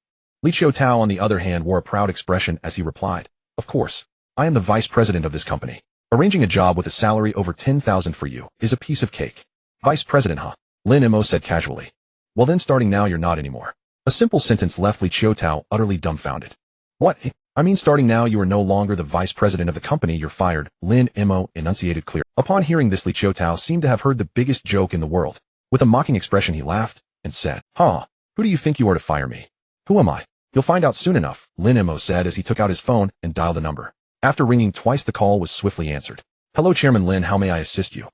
Li Qiutao, on the other hand, wore a proud expression as he replied, "Of course. I am the vice president of this company. Arranging a job with a salary over 10,000 for you is a piece of cake." "Vice president, huh?" Lin Mo said casually. "Well then, starting now you're not anymore." A simple sentence left Li Qiutao utterly dumbfounded. "What? I mean, starting now you are no longer the vice president of the company, you're fired," Lin Mo enunciated clearly. Upon hearing this, Li Qiutao seemed to have heard the biggest joke in the world. With a mocking expression he laughed and said, "Huh, who do you think you are to fire me?" "Who am I? You'll find out soon enough," Lin Mo said as he took out his phone and dialed a number. After ringing twice, the call was swiftly answered. "Hello, Chairman Lin, how may I assist you?"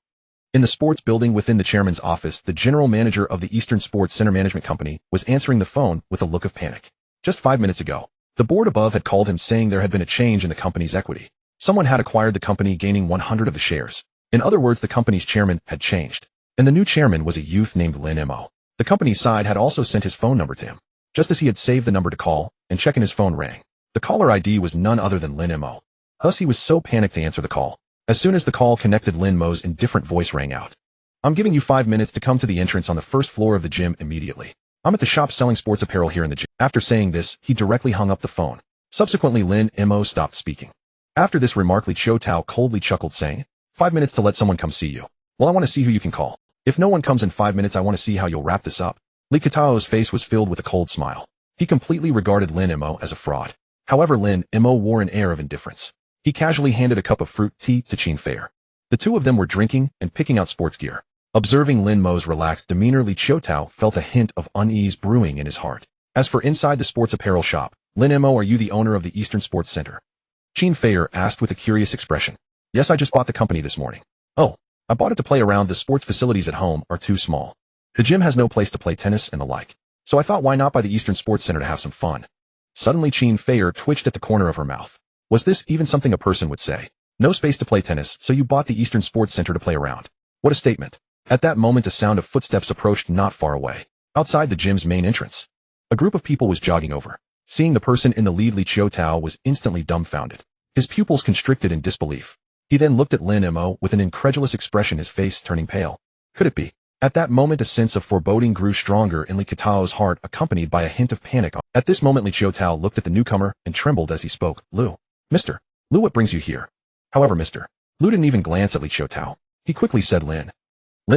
In the sports building within the chairman's office, the general manager of the Eastern Sports Center Management Company was answering the phone with a look of panic. Just 5 minutes ago, the board above had called him saying there had been a change in the company's equity. Someone had acquired the company, gaining 100 of the shares. In other words, the company's chairman had changed. And the new chairman was a youth named Lin Mo. The company's side had also sent his phone number to him. Just as he had saved the number to call, and checking his phone rang. The caller ID was none other than Lin Mo. Thus he was so panicked to answer the call. As soon as the call connected, Lin Mo's indifferent voice rang out. "I'm giving you 5 minutes to come to the entrance on the first floor of the gym immediately. I'm at the shop selling sports apparel here in the gym." After saying this, he directly hung up the phone. Subsequently, Lin Mo stopped speaking. After this remark, Li Qiutao coldly chuckled, saying, 5 minutes to let someone come see you. Well, I want to see who you can call. If no one comes in 5 minutes, I want to see how you'll wrap this up." Li Qiutao's face was filled with a cold smile. He completely regarded Lin Mo as a fraud. However, Lin Mo wore an air of indifference. He casually handed a cup of fruit tea to Qin Fei. The two of them were drinking and picking out sports gear. Observing Lin Mo's relaxed demeanor, Li Qiutao felt a hint of unease brewing in his heart. As for inside the sports apparel shop, "Lin Mo, are you the owner of the Eastern Sports Center?" Qin Fei asked with a curious expression. "Yes, I just bought the company this morning." "Oh, I bought it to play around. The sports facilities at home are too small. The gym has no place to play tennis and the like. So I thought, why not buy the Eastern Sports Center to have some fun?" Suddenly Qin Fei twitched at the corner of her mouth. Was this even something a person would say? No space to play tennis, so you bought the Eastern Sports Center to play around. What a statement. At that moment, a sound of footsteps approached not far away, outside the gym's main entrance. A group of people was jogging over. Seeing the person in the lead, Li Qiutao was instantly dumbfounded. His pupils constricted in disbelief. He then looked at Lin Mo with an incredulous expression, his face turning pale. Could it be? At that moment, a sense of foreboding grew stronger in Li Qiutao's heart, accompanied by a hint of panic. At this moment, Li Qiutao looked at the newcomer and trembled as he spoke. "Lu. Mr. Lu, what brings you here?" However, Mr. Lu didn't even glance at Li Qiutao. He quickly said, Lin,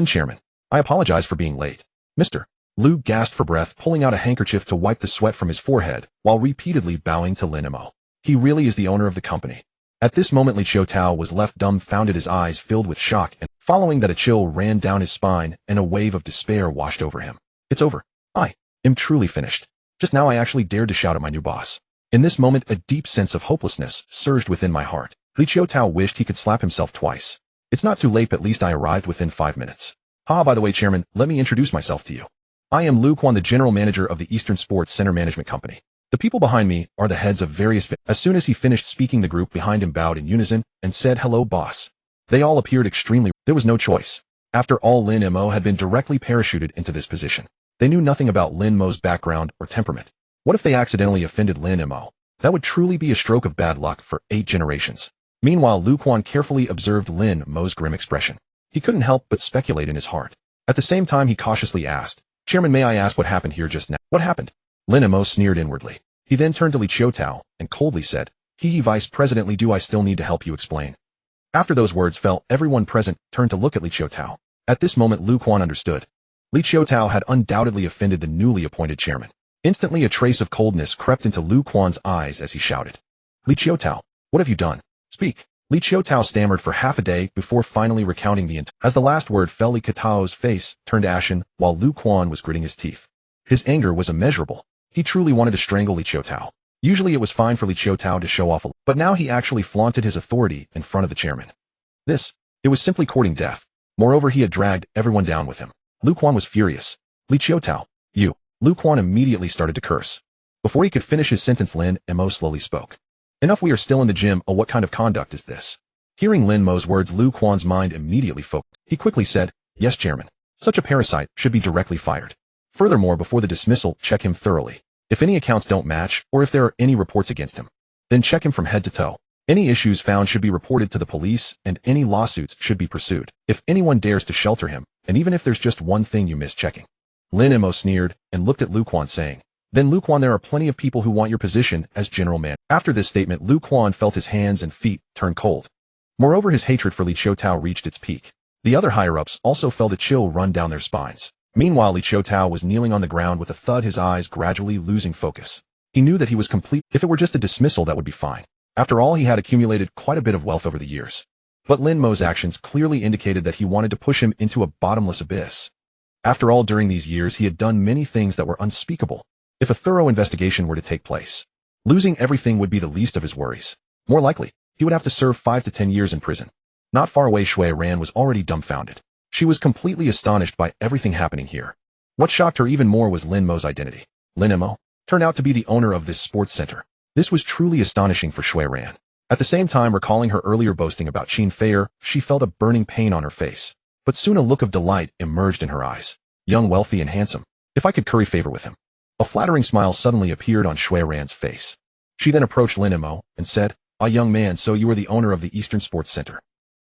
Chairman, I apologize for being late." Mr. Lu gasped for breath, pulling out a handkerchief to wipe the sweat from his forehead, while repeatedly bowing to Lin Mo. He really is the owner of the company. At this moment Li Qiutao was left dumbfounded, his eyes filled with shock, and following that a chill ran down his spine and a wave of despair washed over him. It's over. I am truly finished. Just now I actually dared to shout at my new boss. In this moment a deep sense of hopelessness surged within my heart. Li Qiutao wished he could slap himself twice. It's not too late, at least I arrived within 5 minutes. By the way, Chairman, let me introduce myself to you. I am Lu Quan, the General Manager of the Eastern Sports Center Management Company. The people behind me are the heads of various As soon as he finished speaking, the group behind him bowed in unison and said, "Hello, boss." They all appeared extremely. There was no choice. After all, Lin Mo had been directly parachuted into this position. They knew nothing about Lin Mo's background or temperament. What if they accidentally offended Lin Mo? That would truly be a stroke of bad luck for 8 generations. Meanwhile, Lu Quan carefully observed Lin Mo's grim expression. He couldn't help but speculate in his heart. At the same time, he cautiously asked, "Chairman, may I ask what happened here just now?" "What happened?" Lin Mo sneered inwardly. He then turned to Li Qiutao and coldly said, Vice President Li, do I still need to help you explain?" After those words fell, everyone present turned to look at Li Qiutao. At this moment, Lu Quan understood. Li Qiutao had undoubtedly offended the newly appointed chairman. Instantly, a trace of coldness crept into Lu Quan's eyes as he shouted, "Li Qiutao, what have you done? Speak." Li Qiutao stammered for half a day before finally recounting the entire. As the last word fell, Li Qiutao's face turned ashen while Lu Quan was gritting his teeth. His anger was immeasurable. He truly wanted to strangle Li Qiutao. Usually it was fine for Li Qiutao to show off, but now he actually flaunted his authority in front of the chairman. It was simply courting death. Moreover, he had dragged everyone down with him. Lu Quan was furious. "Li Qiutao, you." Lu Quan immediately started to curse. Before he could finish his sentence, Lin Mo slowly spoke. "Enough, we are still in the gym. What kind of conduct is this?" Hearing Lin Mo's words, Lu Quan's mind immediately focused. He quickly said, "Yes, Chairman. Such a parasite should be directly fired. Furthermore, before the dismissal, check him thoroughly. If any accounts don't match, or if there are any reports against him, then check him from head to toe. Any issues found should be reported to the police, and any lawsuits should be pursued. If anyone dares to shelter him, and even if there's just one thing you miss checking." Lin Mo sneered and looked at Lu Quan, saying, "Then Lu Quan, there are plenty of people who want your position as general manager." After this statement, Lu Quan felt his hands and feet turn cold. Moreover, his hatred for Li Qiutao reached its peak. The other higher-ups also felt a chill run down their spines. Meanwhile, Li Qiutao was kneeling on the ground with a thud, his eyes gradually losing focus. He knew that he was complete. If it were just a dismissal, that would be fine. After all, he had accumulated quite a bit of wealth over the years. But Lin Mo's actions clearly indicated that he wanted to push him into a bottomless abyss. After all, during these years, he had done many things that were unspeakable. If a thorough investigation were to take place, losing everything would be the least of his worries. More likely, he would have to serve 5 to 10 years in prison. Not far away, Shui Ran was already dumbfounded. She was completely astonished by everything happening here. What shocked her even more was Lin Mo's identity. Lin Mo turned out to be the owner of this sports center. This was truly astonishing for Shui Ran. At the same time, recalling her earlier boasting about Qin Feier, she felt a burning pain on her face. But soon a look of delight emerged in her eyes. Young, wealthy, and handsome. If I could curry favor with him. A flattering smile suddenly appeared on Shui Ran's face. She then approached Lin Mo and said, "Ah, young man, so you are the owner of the Eastern Sports Center."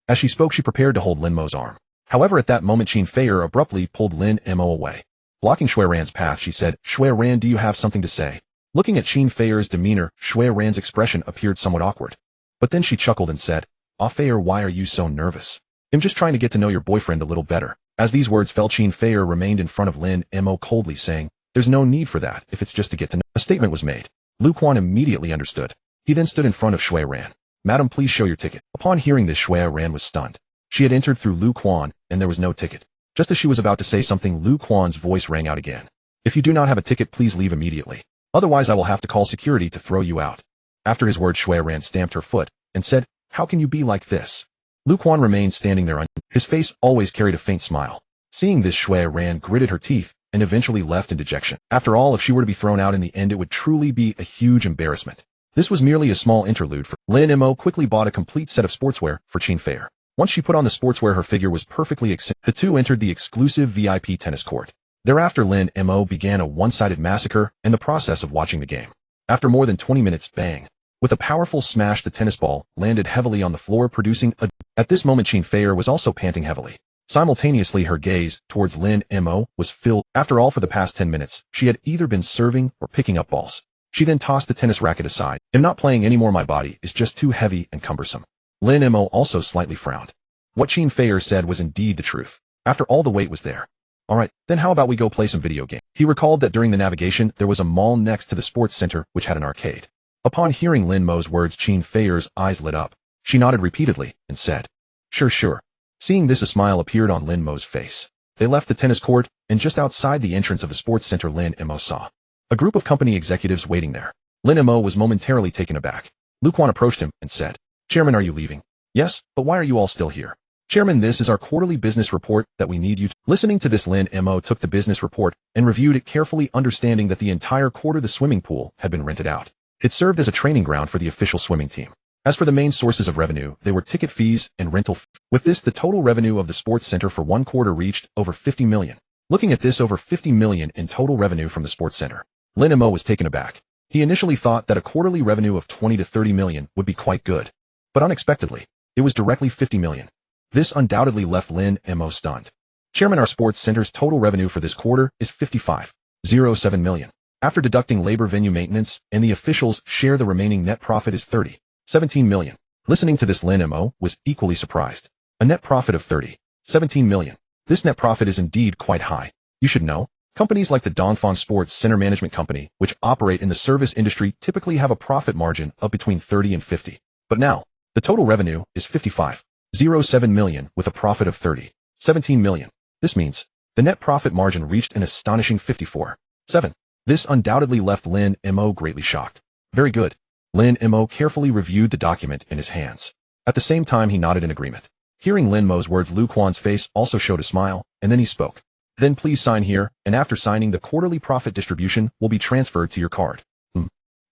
As she spoke, she prepared to hold Lin Mo's arm. However, at that moment, Qin Feier abruptly pulled Lin Mo away. Blocking Shui Ran's path, she said, "Shui Ran, do you have something to say?" Looking at Qin Feier's demeanor, Shui Ran's expression appeared somewhat awkward. But then she chuckled and said, "Ah, Feier, why are you so nervous? I'm just trying to get to know your boyfriend a little better." As these words fell, Qin Feier remained in front of Lin Mo coldly, saying, "There's no need for that if it's just to get to know." A statement was made. Lu Quan immediately understood. He then stood in front of Shui Ran. "Madam, please show your ticket." Upon hearing this, Shui Ran was stunned. She had entered through Lu Quan, and there was no ticket. Just as she was about to say something, Lu Quan's voice rang out again. "If you do not have a ticket, please leave immediately. Otherwise, I will have to call security to throw you out." After his words, Shui Ran stamped her foot and said, "How can you be like this?" Lu Quan remained standing there. His face always carried a faint smile. Seeing this, Shui Ran gritted her teeth and eventually left in dejection. After all, if she were to be thrown out in the end, it would truly be a huge embarrassment. This was merely a small interlude for Lin Mo quickly bought a complete set of sportswear for Qin Feier. Once she put on the sportswear, her figure was perfectly accentuated. The two entered the exclusive VIP tennis court. Thereafter, Lin Mo began a one-sided massacre in the process of watching the game. After more than 20 minutes, bang! With a powerful smash, the tennis ball landed heavily on the floor, producing a... At this moment, Qin Feier was also panting heavily. Simultaneously, her gaze towards Lin Mo was filled. After all, for the past 10 minutes, she had either been serving or picking up balls. She then tossed the tennis racket aside. "I'm not playing anymore, my body is just too heavy and cumbersome." Lin Mo also slightly frowned. What Qin Feier said was indeed the truth. After all, the weight was there. "Alright, then how about we go play some video game?" He recalled that during the navigation there was a mall next to the sports center which had an arcade. Upon hearing Lin Mo's words, Qin Feier's eyes lit up. She nodded repeatedly and said, "Sure, sure." Seeing this, a smile appeared on Lin Mo's face. They left the tennis court, and just outside the entrance of the sports center Lin Mo saw a group of company executives waiting there. Lin Mo was momentarily taken aback. Lu Quan approached him and said, "Chairman, are you leaving?" "Yes, but why are you all still here?" "Chairman, this is our quarterly business report that we need you to—" Listening to this, Lin Mo took the business report and reviewed it carefully, understanding that the entire quarter the swimming pool had been rented out. It served as a training ground for the official swimming team. As for the main sources of revenue, they were ticket fees and rental fees. With this, the total revenue of the sports center for one quarter reached over 50 million. Looking at this, over 50 million in total revenue from the sports center. Lin Mo was taken aback. He initially thought that a quarterly revenue of 20 to 30 million would be quite good. But unexpectedly, it was directly 50 million. This undoubtedly left Lin Mo stunned. "Chairman, our sports center's total revenue for this quarter is 55.07 million. After deducting labor, venue maintenance, and the officials' share, the remaining net profit is 30.17 million. Listening to this, Lin Mo was equally surprised. A net profit of 30.17 million. This net profit is indeed quite high. You should know, companies like the Dongfang Sports Center Management Company, which operate in the service industry, typically have a profit margin of between 30 and 50. But now, the total revenue is 55.07 million with a profit of 30.17 million. This means the net profit margin reached an astonishing 54.7. This undoubtedly left Lin Mo greatly shocked. Very good. Lin Mo carefully reviewed the document in his hands. At the same time, he nodded in agreement. Hearing Lin Mo's words, Lu Quan's face also showed a smile, and then he spoke. "Then please sign here, and after signing, the quarterly profit distribution will be transferred to your card."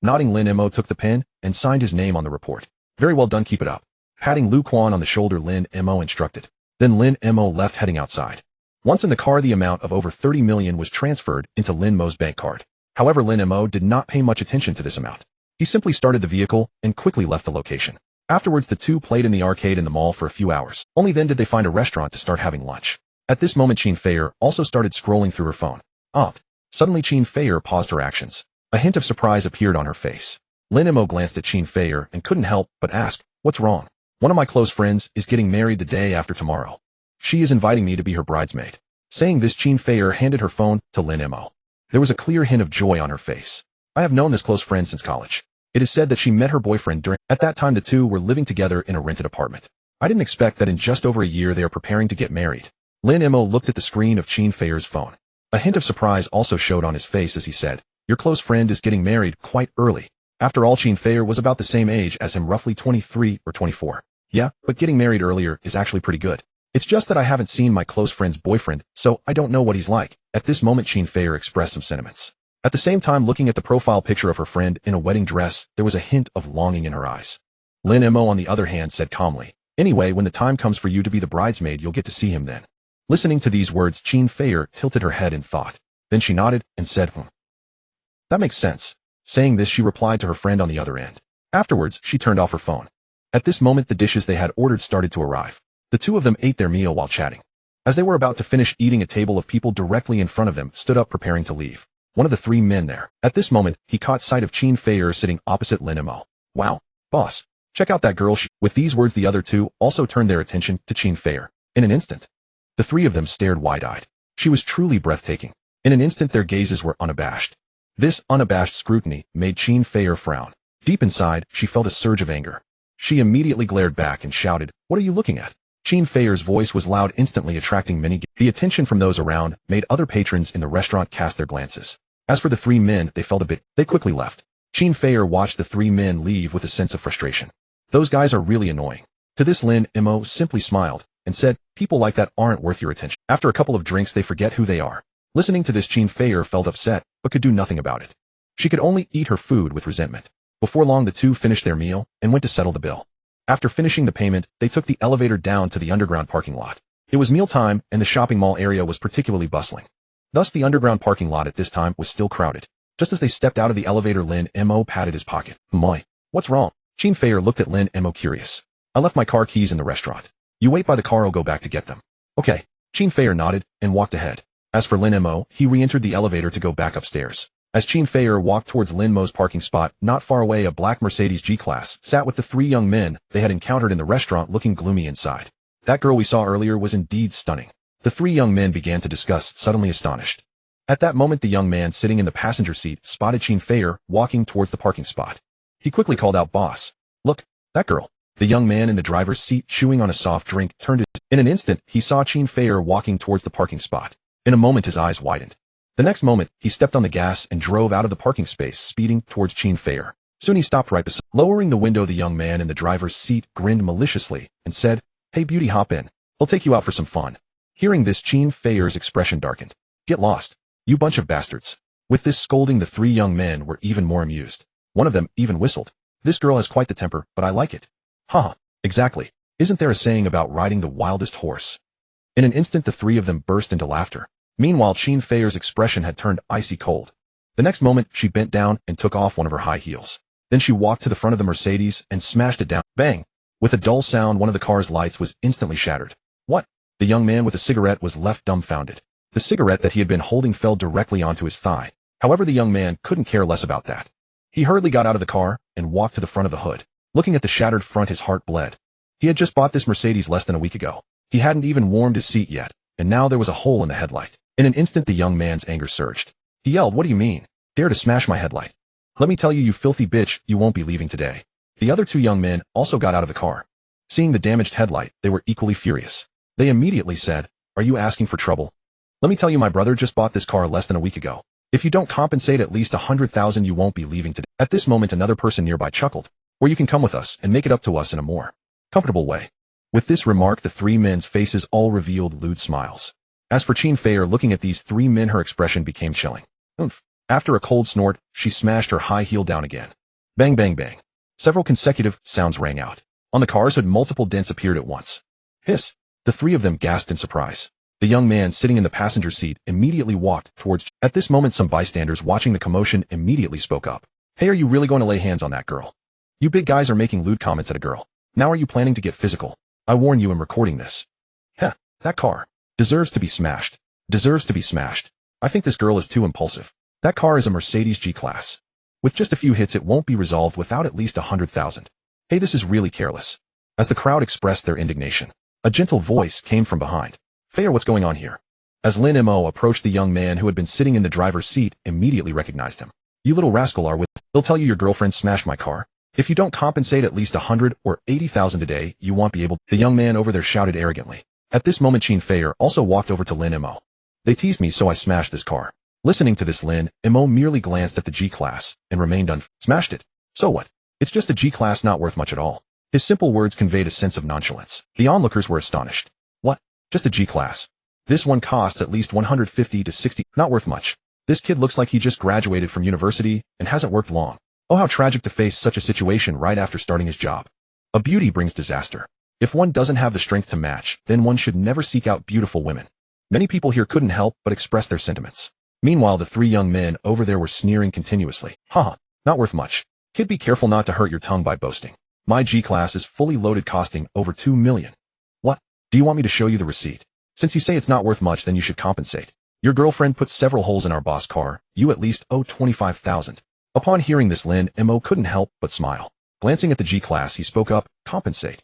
Nodding, Lin Mo took the pen and signed his name on the report. "Very well done, keep it up." Patting Lu Quan on the shoulder, Lin Mo instructed. Then Lin Mo left, heading outside. Once in the car, the amount of over 30 million was transferred into Lin Mo's bank card. However, Lin Mo did not pay much attention to this amount. He simply started the vehicle and quickly left the location. Afterwards, the two played in the arcade in the mall for a few hours. Only then did they find a restaurant to start having lunch. At this moment, Qin Feier also started scrolling through her phone. Suddenly, Qin Feier paused her actions. A hint of surprise appeared on her face. Lin Mo glanced at Qin Feier and couldn't help but ask, "What's wrong?" "One of my close friends is getting married the day after tomorrow. She is inviting me to be her bridesmaid." Saying this, Qin Feier handed her phone to Lin Mo. There was a clear hint of joy on her face. "I have known this close friend since college. It is said that she met her boyfriend during— At that time, the two were living together in a rented apartment. I didn't expect that in just over a year they are preparing to get married." Lin Mo looked at the screen of Qin Feier's phone. A hint of surprise also showed on his face as he said, "Your close friend is getting married quite early." After all, Qin Feier was about the same age as him, roughly 23 or 24. "Yeah, but getting married earlier is actually pretty good. It's just that I haven't seen my close friend's boyfriend, so I don't know what he's like." At this moment, Qin Feier expressed some sentiments. At the same time, looking at the profile picture of her friend in a wedding dress, there was a hint of longing in her eyes. Lin Mo, on the other hand, said calmly, "Anyway, when the time comes for you to be the bridesmaid, you'll get to see him then." Listening to these words, Qin Feier tilted her head in thought. Then she nodded and said, "That makes sense." Saying this, she replied to her friend on the other end. Afterwards, she turned off her phone. At this moment, the dishes they had ordered started to arrive. The two of them ate their meal while chatting. As they were about to finish eating, a table of people directly in front of them stood up, preparing to leave. One of the three men there. At this moment, he caught sight of Qin Feier sitting opposite Lin Mo. "Wow, boss, check out that girl." With these words, the other two also turned their attention to Qin Feier. In an instant, the three of them stared wide-eyed. She was truly breathtaking. In an instant, their gazes were unabashed. This unabashed scrutiny made Qin Feier frown. Deep inside, she felt a surge of anger. She immediately glared back and shouted, "What are you looking at?" Qin Feier's voice was loud, instantly attracting many. The attention from those around made other patrons in the restaurant cast their glances. As for the three men, they felt a bit. They quickly left. Qin Feier watched the three men leave with a sense of frustration. Those guys are really annoying. To this, Lin Mo simply smiled and said, "People like that aren't worth your attention. After a couple of drinks, they forget who they are." Listening to this, Qin Feier felt upset, but could do nothing about it. She could only eat her food with resentment. Before long, the two finished their meal and went to settle the bill. After finishing the payment, they took the elevator down to the underground parking lot. It was mealtime, and the shopping mall area was particularly bustling. Thus, the underground parking lot at this time was still crowded. Just as they stepped out of the elevator, Lin Mo patted his pocket. "Moi, what's wrong?" Qin Feier looked at Lin Mo curious. "I left my car keys in the restaurant. You wait by the car, I'll go back to get them." "Okay." Qin Feier nodded and walked ahead. As for Lin Mo, he re-entered the elevator to go back upstairs. As Qin Feier walked towards Lin Mo's parking spot, not far away, a black Mercedes G-Class sat with the three young men they had encountered in the restaurant, looking gloomy inside. That girl we saw earlier was indeed stunning. The three young men began to discuss, suddenly astonished. At that moment, the young man sitting in the passenger seat spotted Qin Feier walking towards the parking spot. He quickly called out, "Boss, look, that girl." The young man in the driver's seat chewing on a soft drink turned his. In an instant, he saw Qin Feier walking towards the parking spot. In a moment, his eyes widened. The next moment, he stepped on the gas and drove out of the parking space, speeding towards Qin Feier. Soon he stopped right beside. Lowering the window, the young man in the driver's seat grinned maliciously and said, "Hey beauty, hop in. I'll take you out for some fun." Hearing this, Qin Feier's expression darkened. "Get lost, you bunch of bastards." With this scolding, the three young men were even more amused. One of them even whistled. "This girl has quite the temper, but I like it." "Haha, exactly. Isn't there a saying about riding the wildest horse?" In an instant, the three of them burst into laughter. Meanwhile, Qin Feier's expression had turned icy cold. The next moment, she bent down and took off one of her high heels. Then she walked to the front of the Mercedes and smashed it down. Bang! With a dull sound, one of the car's lights was instantly shattered. "What?" The young man with a cigarette was left dumbfounded. The cigarette that he had been holding fell directly onto his thigh. However, the young man couldn't care less about that. He hurriedly got out of the car and walked to the front of the hood. Looking at the shattered front, his heart bled. He had just bought this Mercedes less than a week ago. He hadn't even warmed his seat yet, and now there was a hole in the headlight. In an instant, the young man's anger surged. He yelled, "What do you mean? Dare to smash my headlight? Let me tell you, you filthy bitch, you won't be leaving today." The other two young men also got out of the car. Seeing the damaged headlight, they were equally furious. They immediately said, "Are you asking for trouble? Let me tell you, my brother just bought this car less than a week ago. If you don't compensate at least 100,000, you won't be leaving today." At this moment, another person nearby chuckled, "Or you can come with us and make it up to us in a more comfortable way." With this remark, the three men's faces all revealed lewd smiles. As for Qin Feier, looking at these three men, her expression became chilling. Oomph. After a cold snort, she smashed her high heel down again. Bang, bang, bang. Several consecutive sounds rang out. On the car's hood, multiple dents appeared at once. Hiss. The three of them gasped in surprise. The young man sitting in the passenger seat immediately walked towards. At this moment, some bystanders watching the commotion immediately spoke up. "Hey, are you really going to lay hands on that girl? You big guys are making lewd comments at a girl. Now are you planning to get physical? I warn you, I'm recording this." "Heh, that car deserves to be smashed. Deserves to be smashed. I think this girl is too impulsive. That car is a Mercedes G-Class. With just a few hits, it won't be resolved without at least 100,000. Hey, this is really careless." As the crowd expressed their indignation, a gentle voice came from behind. "Feier, what's going on here?" As Lin Mo approached, the young man who had been sitting in the driver's seat immediately recognized him. "You little rascal are with. They'll tell you your girlfriend smashed my car. If you don't compensate at least 100 or 80,000 a day, you won't be able." The young man over there shouted arrogantly. At this moment, Qin Feier also walked over to Lin Mo. "They teased me, so I smashed this car." Listening to this, Lin Mo merely glanced at the G-Class and remained smashed it. So what? It's just a G-Class, not worth much at all. His simple words conveyed a sense of nonchalance. The onlookers were astonished. What? Just a G-Class? This one costs at least 150 to 60, not worth much. This kid looks like he just graduated from university and hasn't worked long. Oh, how tragic to face such a situation right after starting his job. A beauty brings disaster. If one doesn't have the strength to match, then one should never seek out beautiful women. Many people here couldn't help but express their sentiments. Meanwhile, the three young men over there were sneering continuously. Haha, not worth much. Kid, be careful not to hurt your tongue by boasting. My G-Class is fully loaded, costing over 2 million. What? Do you want me to show you the receipt? Since you say it's not worth much, then you should compensate. Your girlfriend put several holes in our boss car. You at least owe 25,000. Upon hearing this, Lin Mo couldn't help but smile. Glancing at the G-Class, he spoke up, "Compensate.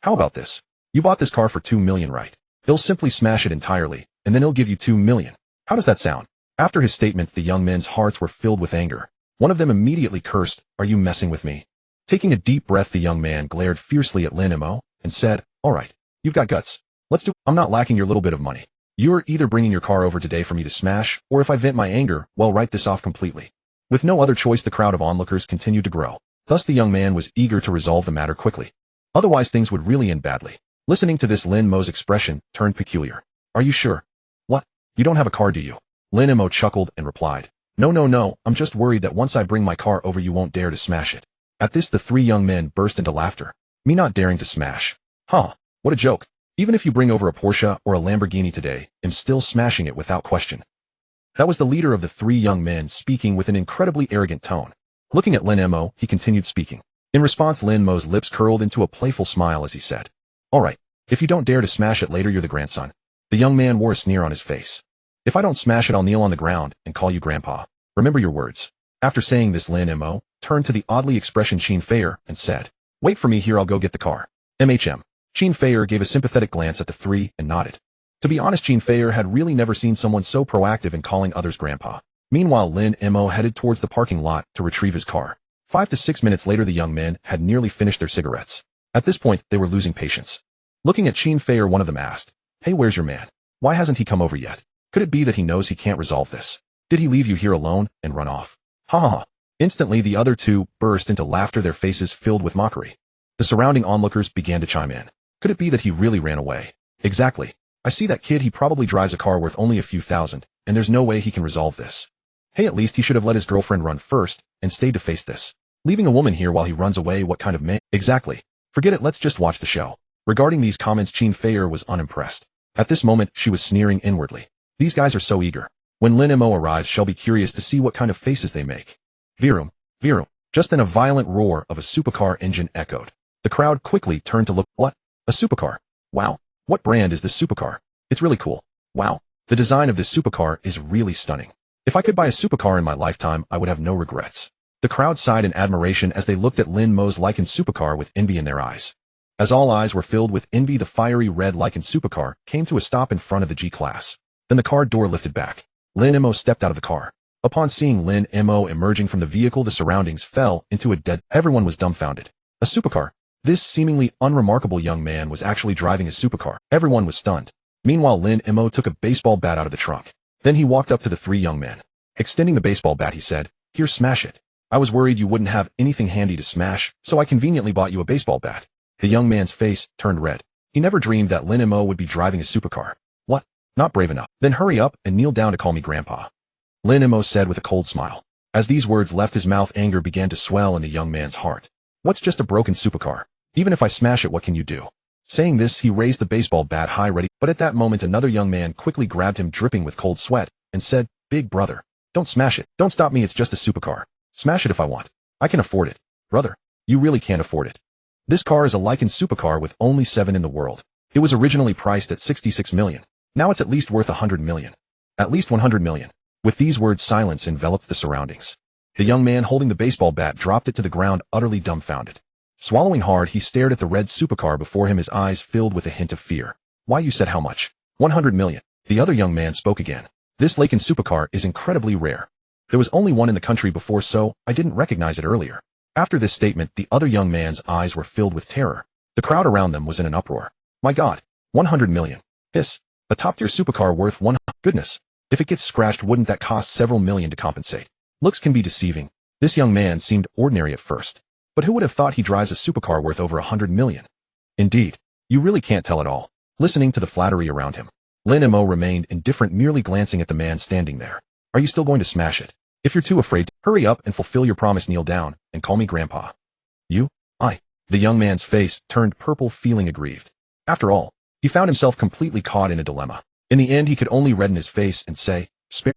How about this? You bought this car for 2 million, right? He'll simply smash it entirely, and then he'll give you 2 million. How does that sound?" After his statement, the young men's hearts were filled with anger. One of them immediately cursed, "Are you messing with me?" Taking a deep breath, the young man glared fiercely at Lin Mo and said, "All right, you've got guts. Let's do it. I'm not lacking your little bit of money. You're either bringing your car over today for me to smash, or if I vent my anger, well, write this off completely." With no other choice, the crowd of onlookers continued to grow. Thus, the young man was eager to resolve the matter quickly. Otherwise, things would really end badly. Listening to this, Lin Mo's expression turned peculiar. "Are you sure? What? You don't have a car, do you?" Lin Mo chuckled and replied, No, I'm just worried that once I bring my car over, you won't dare to smash it." At this, the three young men burst into laughter. "Me not daring to smash? Huh, what a joke. Even if you bring over a Porsche or a Lamborghini today, I'm still smashing it without question." That was the leader of the three young men speaking with an incredibly arrogant tone. Looking at Lin Mo, he continued speaking. In response, Lin Mo's lips curled into a playful smile as he said, "All right, if you don't dare to smash it later, you're the grandson." The young man wore a sneer on his face. "If I don't smash it, I'll kneel on the ground and call you grandpa. Remember your words." After saying this, Lin Mo turned to the oddly expressioned Qin Feier and said, "Wait for me here, I'll go get the car." Qin Feier gave a sympathetic glance at the three and nodded. To be honest, Jean Fayer had really never seen someone so proactive in calling others grandpa. Meanwhile, Lin Mo headed towards the parking lot to retrieve his car. 5 to 6 minutes later, the young men had nearly finished their cigarettes. At this point, they were losing patience. Looking at Jean Fayer, one of them asked, "Hey, where's your man? Why hasn't he come over yet? Could it be that he knows he can't resolve this? Did he leave you here alone and run off?" Ha ha ha. Instantly, the other two burst into laughter, their faces filled with mockery. The surrounding onlookers began to chime in. Could it be that he really ran away? Exactly. I see that kid, he probably drives a car worth only a few thousand, and there's no way he can resolve this. Hey, at least he should have let his girlfriend run first and stayed to face this. Leaving a woman here while he runs away, what kind of man? Exactly. Forget it, let's just watch the show. Regarding these comments, Jean Fayer was unimpressed. At this moment, she was sneering inwardly. These guys are so eager. When Lin Mo arrives, she'll be curious to see what kind of faces they make. Virum, virum. Just then a violent roar of a supercar engine echoed. The crowd quickly turned to look. What? A supercar? Wow. What brand is this supercar? It's really cool. Wow. The design of this supercar is really stunning. If I could buy a supercar in my lifetime, I would have no regrets. The crowd sighed in admiration as they looked at Lin Mo's Lycan supercar with envy in their eyes. As all eyes were filled with envy, the fiery red Lycan supercar came to a stop in front of the G-Class. Then the car door lifted back. Lin Mo stepped out of the car. Upon seeing Lin Mo emerging from the vehicle, the surroundings fell into a dead. Everyone was dumbfounded. A supercar? This seemingly unremarkable young man was actually driving a supercar. Everyone was stunned. Meanwhile, Lin Mo took a baseball bat out of the trunk. Then he walked up to the three young men. Extending the baseball bat, he said, "Here, smash it. I was worried you wouldn't have anything handy to smash, so I conveniently bought you a baseball bat." The young man's face turned red. He never dreamed that Lin Mo would be driving a supercar. What? Not brave enough. Then hurry up and kneel down to call me grandpa. Lin Mo said with a cold smile. As these words left his mouth, anger began to swell in the young man's heart. What's just a broken supercar? Even if I smash it, what can you do? Saying this, he raised the baseball bat high ready, but at that moment another young man quickly grabbed him, dripping with cold sweat, and said, "Big brother, don't smash it. Don't stop me, it's just a supercar. Smash it if I want. I can afford it." "Brother, you really can't afford it. This car is a Lycan supercar with only 7 in the world. It was originally priced at 66 million. Now it's at least worth 100 million. At least 100 million. With these words, silence enveloped the surroundings. The young man holding the baseball bat dropped it to the ground, utterly dumbfounded. Swallowing hard, he stared at the red supercar before him, his eyes filled with a hint of fear. "Why, you said how much?" 100 million. The other young man spoke again. "This Lycan supercar is incredibly rare. There was only one in the country before, so I didn't recognize it earlier." After this statement, the other young man's eyes were filled with terror. The crowd around them was in an uproar. "My God, 100 million. This, a top-tier supercar worth 100. Goodness, if it gets scratched, wouldn't that cost several million to compensate?" Looks can be deceiving. This young man seemed ordinary at first. But who would have thought he drives a supercar worth over 100 million? Indeed, you really can't tell at all. Listening to the flattery around him, Lin Mo remained indifferent, merely glancing at the man standing there. "Are you still going to smash it? If you're too afraid, hurry up and fulfill your promise, kneel down and call me grandpa." "You? I?" The young man's face turned purple, feeling aggrieved. After all, he found himself completely caught in a dilemma. In the end, he could only redden his face and say,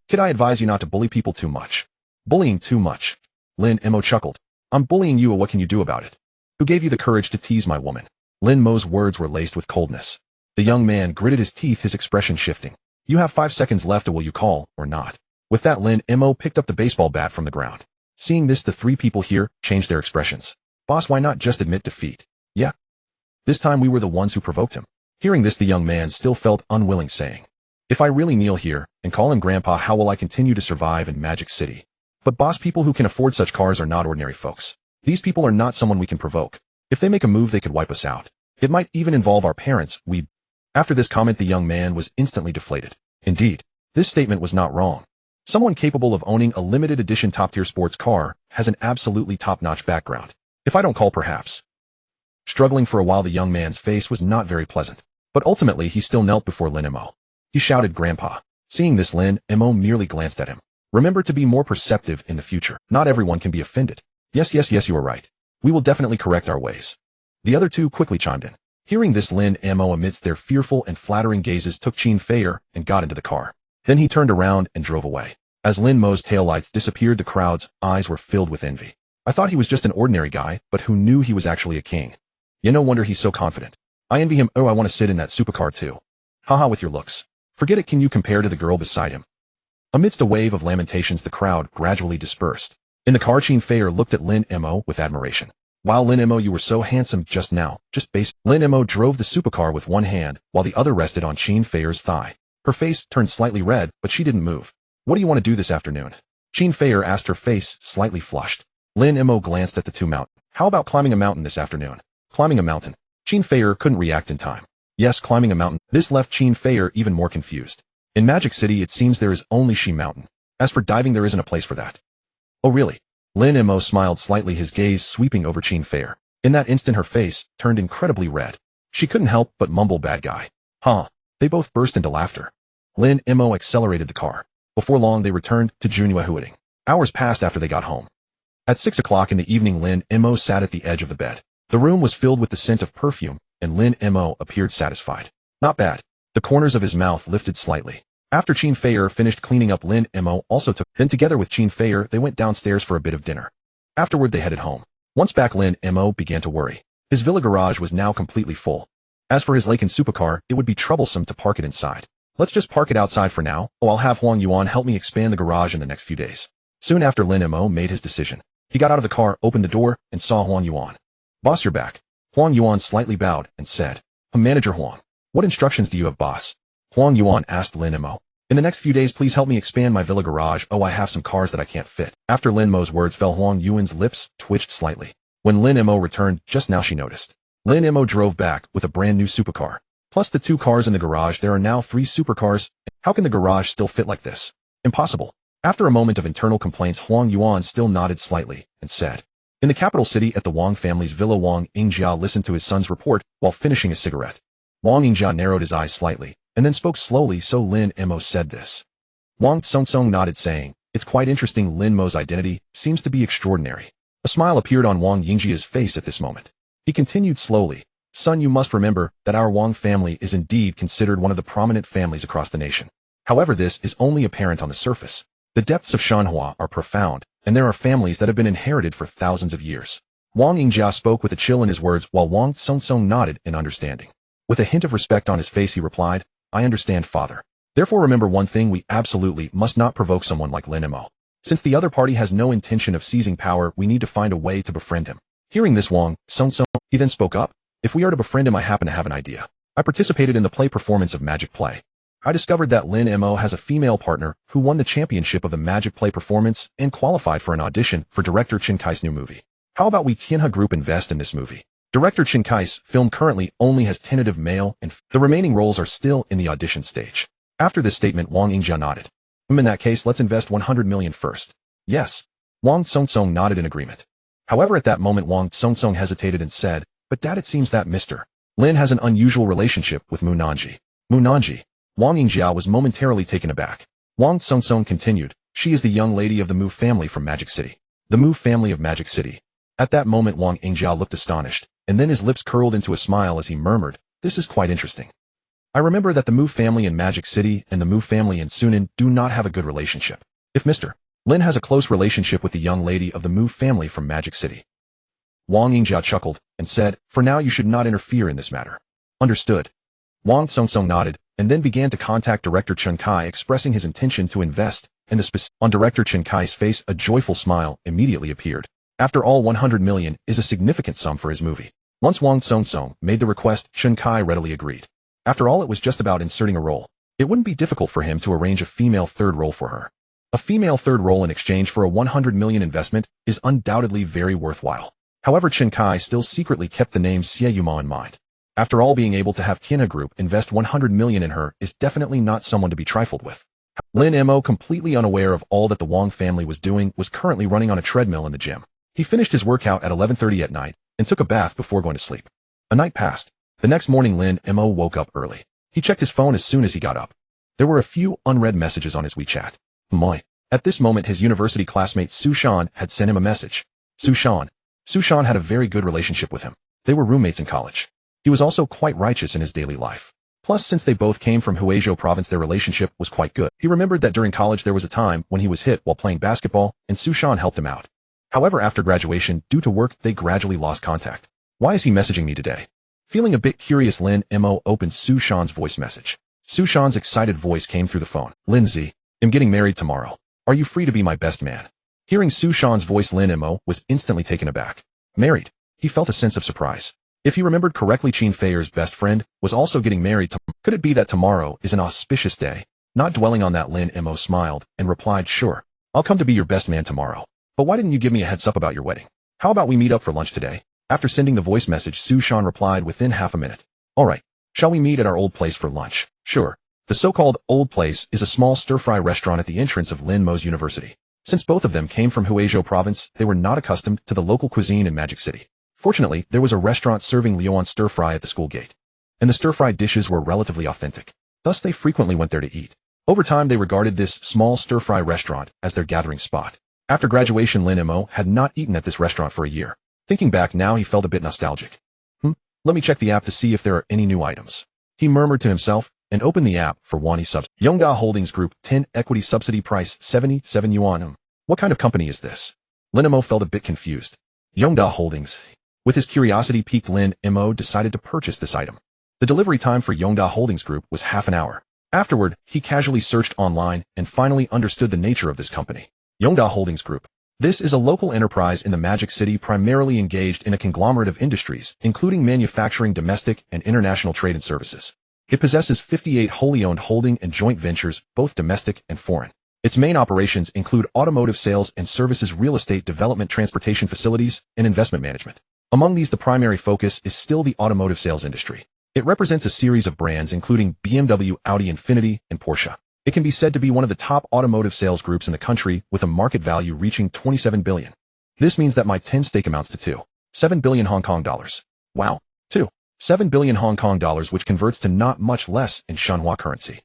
"Kid, I advise you not to bully people too much." "Bullying too much?" Lin Mo chuckled. "I'm bullying you, what can you do about it? Who gave you the courage to tease my woman?" Lin Mo's words were laced with coldness. The young man gritted his teeth, his expression shifting. "You have 5 seconds left, will you call or not?" With that, Lin Mo picked up the baseball bat from the ground. Seeing this, the three people here changed their expressions. "Boss, why not just admit defeat?" "Yeah. This time we were the ones who provoked him." Hearing this, the young man still felt unwilling, saying, "If I really kneel here and call him grandpa, how will I continue to survive in Magic City?" "But boss, people who can afford such cars are not ordinary folks. These people are not someone we can provoke. If they make a move, they could wipe us out. It might even involve our parents. After this comment, the young man was instantly deflated. Indeed, this statement was not wrong. Someone capable of owning a limited edition top-tier sports car has an absolutely top-notch background. If I don't call, perhaps. Struggling for a while, the young man's face was not very pleasant. But ultimately, he still knelt before Lin Mo. He shouted, "Grandpa." Seeing this, Lin Mo merely glanced at him. "Remember to be more perceptive in the future. Not everyone can be offended." Yes, you are right. We will definitely correct our ways." The other two quickly chimed in. Hearing this, Lin Mo, amidst their fearful and flattering gazes, took Jean Fayer and got into the car. Then he turned around and drove away. As Lin Mo's taillights disappeared, the crowd's eyes were filled with envy. "I thought he was just an ordinary guy, but who knew he was actually a king? Yeah, no wonder he's so confident. I envy him. Oh, I want to sit in that supercar too. Haha, with your looks. Forget it, can you compare to the girl beside him?" Amidst a wave of lamentations, the crowd gradually dispersed. In the car, Jean Fayer looked at Lin Mo with admiration. Wow, Lin Mo, you were so handsome just now. Just base. Lin Mo drove the supercar with one hand, while the other rested on Qin Fei'er's thigh. Her face turned slightly red, but she didn't move. What do you want to do this afternoon? Qin Fei'er asked, her face slightly flushed. Lin Mo glanced at the two mountains. How about climbing a mountain this afternoon? Climbing a mountain. Qin Fei'er couldn't react in time. Yes, climbing a mountain. This left Qin Fei'er even more confused. In Magic City, it seems there is only Shi Mountain. As for diving, there isn't a place for that. Oh really? Lin Mo smiled slightly, his gaze sweeping over Qin Fei'er. In that instant, her face turned incredibly red. She couldn't help but mumble, bad guy. Huh. They both burst into laughter. Lin Mo accelerated the car. Before long, they returned to Junhua Huiting. Hours passed after they got home. At 6 o'clock in the evening, Lin Mo sat at the edge of the bed. The room was filled with the scent of perfume, and Lin Mo appeared satisfied. Not bad. The corners of his mouth lifted slightly. After Qin Fei'er finished cleaning up, Lin Mo also took. Then together with Qin Fei'er, they went downstairs for a bit of dinner. Afterward, they headed home. Once back, Lin Mo began to worry. His villa garage was now completely full. As for his Leican supercar, it would be troublesome to park it inside. Let's just park it outside for now. Oh, I'll have Huang Yuan help me expand the garage in the next few days. Soon after Lin Mo made his decision, he got out of the car, opened the door, and saw Huang Yuan. Boss, you're back. Huang Yuan slightly bowed and said, Manager Huang. What instructions do you have, boss? Huang Yuan asked Lin Mo. In the next few days, please help me expand my villa garage. Oh, I have some cars that I can't fit. After Lin Mo's words fell, Huang Yuan's lips twitched slightly. When Lin Mo returned, just now she noticed. Lin Mo drove back with a brand new supercar. Plus the 2 cars in the garage, there are now 3 supercars. How can the garage still fit like this? Impossible. After a moment of internal complaints, Huang Yuan still nodded slightly and said, in the capital city at the Wang family's villa, Wang Yingjia listened to his son's report while finishing a cigarette. Wang Yingjia narrowed his eyes slightly and then spoke slowly, so Lin Mo said this. Wang Song nodded, saying, it's quite interesting. Lin Mo's identity seems to be extraordinary. A smile appeared on Wang Yingjia's face at this moment. He continued slowly, son, you must remember that our Wang family is indeed considered one of the prominent families across the nation. However, this is only apparent on the surface. The depths of Shanhua are profound, and there are families that have been inherited for thousands of years. Wang Yingjia spoke with a chill in his words while Wang Song nodded in understanding. With a hint of respect on his face, he replied, I understand, father. Therefore remember one thing, we absolutely must not provoke someone like Lin Mo. Since the other party has no intention of seizing power, we need to find a way to befriend him. Hearing this, Wang Song, he then spoke up. If we are to befriend him, I happen to have an idea. I participated in the play performance of Magic Play. I discovered that Lin Mo has a female partner who won the championship of the Magic Play performance and qualified for an audition for director Chen Kai's new movie. How about we Tianhe Group invest in this movie? Director Chen Kai's film currently only has tentative male, and the remaining roles are still in the audition stage. After this statement, Wang Yingjia nodded. In that case, let's invest 100 million first. Yes. Wang Song nodded in agreement. However, at that moment, Wang Song hesitated and said, but Dad, it seems that Mr. Lin has an unusual relationship with Mu Nanji. Mu Nanji. Wang Yingjia was momentarily taken aback. Wang Song continued, she is the young lady of the Mu family from Magic City. The Mu family of Magic City. At that moment, Wang Yingjia looked astonished, and then his lips curled into a smile as he murmured, this is quite interesting. I remember that the Mu family in Magic City and the Mu family in Sunan do not have a good relationship. If Mr. Lin has a close relationship with the young lady of the Mu family from Magic City. Wang Yingjia chuckled and said, for now you should not interfere in this matter. Understood. Wang Song nodded, and then began to contact Director Chen Kai, expressing his intention to invest, and on Director Chen Kai's face a joyful smile immediately appeared. After all, 100 million is a significant sum for his movie. Once Wang Song made the request, Chen Kai readily agreed. After all, it was just about inserting a role. It wouldn't be difficult for him to arrange a female third role for her. A female third role in exchange for a 100 million investment is undoubtedly very worthwhile. However, Chen Kai still secretly kept the name Xie Yuma in mind. After all, being able to have Tianhe Group invest 100 million in her is definitely not someone to be trifled with. Lin Mo, completely unaware of all that the Wang family was doing, was currently running on a treadmill in the gym. He finished his workout at 11:30 at night and took a bath before going to sleep. A night passed. The next morning, Lin Mo woke up early. He checked his phone as soon as he got up. There were a few unread messages on his WeChat. Moi. At this moment, his university classmate Su Shan had sent him a message. Su Shan had a very good relationship with him. They were roommates in college. He was also quite righteous in his daily life. Plus, since they both came from Huizhou province, their relationship was quite good. He remembered that during college there was a time when he was hit while playing basketball, and Su Shan helped him out. However, after graduation, due to work, they gradually lost contact. Why is he messaging me today? Feeling a bit curious, Lin Mo opened Su Shan's voice message. Su Shan's excited voice came through the phone. Lindsay, I'm getting married tomorrow. Are you free to be my best man? Hearing Su Shan's voice, Lin Mo was instantly taken aback. Married? he felt a sense of surprise. If he remembered correctly, Qin Feier's best friend was also getting married tomorrow. Could it be that tomorrow is an auspicious day? Not dwelling on that, Lin Mo smiled and replied, sure, I'll come to be your best man tomorrow. But why didn't you give me a heads up about your wedding? How about we meet up for lunch today? After sending the voice message, Sushan replied within half a minute. All right, shall we meet at our old place for lunch? Sure. The so-called old place is a small stir-fry restaurant at the entrance of Lin Mo's university. Since both of them came from Huizhou province, they were not accustomed to the local cuisine in Magic City. Fortunately, there was a restaurant serving Liyuan stir-fry at the school gate, and the stir-fry dishes were relatively authentic. Thus, they frequently went there to eat. Over time, they regarded this small stir-fry restaurant as their gathering spot. After graduation, Lin Mo had not eaten at this restaurant for a year. Thinking back now, he felt a bit nostalgic. Let me check the app to see if there are any new items. He murmured to himself and opened the app for Wani Subs. Yongda Holdings Group, 10 equity subsidy price 77 yuan. What kind of company is this? Lin Mo felt a bit confused. Yongda Holdings. With his curiosity piqued, Lin Mo decided to purchase this item. The delivery time for Yongda Holdings Group was half an hour. Afterward, he casually searched online and finally understood the nature of this company. Yongda Holdings Group. This is a local enterprise in the Magic City primarily engaged in a conglomerate of industries, including manufacturing, domestic and international trade and services. It possesses 58 wholly owned holding and joint ventures, both domestic and foreign. Its main operations include automotive sales and services, real estate development, transportation facilities, and investment management. Among these, the primary focus is still the automotive sales industry. It represents a series of brands including BMW, Audi, Infiniti, and Porsche. It can be said to be one of the top automotive sales groups in the country with a market value reaching 27 billion. This means that my 10 stake amounts to 2.7 billion Hong Kong dollars. Wow. 2.7 billion Hong Kong dollars, which converts to not much less in Shanghua currency.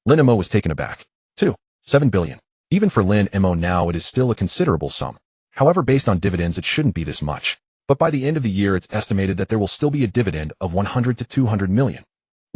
Lin Mo was taken aback. 2.7 billion. Even for Lin Mo now, it is still a considerable sum. However, based on dividends, it shouldn't be this much. But by the end of the year, it's estimated that there will still be a dividend of 100 to 200 million.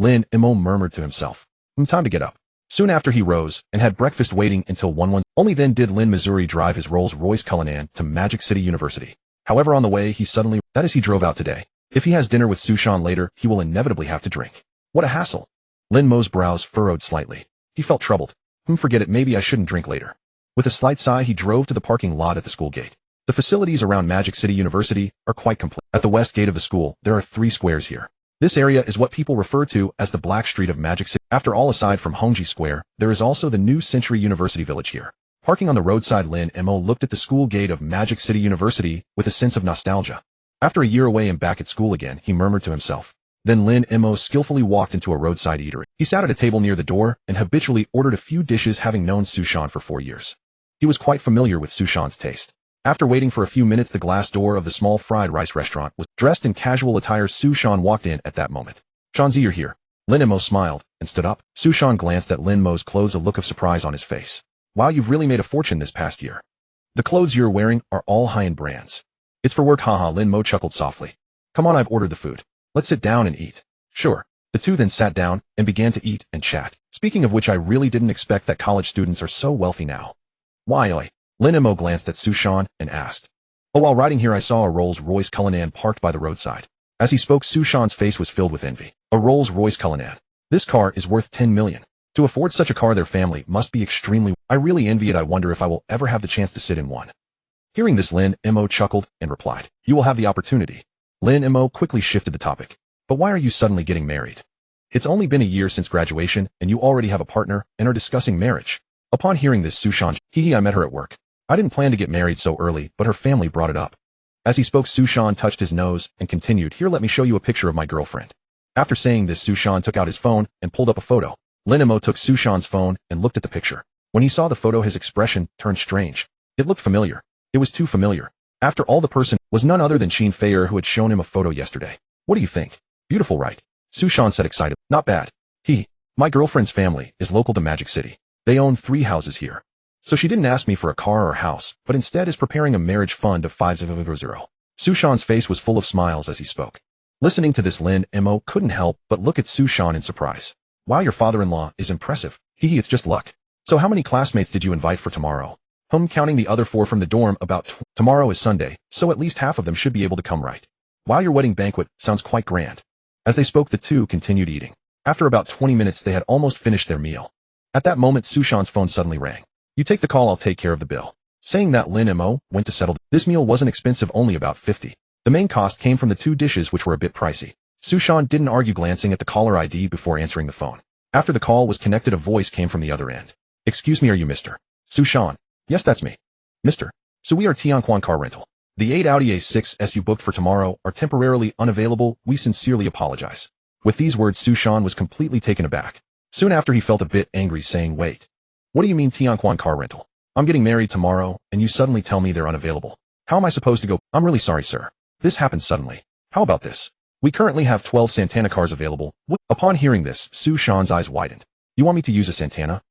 Lin Mo murmured to himself. Time to get up. Soon after, he rose and had breakfast, waiting until 1:1. Only then did Lin Missouri drive his Rolls-Royce Cullinan to Magic City University. However, on the way, he suddenly, that is, he drove out today. If he has dinner with Sushan later, he will inevitably have to drink. What a hassle. Lin Mo's brows furrowed slightly. He felt troubled. Forget it, maybe I shouldn't drink later. With a slight sigh, he drove to the parking lot at the school gate. The facilities around Magic City University are quite complete. At the west gate of the school, there are 3 squares here. This area is what people refer to as the Black Street of Magic City. After all, aside from Hongji Square, there is also the New Century University Village here. Parking on the roadside, Lin Mo looked at the school gate of Magic City University with a sense of nostalgia. After a year away and back at school again, he murmured to himself. Then Lin Mo skillfully walked into a roadside eatery. He sat at a table near the door and habitually ordered a few dishes, having known Sushan for 4 years. He was quite familiar with Sushan's taste. After waiting for a few minutes, the glass door of the small fried rice restaurant was dressed in casual attire. Sushan walked in at that moment. Shanzi, you're here. Lin Mo smiled and stood up. Sushan glanced at Lin Mo's clothes, a look of surprise on his face. Wow, you've really made a fortune this past year. The clothes you're wearing are all high-end brands. It's for work, haha. Lin Mo chuckled softly. Come on, I've ordered the food. Let's sit down and eat. Sure. The two then sat down and began to eat and chat. Speaking of which, I really didn't expect that college students are so wealthy now. Why, oi? Lin Mo glanced at Sushan and asked. Oh, while riding here, I saw a Rolls-Royce Cullinan parked by the roadside. As he spoke, Sushan's face was filled with envy. A Rolls-Royce Cullinan. This car is worth 10 million. To afford such a car, their family must be extremely. I really envy it. I wonder if I will ever have the chance to sit in one. Hearing this, Lin Mo chuckled and replied, You will have the opportunity. Lin Mo quickly shifted the topic. But why are you suddenly getting married? It's only been a year since graduation, and you already have a partner and are discussing marriage. Upon hearing this, Sushan, I met her at work. I didn't plan to get married so early, but her family brought it up. As he spoke, Sushan touched his nose and continued, Here, let me show you a picture of my girlfriend. After saying this, Sushan took out his phone and pulled up a photo. Lin Mo took Sushan's phone and looked at the picture. When he saw the photo, his expression turned strange. It looked familiar. It was too familiar. After all, the person was none other than Qin Feier, who had shown him a photo yesterday. What do you think? Beautiful, right? Sushan said excitedly. Not bad. My girlfriend's family is local to Magic City. They own 3 houses here. So she didn't ask me for a car or house, but instead is preparing a marriage fund of 500. Sushan's face was full of smiles as he spoke. Listening to this, Lin Mo couldn't help but look at Sushan in surprise. Wow, your father-in-law is impressive. It's just luck. So how many classmates did you invite for tomorrow? Counting the other 4 from the dorm, tomorrow is Sunday, so at least half of them should be able to come, right? Wow, your wedding banquet sounds quite grand. As they spoke, the two continued eating. After about 20 minutes, they had almost finished their meal. At that moment, Sushan's phone suddenly rang. You take the call, I'll take care of the bill. Saying that, Lin Mo went to settle. This meal wasn't expensive, only about 50 The main cost came from the 2 dishes which were a bit pricey. Sushan didn't argue, glancing at the caller ID before answering the phone. After the call was connected, a voice came from the other end. "Excuse me, are you Mr. Sushan?" "Yes, that's me." "Mr. So we are Tianquan Car Rental. The 8 Audi A6s you booked for tomorrow are temporarily unavailable. We sincerely apologize." With these words, Sushan was completely taken aback. Soon after, he felt a bit angry, saying, "Wait. What do you mean Tianquan Car Rental? I'm getting married tomorrow, and you suddenly tell me they're unavailable. How am I supposed to go?" "I'm really sorry, sir. This happened suddenly. How about this? We currently have 12 Santana cars available." Upon hearing this, Sushan's eyes widened. "You want me to use a Santana?"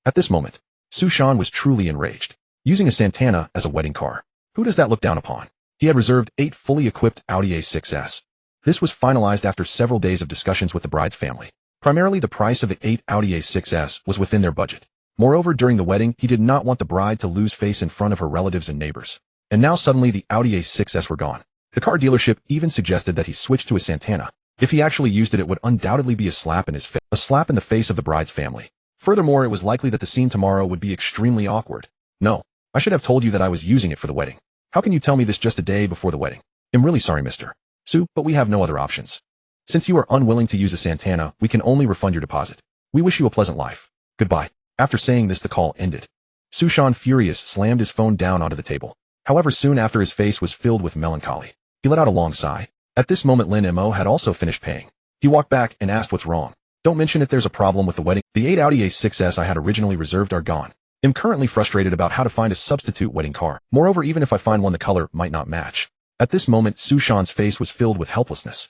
At this moment, Sushan was truly enraged. Using a Santana as a wedding car. Who does that look down upon? He had reserved 8 fully equipped Audi A6s. This was finalized after several days of discussions with the bride's family. Primarily, the price of the 8 Audi A6s was within their budget. Moreover, during the wedding, he did not want the bride to lose face in front of her relatives and neighbors. And now suddenly the Audi A6s were gone. The car dealership even suggested that he switch to a Santana. If he actually used it, it would undoubtedly be a slap in his face, a slap in the face of the bride's family. Furthermore, it was likely that the scene tomorrow would be extremely awkward. "No, I should have told you that I was using it for the wedding. How can you tell me this just a day before the wedding?" "I'm really sorry, Mr. Su, but we have no other options. Since you are unwilling to use a Santana, we can only refund your deposit. We wish you a pleasant life. Goodbye." After saying this, the call ended. Sushan, furious, slammed his phone down onto the table. However, soon after, his face was filled with melancholy. He let out a long sigh. At this moment, Lin Mo had also finished paying. He walked back and asked what's wrong. "Don't mention it, there's a problem with the wedding. The 8 Audi A6s I had originally reserved are gone. I'm currently frustrated about how to find a substitute wedding car. Moreover, even if I find one, the color might not match." At this moment, Sushan's face was filled with helplessness.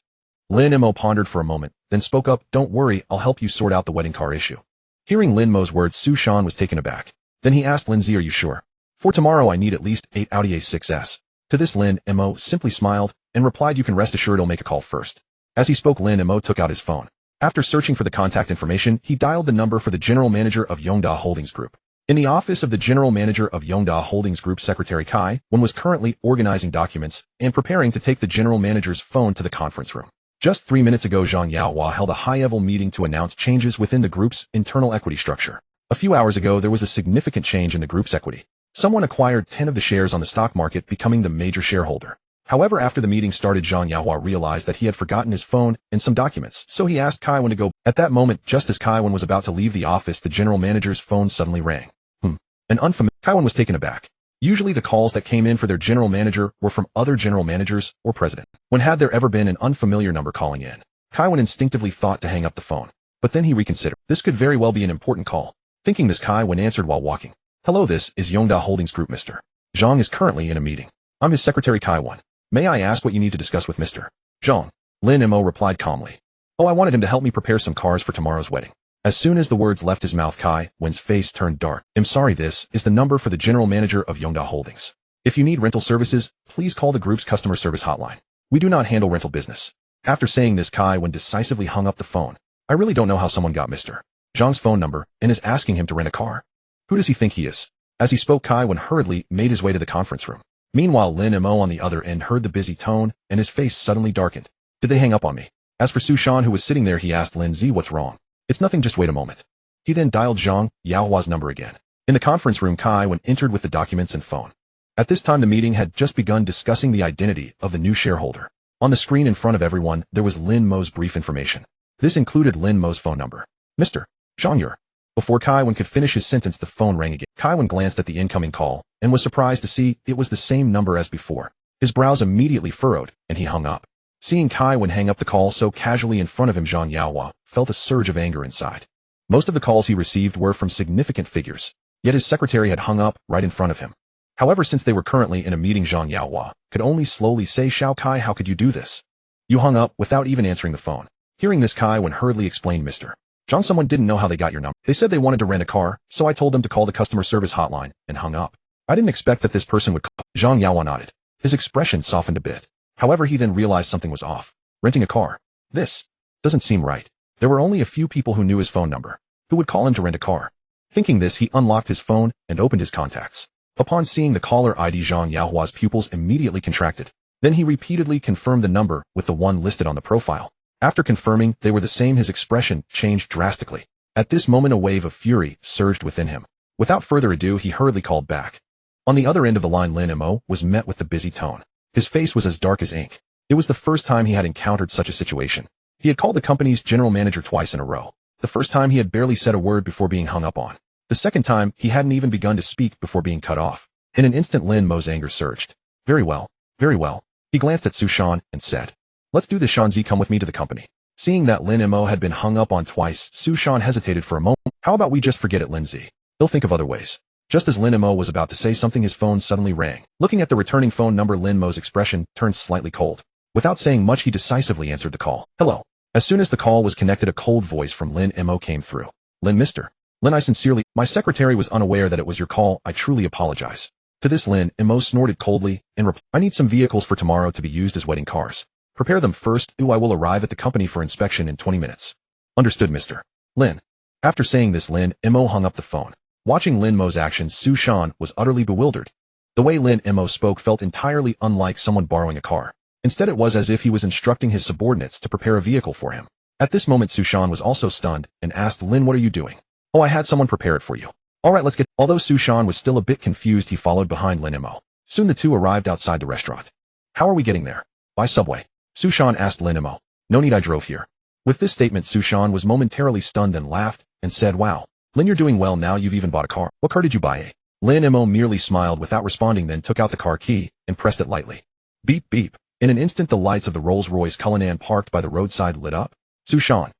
Lin Mo pondered for a moment, then spoke up, "Don't worry, I'll help you sort out the wedding car issue." Hearing Lin Mo's words, Sushan was taken aback. Then he asked Lindsay, "Are you sure? For tomorrow I need at least 8 Audi A6s. To this, Lin Mo simply smiled and replied, "You can rest assured I'll make a call first." As he spoke, Lin Mo took out his phone. After searching for the contact information, he dialed the number for the general manager of Yongda Holdings Group. In the office of the general manager of Yongda Holdings Group, Secretary Kai Wen was currently organizing documents and preparing to take the general manager's phone to the conference room. Just 3 minutes ago, Zhang Yaohua held a high-level meeting to announce changes within the group's internal equity structure. A few hours ago, there was a significant change in the group's equity. Someone acquired 10 of the shares on the stock market, becoming the major shareholder. However, after the meeting started, Zhang Yaohua realized that he had forgotten his phone and some documents, so he asked Kai Wen to go. At that moment, just as Kai Wen was about to leave the office, the general manager's phone suddenly rang. Kai Wen was taken aback. Usually the calls that came in for their general manager were from other general managers or president. When had there ever been an unfamiliar number calling in? Kai Wen instinctively thought to hang up the phone. But then he reconsidered. This could very well be an important call. Thinking this, Kai Wen answered while walking. "Hello, this is Yongda Holdings Group. Mr. Zhang is currently in a meeting. I'm his secretary, Kai Wen. May I ask what you need to discuss with Mr. Zhang?" Lin Mo replied calmly. "Oh, I wanted him to help me prepare some cars for tomorrow's wedding." As soon as the words left his mouth, Kai Wen's face turned dark. "I'm sorry, this is the number for the general manager of Yongda Holdings. If you need rental services, please call the group's customer service hotline. We do not handle rental business." After saying this, Kai Wen decisively hung up the phone. I really don't know how someone got Mr. Zhang's phone number and is asking him to rent a car. Who does he think he is? As he spoke, Kai Wen hurriedly made his way to the conference room. Meanwhile, Lin Mo on the other end heard the busy tone, and his face suddenly darkened. Did they hang up on me? As for Sushan, who was sitting there, he asked Lin Z, "What's wrong?" "It's nothing, just wait a moment." He then dialed Zhang Yaohua's number again. In the conference room, Kai Wen entered with the documents and phone. At this time, the meeting had just begun, discussing the identity of the new shareholder. On the screen in front of everyone, there was Lin Mo's brief information. This included Lin Mo's phone number. "Mr. Zhang, you're..." Before Kai Wen could finish his sentence, the phone rang again. Kai Wen glanced at the incoming call and was surprised to see it was the same number as before. His brows immediately furrowed, and he hung up. Seeing Kai Wen hang up the call so casually in front of him, Zhang Yaohua felt a surge of anger inside. Most of the calls he received were from significant figures, yet his secretary had hung up right in front of him. However, since they were currently in a meeting, Zhang Yaohua could only slowly say, "Xiao Kai, how could you do this? You hung up without even answering the phone." Hearing this, Kai Wen hurriedly explained, "Mr. Zhang, someone didn't know how they got your number. They said they wanted to rent a car, so I told them to call the customer service hotline," and hung up. "I didn't expect that this person would call." Zhang Yaohua nodded. His expression softened a bit. However, he then realized something was off. Renting a car. This doesn't seem right. There were only a few people who knew his phone number, who would call him to rent a car. Thinking this, he unlocked his phone and opened his contacts. Upon seeing the caller ID, Zhang Yaohua's pupils immediately contracted. Then he repeatedly confirmed the number with the one listed on the profile. After confirming they were the same, his expression changed drastically. At this moment, a wave of fury surged within him. Without further ado, he hurriedly called back. On the other end of the line, Lin Mo was met with the busy tone. His face was as dark as ink. It was the first time he had encountered such a situation. He had called the company's general manager twice in a row. The first time he had barely said a word before being hung up on. The second time, he hadn't even begun to speak before being cut off. In an instant, Lin Mo's anger surged. Very well. Very well. He glanced at Su Shan and said, "Let's do this, Shanzi, come with me to the company." Seeing that Lin Mo had been hung up on twice, Su Shan hesitated for a moment. How about we just forget it, Lindsay? He'll think of other ways. Just as Lin Mo was about to say something, his phone suddenly rang. Looking at the returning phone number, Lin Mo's expression turned slightly cold. Without saying much, he decisively answered the call. Hello. As soon as the call was connected, a cold voice from Lin Mo came through. Lin, Mr. Lin, I sincerely, my secretary was unaware that it was your call. I truly apologize. To this, Lin Mo snorted coldly and replied, I need some vehicles for tomorrow to be used as wedding cars. Prepare them first. I will arrive at the company for inspection in 20 minutes. Understood, Mr. Lin. After saying this, Lin Mo hung up the phone. Watching Lin Mo's actions, Su Shan was utterly bewildered. The way Lin Mo spoke felt entirely unlike someone borrowing a car. Instead, it was as if he was instructing his subordinates to prepare a vehicle for him. At this moment, Su Shan was also stunned and asked, Lin, what are you doing? Oh, I had someone prepare it for you. All right, let's get. Although Su Shan was still a bit confused, he followed behind Lin Mo. Soon the two arrived outside the restaurant. How are we getting there? By subway. Su Shan asked Lin Mo. No need, I drove here. With this statement, Su Shan was momentarily stunned and laughed and said, Wow, Lin, you're doing well now. You've even bought a car. What car did you buy? Lin Mo merely smiled without responding, then took out the car key and pressed it lightly. Beep, beep. In an instant, the lights of the Rolls-Royce Cullinan parked by the roadside lit up. Su Shan.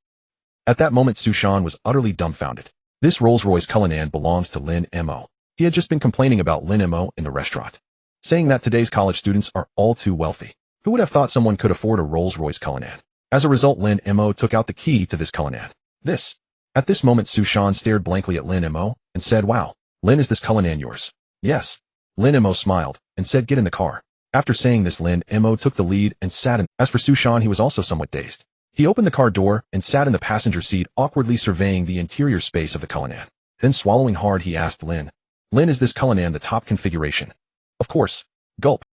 At that moment, Su Shan was utterly dumbfounded. This Rolls-Royce Cullinan belongs to Lin Mo. He had just been complaining about Lin Mo in the restaurant, saying that today's college students are all too wealthy. Who would have thought someone could afford a Rolls-Royce Cullinan? As a result, Lin Mo took out the key to this Cullinan. At this moment, Su Shan stared blankly at Lin Mo and said, Wow, Lin, is this Cullinan yours? Yes. Lin Mo smiled and said, Get in the car. After saying this, Lin Mo took the lead and sat in. As for Su Shan, he was also somewhat dazed. He opened the car door and sat in the passenger seat, awkwardly surveying the interior space of the Cullinan. Then swallowing hard, he asked Lin, is this Cullinan the top configuration? Of course. Gulp.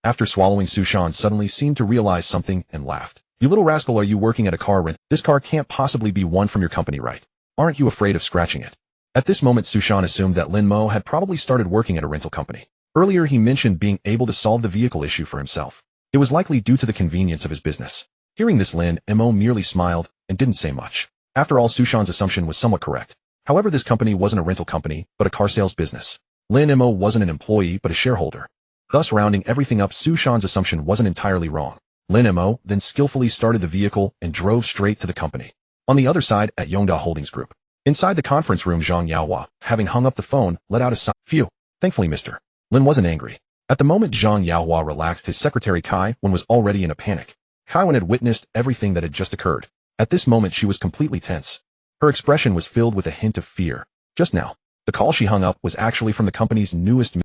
After swallowing, Su Shan suddenly seemed to realize something and laughed. You little rascal, are you working at a car rent? This car can't possibly be one from your company, right? Aren't you afraid of scratching it? At this moment, Su Shan assumed that Lin Mo had probably started working at a rental company. Earlier, he mentioned being able to solve the vehicle issue for himself. It was likely due to the convenience of his business. Hearing this, Lin Mo merely smiled and didn't say much. After all, Su Shan's assumption was somewhat correct. However, this company wasn't a rental company, but a car sales business. Lin Mo wasn't an employee, but a shareholder. Thus, rounding everything up, Su Shan's assumption wasn't entirely wrong. Lin Mo then skillfully started the vehicle and drove straight to the company. On the other side, at Yongda Holdings Group. Inside the conference room, Zhang Yaohua, having hung up the phone, let out a sigh. Phew. Thankfully, Mr. Lin wasn't angry. At the moment Zhang Yaohua relaxed, his secretary Kai Wen was already in a panic. Kai Wen had witnessed everything that had just occurred. At this moment, she was completely tense. Her expression was filled with a hint of fear. Just now, the call she hung up was actually from the company's newest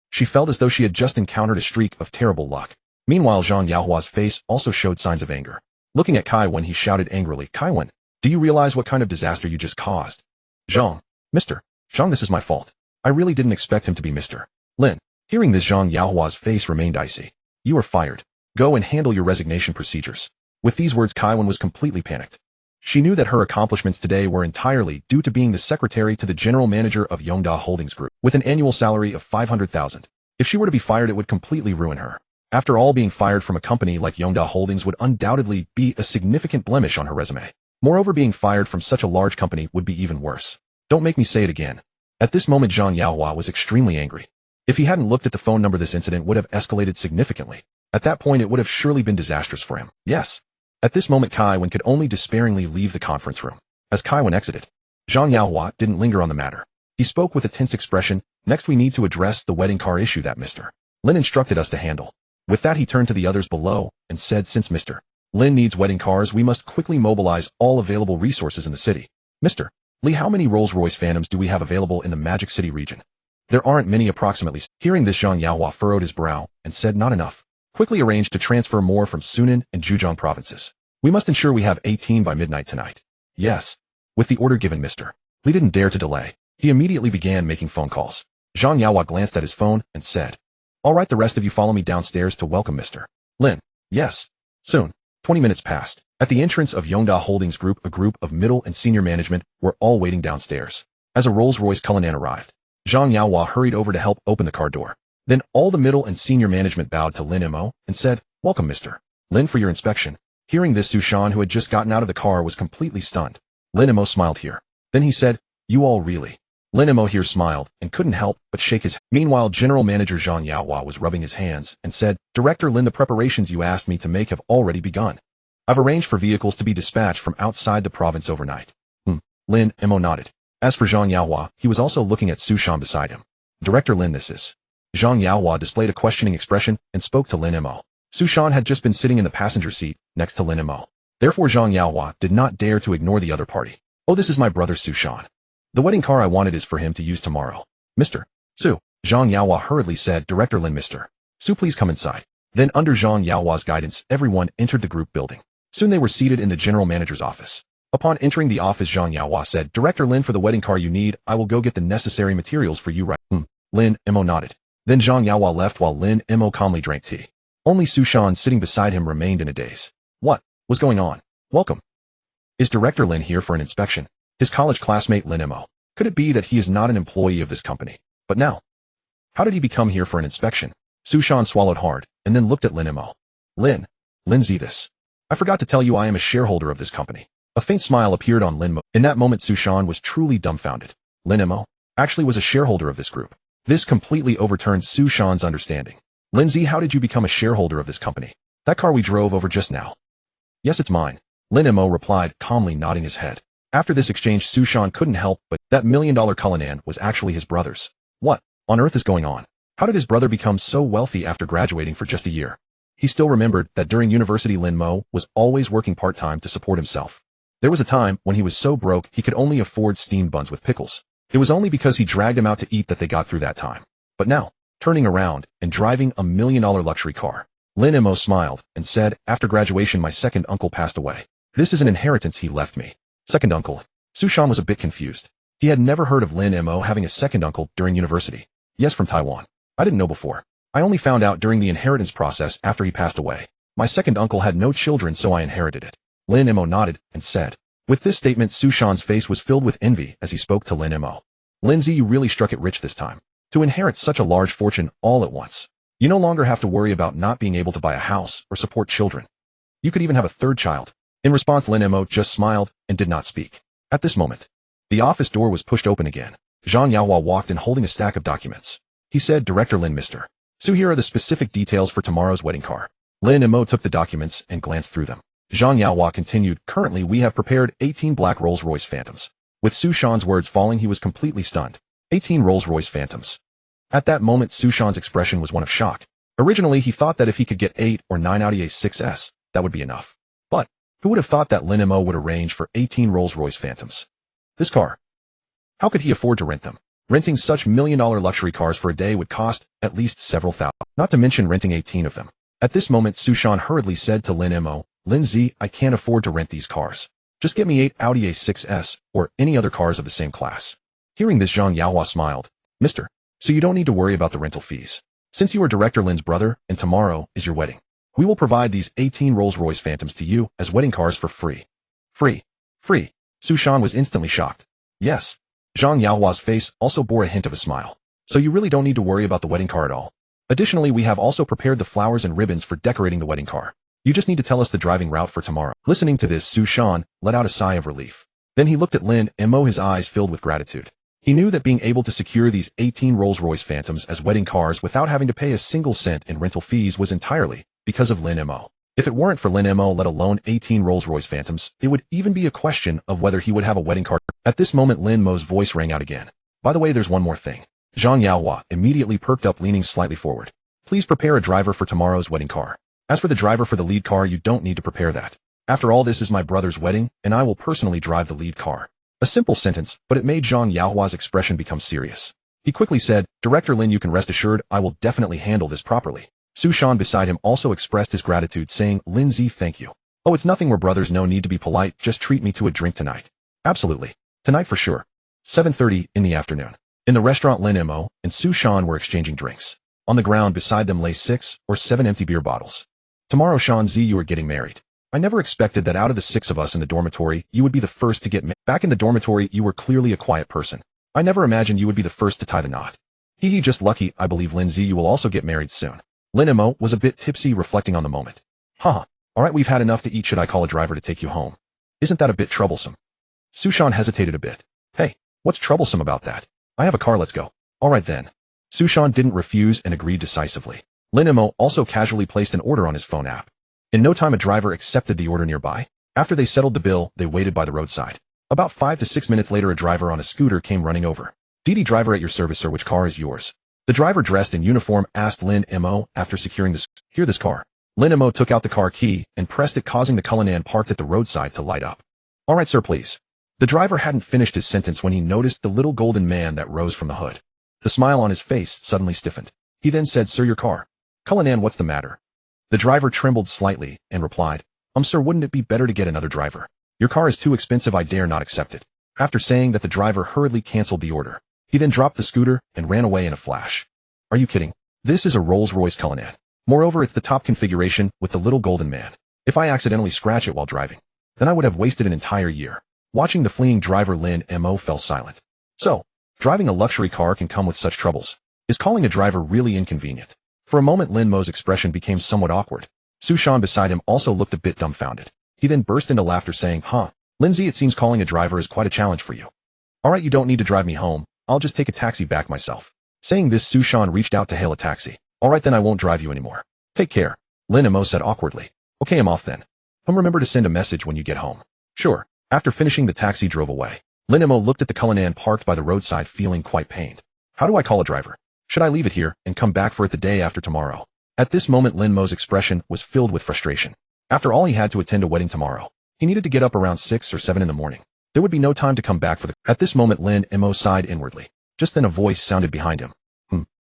She felt as though she had just encountered a streak of terrible luck. Meanwhile, Zhang Yaohua's face also showed signs of anger. Looking at Kai Wen, he shouted angrily, Kai Wen, do you realize what kind of disaster you just caused? Zhang. Mr. Zhang, this is my fault. I really didn't expect him to be Mr. Lin. Hearing this, Zhang Yaohua's face remained icy. You are fired. Go and handle your resignation procedures. With these words, Kai Wen was completely panicked. She knew that her accomplishments today were entirely due to being the secretary to the general manager of Yongda Holdings Group, with an annual salary of 500,000. If she were to be fired, it would completely ruin her. After all, being fired from a company like Yongda Holdings would undoubtedly be a significant blemish on her resume. Moreover, being fired from such a large company would be even worse. Don't make me say it again. At this moment, Zhang Yaohua was extremely angry. If he hadn't looked at the phone number, this incident would have escalated significantly. At that point, it would have surely been disastrous for him. Yes. At this moment, Kai Wen could only despairingly leave the conference room. As Kai Wen exited, Zhang Yaohua didn't linger on the matter. He spoke with a tense expression. Next, we need to address the wedding car issue that Mr. Lin instructed us to handle. With that, he turned to the others below and said, since Mr. Lin needs wedding cars, we must quickly mobilize all available resources in the city. Mr. Lee, how many Rolls-Royce Phantoms do we have available in the Magic City region? There aren't many, approximately. Hearing this, Zhang Yaohua furrowed his brow and said, not enough. Quickly arrange to transfer more from Sunan and Zhejiang provinces. We must ensure we have 18 by midnight tonight. Yes. With the order given, Mr. Lee didn't dare to delay. He immediately began making phone calls. Zhang Yaohua glanced at his phone and said, all right, the rest of you follow me downstairs to welcome Mr. Lin. Yes. Soon. 20 minutes passed. At the entrance of Yongda Holdings Group, a group of middle and senior management were all waiting downstairs. As a Rolls-Royce Cullinan arrived, Zhang Yaohua hurried over to help open the car door. Then all the middle and senior management bowed to Lin Mo and said, "Welcome, Mr. Lin, for your inspection." Hearing this, Sushan, who had just gotten out of the car, was completely stunned. Lin Mo smiled here. Then he said, "You all really?" Lin Mo here smiled and couldn't help but shake his head. Meanwhile, General Manager Zhang Yaohua was rubbing his hands and said, "Director Lin, the preparations you asked me to make have already begun. I've arranged for vehicles to be dispatched from outside the province overnight." Lin Mo nodded. As for Zhang Yaohua, he was also looking at Sushan beside him. "Director Lin, this is..." Zhang Yaohua displayed a questioning expression and spoke to Lin Mo. Sushan had just been sitting in the passenger seat next to Lin Mo. Therefore, Zhang Yaohua did not dare to ignore the other party. "Oh, this is my brother Sushan. The wedding car I wanted is for him to use tomorrow. Mr. Su." Zhang Yaohua hurriedly said, "Director Lin, Mr. Su, please come inside." Then, under Zhang Yaohua's guidance, everyone entered the group building. Soon they were seated in the general manager's office. Upon entering the office, Zhang Yaohua said, "Director Lin, for the wedding car you need, I will go get the necessary materials for you right." Lin Mo nodded. Then Zhang Yaohua left while Lin Mo calmly drank tea. Only Sushan, sitting beside him, remained in a daze. What was going on? "Welcome. Is Director Lin here for an inspection?" His college classmate Lin Mo. Could it be that he is not an employee of this company? But now, how did he become here for an inspection? Sushan swallowed hard, and then looked at Lin Mo. Lindsay, this. I forgot to tell you I am a shareholder of this company." A faint smile appeared on Lin Mo. In that moment, Sushan was truly dumbfounded. Lin Mo actually was a shareholder of this group. This completely overturned Sushan's understanding. "Lindsay, how did you become a shareholder of this company? That car we drove over just now." "Yes, it's mine," Lin Mo replied, calmly nodding his head. After this exchange, Sushan couldn't help but that $1 million Cullinan was actually his brother's. What on earth is going on? How did his brother become so wealthy after graduating for just a year? He still remembered that during university, Lin Mo was always working part-time to support himself. There was a time when he was so broke he could only afford steamed buns with pickles. It was only because he dragged him out to eat that they got through that time. But now, turning around and driving a $1 million luxury car, Lin Mo smiled and said, "After graduation, my second uncle passed away. This is an inheritance he left me." Second uncle? Sushan was a bit confused. He had never heard of Lin Mo having a second uncle during university. "Yes, from Taiwan. I didn't know before. I only found out during the inheritance process after he passed away. My second uncle had no children, so I inherited it." Lin Mo nodded and said. With this statement, Sushan's face was filled with envy as he spoke to Lin Mo. "Lindsay, you really struck it rich this time. To inherit such a large fortune all at once. You no longer have to worry about not being able to buy a house or support children. You could even have a third child." In response, Lin Mo just smiled and did not speak. At this moment, the office door was pushed open again. Zhang Yaohua walked in holding a stack of documents. He said, "Director Lin, Mr. Su, here are the specific details for tomorrow's wedding car." Lin Mo took the documents and glanced through them. Zhang Yaohua continued, "Currently, we have prepared 18 black Rolls-Royce Phantoms." With Sushan's words falling, he was completely stunned. 18 Rolls-Royce Phantoms. At that moment, Sushan's expression was one of shock. Originally, he thought that if he could get 8 or 9 Audi A6s, that would be enough. But who would have thought that Lin Mo would arrange for 18 Rolls-Royce Phantoms? This car. How could he afford to rent them? Renting such $1 million luxury cars for a day would cost at least several thousand, not to mention renting 18 of them. At this moment, Sushan hurriedly said to Lin Mo, "Lindsay, I can't afford to rent these cars. Just get me 8 Audi A6s or any other cars of the same class." Hearing this, Zhang Yaohua smiled. "Mr. So you don't need to worry about the rental fees. Since you are Director Lin's brother and tomorrow is your wedding, we will provide these 18 Rolls-Royce Phantoms to you as wedding cars for free." Free. Sushan was instantly shocked. "Yes." Zhang Yaohua's face also bore a hint of a smile. "So you really don't need to worry about the wedding car at all. Additionally, we have also prepared the flowers and ribbons for decorating the wedding car. You just need to tell us the driving route for tomorrow." Listening to this, Sushan let out a sigh of relief. Then he looked at Lin Mo, his eyes filled with gratitude. He knew that being able to secure these 18 Rolls-Royce Phantoms as wedding cars without having to pay a single cent in rental fees was entirely because of Lin Mo. If it weren't for Lin Mo, let alone 18 Rolls-Royce Phantoms, it would even be a question of whether he would have a wedding car. At this moment, Lin Mo's voice rang out again. "By the way, there's one more thing." Zhang Yaohua immediately perked up, leaning slightly forward. "Please prepare a driver for tomorrow's wedding car. As for the driver for the lead car, you don't need to prepare that. After all, this is my brother's wedding, and I will personally drive the lead car." A simple sentence, but it made Zhang Yaohua's expression become serious. He quickly said, "Director Lin, you can rest assured I will definitely handle this properly." Sushan beside him also expressed his gratitude, saying, "Lindsay, thank you. Oh, it's nothing, we're brothers, no need to be polite, just treat me to a drink tonight." "Absolutely. Tonight for sure." 7:30 in the afternoon. In the restaurant, Lin Mo and Sushan were exchanging drinks. On the ground beside them lay 6 or 7 empty beer bottles. "Tomorrow, Shanzi, you are getting married. I never expected that out of the 6 of us in the dormitory, you would be the first to get married. Back in the dormitory, you were clearly a quiet person. I never imagined you would be the first to tie the knot." Hee just lucky. I believe Lindsay you will also get married soon. Lin Mo was a bit tipsy, reflecting on the moment. Haha. Alright, we've had enough to eat. Should I call a driver to take you home? Isn't that a bit troublesome? Sushan hesitated a bit. Hey, what's troublesome about that? I have a car, let's go. Alright then. Sushan didn't refuse and agreed decisively. Lin Mo also casually placed an order on his phone app. In no time a driver accepted the order nearby. After they settled the bill, they waited by the roadside. About 5 to 6 minutes later a driver on a scooter came running over. Didi driver at your service, sir, which car is yours? The driver dressed in uniform asked Lin Mo after securing this car. Lin Mo took out the car key and pressed it, causing the Cullinan parked at the roadside to light up. Alright sir, please. The driver hadn't finished his sentence when he noticed the little golden man that rose from the hood. The smile on his face suddenly stiffened. He then said, sir, your car. Cullinan, what's the matter? The driver trembled slightly and replied, sir, wouldn't it be better to get another driver? Your car is too expensive, I dare not accept it. After saying that, the driver hurriedly canceled the order. He then dropped the scooter and ran away in a flash. Are you kidding? This is a Rolls-Royce Cullinan. Moreover, it's the top configuration with the little golden man. If I accidentally scratch it while driving, then I would have wasted an entire year. Watching the fleeing driver, Lin Mo fell silent. So, driving a luxury car can come with such troubles. Is calling a driver really inconvenient? For a moment Lin Mo's expression became somewhat awkward. Sushan beside him also looked a bit dumbfounded. He then burst into laughter saying, Lindsay, it seems calling a driver is quite a challenge for you. Alright, you don't need to drive me home. I'll just take a taxi back myself. Saying this, Sushan reached out to hail a taxi. Alright then, I won't drive you anymore. Take care. Lin Mo said awkwardly. Okay, I'm off then. Remember to send a message when you get home. Sure. After finishing, the taxi drove away. Lin Mo looked at the Cullinan parked by the roadside, feeling quite pained. How do I call a driver? Should I leave it here and come back for it the day after tomorrow? At this moment Lin Mo's expression was filled with frustration. After all, he had to attend a wedding tomorrow. He needed to get up around 6 or 7 in the morning. There would be no time to come back for the— At this moment Lin Mo sighed inwardly. Just then a voice sounded behind him.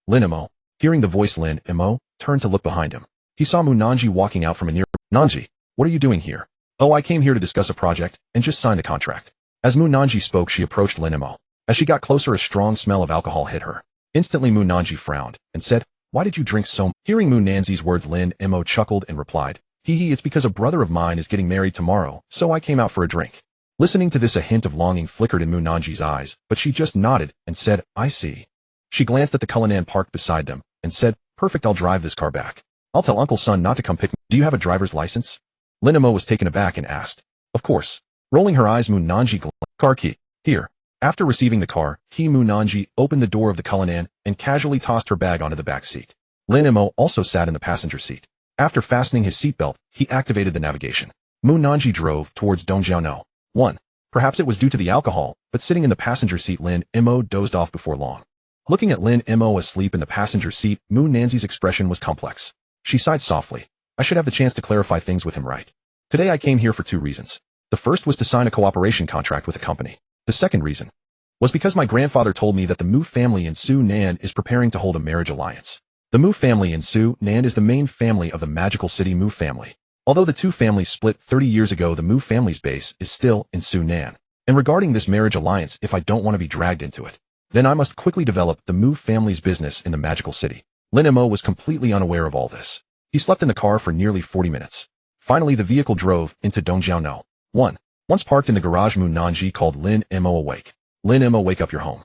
Lin Mo. Hearing the voice, Lin Mo turned to look behind him. He saw Mu Nanji walking out from a near— Nanji, what are you doing here? Oh, I came here to discuss a project and just sign the contract. As Mu Nanji spoke, she approached Lin Mo. As she got closer, a strong smell of alcohol hit her. Instantly Mu Nanji frowned and said, why did you drink so much? Hearing Mu Nanji's words, Lin Mo chuckled and replied, it's because a brother of mine is getting married tomorrow, so I came out for a drink. Listening to this, a hint of longing flickered in Mu Nanji's eyes, but she just nodded and said, I see. She glanced at the Cullinan parked beside them and said, perfect, I'll drive this car back. I'll tell Uncle Son not to come pick me. Do you have a driver's license? Lin Mo was taken aback and asked. Of course. Rolling her eyes, Mu Nanji glanced. Car key. Here. After receiving the car key, Mu Nanji opened the door of the Cullinan and casually tossed her bag onto the back seat. Lin Mo also sat in the passenger seat. After fastening his seatbelt, he activated the navigation. Mu Nanji drove towards Dongjiao. 1. Perhaps it was due to the alcohol, but sitting in the passenger seat, Lin Mo dozed off before long. Looking at Lin Mo asleep in the passenger seat, Mu Nanji's expression was complex. She sighed softly. I should have the chance to clarify things with him, right? Today I came here for 2 reasons. The first was to sign a cooperation contract with a company. The second reason was because my grandfather told me that the Mu family in Su-Nan is preparing to hold a marriage alliance. The Mu family in Su-Nan is the main family of the magical city Mu family. Although the two families split 30 years ago, the Mu family's base is still in Su-Nan. And regarding this marriage alliance, if I don't want to be dragged into it, then I must quickly develop the Mu family's business in the magical city. Lin Mo was completely unaware of all this. He slept in the car for nearly 40 minutes. Finally, the vehicle drove into Dongjiao. 1. Once parked in the garage, Mu Nanji called Lin Mo awake. Lin Mo, wake up, you're home.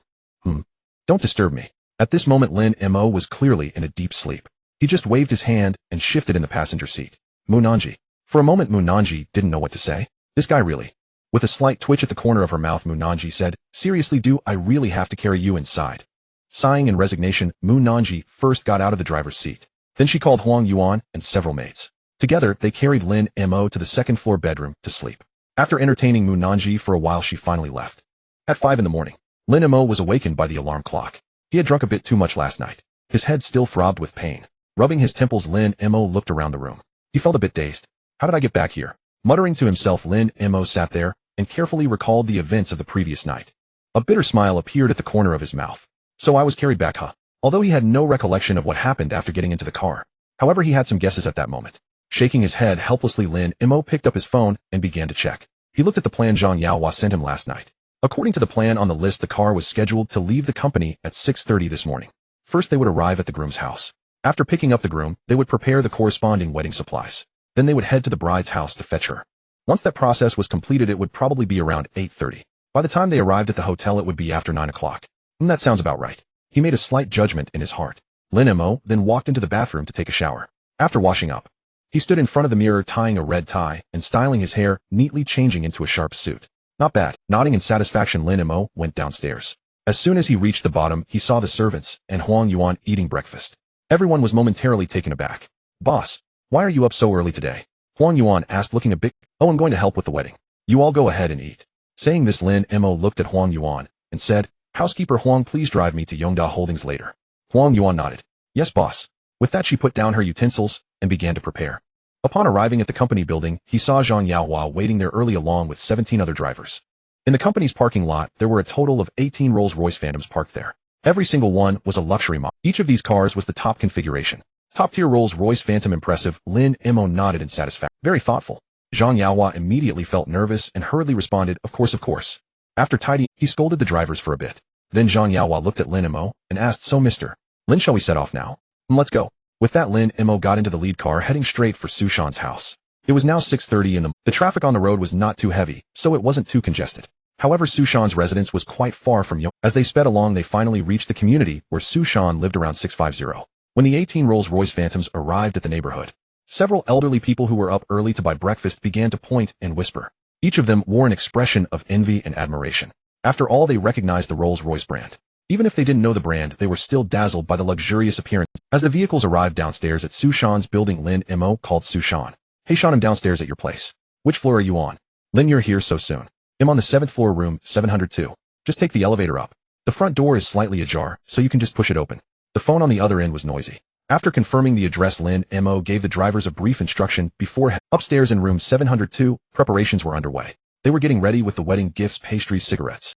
Don't disturb me. At this moment, Lin Mo was clearly in a deep sleep. He just waved his hand and shifted in the passenger seat. Mu Nanji. For a moment, Mu Nanji didn't know what to say. This guy really. With a slight twitch at the corner of her mouth, Mu Nanji said, seriously, do I really have to carry you inside? Sighing in resignation, Mu Nanji first got out of the driver's seat. Then she called Huang Yuan and several maids. Together, they carried Lin Mo to the second-floor bedroom to sleep. After entertaining Mu Nanji for a while, she finally left. At 5 in the morning, Lin Mo was awakened by the alarm clock. He had drunk a bit too much last night. His head still throbbed with pain. Rubbing his temples, Lin Mo looked around the room. He felt a bit dazed. How did I get back here? Muttering to himself, Lin Mo sat there and carefully recalled the events of the previous night. A bitter smile appeared at the corner of his mouth. So I was carried back, huh? Although he had no recollection of what happened after getting into the car. However, he had some guesses at that moment. Shaking his head helplessly, Lin Mo picked up his phone and began to check. He looked at the plan Zhang Yaohua sent him last night. According to the plan on the list, the car was scheduled to leave the company at 6:30 this morning. First, they would arrive at the groom's house. After picking up the groom, they would prepare the corresponding wedding supplies. Then they would head to the bride's house to fetch her. Once that process was completed, it would probably be around 8:30. By the time they arrived at the hotel, it would be after 9 o'clock. That sounds about right. He made a slight judgment in his heart. Lin Mo then walked into the bathroom to take a shower. After washing up, he stood in front of the mirror tying a red tie and styling his hair, neatly changing into a sharp suit. Not bad. Nodding in satisfaction, Lin Mo went downstairs. As soon as he reached the bottom, he saw the servants and Huang Yuan eating breakfast. Everyone was momentarily taken aback. Boss, why are you up so early today? Huang Yuan asked, looking a bit. Oh, I'm going to help with the wedding. You all go ahead and eat. Saying this, Lin Mo looked at Huang Yuan and said, Housekeeper Huang, please drive me to Yongda Holdings later. Huang Yuan nodded. Yes, boss. With that, she put down her utensils and began to prepare. Upon arriving at the company building, he saw Zhang Yaohua waiting there early along with 17 other drivers. In the company's parking lot, there were a total of 18 Rolls-Royce Phantoms parked there. Every single one was a luxury model. Each of these cars was the top configuration. Top-tier Rolls-Royce Phantom. Impressive. Lin Mo nodded in satisfaction. Very thoughtful. Zhang Yaohua immediately felt nervous and hurriedly responded, of course, of course. After tidying, he scolded the drivers for a bit. Then Zhang Yaohua looked at Lin Mo and asked, so Mr. Lin, shall we set off now? Let's go. With that, Lin Mo got into the lead car, heading straight for Su Shan's house. It was now 6:30 in the morning. The traffic on the road was not too heavy, so it wasn't too congested. However, Su Shan's residence was quite far from Yongda. As they sped along, they finally reached the community where Su Shan lived around 650. When the 18 Rolls-Royce Phantoms arrived at the neighborhood, several elderly people who were up early to buy breakfast began to point and whisper. Each of them wore an expression of envy and admiration. After all, they recognized the Rolls-Royce brand. Even if they didn't know the brand, they were still dazzled by the luxurious appearance. As the vehicles arrived downstairs at Su Shan's building, Lin Mo called Su Shan. Hey Shan, I'm downstairs at your place. Which floor are you on? Lin, you're here so soon. I'm on the 7th floor, room 702. Just take the elevator up. The front door is slightly ajar, so you can just push it open. The phone on the other end was noisy. After confirming the address, Lin Mo gave the drivers a brief instruction before upstairs in room 702. Preparations were underway. They were getting ready with the wedding gifts, pastries, cigarettes.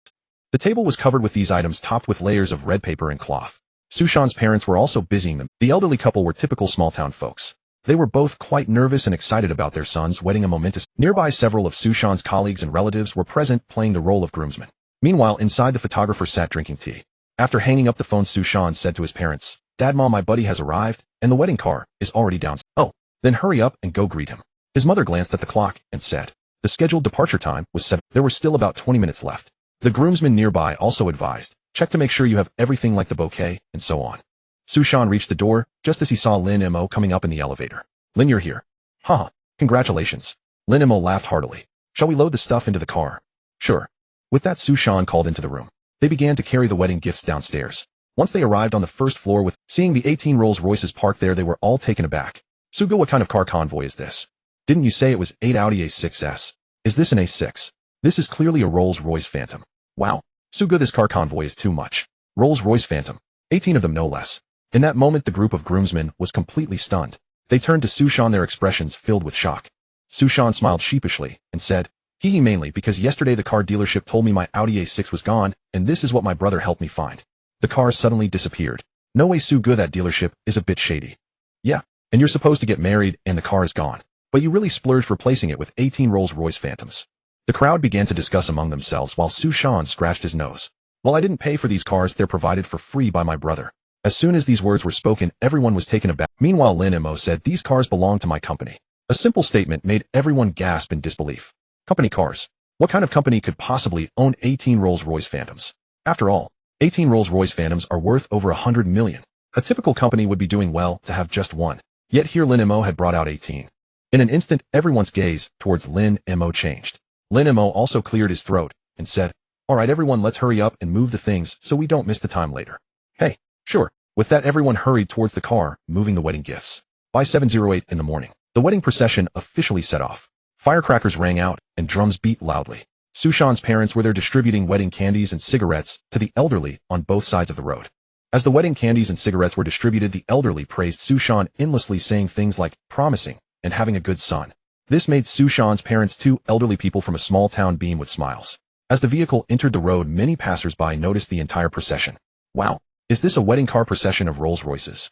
The table was covered with these items, topped with layers of red paper and cloth. Su Shan's parents were also busying them. The elderly couple were typical small-town folks. They were both quite nervous and excited about their son's wedding, a momentous. Nearby, several of Su Shan's colleagues and relatives were present, playing the role of groomsmen. Meanwhile, inside, the photographer sat drinking tea. After hanging up the phone, Su Shan said to his parents, Dad, Mom, my buddy has arrived, and the wedding car is already down. Oh, then hurry up and go greet him. His mother glanced at the clock and said, the scheduled departure time was 7. There were still about 20 minutes left. The groomsmen nearby also advised, check to make sure you have everything like the bouquet, and so on. Su Shan reached the door, just as he saw Lin Mo coming up in the elevator. Lin, you're here. Haha, congratulations. Lin Mo laughed heartily. Shall we load the stuff into the car? Sure. With that, Su Shan called into the room. They began to carry the wedding gifts downstairs. Once they arrived on the first floor, with seeing the 18 Rolls-Royces parked there, they were all taken aback. Suga, what kind of car convoy is this? Didn't you say it was 8 Audi A6s? Is this an A6? This is clearly a Rolls-Royce Phantom. Wow. Suga, this car convoy is too much. Rolls-Royce Phantom. 18 of them, no less. In that moment, the group of groomsmen was completely stunned. They turned to Su Shan, their expressions filled with shock. Su Shan smiled sheepishly and said, Hee mainly because yesterday the car dealership told me my Audi A6 was gone, and this is what my brother helped me find. The car suddenly disappeared. No way, Suga, that dealership is a bit shady. Yeah, and you're supposed to get married and the car is gone. But you really splurged replacing it with 18 Rolls-Royce Phantoms. The crowd began to discuss among themselves while Su Shan scratched his nose. Well, I didn't pay for these cars, they're provided for free by my brother. As soon as these words were spoken, everyone was taken aback. Meanwhile, Lin Mo said, these cars belong to my company. A simple statement made everyone gasp in disbelief. Company cars. What kind of company could possibly own 18 Rolls-Royce Phantoms? After all, 18 Rolls-Royce Phantoms are worth over 100 million. A typical company would be doing well to have just one. Yet here Lin Mo had brought out 18. In an instant, everyone's gaze towards Lin Mo changed. Lin Mo also cleared his throat and said, all right, everyone, let's hurry up and move the things so we don't miss the time later. Hey, sure. With that, everyone hurried towards the car, moving the wedding gifts. By 7:08 in the morning, the wedding procession officially set off. Firecrackers rang out and drums beat loudly. Su Shan's parents were there distributing wedding candies and cigarettes to the elderly on both sides of the road. As the wedding candies and cigarettes were distributed, the elderly praised Su Shan endlessly, saying things like promising and having a good son. This made Su Shan's parents, two elderly people from a small town, beam with smiles. As the vehicle entered the road, many passers-by noticed the entire procession. Wow, is this a wedding car procession of Rolls-Royces?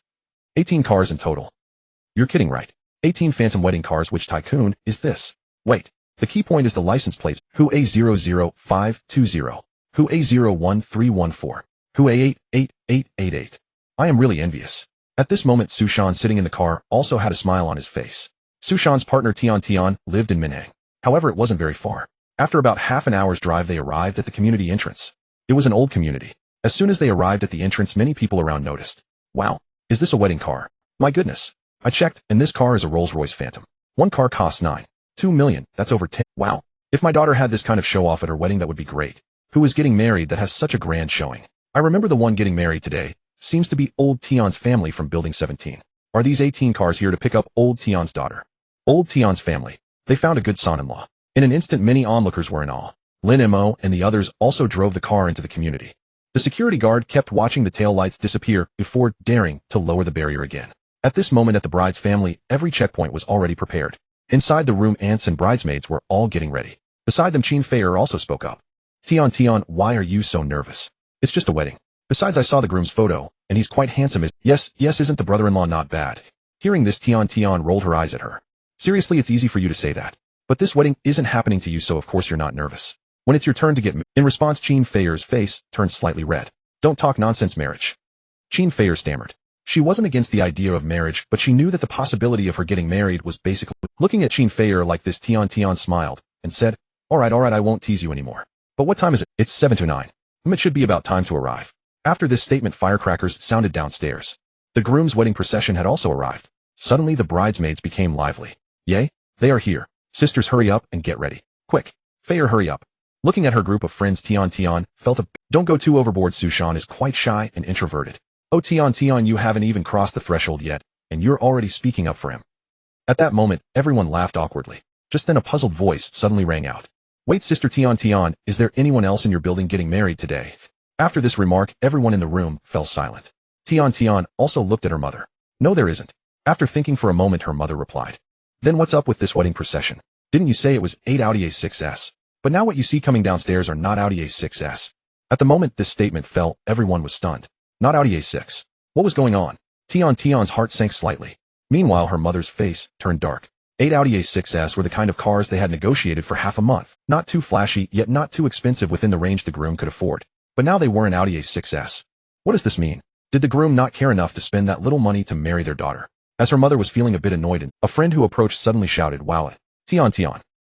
18 cars in total. You're kidding, right? 18 Phantom wedding cars. Which Tycoon is this? Wait, the key point is the license plates. Who A00520, Who A01314, Who A88888. I am really envious. At this moment, Su Shan, sitting in the car, also had a smile on his face. Su Shan's partner Tian lived in Minhang. However, it wasn't very far. After about half an hour's drive, they arrived at the community entrance. It was an old community. As soon as they arrived at the entrance, many people around noticed. Wow, is this a wedding car? My goodness. I checked, and this car is a Rolls-Royce Phantom. One car costs 9.2 million, that's over 10. Wow. If my daughter had this kind of show-off at her wedding, that would be great. Who is getting married that has such a grand showing? I remember the one getting married today. Seems to be old Tion's family from Building 17. Are these 18 cars here to pick up old Tion's daughter? Old Tion's family. They found a good son-in-law. In an instant, many onlookers were in awe. Lin Mo and the others also drove the car into the community. The security guard kept watching the tail lights disappear before daring to lower the barrier again. At this moment at the bride's family, every checkpoint was already prepared. Inside the room, aunts and bridesmaids were all getting ready. Beside them, Qin Feier also spoke up. Tion, why are you so nervous? It's just a wedding. Besides, I saw the groom's photo, and he's quite handsome. Yes, isn't the brother-in-law not bad? Hearing this, Tion rolled her eyes at her. Seriously, it's easy for you to say that. But this wedding isn't happening to you, so of course you're not nervous. When it's your turn to get married. In response, Qin Feier's face turned slightly red. Don't talk nonsense, marriage. Qin Feier stammered. She wasn't against the idea of marriage, but she knew that the possibility of her getting married was basically. Looking at Qin Feier like this, Tion smiled and said, All right, I won't tease you anymore. But what time is it? It's 7 to 9. It should be about time to arrive. After this statement, firecrackers sounded downstairs. The groom's wedding procession had also arrived. Suddenly the bridesmaids became lively. Yay, they are here. Sisters, hurry up and get ready. Quick. Feier, hurry up. Looking at her group of friends, Tion felt don't go too overboard. Sushan is quite shy and introverted. Oh, Tion, you haven't even crossed the threshold yet, and you're already speaking up for him. At that moment, everyone laughed awkwardly. Just then a puzzled voice suddenly rang out. Wait, sister Tion, is there anyone else in your building getting married today? After this remark, everyone in the room fell silent. Tion also looked at her mother. No, there isn't. After thinking for a moment, her mother replied. Then what's up with this wedding procession? Didn't you say it was 8 Audi A6s? But now what you see coming downstairs are not Audi A6s. At the moment this statement fell, everyone was stunned. Not Audi A6. What was going on? Tion's heart sank slightly. Meanwhile, her mother's face turned dark. 8 Audi A6s were the kind of cars they had negotiated for half a month. Not too flashy, yet not too expensive within the range the groom could afford. But now they were an Audi A6s. What does this mean? Did the groom not care enough to spend that little money to marry their daughter? As her mother was feeling a bit annoyed, a friend who approached suddenly shouted, Wow, Tion,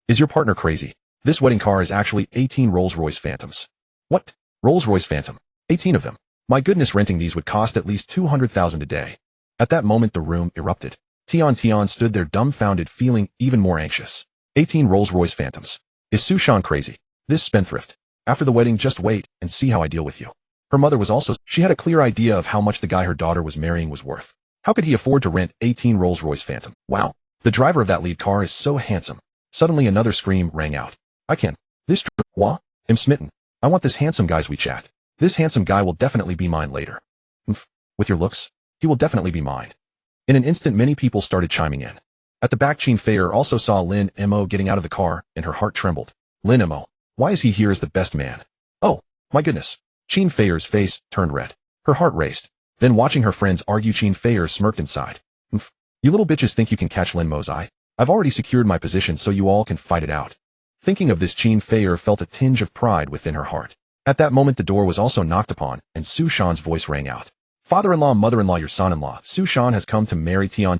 is your partner crazy? This wedding car is actually 18 Rolls-Royce Phantoms. What? Rolls-Royce Phantom? 18 of them? My goodness, renting these would cost at least 200,000 a day. At that moment the room erupted. Tion stood there dumbfounded, feeling even more anxious. 18 Rolls-Royce Phantoms. Is Sushan crazy? This spendthrift. After the wedding, just wait and see how I deal with you. Her mother was also. She had a clear idea of how much the guy her daughter was marrying was worth. How could he afford to rent 18 Rolls-Royce Phantom? Wow. The driver of that lead car is so handsome. Suddenly another scream rang out. I can. This what? I'm smitten. I want this handsome guy's WeChat. This handsome guy will definitely be mine later. With your looks, he will definitely be mine. In an instant, many people started chiming in. At the back, Qin Feier also saw Lin Mo getting out of the car, and her heart trembled. Lin Mo, why is he here as the best man? Oh, my goodness. Qin Feier's face turned red. Her heart raced. Then watching her friends argue, Qin Feier smirked inside. You little bitches think you can catch Lin Mo's eye? I've already secured my position so you all can fight it out. Thinking of this, Qin Feier felt a tinge of pride within her heart. At that moment the door was also knocked upon, and Sushan's voice rang out. Father-in-law, mother-in-law, your son-in-law, Sushan has come to marry Tion.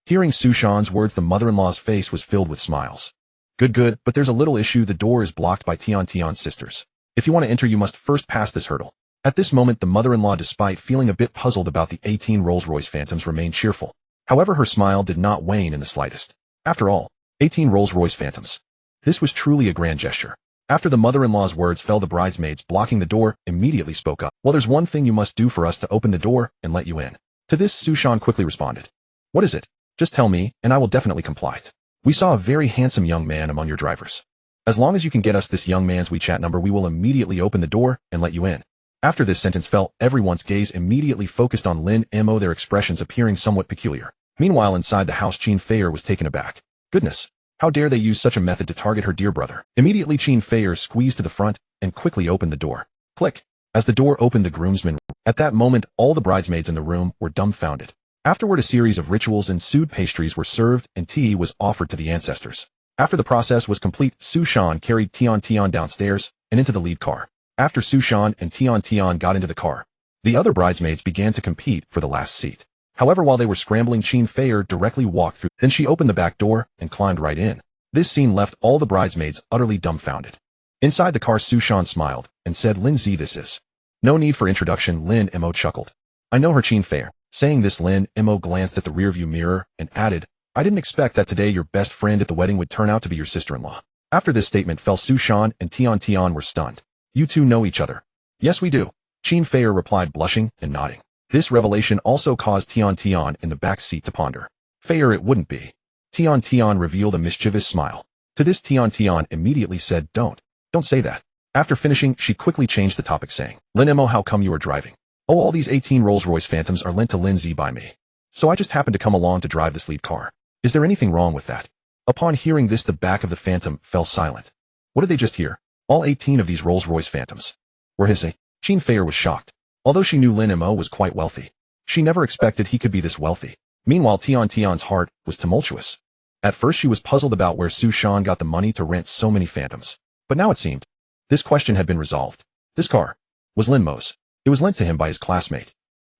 Hearing Sushan's words, the mother-in-law's face was filled with smiles. Good, but there's a little issue. The door is blocked by Tion's sisters. If you want to enter, you must first pass this hurdle. At this moment the mother-in-law, despite feeling a bit puzzled about the 18 Rolls-Royce Phantoms, remained cheerful. However, her smile did not wane in the slightest. After all, 18 Rolls-Royce Phantoms. This was truly a grand gesture. After the mother-in-law's words fell, the bridesmaids blocking the door immediately spoke up. Well, there's one thing you must do for us to open the door and let you in. To this, Sushan quickly responded. What is it? Just tell me, and I will definitely comply. We saw a very handsome young man among your drivers. As long as you can get us this young man's WeChat number, we will immediately open the door and let you in. After this sentence fell, everyone's gaze immediately focused on Lin Mo, their expressions appearing somewhat peculiar. Meanwhile, inside the house, Qin Feier was taken aback. Goodness. How dare they use such a method to target her dear brother? Immediately Qin Feier squeezed to the front and quickly opened the door. Click. As the door opened, the groomsmen. At that moment, all the bridesmaids in the room were dumbfounded. Afterward, a series of rituals ensued. Pastries were served and tea was offered to the ancestors. After the process was complete, Sushan carried Tion downstairs and into the lead car. After Sushan and Tion got into the car, the other bridesmaids began to compete for the last seat. However, while they were scrambling, Qin Feier directly walked through. Then she opened the back door and climbed right in. This scene left all the bridesmaids utterly dumbfounded. Inside the car, Sushan smiled and said, Lindsay, this is No need for introduction, Lin Mo chuckled. I know her Chin Fair. Saying this, Lin Mo glanced at the rearview mirror and added, I didn't expect that today your best friend at the wedding would turn out to be your sister-in-law. After this statement fell, Su Shan and Tian were stunned. You two know each other? Yes, we do. Chin Fair replied, blushing and nodding. This revelation also caused Tian in the back seat to ponder. Fair it wouldn't be. Tian revealed a mischievous smile. To this, Tian immediately said, Don't say that. After finishing, she quickly changed the topic, saying, Lin Mo, how come you are driving? Oh, all these 18 Rolls-Royce Phantoms are lent to Lin Z by me. So I just happened to come along to drive this lead car. Is there anything wrong with that? Upon hearing this, the back of the Phantom fell silent. What did they just hear? All 18 of these Rolls-Royce Phantoms were his. Chin Fair was shocked. Although she knew Lin Mo was quite wealthy, she never expected he could be this wealthy. Meanwhile, Tian's heart was tumultuous. At first she was puzzled about where Su Shan got the money to rent so many Phantoms. But now it seemed this question had been resolved. This car was Lin Mo's. It was lent to him by his classmate.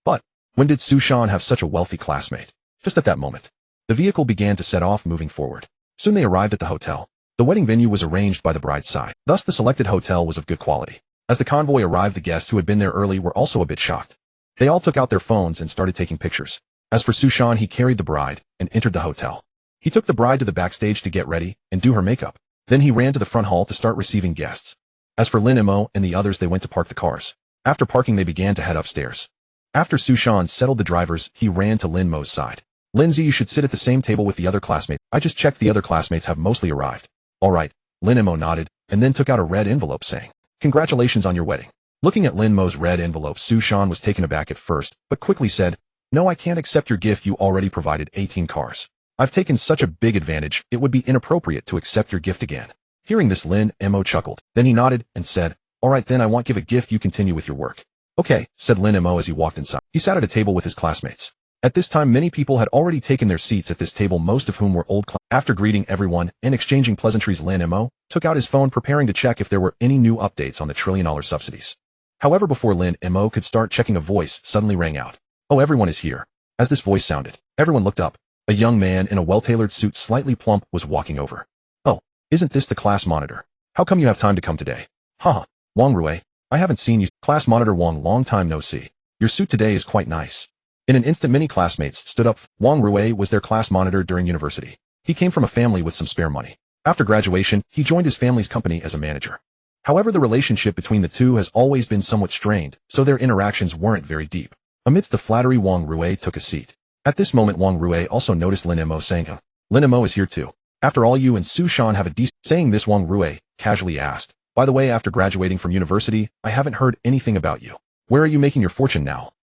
But when did Su Shan have such a wealthy classmate? Just at that moment, the vehicle began to set off, moving forward. Soon they arrived at the hotel. The wedding venue was arranged by the bride's side. Thus the selected hotel was of good quality. As the convoy arrived, the guests who had been there early were also a bit shocked. They all took out their phones and started taking pictures. As for Su Shan, he carried the bride and entered the hotel. He took the bride to the backstage to get ready and do her makeup. Then he ran to the front hall to start receiving guests. As for Lin Mo and the others, they went to park the cars. After parking, they began to head upstairs. After Su Shan settled the drivers, he ran to Lin Mo's side. Lindsay, you should sit at the same table with the other classmates. I just checked, the other classmates have mostly arrived. All right. Lin Mo nodded and then took out a red envelope, saying, Congratulations on your wedding. Looking at Lin Mo's red envelope, Su Shan was taken aback at first, but quickly said, No, I can't accept your gift. You already provided 18 cars. I've taken such a big advantage, it would be inappropriate to accept your gift again. Hearing this, Lin Mo chuckled. Then he nodded and said, All right, then I won't give a gift. You continue with your work. Okay, said Lin Mo as he walked inside. He sat at a table with his classmates. At this time, many people had already taken their seats at this table, most of whom were old class. After greeting everyone and exchanging pleasantries, Lin Mo took out his phone, preparing to check if there were any new updates on the trillion-dollar subsidies. However, before Lin Mo could start checking, a voice suddenly rang out. Oh, everyone is here. As this voice sounded, everyone looked up. A young man in a well-tailored suit, slightly plump, was walking over. Oh, isn't this the class monitor? How come you have time to come today? Haha, Wang Rui, I haven't seen you. Class monitor Wang, long time no see. Your suit today is quite nice. In an instant, many classmates stood up. Wang Rui was their class monitor during university. He came from a family with some spare money. After graduation, he joined his family's company as a manager. However, the relationship between the two has always been somewhat strained, so their interactions weren't very deep. Amidst the flattery, Wang Rui took a seat. At this moment, Wang Rui also noticed Lin Mo, saying, Lin Mo is here too. After all, you and Su Shan have a decent... Saying this, Wang Rui casually asked, By the way, after graduating from university, I haven't heard anything about you. Where are you making your fortune now?